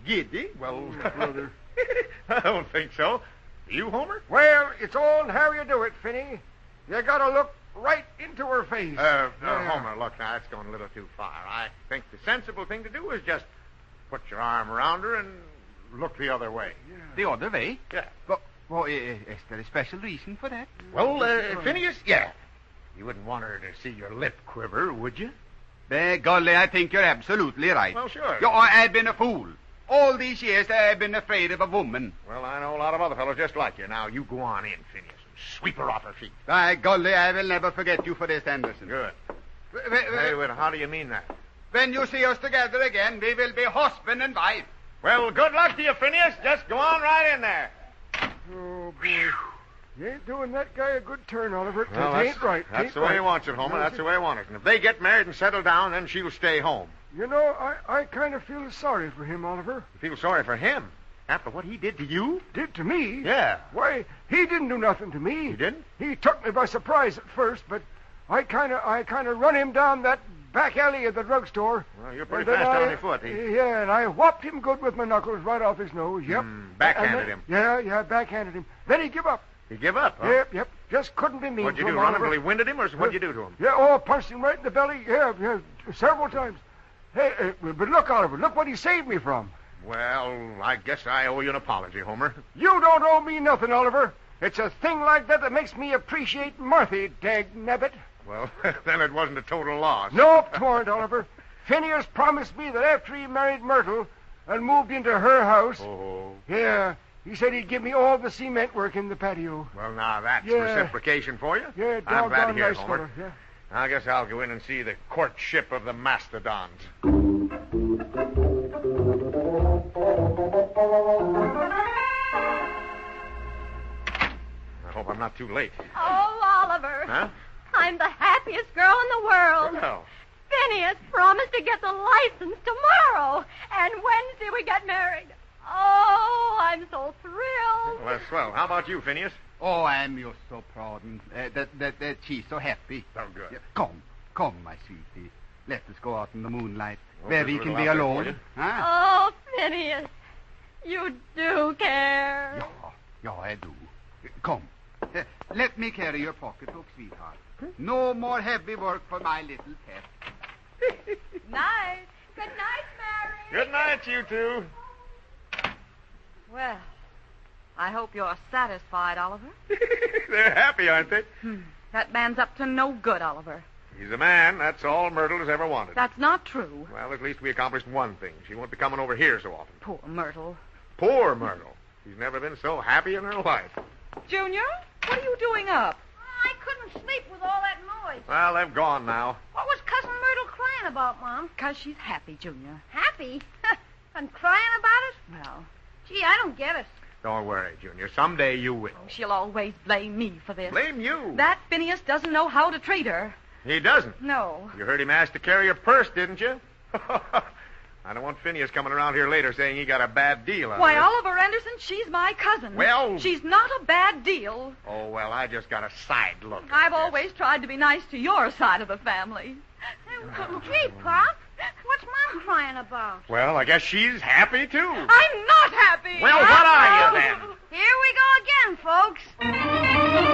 Giddy? Well, brother. I don't think so. Do you, Homer? Well, it's all in how you do it, Finney. You gotta look right into her face. Homer, look, now, that's going a little too far. I think the sensible thing to do is just put your arm around her and look the other way. The other way? Yeah. Well, is there a special reason for that? Well, Phineas, yeah. You wouldn't want her to see your lip quiver, would you? Golly, I think you're absolutely right. Well, sure. I've been a fool. All these years I've been afraid of a woman. Well, I know a lot of other fellows just like you. Now, you go on in, Phineas, and sweep her off her feet. By golly, I will never forget you for this, Anderson. Good. Hey, wait, how do you mean that? When you see us together again, we will be husband and wife. Well, good luck to you, Phineas. Just go on right in there. Oh, boy. You ain't doing that guy a good turn, Oliver. Well, It ain't right. That's the way he wants it, Homer. That's the way he wants it. And if they get married and settle down, then she'll stay home. You know, I kind of feel sorry for him, Oliver. You feel sorry for him? After what he did to you? Did to me? Yeah. Why, he didn't do nothing to me. He didn't? He took me by surprise at first, but I kind of run him down that back alley of the drugstore. Well, you're pretty And then fast on your foot. Yeah, and I whopped him good with my knuckles right off his nose. Yep. Backhanded And him. Yeah, backhanded him. Then he give up. He give up, huh? Yep. Just couldn't be mean. What'd you to do, him, run him Oliver. till he winded him, or what'd you do to him? Yeah, punched him right in the belly. Yeah, several times. Hey, but look, Oliver, look what he saved me from. Well, I guess I owe you an apology, Homer. You don't owe me nothing, Oliver. It's a thing like that makes me appreciate Marthy, dagnabbit. Well, then it wasn't a total loss. Nope, 'twarn't, Oliver. Phineas promised me that after he married Myrtle and moved into her house... Oh. Yeah, he said he'd give me all the cement work in the patio. Well, now that's Yeah. reciprocation for you. Yeah, I'm glad to doggone hear it, nice Homer. fella, yeah. I guess I'll go in and see the courtship of the mastodons. I hope I'm not too late. Oh, Oliver. Huh? I'm the happiest girl in the world. Well, Phineas promised to get the license tomorrow. And Wednesday we get married. Oh, I'm so thrilled. well, that's swell. How about you, Phineas? Oh, I'm just so proud and that she's so happy. Oh, good. Yeah, come, my sweetie. Let us go out in the moonlight Well, where there's we a can little be out there for alone. you. Huh? Oh, Phineas, you do care. Yeah, I do. Come. Let me carry your pocketbook, sweetheart. No more heavy work for my little pet. Night. Good night, Mary. Good night, you two. Well, I hope you're satisfied, Oliver. They're happy, aren't they? That man's up to no good, Oliver. He's a man. That's all Myrtle has ever wanted. That's not true. Well, at least we accomplished one thing. She won't be coming over here so often. Poor Myrtle. Poor Myrtle. She's never been so happy in her life. Junior, what are you doing up? I couldn't sleep with all that noise. Well, they've gone now. What was Cousin Myrtle crying about, Mom? 'Cause she's happy, Junior. Happy? And crying about it? Well, Gee, I don't get it. Don't worry, Junior. Someday you will. she'll always blame me for this. Blame you. That Phineas doesn't know how to treat her. He doesn't. No. You heard him ask to carry a purse, didn't you? I don't want Phineas coming around here later saying he got a bad deal on Why, this. Oliver Anderson, she's my cousin. Well- She's not a bad deal. Oh, well, I just got a side look. I've always tried to be nice to your side of the family. Gee, Pop, what's Mom crying about? Well, I guess she's happy, too. I'm not happy. Well, what are you, then? Here we go again, folks.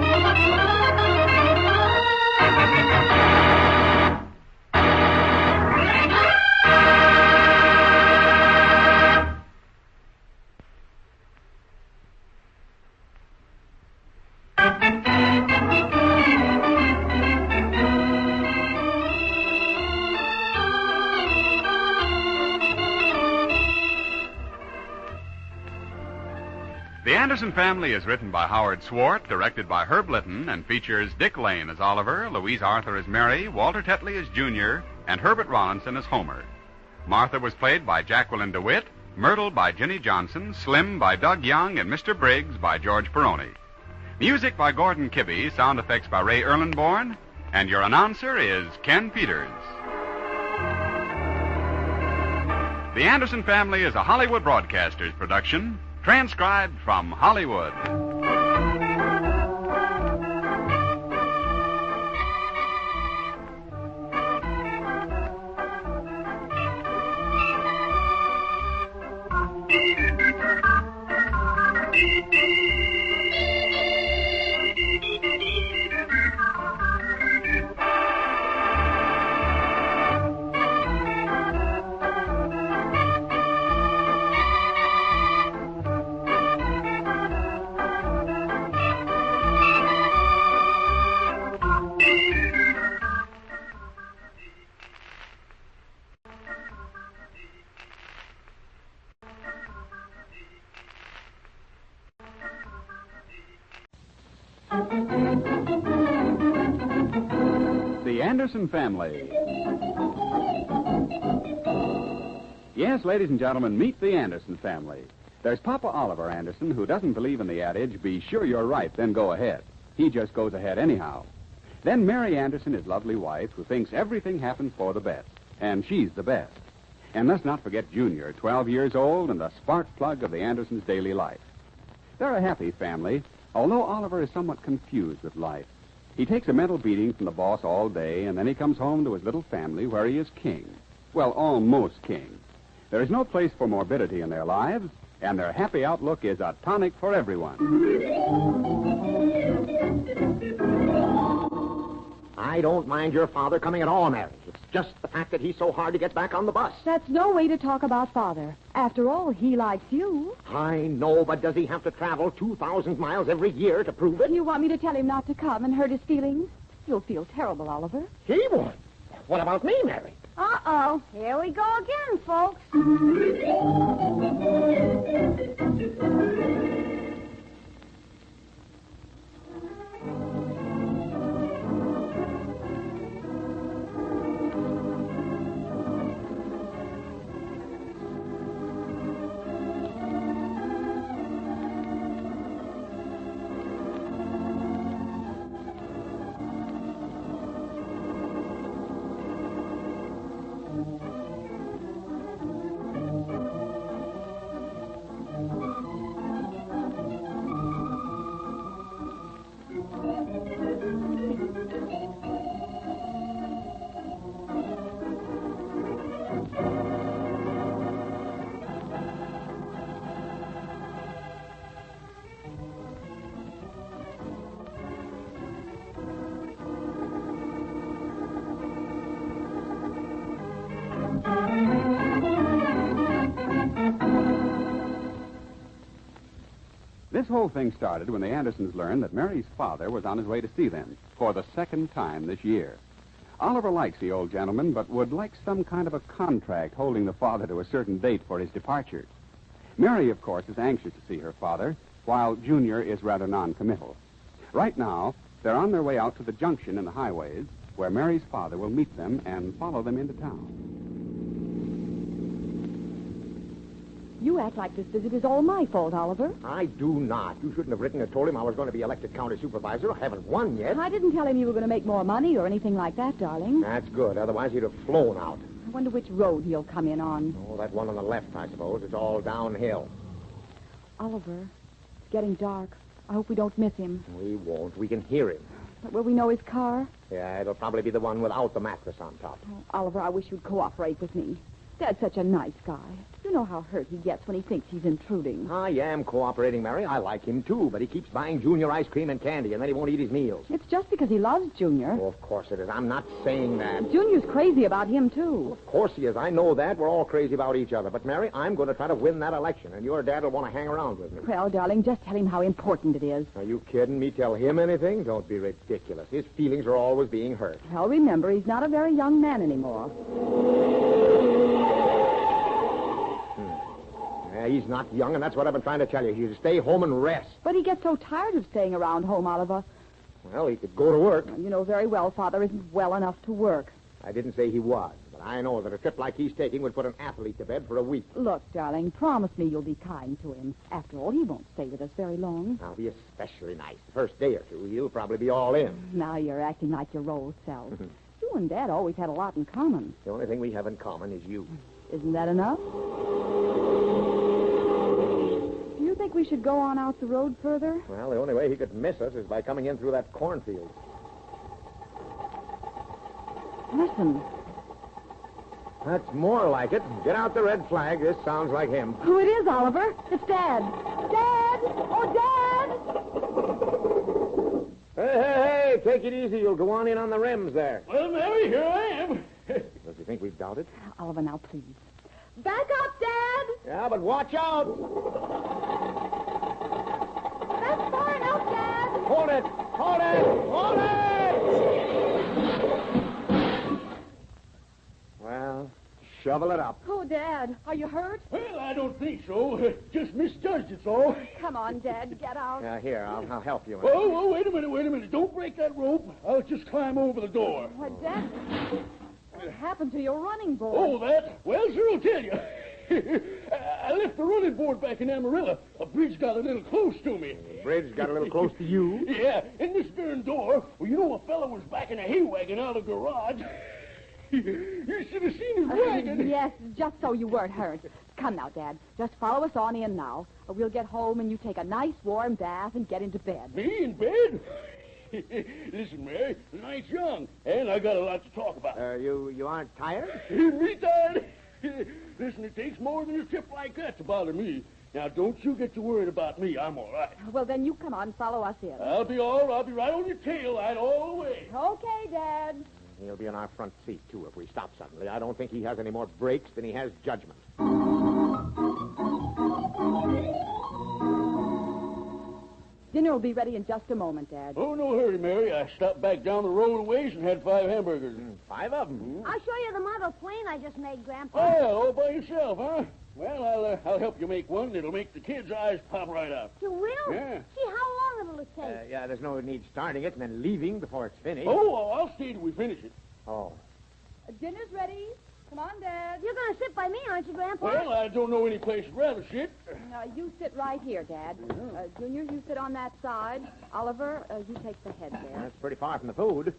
The Anderson Family is written by Howard Swart, directed by Herb Litton, and features Dick Lane as Oliver, Louise Arthur as Mary, Walter Tetley as Junior, and Herbert Rollinson as Homer. Martha was played by Jacqueline DeWitt, Myrtle by Jenny Johnson, Slim by Doug Young, and Mr. Briggs by George Peroni. Music by Gordon Kibbe, sound effects by Ray Erlenborn, and your announcer is Ken Peters. The Anderson Family is a Hollywood Broadcasters production, transcribed from Hollywood. The Anderson Family. Yes, ladies and gentlemen, meet the Anderson family. There's Papa Oliver Anderson, who doesn't believe in the adage, be sure you're right, then go ahead. He just goes ahead anyhow. Then Mary Anderson, his lovely wife, who thinks everything happens for the best. And she's the best. And let's not forget Junior, 12 years old and the spark plug of the Andersons' daily life. They're a happy family, although Oliver is somewhat confused with life. He takes a mental beating from the boss all day, and then he comes home to his little family where he is king. Well, almost king. There is no place for morbidity in their lives, and their happy outlook is a tonic for everyone. I don't mind your father coming at all, Mary. It's just the fact that he's so hard to get back on the bus. That's no way to talk about Father. After all, he likes you. I know, but does he have to travel 2,000 miles every year to prove it? You want me to tell him not to come and hurt his feelings? You'll feel terrible, Oliver. He won't. What about me, Mary? Uh-oh. Here we go again, folks. This whole thing started when the Andersons learned that Mary's father was on his way to see them for the second time this year. Oliver likes the old gentleman, but would like some kind of a contract holding the father to a certain date for his departure. Mary, of course, is anxious to see her father, while Junior is rather non-committal. Right now, they're on their way out to the junction in the highways, where Mary's father will meet them and follow them into town. You act like this visit is all my fault, Oliver. I do not. You shouldn't have written and told him I was going to be elected county supervisor. I haven't won yet. I didn't tell him you were going to make more money or anything like that, darling. That's good. Otherwise, he'd have flown out. I wonder which road he'll come in on. Oh, that one on the left, I suppose. It's all downhill. Oliver, it's getting dark. I hope we don't miss him. We won't. We can hear him. But will we know his car? Yeah, it'll probably be the one without the mattress on top. Oh, Oliver, I wish you'd cooperate with me. Dad's such a nice guy. You know how hurt he gets when he thinks he's intruding. I am cooperating, Mary. I like him, too, but he keeps buying Junior ice cream and candy, and then he won't eat his meals. It's just because he loves Junior. Oh, of course it is. I'm not saying that. Junior's crazy about him, too. Of course he is. I know that. We're all crazy about each other. But, Mary, I'm going to try to win that election, and your dad will want to hang around with me. Well, darling, just tell him how important it is. Are you kidding me? Tell him anything? Don't be ridiculous. His feelings are always being hurt. Well, remember, he's not a very young man anymore. Yeah, he's not young, and that's what I've been trying to tell you. You stay home and rest. But he gets so tired of staying around home, Oliver. Well, he could go to work. You know very well Father isn't well enough to work. I didn't say he was, but I know that a trip like he's taking would put an athlete to bed for a week. Look, darling, promise me you'll be kind to him. After all, he won't stay with us very long. I'll be especially nice. The first day or two, he'll probably be all in. Now you're acting like your old self. You and Dad always had a lot in common. The only thing we have in common is you. Isn't that enough? Do you think we should go on out the road further? Well, the only way he could miss us is by coming in through that cornfield. Listen. That's more like it. Get out the red flag. This sounds like him. Who it is, Oliver? It's Dad. Dad! Oh, Dad! Hey, take it easy. You'll go on in on the rims there. Well, Mary, here I am. Does he think we've doubted? Oliver, now, please. Back up, Dad! Yeah, but watch out. That's far enough, Dad! Hold it! Hold it! Hold it! Well, shovel it up. Oh, Dad, are you hurt? Well, I don't think so. Just misjudged, it's all. Come on, Dad, get out. Here, I'll help you. Oh, wait a minute. Don't break that rope. I'll just climb over the door. What, Dad? What happened to your running board? Oh, that? Well, sure, I'll tell you. I left the running board back in Amarillo. A bridge got a little close to me. The bridge got a little close to you? Yeah, in this darn door, well, you know, a fellow was backing a hay wagon out of the garage. You should have seen his wagon. Yes, just so you weren't hurt. Come now, Dad. Just follow us on in now. We'll get home and you take a nice warm bath and get into bed. Me in bed? Listen, Mary, the night's young, and I got a lot to talk about. You aren't tired? Me tired? Listen, it takes more than a trip like that to bother me. Now, don't you get to worrying about me. I'm all right. Well, then you come on, follow us in. I'll be right on your tail right all the way. Okay, Dad. He'll be in our front seat, too, if we stop suddenly. I don't think he has any more brakes than he has judgment. Dinner will be ready in just a moment, Dad. Oh, no hurry, Mary. I stopped back down the road a ways and had 5 hamburgers. 5 of them? I'll show you the model plane I just made, Grandpa. Oh, yeah, all by yourself, huh? Well, I'll help you make one. It'll make the kids' eyes pop right out. You will? Yeah. See, how long will it take? Yeah, there's no need starting it and then leaving before it's finished. Oh, I'll stay till we finish it. Oh. Dinner's ready. Come on, Dad. You're going to sit by me, aren't you, Grandpa? Well, I don't know any place I'd rather sit. You sit right here, Dad. Junior, you sit on that side. Oliver, you take the head there. That's pretty far from the food.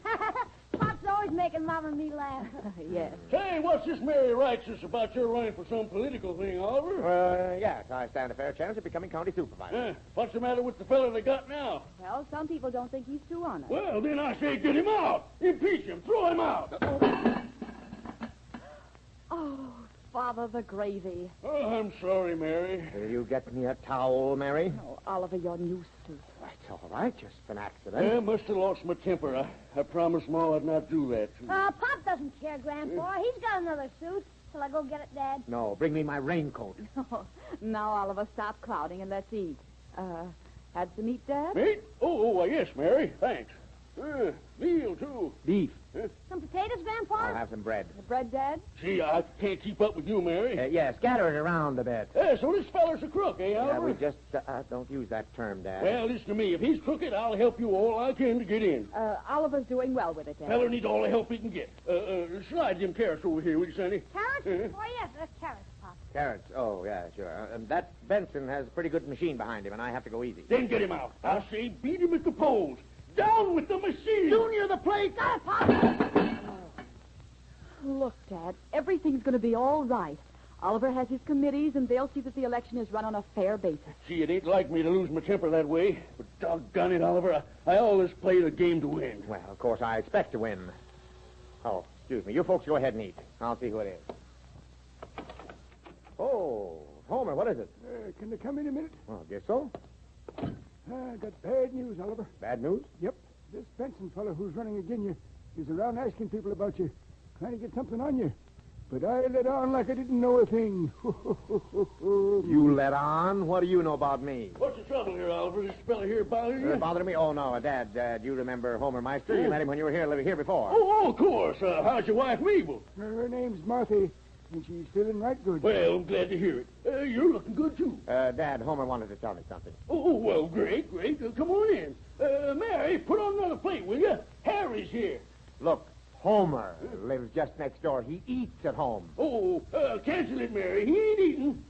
Pop's always making Mom and me laugh. Yes. Hey, what's this Mary writes us about your running for some political thing, Oliver? Yes, I stand a fair chance of becoming county supervisor. What's the matter with the fella they got now? Well, some people don't think he's too honest. Well, then I say get him out. Impeach him. Throw him out. Oh, Father, the gravy. Oh, I'm sorry, Mary. Will you get me a towel, Mary? Oh, Oliver, you're used to. That's all right, just an accident. I must have lost my temper. I promised Ma I'd not do that. Pop doesn't care, Grandpa. He's got another suit. Shall I go get it, Dad? No, bring me my raincoat. Now, Oliver, stop clouding and let's eat. Had some meat, Dad? Meat? Oh, yes, Mary. Thanks. Meal, too. Beef. Some potatoes, Grandpa? I'll have some bread. The bread, Dad? Gee, I can't keep up with you, Mary. Yeah, scatter it around a bit. So this feller's a crook, eh, Oliver? Yeah, we just don't use that term, Dad. Well, listen to me. If he's crooked, I'll help you all I can to get in. Oliver's doing well with it, Dad. Feller needs all the help he can get. Slide them carrots over here, will you, Sonny? Carrots? Oh, yes, that's carrots, Pop. Carrots? Oh, yeah, sure. That Benson has a pretty good machine behind him, and I have to go easy. Then get him out. I say beat him at the polls. Down with the machine! Junior, the plate! Got it, Pop! Look, Dad, everything's going to be all right. Oliver has his committees, and they'll see that the election is run on a fair basis. Gee, it ain't like me to lose my temper that way. But doggone it, Oliver, I always play the game to win. Well, of course, I expect to win. Oh, excuse me. You folks go ahead and eat. I'll see who it is. Oh, Homer, what is it? Can they come in a minute? Oh, I guess so. I got bad news, Oliver. Bad news? Yep. This Benson fellow who's running again you is around asking people about you, trying to get something on you. But I let on like I didn't know a thing. You let on? What do you know about me? What's the trouble here, Oliver? This fella here bother you? Bother me? Oh, no, Dad, you remember Homer Meister? You met him when you were here, living here before. Oh, of course. How's your wife, Mabel? Her name's Martha, and she's feeling right good. Well, I'm glad to hear it. You're looking good, too. Dad, Homer wanted to tell me something. Oh, well, great. Come on in. Mary, put on another plate, will you? Harry's here. Look, Homer lives just next door. He eats at home. Oh, cancel it, Mary. He ain't eating.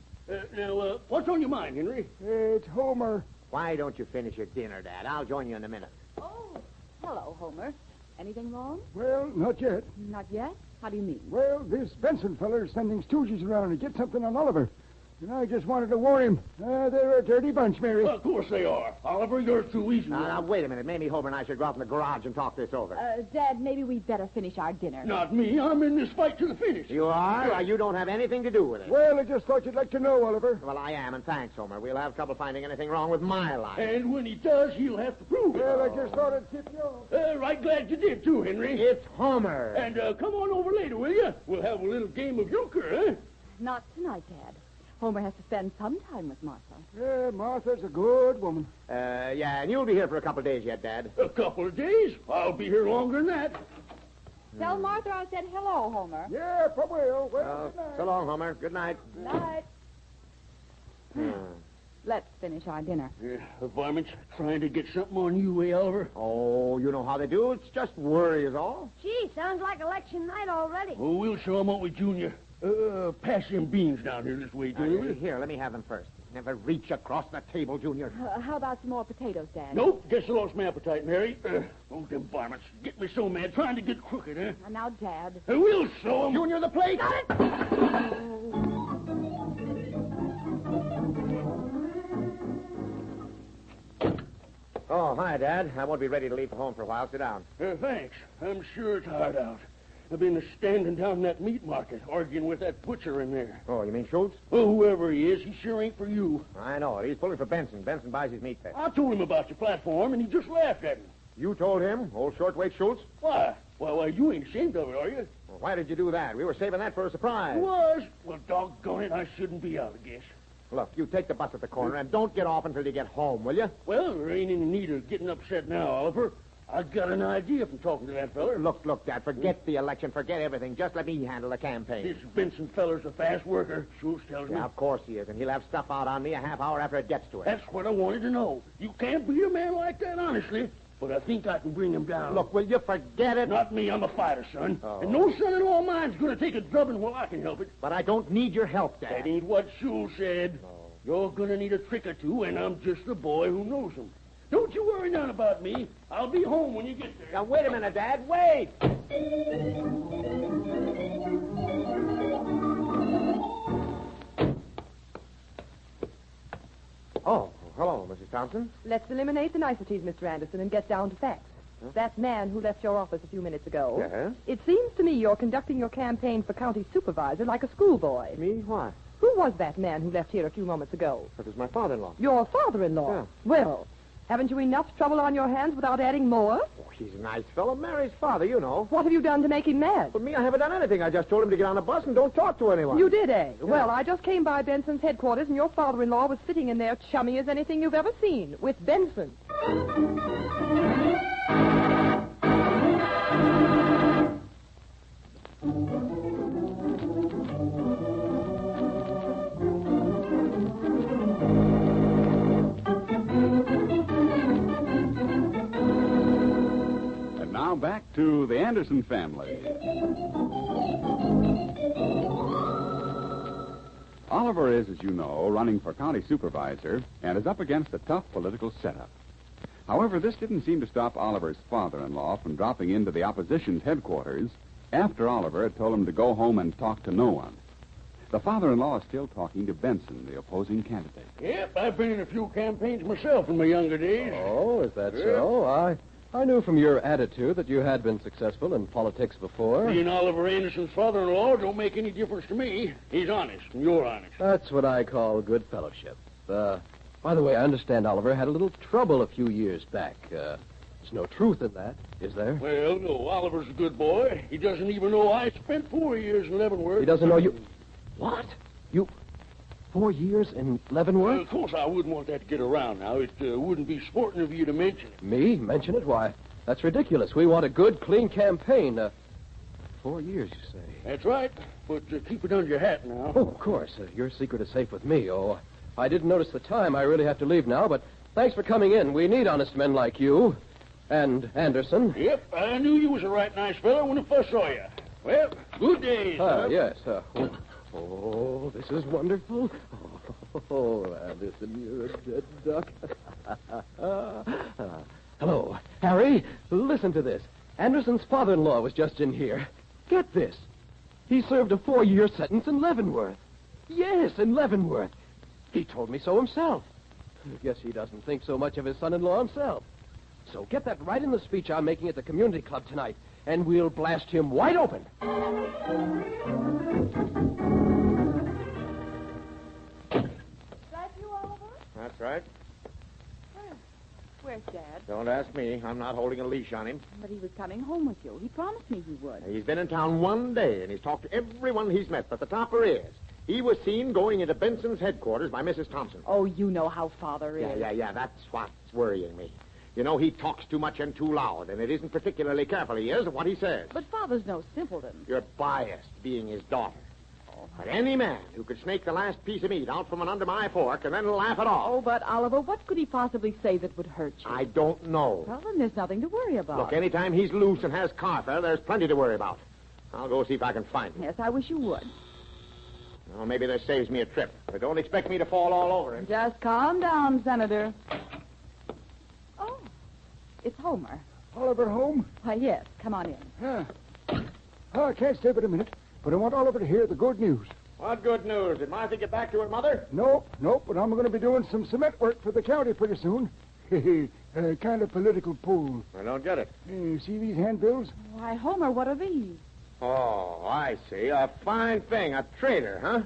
Now, what's on your mind, Henry? It's Homer. Why don't you finish your dinner, Dad? I'll join you in a minute. Oh, hello, Homer. Anything wrong? Well, not yet. Not yet? How do you mean? Well, this Benson feller is sending stooges around to get something on Oliver. And I just wanted to warn him. They're a dirty bunch, Mary. Well, of course they are. Oliver, you're too easy. Now, wait a minute. Maybe Homer and I should go out in the garage and talk this over. Dad, maybe we'd better finish our dinner. Not me. I'm in this fight to the finish. You are? Well, you don't have anything to do with it. Well, I just thought you'd like to know, Oliver. Well, I am, and thanks, Homer. We'll have trouble finding anything wrong with my life. And when he does, he'll have to prove it. Well, I just thought I'd tip you off. Right glad you did, too, Henry. It's Homer. And come on over later, will you? We'll have a little game of euchre, eh? Not tonight, Dad. Homer has to spend some time with Martha. Yeah, Martha's a good woman. Yeah, and you'll be here for a couple of days yet, Dad. A couple of days? I'll be here longer than that. Tell Martha I said hello, Homer. Yeah, probably will. Well, good night. So long, Homer. Good night. Night. Let's finish our dinner. The varmints trying to get something on you, eh, Oliver? Oh, you know how they do. It's just worry is all. Gee, sounds like election night already. Oh, we'll show 'em, won't we, Junior? Pass them beans down here this way, Junior. Here, let me have them first. Never reach across the table, Junior. How about some more potatoes, Dad? Nope. Guess I lost my appetite, Mary. Them varmints get me so mad trying to get crooked, eh? Now, Dad. We'll show 'em. Junior, the plate. Got it. Oh, hi, Dad. I won't be ready to leave for home for a while. Sit down. Thanks. I'm sure it's hard out. I've been standing down that meat market, arguing with that butcher in there. Oh, you mean Schultz? Oh, whoever he is, he sure ain't for you. I know it. He's pulling for Benson. Benson buys his meat there. I told him about your platform, and he just laughed at me. You told him, old shortweight Schultz? Why? Well, you ain't ashamed of it, are you? Well, why did you do that? We were saving that for a surprise. Was? Well, doggone it, I shouldn't be out, I guess. Look, you take the bus at the corner and don't get off until you get home, will you? Well, there ain't any need of getting upset now, Oliver. I've got an idea from talking to that feller. Look, Dad, forget the election, forget everything. Just let me handle the campaign. This Benson feller's a fast worker, Schultz tells me. Yeah, of course he is, and he'll have stuff out on me a half hour after it gets to it. That's what I wanted to know. You can't beat a man like that, honestly. But I think I can bring him down. Look, will you forget it? Not me, I'm a fighter, son. Oh. And no son-in-law of mine's going to take a drubbing while I can help it. But I don't need your help, Dad. That ain't what Schultz said. No. You're going to need a trick or two, and I'm just a boy who knows them. Don't you worry none about me. I'll be home when you get there. Now, wait a minute, Dad. Wait! Oh, hello, Mrs. Thompson. Let's eliminate the niceties, Mr. Anderson, and get down to facts. Huh? That man who left your office a few minutes ago. Yes? It seems to me you're conducting your campaign for county supervisor like a schoolboy. Me? Why? Who was that man who left here a few moments ago? That was my father-in-law. Your father-in-law? Yeah. Well, haven't you enough trouble on your hands without adding more? Oh, he's a nice fellow. Mary's father, you know. What have you done to make him mad? But me, I haven't done anything. I just told him to get on the bus and don't talk to anyone. You did, eh? Yeah. Well, I just came by Benson's headquarters, and your father-in-law was sitting in there chummy as anything you've ever seen, with Benson. And now back to the Anderson family. Oliver is, as you know, running for county supervisor and is up against a tough political setup. However, this didn't seem to stop Oliver's father-in-law from dropping into the opposition's headquarters after Oliver had told him to go home and talk to no one. The father-in-law is still talking to Benson, the opposing candidate. Yep, I've been in a few campaigns myself in my younger days. Oh, is that Yeah. so? I knew from your attitude that you had been successful in politics before. Being Oliver Anderson's father-in-law don't make any difference to me. He's honest, and you're honest. That's what I call good fellowship. By the way, I understand Oliver had a little trouble a few years back. There's no truth in that, is there? Well, no, Oliver's a good boy. He doesn't even know I spent 4 years in Leavenworth. He doesn't know you... What? You... 4 years in Leavenworth? Of course, I wouldn't want that to get around now. It wouldn't be sporting of you to mention it. Me? Mention it? Why, that's ridiculous. We want a good, clean campaign. 4 years, you say? That's right. But keep it under your hat now. Oh, of course. Your secret is safe with me. Oh, I didn't notice the time. I really have to leave now, but thanks for coming in. We need honest men like you. And Anderson. Yep, I knew you was a right nice fellow when I first saw you. Well, good day, son. Yes. Oh, this is wonderful. Oh, Anderson, you're a dead duck. Hello, Harry. Listen to this. Anderson's father-in-law was just in here. Get this. He served a 4-year sentence in Leavenworth. Yes, in Leavenworth. He told me so himself. I guess he doesn't think so much of his son-in-law himself. So get that right in the speech I'm making at the community club tonight, and we'll blast him wide open. That you, Oliver? That's right. Where's Dad? Don't ask me. I'm not holding a leash on him. But he was coming home with you. He promised me he would. He's been in town 1 day, and he's talked to everyone he's met, but the topper is. He was seen going into Benson's headquarters by Mrs. Thompson. Oh, you know how Father is. Yeah. That's what's worrying me. You know, he talks too much and too loud, and it isn't particularly careful he is of what he says. But Father's no simpleton. You're biased, being his daughter. But any man who could snake the last piece of meat out from under my fork and then laugh it off. Oh, but Oliver, what could he possibly say that would hurt you? I don't know. Well, then there's nothing to worry about. Look, anytime he's loose and has Carter, there's plenty to worry about. I'll go see if I can find him. Yes, I wish you would. Well, maybe this saves me a trip. But don't expect me to fall all over him. Just calm down, Senator. Oh, it's Homer. Oliver home? Why, yes. Come on in. Yeah. Oh, I can't stay but a minute, but I want Oliver to hear the good news. What good news? Did Martha get back to her mother? Nope, but I'm going to be doing some cement work for the county pretty soon. Kind of political pull. I don't get it. See these handbills? Why, Homer, what are these? Oh, I see. A fine thing. A trader, huh?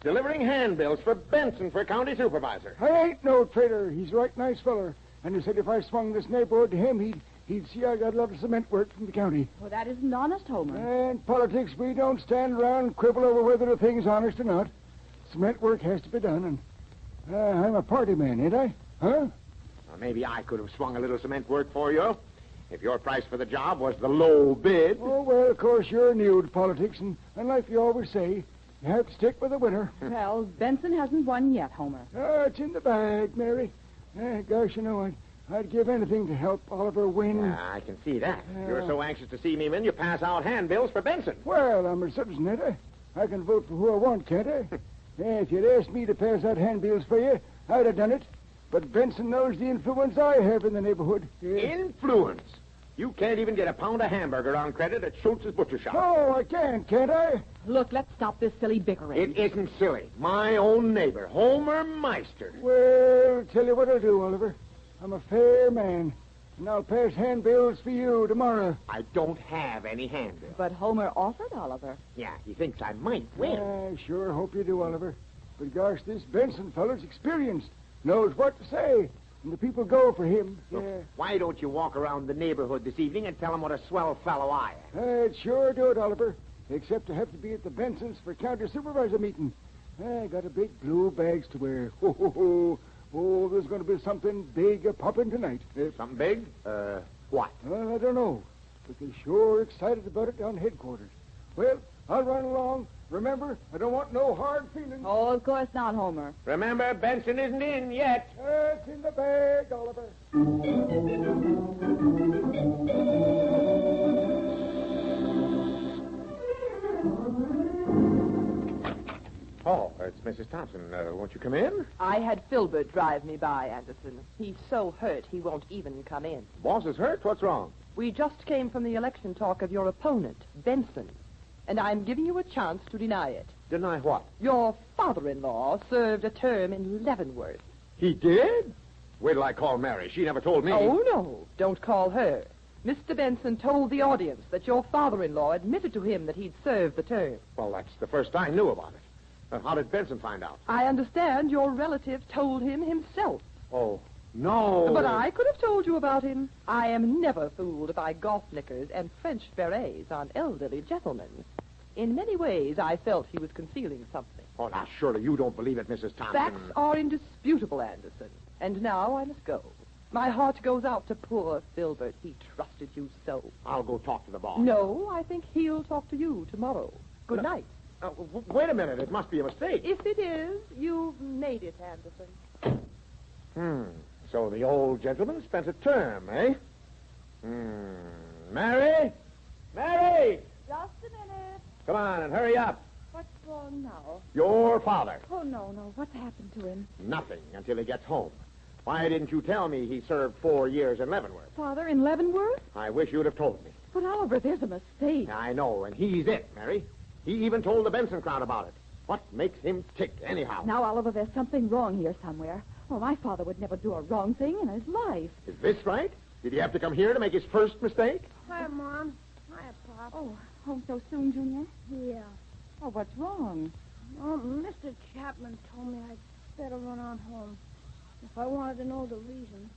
Delivering handbills for Benson for county supervisor. I ain't no traitor. He's a right nice feller. And he said if I swung this neighborhood to him, he'd see I got a lot of cement work from the county. Well, that isn't honest, Homer. And politics, we don't stand around and quibble over whether a thing's honest or not. Cement work has to be done, and I'm a party man, ain't I? Huh? Well, maybe I could have swung a little cement work for you if your price for the job was the low bid. Oh, well, of course, you're new to politics, and like you always say, you have to stick with the winner. Well, Benson hasn't won yet, Homer. It's in the bag, Mary. Gosh, you know, I'd give anything to help Oliver win. Yeah, I can see that. You're so anxious to see me win, you pass out handbills for Benson. Well, I'm a citizen, ain't I? I can vote for who I want, can't I? If you'd asked me to pass out handbills for you, I'd have done it. But Benson knows the influence I have in the neighborhood. Influence? You can't even get a pound of hamburger on credit at Schultz's butcher shop. Oh, I can't I? Look, let's stop this silly bickering. It isn't silly. My own neighbor, Homer Meister. Well, tell you what I'll do, Oliver. I'm a fair man, and I'll pass handbills for you tomorrow. I don't have any handbills. But Homer offered, Oliver. Yeah, he thinks I might win. I sure hope you do, Oliver. But gosh, this Benson fellow's experienced. Knows what to say. And the people go for him. Look, why don't you walk around the neighborhood this evening and tell them what a swell fellow I am? I'd sure do it, Oliver. Except I have to be at the Bensons for county supervisor meeting. I got a big blue bags to wear. Oh, there's going to be something big a-popping tonight. Something big? What? Well, I don't know. But they're sure excited about it down headquarters. Well, I'll run along. Remember, I don't want no hard feelings. Oh, of course not, Homer. Remember, Benson isn't in yet. It's in the bag, Oliver. Oh, it's Mrs. Thompson. Won't you come in? I had Filbert drive me by, Anderson. He's so hurt he won't even come in. Boss is hurt? What's wrong? We just came from the election talk of your opponent, Benson. And I'm giving you a chance to deny it. Deny what? Your father-in-law served a term in Leavenworth. He did? Wait till I call Mary. She never told me. Oh, no. Don't call her. Mr. Benson told the audience that your father-in-law admitted to him that he'd served the term. Well, that's the first I knew about it. How did Benson find out? I understand your relative told him himself. Oh, no. But I could have told you about him. I am never fooled by golf knickers and French berets on elderly gentlemen. In many ways, I felt he was concealing something. Oh, now, surely you don't believe it, Mrs. Thompson. Facts are indisputable, Anderson. And now I must go. My heart goes out to poor Filbert. He trusted you so. I'll go talk to the boss. No, I think he'll talk to you tomorrow. Good night. Wait a minute. It must be a mistake. If it is, you've made it, Anderson. So the old gentleman spent a term, eh? Mary? Mary! Just a minute. Come on and hurry up. What's wrong now? Your father. Oh, no. What's happened to him? Nothing until he gets home. Why didn't you tell me he served 4 years in Leavenworth? Father in Leavenworth? I wish you'd have told me. But, Oliver, there's a mistake. I know, and he's it, Mary. He even told the Benson crowd about it. What makes him tick, anyhow? Now, Oliver, there's something wrong here somewhere. Oh, my father would never do a wrong thing in his life. Is this right? Did he have to come here to make his first mistake? Hi, Mom. Hi, Pop. Oh, home so soon, Junior? Yeah. Oh, what's wrong? Oh, Mr. Chapman told me I'd better run on home. If I wanted to know the reason,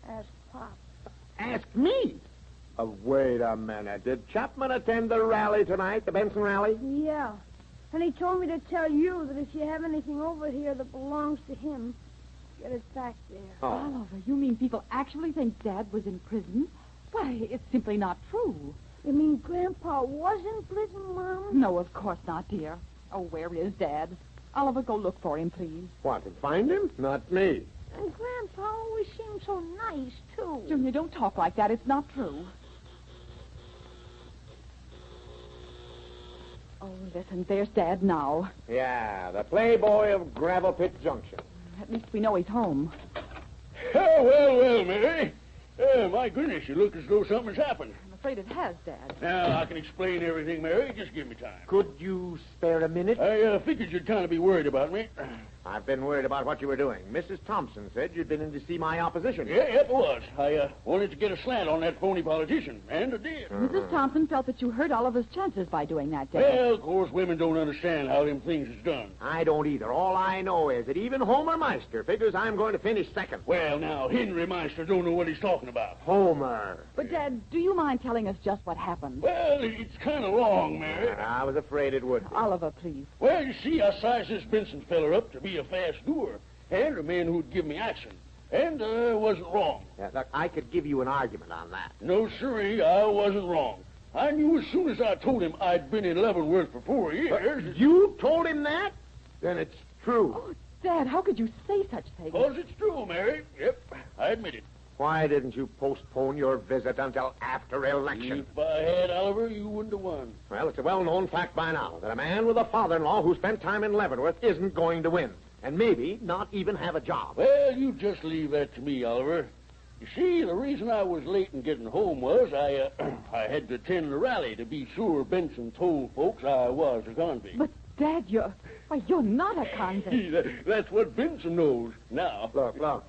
ask Pop. Ask me? Wait a minute. Did Chapman attend the rally tonight, the Benson rally? Yeah. And he told me to tell you that if you have anything over here that belongs to him, get it back there. Oh. Oliver, you mean people actually think Dad was in prison? Why, it's simply not true. You mean Grandpa was in prison, Mom? No, of course not, dear. Oh, where is Dad? Oliver, go look for him, please. What, and find him? Not me. And Grandpa always seemed so nice, too. Junior, don't talk like that. It's not true. Oh, listen, there's Dad now. Yeah, the playboy of Gravel Pit Junction. At least we know he's home. Oh, well, Mary. My goodness, you look as though something's happened. I'm afraid it has, Dad. Now, I can explain everything, Mary. Just give me time. Could you spare a minute? I figured you'd kind of be worried about me. I've been worried about what you were doing. Mrs. Thompson said you'd been in to see my opposition. Yeah, it was. I wanted to get a slant on that phony politician, and I did. Mrs. Thompson felt that you hurt Oliver's chances by doing that, Dad. Well, of course, women don't understand how them things is done. I don't either. All I know is that even Homer Meister figures I'm going to finish second. Well, now, Henry Meister don't know what he's talking about. Homer. But, Dad, do you mind telling us just what happened? Well, it's kind of long, Mary. I was afraid it would be. Oliver, please. Well, you see, I sized this Benson feller up to be a fast doer and a man who'd give me action. And I wasn't wrong. Yeah, look, I could give you an argument on that. No, sirree, I wasn't wrong. I knew as soon as I told him I'd been in Leavenworth for 4 years. You told him that? Then it's true. Oh, Dad, how could you say such things? Because it's true, Mary. Yep, I admit it. Why didn't you postpone your visit until after election? If I had, Oliver, you wouldn't have won. Well, it's a well-known fact by now that a man with a father-in-law who spent time in Leavenworth isn't going to win. And maybe not even have a job. Well, you just leave that to me, Oliver. You see, the reason I was late in getting home was I had to attend the rally to be sure Benson told folks I was a convict. But, Dad, you're not a convict. That's what Benson knows now. Look.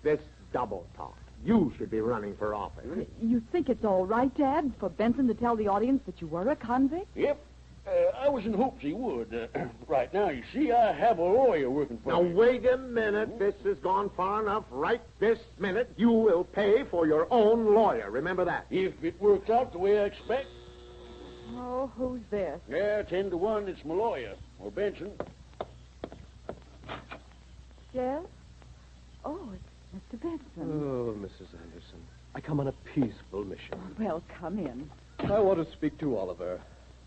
This double talk. You should be running for office. You think it's all right, Dad, for Benson to tell the audience that you were a convict? Yep. I was in hopes he would. Right now, you see, I have a lawyer working for me. Now, wait a minute. This has gone far enough. Right this minute, you will pay for your own lawyer. Remember that. If it works out the way I expect. Oh, who's this? Yeah, 10 to 1, it's my lawyer, or Benson. Yes? Oh, it's Mr. Benson. Oh, Mrs. Anderson, I come on a peaceful mission. Well, come in. I want to speak to Oliver.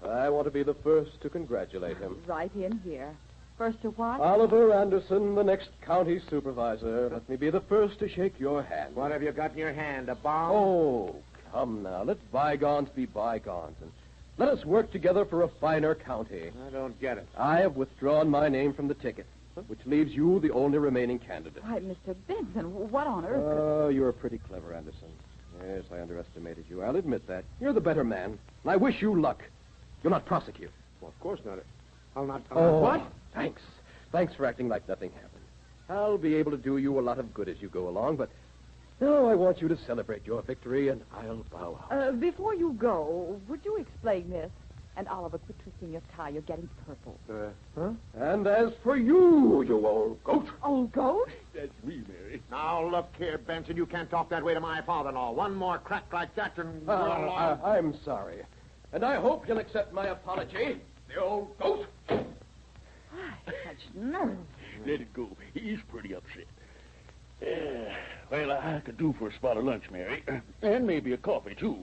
I want to be the first to congratulate him. Right in here. First to what? Oliver Anderson, the next county supervisor. Let me be the first to shake your hand. What have you got in your hand, a bomb? Oh, come now. Let bygones be bygones, and let us work together for a finer county. I don't get it. I have withdrawn my name from the ticket, which leaves you the only remaining candidate. Why, Mr. Benson, what on earth? Oh, you're pretty clever, Anderson. Yes, I underestimated you. I'll admit that. You're the better man, and I wish you luck. You'll not prosecute. Well, of course not. I'll not... What? Thanks. Thanks for acting like nothing happened. I'll be able to do you a lot of good as you go along, but now I want you to celebrate your victory, and I'll bow out. Before you go, would you explain this? And Oliver, quit twisting your tie. You're getting purple. Huh? And as for you, you old goat. Old goat? That's me, Mary. Now, look here, Benson. You can't talk that way to my father-in-law. One more crack like that and... I'm sorry. And I hope you'll accept my apology, the old goat. Such nerve. Let it go. He's pretty upset. Well, I could do for a spot of lunch, Mary. And maybe a coffee, too.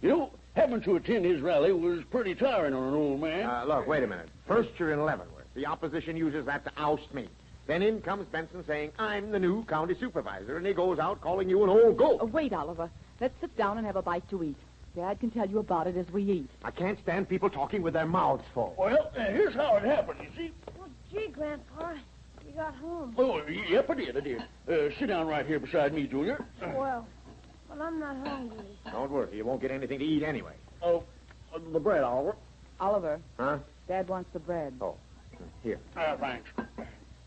You know, having to attend his rally was pretty tiring on an old man. Look, wait a minute. First, you're in Leavenworth. The opposition uses that to oust me. Then in comes Benson saying, I'm the new county supervisor, and he goes out calling you an old goat. Wait, Oliver. Let's sit down and have a bite to eat. Dad can tell you about it as we eat. I can't stand people talking with their mouths full. Well, here's how it happened, you see. Well, gee, Grandpa, you got home. Oh, yep, I did. Sit down right here beside me, Junior. Well, I'm not hungry. Don't worry, you won't get anything to eat anyway. Oh, the bread, Oliver. Oliver. Huh? Dad wants the bread. Oh, here. Thanks.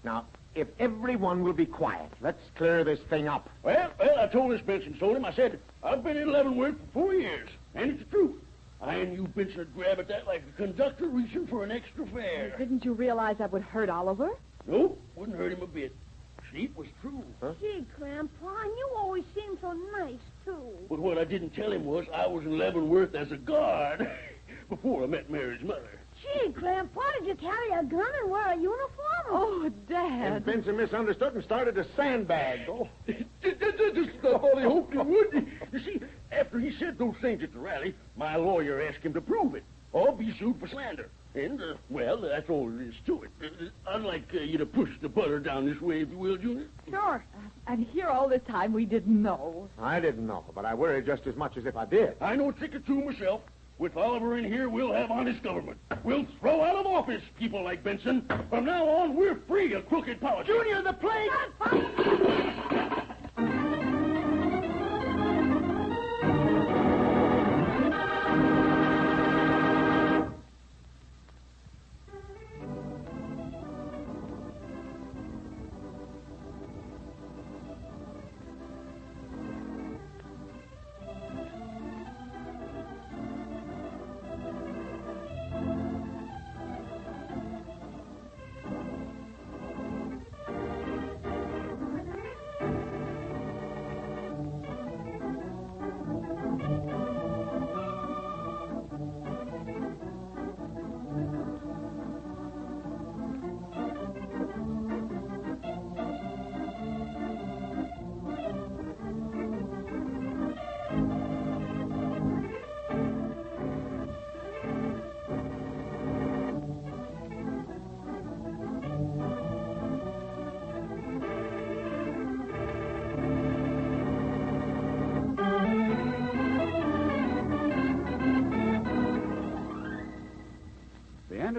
Now, if everyone will be quiet, let's clear this thing up. Well, I told this Benson, told him, I said, I've been in Leavenworth for 4 years, and it's the truth. I knew Benson would grab at that like a conductor reaching for an extra fare. Didn't you realize that would hurt Oliver? Nope, wouldn't hurt him a bit. See, it was true. Huh? Gee, Grandpa, and you always seem so nice, too. But what I didn't tell him was I was in Leavenworth as a guard before I met Mary's mother. Gee, Grandpa, did you carry a gun and wear a uniform? Oh, Dad. And Benson misunderstood and started to sandbag. Oh. Just stuff all he hoped he would. You see, after he said those things at the rally, my lawyer asked him to prove it or be sued for slander. And, well, that's all there is to it. I'd like you to push the butter down this way, if you will, Junior. Sure. And here all this time we didn't know. I didn't know, but I worried just as much as if I did. I know a trick or two myself. With Oliver in here, we'll have honest government. We'll throw out of office people like Benson. From now on, we're free of crooked politics. Junior, the plate!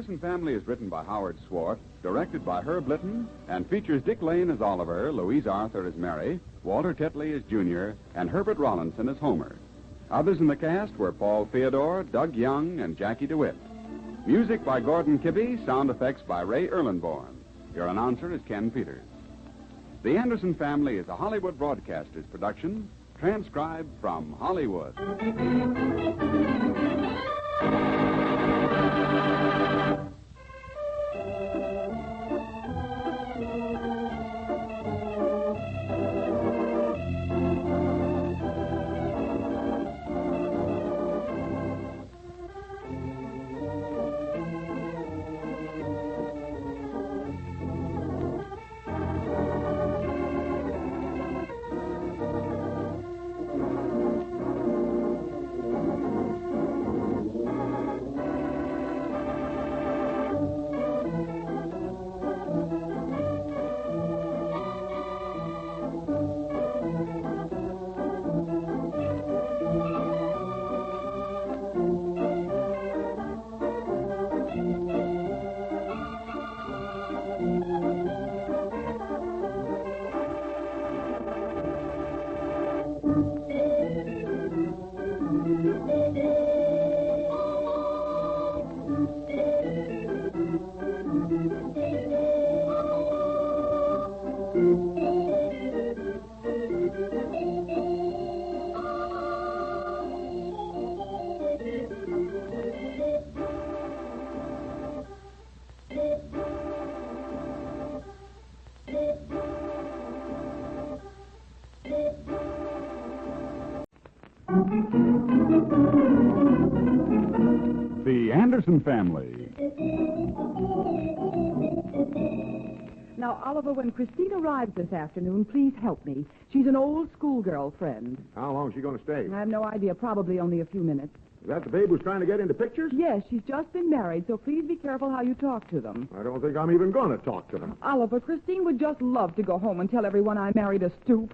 Anderson Family is written by Howard Swart, directed by Herb Litton, and features Dick Lane as Oliver, Louise Arthur as Mary, Walter Tetley as Junior, and Herbert Rollinson as Homer. Others in the cast were Paul Theodore, Doug Young, and Jackie DeWitt. Music by Gordon Kibbe, sound effects by Ray Erlenborn. Your announcer is Ken Peters. The Anderson Family is a Hollywood Broadcasters production, transcribed from Hollywood. The Anderson Family. Now, Oliver, when Christine arrives this afternoon, please help me. She's an old schoolgirl friend. How long is she going to stay? I have no idea. Probably only a few minutes. Is that the babe who's trying to get into pictures? Yes, she's just been married, so please be careful how you talk to them. I don't think I'm even going to talk to them. Oliver, Christine would just love to go home and tell everyone I married a stoop.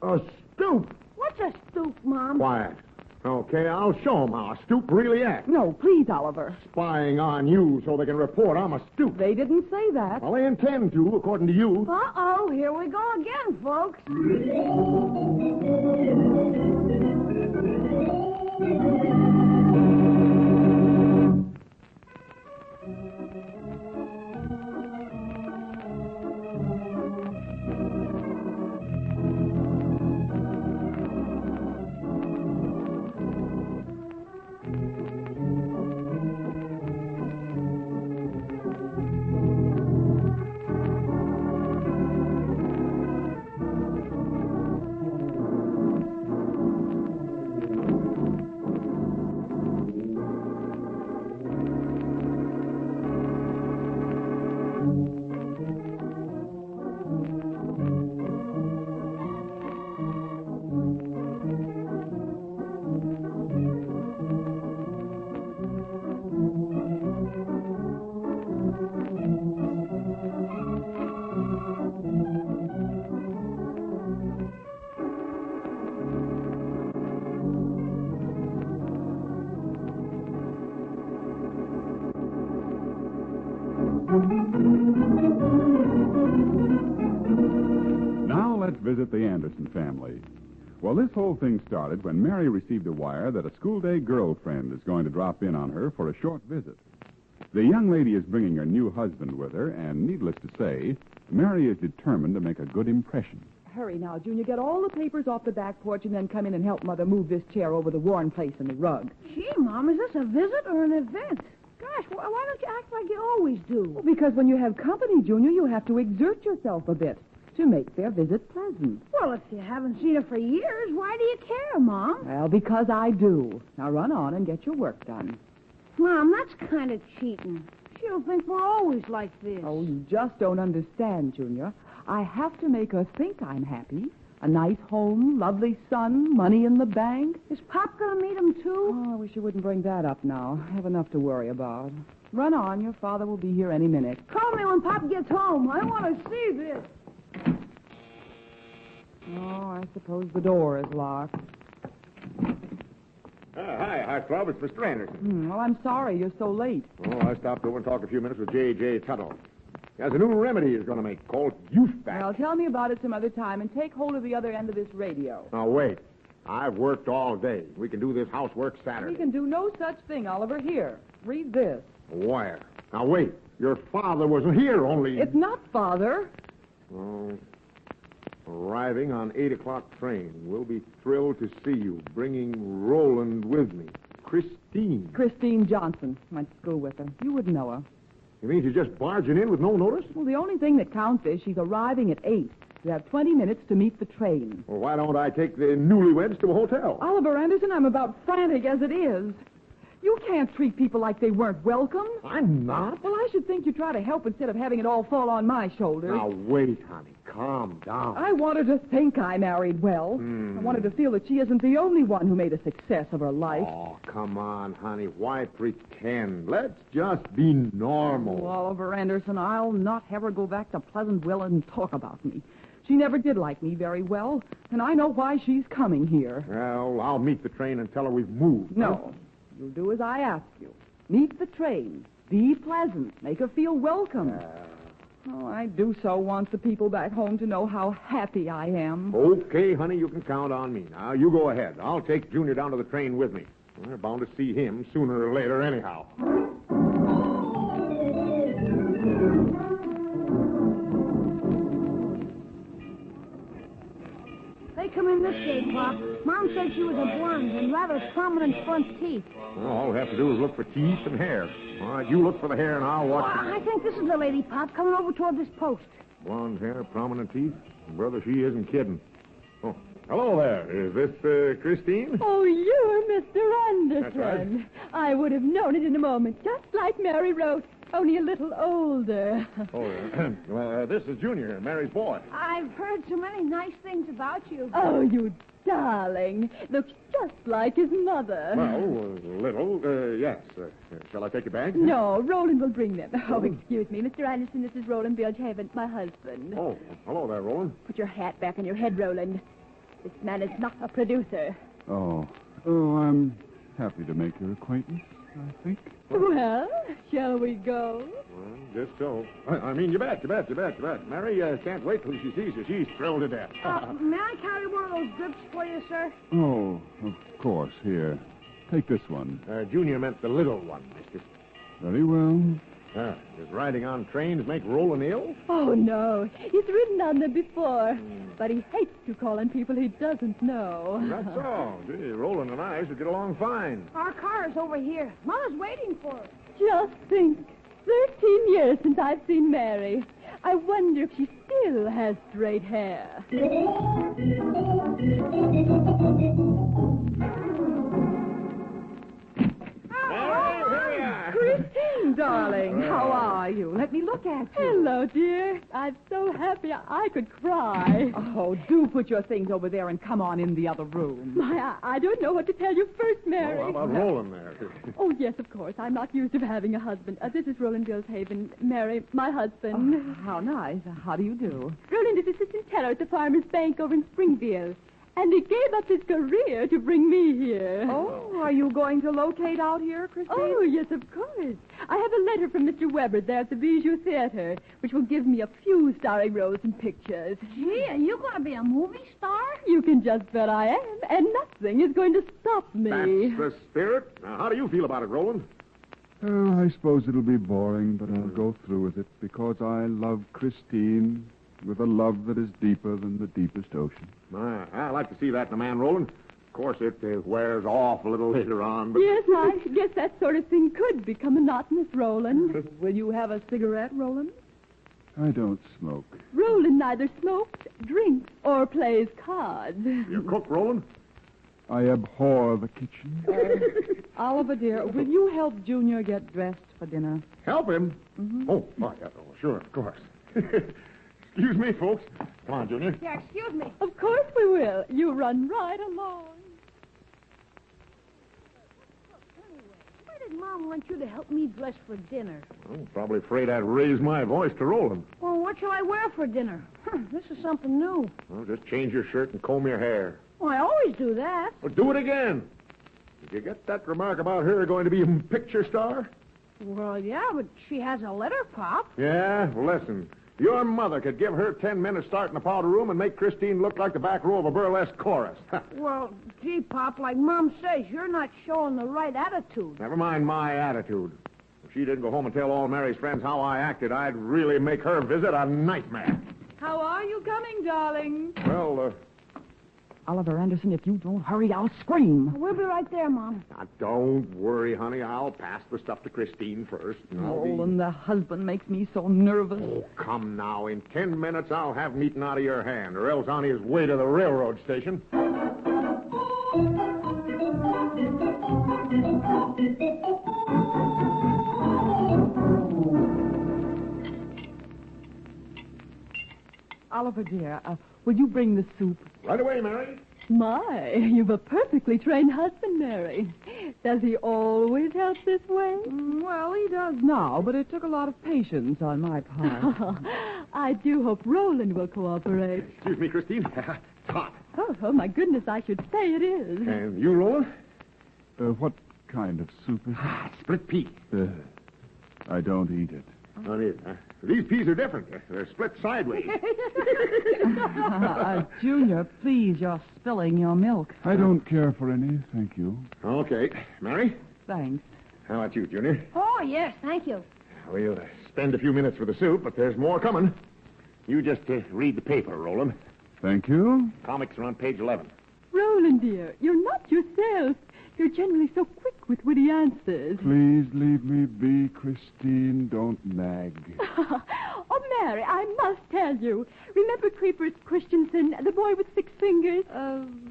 A stoop? What's a stoop, Mom? Quiet. Okay, I'll show them how a stoop really acts. No, please, Oliver. Spying on you so they can report I'm a stoop. They didn't say that. Well, they intend to, according to you. Uh-oh, here we go again, folks. Now let's visit the Anderson family. Well, this whole thing started when Mary received a wire that a school-day girlfriend is going to drop in on her for a short visit. The young lady is bringing her new husband with her, and needless to say, Mary is determined to make a good impression. Hurry now, Junior. Get all the papers off the back porch and then come in and help Mother move this chair over the worn place in the rug. Gee, Mom, is this a visit or an event? Gosh, why don't you act like you always do? Well, because when you have company, Junior, you have to exert yourself a bit to make their visit pleasant. Well, if you haven't seen her for years, why do you care, Mom? Well, because I do. Now run on and get your work done. Mom, that's kind of cheating. She'll think we're always like this. Oh, you just don't understand, Junior. I have to make her think I'm happy. A nice home, lovely son, money in the bank. Is Pop going to meet him, too? Oh, I wish you wouldn't bring that up now. I have enough to worry about. Run on. Your father will be here any minute. Call me when Pop gets home. I want to see this. Oh, I suppose the door is locked. Hi, Hi, Club. It's Mr. Anderson. Well, I'm sorry you're so late. Oh, I stopped over and talked a few minutes with J.J. Tuttle. He has a new remedy he's going to make called Youth Back. Well, tell me about it some other time and take hold of the other end of this radio. Now, wait. I've worked all day. We can do this housework Saturday. We can do no such thing, Oliver. Here, read this. Where? Now, wait. Your father wasn't here, only... It's not Father. Oh. Arriving on 8 o'clock train. We'll be thrilled to see you, bringing Roland with me. Christine. Christine Johnson. Went to school with her. You wouldn't know her. You mean she's just barging in with no notice? Well, the only thing that counts is she's arriving at 8. You have 20 minutes to meet the train. Well, why don't I take the newlyweds to a hotel? Oliver Anderson, I'm about frantic as it is. You can't treat people like they weren't welcome. I'm not. Well, I should think you'd try to help instead of having it all fall on my shoulders. Now, wait, honey. Calm down. I want her to think I married well. I want her to feel that she isn't the only one who made a success of her life. Oh, come on, honey. Why pretend? Let's just be normal. Oh, Oliver Anderson, I'll not have her go back to Pleasantville and talk about me. She never did like me very well, and I know why she's coming here. Well, I'll meet the train and tell her we've moved. No. You'll do as I ask you. Meet the train. Be pleasant. Make her feel welcome. Oh, I do so want the people back home to know how happy I am. Okay, honey, you can count on me. Now, you go ahead. I'll take Junior down to the train with me. We're bound to see him sooner or later anyhow. They come in this way, Pop. Mom said she was a blonde and rather prominent front teeth. Well, all we have to do is look for teeth and hair. All right, you look for the hair and I'll watch I think this is the lady, Pop, coming over toward this post. Blonde hair, prominent teeth? Brother, she isn't kidding. Oh, hello there. Is this Christine? Oh, you're Mr. Anderson. That's right. I would have known it in a moment, just like Mary wrote, only a little older. Oh, well, this is Junior, Mary's boy. I've heard so many nice things about you. Oh, you darling. Looks just like his mother. Well, a little, yes. Shall I take your bag? No, Roland will bring them. Oh, excuse me, Mr. Anderson, this is Roland Bilgehaven, my husband. Oh, hello there, Roland. Put your hat back on your head, Roland. This man is not a producer. Oh, I'm happy to make your acquaintance, I think. Well, shall we go? Well, just so. I mean, you bet. Mary can't wait till she sees you. She's thrilled to death. May I carry one of those grips for you, sir? Oh, of course. Here. Take this one. Junior meant the little one, mister. Very well. Does riding on trains make Roland ill? Oh, no. He's ridden on them before. But he hates to call on people he doesn't know. That's all. Gee, Roland and I should get along fine. Our car is over here. Mama's waiting for us. Just think. 13 years since I've seen Mary. I wonder if she still has straight hair. Christine, darling, how are you? Let me look at you. Hello, dear. I'm so happy I could cry. Oh, do put your things over there and come on in the other room. I don't know what to tell you first, Mary. How about Roland there? Oh, yes, of course. I'm not used to having a husband. This is Roland Bilgehaven. Mary, my husband. Oh, how nice. How do you do? Roland is assistant teller at the Farmers Bank over in Springfield. And he gave up his career to bring me here. Oh, are you going to locate out here, Christine? Oh, yes, of course. I have a letter from Mr. Weber there at the Bijou Theater, which will give me a few starring roles in pictures. Gee, are you going to be a movie star? You can just bet I am, and nothing is going to stop me. That's the spirit. Now, how do you feel about it, Roland? Oh, I suppose it'll be boring, but I'll go through with it because I love Christine with a love that is deeper than the deepest ocean. I like to see that in a man, Roland. Of course, it wears off a little later on, but... Yes, I guess that sort of thing could become monotonous, Roland. Will you have a cigarette, Roland? I don't smoke. Roland neither smokes, drinks, or plays cards. You cook, Roland? I abhor the kitchen. Oliver, dear, will you help Junior get dressed for dinner? Help him? Mm-hmm. Oh, yeah, sure, of course. Excuse me, folks. Come on, Junior. Yeah, excuse me. Of course we will. You run right along. Why did Mom want you to help me dress for dinner? I'm probably afraid I'd raise my voice to Roland. Well, what shall I wear for dinner? This is something new. Well, just change your shirt and comb your hair. Well, I always do that. Well, do it again. Did you get that remark about her going to be a picture star? Well, yeah, but she has a letter, Pop. Yeah, well, listen. Your mother could give her 10 minutes start in the powder room and make Christine look like the back row of a burlesque chorus. Well, gee, Pop, like Mom says, you're not showing the right attitude. Never mind my attitude. If she didn't go home and tell all Mary's friends how I acted, I'd really make her visit a nightmare. How are you coming, darling? Well, Oliver Anderson, if you don't hurry, I'll scream. We'll be right there, Mom. now, don't worry, honey. I'll pass the stuff to Christine first. and I'll be- And the husband makes me so nervous. Oh, come now. In 10 minutes, I'll have meat out of your hand, or else on his way to the railroad station. Oliver, dear, will you bring the soup? Right away, Mary. My, you've a perfectly trained husband, Mary. Does he always help this way? Well, he does now, but it took a lot of patience on my part. I do hope Roland will cooperate. Excuse me, Christine. Hot. Oh, my goodness, I should say it is. And you, Roland? What kind of soup is it? Split pea. I don't eat it. Not it, huh? These peas are different. They're split sideways. Junior, please, you're spilling your milk. I don't care for any, thank you. Okay. Mary? Thanks. How about you, Junior? Oh, yes, thank you. We'll spend a few minutes for the soup, but there's more coming. You just read the paper, Roland. Thank you. Comics are on page 11. Roland, dear, you're not yourself. You're generally so quick with witty answers. Please leave me be, Christine. Don't nag. Oh, Mary, I must tell you. Remember Creepers Christensen, the boy with 6 fingers?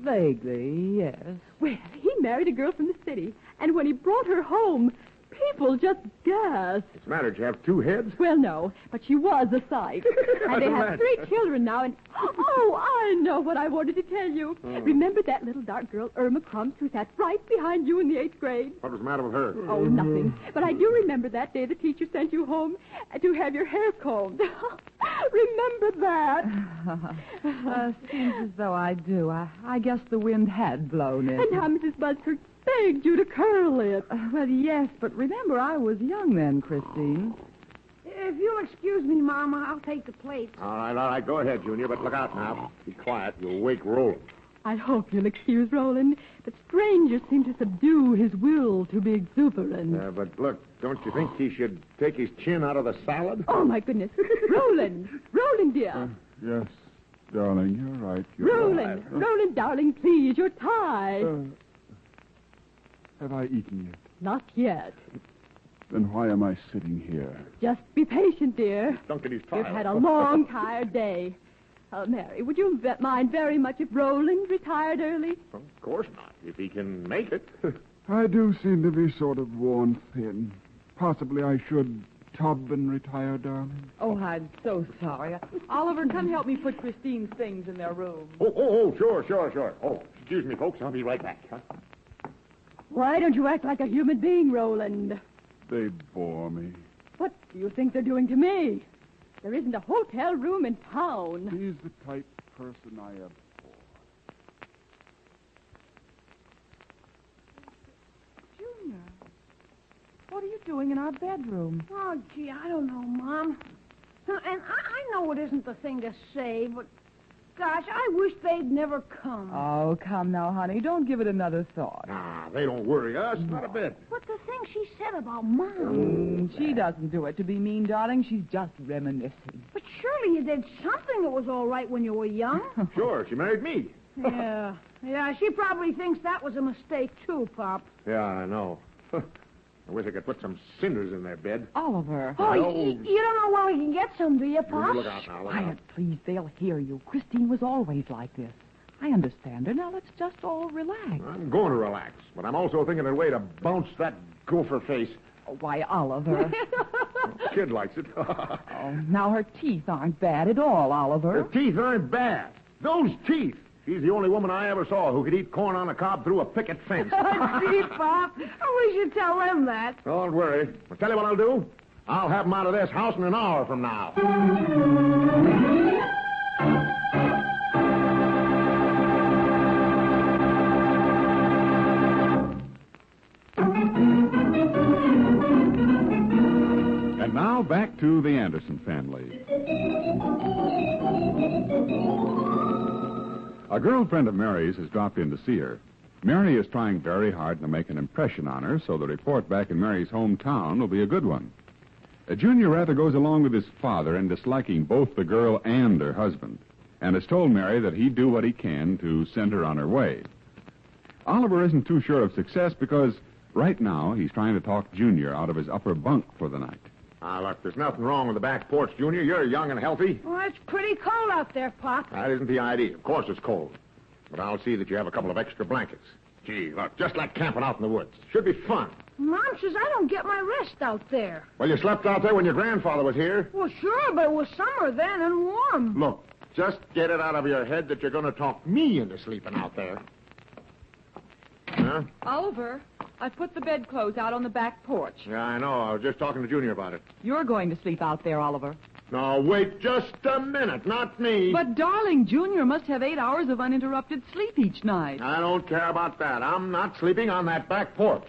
Vaguely, yes. Well, he married a girl from the city, and when he brought her home, people just gasped. What's the matter? Did you have 2 heads? Well, no, but she was a sight. And they have 3 children now, and... Oh, I know what I wanted to tell you. Remember that little dark girl, Irma Crumps, who sat right behind you in the 8th grade? What was the matter with her? Oh, nothing. But I do remember that day the teacher sent you home to have your hair combed. Remember that? Seems as though I do. I guess the wind had blown it. And how Mrs. Buzzford begged you to curl it. Well, yes, but remember, I was young then, Christine. If you'll excuse me, Mama, I'll take the plates. All right. Go ahead, Junior, but look out now. Be quiet. You'll wake Roland. I hope you'll excuse Roland, but strangers seem to subdue his will to be exuberant. But look, don't you think he should take his chin out of the salad? Oh, my goodness. Roland, dear. Yes, darling, you're right. Roland, darling, please, your tie. Have I eaten yet? Not yet. Then why am I sitting here? Just be patient, dear. Duncan, his tie. You've had a long, tired day. Mary, would you mind very much if Roland retired early? Of course not, if he can make it. I do seem to be sort of worn thin. Possibly I should tub and retire, darling. Oh, I'm so sorry. Oliver, come help me put Christine's things in their room. Oh, sure. Oh, excuse me, folks. I'll be right back. Huh? Why don't you act like a human being, Roland? They bore me. What do you think they're doing to me? There isn't a hotel room in town. He's the type of person I abhor. Junior, what are you doing in our bedroom? Oh, gee, I don't know, Mom. And I know it isn't the thing to say, but, gosh, I wish they'd never come. Oh, come now, honey. Don't give it another thought. Nah, they don't worry us, not a bit. But the thing she said about Mom... She doesn't do it to be mean, darling. She's just reminiscing. But surely you did something that was all right when you were young. Sure, she married me. Yeah, she probably thinks that was a mistake, too, Pop. Yeah, I know. I wish I could put some cinders in their bed. Oliver. Oh, you don't know where we can get some, do you, Pop? Look out now, Quiet, please. They'll hear you. Christine was always like this. I understand her. Now let's just all relax. I'm going to relax, but I'm also thinking of a way to bounce that gopher face. Oh, why, Oliver. Kid likes it. Now her teeth aren't bad at all, Oliver. Her teeth aren't bad. Those teeth. She's the only woman I ever saw who could eat corn on the cob through a picket fence. Gee, Pop, we should tell them that. Don't worry. I'll tell you what I'll do. I'll have them out of this house in an hour from now. back to the Anderson family. A girlfriend of Mary's has dropped in to see her. Mary is trying very hard to make an impression on her, so the report back in Mary's hometown will be a good one. Junior rather goes along with his father in disliking both the girl and her husband, and has told Mary that he'd do what he can to send her on her way. Oliver isn't too sure of success because right now he's trying to talk Junior out of his upper bunk for the night. Look, there's nothing wrong with the back porch, Junior. You're young and healthy. Well, it's pretty cold out there, Pop. That isn't the idea. Of course it's cold. But I'll see that you have a couple of extra blankets. Gee, look, just like camping out in the woods. Should be fun. Mom says I don't get my rest out there. Well, you slept out there when your grandfather was here. Well, sure, but it was summer then and warm. Look, just get it out of your head that you're going to talk me into sleeping out there. Huh? Oliver, I put the bedclothes out on the back porch. Yeah, I know. I was just talking to Junior about it. You're going to sleep out there, Oliver. No, wait just a minute. Not me. But, darling, Junior must have 8 hours of uninterrupted sleep each night. I don't care about that. I'm not sleeping on that back porch.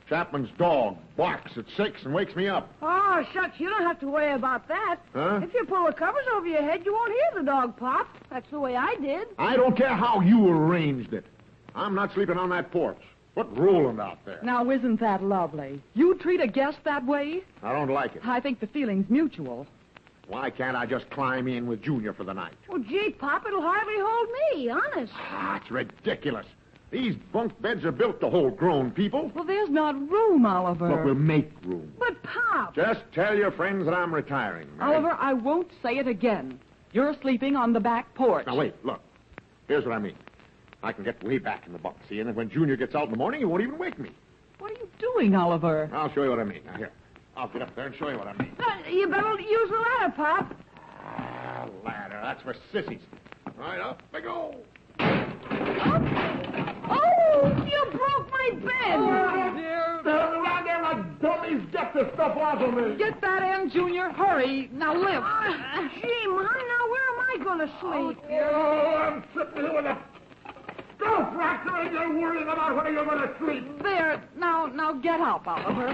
Chapman's dog barks at 6 and wakes me up. Oh, shucks, you don't have to worry about that. Huh? If you pull the covers over your head, you won't hear the dog pop. That's the way I did. I don't care how you arranged it. I'm not sleeping on that porch. Put Roland out there. Now, isn't that lovely? You treat a guest that way? I don't like it. I think the feeling's mutual. Why can't I just climb in with Junior for the night? Well, gee, Pop, it'll hardly hold me, honest. It's ridiculous. These bunk beds are built to hold grown people. Well, there's not room, Oliver. Look, we'll make room. But, Pop... Just tell your friends that I'm retiring. Mary. Oliver, I won't say it again. You're sleeping on the back porch. Now, wait, look. Here's what I mean. I can get way back in the bunk, see, and then when Junior gets out in the morning, he won't even wake me. What are you doing, Oliver? I'll show you what I mean. Now, here. I'll get up there and show you what I mean. You better use the ladder, Pop. Ladder. That's for sissies. Right, up I go. Oh, you broke my bed. Oh, dear. They're around there like dummies. Get the stuff off of me. Get that in, Junior. Hurry. Now lift. Gee, Mom, now where am I going to sleep? Oh, I'm sitting here with a go fracture and you're worrying about whether you're going to sleep. There. Now get up, Oliver.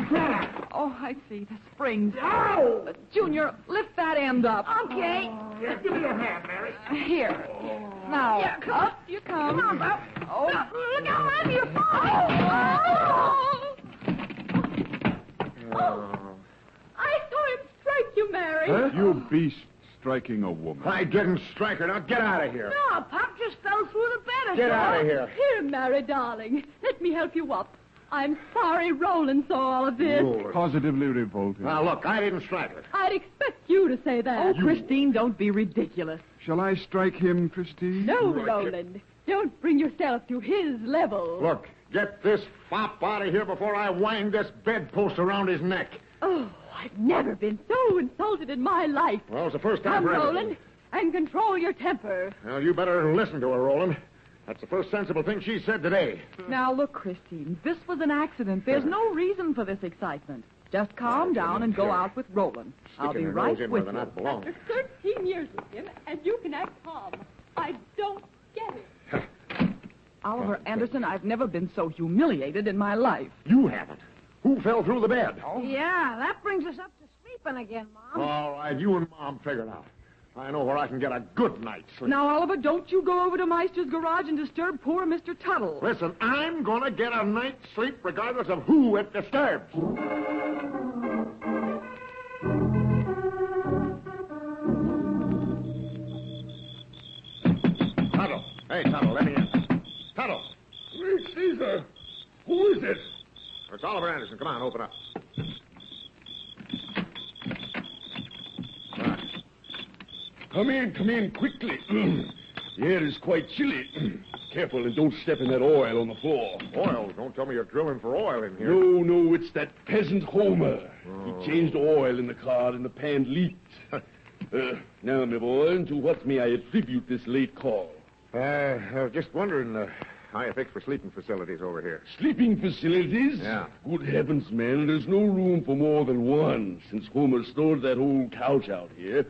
Oh, I see. The springs. Ow! Junior, lift that end up. Okay. Yeah, give me your hand, Mary. Here. Now, Yeah, come up you come. Come on, Pop. Oh. Look how heavy you're falling. Oh. I saw him strike you, Mary. Huh? You beast striking a woman. I didn't strike her. Now get out of here. No, Pop just fell through the bed. Get out of here. Here, Mary, darling. Let me help you up. I'm sorry Roland saw all of this. Positively revolting. Now, look, I didn't strike her. I'd expect you to say that. Oh, Christine, don't be ridiculous. Shall I strike him, Christine? No, Roland. Don't bring yourself to his level. Look, get this fop out of here before I wind this bedpost around his neck. Oh, I've never been so insulted in my life. Well, it's the first time Come, for everything. Roland, and control your temper. Well, you better listen to her, Roland. That's the first sensible thing she said today. Now, look, Christine, this was an accident. There's no reason for this excitement. Just calm down and go out with Roland. I'll be Sticking her right nose in with where you. they're not belong. After 13 years with him, and you can act calm. I don't get it. Oliver Anderson, I've never been so humiliated in my life. You haven't. Who fell through the bed? Yeah, that brings us up to sleeping again, Mom. All right, you and Mom figure it out. I know where I can get a good night's sleep. Now, Oliver, don't you go over to Meister's garage and disturb poor Mr. Tuttle. Listen, I'm going to get a night's sleep regardless of who it disturbs. Tuttle. Hey, Tuttle, let me in. Tuttle. Great Caesar. Who is it? It's Oliver Anderson. Come on, open up. Come in, quickly. The air is quite chilly. Careful and don't step in that oil on the floor. Oil? Don't tell me you're drilling for oil in here. No, it's that peasant Homer. He changed oil in the car and the pan leaked. Now, my boy, to what may I attribute this late call? I was just wondering how you fix for sleeping facilities over here. Sleeping facilities? Yeah. Good heavens, man, there's no room for more than one since Homer stored that old couch out here.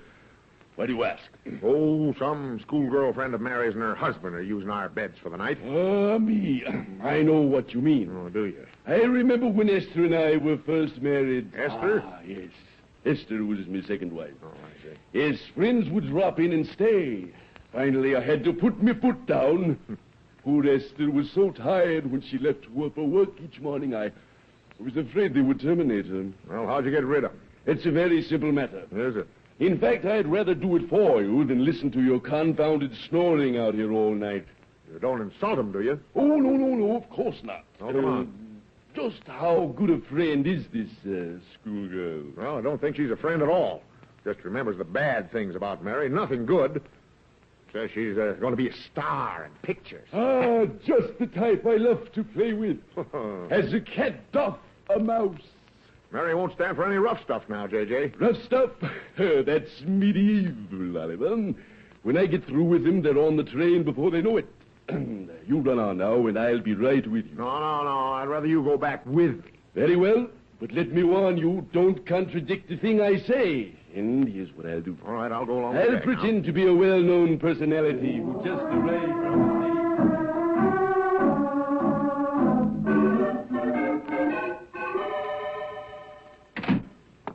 Why do you ask? Oh, some schoolgirl friend of Mary's and her husband are using our beds for the night. Me. I know what you mean. Oh, do you? I remember when Esther and I were first married. Esther? Ah, yes. Esther was my second wife. Oh, I see. Yes, friends would drop in and stay. Finally, I had to put my foot down. Poor Esther was so tired when she left for work each morning, I was afraid they would terminate her. Well, how'd you get rid of him? It's a very simple matter. Is it? In fact, I'd rather do it for you than listen to your confounded snoring out here all night. You don't insult him, do you? Oh, no, of course not. Oh, come on. Just how good a friend is this schoolgirl? Well, I don't think she's a friend at all. Just remembers the bad things about Mary, nothing good. Says she's going to be a star in pictures. Ah, just the type I love to play with. As a cat doth a mouse. Mary won't stand for any rough stuff now, J.J. Rough stuff? That's medieval, Oliver. When I get through with them, they're on the train before they know it. You run on now, and I'll be right with you. No. I'd rather you go back with me. Very well, but let me warn you, don't contradict the thing I say. And here's what I'll do. All right, I'll go along I'll with you. pretend to be a well-known personality who just arrived from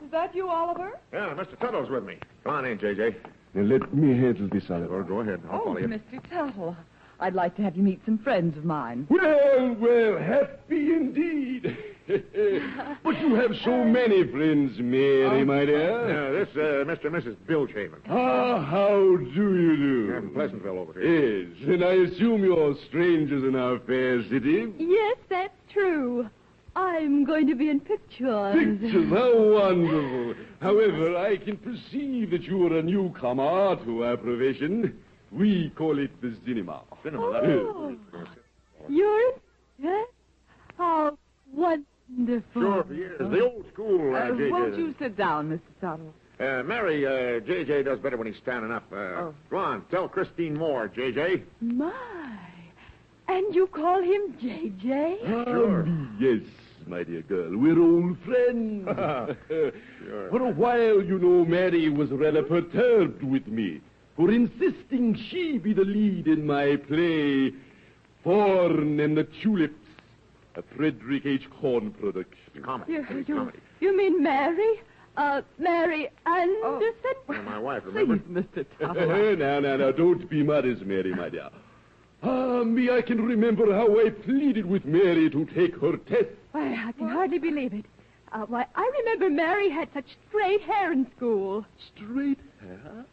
Is that you, Oliver? Yeah, Mr. Tuttle's with me. Come on in, J.J. Now, let me handle this, Oliver. Or go ahead. I'll follow you. Mr. Tuttle. I'd like to have you meet some friends of mine. Well, happy indeed. But you have so many friends, Mary, my dear. This, Mr. and Mrs. Bilgehaven. Ah, how do you do? From Pleasantville over here. Yes, and I assume you're strangers in our fair city. Yes, that's true. I'm going to be in pictures. Pictures, how wonderful. However, I can perceive that you are a newcomer to our profession. We call it the cinema. Oh. You're... Yes? How wonderful. Sure, yes. The old school, J.J. Won't you sit down, Mr. Tuttle? Mary, J.J. does better when he's standing up. Go on, tell Christine Moore, J.J. My. And you call him J.J.? Sure. Yes, my dear girl. We're old friends. Sure. For a while, you know, Mary was rather perturbed with me for insisting she be the lead in my play, Thorn and the Tulips, a Frederick H. Korn production. Comedy. Comedy. You mean Mary? Mary Anderson? My wife, remember? Please, Mr. Tuttle. Now, don't be modest, Mary, my dear. Me, I can remember how I pleaded with Mary to take her test. Why, I can hardly believe it. Why, I remember Mary had such straight hair in school. Straight hair?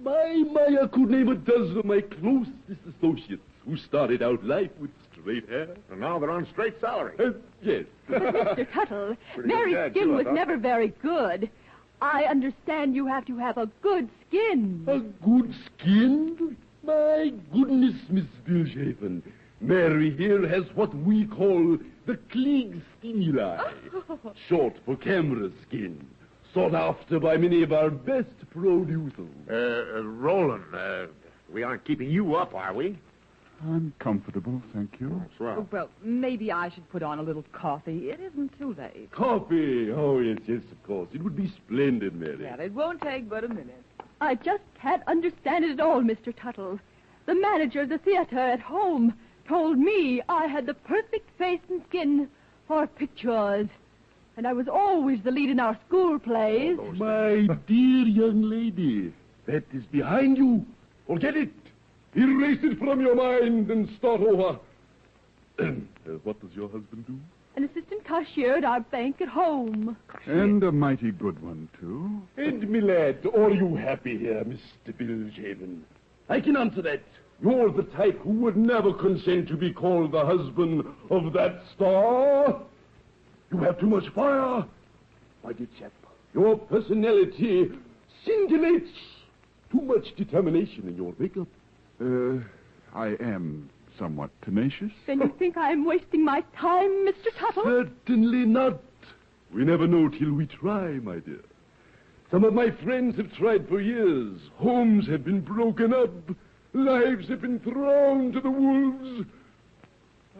My, I could name a dozen of my closest associates who started out life with straight hair. And now they're on straight salary. Yes. But Mr. Tuttle, Mary's skin was never very good. I understand you have to have a good skin. A good skin? My goodness, Miss Bilgehaven. Mary here has what we call the Klieg stimuli. Short for camera skin. Sought after by many of our best producers. Roland, we aren't keeping you up, are we? I'm comfortable, thank you. Swell. Well, maybe I should put on a little coffee. It isn't too late. Coffee? Oh, yes, of course. It would be splendid, Mary. Well, it won't take but a minute. I just can't understand it at all, Mr. Tuttle. The manager of the theater at home told me I had the perfect face and skin for pictures. And I was always the lead in our school plays. My dear young lady, that is behind you. Forget it. Erase it from your mind and start over. What does your husband do? An assistant cashier at our bank at home. And a mighty good one, too. And, me lad, are you happy here, Mr. Bilgehaven? I can answer that. You're the type who would never consent to be called the husband of that star. You have too much fire. My dear chap, your personality scintillates. Too much determination in your makeup. I am somewhat tenacious. Then you think I am wasting my time, Mr. Tuttle? Certainly not. We never know till we try, my dear. Some of my friends have tried for years. Homes have been broken up. Lives have been thrown to the wolves.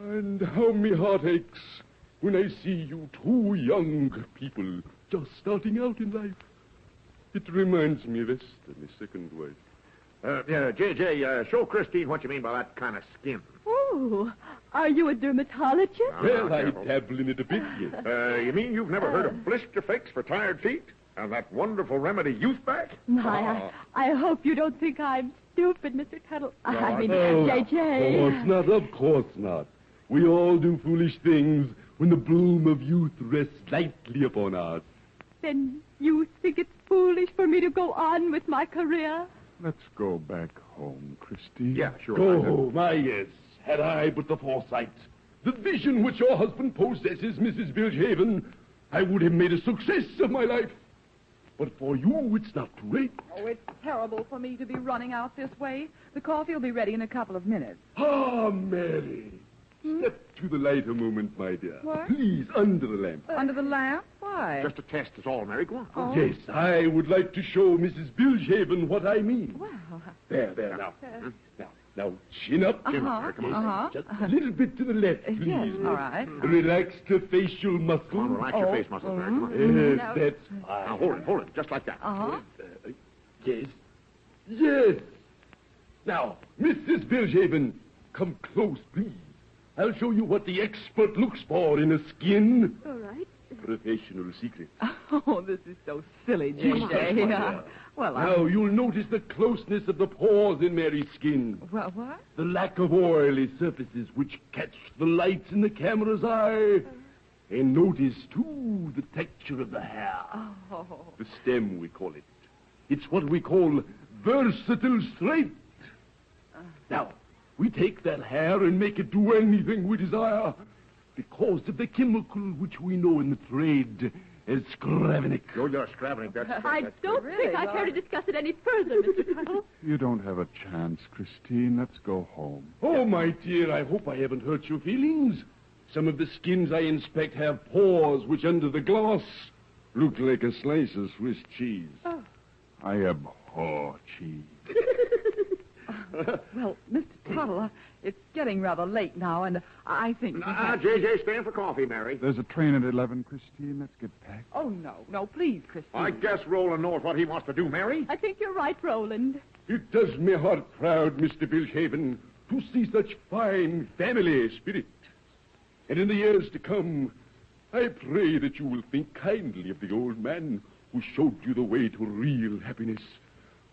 And how me heart aches when I see you two young people just starting out in life. It reminds me of Esther, my second wife. J.J., show Christine what you mean by that kind of skin. Oh, are you a dermatologist? Well, I dabble in it a bit, yes. You mean you've never heard of blister fix for tired feet? And that wonderful remedy, youth back? I hope you don't think I'm stupid, Mr. Tuttle. I mean, Of JJ. of course not. We all do foolish things when the bloom of youth rests lightly upon us. Then you think it's foolish for me to go on with my career? Let's go back home, Christine. Yeah, sure. Go home, yes. Had I but the foresight, the vision which your husband possesses, Mrs. Bilgehaven, I would have made a success of my life. But for you, it's not too late. Oh, it's terrible for me to be running out this way. The coffee will be ready in a couple of minutes. Ah, Mary. Step to the light a moment, my dear. What? Please, under the lamp. Under the lamp? Why? Just a test is all, Mary. Go on. Oh. Yes, I would like to show Mrs. Bilgehaven what I mean. Well. There, now. Now, chin up. Come on. Just a little bit to the left, please. Yes, all right. Relax the facial muscles. Come on, relax your face muscles, Mary. Come on. Yes, Now- that's fine. Now, hold it, just like that. Yes. Now, Mrs. Bilgehaven, come close, please. I'll show you what the expert looks for in a skin. All right. Professional secret. Oh, this is so silly, Yes, my JJ. dear. Well, Now, you'll notice the closeness of the pores in Mary's skin. What? The lack of oily surfaces which catch the lights in the camera's eye. And notice, too, the texture of the hair. Oh. The stem, we call it. It's what we call versatile straight. Now, we take that hair and make it do anything we desire because of the chemical which we know in the trade as scravenic. Oh, you're scravenic. I don't think I care to discuss it any further, Mr. Tuttle. You don't have a chance, Christine. Let's go home. Oh, my dear, I hope I haven't hurt your feelings. Some of the skins I inspect have pores which under the glass look like a slice of Swiss cheese. Oh. I abhor cheese. Well, Mr. Tuttle, it's getting rather late now, and I think... JJ, staying for coffee, Mary. There's a train at 11, Christine. Let's get packed. Oh, no, please, Christine. I guess Roland knows what he wants to do, Mary. I think you're right, Roland. It does me heart proud, Mr. Bilgehaven, to see such fine family spirit. And in the years to come, I pray that you will think kindly of the old man who showed you the way to real happiness.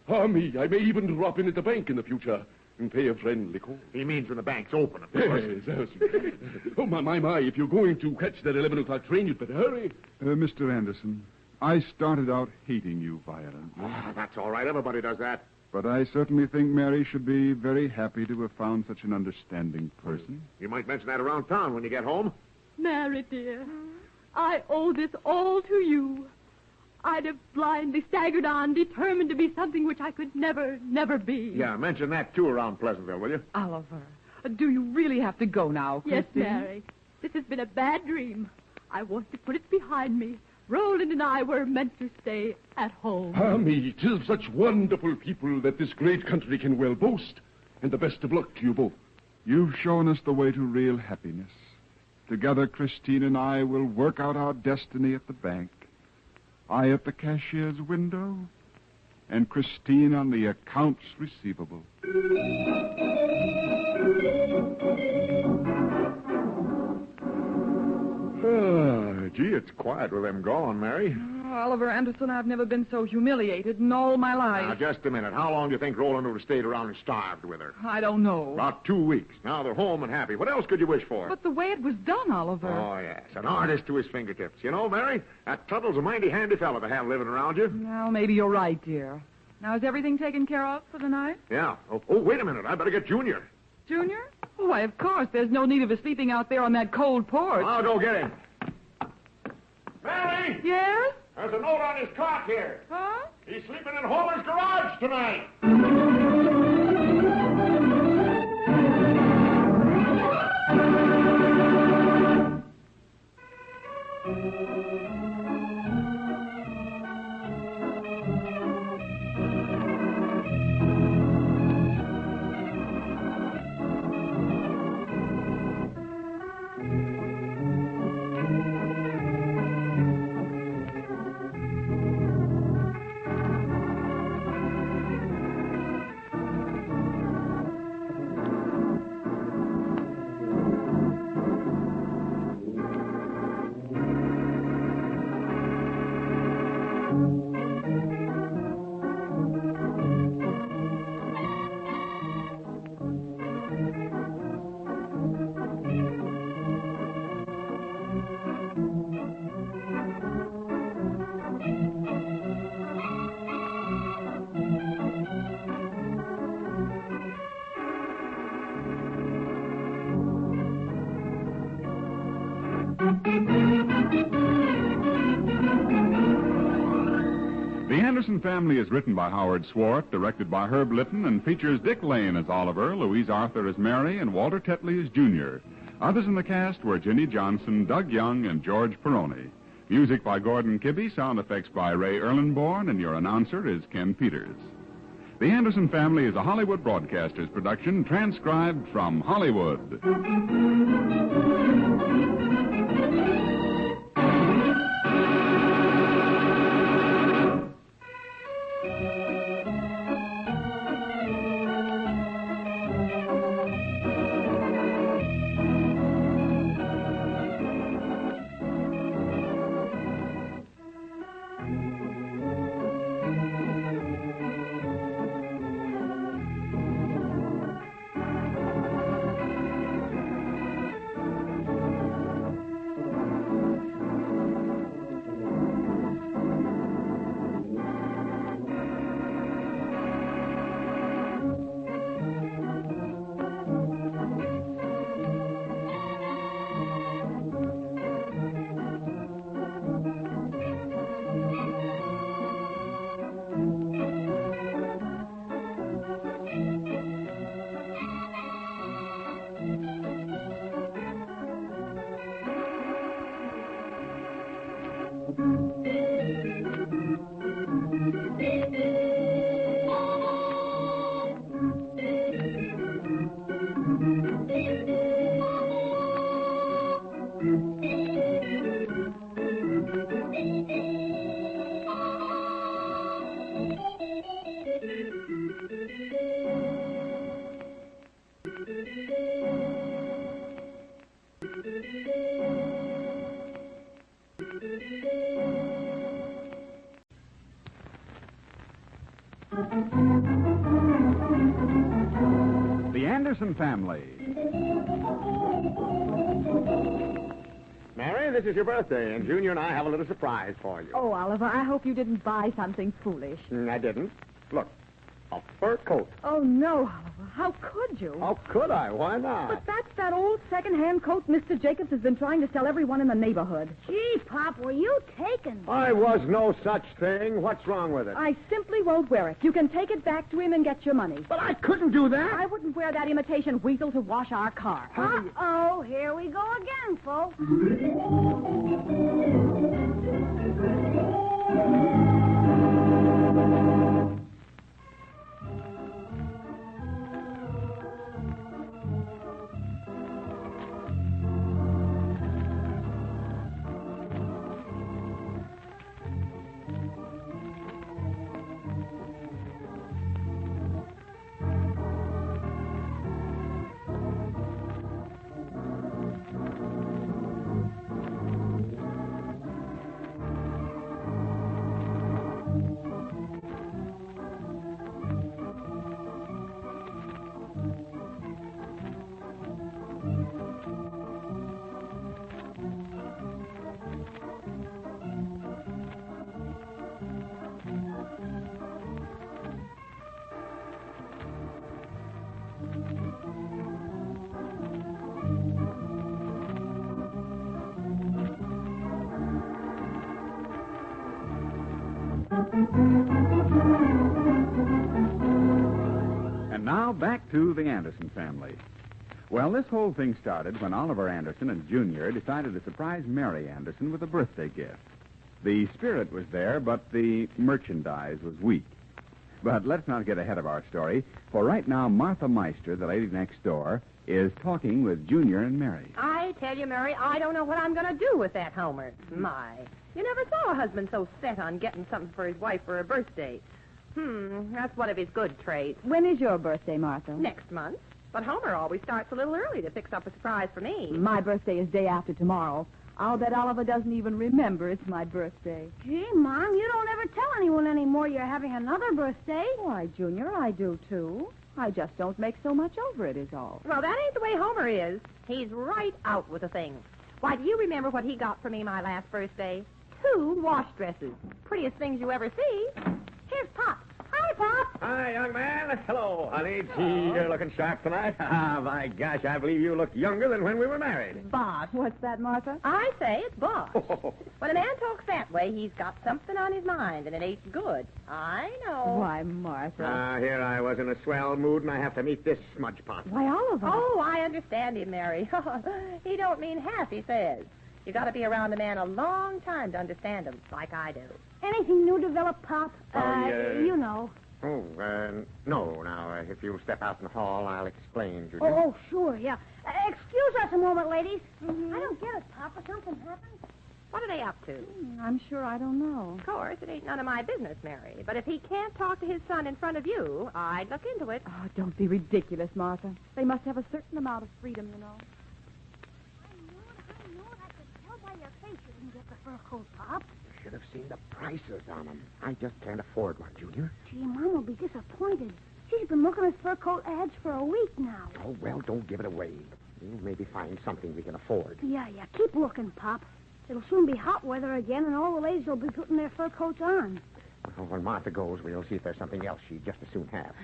Ah, me, I may even drop in at the bank in the future and pay a friendly call. He means when the bank's open, of course. Yes. Oh, my, if you're going to catch that 11 o'clock train, you'd better hurry. Mr. Anderson, I started out hating you violently. That's all right. Everybody does that. But I certainly think Mary should be very happy to have found such an understanding person. You might mention that around town when you get home. Mary, dear, I owe this all to you. I'd have blindly staggered on, determined to be something which I could never be. Yeah, mention that, too, around Pleasantville, will you? Oliver, do you really have to go now, Yes, Christine? Mary. This has been a bad dream. I want to put it behind me. Roland and I were meant to stay at home. Ah, me, 'tis such wonderful people that this great country can well boast. And the best of luck to you both. You've shown us the way to real happiness. Together, Christine and I will work out our destiny at the bank. I at the cashier's window, and Christine on the accounts receivable. Gee, it's quiet with them gone, Mary. Oh, Oliver Anderson, I've never been so humiliated in all my life. Now, just a minute. How long do you think Roland would have stayed around and starved with her? I don't know. About 2 weeks. Now they're home and happy. What else could you wish for? But the way it was done, Oliver. Oh, yes. An artist to his fingertips. You know, Mary, that Tuttle's a mighty handy fellow to have living around you. Well, maybe you're right, dear. Now, is everything taken care of for the night? Yeah. Oh, wait a minute. I better get Junior. Junior? Oh, why, of course. There's no need of his sleeping out there on that cold porch. I'll go get him. Mary! Yes? There's a note on his cot here. Huh? He's sleeping in Homer's garage tonight. Anderson Family is written by Howard Swart, directed by Herb Litton, and features Dick Lane as Oliver, Louise Arthur as Mary, and Walter Tetley as Junior. Others in the cast were Ginny Johnson, Doug Young, and George Peroni. Music by Gordon Kibbe, sound effects by Ray Erlenborn, and your announcer is Ken Peters. The Anderson Family is a Hollywood Broadcasters production, transcribed from Hollywood. The Anderson Family. Mary, this is your birthday, and Junior and I have a little surprise for you. Oh, Oliver, I hope you didn't buy something foolish. I didn't. Look, a fur coat. Oh, no, Oliver. How could you? How could I? Why not? But that's that old second-hand coat Mr. Jacobs has been trying to sell everyone in the neighborhood. Gee, Pop, were you taken? I was no such thing. What's wrong with it? I simply won't wear it. You can take it back to him and get your money. But I couldn't do that. I wouldn't wear that imitation weasel to wash our car. Uh-oh, here we go again, folks. And now back to the Anderson Family. Well, this whole thing started when Oliver Anderson and Junior decided to surprise Mary Anderson with a birthday gift. The spirit was there, but the merchandise was weak. But let's not get ahead of our story, for right now Martha Meister, the lady next door, is talking with Junior and Mary. I tell you, Mary, I don't know what I'm going to do with that Homer. My. You never saw a husband so set on getting something for his wife for her birthday. That's one of his good traits. When is your birthday, Martha? Next month. But Homer always starts a little early to fix up a surprise for me. My birthday is day after tomorrow. I'll bet Oliver doesn't even remember it's my birthday. Gee, Mom, you don't ever tell anyone anymore you're having another birthday. Why, Junior, I do, too. I just don't make so much over it, is all. Well, that ain't the way Homer is. He's right out with the thing. Why, do you remember what he got for me my last birthday? 2 wash dresses. Prettiest things you ever see. Here's Pop. Hi, Pop. Hi, young man. Hello, honey. Gee, you're looking sharp tonight. Ah, my gosh, I believe you look younger than when we were married. Boss. What's that, Martha? I say it's boss. When a man talks that way, he's got something on his mind, and it ain't good. I know. Why, Martha. Ah, here I was in a swell mood, and I have to meet this smudge pot. Why, Oliver. Oh, I understand him, Mary. He don't mean half, he says. You got to be around a man a long time to understand him, like I do. Anything new developed, Pop? You know. Oh, no. Now, if you'll step out in the hall, I'll explain, Junior. Oh, sure, yeah. Excuse us a moment, ladies. I don't get it, Papa. Something happened. What are they up to? I'm sure I don't know. Of course, it ain't none of my business, Mary. But if he can't talk to his son in front of you, I'd look into it. Oh, don't be ridiculous, Martha. They must have a certain amount of freedom, you know. I know it. I could tell by your face you didn't get the fur coat, Pop. Should have seen the prices on them. I just can't afford one, Junior. Gee, Mom will be disappointed. She's been looking at fur coat ads for a week now. Oh, well, don't give it away. We'll maybe find something we can afford. Yeah. Keep looking, Pop. It'll soon be hot weather again, and all the ladies will be putting their fur coats on. Well, when Martha goes, we'll see if there's something else she'd just as soon have.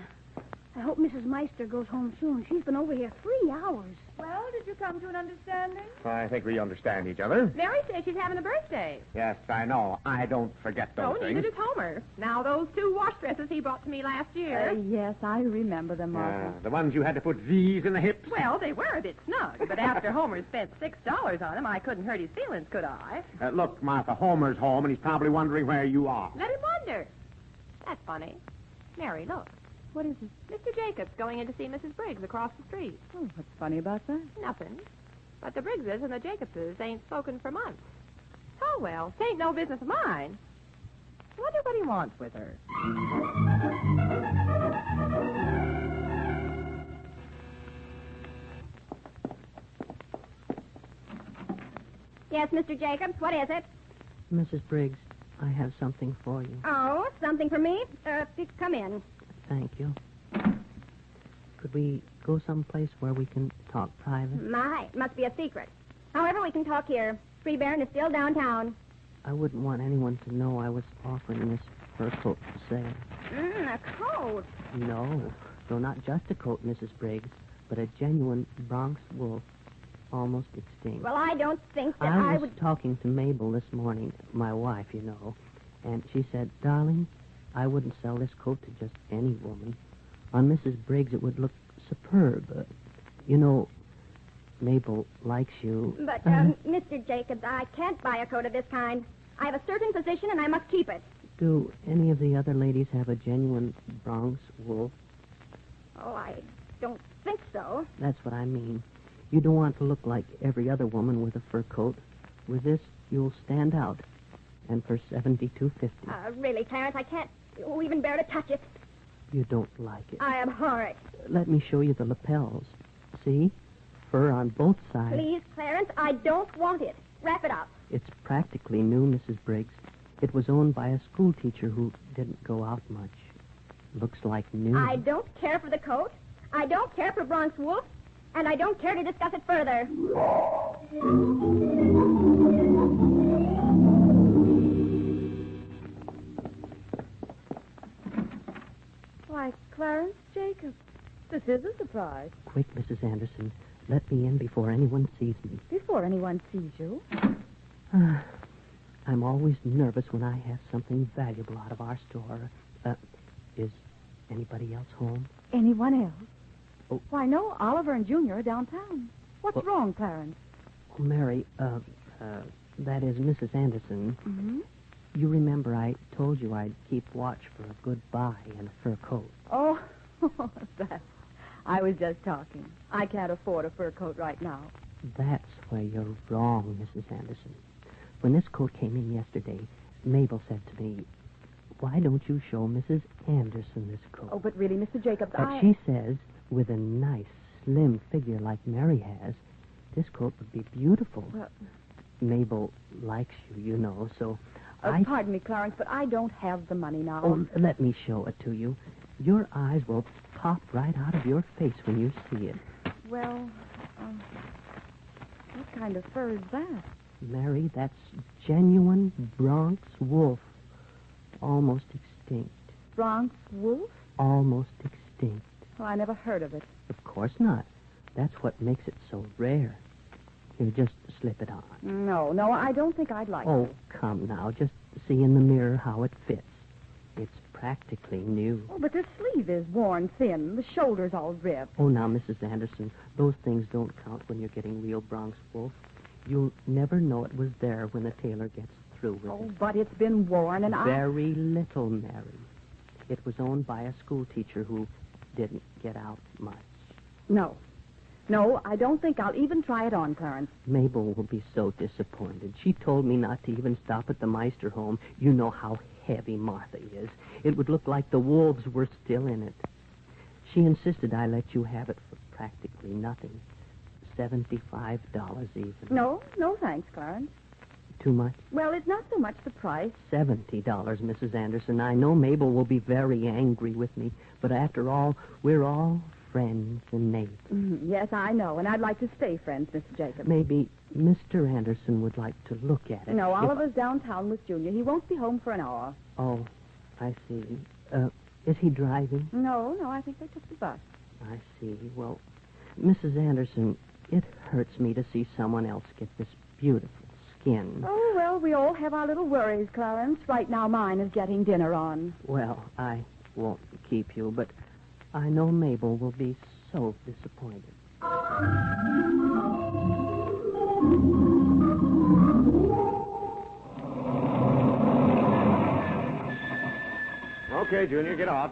I hope Mrs. Meister goes home soon. She's been over here 3 hours. Well, did you come to an understanding? I think we understand each other. Mary says she's having a birthday. Yes, I know. I don't forget those things. Neither does Homer. Now, those 2 wash dresses he brought to me last year. Yes, I remember them, Martha. The ones you had to put Z's in the hips? Well, they were a bit snug, but after Homer spent $6 on them, I couldn't hurt his feelings, could I? Look, Martha, Homer's home, and he's probably wondering where you are. Let him wonder. That's funny. Mary, look. What is it? Mr. Jacobs going in to see Mrs. Briggs across the street. Oh, what's funny about that? Nothing. But the Briggses and the Jacobses ain't spoken for months. Oh, well, 'tain't no business of mine. I wonder what he wants with her. Yes, Mr. Jacobs, what is it? Mrs. Briggs, I have something for you. Oh, something for me? Come in. Thank you. Could we go someplace where we can talk private? My, it must be a secret. However, we can talk here. Free Baron is still downtown. I wouldn't want anyone to know I was offering this fur coat for sale. A coat. No, not just a coat, Mrs. Briggs, but a genuine Bronx wolf, almost extinct. Well, I don't think that I I was would... talking to Mabel this morning, my wife, you know, and she said, darling, I wouldn't sell this coat to just any woman. On Mrs. Briggs, it would look superb. You know, Mabel likes you. But, Mr. Jacobs, I can't buy a coat of this kind. I have a certain position, and I must keep it. Do any of the other ladies have a genuine Bronx wolf? Oh, I don't think so. That's what I mean. You don't want to look like every other woman with a fur coat. With this, you'll stand out. And for $72.50. Really, Clarence, I can't even bear to touch it. You don't like it. I abhor it. Let me show you the lapels. See? Fur on both sides. Please, Clarence, I don't want it. Wrap it up. It's practically new, Mrs. Briggs. It was owned by a school teacher who didn't go out much. Looks like new. I don't care for the coat. I don't care for Bronx Wolf. And I don't care to discuss it further. Why, Clarence Jacobs. This is a surprise. Quick, Mrs. Anderson. Let me in before anyone sees me. Before anyone sees you? I'm always nervous when I have something valuable out of our store. Is anybody else home? Anyone else? Oh. Why, no, Oliver and Junior are downtown. What's wrong, Clarence? Oh, Mary, that is Mrs. Anderson. Mm-hmm. You remember I told you I'd keep watch for a good buy and a fur coat. Oh, that. I was just talking. I can't afford a fur coat right now. That's where you're wrong, Mrs. Anderson. When this coat came in yesterday, Mabel said to me, why don't you show Mrs. Anderson this coat? Oh, but really, Mr. Jacobs, But she says, with a nice, slim figure like Mary has, this coat would be beautiful. Well, Mabel likes you, you know, so pardon me, Clarence, but I don't have the money now. Oh, let me show it to you. Your eyes will pop right out of your face when you see it. Well, what kind of fur is that? Mary, that's genuine Bronx wolf. Almost extinct. Bronx wolf? almost extinct. Oh, I never heard of it. Of course not. That's what makes it so rare. Here, just slip it on. No, I don't think I'd like Oh, to. come now. Just see in the mirror how it fits. It's practically new. Oh, but the sleeve is worn thin. The shoulder's all ripped. Oh, now, Mrs. Anderson, those things don't count when you're getting real Bronx wool. You'll never know it was there when the tailor gets through with Oh, it. but it's been worn, and Very little, Mary. It was owned by a school teacher who didn't get out much. No, I don't think I'll even try it on, Clarence. Mabel will be so disappointed. She told me not to even stop at the Meister home. You know how heavy Martha is. It would look like the wolves were still in it. She insisted I let you have it for practically nothing. $75 even. No, thanks, Clarence. Too much? Well, it's not so much the price. $70, Mrs. Anderson. I know Mabel will be very angry with me, but after all, we're all friends and neighbors. Yes, I know, and I'd like to stay friends, Mr. Jacobs. Maybe Mr. Anderson would like to look at it. No, Oliver's downtown with Junior. He won't be home for an hour. Oh, I see. Is he driving? No, I think they took the bus. I see. Well, Mrs. Anderson, it hurts me to see someone else get this beautiful skin. Oh, well, we all have our little worries, Clarence. Right now, mine is getting dinner on. Well, I won't keep you, but I know Mabel will be so disappointed. Okay, Junior, get off.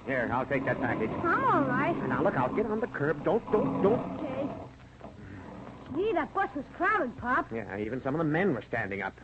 Here, I'll take that package. I'm all right. Now, look out. Get on the curb. Don't. Okay. Gee, that bus was crowded, Pop. Yeah, even some of the men were standing up.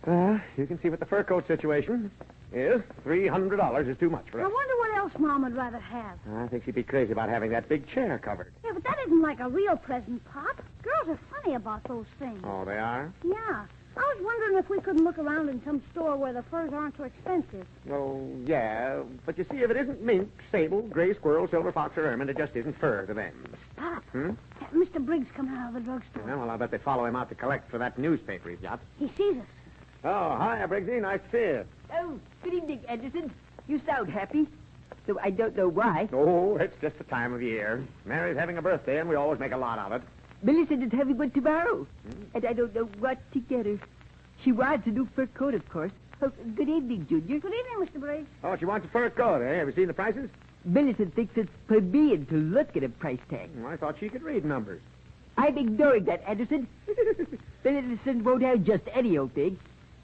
You can see what the fur coat situation is. $300 is too much for I us. wonder what else Mom would rather have. I think she'd be crazy about having that big chair covered. Yeah, but that isn't like a real present, Pop. Girls are funny about those things. Oh, they are? Yeah. I was wondering if we couldn't look around in some store where the furs aren't too expensive. Oh, yeah. But you see, if it isn't mink, sable, gray squirrel, silver fox, or ermine, it just isn't fur to them. Pop, Hmm? Mr. Briggs coming out of the drugstore. Yeah, well, I bet they follow him out to collect for that newspaper he's got. He sees us. Oh, hi, Briggsy. Nice to see you. Oh, good evening, Anderson. You sound happy, though I don't know why. Oh, it's just the time of year. Mary's having a birthday, and we always make a lot of it. Millicent is having one tomorrow, and I don't know what to get her. She wants a new fur coat, of course. Oh, good evening, Junior. Good evening, Mr. Briggs. Oh, she wants a fur coat, eh? Have you seen the prices? Millicent thinks it's plebeian to look at a price tag. I thought she could read numbers. I'm ignoring that, Anderson. Millicent won't have just any old thing.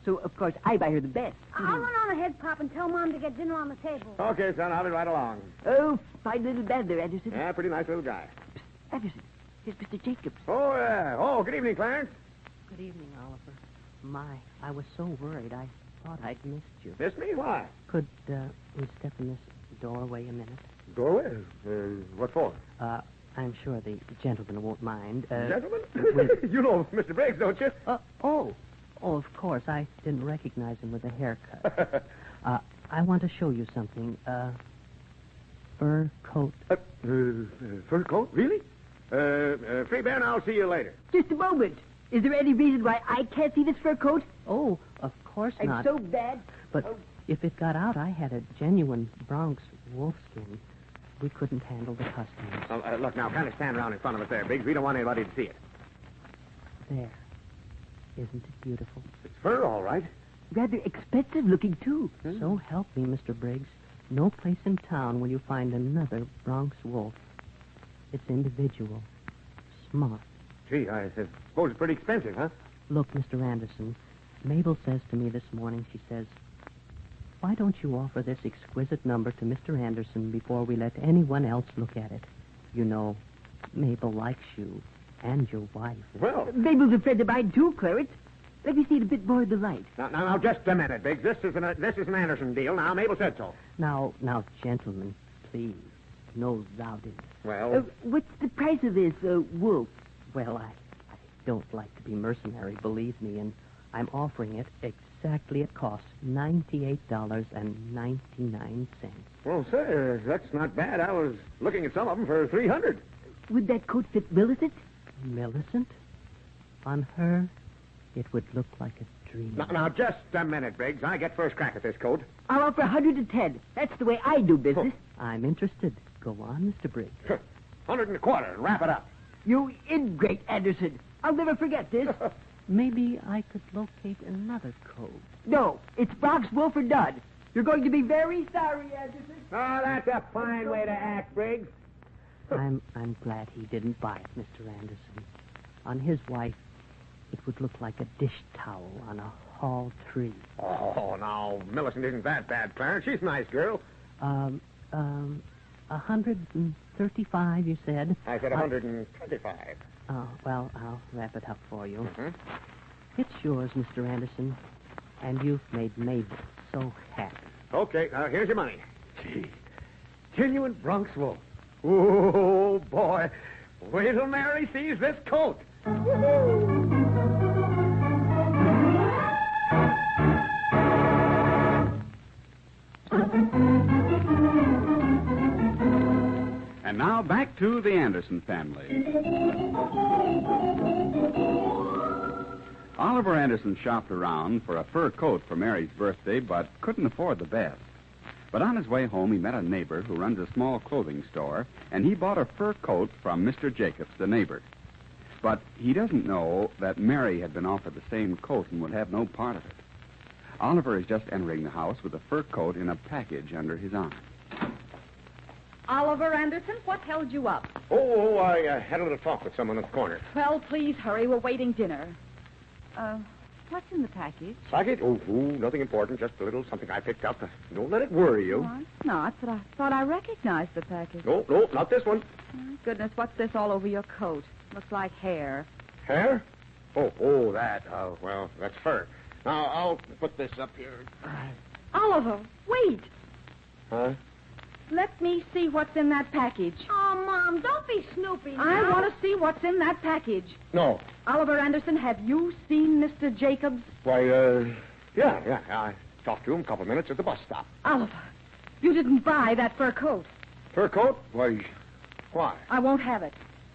So, of course, I buy her the best. I'll run on ahead, Pop, and tell Mom to get dinner on the table. Okay, son, I'll be right along. Oh, fine little man there, Anderson. Yeah, pretty nice little guy. Anderson, here's Mr. Jacobs. Oh, yeah. Oh, good evening, Clarence. Good evening, Oliver. My, I was so worried. I thought I'd missed you. Miss me? Why? Could we step in this doorway a minute? Doorway? What for? I'm sure the gentleman won't mind. Gentlemen? You know Mr. Briggs, don't you? Oh, of course. I didn't recognize him with the haircut. I want to show you something. Fur coat. Fur coat? Really? Free Bear, and I'll see you later. Just a moment. Is there any reason why I can't see this fur coat? Oh, of course I'm not. so bad. But if it got out, I had a genuine Bronx wolfskin. We couldn't handle the customers. Look, now, kind of stand around in front of us there, Biggs. We don't want anybody to see it. There. Isn't it beautiful? It's fur, all right. Rather expensive looking, too. So help me, Mr. Briggs. No place in town will you find another Bronx wolf. It's individual. Smart. Gee, I suppose it's pretty expensive, huh? Look, Mr. Anderson, Mabel says to me this morning, she says, why don't you offer this exquisite number to Mr. Anderson before we let anyone else look at it? You know, Mabel likes you and your wife. Well... Mabel's a friend of mine, too, Clarence. Let me see it a bit more in the light. Now, just a minute, Biggs. This is an Anderson deal. Now, Mabel said so. Now, gentlemen, please. No rowdiness. Well... what's the price of this, wolf? Well, I don't like to be mercenary, believe me, and I'm offering it exactly at cost, $98.99. Well, sir, that's not bad. I was looking at some of them for $300. Would that coat fit Millicent? Millicent? On her? It would look like a dream. Now, just a minute, Briggs. I get first crack at this coat. I'll offer 110. That's the way I do business. I'm interested. Go on, Mr. Briggs. 125 and wrap it up. You ingrate, Anderson. I'll never forget this. Maybe I could locate another coat. No, it's Brock's Wilford Dodd. You're going to be very sorry, Anderson. Oh, that's a fine way to act, Briggs. I'm glad he didn't buy it, Mr. Anderson. On his wife, it would look like a dish towel on a hall tree. Oh, now, Millicent isn't that bad, Clarence. She's a nice girl. 135, you said? I said 125. Oh, well, I'll wrap it up for you. Mm-hmm. It's yours, Mr. Anderson. And you've made Mabel so happy. Okay, now here's your money. Gee, genuine Bronx wool. Oh, boy. Wait till Mary sees this coat. And now back to the Anderson family. Oliver Anderson shopped around for a fur coat for Mary's birthday, but couldn't afford the best. But on his way home, he met a neighbor who runs a small clothing store, and he bought a fur coat from Mr. Jacobs, the neighbor. But he doesn't know that Mary had been offered the same coat and would have no part of it. Oliver is just entering the house with a fur coat in a package under his arm. Oliver Anderson, what held you up? Oh, I had a little talk with someone in the corner. Well, please hurry. We're waiting dinner. What's in the package? Package? Oh, nothing important. Just a little something I picked up. Don't let it worry you. Oh, it's not, but I thought I recognized the package. No, not this one. Oh, goodness, what's this all over your coat? Looks like hair. Hair? Oh, that. Well, that's fur. Now, I'll put this up here. Oliver, wait. Huh? Let me see what's in that package. Oh, Mom, don't be snoopy now. I want to see what's in that package. No. Oliver Anderson, have you seen Mr. Jacobs? Why, yeah. I talked to him a couple of minutes at the bus stop. Oliver, you didn't buy that fur coat. Fur coat? Why? I won't have it.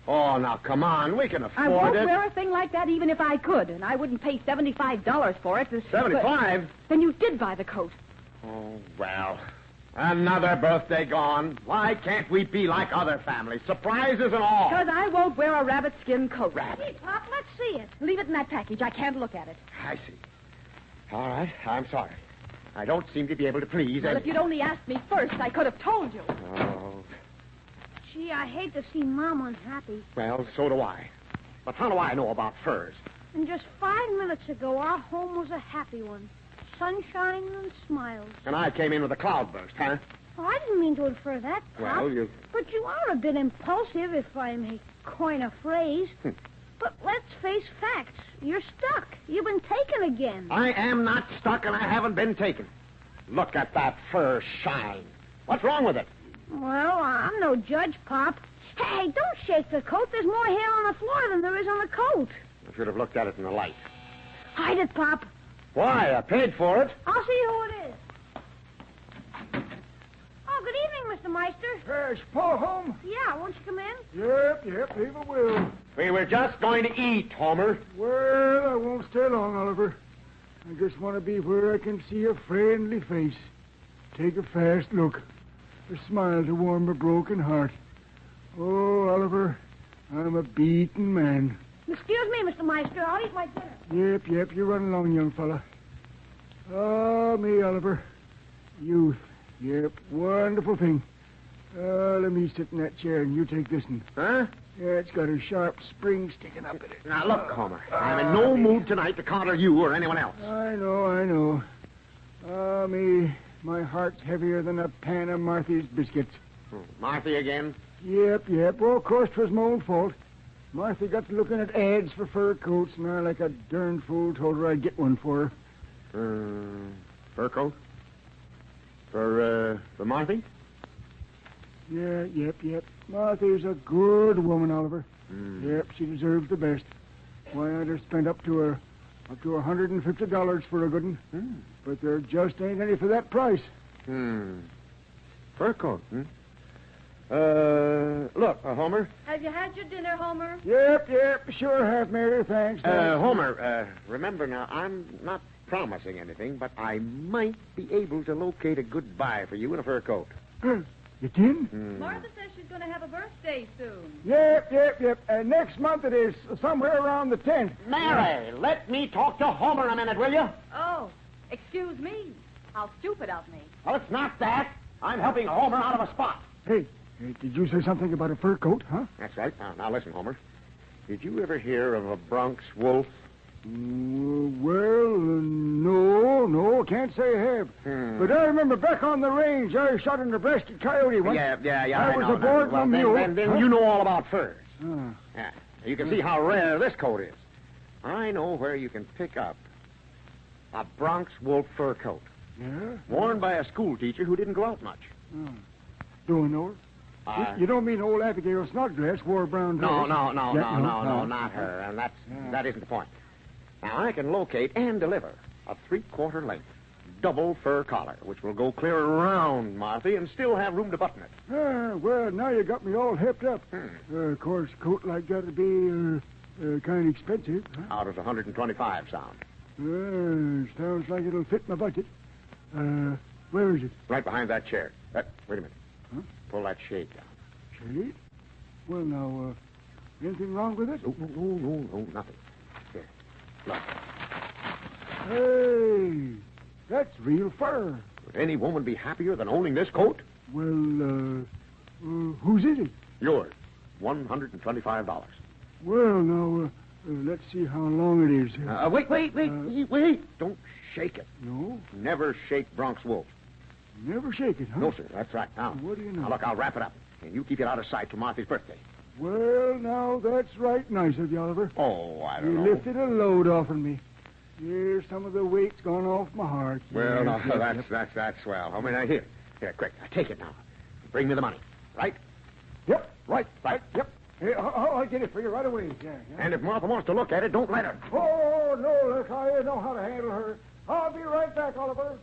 Oh, now, come on. We can afford I won't it. wear a thing like that even if I could, and I wouldn't pay $75 for it. 75? Then you did buy the coat. Oh, well... Another birthday gone. Why can't we be like other families? Surprises and all. Because I won't wear a rabbit skin coat. Hey, Pop, let's see it. Leave it in that package. I can't look at it. I see. All right, I'm sorry. I don't seem to be able to please. Well, if you'd only asked me first, I could have told you. Oh, Gee, I hate to see Mom unhappy. well, so do I. But how do I know about furs? And just 5 minutes ago, our home was a happy one. Sunshine and smiles. And I came in with a cloudburst, huh? Oh, I didn't mean to infer that, Pop. Well, you... But you are a bit impulsive, if I may coin a phrase. But let's face facts. You're stuck. You've been taken again. I am not stuck, and I haven't been taken. Look at that fur shine. What's wrong with it? Well, I'm no judge, Pop. Hey, don't shake the coat. There's more hair on the floor than there is on the coat. I should have looked at it in the light. Hide it, Pop. Why? I paid for it. I'll see who it is. Oh, good evening, Mr. Meister. Is Paul home? Yeah, won't you come in? Yep, leave it will. We were just going to eat, Homer. Well, I won't stay long, Oliver. I just want to be where I can see a friendly face. Take a fast look. A smile to warm my broken heart. Oh, Oliver, I'm a beaten man. Excuse me, Mr. Meister. I'll eat my dinner. Yep, you run along, young fella. Oh, me, Oliver. Youth. Yep, wonderful thing. Let me sit in that chair and you take this one. Huh? Yeah, it's got a sharp spring sticking up in it. Now, look, Homer. I'm in no mood tonight to coddle you or anyone else. I know. Oh, me, my heart's heavier than a pan of Marthy's biscuits. Marthy again? Yep. Well, of course, 'twas my own fault. Marthy got to looking at ads for fur coats, and I, like a darn fool, told her I'd get one for her. Fur coat? For Marthy? Yeah, yep. Marthy's a good woman, Oliver. Yep, she deserves the best. Why, I'd have spent up to $150 for a good one. But there just ain't any for that price. Fur coat, Look, Homer. Have you had your dinner, Homer? Yep, sure have, Mary. Thanks. Homer, remember now, I'm not promising anything, but I might be able to locate a good buy for you in a fur coat. You can? Martha says she's going to have a birthday soon. Yep. Next month it is, somewhere around the 10th. Mary, let me talk to Homer a minute, will you? Oh, excuse me. How stupid of me. Well, it's not that. I'm helping Homer out of a spot. Hey, did you say something about a fur coat, huh? That's right. Now listen, Homer. Did you ever hear of a Bronx wolf? No, can't say I have. But I remember back on the range, I shot an breasted coyote once. Yeah, I was aboard well, one mule. Then you know all about furs. Ah. Yeah. You can see how rare this coat is. I know where you can pick up a Bronx wolf fur coat. Yeah? Worn by a school teacher who didn't go out much. Oh. Do I know her? You don't mean old Abigail Snodgrass wore a brown dress? No, not her. And that isn't the point. Now, I can locate and deliver a 3/4 length double fur collar, which will go clear around Marthy and still have room to button it. Well, now you got me all hipped up. Of course, a coat like that would be kind of expensive. Huh? How does 125 sound? Sounds like it'll fit my budget. Where is it? Right behind that chair. Wait a minute. Huh? Pull that shade down. Shade? Well, now, anything wrong with it? No, nothing. Here, look. Hey, that's real fur. Would any woman be happier than owning this coat? Well, whose is it? Yours. $125. Well, now, let's see how long it is. Wait. Don't shake it. No? Never shake Bronx wolf. Never shake it, huh? No, sir. That's right. Now, what do you know? Now, look, I'll wrap it up. And you keep it out of sight till Martha's birthday. Well, now, that's right nice of you, Oliver. Oh, I don't know. You lifted a load off of me. Here's some of the weight's gone off my heart. Well, no, that's swell. I mean, here, quick. Take it now. Bring me the money. Right? Yep, right. Yep. Hey, I'll get it for you right away. Yeah. And if Martha wants to look at it, don't let her. Oh, no, look, I know how to handle her. I'll be right back, Oliver.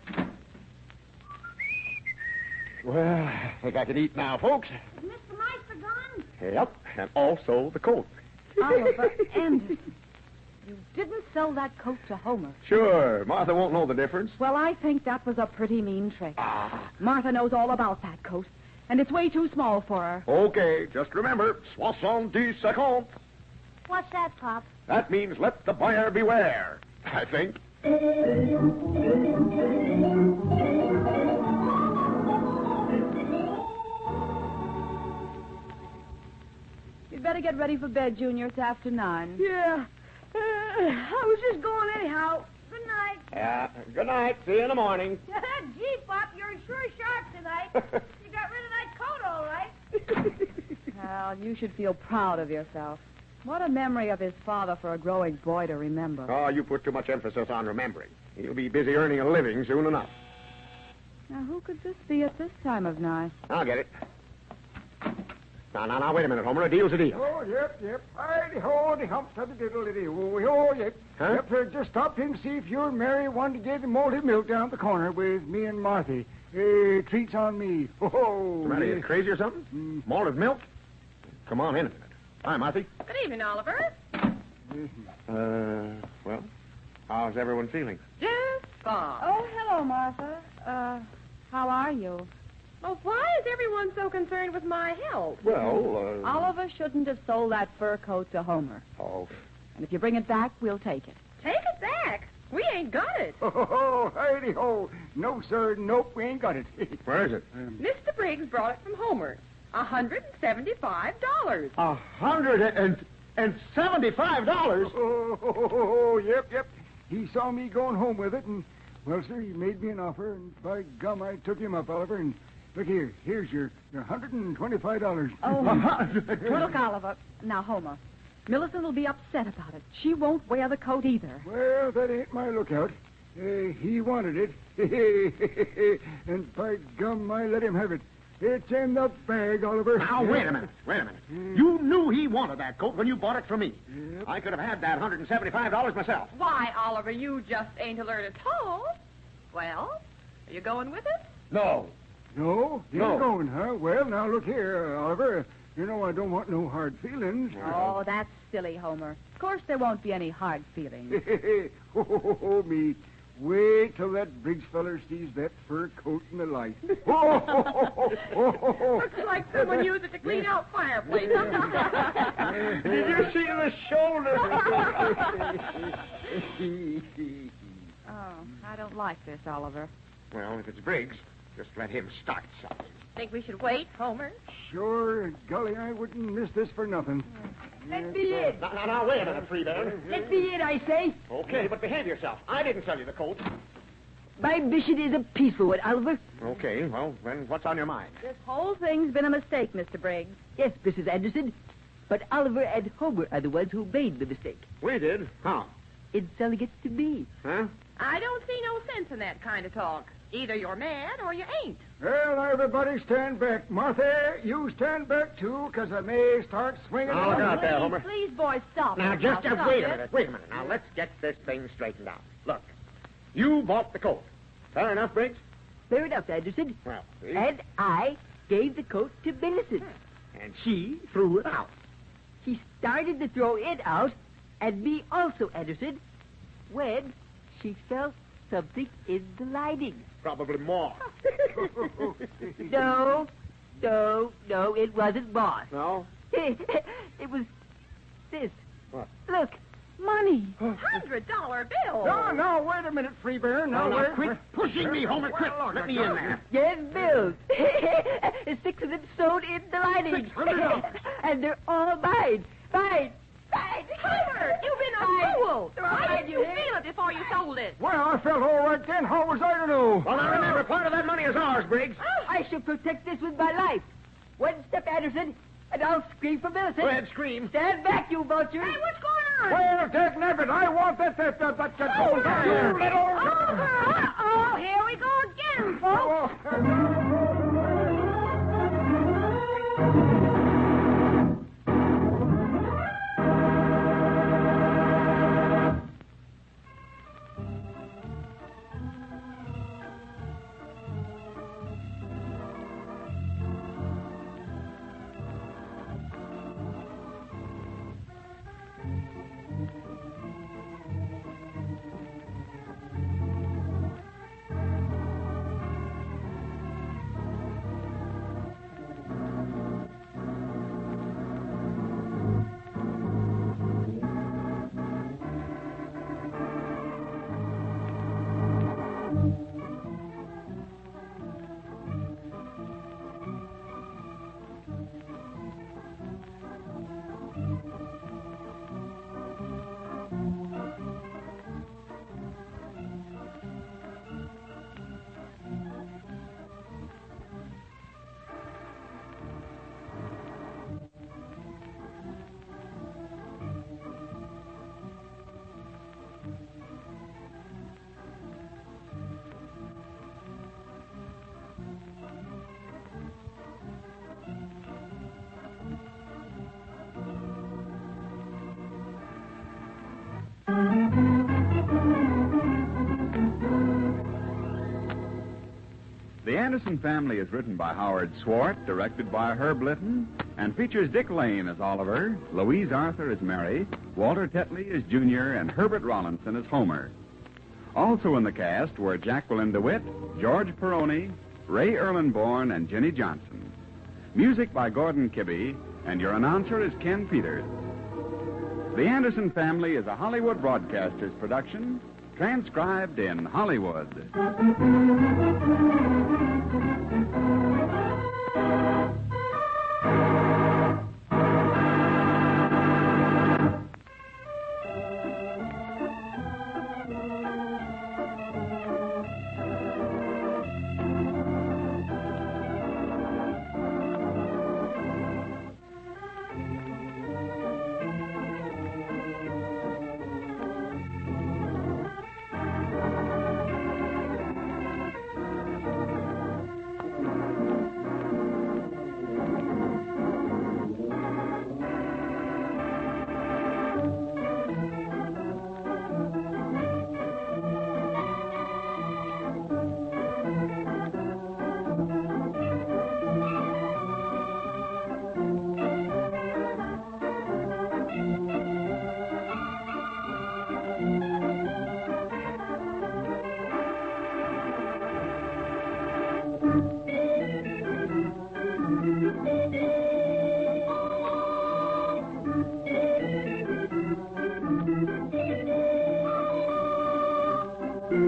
Well, I think I can eat now, folks. Is Mr. Meister gone? Yep, and also the coat. Oliver Anderson, you didn't sell that coat to Homer. Sure, Martha won't know the difference. Well, I think that was a pretty mean trick. Martha knows all about that coat, and it's way too small for her. Okay, just remember, 60 What's that, Pop? That means let the buyer beware, I think. You'd better get ready for bed, Junior. It's after 9. Yeah. I was just going anyhow. Good night. Yeah, good night. See you in the morning. Gee, Pop, you're sure sharp tonight. You got rid of that coat all right. Well, you should feel proud of yourself. What a memory of his father for a growing boy to remember. Oh, you put too much emphasis on remembering. He'll be busy earning a living soon enough. Now, who could this be at this time of night? I'll get it. Now, wait a minute, Homer. A deal's a deal. Oh, yep. Hi-de-ho, the humps of the diddle-de-dee. Oh, yep. Huh? Yep, just stopped in to see if you and Mary wanted to get the malted milk down at the corner with me and Marthy. Treats on me. Oh, What's the matter? You crazy or something? Malted milk? Come on in a minute. Hi, Marthy. Good evening, Oliver. Well, how's everyone feeling? Just fine. Oh, hello, Martha. How are you? Well, why is everyone so concerned with my health? Well, Oliver shouldn't have sold that fur coat to Homer. Oh. And if you bring it back, we'll take it. Take it back. We ain't got it. Oh, hi-de-ho. No, sir. Nope, we ain't got it. Where is it? Mr. Briggs brought it from HOMER'S. $175. $175? Oh, yep. He saw me going home with it, and, well, sir, he made me an offer, and by gum, I took him up, Oliver, and look here. Here's your $125. Oh, look, Oliver. Now, Homer, Millicent will be upset about it. She won't wear the coat either. Well, that ain't my lookout. He wanted it. And by gum, I let him have it. It's in the bag, Oliver. Now, wait a minute. You knew he wanted that coat when you bought it from me. Yep. I could have had that $175 myself. Why, Oliver, you just ain't alert at all. Well, are you going with us? No. No? You No. ain't going, huh? Well, now look here, Oliver. You know I don't want no hard feelings. Oh, that's silly, Homer. Of course there won't be any hard feelings. Me. Wait till that Briggs feller sees that fur coat in the light. Looks like someone used it to clean out fireplaces. Did you see the shoulder? Oh, I don't like this, Oliver. Well, if it's Briggs, just let him start something. Think we should wait, Homer? Sure, golly, I wouldn't miss this for nothing. Let me in. Now, wait a minute, Freeburn. Let me in, I say. Okay, but behave yourself. I didn't sell you the coat. My mission is a peaceful one, Oliver. Okay, well, then what's on your mind? This whole thing's been a mistake, Mr. Briggs. Yes, Mrs. Anderson. But Oliver and Homer are the ones who made the mistake. We did. How? In selling it to me. Huh? I don't see no sense in that kind of talk. Either you're mad or you ain't. Well, everybody stand back. Martha, you stand back, too, because I may start swinging. Now, look out there, Homer. Please, boys, stop. Now, it. just Stop wait a it. minute. Wait a minute. Now, let's get this thing straightened out. Look, you bought the coat. Fair enough, Briggs? Fair enough, Anderson. Well, see? And I gave the coat to Millicent. And she threw it out. She started to throw it out, and me also, Anderson, when she felt something in the lining. Probably more. No, it wasn't moss. No? It was this. What? Look, money. $100 bill. No, wait a minute, Freeburn. Now, wait. quit pushing me, Homer. Quit. Let me in there. Yes, bills. 6 of them sewed in the lining. $600. And they're all mine. Mine. Homer, you've been a fool. Why didn't you feel it before you sold it? Well, I felt all right then. How was I to know? Well, now remember, part of that money is ours, Briggs. I shall protect this with my life. One step, Anderson, and I'll scream for Millicent. Go ahead, scream. Stand back, you vultures. Hey, what's going on? Well, Dick Nebbit, I want that gold down there. You little... Uh-oh, here we go again, folks. The Anderson Family is written by Howard Swart, directed by Herb Litton, and features Dick Lane as Oliver, Louise Arthur as Mary, Walter Tetley as Junior, and Herbert Rollinson as Homer. Also in the cast were Jacqueline DeWitt, George Peroni, Ray Erlenborn, and Jenny Johnson. Music by Gordon Kibbe, and your announcer is Ken Peters. The Anderson Family is a Hollywood Broadcasters production, transcribed in Hollywood. The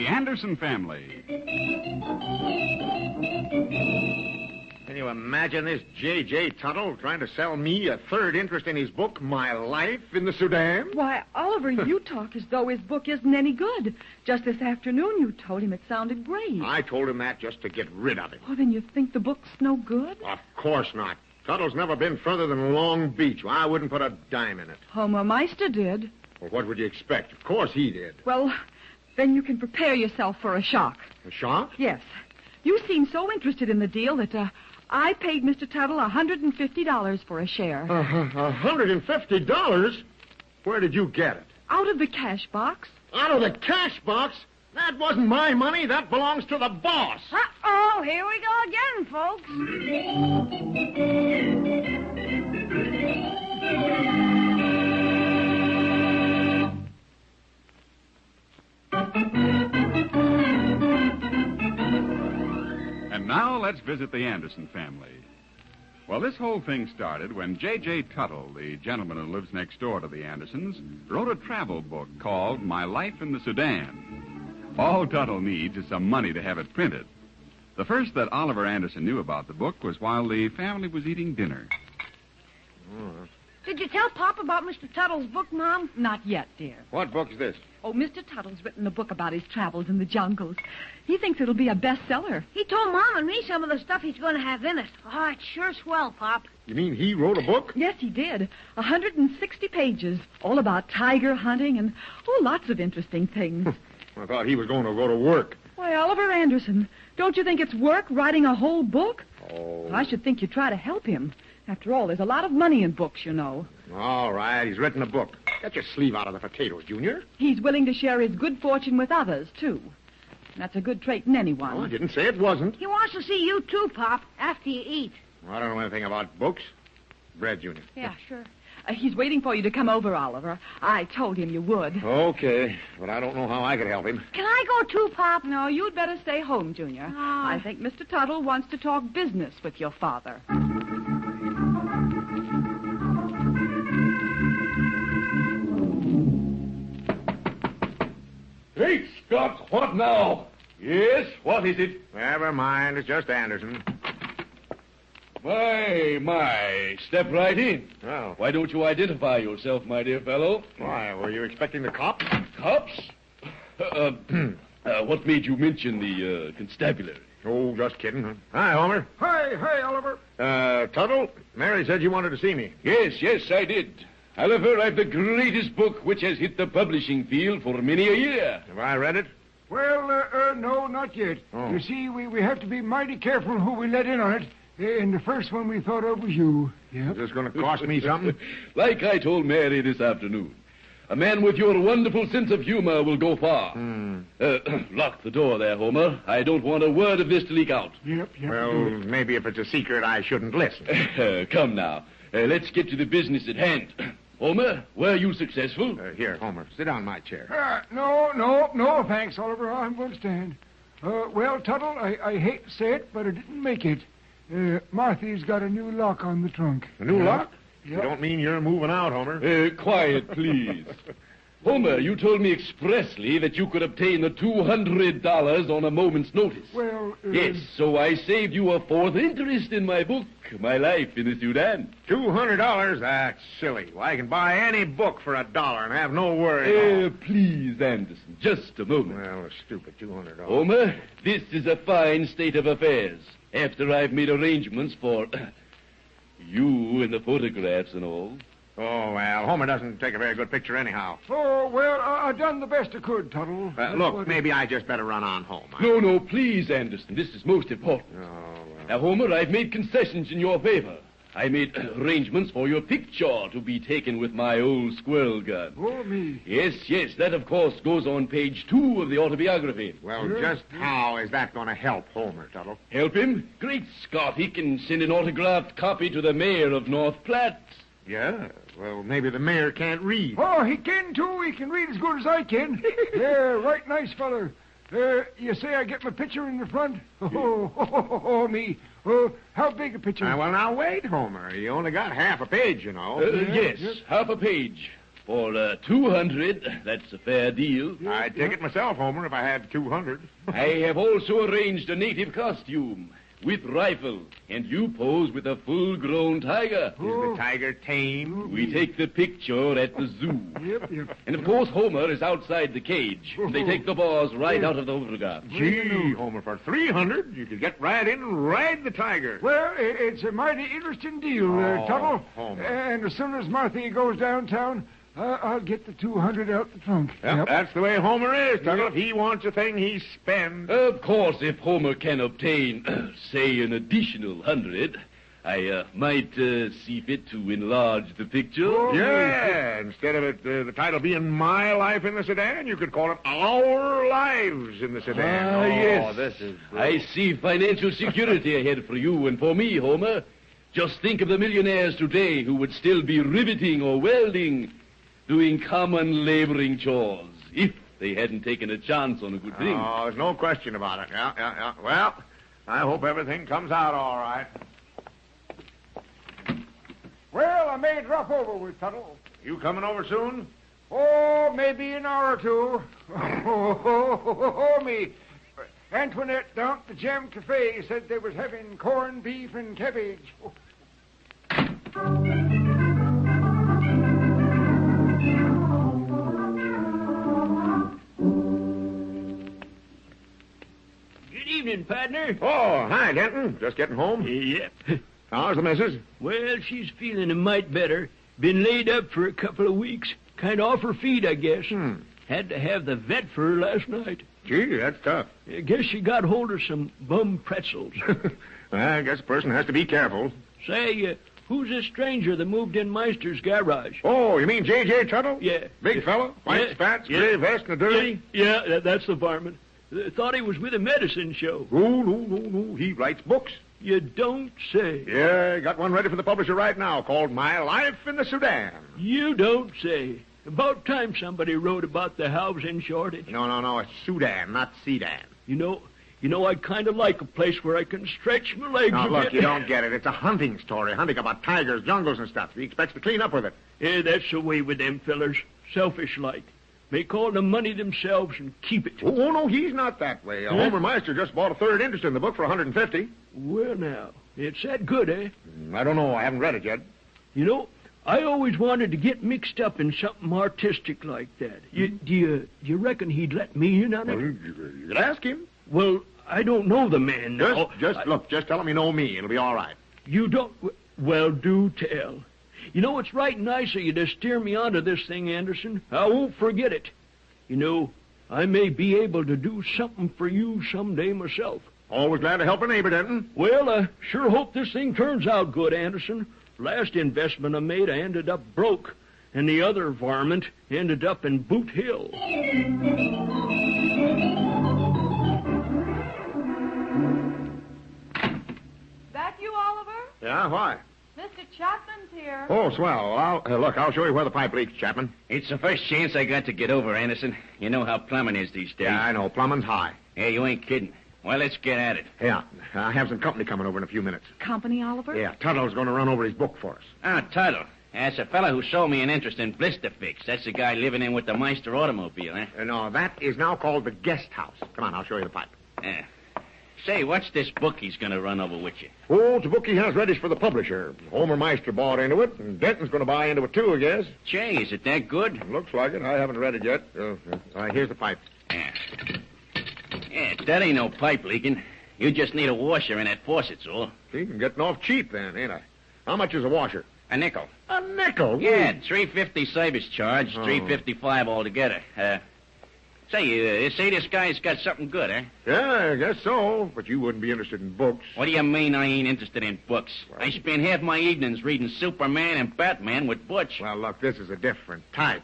Anderson Family. Can you imagine this J.J. Tuttle trying to sell me a third interest in his book, My Life in the Sudan? Why, Oliver, you talk as though his book isn't any good. Just this afternoon you told him it sounded great. I told him that just to get rid of him. Oh, then you think the book's no good? Of course not. Tuttle's never been further than Long Beach. Well, I wouldn't put a dime in it. Homer Meister did. Well, what would you expect? Of course he did. Well, then you can prepare yourself for a shock. A shock? Yes. You seem so interested in the deal that I paid Mr. Tuttle $150 for a share. $150? Where did you get it? Out of the cash box. Out of the cash box? That wasn't my money. That belongs to the boss. Uh-oh, here we go again, folks. And now let's visit the Anderson family. Well, this whole thing started when J.J. Tuttle, the gentleman who lives next door to the Andersons, wrote a travel book called My Life in the Sudan. All Tuttle needs is some money to have it printed. The first that Oliver Anderson knew about the book was while the family was eating dinner. Did you tell Pop about Mr. Tuttle's book, Mom? Not yet, dear. What book's this? Oh, Mr. Tuttle's written a book about his travels in the jungles. He thinks it'll be a bestseller. He told Mom and me some of the stuff he's going to have in it. Oh, it's sure swell, Pop. You mean he wrote a book? Yes, he did. 160 pages, all about tiger hunting and, lots of interesting things. I thought he was going to go to work. Why, Oliver Anderson, don't you think it's work writing a whole book? Oh. I should think you'd try to help him. After all, there's a lot of money in books, you know. All right, he's written a book. Get your sleeve out of the potatoes, Junior. He's willing to share his good fortune with others, too. That's a good trait in anyone. Oh, I didn't say it wasn't. He wants to see you, too, Pop, after you eat. I don't know anything about books. Bread, Junior. Yeah, sure. He's waiting for you to come over, Oliver. I told him you would. Okay, but I don't know how I could help him. Can I go, too, Pop? No, you'd better stay home, Junior. Oh. I think Mr. Tuttle wants to talk business with your father. Hey, Scott, what now? Yes, what is it? Never mind, it's just Anderson. My, step right in. Oh. Why don't you identify yourself, my dear fellow? Why, were you expecting the cops? Cops? What made you mention the constabulary? Oh, just kidding. Huh? Hi, Homer. Hi, Oliver. Tuttle, Mary said you wanted to see me. Yes, I did. Oliver, I've the greatest book which has hit the publishing field for many a year. Have I read it? Well, no, not yet. Oh. You see, we have to be mighty careful who we let in on it. And the first one we thought of was you. Yep. Is this going to cost me something? Like I told Mary this afternoon, a man with your wonderful sense of humor will go far. Lock the door there, Homer. I don't want a word of this to leak out. Yep. Well, maybe if it's a secret, I shouldn't listen. Come now. Let's get to the business at hand. Homer, were you successful? Here, Homer, sit down in my chair. No, thanks, Oliver. I'm going to stand. Well, Tuttle, I hate to say it, but I didn't make it. Marthy's got a new lock on the trunk. A new lock? Yep. You don't mean you're moving out, Homer? Quiet, please. Homer, you told me expressly that you could obtain the $200 on a moment's notice. Well, Yes, so I saved you a fourth interest in my book, My Life in the Sudan. $200? That's silly. Well, I can buy any book for $1 and have no worry. Please, Anderson, just a moment. Well, a stupid $200. Homer, this is a fine state of affairs. After I've made arrangements for you and the photographs and all. Oh, well, Homer doesn't take a very good picture anyhow. Oh, well, I done the best I could, Tuttle. Look, maybe I just better run on home. No, please, Anderson. This is most important. Oh, well. Now, Homer, I've made concessions in your favor. I made arrangements for your picture to be taken with my old squirrel gun. Oh, me. Yes, that, of course, goes on page 2 of the autobiography. Well, just how is that going to help Homer, Tuttle? Help him? Great Scott, he can send an autographed copy to the mayor of North Platte. Yeah, well, maybe the mayor can't read. Oh, he can, too. He can read as good as I can. Yeah, right nice feller. You say I get my picture in the front? Oh, me. How big a picture? Well, now, wait, Homer. You only got half a page, you know. Yes, half a page. For $200, that's a fair deal. I'd take it myself, Homer, if I had 200. I have also arranged a native costume with rifle, and you pose with a full-grown tiger. Is the tiger tame? We take the picture at the zoo. Yep. And, of course, Homer is outside the cage. They take the bars right out of the photograph. Gee, Homer, for 300, you could get right in and ride the tiger. Well, it's a mighty interesting deal, Tuttle. Homer. And as soon as Martha goes downtown, I'll get the 200 out the trunk. Yep. That's the way Homer is, Tuttle. If he wants a thing, he spends. Of course, if Homer can obtain, say, an additional 100, I might see fit to enlarge the picture. Yeah, instead of it, the title being My Life in the Sedan, you could call it Our Lives in the Sedan. Yes. This is I see financial security ahead for you and for me, Homer. Just think of the millionaires today who would still be riveting or welding, doing common laboring chores, if they hadn't taken a chance on a good thing. Oh, there's no question about it. Yeah. Well, I hope everything comes out all right. Well, I may drop over with Tuttle. You coming over soon? Oh, maybe an hour or two. Oh, me. Antoinette down at the Jam Cafe said they was having corned beef and cabbage. Good evening, partner. Oh, hi, Denton. Just getting home? Yep. How's the missus? Well, she's feeling a mite better. Been laid up for a couple of weeks. Kind of off her feet, I guess. Had to have the vet for her last night. Gee, that's tough. I guess she got hold of some bum pretzels. I guess a person has to be careful. Say, who's this stranger that moved in Meister's garage? Oh, you mean J.J. Tuttle? Yeah. Big fellow? White spats, gray vest, and a derby? Yeah, that's the varmint. Thought he was with a medicine show. No. He writes books. You don't say. Yeah, got one ready for the publisher right now called My Life in the Sudan. You don't say. About time somebody wrote about the housing shortage. No. It's Sudan, not Sedan. You know, I'd kind of like a place where I can stretch my legs Now, a look, bit. you don't get it. It's a hunting story. Hunting about tigers, jungles, and stuff. He expects to clean up with it. Yeah, that's the way with them fellers. Selfish-like. Make all the money themselves and keep it. Oh, no, he's not that way. Homer Meister just bought a third interest in the book for $150. Well, now, it's that good, eh? I don't know. I haven't read it yet. You know, I always wanted to get mixed up in something artistic like that. Do you reckon he'd let me in on it? Well, you could ask him. Well, I don't know the man now. Just tell him you know me. It'll be all right. You don't? Well, do tell. You know, it's right nice of you to steer me onto this thing, Anderson. I won't forget it. You know, I may be able to do something for you someday myself. Always glad to help a neighbor, Denton. Well, I sure hope this thing turns out good, Anderson. Last investment I made, I ended up broke. And the other varmint ended up in Boot Hill. That you, Oliver? Yeah, why? Mr. Chapman's here. Oh, swell. I'll show you where the pipe leaks, Chapman. It's the first chance I got to get over, Anderson. You know how plumbing is these days. Yeah, I know. Plumbing's high. Hey, you ain't kidding. Well, let's get at it. Yeah, I have some company coming over in a few minutes. Company, Oliver? Yeah, Tuttle's going to run over his book for us. Ah, Tuttle. That's a fella who sold me an interest in Blister Fix. That's the guy living in with the Meister automobile, eh? No, that is now called the guest house. Come on, I'll show you the pipe. Yeah. Say, what's this book he's going to run over with you? Oh, it's a book he has ready for the publisher. Homer Meister bought into it, and Denton's going to buy into it, too, I guess. Say, is it that good? Looks like it. I haven't read it yet. Here's the pipe. Yeah, that ain't no pipe leaking. You just need a washer in that faucet's all. See, I'm getting off cheap then, ain't I? How much is a washer? A nickel. A nickel? Yeah, $3.50 service charge, $3.55 altogether. Say this guy's got something good, eh? Yeah, I guess so. But you wouldn't be interested in books. What do you mean I ain't interested in books? I spend half my evenings reading Superman and Batman with Butch. Well, look, this is a different type.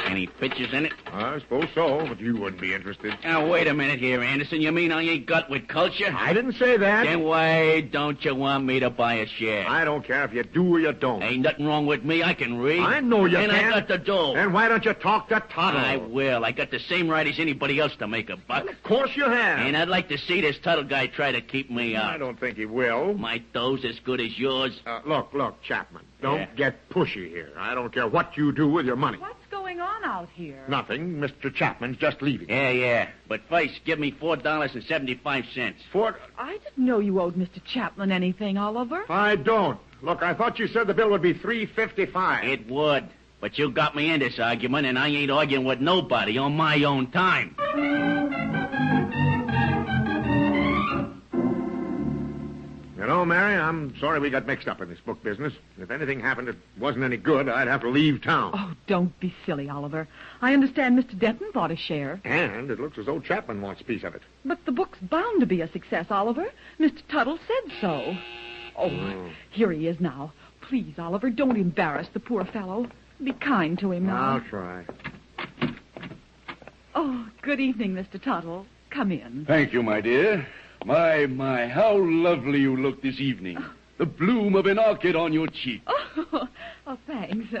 Any pictures in it? I suppose so, but you wouldn't be interested. Now, wait a minute here, Anderson. You mean I ain't got with culture? I didn't say that. Then why don't you want me to buy a share? I don't care if you do or you don't. Ain't nothing wrong with me. I can read. I know you and can. I got the dough. Then why don't you talk to Tuttle? I will. I got the same right as anybody else to make a buck. Well, of course you have. And I'd like to see this Tuttle guy try to keep me out. I don't think he will. My dough's as good as yours. Look, Chapman. Don't get pushy here. I don't care what you do with your money. What's going on out here? Nothing. Mr. Chapman's just leaving. Yeah. But first, give me $4.75. I didn't know you owed Mr. Chapman anything, Oliver. I don't. Look, I thought you said the bill would be $3.55. It would. But you got me in this argument, and I ain't arguing with nobody on my own time. You know, Mary, I'm sorry we got mixed up in this book business. If anything happened that wasn't any good, I'd have to leave town. Oh, don't be silly, Oliver. I understand Mr. Denton bought a share. And it looks as though Chapman wants a piece of it. But the book's bound to be a success, Oliver. Mr. Tuttle said so. Oh, here he is now. Please, Oliver, don't embarrass the poor fellow. Be kind to him now. I'll try. Oh, good evening, Mr. Tuttle. Come in. Thank you, my dear. My, how lovely you look this evening. The bloom of an orchid on your cheek. Oh, thanks.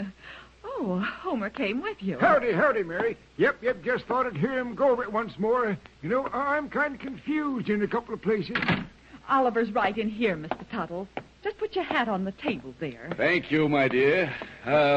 Homer came with you. Howdy, Mary. Yep, just thought I'd hear him go over it once more. You know, I'm kind of confused in a couple of places. Oliver's right in here, Mr. Tuttle. Just put your hat on the table there. Thank you, my dear.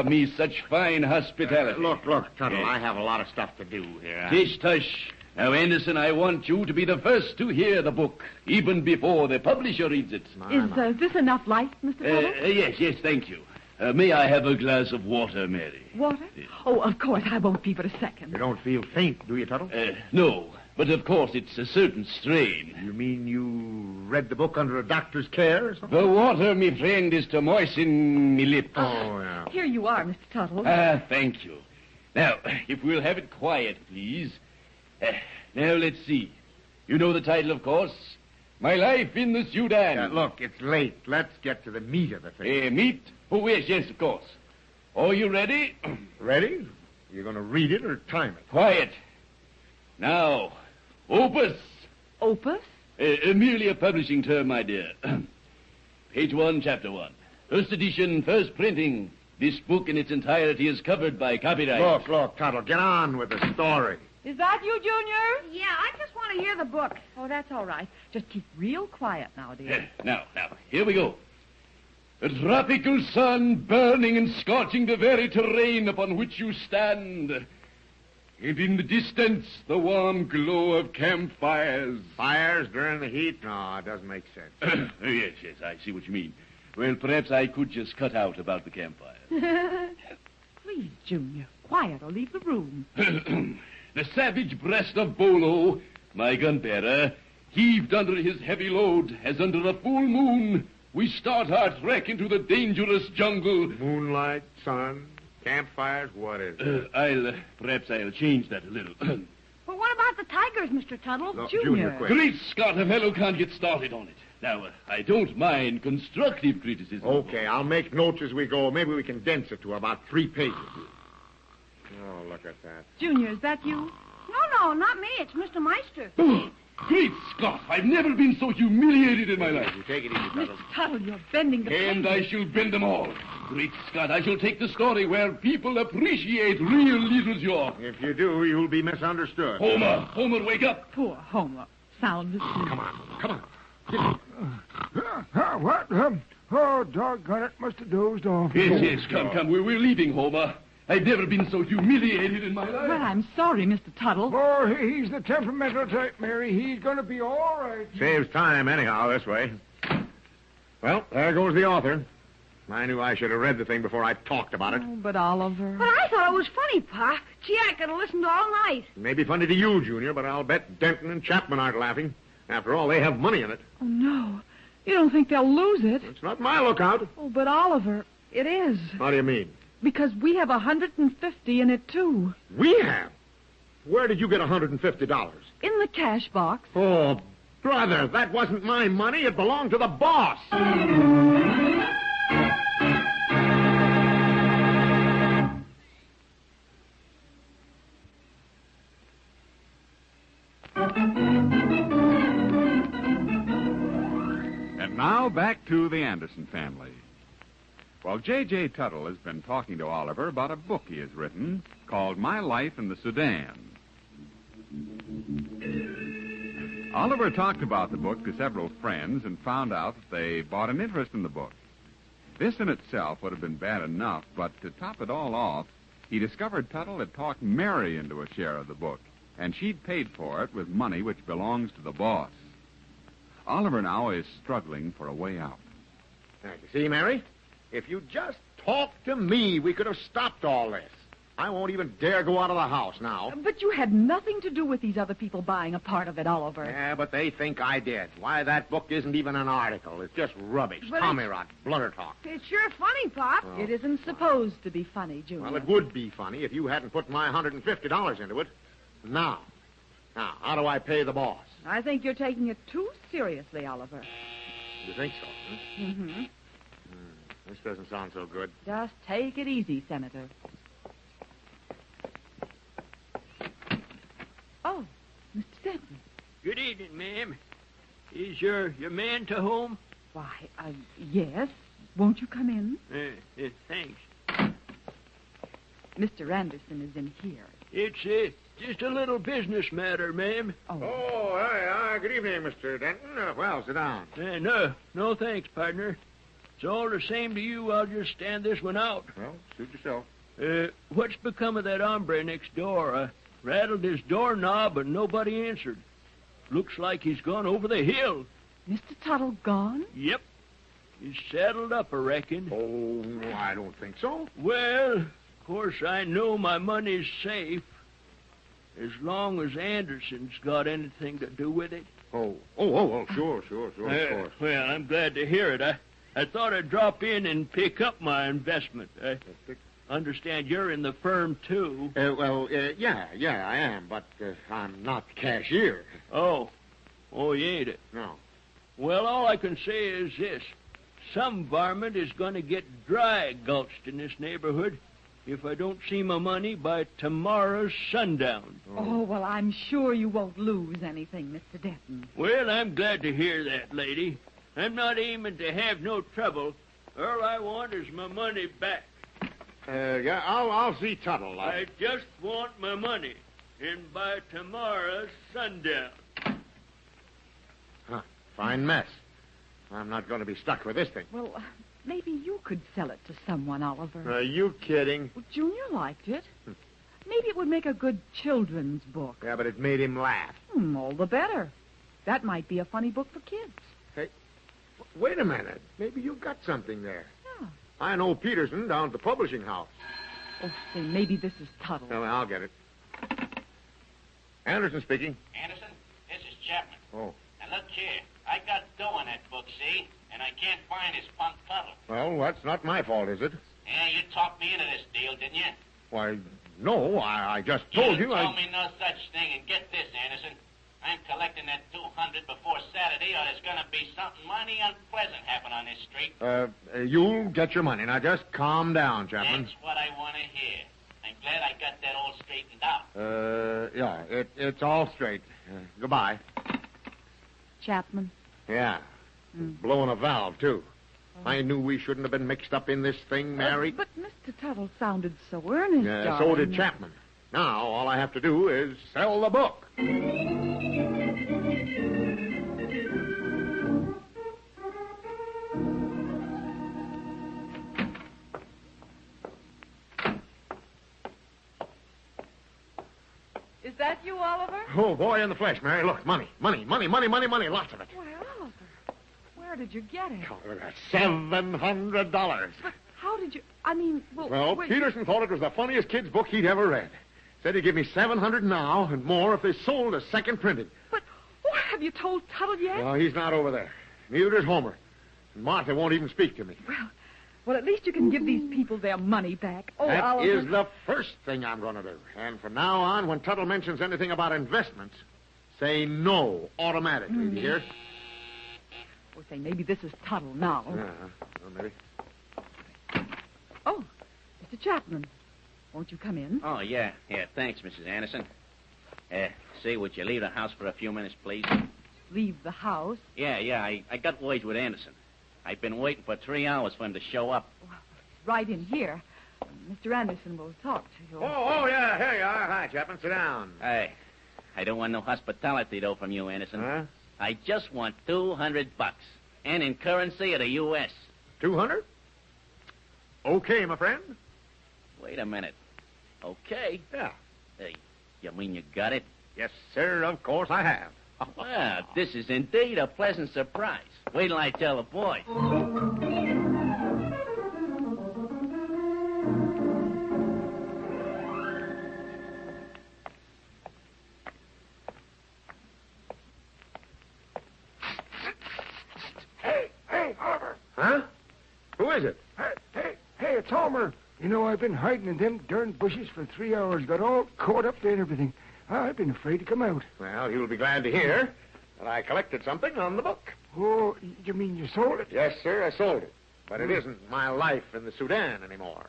Me such fine hospitality. Look, Tuttle, I have a lot of stuff to do here. Tish, tush. Now, Anderson, I want you to be the first to hear the book, even before the publisher reads it. Is this enough light, Mr. Tuttle? Yes, thank you. May I have a glass of water, Mary? Water? Yes. Oh, of course. I won't be but a second. You don't feel faint, do you, Tuttle? No, but of course it's a certain strain. You mean you read the book under a doctor's care or something? The water, me friend, is to moisten me lips. Oh, yeah. Here you are, Mr. Tuttle. Thank you. Now, if we'll have it quiet, please. Now, let's see. You know the title, of course. My Life in the Sudan. Look, it's late. Let's get to the meat of the thing. Meat? Oh, yes, of course. Are you ready? Ready? You're going to read it or time it? Quiet. Now, opus. Opus? Merely a publishing term, my dear. Page 1, Chapter 1. First edition, first printing. This book in its entirety is covered by copyright. Look, Tuttle, get on with the story. Is that you, Junior? Yeah, I just want to hear the book. Oh, that's all right. Just keep real quiet now, dear. Now, here we go. A tropical sun burning and scorching the very terrain upon which you stand. And in the distance, the warm glow of campfires. Fires during the heat? No, it doesn't make sense. Yes, I see what you mean. Well, perhaps I could just cut out about the campfires. Please, Junior, quiet or leave the room. The savage breast of Bolo, my gun-bearer, heaved under his heavy load as under a full moon we start our trek into the dangerous jungle. Moonlight, sun, campfires, what is it? Perhaps I'll change that a little. But what about the tigers, Mr. Tuttle? No, Junior, quick. Great Scott, a fellow can't get started on it. Now, I don't mind constructive criticism. Okay, I'll make notes as we go. Maybe we condense it to about 3 pages. Oh, look at that. Junior, is that you? No, not me. It's Mr. Meister. Great Scott, I've never been so humiliated in my life. You take it easy, Tuttle. Mr. Tuttle, you're bending the And pages. I shall bend them all. Great Scott, I shall take the story where people appreciate real literature. If you do, you'll be misunderstood. Homer, wake up. Poor Homer. Sound asleep. Come on. What? Oh, doggone it. Must have dozed off. Yes, come. We're leaving, Homer. I've never been so humiliated in my life. Well, I'm sorry, Mr. Tuttle. Oh, he's the temperamental type, Mary. He's going to be all right. Saves time anyhow this way. Well, there goes the author. I knew I should have read the thing before I talked about it. Oh, but Oliver... But I thought it was funny, Pa. Gee, I could have listened all night. It may be funny to you, Junior, but I'll bet Denton and Chapman aren't laughing. After all, they have money in it. Oh, no. You don't think they'll lose it? It's not my lookout. Oh, but Oliver, it is. How do you mean? Because we have 150 in it, too. We have? Where did you get $150? In the cash box. Oh, brother, that wasn't my money. It belonged to the boss. And now back to the Anderson family. Well, J.J. Tuttle has been talking to Oliver about a book he has written called My Life in the Sudan. Oliver talked about the book to several friends and found out that they bought an interest in the book. This in itself would have been bad enough, but to top it all off, he discovered Tuttle had talked Mary into a share of the book, and she'd paid for it with money which belongs to the boss. Oliver now is struggling for a way out. Now, you see, Mary? If you just talked to me, we could have stopped all this. I won't even dare go out of the house now. But you had nothing to do with these other people buying a part of it, Oliver. Yeah, but they think I did. Why, that book isn't even an article. It's just rubbish. But Tommy rot, blutter talk. It's sure funny, Pop. Oh. It isn't supposed to be funny, Junior. Well, it would be funny if you hadn't put my $150 into it. Now, how do I pay the boss? I think you're taking it too seriously, Oliver. You think so? Huh? Mm-hmm. This doesn't sound so good. Just take it easy, Senator. Oh, Mr. Denton. Good evening, ma'am. Is your man to home? Why, yes. Won't you come in? Thanks. Mr. Anderson is in here. It's just a little business matter, ma'am. Oh, good evening, Mr. Denton. Well, sit down. No thanks, partner. It's all the same to you. I'll just stand this one out. Well, suit yourself. What's become of that hombre next door? I rattled his doorknob, and nobody answered. Looks like he's gone over the hill. Mr. Tuttle gone? Yep. He's saddled up, I reckon. Oh, no, I don't think so. Well, of course, I know my money's safe. As long as Anderson's got anything to do with it. Sure, of course. Well, I'm glad to hear it. I thought I'd drop in and pick up my investment. I understand you're in the firm, too. Yeah, I am, but I'm not the cashier. Oh, you ain't it? No. Well, all I can say is this. Some varmint is going to get dry gulched in this neighborhood if I don't see my money by tomorrow's sundown. Oh, well, I'm sure you won't lose anything, Mr. Denton. Well, I'm glad to hear that, lady. I'm not aiming to have no trouble. All I want is my money back. I'll see Tuttle. I just want my money, and by tomorrow's sundown. Fine mess. I'm not going to be stuck with this thing. Well, maybe you could sell it to someone, Oliver. Are you kidding? Well, Junior liked it. Maybe it would make a good children's book. Yeah, but it made him laugh. All the better. That might be a funny book for kids. Hey, wait a minute. Maybe you've got something there. Yeah. I know Peterson down at the publishing house. Oh, say, maybe this is Tuttle. Well, I'll get it. Anderson speaking. Anderson, this is Chapman. Oh. And look here, I got dough in that book, see? And I can't find his punk Tuttle. Well, that's not my fault, is it? Yeah, you talked me into this deal, didn't you? Why, no, I just told you. Told me no such thing, and get this, Anderson. I'm collecting that $200 before Saturday, or there's going to be something mighty unpleasant happen on this street. You'll get your money. Now, just calm down, Chapman. That's what I want to hear. I'm glad I got that all straightened out. Yeah, it's all straight. Goodbye. Chapman? Yeah. Blowing a valve, too. I knew we shouldn't have been mixed up in this thing, Mary. But Mr. Tuttle sounded so earnest, darling. So did Chapman. Now, all I have to do is sell the book. Is that you, Oliver? Oh, boy in the flesh, Mary. Look, money, lots of it. Well, Oliver, where did you get it? Oh, that's $700. But how did you... I mean, Well, Peterson thought it was the funniest kid's book he'd ever read. Said he'd give me $700 now and more if they sold a second printing. But have you told Tuttle yet? Well, he's not over there. Neither is Homer. And Martha won't even speak to me. Well, Well, at least you can give these people their money back. Oh, That Oliver. is the first thing I'm going to do. And from now on, when Tuttle mentions anything about investments, say no automatically. Do you hear? Oh, say, maybe this is Tuttle now. Yeah, well, maybe. Oh, Mr. Chapman. Won't you come in? Oh, yeah. Yeah, thanks, Mrs. Anderson. Say, would you leave the house for a few minutes, please? Leave the house? Yeah, I got words with Anderson. I've been waiting for 3 hours for him to show up. Right in here. Mr. Anderson will talk to you. Oh, yeah, here you are. Hi, Chapman. Sit down. Hey, I don't want no hospitality, though, from you, Anderson. Huh? I just want $200, and in currency of the U.S. 200? Okay, my friend. Wait a minute. Okay? Yeah. Hey, you mean you got it? Yes, sir, of course I have. Well, this is indeed a pleasant surprise. Wait till I tell the boys. Hey, Oliver. Huh? Who is it? Hey, it's Homer. You know, I've been hiding in them darn bushes for 3 hours. Got all caught up there and everything. I've been afraid to come out. Well, you'll be glad to hear that I collected something on the book. Oh, you mean you sold it? Yes, sir, I sold it. But it isn't my life in the Sudan anymore.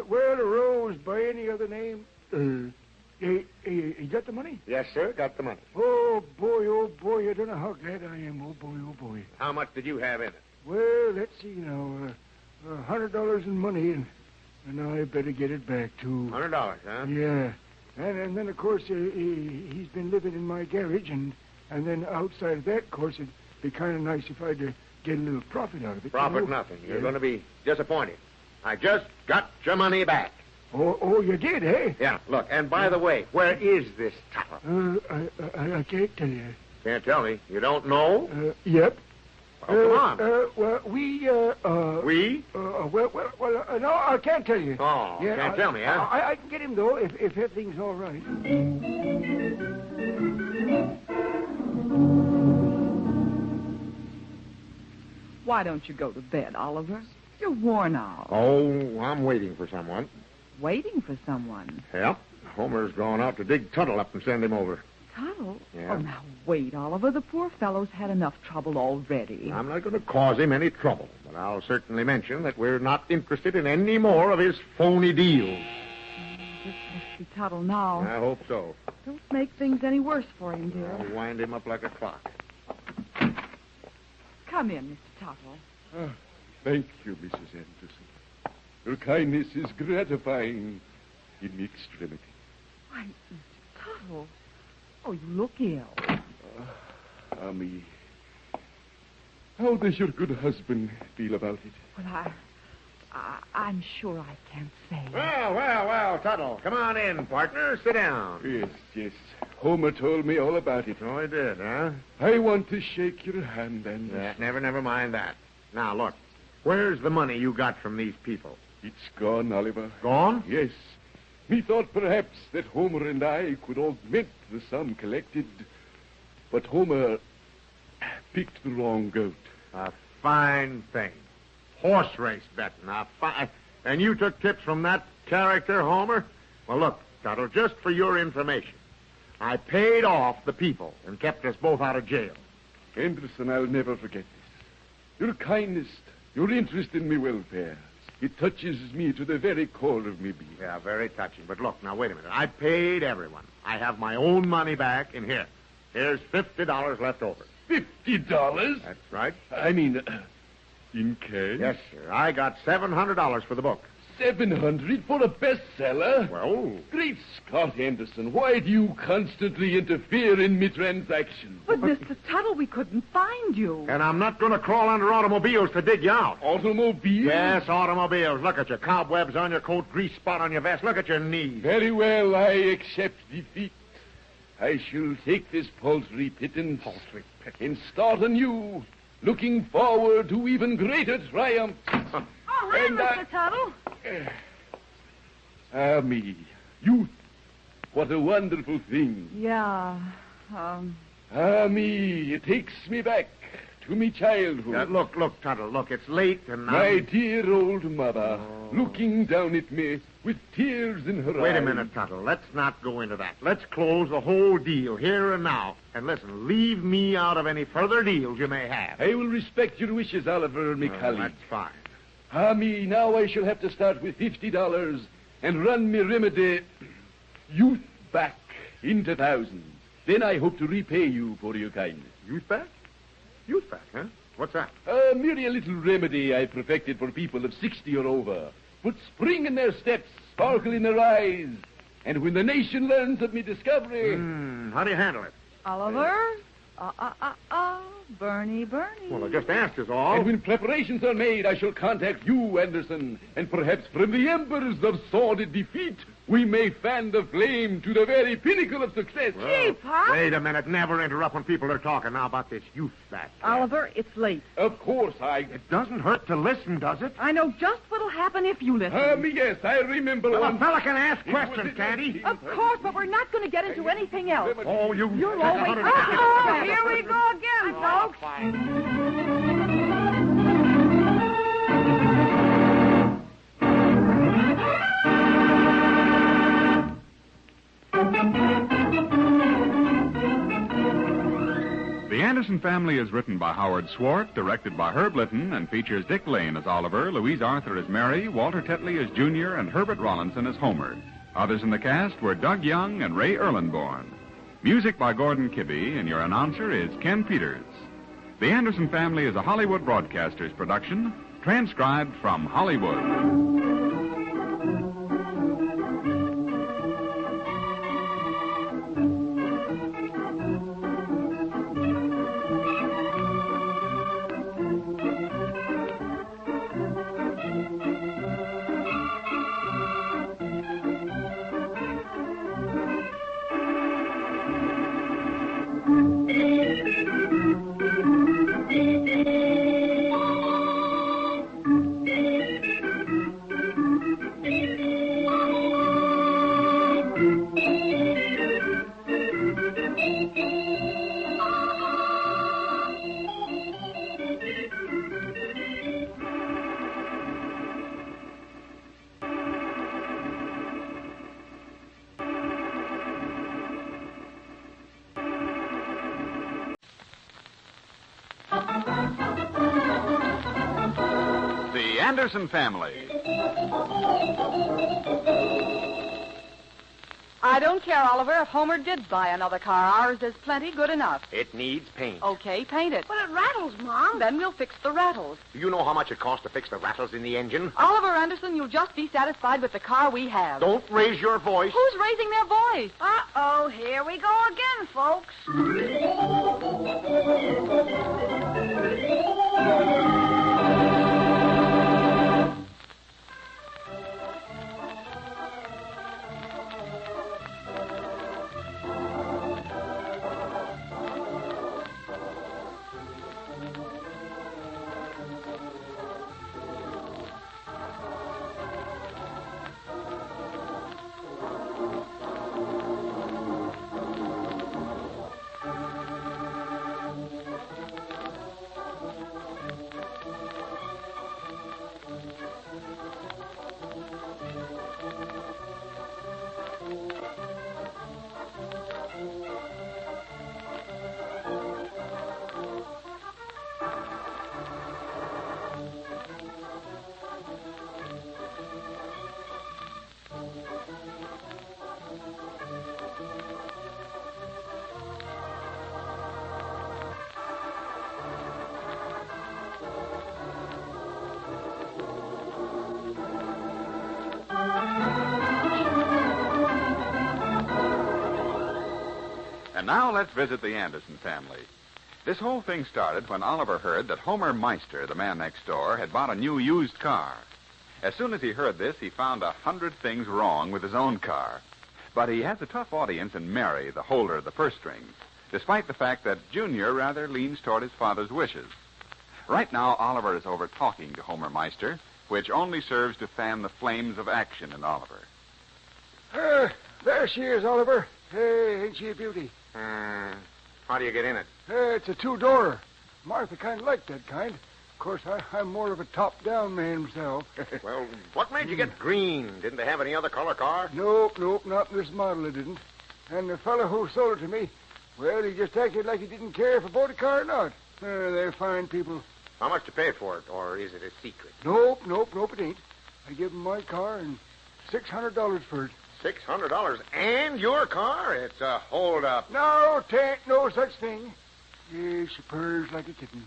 Well, a rose by any other name. You got the money? Yes, sir, got the money. Oh, boy, I don't know how glad I am. Oh, boy. How much did you have in it? Well, let's see now. $100 in money, and I better get it back, too. $100, huh? Yeah. And then, of course, he's been living in my garage, and then outside of that, of course, it'd be kind of nice if I'd get a little profit out of it. Profit, you know? nothing. You're going to be disappointed. I just got your money back. Oh, you did, eh? Yeah, look, and by the way, where is this Tuttle? I can't tell you. Can't tell me. You don't know? Yep. Oh, come on. Well, we? Well, no, I can't tell you. Oh, yeah, can't tell me, huh? I can get him, though, if everything's all right. Why don't you go to bed, Oliver? You're worn out. Oh, I'm waiting for someone. Waiting for someone. Yep. Homer's gone out to dig Tuttle up and send him over. Tuttle? Yeah. Oh, now, wait, Oliver. The poor fellow's had enough trouble already. I'm not going to cause him any trouble, but I'll certainly mention that we're not interested in any more of his phony deals. This must be Tuttle now. I hope so. Don't make things any worse for him, dear. I'll wind him up like a clock. Come in, Mr. Tuttle. Thank you, Mrs. Anderson. Your kindness is gratifying in the extremity. Why, Mr. Tuttle. Oh, you look ill. Me. How does your good husband feel about it? Well, I'm sure I can't say. Well, Tuttle. Come on in, partner. Sit down. Yes. Homer told me all about it. Oh, he did, huh? I want to shake your hand, and... Never mind that. Now, look. Where's the money you got from these people? It's gone, Oliver. Gone? Yes. We thought perhaps that Homer and I could augment the sum collected, but Homer picked the wrong goat. A fine thing. Horse race betting. And you took tips from that character, Homer? Well, look, Tuttle, just for your information, I paid off the people and kept us both out of jail. Anderson, I'll never forget this. Your kindness, your interest in me welfare, it touches me to the very core of me being. Yeah, very touching. But look, now, wait a minute. I paid everyone. I have my own money back in here. Here's $50 left over. $50? That's right. I mean, in cash? Yes, sir. I got $700 for the book. $700 for a bestseller? Well... Great Scott, Anderson, why do you constantly interfere in me transactions? But, Mr. Tuttle, we couldn't find you. And I'm not going to crawl under automobiles to dig you out. Automobiles? Yes, automobiles. Look at you. Cobwebs on your coat, grease spot on your vest. Look at your knees. Very well, I accept defeat. I shall take this paltry pittance and start anew, looking forward to even greater triumph. Oh, hi, Mr. Tuttle. Me. Youth. What a wonderful thing. Yeah, me. It takes me back to me childhood. Look, Tuttle, look, it's late and now... My dear old mother, looking down at me with tears in her eyes. Wait a minute, Tuttle. Let's not go into that. Let's close the whole deal here and now. And listen, leave me out of any further deals you may have. I will respect your wishes, Oliver, me colleague. That's fine. Me, now I shall have to start with $50 and run me remedy youth back into thousands. Then I hope to repay you for your kindness. Youth back? Youth back, huh? What's that? Merely a little remedy I perfected for people of 60 or over. Put spring in their steps, sparkle in their eyes. And when the nation learns of me discovery... How do you handle it? Oliver? Bernie. Well, I just asked is all. And when preparations are made, I shall contact you, Anderson. And perhaps from the embers of sordid defeat, we may fan the flame to the very pinnacle of success. Well, wait a minute. Never interrupt when people are talking now about this youth back. Oliver, it's late. Of course, It doesn't hurt to listen, does it? I know just what'll happen if you listen. Yes, I remember Well, one... a fella can ask questions, can't he? Of course, but we're not going to get into anything else. Oh, You're always... Oh, here we go again, folks. The Anderson Family is written by Howard Swart, directed by Herb Litton, and features Dick Lane as Oliver, Louise Arthur as Mary, Walter Tetley as Junior, and Herbert Rollinson as Homer. Others in the cast were Doug Young and Ray Erlenborn. Music by Gordon Kibbe, and your announcer is Ken Peters. The Anderson Family is a Hollywood Broadcasters production, transcribed from Hollywood. The Anderson Family. I don't care, Oliver, if Homer did buy another car. Ours is plenty good enough. It needs paint. Okay, paint it. But it rattles, Mom. Then we'll fix the rattles. Do you know how much it costs to fix the rattles in the engine? Oliver Anderson, you'll just be satisfied with the car we have. Don't raise your voice. Who's raising their voice? Uh-oh, here we go again, folks. And now let's visit the Anderson family. This whole thing started when Oliver heard that Homer Meister, the man next door, had bought a new used car. As soon as he heard this, he found 100 things wrong with his own car. But he has a tough audience in Mary, the holder of the purse strings, despite the fact that Junior rather leans toward his father's wishes. Right now, Oliver is over talking to Homer Meister, which only serves to fan the flames of action in Oliver. There she is, Oliver. Hey, ain't she a beauty? How do you get in it? It's a two-door. Martha kind of liked that kind. Of course, I'm more of a top-down man myself. Well, what made you get green? Didn't they have any other color car? Nope, not in this model, it didn't. And the fellow who sold it to me, well, he just acted like he didn't care if I bought a car or not. They're fine people. How much to pay for it, or is it a secret? Nope, it ain't. I give him my car and $600 for it. $600 and your car? It's a hold-up. No, 'tain't no such thing. Yeah, she purrs like a kitten.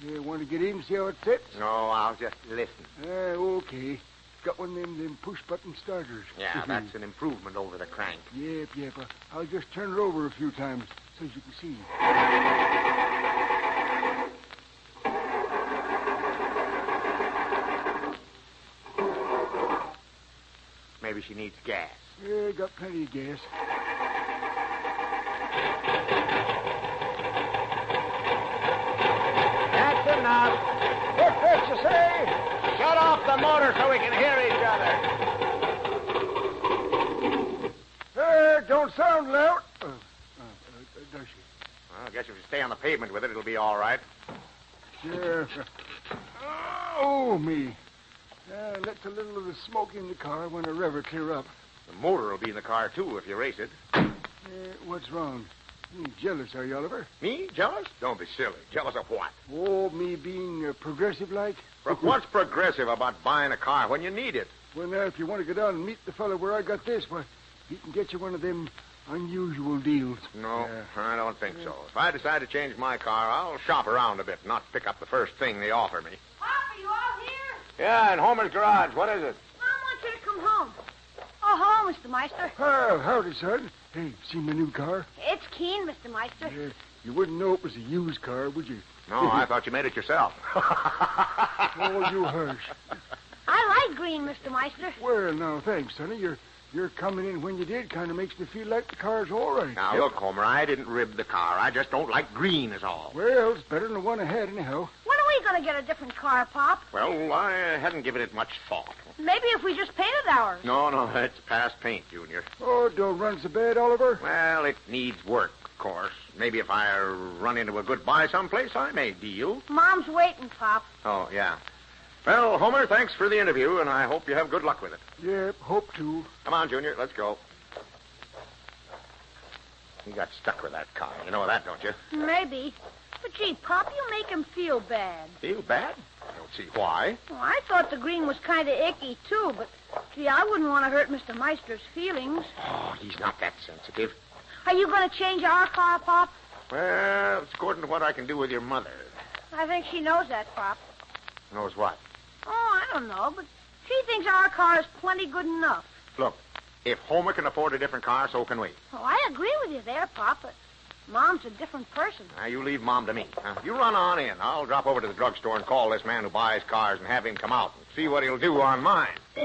You want to get in, see how it sits? No, I'll just listen. Okay. Got one of them push-button starters. Yeah, that's an improvement over the crank. Yep. I'll just turn it over a few times so you can see. Maybe she needs gas. Yeah, got plenty of gas. That's enough. What's this you say? Shut off the motor so we can hear each other. Don't sound loud. Does she? Well, I guess if you stay on the pavement with it, it'll be all right. Yeah. Oh, me. Lets a little of the smoke in the car when the rev clear up. The motor will be in the car, too, if you race it. What's wrong? You jealous, are you, Oliver? Me? Jealous? Don't be silly. Jealous of what? Oh, me being progressive-like? But what's progressive about buying a car when you need it? Well, now, if you want to go down and meet the fellow where I got this, well, he can get you one of them unusual deals. No, I don't think so. If I decide to change my car, I'll shop around a bit, not pick up the first thing they offer me. Pop, are you all here? Yeah, in Homer's garage. What is it? Mom wants you to come home. Oh, hello, Mr. Meister. Oh, howdy, son. Hey, seen my new car? It's keen, Mr. Meister. You wouldn't know it was a used car, would you? No, I thought you made it yourself. Oh, you hush. I like green, Mr. Meister. Well, no, thanks, sonny. You're coming in when you did kind of makes me feel like the car's all right. Now, look, Homer, I didn't rib the car. I just don't like green is all. Well, it's better than the one I had, anyhow. When are we going to get a different car, Pop? Well, I hadn't given it much thought. Maybe if we just painted ours. No, it's past paint, Junior. Oh, don't run so bad, Oliver. Well, it needs work, of course. Maybe if I run into a good buy someplace, I may deal. Mom's waiting, Pop. Oh, yeah. Well, Homer, thanks for the interview, and I hope you have good luck with it. Yep, hope to. Come on, Junior, let's go. You got stuck with that car. You know that, don't you? Maybe. But, gee, Pop, you make him feel bad. Feel bad? I don't see why. Well, I thought the green was kind of icky, too, but, gee, I wouldn't want to hurt Mr. Meister's feelings. Oh, he's not that sensitive. Are you going to change our car, Pop? Well, it's according to what I can do with your mother. I think she knows that, Pop. Knows what? Oh, I don't know, but she thinks our car is plenty good enough. Look, if Homer can afford a different car, so can we. Oh, I agree with you there, Pop, but Mom's a different person. Now, you leave Mom to me. You run on in. I'll drop over to the drugstore and call this man who buys cars and have him come out and see what he'll do on mine. Is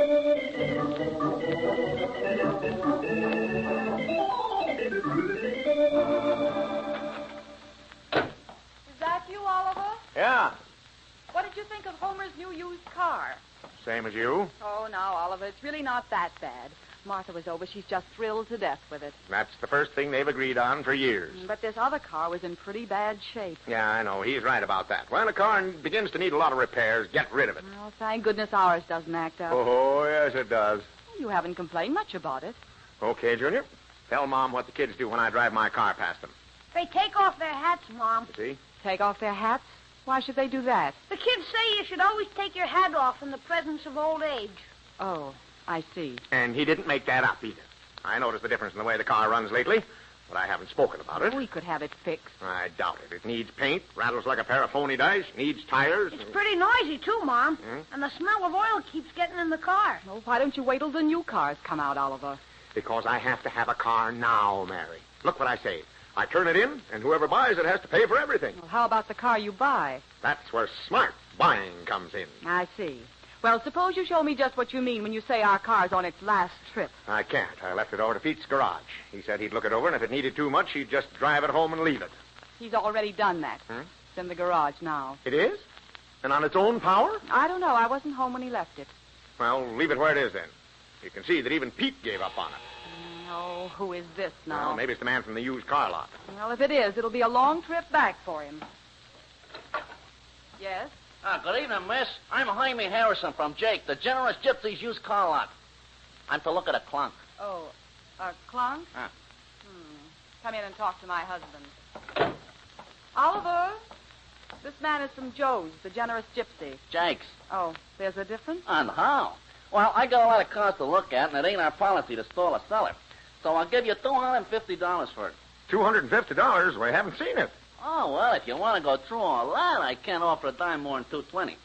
that you, Oliver? Yeah, What did you think of Homer's new used car? same as you. Oh, now, Oliver, it's really not that bad. Martha was over. She's just thrilled to death with it. That's the first thing they've agreed on for years. But this other car was in pretty bad shape. Yeah, I know. He's right about that. When a car begins to need a lot of repairs, get rid of it. Well, thank goodness ours doesn't act up. Oh, yes, it does. You haven't complained much about it. Okay, Junior. Tell Mom what the kids do when I drive my car past them. They take off their hats, Mom. You see? Take off their hats? Why should they do that? The kids say you should always take your hat off in the presence of old age. Oh, I see. And he didn't make that up either. I noticed the difference in the way the car runs lately, but I haven't spoken about it. We could have it fixed. I doubt it. It needs paint, rattles like a pair of phony dice, needs tires. It's pretty noisy, too, Mom. And the smell of oil keeps getting in the car. Well, why don't you wait till the new cars come out, Oliver? Because I have to have a car now, Mary. Look what I say. I turn it in, and whoever buys it has to pay for everything. Well, how about the car you buy? That's where smart buying comes in. I see. Well, suppose you show me just what you mean when you say our car's on its last trip. I can't. I left it over to Pete's garage. He said he'd look it over, and if it needed too much, he'd just drive it home and leave it. He's already done that. It's in the garage now. It is? And on its own power? I don't know. I wasn't home when he left it. Well, leave it where it is, then. You can see that even Pete gave up on it. Oh, who is this now? Well, maybe it's the man from the used car lot. Well, if it is, it'll be a long trip back for him. Yes? Good evening, miss. I'm Jaime Harrison from Jake, the Generous Gypsies used car lot. I'm to look at a clunk. Oh, a clunk? Huh. Come in and talk to my husband. Oliver, this man is from Joe's, the Generous Gypsy. Jake's. Oh, there's a difference? And how? Well, I got a lot of cars to look at, and it ain't our policy to stall a seller. So I'll give you $250 for it. $250? We haven't seen it. Oh, well, if you want to go through all that, I can't offer a dime more than $220.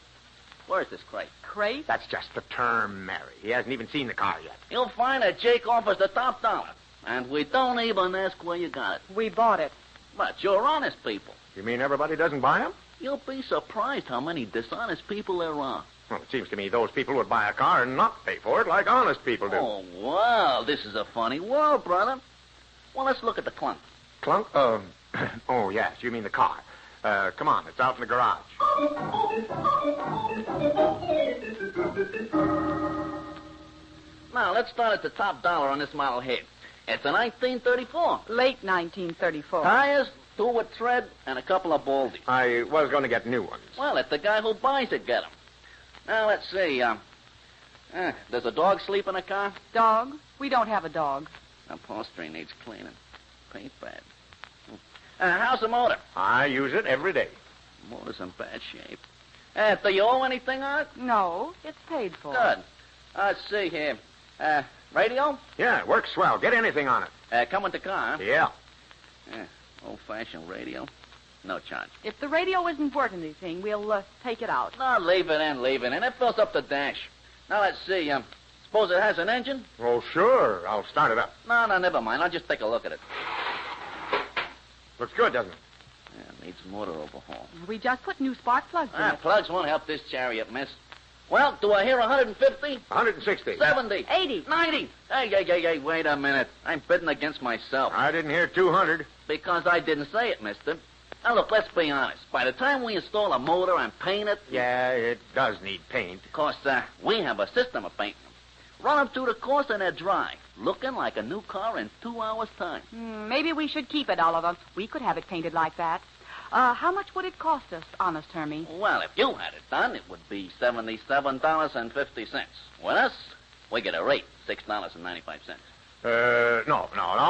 Where's this crate? Crate? That's just the term, Mary. He hasn't even seen the car yet. You'll find that Jake offers the top dollar. And we don't even ask where you got it. We bought it. But you're honest people. You mean everybody doesn't buy them? You'll be surprised how many dishonest people there are. Well, it seems to me those people would buy a car and not pay for it like honest people do. Oh, well, this is a funny world, brother. Well, let's look at the clunk. Clunk? Oh, yes, you mean the car. Come on, it's out in the garage. Now, let's start at the top dollar on this model here. It's a 1934. Late 1934. Tires, 2 with tread, and a couple of baldies. I was going to get new ones. Well, let the guy who buys it get them. Now, let's see. Does a dog sleep in a car? Dog? We don't have a dog. Upholstery needs cleaning. Paint bad. How's the motor? I use it every day. Motor's in bad shape. Do you owe anything on it? No, it's paid for. Good. Let's see here. Radio? Yeah, it works swell. Get anything on it. Come with the car, huh? Yeah. Old-fashioned radio. No charge. If the radio isn't worth anything, we'll take it out. No, leave it in. It fills up the dash. Now, let's see. Suppose it has an engine? Oh, sure. I'll start it up. No, never mind. I'll just take a look at it. Looks good, doesn't it? Yeah, needs motor overhaul. We just put new spark plugs in it. Plugs won't help this chariot, miss. Well, do I hear 150? 160. 70. 80. 90. Hey, wait a minute. I'm bidding against myself. I didn't hear 200. Because I didn't say it, mister. Now, look, let's be honest. By the time we install a motor and paint it... Yeah, it does need paint. Of course, we have a system of painting them. Run them through the course and they're dry. Looking like a new car in 2 hours' time. Maybe we should keep it, Oliver. We could have it painted like that. How much would it cost us, honest Hermie? Well, if you had it done, it would be $77.50. With us, we get a rate, $6.95. No.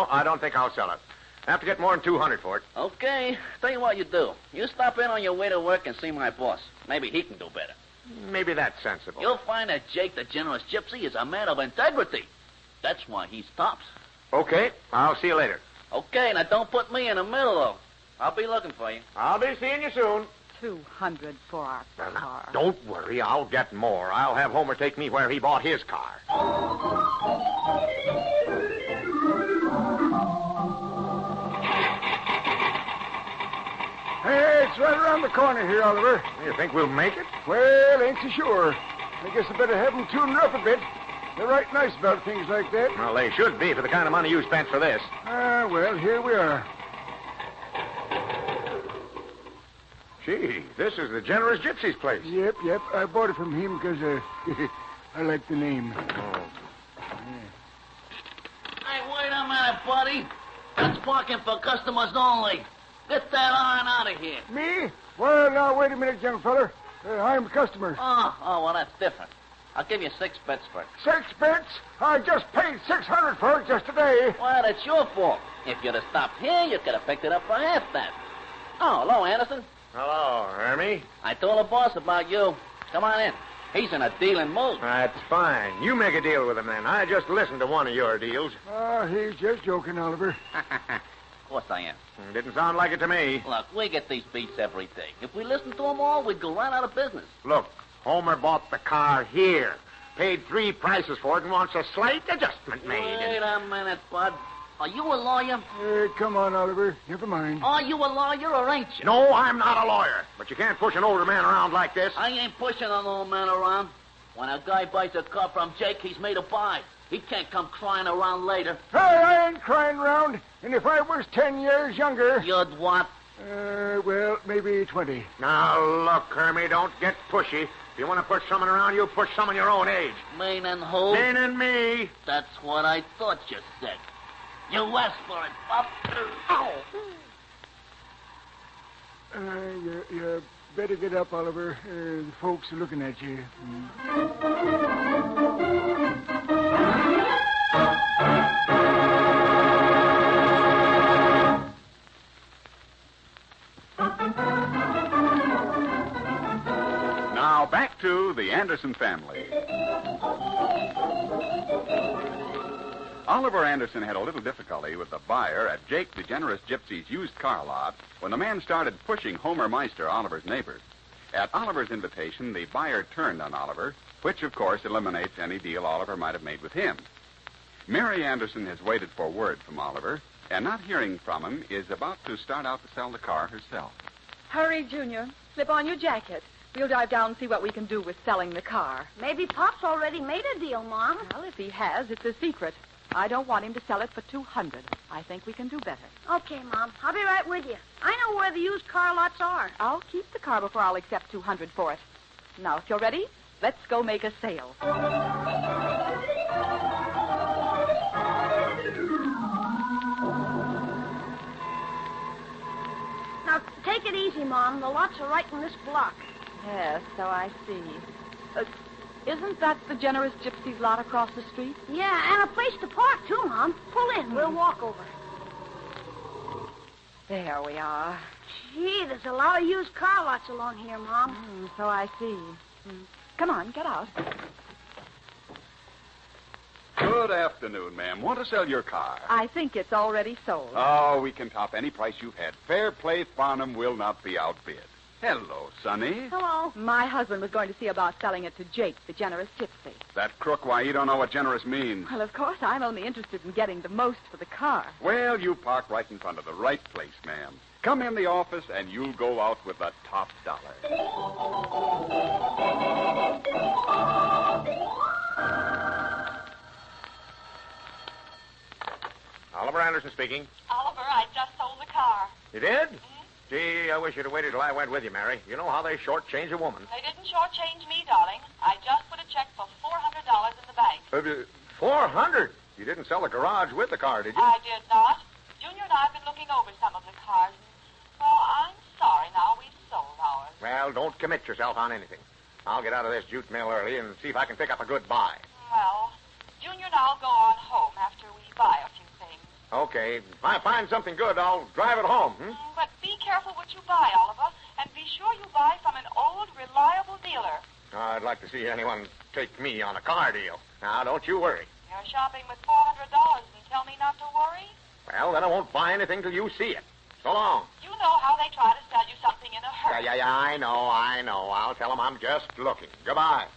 I don't think I'll sell it. I have to get more than 200 for it. Okay. Tell you what you do. You stop in on your way to work and see my boss. Maybe he can do better. Maybe that's sensible. You'll find that Jake the Generous Gypsy is a man of integrity. That's why he's tops. Okay. I'll see you later. Okay. Now, don't put me in the middle, though. I'll be looking for you. I'll be seeing you soon. 200 for our car. Don't worry. I'll get more. I'll have Homer take me where he bought his car. Hey, it's right around the corner here, Oliver. You think we'll make it? Well, ain't so sure. I guess I better have them tuned up a bit. They're right nice about things like that. Well, they should be for the kind of money you spent for this. Well, here we are. Gee, this is the Generous Gypsy's place. Yep. I bought it from him because I like the name. Oh. Hey, wait a minute, buddy. That's parking for customers only. Get that iron out of here. Me? Well, now, wait a minute, young feller. I'm a customer. Oh, well, that's different. I'll give you 6 bits for it. 6 bits? I just paid $600 for it just today. Well, that's your fault. If you'd have stopped here, you could have picked it up for half that. Oh, hello, Anderson. Hello, Hermie. I told the boss about you. Come on in. He's in a dealing mood. That's fine. You make a deal with him, then. I just listened to one of your deals. He's just joking, Oliver. Of course I am. Didn't sound like it to me. Look, we get these beats every day. If we listen to them all, we'd go right out of business. Look, Homer bought the car here, paid 3 prices for it, and wants a slight adjustment made. Wait a minute, Bud. Are you a lawyer? Come on, Oliver. Never mind. Are you a lawyer or ain't you? No, I'm not a lawyer. But you can't push an older man around like this. I ain't pushing an old man around. When a guy buys a car from Jake, he's made a buy. He can't come crying around later. Hey, I ain't crying around. And if I was 10 years younger... You'd what? Well, maybe 20. Now, look, Hermie, don't get pushy. If you want to push someone around, you push someone your own age. Meaning who? Meaning me. That's what I thought you said. You asked for it, Pop. Ow! You better get up, Oliver. The folks are looking at you. Now back to the Anderson family. Oliver Anderson had a little difficulty with the buyer at Jake the Generous Gypsy's used car lot when the man started pushing Homer Meister, Oliver's neighbor. At Oliver's invitation, the buyer turned on Oliver, which, of course, eliminates any deal Oliver might have made with him. Mary Anderson has waited for word from Oliver, and not hearing from him, is about to start out to sell the car herself. Hurry, Junior. Slip on your jacket. We'll drive down and see what we can do with selling the car. Maybe Pop's already made a deal, Mom. Well, if he has, it's a secret. I don't want him to sell it for $200. I think we can do better. Okay, Mom. I'll be right with you. I know where the used car lots are. I'll keep the car before I'll accept $200 for it. Now, if you're ready, let's go make a sale. Now, take it easy, Mom. The lots are right in this block. Yes, so I see. Isn't that the Generous Gypsy's lot across the street? Yeah, and a place to park, too, Mom. Pull in. We'll walk over. There we are. Gee, there's a lot of used car lots along here, Mom. So I see. Come on, get out. Good afternoon, ma'am. Want to sell your car? I think it's already sold. Oh, we can top any price you've had. Fair play Farnham will not be outbid. Hello, Sonny. Hello. My husband was going to see about selling it to Jake, the Generous Gypsy. That crook, why, you don't know what generous means. Well, of course, I'm only interested in getting the most for the car. Well, you park right in front of the right place, ma'am. Come in the office, and you'll go out with the top dollar. Oliver Anderson speaking. Oliver, I just sold the car. You did? Gee, I wish you'd have waited till I went with you, Mary. You know how they shortchange a woman. They didn't shortchange me, darling. I just put a check for $400 in the bank. 400? You didn't sell the garage with the car, did you? I did not. Junior and I have been looking over some of the cars. Well, I'm sorry now. We sold ours. Well, don't commit yourself on anything. I'll get out of this jute mill early and see if I can pick up a good buy. Well, Junior and I'll go on home after we buy a few things. Okay. If I find something good, I'll drive it home. But be careful what you buy, Oliver, and be sure you buy from an old, reliable dealer. I'd like to see anyone take me on a car deal. Now, don't you worry. You're shopping with $400 and tell me not to worry? Well, then I won't buy anything till you see it. So long. You know how they try to sell you something in a hurry. Yeah, I know. I'll tell them I'm just looking. Goodbye.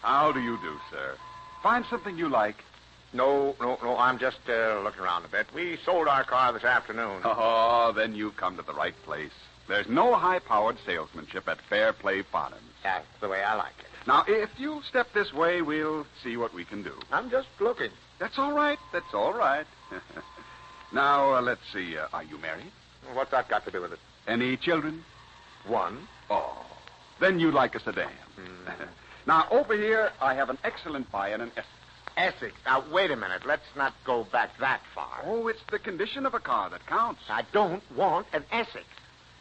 How do you do, sir? Find something you like? No. I'm just looking around a bit. We sold our car this afternoon. Oh, then you've come to the right place. There's no high-powered salesmanship at Fair Play Farnham. That's the way I like it. Now, if you'll step this way, we'll see what we can do. I'm just looking. That's all right. Now, let's see. Are you married? What's that got to do with it? Any children? One. Oh, then you'd like a sedan. Now, over here, I have an excellent buy in an Essex. Essex? Now, wait a minute. Let's not go back that far. Oh, it's the condition of a car that counts. I don't want an Essex.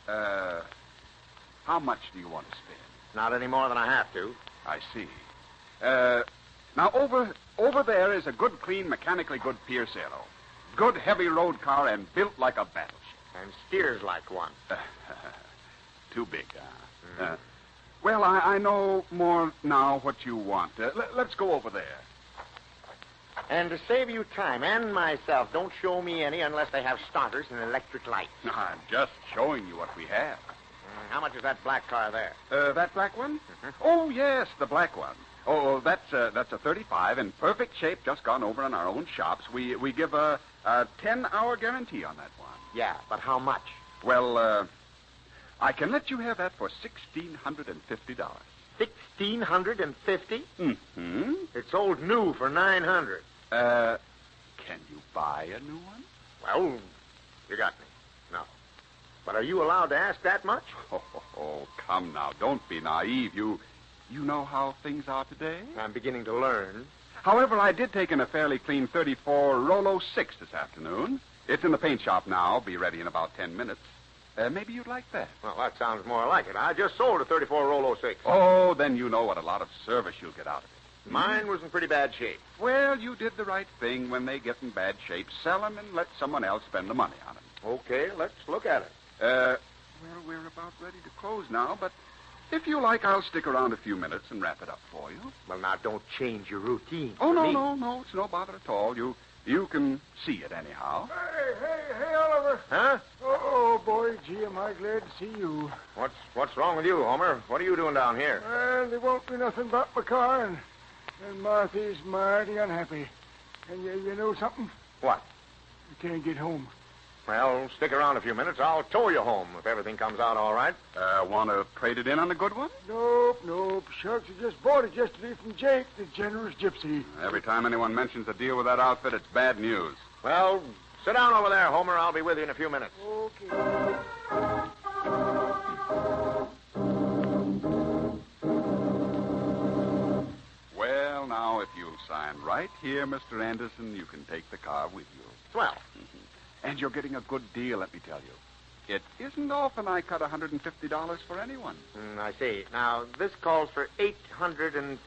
How much do you want to spend? Not any more than I have to. I see. Now, over there is a good, clean, mechanically good Pierce-Arrow. Good, heavy road car and built like a battleship. And steers like one. Too big, Well, I know more now what you want. Let's go over there. And to save you time and myself, don't show me any unless they have starters and electric lights. I'm just showing you what we have. How much is that black car there? That black one? Oh, yes, the black one. Oh, that's a 35 in perfect shape, just gone over in our own shops. We give a 10-hour guarantee on that one. Yeah, but how much? Well, I can let you have that for $1,650. $1,650? Mm-hmm. It's sold new for $900. Can you buy a new one? Well, you got me. No. But are you allowed to ask that much? Oh, come now. Don't be naive. You know how things are today? I'm beginning to learn. However, I did take in a fairly clean 34 Rolo 6 this afternoon. It's in the paint shop now. Be ready in about 10 minutes. Maybe you'd like that. Well, that sounds more like it. I just sold a 34 Rolo 6. Oh, then you know what a lot of service you'll get out of it. Mine was in pretty bad shape. Well, you did the right thing. When they get in bad shape, sell them and let someone else spend the money on them. Okay, let's look at it. Well, we're about ready to close now, but if you like, I'll stick around a few minutes and wrap it up for you. Well, now, don't change your routine. Oh, no. It's no bother at all. You can see it anyhow. Hey, Oliver. Huh? Oh, boy, gee, am I glad to see you. What's wrong with you, Homer? What are you doing down here? Well, there won't be nothing but my car, and Marthy's mighty unhappy. And you know something? What? I can't get home. Well, stick around a few minutes. I'll tow you home if everything comes out all right. Want to trade it in on a good one? Nope. Shucks, I just bought it yesterday from Jake, the generous gypsy. Every time anyone mentions a deal with that outfit, it's bad news. Well, sit down over there, Homer. I'll be with you in a few minutes. Okay. Well, now, if you'll sign right here, Mr. Anderson, you can take the car with you. Swell. And you're getting a good deal, let me tell you. It isn't often I cut $150 for anyone. I see. Now, this calls for $850.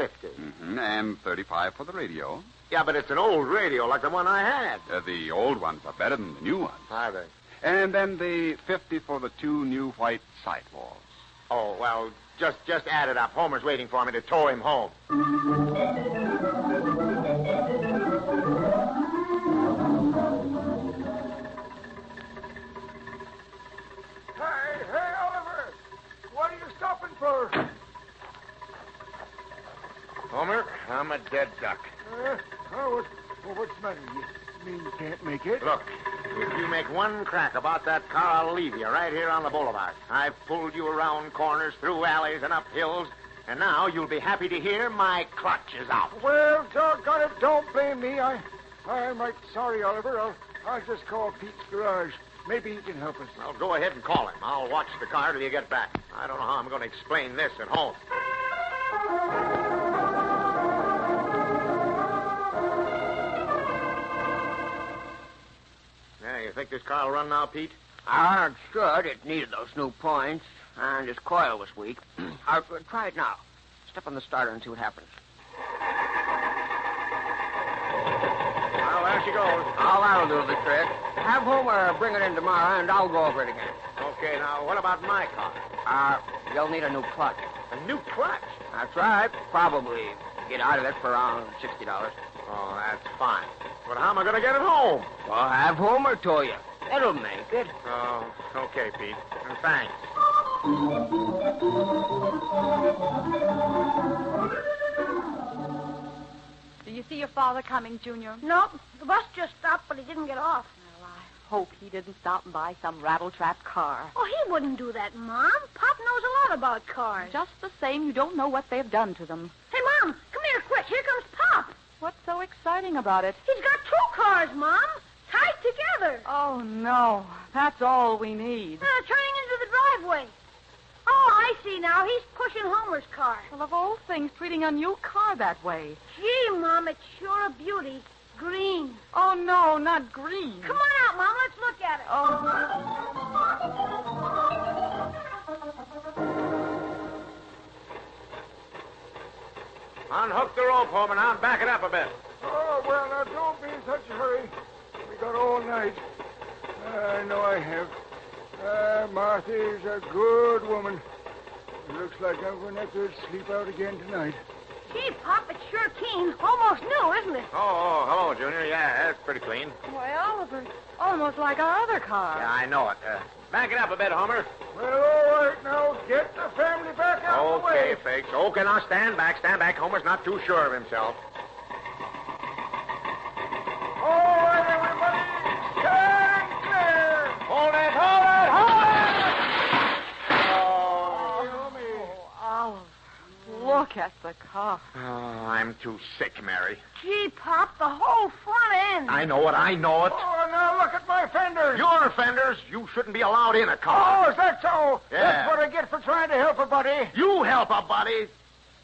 And $35 for the radio. Yeah, but it's an old radio like the one I had. The old ones are better than the new ones. Are they? And then the $50 for the 2 new white sidewalls. Oh, well, just add it up. Homer's waiting for me to tow him home. Hey, Oliver. What are you stopping for? Homer, I'm a dead duck. What's the matter? You mean you can't make it? Look, if you make one crack about that car, I'll leave you right here on the boulevard. I've pulled you around corners, through alleys, and up hills, and now you'll be happy to hear my clutch is out. Well, doggone it, don't blame me. I'm right sorry, Oliver. I'll just call Pete's garage. Maybe he can help us. Well, go ahead and call him. I'll watch the car till you get back. I don't know how I'm going to explain this at home. You think this car will run now, Pete? It should. It needed those new points, and its coil was weak. I'll try it now. Step on the starter and see what happens. Well, there she goes. Oh, that'll do the trick. Have Homer bring it in tomorrow, and I'll go over it again. Okay, now, what about my car? You'll need a new clutch. A new clutch? That's right. Probably get out of it for around $60. Oh, that's fine. But how am I going to get it home? Well, have Homer tow you. It'll make it. Oh, okay, Pete. And thanks. Do you see your father coming, Junior? Nope. The bus just stopped, but he didn't get off. Well, I hope he didn't stop and buy some rattletrap car. Oh, he wouldn't do that, Mom. Pop knows a lot about cars. Just the same, you don't know what they've done to them. Hey, Mom, come here quick. Here comes Pop. What's so exciting about it? He's got 2 cars, Mom, tied together. Oh, no. That's all we need. Turning into the driveway. Oh, I see now. He's pushing Homer's car. Well, of all things, treating a new car that way. Gee, Mom, it's sure a beauty. Green. Oh, no, not green. Come on out, Mom. Let's look at it. Unhook the rope, Homer, now, and back it up a bit. Oh, well, now, don't be in such a hurry. We got all night. I know I have. Marthy's a good woman. It looks like I'm going to have to sleep out again tonight. Gee, Pop, it's sure keen. Almost new, isn't it? Oh, hello, Junior. Yeah, that's pretty clean. Why, Oliver, almost like our other car. Yeah, I know it. Back it up a bit, Homer. Well, all right, now, get the family back out of the way. Okay, Fakes. Okay, now, stand back. Homer's not too sure of himself. All right, everybody, stand clear. Hold it. Oliver, look at the car. Oh, I'm too sick, Mary. Gee, Pop, the whole front end. I know it. Oh, now look at my fenders. Your fenders? You shouldn't be allowed in a car. Oh, is that so? Yeah. That's what I get for trying to help a buddy. You help a buddy.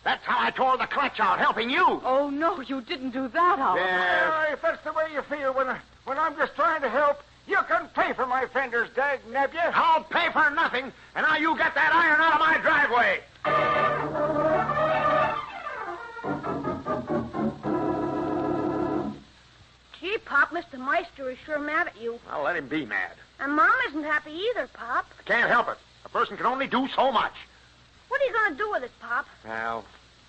That's how I tore the clutch out, helping you. Oh, no, you didn't do that, Oliver. Yes. If that's the way you feel when I'm just trying to help, you can pay for my fenders, dag nabbit. I'll pay for nothing, and now you get that iron out of my driveway. Gee, Pop, Mr. Meister is sure mad at you. I'll let him be mad. And Mom isn't happy either, Pop. I can't help it. A person can only do so much. What are you going to do with it, Pop? Well,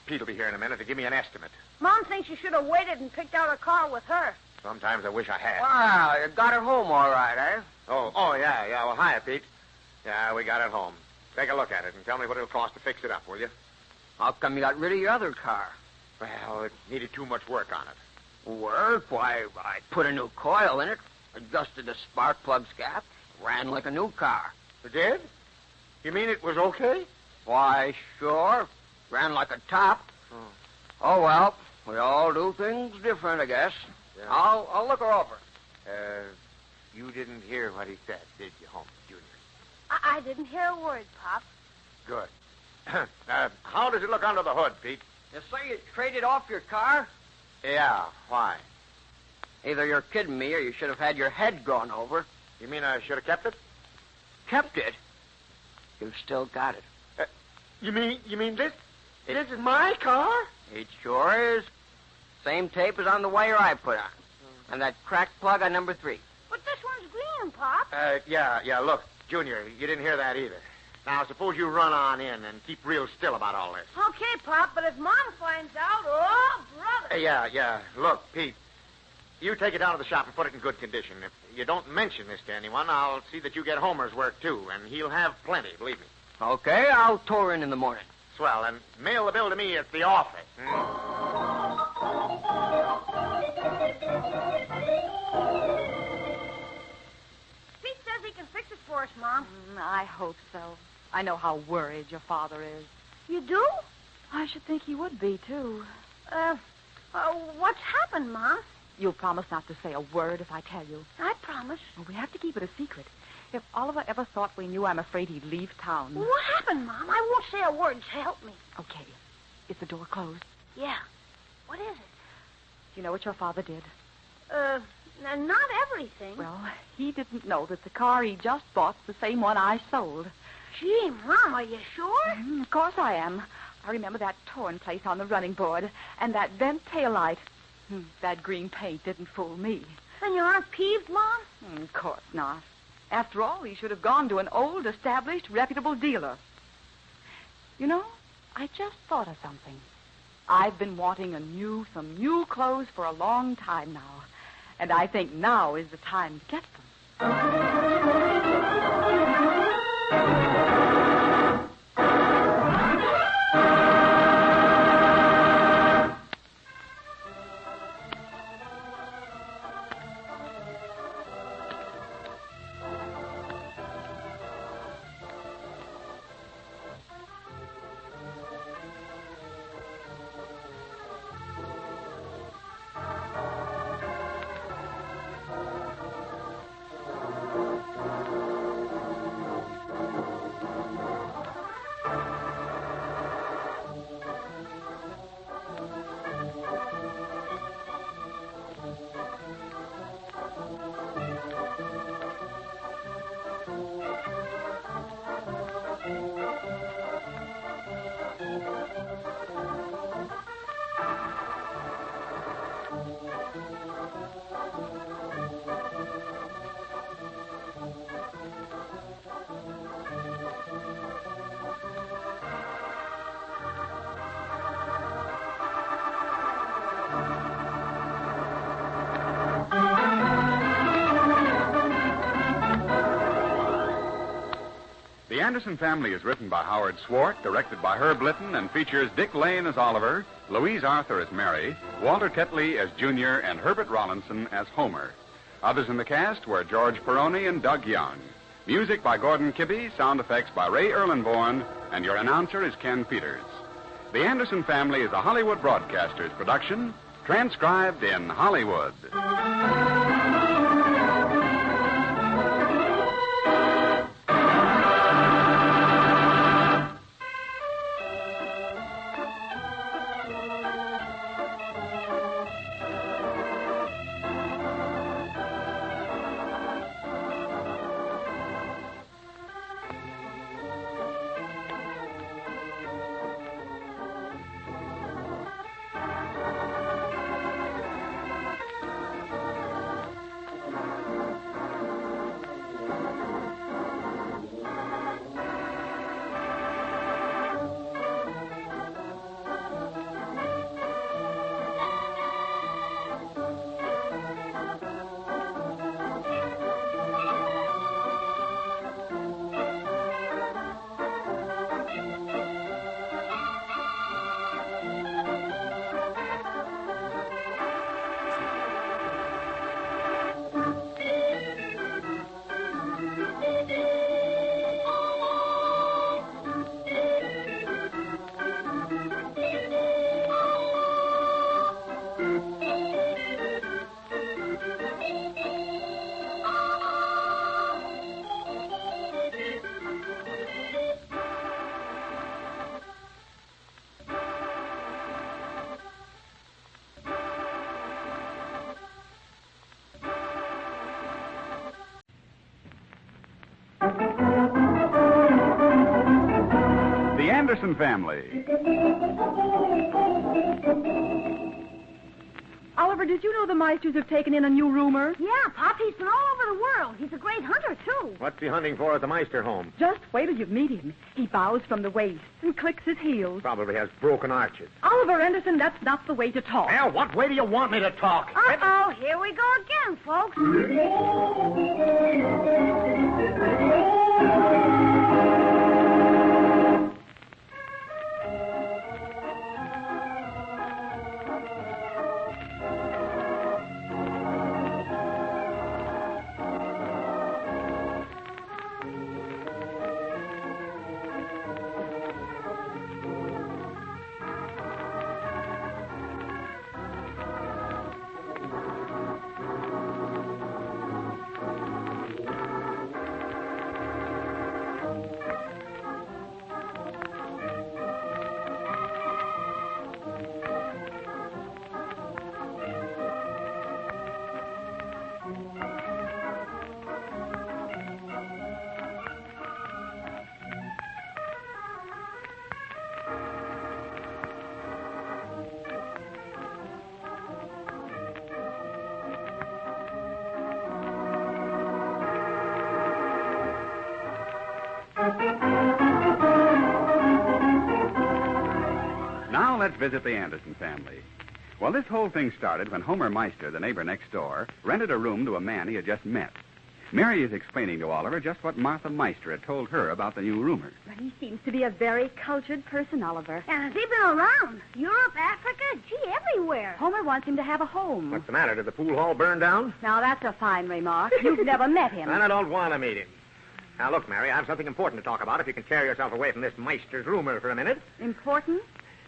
Pete will be here in a minute to give me an estimate. Mom thinks you should have waited and picked out a car with her. Sometimes I wish I had. Wow, you got it home all right, eh? Oh, yeah. Well, hiya, Pete. Yeah, we got it home. Take a look at it and tell me what it'll cost to fix it up, will you? How come you got rid of your other car? Well, it needed too much work on it. Work? Why, I put a new coil in it, adjusted the spark plug's gap, ran like a new car. You did? You mean it was okay? Why, sure. Ran like a top. Oh, well, we all do things different, I guess. Yeah. I'll look her over. You didn't hear what he said, did you, Holmes Jr.? I didn't hear a word, Pop. Good. How does it look under the hood, Pete? You say you traded off your car? Yeah, why? Either you're kidding me or you should have had your head gone over. You mean I should have kept it? Kept it? You've still got it. You mean this? This is my car? It sure is. Same tape as on the wire I put on. And that cracked plug on number 3. But this one's green, Pop. Yeah, look, Junior, you didn't hear that either. Now, suppose you run on in and keep real still about all this. Okay, Pop, but if Mom finds out, oh, brother. Yeah. Look, Pete, you take it down to the shop and put it in good condition. If you don't mention this to anyone, I'll see that you get Homer's work, too, and he'll have plenty, believe me. Okay, I'll tow her in the morning. Swell, and mail the bill to me at the office. Pete says he can fix it for us, Mom. I hope so. I know how worried your father is. You do? I should think he would be, too. What's happened, Mom? You'll promise not to say a word if I tell you. I promise. Well, we have to keep it a secret. If Oliver ever thought we knew, I'm afraid he'd leave town. What happened, Mom? I won't say a word to help me. Okay. Is the door closed? Yeah. What is it? Do you know what your father did? Not everything. Well, he didn't know that the car he just bought's the same one I sold. Gee, Mom, are you sure? Of course I am. I remember that torn place on the running board and that bent taillight. That green paint didn't fool me. Then you aren't peeved, Mom? Of course not. After all, he should have gone to an old, established, reputable dealer. You know, I just thought of something. I've been wanting some new clothes for a long time now. And I think now is the time to get them. The Anderson Family is written by Howard Swart, directed by Herb Litton, and features Dick Lane as Oliver, Louise Arthur as Mary, Walter Tetley as Junior, and Herbert Rollinson as Homer. Others in the cast were George Peroni and Doug Young. Music by Gordon Kibbe, sound effects by Ray Erlenborn, and your announcer is Ken Peters. The Anderson Family is a Hollywood Broadcasters production, transcribed in Hollywood. Anderson Family. Oliver, did you know the Meisters have taken in a new roomer? Yeah, Pop, he's been all over the world. He's a great hunter, too. What's he hunting for at the Meister home? Just wait till you meet him. He bows from the waist and clicks his heels. Probably has broken arches. Oliver Anderson, that's not the way to talk. Well, what way do you want me to talk? Uh-oh, here we go again, folks. Now let's visit the Anderson family. Well, this whole thing started when Homer Meister, the neighbor next door, rented a room to a man he had just met. Mary is explaining to Oliver just what Martha Meister had told her about the new roomer. But he seems to be a very cultured person, Oliver. And has he been around? Europe, Africa, gee, everywhere. Homer wants him to have a home. What's the matter? Did the pool hall burn down? Now, that's a fine remark. You've never met him. And I don't want to meet him. Now, look, Mary, I have something important to talk about if you can tear yourself away from this Meister's roomer for a minute. Important?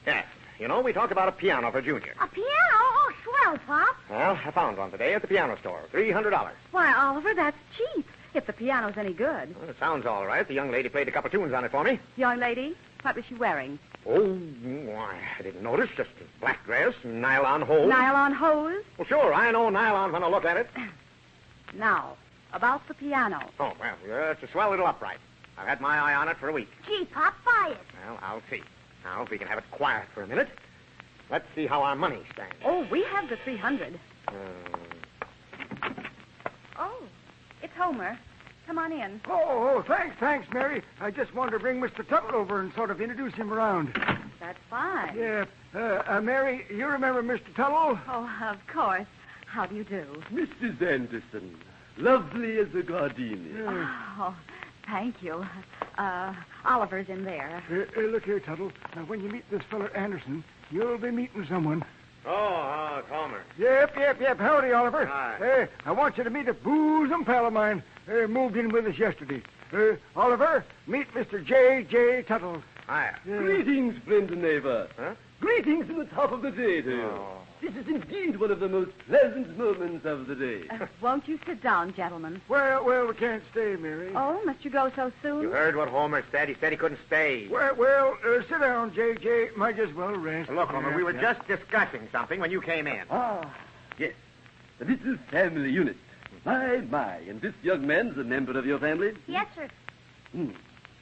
Yes. You know, we talked about a piano for Junior. A piano? Oh, swell, Pop. Well, I found one today at the piano store. $300. Why, Oliver, that's cheap. If the piano's any good. Well, it sounds all right. The young lady played a couple tunes on it for me. Young lady, what was she wearing? Oh, why, I didn't notice. Just a black dress and nylon hose. Nylon hose? Well, sure, I know nylon when I look at it. Now, about the piano. Oh, well, it's a swell little upright. I've had my eye on it for a week. Gee, Pop, buy it. Well, I'll see. Now, if we can have it quiet for a minute, let's see how our money stands. Oh, we have the 300. Oh, it's Homer. Come on in. Oh, thanks, Mary. I just wanted to bring Mr. Tuttle over and sort of introduce him around. That's fine. Yeah. Mary, you remember Mr. Tuttle? Oh, of course. How do you do? Mrs. Anderson, lovely as a gardenia. Oh, thank you. Oliver's in there. Look here, Tuttle. When you meet this feller Anderson, you'll be meeting someone. Oh, Homer. Yep. Howdy, Oliver. Hi. I want you to meet a bosom pal of mine. Moved in with us yesterday. Oliver, meet Mr. J. Tuttle. Hi. Greetings, friend and neighbor. Huh? Greetings in the top of the day to you. Oh. This is indeed one of the most pleasant moments of the day. Won't you sit down, gentlemen? Well, we can't stay, Mary. Oh, must you go so soon? You heard what Homer said. He said he couldn't stay. Well, sit down, J. Might as well rest. Look, Homer, we were just discussing something when you came in. Ah, yes. The little family unit. My. And this young man's a member of your family? Yes, sir.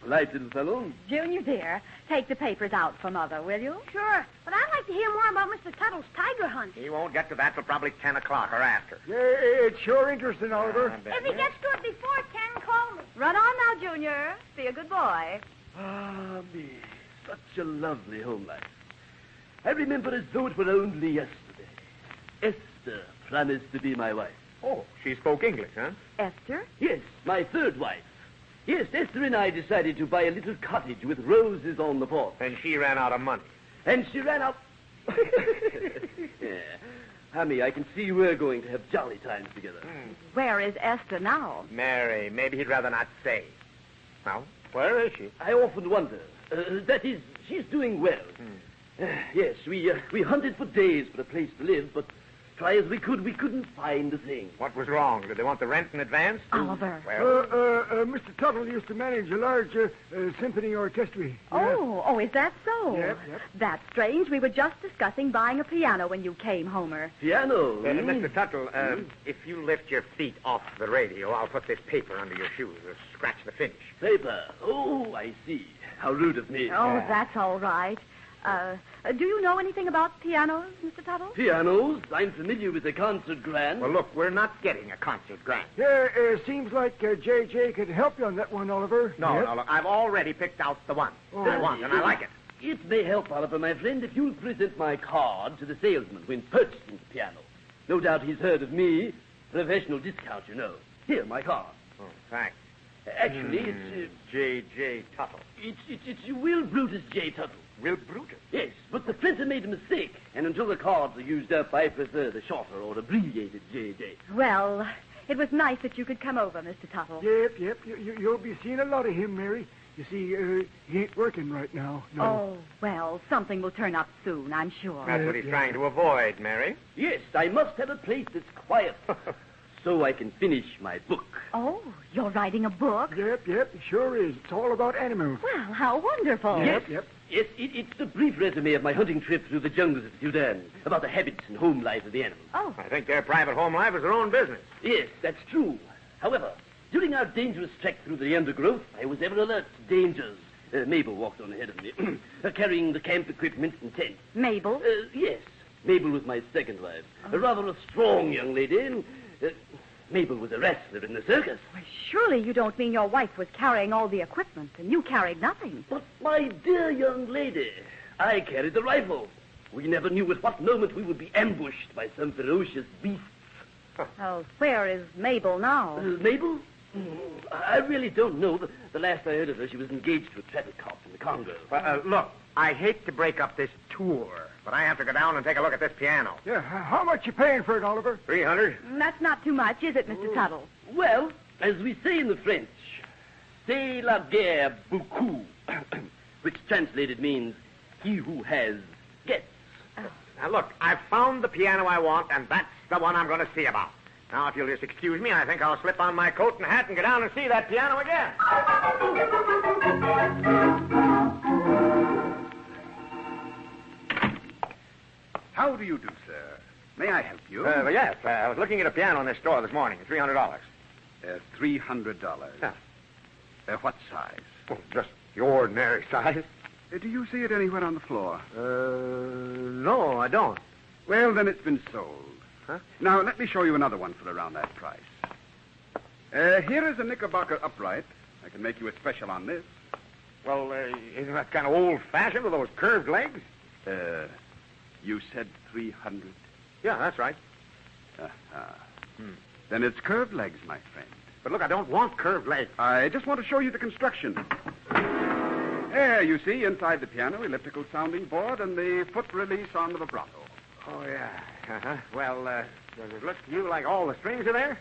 Polite little fellow. Junior, dear, take the papers out for Mother, will you? Sure. But I'd like to hear more about Mr. Tuttle's tiger hunt. He won't get to that till probably 10 o'clock or after. Yeah, it's sure interesting, Oliver. If he gets to it before 10, call me. Run on now, Junior. Be a good boy. Ah, me. Such a lovely home life. I remember as though it were only yesterday. Esther promised to be my wife. Oh, she spoke English, huh? Esther? Yes, my third wife. Yes, Esther and I decided to buy a little cottage with roses on the porch. And she ran out of money. And she ran out... Yeah. Hammy, I can see we're going to have jolly times together. Where is Esther now? Mary, maybe he'd rather not say. Now, where is she? I often wonder. That is, she's doing well. Yes, we hunted for days for a place to live, but Try as we could, we couldn't find a thing. What was wrong? Did they want the rent in advance? Oliver. Well, Mr. Tuttle used to manage a large symphony orchestra. Oh, is that so? Yep. That's strange. We were just discussing buying a piano when you came, Homer. Piano? Mr. Tuttle, if you lift your feet off the radio, I'll put this paper under your shoes or scratch the finish. Paper? Oh, I see. How rude of me. Oh, that's all right. Do you know anything about pianos, Mr. Tuttle? Pianos? I'm familiar with the concert grand. Well, look, we're not getting a concert grant. Yeah, seems like J.J. could help you on that one, Oliver. No, look, I've already picked out the one I want, and I like it. It may help, Oliver, my friend, if you'll present my card to the salesman when purchasing the piano. No doubt he's heard of me. Professional discount, you know. Here, my card. Oh, thanks. Actually, it's... J.J. Tuttle. It's Will Brutus J. Tuttle. Will Brutus? Yes, but the printer made a mistake, and until the cards are used up, I prefer the shorter or abbreviated J.J. Well, it was nice that you could come over, Mr. Tuttle. Yep. You'll be seeing a lot of him, Mary. You see, he ain't working right now. No. Oh, well, something will turn up soon, I'm sure. That's what he's trying to avoid, Mary. Yes, I must have a place that's quiet, so I can finish my book. Oh, you're writing a book? Yep, it sure is. It's all about animals. Well, how wonderful. Yes, it's a brief resume of my hunting trip through the jungles of the Sudan, about the habits and home life of the animals. Oh. I think their private home life is their own business. Yes, that's true. However, during our dangerous trek through the undergrowth, I was ever alert to dangers. Mabel walked on ahead of me, carrying the camp equipment and tent. Mabel? Yes. Mabel was my second wife. Rather a strong young lady, and Mabel was a wrestler in the circus. Well, surely you don't mean your wife was carrying all the equipment and you carried nothing. But, my dear young lady, I carried the rifle. We never knew at what moment we would be ambushed by some ferocious beast. Oh, where is Mabel now? Mabel? I really don't know. The last I heard of her, she was engaged to a traffic cop in the Congo. Look, I hate to break up this tour, but I have to go down and take a look at this piano. Yeah, how much you paying for it, Oliver? $300. That's not too much, is it, Mr. Tuttle? Well, as we say in the French, c'est la guerre beaucoup, which translated means he who has gets. Now, look, I've found the piano I want, and that's the one I'm going to see about. Now, if you'll just excuse me, I think I'll slip on my coat and hat and go down and see that piano again. How do you do, sir? May I help you? Yes, I was looking at a piano in this store this morning. $300. $300. Yeah. What size? Oh, just the ordinary size. Do you see it anywhere on the floor? No, I don't. Well, then it's been sold. Huh? Now, let me show you another one for around that price. Here is a Knickerbocker upright. I can make you a special on this. Well, isn't that kind of old-fashioned with those curved legs? You said 300? Yeah, that's right. Then it's curved legs, my friend. But look, I don't want curved legs. I just want to show you the construction. There, you see, inside the piano, elliptical sounding board and the foot release on the vibrato. Oh, yeah. Uh-huh. Well, does it look to you like all the strings are there?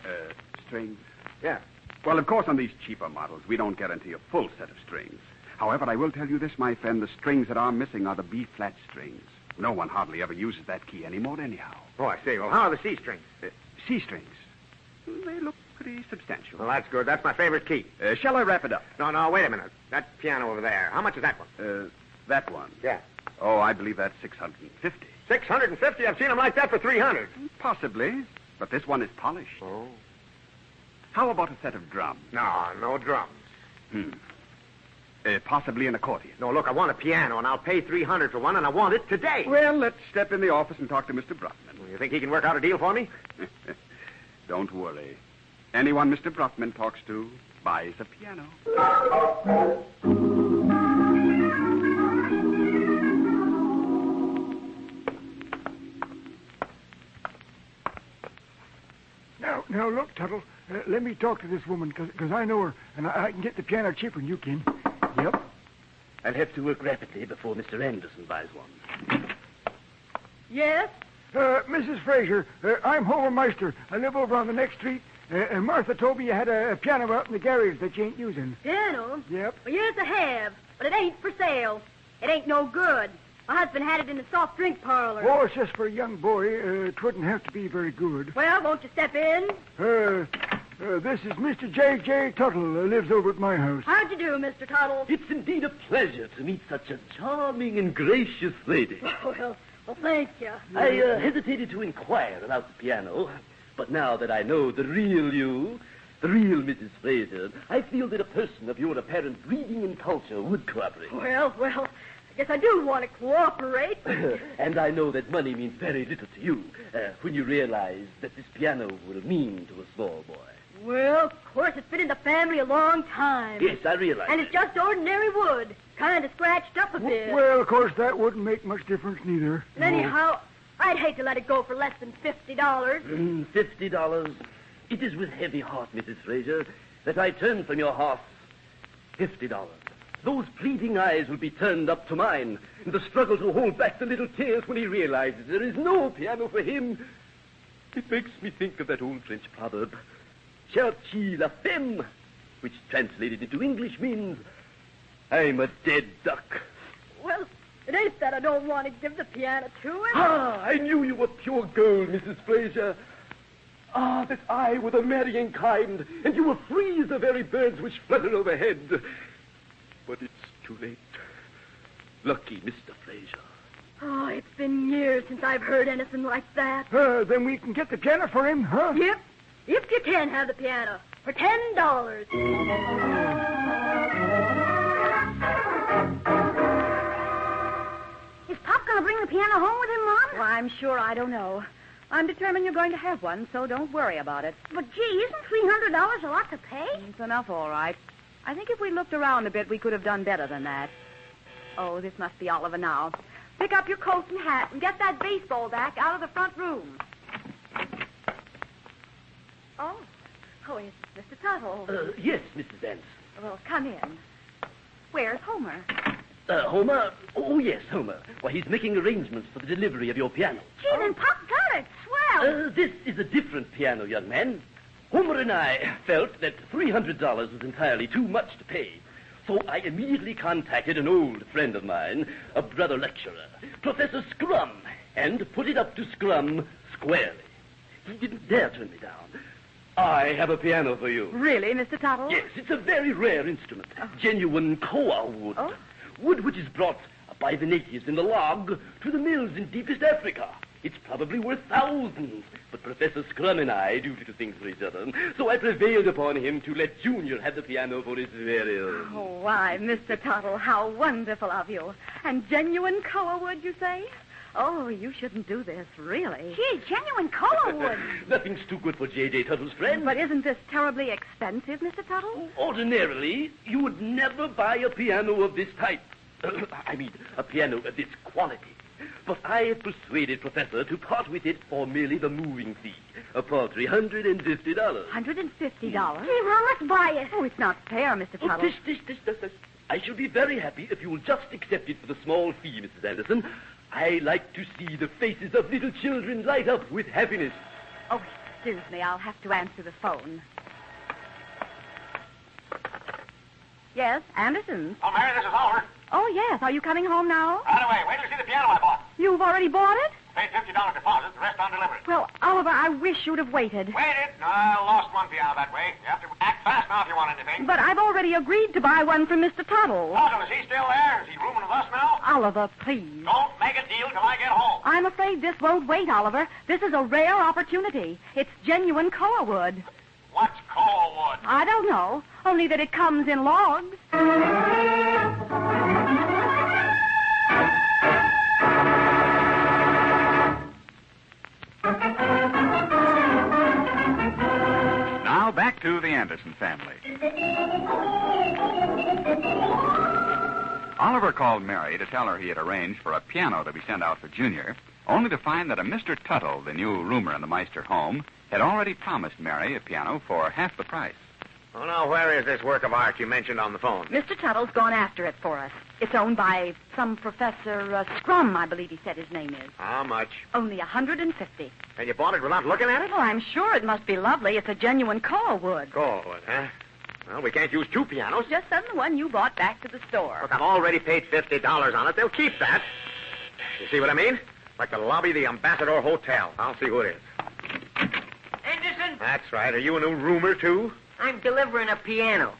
Strings? Yeah. Well, of course, on these cheaper models, we don't guarantee a full set of strings. However, I will tell you this, my friend, the strings that are missing are the B-flat strings. No one hardly ever uses that key anymore anyhow. Oh, I see. Well, how are the C strings? C strings? They look pretty substantial. Well, that's good. That's my favorite key. Shall I wrap it up? No, wait a minute. That piano over there, how much is that one? That one? Yeah. Oh, I believe that's $650. $650? I've seen them like that for $300. Possibly, but this one is polished. Oh. How about a set of drums? No drums. Possibly an accordion. No, look, I want a piano, and I'll pay $300 for one, and I want it today. Well, let's step in the office and talk to Mr. Bruckman. You think he can work out a deal for me? Don't worry. Anyone Mr. Bruckman talks to buys a piano. Now, look, Tuttle, let me talk to this woman, because I know her, and I can get the piano cheaper than you can. Yep. I'll have to work rapidly before Mr. Anderson buys one. Yes? Mrs. Fraser, I'm Homer Meister. I live over on the next street. Martha told me you had a piano out in the garage that you ain't using. Piano? Yep. Well, yes, I have, but it ain't for sale. It ain't no good. My husband had it in the soft drink parlor. Oh, it's just for a young boy. It wouldn't have to be very good. Well, won't you step in? This is Mr. J.J. Tuttle. Lives over at my house. How'd you do, Mr. Tuttle? It's indeed a pleasure to meet such a charming and gracious lady. Well, thank you. I hesitated to inquire about the piano, but now that I know the real you, the real Mrs. Fraser, I feel that a person of your apparent breeding and culture would cooperate. Well, I guess I do want to cooperate. And I know that money means very little to you when you realize that this piano will mean to a small boy. Well, of course, it's been in the family a long time. Yes, I realize. And it's just ordinary wood. Kind of scratched up a bit. Well, of course, that wouldn't make much difference neither. And anyhow, I'd hate to let it go for less than $50. $50? It is with heavy heart, Mrs. Fraser, that I turn from your hearth $50. Those pleading eyes will be turned up to mine in the struggle to hold back the little tears when he realizes there is no piano for him. It makes me think of that old French proverb, cherchez la femme, which translated into English means, I'm a dead duck. Well, it ain't that I don't want to give the piano to him. Ah, I knew you were pure gold, Mrs. Fraser. Ah, that I were the marrying kind, and you were free as the very birds which flutter overhead. But it's too late. Lucky Mr. Fraser. Oh, it's been years since I've heard anything like that. Then we can get the piano for him, huh? Yep. If you can have the piano for $10. Is Pop going to bring the piano home with him, Mom? Well, I'm sure I don't know. I'm determined you're going to have one, so don't worry about it. But, gee, isn't $300 a lot to pay? It's enough, all right. I think if we looked around a bit, we could have done better than that. Oh, this must be Oliver now. Pick up your coat and hat and get that baseball bat out of the front room. Oh, it's Mr. Tuttle. Yes, Mrs. Vance. Well, come in. Where's Homer? Homer? Oh, yes, Homer. Why, he's making arrangements for the delivery of your piano. Gee, then Pop got it. Swell. This is a different piano, young man. Homer and I felt that $300 was entirely too much to pay. So I immediately contacted an old friend of mine, a brother lecturer, Professor Scrum, and put it up to Scrum squarely. He didn't dare turn me down. I have a piano for you. Really, Mr. Tuttle? Yes, it's a very rare instrument. Genuine koa wood. Oh? Wood which is brought by the natives in the log to the mills in deepest Africa. It's probably worth thousands, but Professor Scrum and I do little things for each other, so I prevailed upon him to let Junior have the piano for his very own. Oh, why, Mr. Tuttle, how wonderful of you. And genuine koa wood, you say? Oh, you shouldn't do this, really. Gee, genuine koa wood. Nothing's too good for J.J. Tuttle's friend. But isn't this terribly expensive, Mr. Tuttle? Ordinarily, you would never buy a piano of this type. I mean, a piano of this quality. But I persuaded Professor to part with it for merely the moving fee, a paltry $150. $150? Gee, well, let's buy it. Oh, it's not fair, Mr. Tuttle. This. I shall be very happy if you will just accept it for the small fee, Mrs. Anderson. I like to see the faces of little children light up with happiness. Oh, excuse me. I'll have to answer the phone. Yes, Anderson. Oh, Mary, this is Oliver. Oh, yes. Are you coming home now? Right away. Wait till you see the piano I bought. You've already bought it? Paid $50 deposit, the rest on delivery. Well, Oliver, I wish you'd have waited. Waited? No, I lost one piano that way. You have to act fast now if you want anything. But I've already agreed to buy one from Mr. Tuttle. Tuttle, is he still there? Is he rooming with us now? Oliver, please. Don't make a deal till I get home. I'm afraid this won't wait, Oliver. This is a rare opportunity. It's genuine koa wood. What's koa wood? I don't know, only that it comes in logs. Now back to the Anderson family. Oliver called Mary to tell her he had arranged for a piano to be sent out for Junior, only to find that a Mr. Tuttle, the new roomer in the Meister home, had already promised Mary a piano for half the price. Oh, now, where is this work of art you mentioned on the phone? Mr. Tuttle's gone after it for us. It's owned by some Professor Scrum, I believe he said his name is. How much? Only $150. And you bought it without looking at it? Well, I'm sure it must be lovely. It's a genuine koa wood. Koa wood, huh? Well, we can't use two pianos. Just send the one you bought back to the store. Look, I've already paid $50 on it. They'll keep that. You see what I mean? Like the lobby of the Ambassador Hotel. I'll see who it is. Anderson, That's right. Are you a new roomer, too? I'm delivering a piano.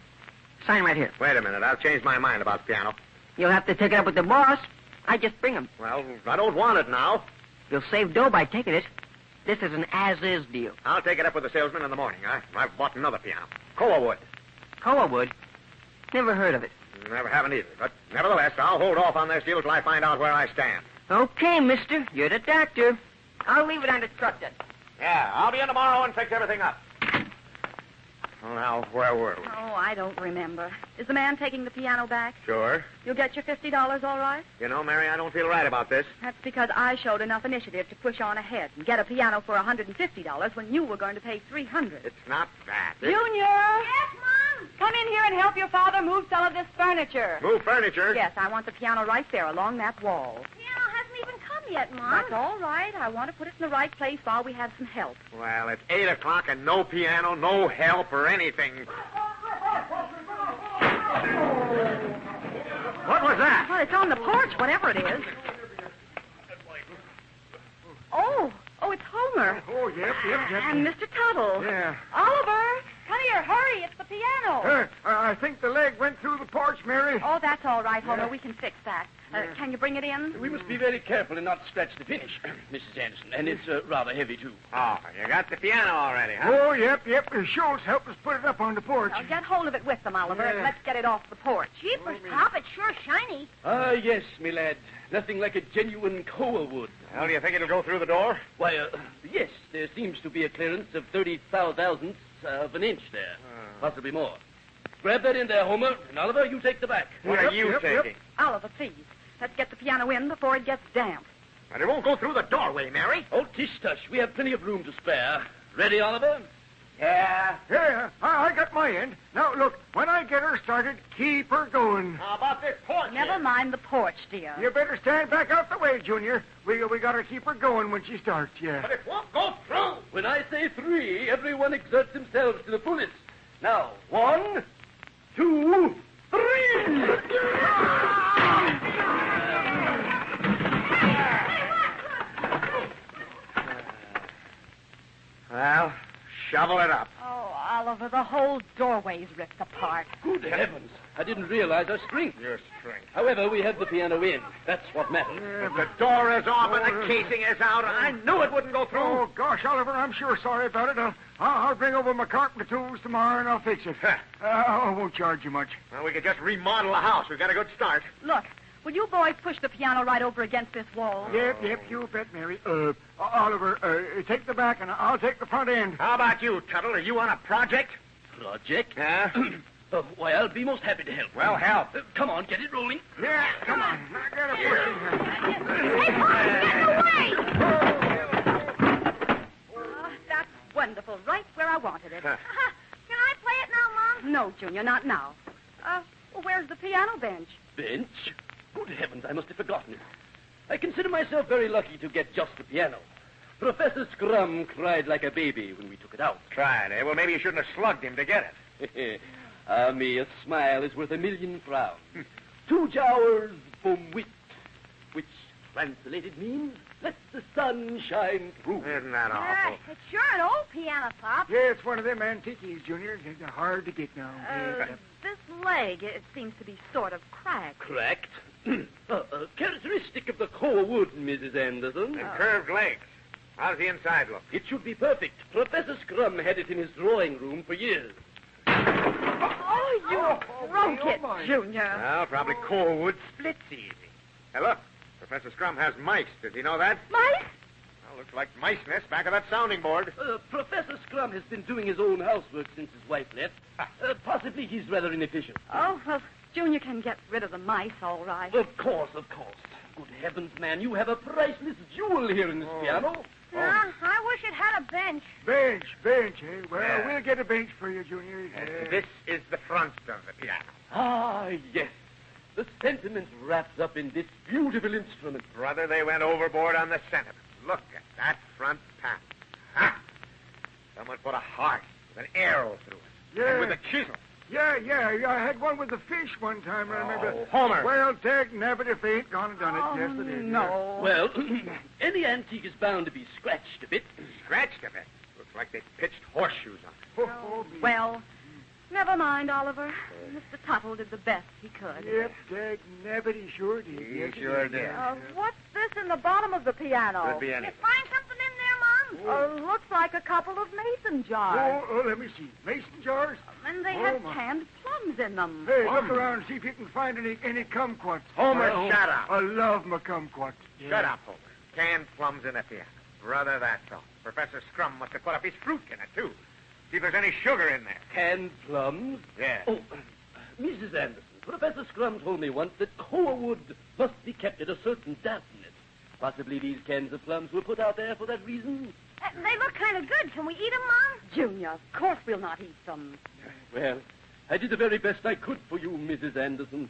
Sign right here. Wait a minute. I'll change my mind about the piano. You'll have to take it up with the boss. I just bring him. Well, I don't want it now. You'll save dough by taking it. This is an as-is deal. I'll take it up with the salesman in the morning. I've bought another piano. Koa wood. Koa wood? Never heard of it. Never haven't either. But nevertheless, I'll hold off on this deal till I find out where I stand. Okay, mister. You're the doctor. I'll leave it uninstructed. Yeah, I'll be in tomorrow and fix everything up. Well, now, where were we? Oh, I don't remember. Is the man taking the piano back? Sure. You'll get your $50 all right? You know, Mary, I don't feel right about this. That's because I showed enough initiative to push on ahead and get a piano for $150 when you were going to pay $300. It's not that. Junior! Yes, Mom? Come in here and help your father move some of this furniture. Move furniture? Yes, I want the piano right there along that wall. Piano hasn't even come yet, Mom. That's all right. I want to put it in the right place while we have some help. Well, it's 8 o'clock and no piano, no help or anything. What was that? Well, it's on the porch, whatever it is. Oh, it's Homer. Oh, yep. And Mr. Tuttle. Yeah. Oliver, come here, hurry. It's the piano. I think the leg went through the porch, Mary. Oh, that's all right, Homer. We can fix that. Can you bring it in? We must be very careful and not scratch the finish, Mrs. Anderson. And it's rather heavy, too. Oh, you got the piano already, huh? Oh, yep. Schultz helped us put it up on the porch. Now, get hold of it with them, Oliver, and let's get it off the porch. Jeepers, Pop, it's sure shiny. Ah, yes, me lad. Nothing like a genuine koa wood. Well, do you think it'll go through the door? Why, yes, there seems to be a clearance of 30 thousandths of an inch there. Possibly more. Grab that in there, Homer, and Oliver, you take the back. What are you taking? Oliver, please. Let's get the piano in before it gets damp. But it won't go through the doorway, Mary. Oh, tush. We have plenty of room to spare. Ready, Oliver? Yeah, I got my end. Now, look, when I get her started, keep her going. How about this porch? Never mind the porch, dear. You better stand back out the way, Junior. We got to keep her going when she starts, yeah. But it won't go through. When I say 3, everyone exerts themselves to the fullest. Now, 1, 2, 3! Well, shovel it up. Oh, Oliver, the whole doorway's ripped apart. Good heavens. I didn't realize our strength. Your strength. However, we have the piano in. That's what matters. If the door is off and the casing is out, I knew it wouldn't go through. Oh, gosh, Oliver, I'm sure sorry about it. I'll bring over my carpenter tools tomorrow and I'll fix it. I won't charge you much. Well, we could just remodel the house. We've got a good start. Look, will you boys push the piano right over against this wall? Yep, you bet, Mary. Oliver, take the back and I'll take the front end. How about you, Tuttle? Are you on a project? Project? Yeah? Why, I'll be most happy to help. Well, help. Come on, get it rolling. Yeah, come on. I got to push it here. Hey, Pop, get in the way! Oh, that's wonderful. Right where I wanted it. Can I play it now, Mom? No, Junior, not now. Well, where's the piano bench? Bench? Good heavens, I must have forgotten it. I consider myself very lucky to get just the piano. Professor Scrum cried like a baby when we took it out. Cried, eh? Well, maybe you shouldn't have slugged him to get it. Me, a smile is worth 1,000,000 frowns. 2 jowers vom wit, which translated means, let the sun shine through. Isn't that awful? It's sure an old piano, Pop. Yeah, it's one of them antiques, Junior. They're hard to get now. This leg, it seems to be sort of cracked. Cracked? Characteristic of the koa wood, Mrs. Anderson. And curved legs. How's the inside look? It should be perfect. Professor Scrum had it in his drawing room for years. Oh, you broke it, Junior. Well, probably koa wood splits easy. Hey, look. Professor Scrum has mice. Did he know that? Mice? Well, looks like mice nests back of that sounding board. Professor Scrum has been doing his own housework since his wife left. Possibly he's rather inefficient. Oh, well, Junior can get rid of the mice, all right. Of course. Good heavens, man, you have a priceless jewel here in this piano. I wish it had a bench. Bench, eh? Well, we'll get a bench for you, Junior. This is the front of the piano. Ah, yes. The sentiment wrapped up in this beautiful instrument. Brother, they went overboard on the sentiment. Look at that front panel. Ha! Someone put a heart with an arrow through it. Yeah. And with a chisel. Yeah. I had one with the fish one time, I remember. Oh, Homer. Well, Dick, never if they ain't gone and done it. Yes, they did. No. Well, any antique is bound to be scratched a bit. Scratched a bit. Looks like they pitched horseshoes on it. Well, never mind, Oliver. Mr. Tuttle did the best he could. Yep, Dick, never he sure did. Yes, he sure did. What's this in the bottom of the piano? Could be anything. Find something in there, Mom? Looks like a couple of mason jars. Oh, let me see. Mason jars? And they have canned plums in them. Hey, look around and see if you can find any kumquats. Homer, shut up. I love my kumquats. Shut up, Homer. Canned plums in a piano. Brother, that's all. Professor Scrum must have put up his fruit in it, too. See if there's any sugar in there. Canned plums? Yeah. Oh, Mrs. Anderson, Professor Scrum told me once that koa wood must be kept at a certain dampness. Possibly these cans of plums were put out there for that reason. They look kind of good. Can we eat them, Mom? Junior, of course we'll not eat them. Well, I did the very best I could for you, Mrs. Anderson.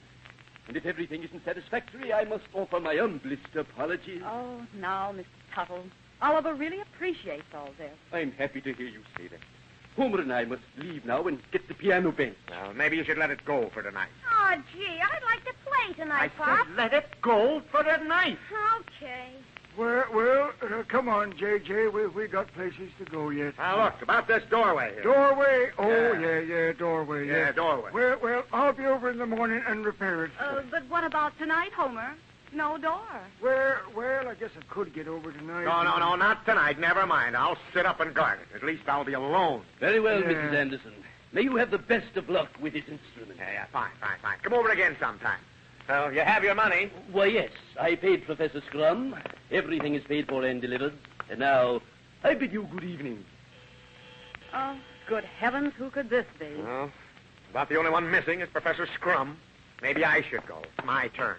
And if everything isn't satisfactory, I must offer my humblest apologies. Oh, now, Mr. Tuttle. Oliver really appreciates all this. I'm happy to hear you say that. Homer and I must leave now and get the piano bent. Well, maybe you should let it go for tonight. Oh, gee, I'd like to play tonight, Pop. Let it go for tonight. Okay. Well, come on, J.J. We got places to go yet. Now, look, about this doorway here. Doorway? Oh, yeah, doorway. Yeah, doorway. Well, I'll be over in the morning and repair it. But what about tonight, Homer? No door. Well, I guess I could get over tonight. No, not tonight. Never mind. I'll sit up and guard it. At least I'll be alone. Very well, Mrs. Anderson. May you have the best of luck with this instrument. Yeah, fine. Come over again sometime. So, you have your money? Why, yes. I paid Professor Scrum. Everything is paid for and delivered. And now, I bid you good evening. Oh, good heavens, who could this be? Well, about the only one missing is Professor Scrum. Maybe I should go. It's my turn.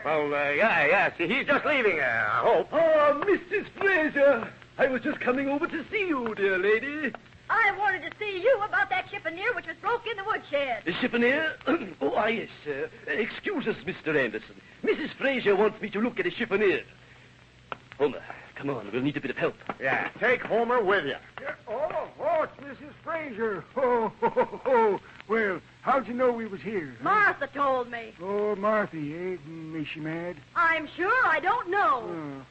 Well, yeah. See, he's just leaving, I hope. Oh, Mrs. Fraser. I was just coming over to see you, dear lady. I wanted to see you about that chiffonier which was broke in the woodshed. The chiffonier? Yes, sir. Excuse us, Mr. Anderson. Mrs. Fraser wants me to look at a chiffonier. Homer, come on. We'll need a bit of help. Yeah, take Homer with you. Yeah, oh, it's Mrs. Fraser. Oh. Well, how'd you know we was here? Martha told me. Oh, Martha, eh? Is she mad? I'm sure I don't know. Oh.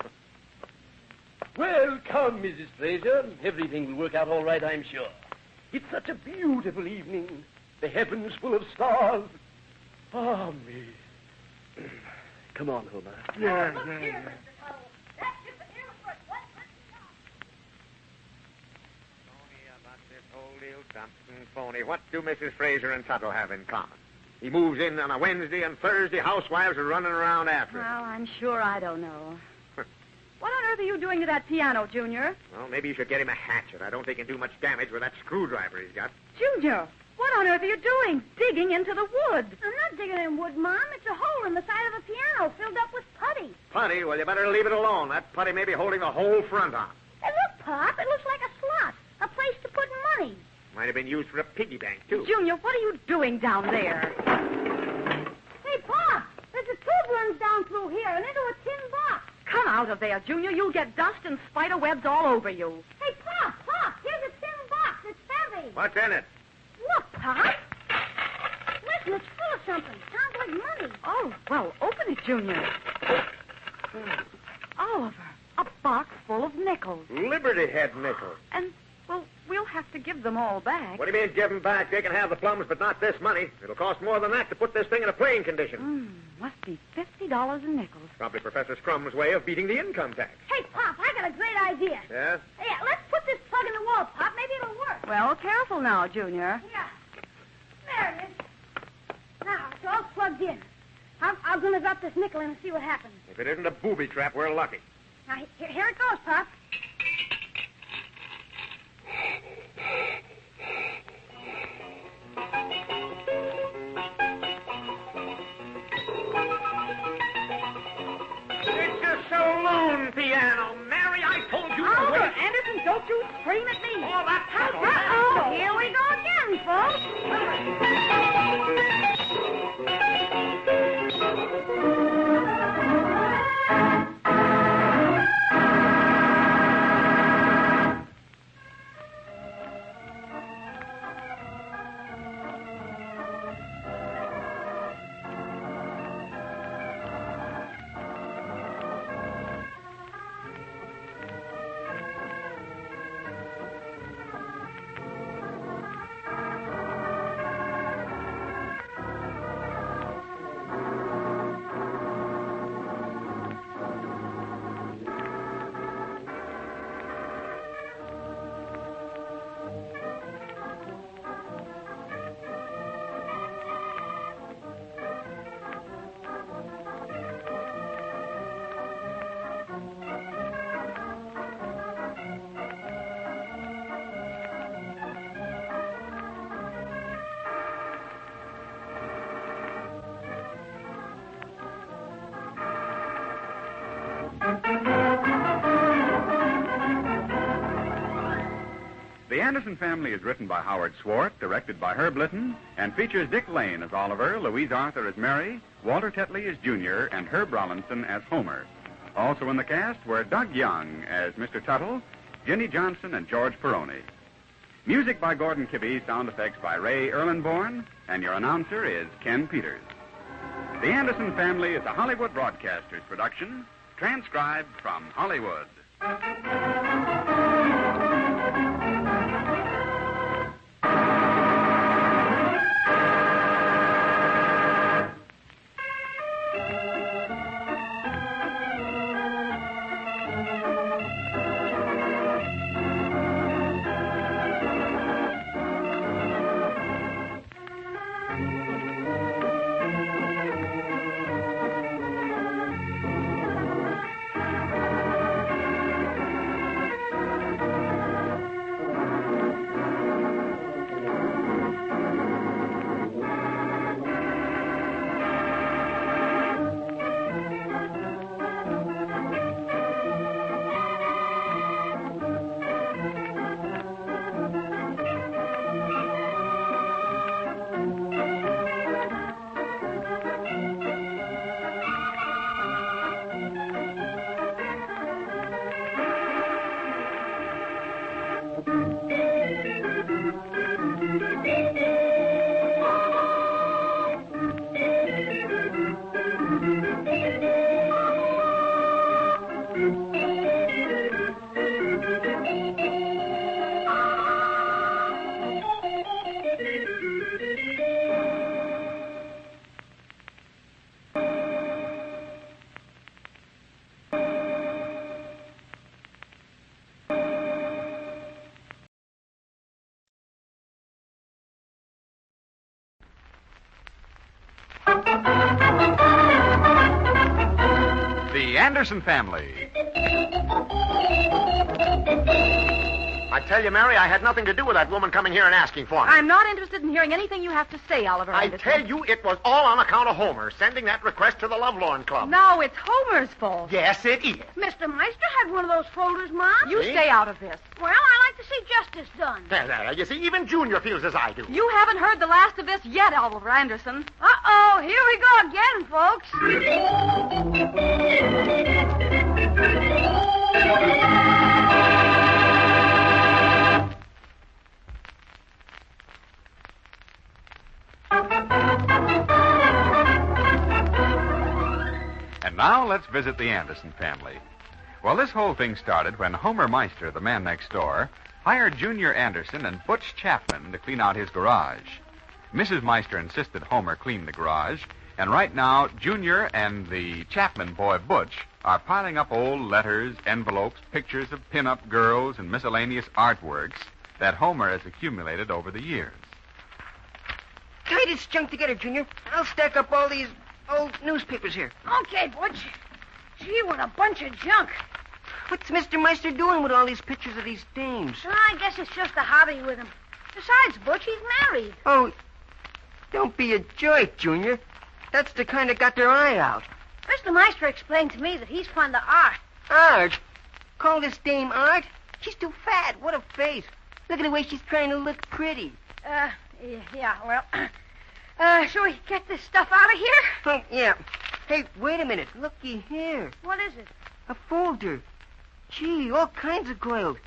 Well, come, Mrs. Fraser. Everything will work out all right, I'm sure. It's such a beautiful evening. The heavens full of stars. Ah, me. Come on, Homer. Yeah. Mr. Tuttle. That chiffonier was worth what? About this whole deal, something phony. What do Mrs. Fraser and Tuttle have in common? He moves in on a Wednesday, and Thursday housewives are running around after him. Well, I'm sure I don't know. What on earth are you doing to that piano, Junior? Well, maybe you should get him a hatchet. I don't think he can do much damage with that screwdriver he's got. Junior, what on earth are you doing? Digging into the wood. I'm not digging in wood, Mom. It's a hole in the side of the piano filled up with putty. Putty? Well, you better leave it alone. That putty may be holding the whole front on. Hey, look, Pop. It looks like a slot. A place to put money. Might have been used for a piggy bank, too. Junior, what are you doing down there? Hey, Pop. There's a tube runs down through here and into a tin box. Come out of there, Junior. You'll get dust and spider webs all over you. Hey, Pop. Here's a tin box. It's heavy. What's in it? Look, Pop. Listen, it's full of something. Sounds like money. Oh, well, open it, Junior. Oliver, a box full of nickels. Liberty Head nickels. And, well, we'll have to give them all back. What do you mean, give them back? They can have the plums, but not this money. It'll cost more than that to put this thing in a playing condition. Must be $50 in nickels. Probably Professor Scrum's way of beating the income tax. Hey, Pop, I got a great idea. Yeah? Yeah, let's put this plug in the wall, Pop. Maybe it'll work. Well, careful now, Junior. Yeah. There it is. Now, it's all plugged in. I'm going to drop this nickel in and see what happens. If it isn't a booby trap, we're lucky. Now, here it goes, Pop. It's a saloon piano, Mary. I told you to Oliver, wait. Anderson, don't you scream at me. Oh, that's Uh-oh, here we go again, folks. The Anderson Family is written by Howard Swart, directed by Herb Litton, and features Dick Lane as Oliver, Louise Arthur as Mary, Walter Tetley as Junior, and Herb Rollinson as Homer. Also in the cast were Doug Young as Mr. Tuttle, Jenny Johnson, and George Peroni. Music by Gordon Kibbe, sound effects by Ray Erlenborn, and your announcer is Ken Peters. The Anderson Family is a Hollywood Broadcasters production, transcribed from Hollywood. The Anderson Family. I tell you, Mary, I had nothing to do with that woman coming here and asking for me. I'm not interested in hearing anything you have to say, Oliver I Anderson. tell you, it was all on account of Homer sending that request to the Lovelorn Club. No, it's Homer's fault. Yes, it is. Mr. Meister had one of those folders, Mom. You stay out of this. Well, I like to see justice done. There, you see, even Junior feels as I do. You haven't heard the last of this yet, Oliver Anderson. Uh-oh, here we go again, folks. And now let's visit the Anderson family. Well, this whole thing started when Homer Meister, the man next door, hired Junior Anderson and Butch Chapman to clean out his garage. Mrs. Meister insisted Homer clean the garage, and right now Junior and the Chapman boy, Butch, are piling up old letters, envelopes, pictures of pin-up girls, and miscellaneous artworks that Homer has accumulated over the years. Tie this junk together, Junior. I'll stack up all these old newspapers here. Okay, Butch. Gee, what a bunch of junk. What's Mr. Meister doing with all these pictures of these dames? I guess it's just a hobby with him. Besides, Butch, he's married. Oh, don't be a jerk, Junior. That's the kind that got their eye out. Mr. Meister explained to me that he's fond of art. Art? Call this dame art? She's too fat. What a face. Look at the way she's trying to look pretty. Yeah, well... shall we get this stuff out of here? Oh, yeah. Hey, wait a minute. Looky here. What is it? A folder. Gee, all kinds of coils.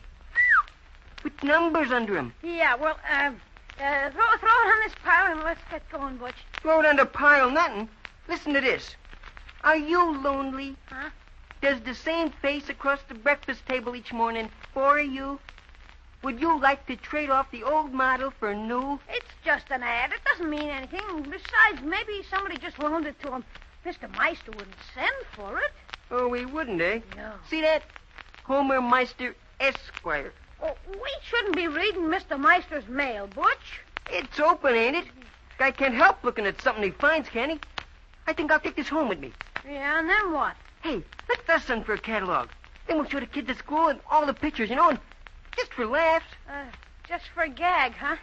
With numbers under them. Yeah, well, throw it on this pile and let's get going, Butch. Throw it on the pile, nothing. Listen to this. Are you lonely? Huh? Does the same face across the breakfast table each morning bore you? Would you like to trade off the old model for new? It's just an ad. It doesn't mean anything. Besides, maybe somebody just loaned it to him. Mr. Meister wouldn't send for it. Oh, we wouldn't, eh? No. See that? Homer Meister, Esquire. Oh, we shouldn't be reading Mr. Meister's mail, Butch. It's open, ain't it? Guy can't help looking at something he finds, can he? I think I'll take this home with me. Yeah, and then what? Hey, let's ask them for a catalog. Then we'll show the kids at school and all the pictures, and just for laughs. Just for a gag, huh?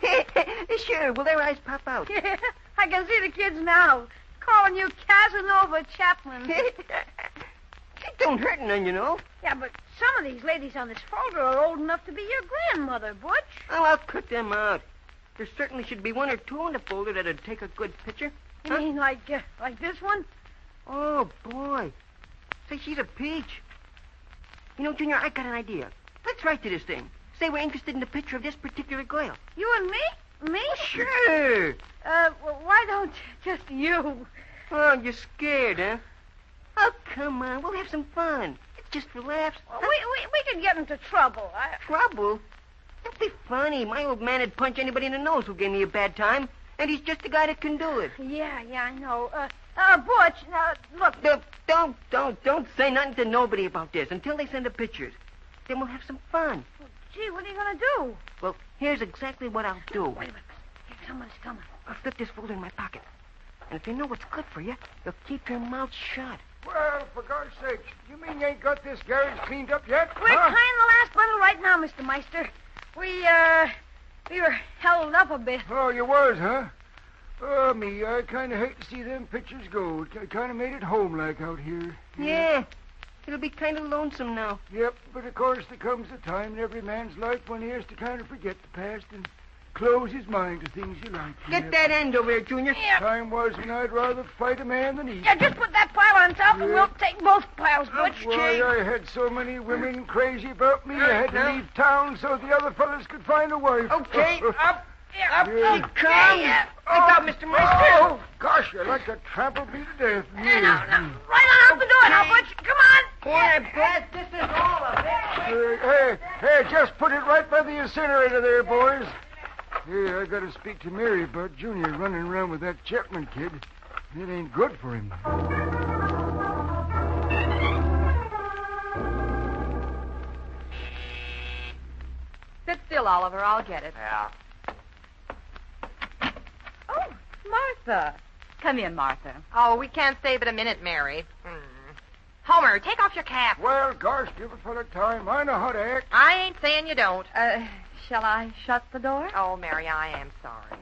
Sure, will their eyes pop out? Yeah, I can see the kids now, calling you Casanova Chapman. It don't hurt none, Yeah, but some of these ladies on this folder are old enough to be your grandmother, Butch. Oh, I'll cut them out. There certainly should be one or two on the folder that'd take a good picture. You mean like this one? Oh, boy. Say, she's a peach. You know, Junior, I got an idea. Let's write to this thing. Say we're interested in the picture of this particular girl. You and me? Me? Sure. Well, why don't just you? Oh, you're scared, huh? Oh, come on. We'll have some fun. It's just for laughs. Well, we could get into trouble. Trouble? Don't be funny. My old man would punch anybody in the nose who gave me a bad time, and he's just the guy that can do it. Yeah, I know. Butch, look. Don't say nothing to nobody about this until they send the pictures. Then we'll have some fun. Well, gee, what are you going to do? Well, here's exactly what I'll do. Wait a minute. Here, someone's coming. I'll slip this folder in my pocket. And if you know what's good for you, you'll keep your mouth shut. Well, for God's sakes, you mean you ain't got this garage cleaned up yet? We're tying the last bundle right now, Mr. Meister. We were held up a bit. Oh, you was, huh? Oh, me, I kind of hate to see them pictures go. It kind of made it home-like out here. Yeah. It'll be kind of lonesome now. Yep, but of course there comes a time in every man's life when he has to kind of forget the past and close his mind to things you like. Get that end over here, Junior. Yeah. Time was when I'd rather fight a man than eat. Yeah, just put that pile on top and we'll take both piles, Butch. Why, I had so many women crazy about me, I had to leave town so the other fellas could find a wife. Okay, up Yeah. she comes. Look out, Mr. Meister. Oh, gosh, you're like a trample me to death. Now, right on out the door now, Butch. Come on. Boy, Pat, this is all of it. Hey, just put it right by the incinerator there, boys. Hey, I got to speak to Mary about Junior running around with that Chapman kid. It ain't good for him. Sit still, Oliver. I'll get it. Yeah. Oh, Martha. Come in, Martha. Oh, we can't stay but a minute, Mary. Homer, take off your cap. Well, gosh, give a fella time. I know how to act. I ain't saying you don't. Shall I shut the door? Oh, Mary, I am sorry.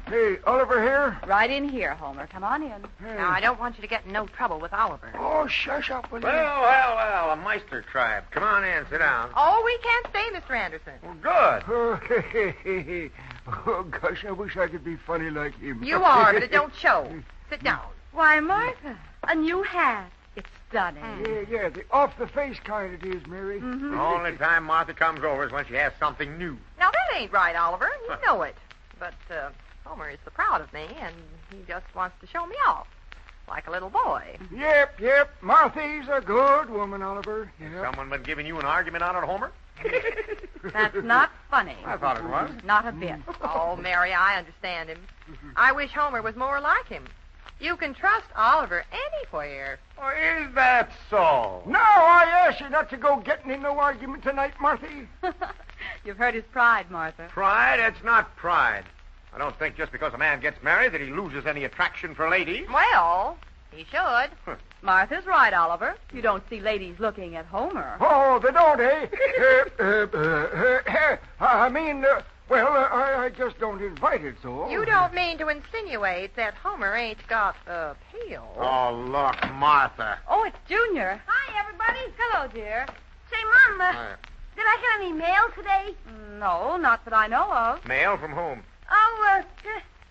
Hey, Oliver here? Right in here, Homer. Come on in. Hey. Now, I don't want you to get in no trouble with Oliver. Oh, shush up, will you? Well, a Meister tribe. Come on in, sit down. Oh, we can't stay, Mr. Anderson. Well, good. Oh, gosh, I wish I could be funny like him. You are, but it don't show. Sit down. Why, Martha, a new hat. It's stunning. Yeah, the off-the-face kind it is, Mary. Mm-hmm. The only time Martha comes over is when she has something new. Now, that ain't right, Oliver. You know it. But Homer is so proud of me, and he just wants to show me off. Like a little boy. Yep. Marthy's a good woman, Oliver. Yep. Someone been giving you an argument on it, Homer? That's not funny. I thought it was. Not a bit. Oh, Mary, I understand him. I wish Homer was more like him. You can trust Oliver anywhere. Oh, is that so? No, I asked you not to go getting in no argument tonight, Marthy. You've hurt his pride, Martha. Pride? It's not pride. I don't think just because a man gets married that he loses any attraction for ladies. Well, he should. Martha's right, Oliver. You don't see ladies looking at Homer. Oh, they don't, eh? I mean, I just don't invite it, so. You don't mean to insinuate that Homer ain't got appeal. Oh, look, Martha. Oh, it's Junior. Hi, everybody. Hello, dear. Say, Mom, did I get any mail today? No, not that I know of. Mail from whom? Oh,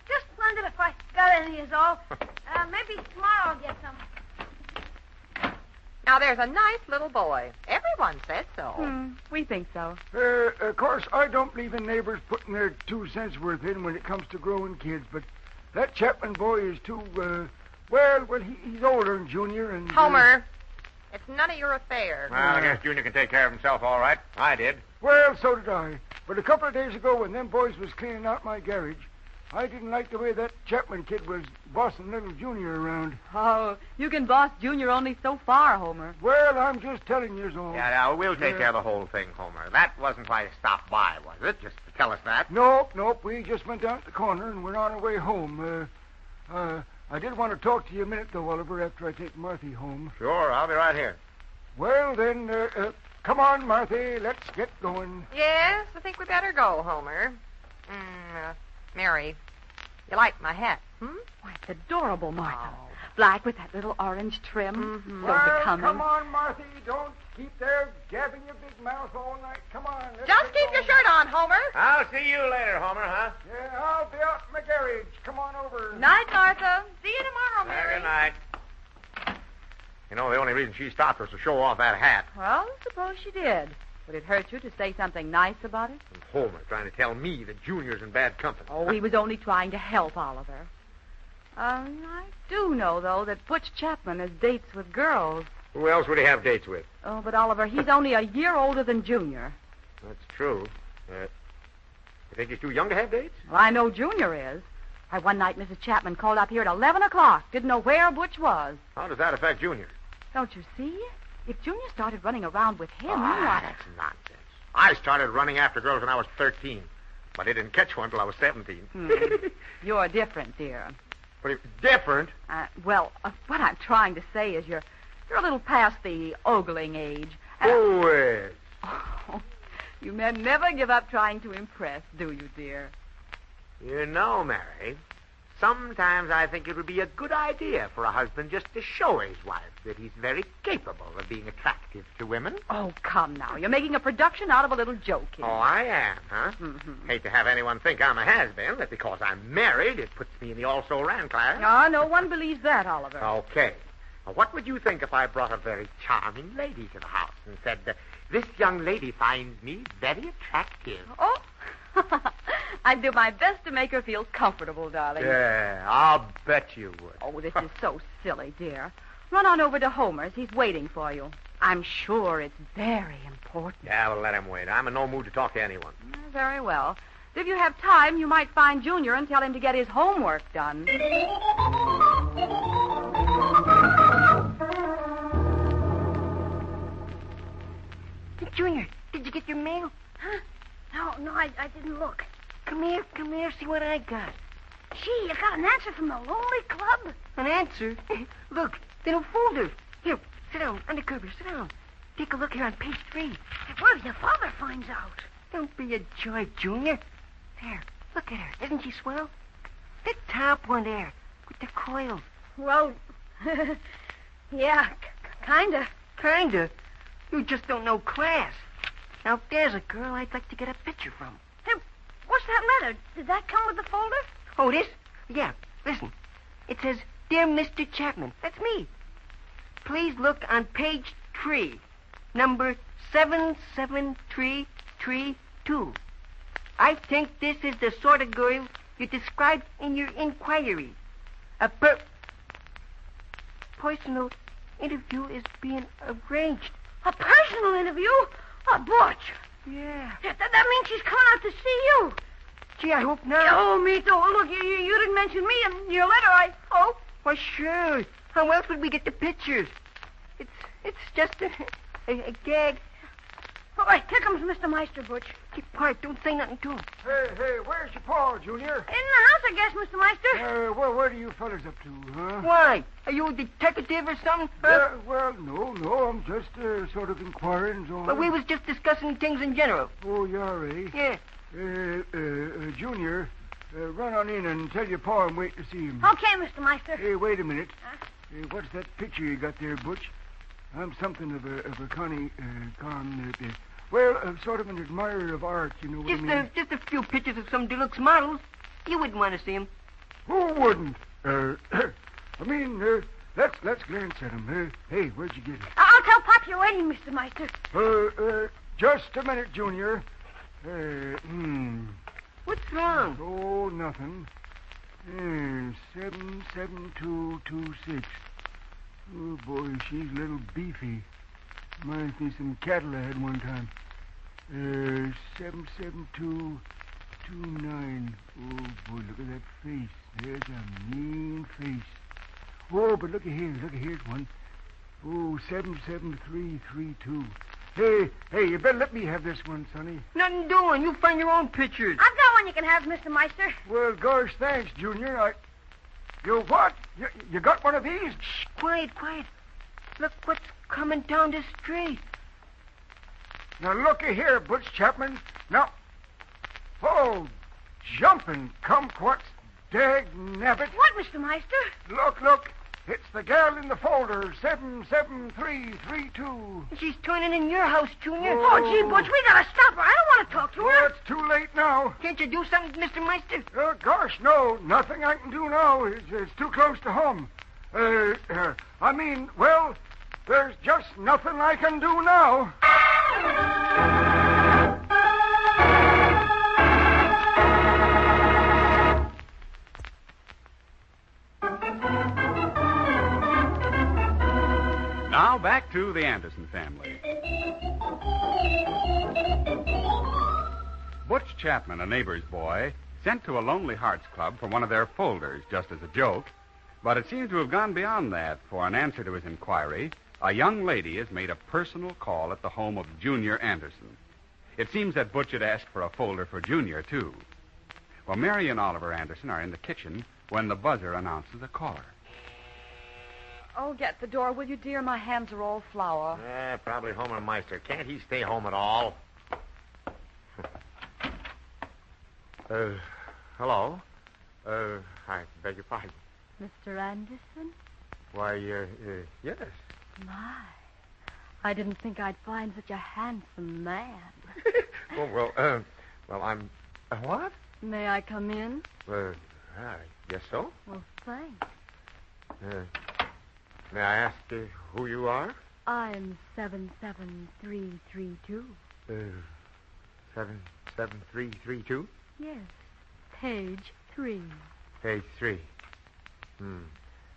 just wondered if I got any is all. Maybe tomorrow I'll get some. Now, there's a nice little boy. Everyone says so. We think so. Of course, I don't believe in neighbors putting their 2 cents worth in when it comes to growing kids, but that Chapman boy is too, he's older than Junior and... Homer, it's none of your affair. Well, I guess Junior can take care of himself all right. I did. Well, so did I. But a couple of days ago when them boys was cleaning out my garage, I didn't like the way that Chapman kid was bossing little Junior around. Oh, you can boss Junior only so far, Homer. Well, I'm just telling you so. Yeah, now, we'll take care of the whole thing, Homer. That wasn't why you stopped by, was it? Just to tell us that? Nope. We just went down to the corner and we're on our way home. I did want to talk to you a minute, though, Oliver, after I take Marthy home. Sure, I'll be right here. Well, then, come on, Marthy. Let's get going. Yes, I think we better go, Homer. Mary, you like my hat, Why, it's adorable, Martha. Oh. black with that little orange trim. Mm-hmm. So Well, becoming. come on, Marthy. Don't keep there gabbing your big mouth all night. Come on. let's Just get keep your going. shirt on, Homer. I'll see you later, Homer, huh? Yeah, I'll be out in my garage. Come on over. Night, Martha. See you tomorrow, Mary. Good night. You know, the only reason she stopped was to show off that hat. Well, suppose she did. Would it hurt you to say something nice about it? And Homer trying to tell me that Junior's in bad company. Oh, he was only trying to help Oliver. I do know, though, that Butch Chapman has dates with girls. Who else would he have dates with? Oh, but Oliver, he's only a year older than Junior. That's true. You think he's too young to have dates? Well, I know Junior is. Why, one night Mrs. Chapman called up here at 11 o'clock. Didn't know where Butch was. How does that affect Junior? Don't you see? If Junior started running around with him, That's nonsense. I started running after girls when I was 13. But I didn't catch one till I was 17. You're different, dear. But different? Well, what I'm trying to say is you're a little past the ogling age. Who is? Oh, you men never give up trying to impress, do you, dear? You know, Mary, sometimes I think it would be a good idea for a husband just to show his wife that he's very capable of being attractive to women. Oh, come now. You're making a production out of a little joke here. Oh, I am, huh? Mm-hmm. Hate to have anyone think I'm a has-been, that because I'm married, it puts me in the also-ran class. Ah, no one believes that, Oliver. Okay. Now, what would you think if I brought a very charming lady to the house and said, this young lady finds me very attractive? Oh, I'd do my best to make her feel comfortable, darling. Yeah, I'll bet you would. Oh, this is so silly, dear. Run on over to Homer's. He's waiting for you. I'm sure it's very important. Yeah, well, let him wait. I'm in no mood to talk to anyone. Very well. If you have time, you might find Junior and tell him to get his homework done. Junior, did you get your mail? Huh? No, I didn't look. Come here, see what I got. Gee, you got an answer from the Lonely Club? An answer? Look, little folder. Here, sit down, under Kirby, sit down. Take a look here on page 3. What if your father finds out? Don't be a joy, Junior. There, look at her. Isn't she swell? The top one there, with the coils. Well, yeah, kinda. Kinda? You just don't know class. Now, there's a girl I'd like to get a picture from. Hey, what's that letter? Did that come with the folder? Oh, this? Yeah, listen. It says, Dear Mr. Chapman. That's me. Please look on page 3, number 77332. I think this is the sort of girl you described in your inquiry. A personal interview is being arranged. A personal interview? Oh, Butch. Yeah. That means she's coming out to see you. Gee, I hope not. Oh, me too. Look, you didn't mention me in your letter, I hope. Why, sure. How else would we get the pictures? It's just a gag. All right, here comes Mr. Meister, Butch. Keep quiet. Don't say nothing to him. Hey, where's your pa, Junior? In the house, I guess, Mr. Meister. What are you fellas up to, huh? Why? Are you a detective or something? Well, no, I'm just sort of inquiring. So But we was just discussing things in general. Oh, you are, eh? Yeah. Junior, run on in and tell your pa I'm waiting to see him. Okay, Mr. Meister. Hey, wait a minute. What's that picture you got there, Butch? I'm something of a sort of an admirer of art, you know what I mean? Just a few pictures of some deluxe models. You wouldn't want to see them. Who wouldn't? Let's glance at him. Hey, where'd you get it? I'll tell Pop you're waiting, Mr. Meister. Just a minute, Junior. What's wrong? Oh, nothing. 77226. Oh, boy, she's a little beefy. Reminds me of some cattle I had one time. 77229. Oh, boy, look at that face. There's a mean face. Oh, but look at here's one. Oh, 77332. Hey, you better let me have this one, Sonny. Nothing doing. You find your own pictures. I've got one you can have, Mr. Meister. Well, gosh, thanks, Junior. You what? You got one of these? Shh, quiet. Look what's coming down the street. Now, looky here, Butch Chapman. Now, oh, jumping kumquats, dag nabbit. What, Mr. Meister? Look. It's the gal in the folder, 77332. She's turning in your house, Junior. Oh, gee, Butch, we gotta stop her. I don't want to talk to her. Oh, it's too late now. Can't you do something, Mr. Meister? Gosh, no. Nothing I can do now. It's too close to home. Well, there's just nothing I can do now. Now back to the Anderson family. Butch Chapman, a neighbor's boy, sent to a Lonely Hearts Club for one of their folders, just as a joke. But it seems to have gone beyond that, for in answer to his inquiry, a young lady has made a personal call at the home of Junior Anderson. It seems that Butch had asked for a folder for Junior, too. Well, Mary and Oliver Anderson are in the kitchen when the buzzer announces a caller. Oh, get the door, will you, dear? My hands are all flour. Probably Homer Meister. Can't he stay home at all? Hello? I beg your pardon. Mr. Anderson? Why, yes. My, I didn't think I'd find such a handsome man. Well, I'm... what? May I come in? I guess so. Well, thanks. May I ask who you are? I'm 77332. 77332? Yes. Page 3. Page 3.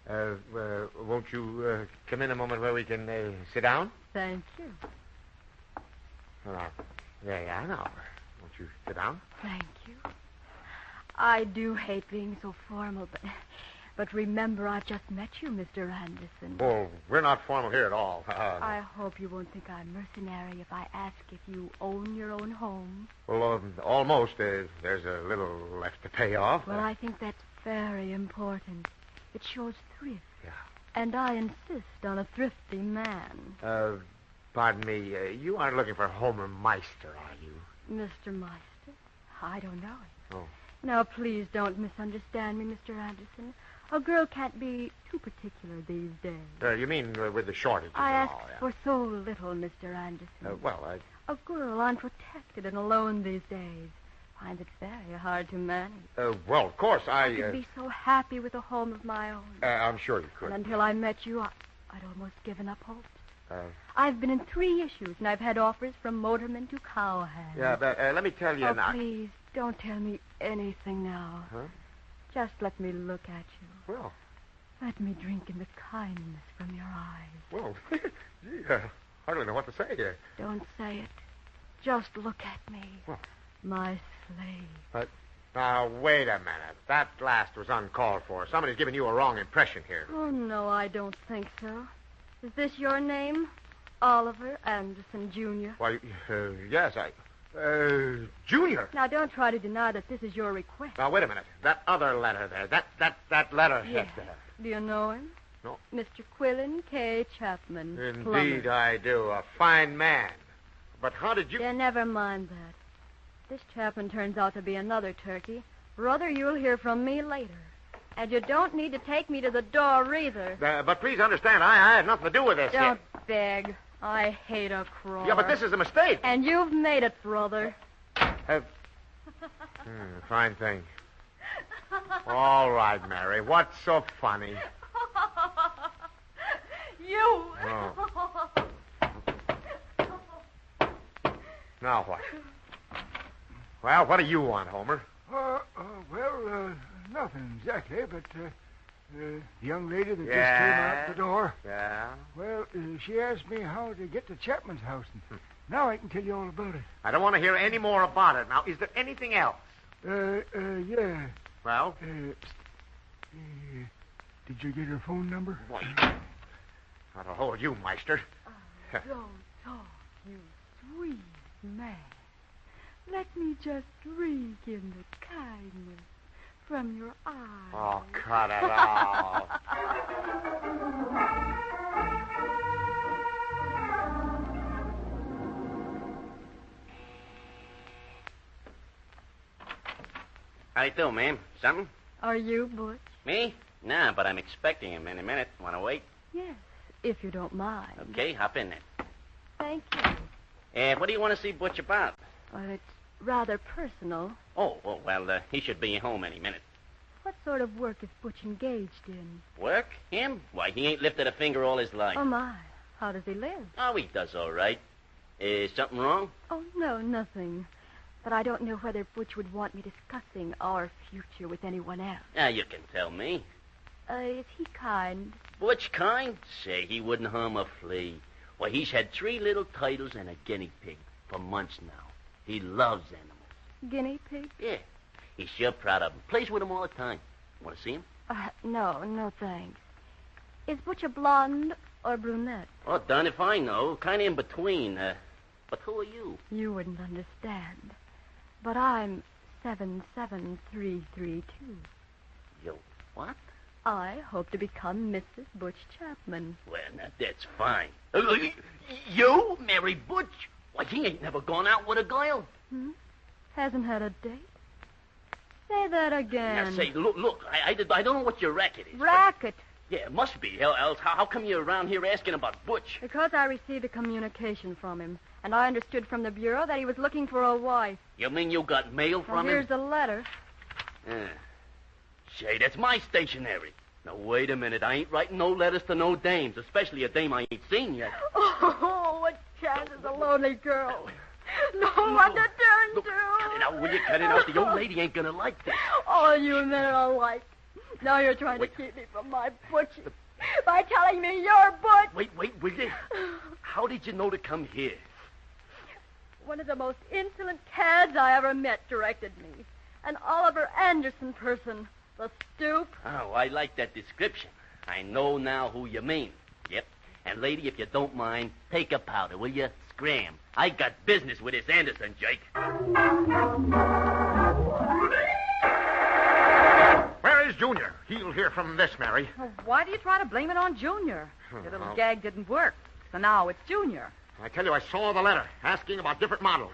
Won't you come in a moment where we can sit down? Thank you. Well, yeah, I know. Won't you sit down? Thank you. I do hate being so formal, but remember, I've just met you, Mr. Anderson. Oh, we're not formal here at all. I hope you won't think I'm mercenary if I ask if you own your own home. Well, almost. There's a little left to pay off. Well, I think that's very important. It shows thrift. Yeah. And I insist on a thrifty man. Pardon me. You aren't looking for Homer Meister, are you? Mr. Meister? I don't know it. Oh. Now, please don't misunderstand me, Mr. Anderson. A girl can't be too particular these days. You mean with the shortages I and asked all, yeah. for so little, Mr. Anderson. A girl unprotected and alone these days finds it very hard to manage. Well, of course, I could be so happy with a home of my own. I'm sure you could. And until I met you, I'd almost given up hope. I've been in 3 issues, and I've had offers from motormen to cowhands. Yeah, but let me tell you now. Please, don't tell me anything now. Huh? Just let me look at you. Well. Let me drink in the kindness from your eyes. Well, gee, I hardly know what to say here. Don't say it. Just look at me. Well. My slave. Now, wait a minute. That last was uncalled for. Somebody's giving you a wrong impression here. Oh, no, I don't think so. Is this your name? Oliver Anderson, Jr.? Why, yes, Junior. Now, don't try to deny that this is your request. Now, wait a minute. That other letter there. That letter. Yes. Do you know him? No. Mr. Quillen K. Chapman. Indeed, plumber. I do. A fine man. But how did you... Yeah, never mind that. This Chapman turns out to be another turkey. Brother, you'll hear from me later. And you don't need to take me to the door either. But please understand, I had nothing to do with this. Don't beg. I hate a cross. Yeah, but this is a mistake. And you've made it, brother. Fine thing. All right, Mary. What's so funny? You. Oh. Now what? Well, what do you want, Homer? Nothing exactly, but the young lady that just came out the door. Yeah? Well, she asked me how to get to Chapman's house, and now I can tell you all about it. I don't want to hear any more about it. Now, is there anything else? Yeah. Well? Did you get her phone number? What? That'll hold you, Meister. Don't talk, you sweet man. Let me just drink in the kindness from your eyes. Oh, cut it out. How you doing, ma'am? Something? Are you, Butch? Me? Nah, but I'm expecting him any minute. Want to wait? Yes, if you don't mind. Okay, hop in then. Thank you. What do you want to see Butch about? Well, it's rather personal. Oh, well, he should be home any minute. What sort of work is Butch engaged in? Work? Him? Why, he ain't lifted a finger all his life. Oh, my. How does he live? Oh, he does all right. Is something wrong? Oh, no, nothing. But I don't know whether Butch would want me discussing our future with anyone else. You can tell me. Is he kind? Butch kind? Say, he wouldn't harm a flea. Why, he's had 3 little turtles and a guinea pig for months now. He loves animals. Guinea pig? Yeah. He's sure proud of them. Plays with them all the time. Want to see him? No, thanks. Is Butch a blonde or brunette? Oh, darn if I know. Kind of in between. But who are you? You wouldn't understand. But I'm 77332. You what? I hope to become Mrs. Butch Chapman. Well, now, that's fine. You marry Butch? Why, he ain't never gone out with a girl. Hasn't had a date? Say that again. Now, say, look, I don't know what your racket is. Racket? Yeah, it must be. Else, how come you're around here asking about Butch? Because I received a communication from him, and I understood from the Bureau that he was looking for a wife. You mean you got mail from him? Here's the letter. Say, that's my stationery. Now, wait a minute. I ain't writing no letters to no dames, especially a dame I ain't seen yet. Oh, what chance is a lonely girl? No one to turn to. Cut it out, will you? Cut it out. The old lady ain't gonna like this. All you men are alike. Now you're trying to keep me from my Butch by telling me you're Butch. Wait, will you? How did you know to come here? One of the most insolent cads I ever met directed me. An Oliver Anderson person. The stoop. Oh, I like that description. I know now who you mean. Yep. And, lady, if you don't mind, take a powder, will you? Scram. I got business with this Anderson, Jake. Where is Junior? He'll hear from this, Mary. Well, why do you try to blame it on Junior? Your little gag didn't work, so now it's Junior. I tell you, I saw the letter asking about different models.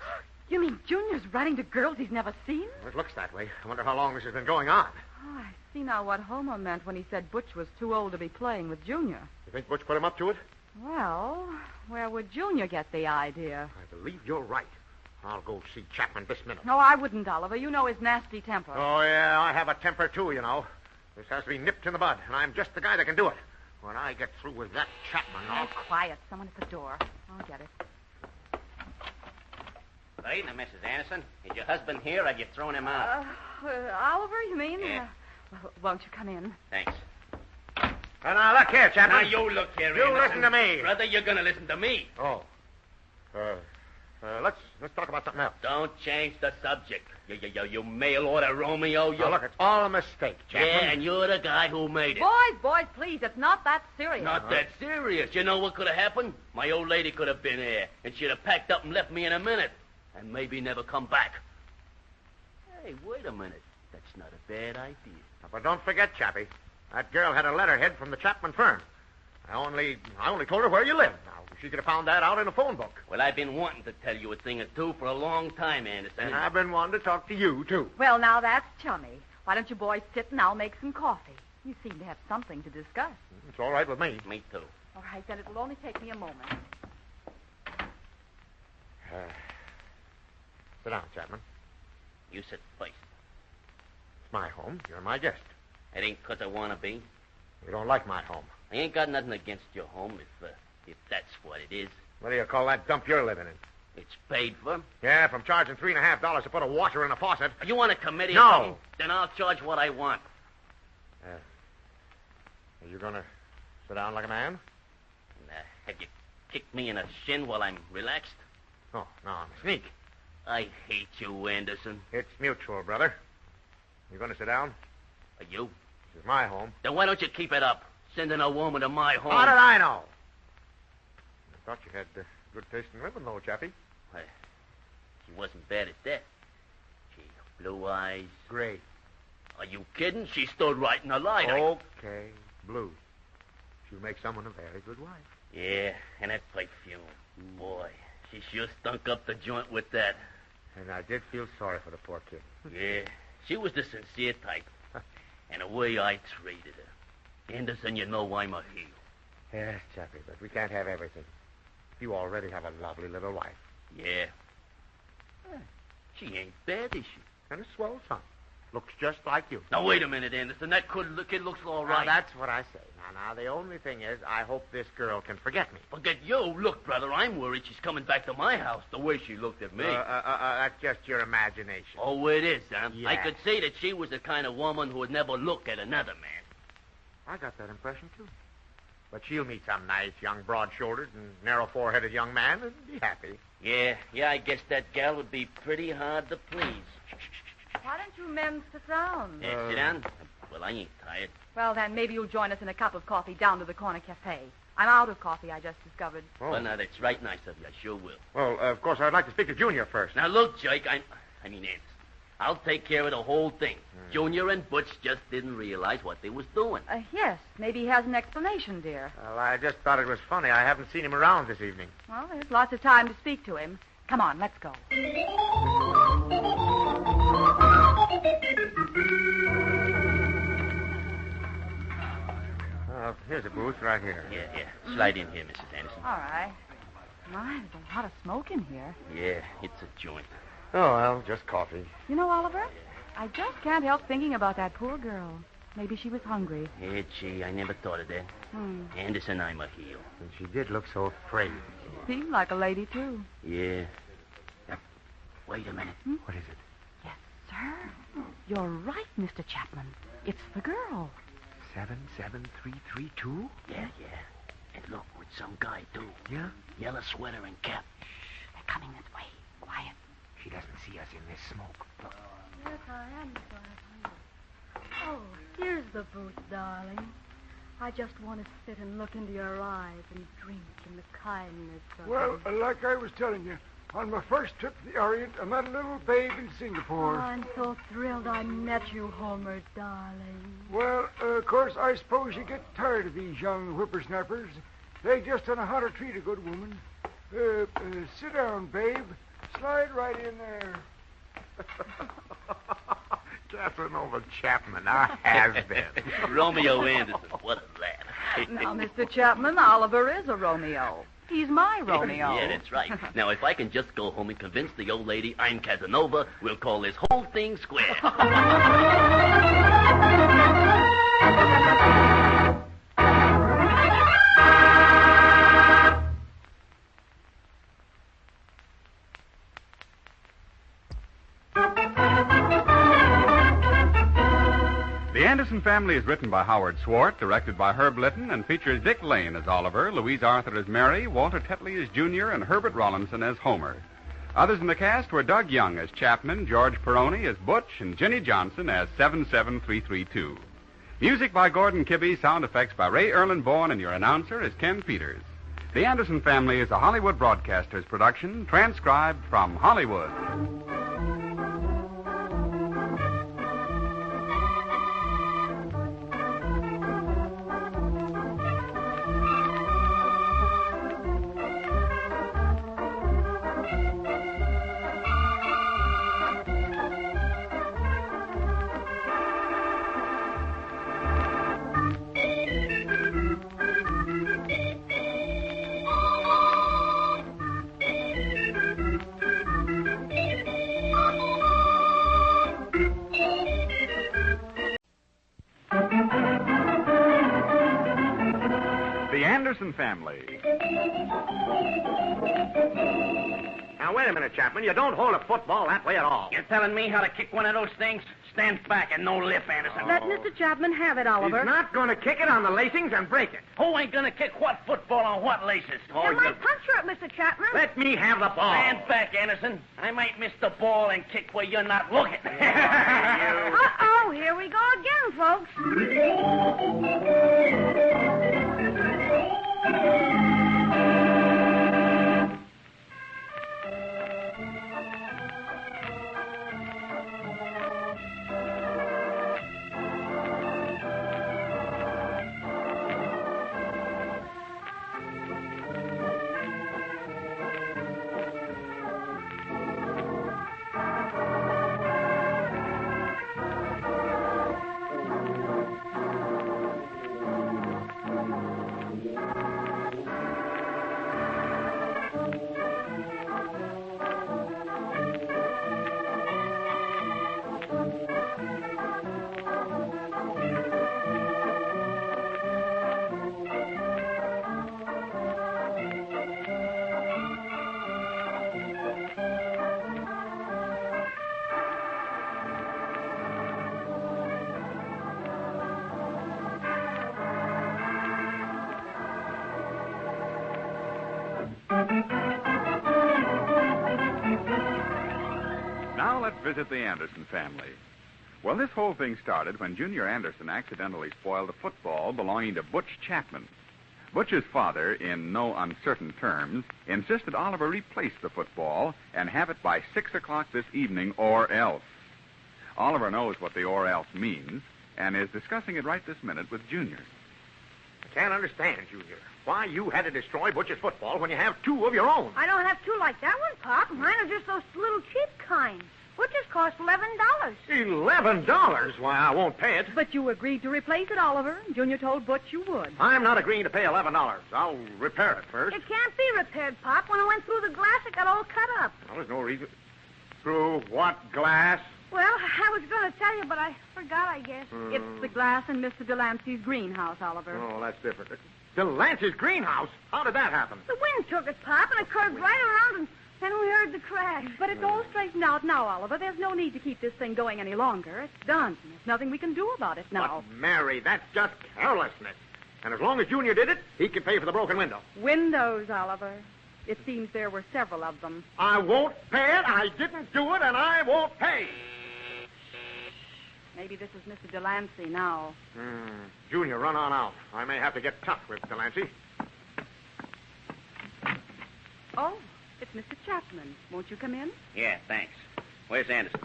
You mean Junior's writing to girls he's never seen? It looks that way. I wonder how long this has been going on. Oh, I see now what Homer meant when he said Butch was too old to be playing with Junior. You think Butch put him up to it? Well, where would Junior get the idea? I believe you're right. I'll go see Chapman this minute. No, I wouldn't, Oliver. You know his nasty temper. Oh, yeah, I have a temper, too, you know. This has to be nipped in the bud, and I'm just the guy that can do it. When I get through with that Chapman, I'll... Quiet. Someone at the door. I'll get it. Hey, now, Mrs. Anderson, is your husband here, or have you thrown him out? Oliver, you mean? Yeah. Well, won't you come in? Thanks. Now, look here, Chapman. Now, you look here, You Anderson. listen to me. Brother, you're going to listen to me. Oh. Let's talk about something else. Don't change the subject. You mail order Romeo. Now, look, it's all a mistake, Chapman. Yeah, and you're the guy who made it. Boys, please. It's not that serious. Not that serious. You know what could have happened? My old lady could have been here, and she'd have packed up and left me in a minute, and maybe never come back. Hey, wait a minute. That's not a bad idea. But don't forget, Chappie, that girl had a letterhead from the Chapman firm. I only told her where you lived. Now, she could have found that out in a phone book. Well, I've been wanting to tell you a thing or two for a long time, Anderson. And I've been wanting to talk to you, too. Well, now that's chummy. Why don't you boys sit and I'll make some coffee? You seem to have something to discuss. It's all right with me. Me, too. All right, then it will only take me a moment. Sit down, Chapman. You sit first. It's my home. You're my guest. It ain't 'cause I want to be. You don't like my home. I ain't got nothing against your home if that's what it is. What do you call that dump you're living in? It's paid for. Yeah, from charging $3.50 to put a washer in a faucet. You want a committee? No. Or something? Then I'll charge what I want. Are you going to sit down like a man? Have you kicked me in the shin while I'm relaxed? Oh, no, I'm a sneak. I hate you, Anderson. It's mutual, brother. You going to sit down? Are you? This is my home. Then why don't you keep it up? Sending a woman to my home. How did I know? I thought you had good taste in women, though, Chappie. Well, she wasn't bad at that. She blue eyes. Gray. Are you kidding? She stood right in the light. Okay, blue. She'll make someone a very good wife. Yeah, and that perfume. Boy, she sure stunk up the joint with that. And I did feel sorry for the poor kid. Yeah, she was the sincere type. And the way I treated her. Anderson, you know I'm a heel. Yes, Chappie, but we can't have everything. You already have a lovely little wife. Yeah. She ain't bad, is she? And a swell son. Looks just like you. Now, wait a minute, Anderson. That kid looks all right. Now, that's what I say. Now, the only thing is, I hope this girl can forget me. Forget you? Look, brother, I'm worried she's coming back to my house the way she looked at me. That's just your imagination. Oh, it is, huh? Yeah. I could say that she was the kind of woman who would never look at another man. I got that impression, too. But she'll meet some nice, young, broad-shouldered and narrow-foreheaded young man and be happy. Yeah, I guess that gal would be pretty hard to please. Why don't you men sit down? Sit down? Well, I ain't tired. Well, then maybe you'll join us in a cup of coffee down to the corner cafe. I'm out of coffee, I just discovered. Oh. Well, now, that's right nice of you. I sure will. Well, of course, I'd like to speak to Junior first. Now, look, Jake, I mean, Anderson. I'll take care of the whole thing. Junior and Butch just didn't realize what they was doing. Yes, maybe he has an explanation, dear. Well, I just thought it was funny. I haven't seen him around this evening. Well, there's lots of time to speak to him. Come on, let's go. Here's a booth right here. Yeah. Slide in here, Mrs. Anderson. All right. My, there's a lot of smoke in here. Yeah, it's a joint. Oh, well, just coffee. You know, Oliver, I just can't help thinking about that poor girl. Maybe she was hungry. Yeah, gee, I never thought of that. Anderson, I'm a heel. And she did look so afraid. Seemed like a lady, too. Yeah. Wait a minute. What is it? Yes, sir. You're right, Mr. Chapman. It's the girl. 77332? Yeah. And look, with some guy, too. Yeah? Yellow sweater and cap. They're coming this way. Quiet. She doesn't see us in this smoke. Look. Yes, I am sorry. Oh, here's the booth, darling. I just want to sit and look into your eyes and drink in the kindness of Well, like I was telling you, on my first trip to the Orient, I met a little babe in Singapore. I'm so thrilled I met you, Homer, darling. Well, of course, I suppose you get tired of these young whippersnappers. They just don't know how to treat a good woman. Sit down, babe. Slide right in there. Casanova Chapman, our has-been. Romeo Anderson, what a lad. Now, Mr. Chapman, Oliver is a Romeo. He's my Romeo. Yeah, that's right. Now, if I can just go home and convince the old lady I'm Casanova, we'll call this whole thing square. The Anderson Family is written by Howard Swart, directed by Herb Litton, and features Dick Lane as Oliver, Louise Arthur as Mary, Walter Tetley as Junior, and Herbert Rollinson as Homer. Others in the cast were Doug Young as Chapman, George Peroni as Butch, and Jenny Johnson as 77332. Music by Gordon Kibbe, sound effects by Ray Erlenborn, and your announcer is Ken Peters. The Anderson Family is a Hollywood Broadcasters production, transcribed from Hollywood. The Anderson Family. Now, wait a minute, Chapman. You don't hold a football that way at all. You're telling me how to kick one of those things? Stand back and no lip, Anderson. Let Mr. Chapman have it, Oliver. He's not going to kick it on the lacings and break it. Who ain't gonna kick what football on what laces? You might punch her up, Mr. Chapman. Let me have the ball. Stand back, Anderson. I might miss the ball and kick where you're not looking. Uh-oh, here we go again, folks. Now let's visit the Anderson family. Well, this whole thing started when Junior Anderson accidentally spoiled a football belonging to Butch Chapman. Butch's father, in no uncertain terms, insisted Oliver replace the football and have it by 6 o'clock this evening or else. Oliver knows what the or else means and is discussing it right this minute with Junior. I can't understand, Junior, why you had to destroy Butch's football when you have two of your own. I don't have two like that one, Pop. Mine are just those little cheap kind. Butch's cost $11. $11? Why, I won't pay it. But you agreed to replace it, Oliver. Junior told Butch you would. I'm not agreeing to pay $11. I'll repair it first. It can't be repaired, Pop. When I went through the glass, it got all cut up. Well, there's no reason. Through what glass? Well, I was going to tell you, but I forgot, I guess. It's the glass in Mr. Delancey's greenhouse, Oliver. Oh, that's different. Delancey's greenhouse? How did that happen? The wind took it, Pop, and it curved right around, and then we heard the crash. But it's all straightened out now, Oliver. There's no need to keep this thing going any longer. It's done. There's nothing we can do about it now. But, Mary, that's just carelessness. And as long as Junior did it, he can pay for the broken window. Windows, Oliver. It seems there were several of them. I won't pay it. I didn't do it, and I won't pay. Maybe this is Mr. Delancey now. Junior, run on out. I may have to get tough with Delancey. Oh, it's Mr. Chapman. Won't you come in? Yeah, thanks. Where's Anderson?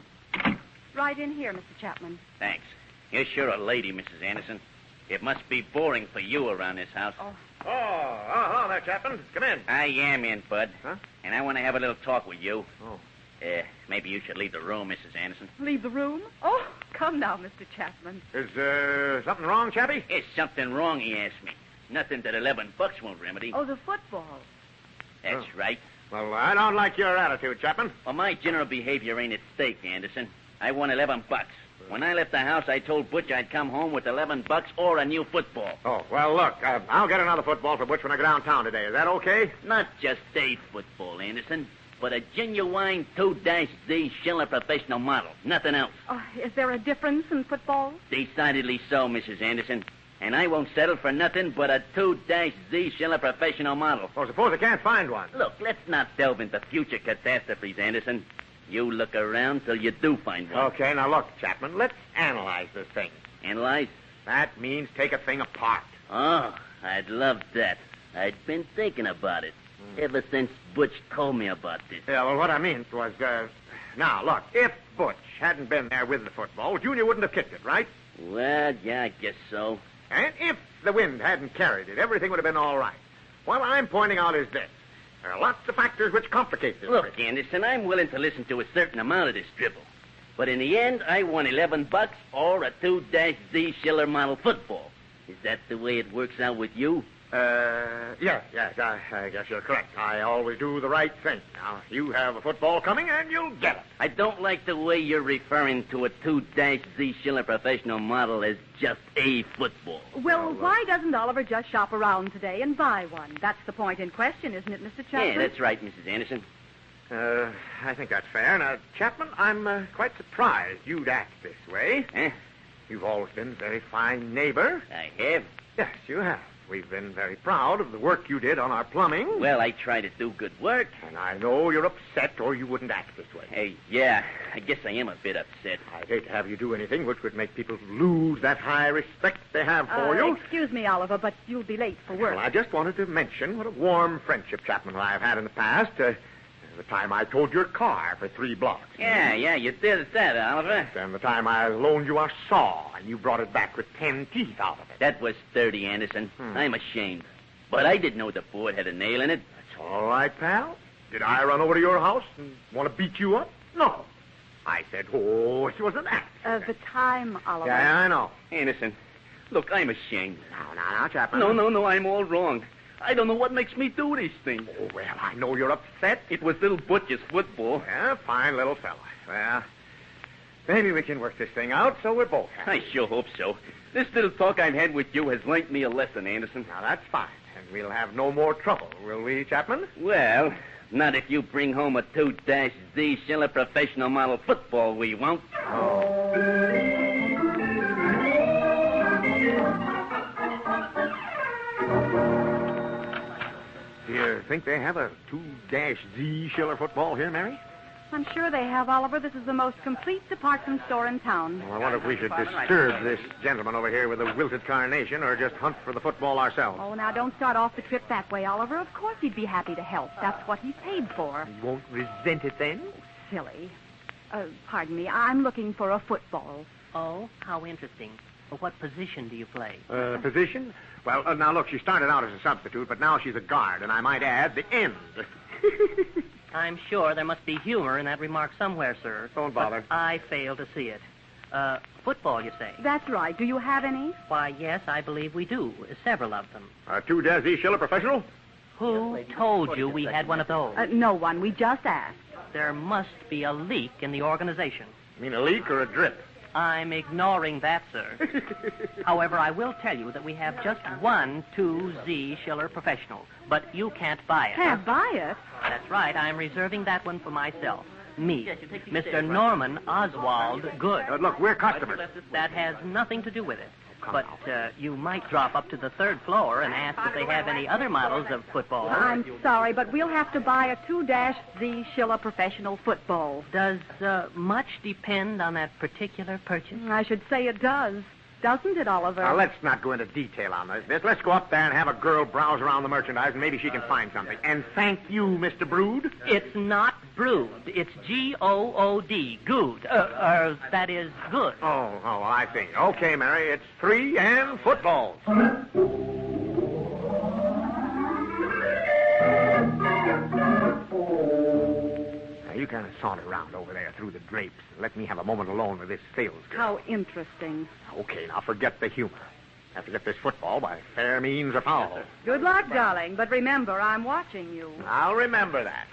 Right in here, Mr. Chapman. Thanks. You're sure a lady, Mrs. Anderson. It must be boring for you around this house. Oh, hello there, Chapman. Come in. I am in, Bud. Huh? And I want to have a little talk with you. Oh. Maybe you should leave the room, Mrs. Anderson. Leave the room? Oh, come now, Mr. Chapman. Is something wrong, Chappie? Is something wrong, he asked me. Nothing that $11 won't remedy. Oh, the football. That's right. Well, I don't like your attitude, Chapman. Well, my general behavior ain't at stake, Anderson. I won $11. When I left the house, I told Butch I'd come home with $11 or a new football. Oh, well, look, I'll get another football for Butch when I go downtown today. Is that okay? Not just a football, Anderson, but a genuine 2-Z Schiller professional model. Nothing else. Is there a difference in footballs? Decidedly so, Mrs. Anderson. And I won't settle for nothing but a 2-Z Schiller professional model. Oh, suppose I can't find one. Look, let's not delve into future catastrophes, Anderson. You look around till you do find one. Okay, now look, Chapman, let's analyze this thing. Analyze? That means take a thing apart. Oh, I'd love that. I'd been thinking about it ever since Butch told me about this. Yeah, well, what I mean was, now, look, if Butch hadn't been there with the football, Junior wouldn't have kicked it, right? Well, yeah, I guess so. And if the wind hadn't carried it, everything would have been all right. What I'm pointing out is this. There are lots of factors which complicate this. Look, Anderson, I'm willing to listen to a certain amount of this dribble. But in the end, I won $11 or a 2-Z Schiller model football. Is that the way it works out with you? Yes, I guess you're correct. I always do the right thing. Now, you have a football coming, and you'll get it. I don't like the way you're referring to a 2-Z Schiller professional model as just a football. Well, why doesn't Oliver just shop around today and buy one? That's the point in question, isn't it, Mr. Chapman? Yeah, that's right, Mrs. Anderson. I think that's fair. Now, Chapman, I'm quite surprised you'd act this way. You've always been a very fine neighbor. I have? Yes, you have. We've been very proud of the work you did on our plumbing. Well, I try to do good work. And I know you're upset or you wouldn't act this way. Hey, yeah, I guess I am a bit upset. I'd hate to have you do anything which would make people lose that high respect they have for you. Excuse me, Oliver, but you'll be late for work. Well, I just wanted to mention what a warm friendship Chapman and I have had in the past. The time I towed your car for 3 blocks. Yeah, you did that, Oliver. And the time I loaned you a saw, and you brought it back with 10 teeth out of it. That was 30, Anderson. I'm ashamed. But I didn't know the board had a nail in it. That's all right, pal. Did I run over to your house and want to beat you up? No. I said, it was an act. The time, Oliver. Yeah, I know. Anderson, look, I'm ashamed. Now, Chapman. No, I'm all wrong. I don't know what makes me do these things. Oh, well, I know you're upset. It was little Butch's football. Yeah, fine little fella. Well, maybe we can work this thing out so we're both happy. I sure hope so. This little talk I've had with you has learned me a lesson, Anderson. Now, that's fine. And we'll have no more trouble, will we, Chapman? Well, not if you bring home a 2-Z Schiller professional model football, we won't. think they have a 2-Z Schiller football here, Mary? I'm sure they have, Oliver. This is the most complete department store in town. Well, I wonder if we should disturb this gentleman over here with a wilted carnation or just hunt for the football ourselves. Oh, now don't start off the trip that way, Oliver. Of course he'd be happy to help. That's what he's paid for. You won't resent it then? Silly. Pardon me. I'm looking for a football. Oh, how interesting. What position do you play? Position? Well, now look, she started out as a substitute, but now she's a guard, and I might add, the end. I'm sure there must be humor in that remark somewhere, sir. Don't bother. But I fail to see it. Football, you say? That's right. Do you have any? Why, yes, I believe we do. Several of them. 2-Z Schiller professional? Who told you we had one of those? No one. We just asked. There must be a leak in the organization. You mean a leak or a drip? I'm ignoring that, sir. However, I will tell you that we have just one 2-Z Schiller professional, but you can't buy it. Can't buy it? That's right. I'm reserving that one for myself. Me, Mr. Norman Oswald Good. Look, we're customers. That has nothing to do with it. But you might drop up to the 3rd floor and ask if they have any other models of football. I'm sorry, but we'll have to buy a 2-Z Schiller professional football. Does much depend on that particular purchase? I should say it does. Doesn't it, Oliver? Now, let's not go into detail on this. Let's go up there and have a girl browse around the merchandise, and maybe she can find something. And thank you, Mr. Brood. It's not Brood. It's G-O-O-D. Good. That is good. Oh, well, I see. Okay, Mary, it's 3 and footballs. Now, you kind of saunter around over there through the drapes and let me have a moment alone with this sales girl. How interesting. Okay, now forget the humor. Have to get this football by fair means or foul. Good luck, darling. But remember, I'm watching you. I'll remember that.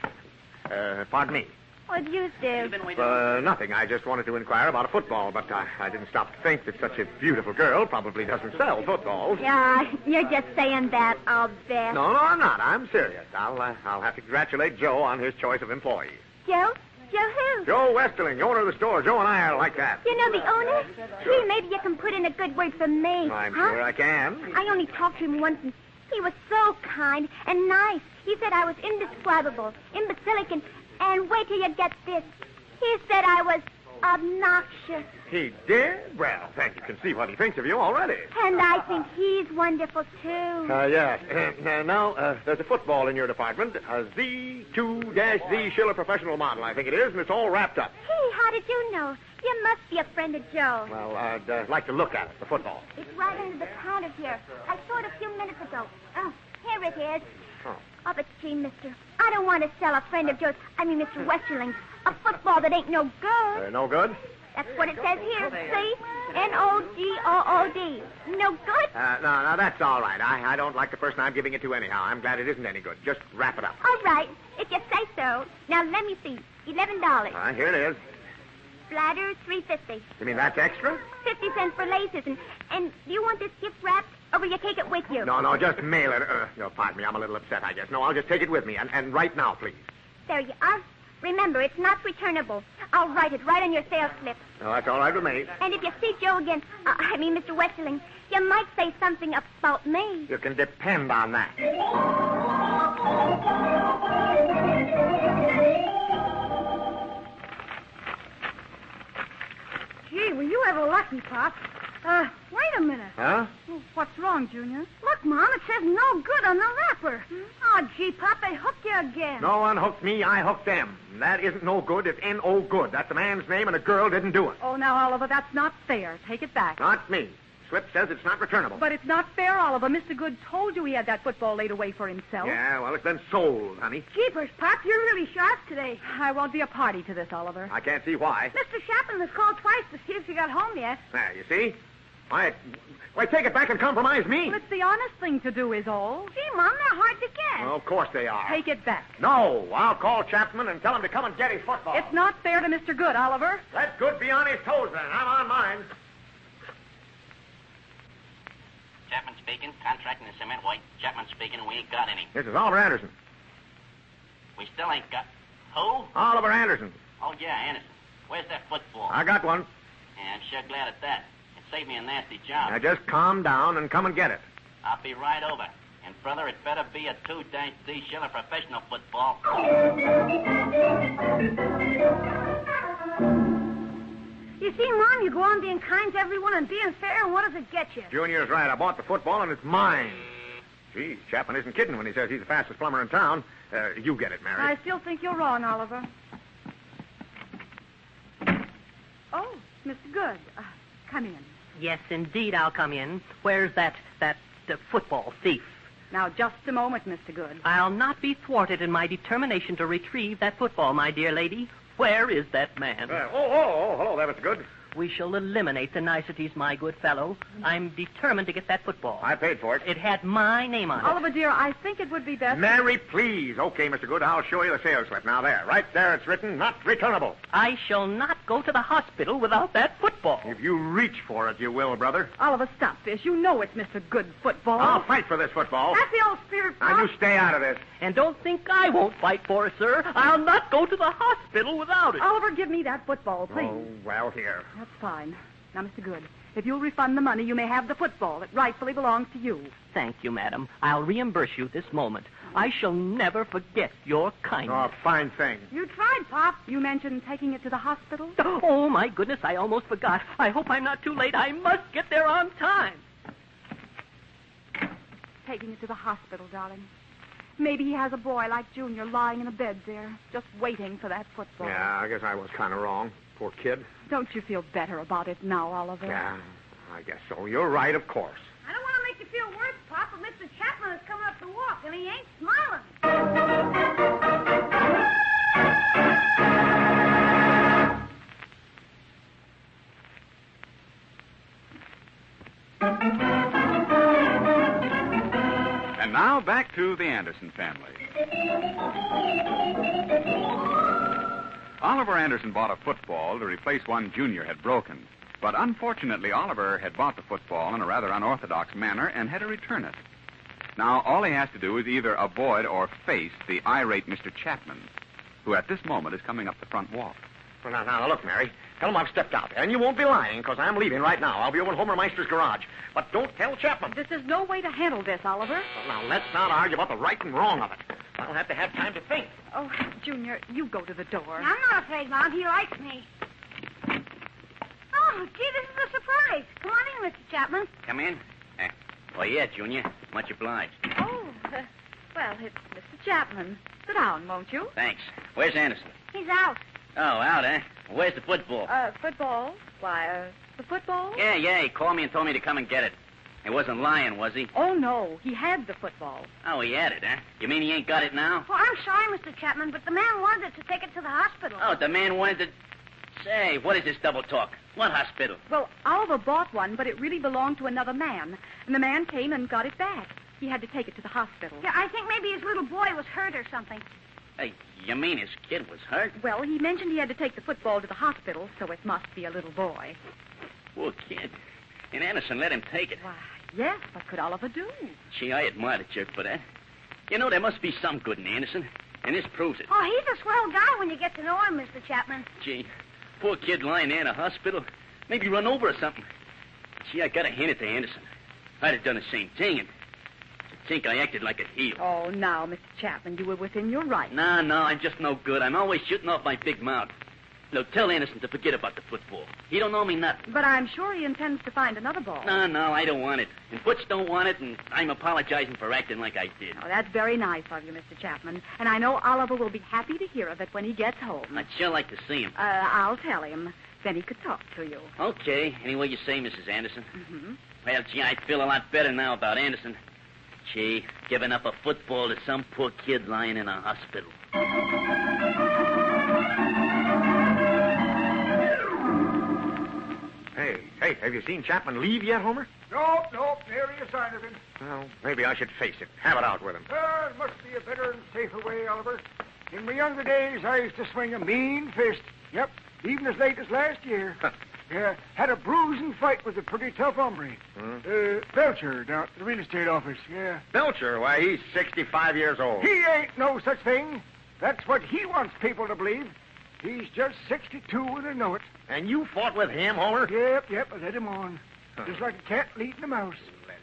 Pardon me. What'd you do? Nothing. I just wanted to inquire about a football, but I didn't stop to think that such a beautiful girl probably doesn't sell footballs. Yeah, you're just saying that, I'll bet. No, I'm not. I'm serious. I'll have to congratulate Joe on his choice of employees. Joe? Joe who? Joe Westerling, the owner of the store. Joe and I are like that. You know the owner? Gee, maybe you can put in a good word for me. I'm sure I can. I only talked to him once, and he was so kind and nice. He said I was indescribable, imbecilic, and wait till you get this. He said I was obnoxious. He did? Well, thank you. Can see what he thinks of you already. And I think he's wonderful, too. Yes. Now, there's a football in your department. A Z2-Z Schiller professional model, I think it is, and it's all wrapped up. Hey, how did you know? You must be a friend of Joe. Well, I'd like to look at it, the football. It's right under the counter here. I saw it a few minutes ago. Oh, here it is. Oh, but gee, mister, I don't want to sell a friend of Joe's, Mr. Westerling's, a football that ain't no good. No good? That's what it says here. See? N-O-G-O-O-D. No good? No, that's all right. I don't like the person I'm giving it to anyhow. I'm glad it isn't any good. Just wrap it up. All right, if you say so. Now, let me see. $11. Here it is. Bladders, $3.50. You mean that's extra? 50 cents for laces. And do you want this gift wrapped, or will you take it with you? No, just mail it. Pardon me, I'm a little upset, I guess. No, I'll just take it with me, and right now, please. There you are. Remember, it's not returnable. I'll write it right on your sales slip. No, that's all right with me. And if you see Joe again, Mr. Westerling, you might say something about me. You can depend on that. Gee, were you ever lucky, Pop? Wait a minute. Huh? What's wrong, Junior? Look, Mom, it says no good on the wrapper. Oh, gee, Pop, they hooked you again. No one hooked me, I hooked them. That isn't no good, it's N-O good. That's a man's name, and a girl didn't do it. Oh, now, Oliver, that's not fair. Take it back. Not me. Slip says it's not returnable. But it's not fair, Oliver. Mr. Good told you he had that football laid away for himself. Yeah, well, it's been sold, honey. Jeepers, Pop, you're really sharp today. I won't be a party to this, Oliver. I can't see why. Mr. Chapman has called twice to see if you got home yet. There, you see? Why, take it back and compromise me. Well, it's the honest thing to do is all. Gee, Mom, they're hard to get. Well, of course they are. Take it back. No, I'll call Chapman and tell him to come and get his football. It's not fair to Mr. Good, Oliver. Let Good be on his toes, then. I'm on mine. Chapman speaking, contracting the cement white. Chapman speaking, and we ain't got any. This is Oliver Anderson. We still ain't got... Who? Oliver Anderson. Oh, yeah, Anderson. Where's that football? I got one. Yeah, I'm sure glad at that. It saved me a nasty job. Now, just calm down and come and get it. I'll be right over. And, brother, it better be a 2-D Schiller professional football. You see, Mom, you go on being kind to everyone and being fair, and what does it get you? Junior's right. I bought the football, and it's mine. Gee, Chapman isn't kidding when he says he's the fastest plumber in town. You get it, Mary. I still think you're wrong, Oliver. Oh, Mr. Good. Come in. Yes, indeed, I'll come in. Where's that football thief? Now, just a moment, Mr. Good. I'll not be thwarted in my determination to retrieve that football, my dear lady. Where is that man? Hello there, Mr. Good. We shall eliminate the niceties, my good fellow. I'm determined to get that football. I paid for it. It had my name on it. Oliver, dear, I think it would be best... Mary, please. Okay, Mr. Good, I'll show you the sales slip. Now, there. Right there, it's written, not returnable. I shall not go to the hospital without that football. If you reach for it, you will, brother. Oliver, stop this. You know it's Mr. Good football. I'll fight for this football. That's the old spirit, Pop. Now, you stay out of this. And don't think I won't fight for it, sir. I'll not go to the hospital without it. Oliver, give me that football, please. Oh, well, here. That's fine. Now, Mr. Good, if you'll refund the money, you may have the football. It rightfully belongs to you. Thank you, madam. I'll reimburse you this moment. I shall never forget your kindness. Oh, fine thing. You tried, Pop. You mentioned taking it to the hospital. Oh, my goodness, I almost forgot. I hope I'm not too late. I must get there on time. Taking it to the hospital, darling. Maybe he has a boy like Junior lying in a bed there, just waiting for that football. Yeah, I guess I was kind of wrong. Poor kid. Don't you feel better about it now, Oliver? Yeah, I guess so. You're right, of course. I don't want to make you feel worse, Pop, but Mr. Chapman is coming up the walk, and he ain't smiling. And now back to the Anderson family. Oliver Anderson bought a football to replace one Junior had broken. But unfortunately, Oliver had bought the football in a rather unorthodox manner and had to return it. Now, all he has to do is either avoid or face the irate Mr. Chapman, who at this moment is coming up the front walk. Well, now, look, Mary. Tell him I've stepped out. And you won't be lying, because I'm leaving right now. I'll be over in Homer Meister's garage. But don't tell Chapman. This is no way to handle this, Oliver. Well, now, let's not argue about the right and wrong of it. I'll have to have time to think. Oh, Junior, you go to the door. I'm not afraid, Mom. He likes me. Oh, gee, this is a surprise. Come on in, Mr. Chapman. Come in? Oh, yeah, Junior. Much obliged. Oh, well, it's Mr. Chapman. Sit down, won't you? Thanks. Where's Anderson? He's out. Oh, out, eh? Where's the football? Football? Why, the football? Yeah, he called me and told me to come and get it. He wasn't lying, was he? Oh, no. He had the football. Oh, he had it, huh? You mean he ain't got it now? Well, I'm sorry, Mr. Chapman, but the man wanted to take it to the hospital. Oh, the man wanted to... Say, what is this double talk? What hospital? Well, Oliver bought one, but it really belonged to another man. And the man came and got it back. He had to take it to the hospital. Yeah, I think maybe his little boy was hurt or something. Hey, you mean his kid was hurt? Well, he mentioned he had to take the football to the hospital, so it must be a little boy. Poor kid. And Anderson let him take it. Why, yes, what could Oliver do? Gee, I admire the jerk for that. You know, there must be some good in Anderson, and this proves it. Oh, he's a swell guy when you get to know him, Mr. Chapman. Gee, poor kid lying there in a hospital. Maybe run over or something. Gee, I gotta hand it to Anderson. I'd have done the same thing, and to think I acted like a heel. Oh, now, Mr. Chapman, you were within your rights. No, I'm just no good. I'm always shooting off my big mouth. Look, tell Anderson to forget about the football. He don't know me nothing. But I'm sure he intends to find another ball. No, I don't want it. And Butch don't want it, and I'm apologizing for acting like I did. Oh, that's very nice of you, Mr. Chapman. And I know Oliver will be happy to hear of it when he gets home. I'd sure like to see him. I'll tell him. Then he could talk to you. Okay, any way you say, Mrs. Anderson. Mm-hmm. Well, gee, I feel a lot better now about Anderson. Gee, giving up a football to some poor kid lying in a hospital. Hey, have you seen Chapman leave yet, Homer? Nope, nary a sign of him. Well, maybe I should face it. Have it out with him. There must be a better and safer way, Oliver. In my younger days, I used to swing a mean fist. Yep, even as late as last year. Yeah, had a bruising fight with a pretty tough hombre. Belcher, down at the real estate office, yeah. Belcher? Why, he's 65 years old. He ain't no such thing. That's what he wants people to believe. He's just 62 and I know it. And you fought with him, Homer? Yep, I led him on. Just like a cat leading a mouse.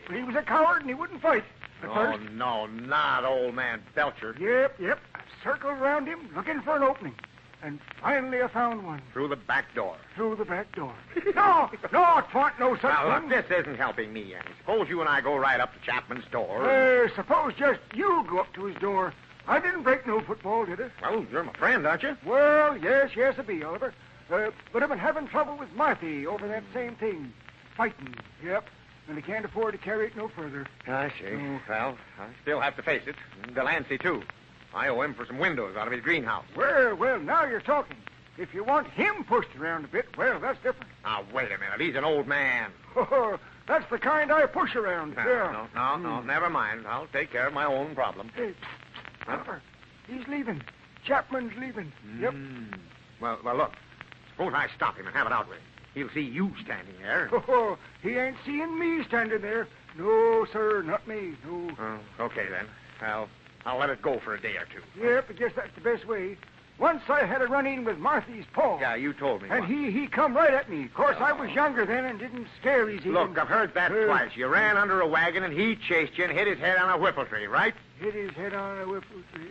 But he was a coward and he wouldn't fight. at Oh, first. no, not old man Belcher. Yep. I circled around him looking for an opening. And finally I found one. Through the back door. Through the back door. No, it wasn't no such Now, thing. look, this isn't helping me any. Suppose you and I go right up to Chapman's door. Suppose just you go up to his door. I didn't break no football, did I? Well, you're my friend, aren't you? Well, yes, I be, Oliver. But I've been having trouble with Marthy over that same thing. Fighting, yep. And I can't afford to carry it no further. I see. Well, I still have to face it. And Delancey, too. I owe him for some windows out of his greenhouse. Well, now you're talking. If you want him pushed around a bit, well, that's different. Now, wait a minute. He's an old man. Oh, that's the kind I push around. No, never mind. I'll take care of my own problem. Hey, Oliver, he's leaving. Chapman's leaving. Yep. Well, look. Suppose I stop him and have it out with him. He'll see you standing there. Oh, he ain't seeing me standing there. No, sir, not me. No. Oh, okay, then. I'll let it go for a day or two. Yep, I guess that's the best way. Once I had a run-in with Marthy's paw. Yeah, you told me. And once. he come right at me. Of course, I was younger then and didn't scare easy. Look, I've heard that twice. You ran under a wagon and he chased you and hit his head on a whipple tree, right? Hit his head on a whipple tree.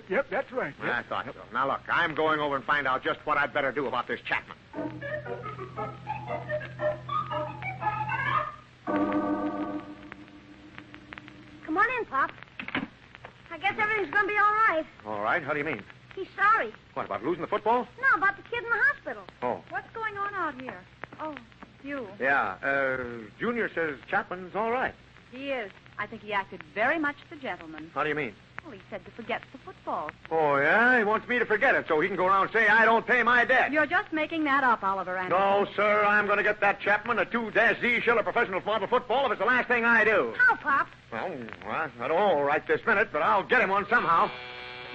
Yep, that's right. Yep. I thought so. Now, look, I'm going over and find out just what I'd better do about this Chapman. Come on in, Pop. I guess everything's going to be all right. All right, how do you mean? He's sorry. What, about losing the football? No, about the kid in the hospital. Oh. What's going on out here? Oh, you. Yeah, Junior says Chapman's all right. He is. I think he acted very much the gentleman. How do you mean? Well, he said to forget the football. Oh, yeah? He wants me to forget it so he can go around and say I don't pay my debt. You're just making that up, Oliver Anderson. No, sir, I'm going to get that Chapman a 2-Z Schiller professional model football if it's the last thing I do. How, Pop? Well, I don't know right this minute, but I'll get him one somehow.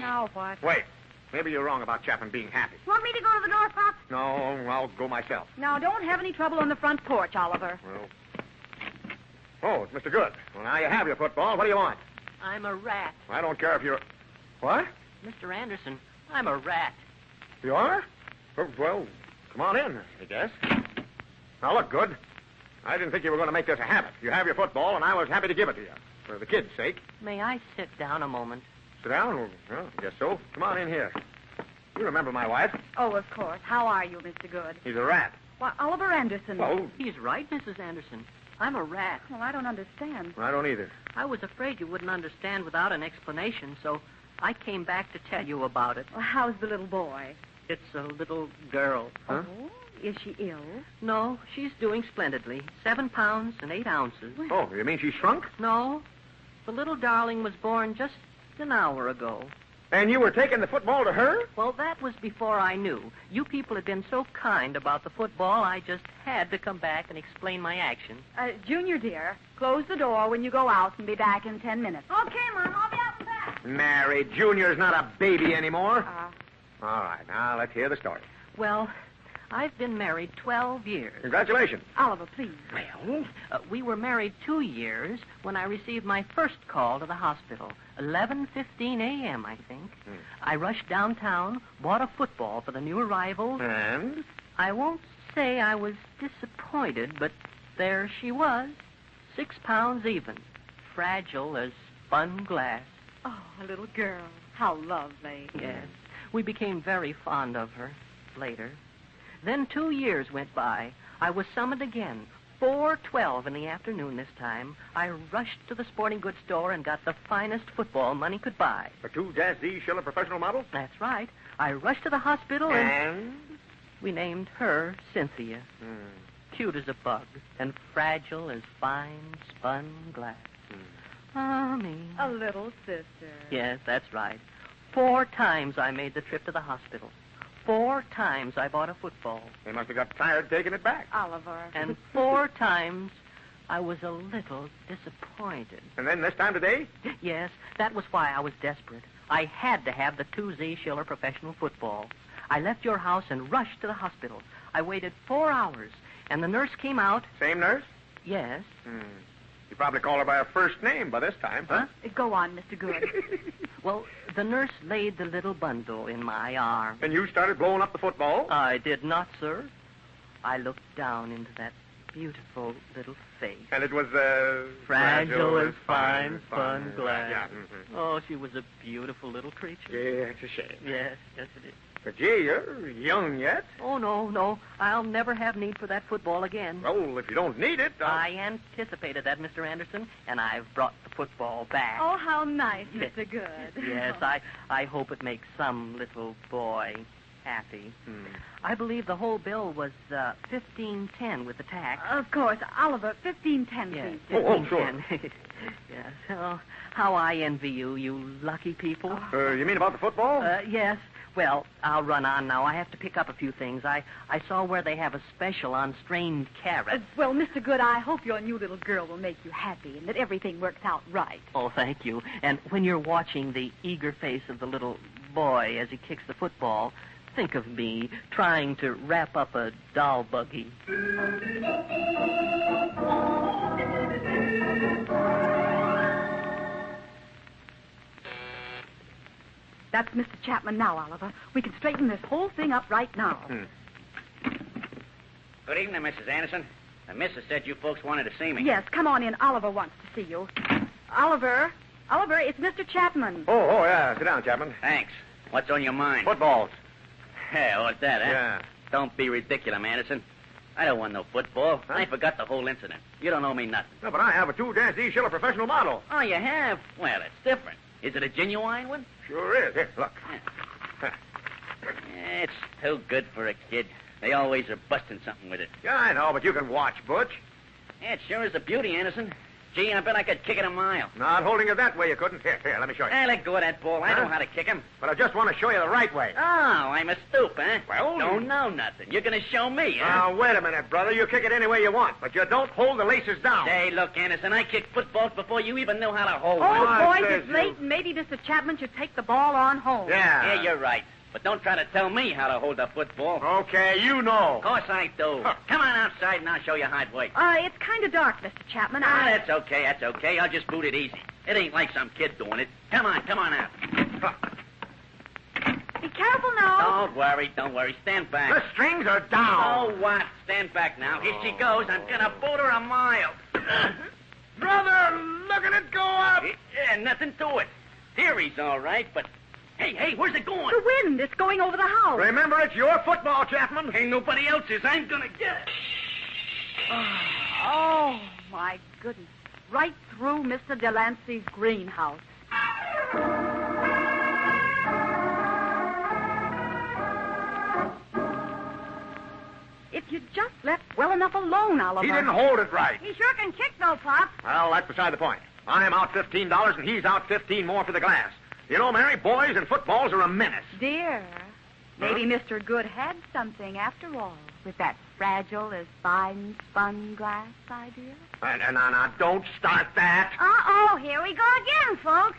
Now what? Wait. Maybe you're wrong about Chapman being happy. Want me to go to the door, Pop? No, I'll go myself. Now, don't have any trouble on the front porch, Oliver. Well. Oh, it's Mr. Good. Well, now you have your football. What do you want? I'm a rat. I don't care if you're... What? Mr. Anderson, I'm a rat. You are? Well, come on in, I guess. Now, look, Good. I didn't think you were going to make this a habit. You have your football, and I was happy to give it to you. For the kid's sake. May I sit down a moment? Sit down? Well, I guess so. Come on in here. You remember my wife? Oh, of course. How are you, Mr. Good? He's a rat. Why, Oliver Anderson. Oh. He's right, Mrs. Anderson. I'm a rat. Well, I don't understand. I don't either. I was afraid you wouldn't understand without an explanation, so I came back to tell you about it. Well, how's the little boy? It's a little girl. Huh? Oh, is she ill? No, she's doing splendidly. 7 pounds and 8 ounces. Oh, you mean she shrunk? No. The little darling was born just an hour ago. And you were taking the football to her? Well, that was before I knew. You people had been so kind about the football, I just had to come back and explain my action. Junior, dear, close the door when you go out and be back in 10 minutes. Okay, Mom. I'll be out and back. Mary, Junior's not a baby anymore. All right, now let's hear the story. Well, I've been married 12 years. Congratulations. Oliver, please. Well, we were married 2 years when I received my first call to the hospital. 11:15 a.m., I think. I rushed downtown, bought a football for the new arrival. And? I won't say I was disappointed, but there she was. 6 pounds even. Fragile as spun glass. Oh, a little girl. How lovely. Yes. We became very fond of her later. Then 2 years went by. I was summoned again. 4:12 in the afternoon this time. I rushed to the sporting goods store and got the finest football money could buy. A 2-Z Schiller professional model? That's right. I rushed to the hospital and... we named her Cynthia. Cute as a bug and fragile as fine spun glass. Mommy. A little sister. Yes, that's right. 4 times I made the trip to the hospital. 4 times I bought a football. They must have got tired taking it back. Oliver. And 4 times I was a little disappointed. And then this time today? Yes, that was why I was desperate. I had to have the 2Z Schiller professional football. I left your house and rushed to the hospital. I waited 4 hours, and the nurse came out. Same nurse? Yes. You probably call her by her first name by this time, huh? Go on, Mr. Good. Well, the nurse laid the little bundle in my arm. And you started blowing up the football? I did not, sir. I looked down into that beautiful little face. And it was, fragile as fine spun glass. Yeah. Mm-hmm. Oh, she was a beautiful little creature. Yeah, it's a shame. Yes, yes it is. But, gee, you're young yet. Oh, no. I'll never have need for that football again. Well, if you don't need it... I anticipated that, Mr. Anderson, and I've brought the football back. Oh, how nice, Mr. Good. Yes, I hope it makes some little boy happy. I believe the whole bill was $15.10 with the tax. Of course, Oliver, $15.10, Yes, please. sure. Yes. Oh, how I envy you lucky people. You mean about the football? Yes. Well, I'll run on now. I have to pick up a few things. I saw where they have a special on strained carrots. Well, Mr. Good, I hope your new little girl will make you happy and that everything works out right. Oh, thank you. And when you're watching the eager face of the little boy as he kicks the football, think of me trying to wrap up a doll buggy. That's Mr. Chapman now, Oliver. We can straighten this whole thing up right now. Good evening, Mrs. Anderson. The missus said you folks wanted to see me. Yes, come on in. Oliver wants to see you. Oliver, it's Mr. Chapman. Oh, yeah. Sit down, Chapman. Thanks. What's on your mind? Footballs. Yeah, what's that, huh? Yeah. Don't be ridiculous, Anderson. I don't want no football. Huh? I forgot the whole incident. You don't owe me nothing. No, but I have a 2-D Schiller professional model. Oh, you have? Well, it's different. Is it a genuine one? Sure is. Here, look. It's too good for a kid. They always are busting something with it. Yeah, I know, but you can watch, Butch. Yeah, it sure is a beauty, Anderson. Gee, I bet I could kick it a mile. Not holding it that way, you couldn't. Here, let me show you. Hey, let go of that ball. I know how to kick him. But I just want to show you the right way. Oh, I'm a stoop, huh? Well... Don't know nothing. You're going to show me, huh? Now, wait a minute, brother. You kick it any way you want, but you don't hold the laces down. Hey, look, Anderson, I kicked footballs before you even knew how to hold Oh, one. boys, it's late, and maybe Mr. Chapman should take the ball on home. Yeah, you're right. But don't try to tell me how to hold a football. Okay, you know. Of course I do. Come on outside and I'll show you how it works. It's kind of dark, Mr. Chapman. That's okay. I'll just boot it easy. It ain't like some kid doing it. Come on out. Be careful now. Don't worry. Stand back. The strings are down. Oh, what? Stand back now. Here she goes. I'm gonna boot her a mile. Brother, look at it go up. Yeah, nothing to it. Theory's all right, but... Hey, where's it going? The wind. It's going over the house. Remember, it's your football, Chapman. Ain't nobody else's. I'm gonna get it. Oh, my goodness. Right through Mr. Delancey's greenhouse. If you just left well enough alone, Oliver. He didn't hold it right. He sure can kick, though, Pop. Well, that's beside the point. I'm out $15, and he's out 15 more for the glass. You know, Mary, boys and footballs are a menace. Dear, maybe Mr. Good had something after all with that fragile as fine spun glass idea. Now, don't start that. Uh-oh, here we go again, folks.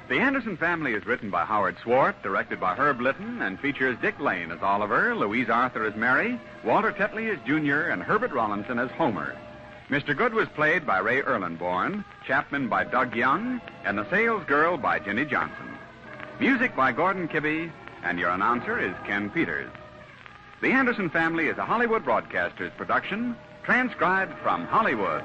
The Anderson Family is written by Howard Swart, directed by Herb Litton, and features Dick Lane as Oliver, Louise Arthur as Mary, Walter Tetley as Junior, and Herbert Rollinson as Homer. Mr. Good was played by Ray Erlenborn, Chapman by Doug Young, and the salesgirl by Jenny Johnson. Music by Gordon Kibbe, and your announcer is Ken Peters. The Anderson Family is a Hollywood Broadcasters production, transcribed from Hollywood.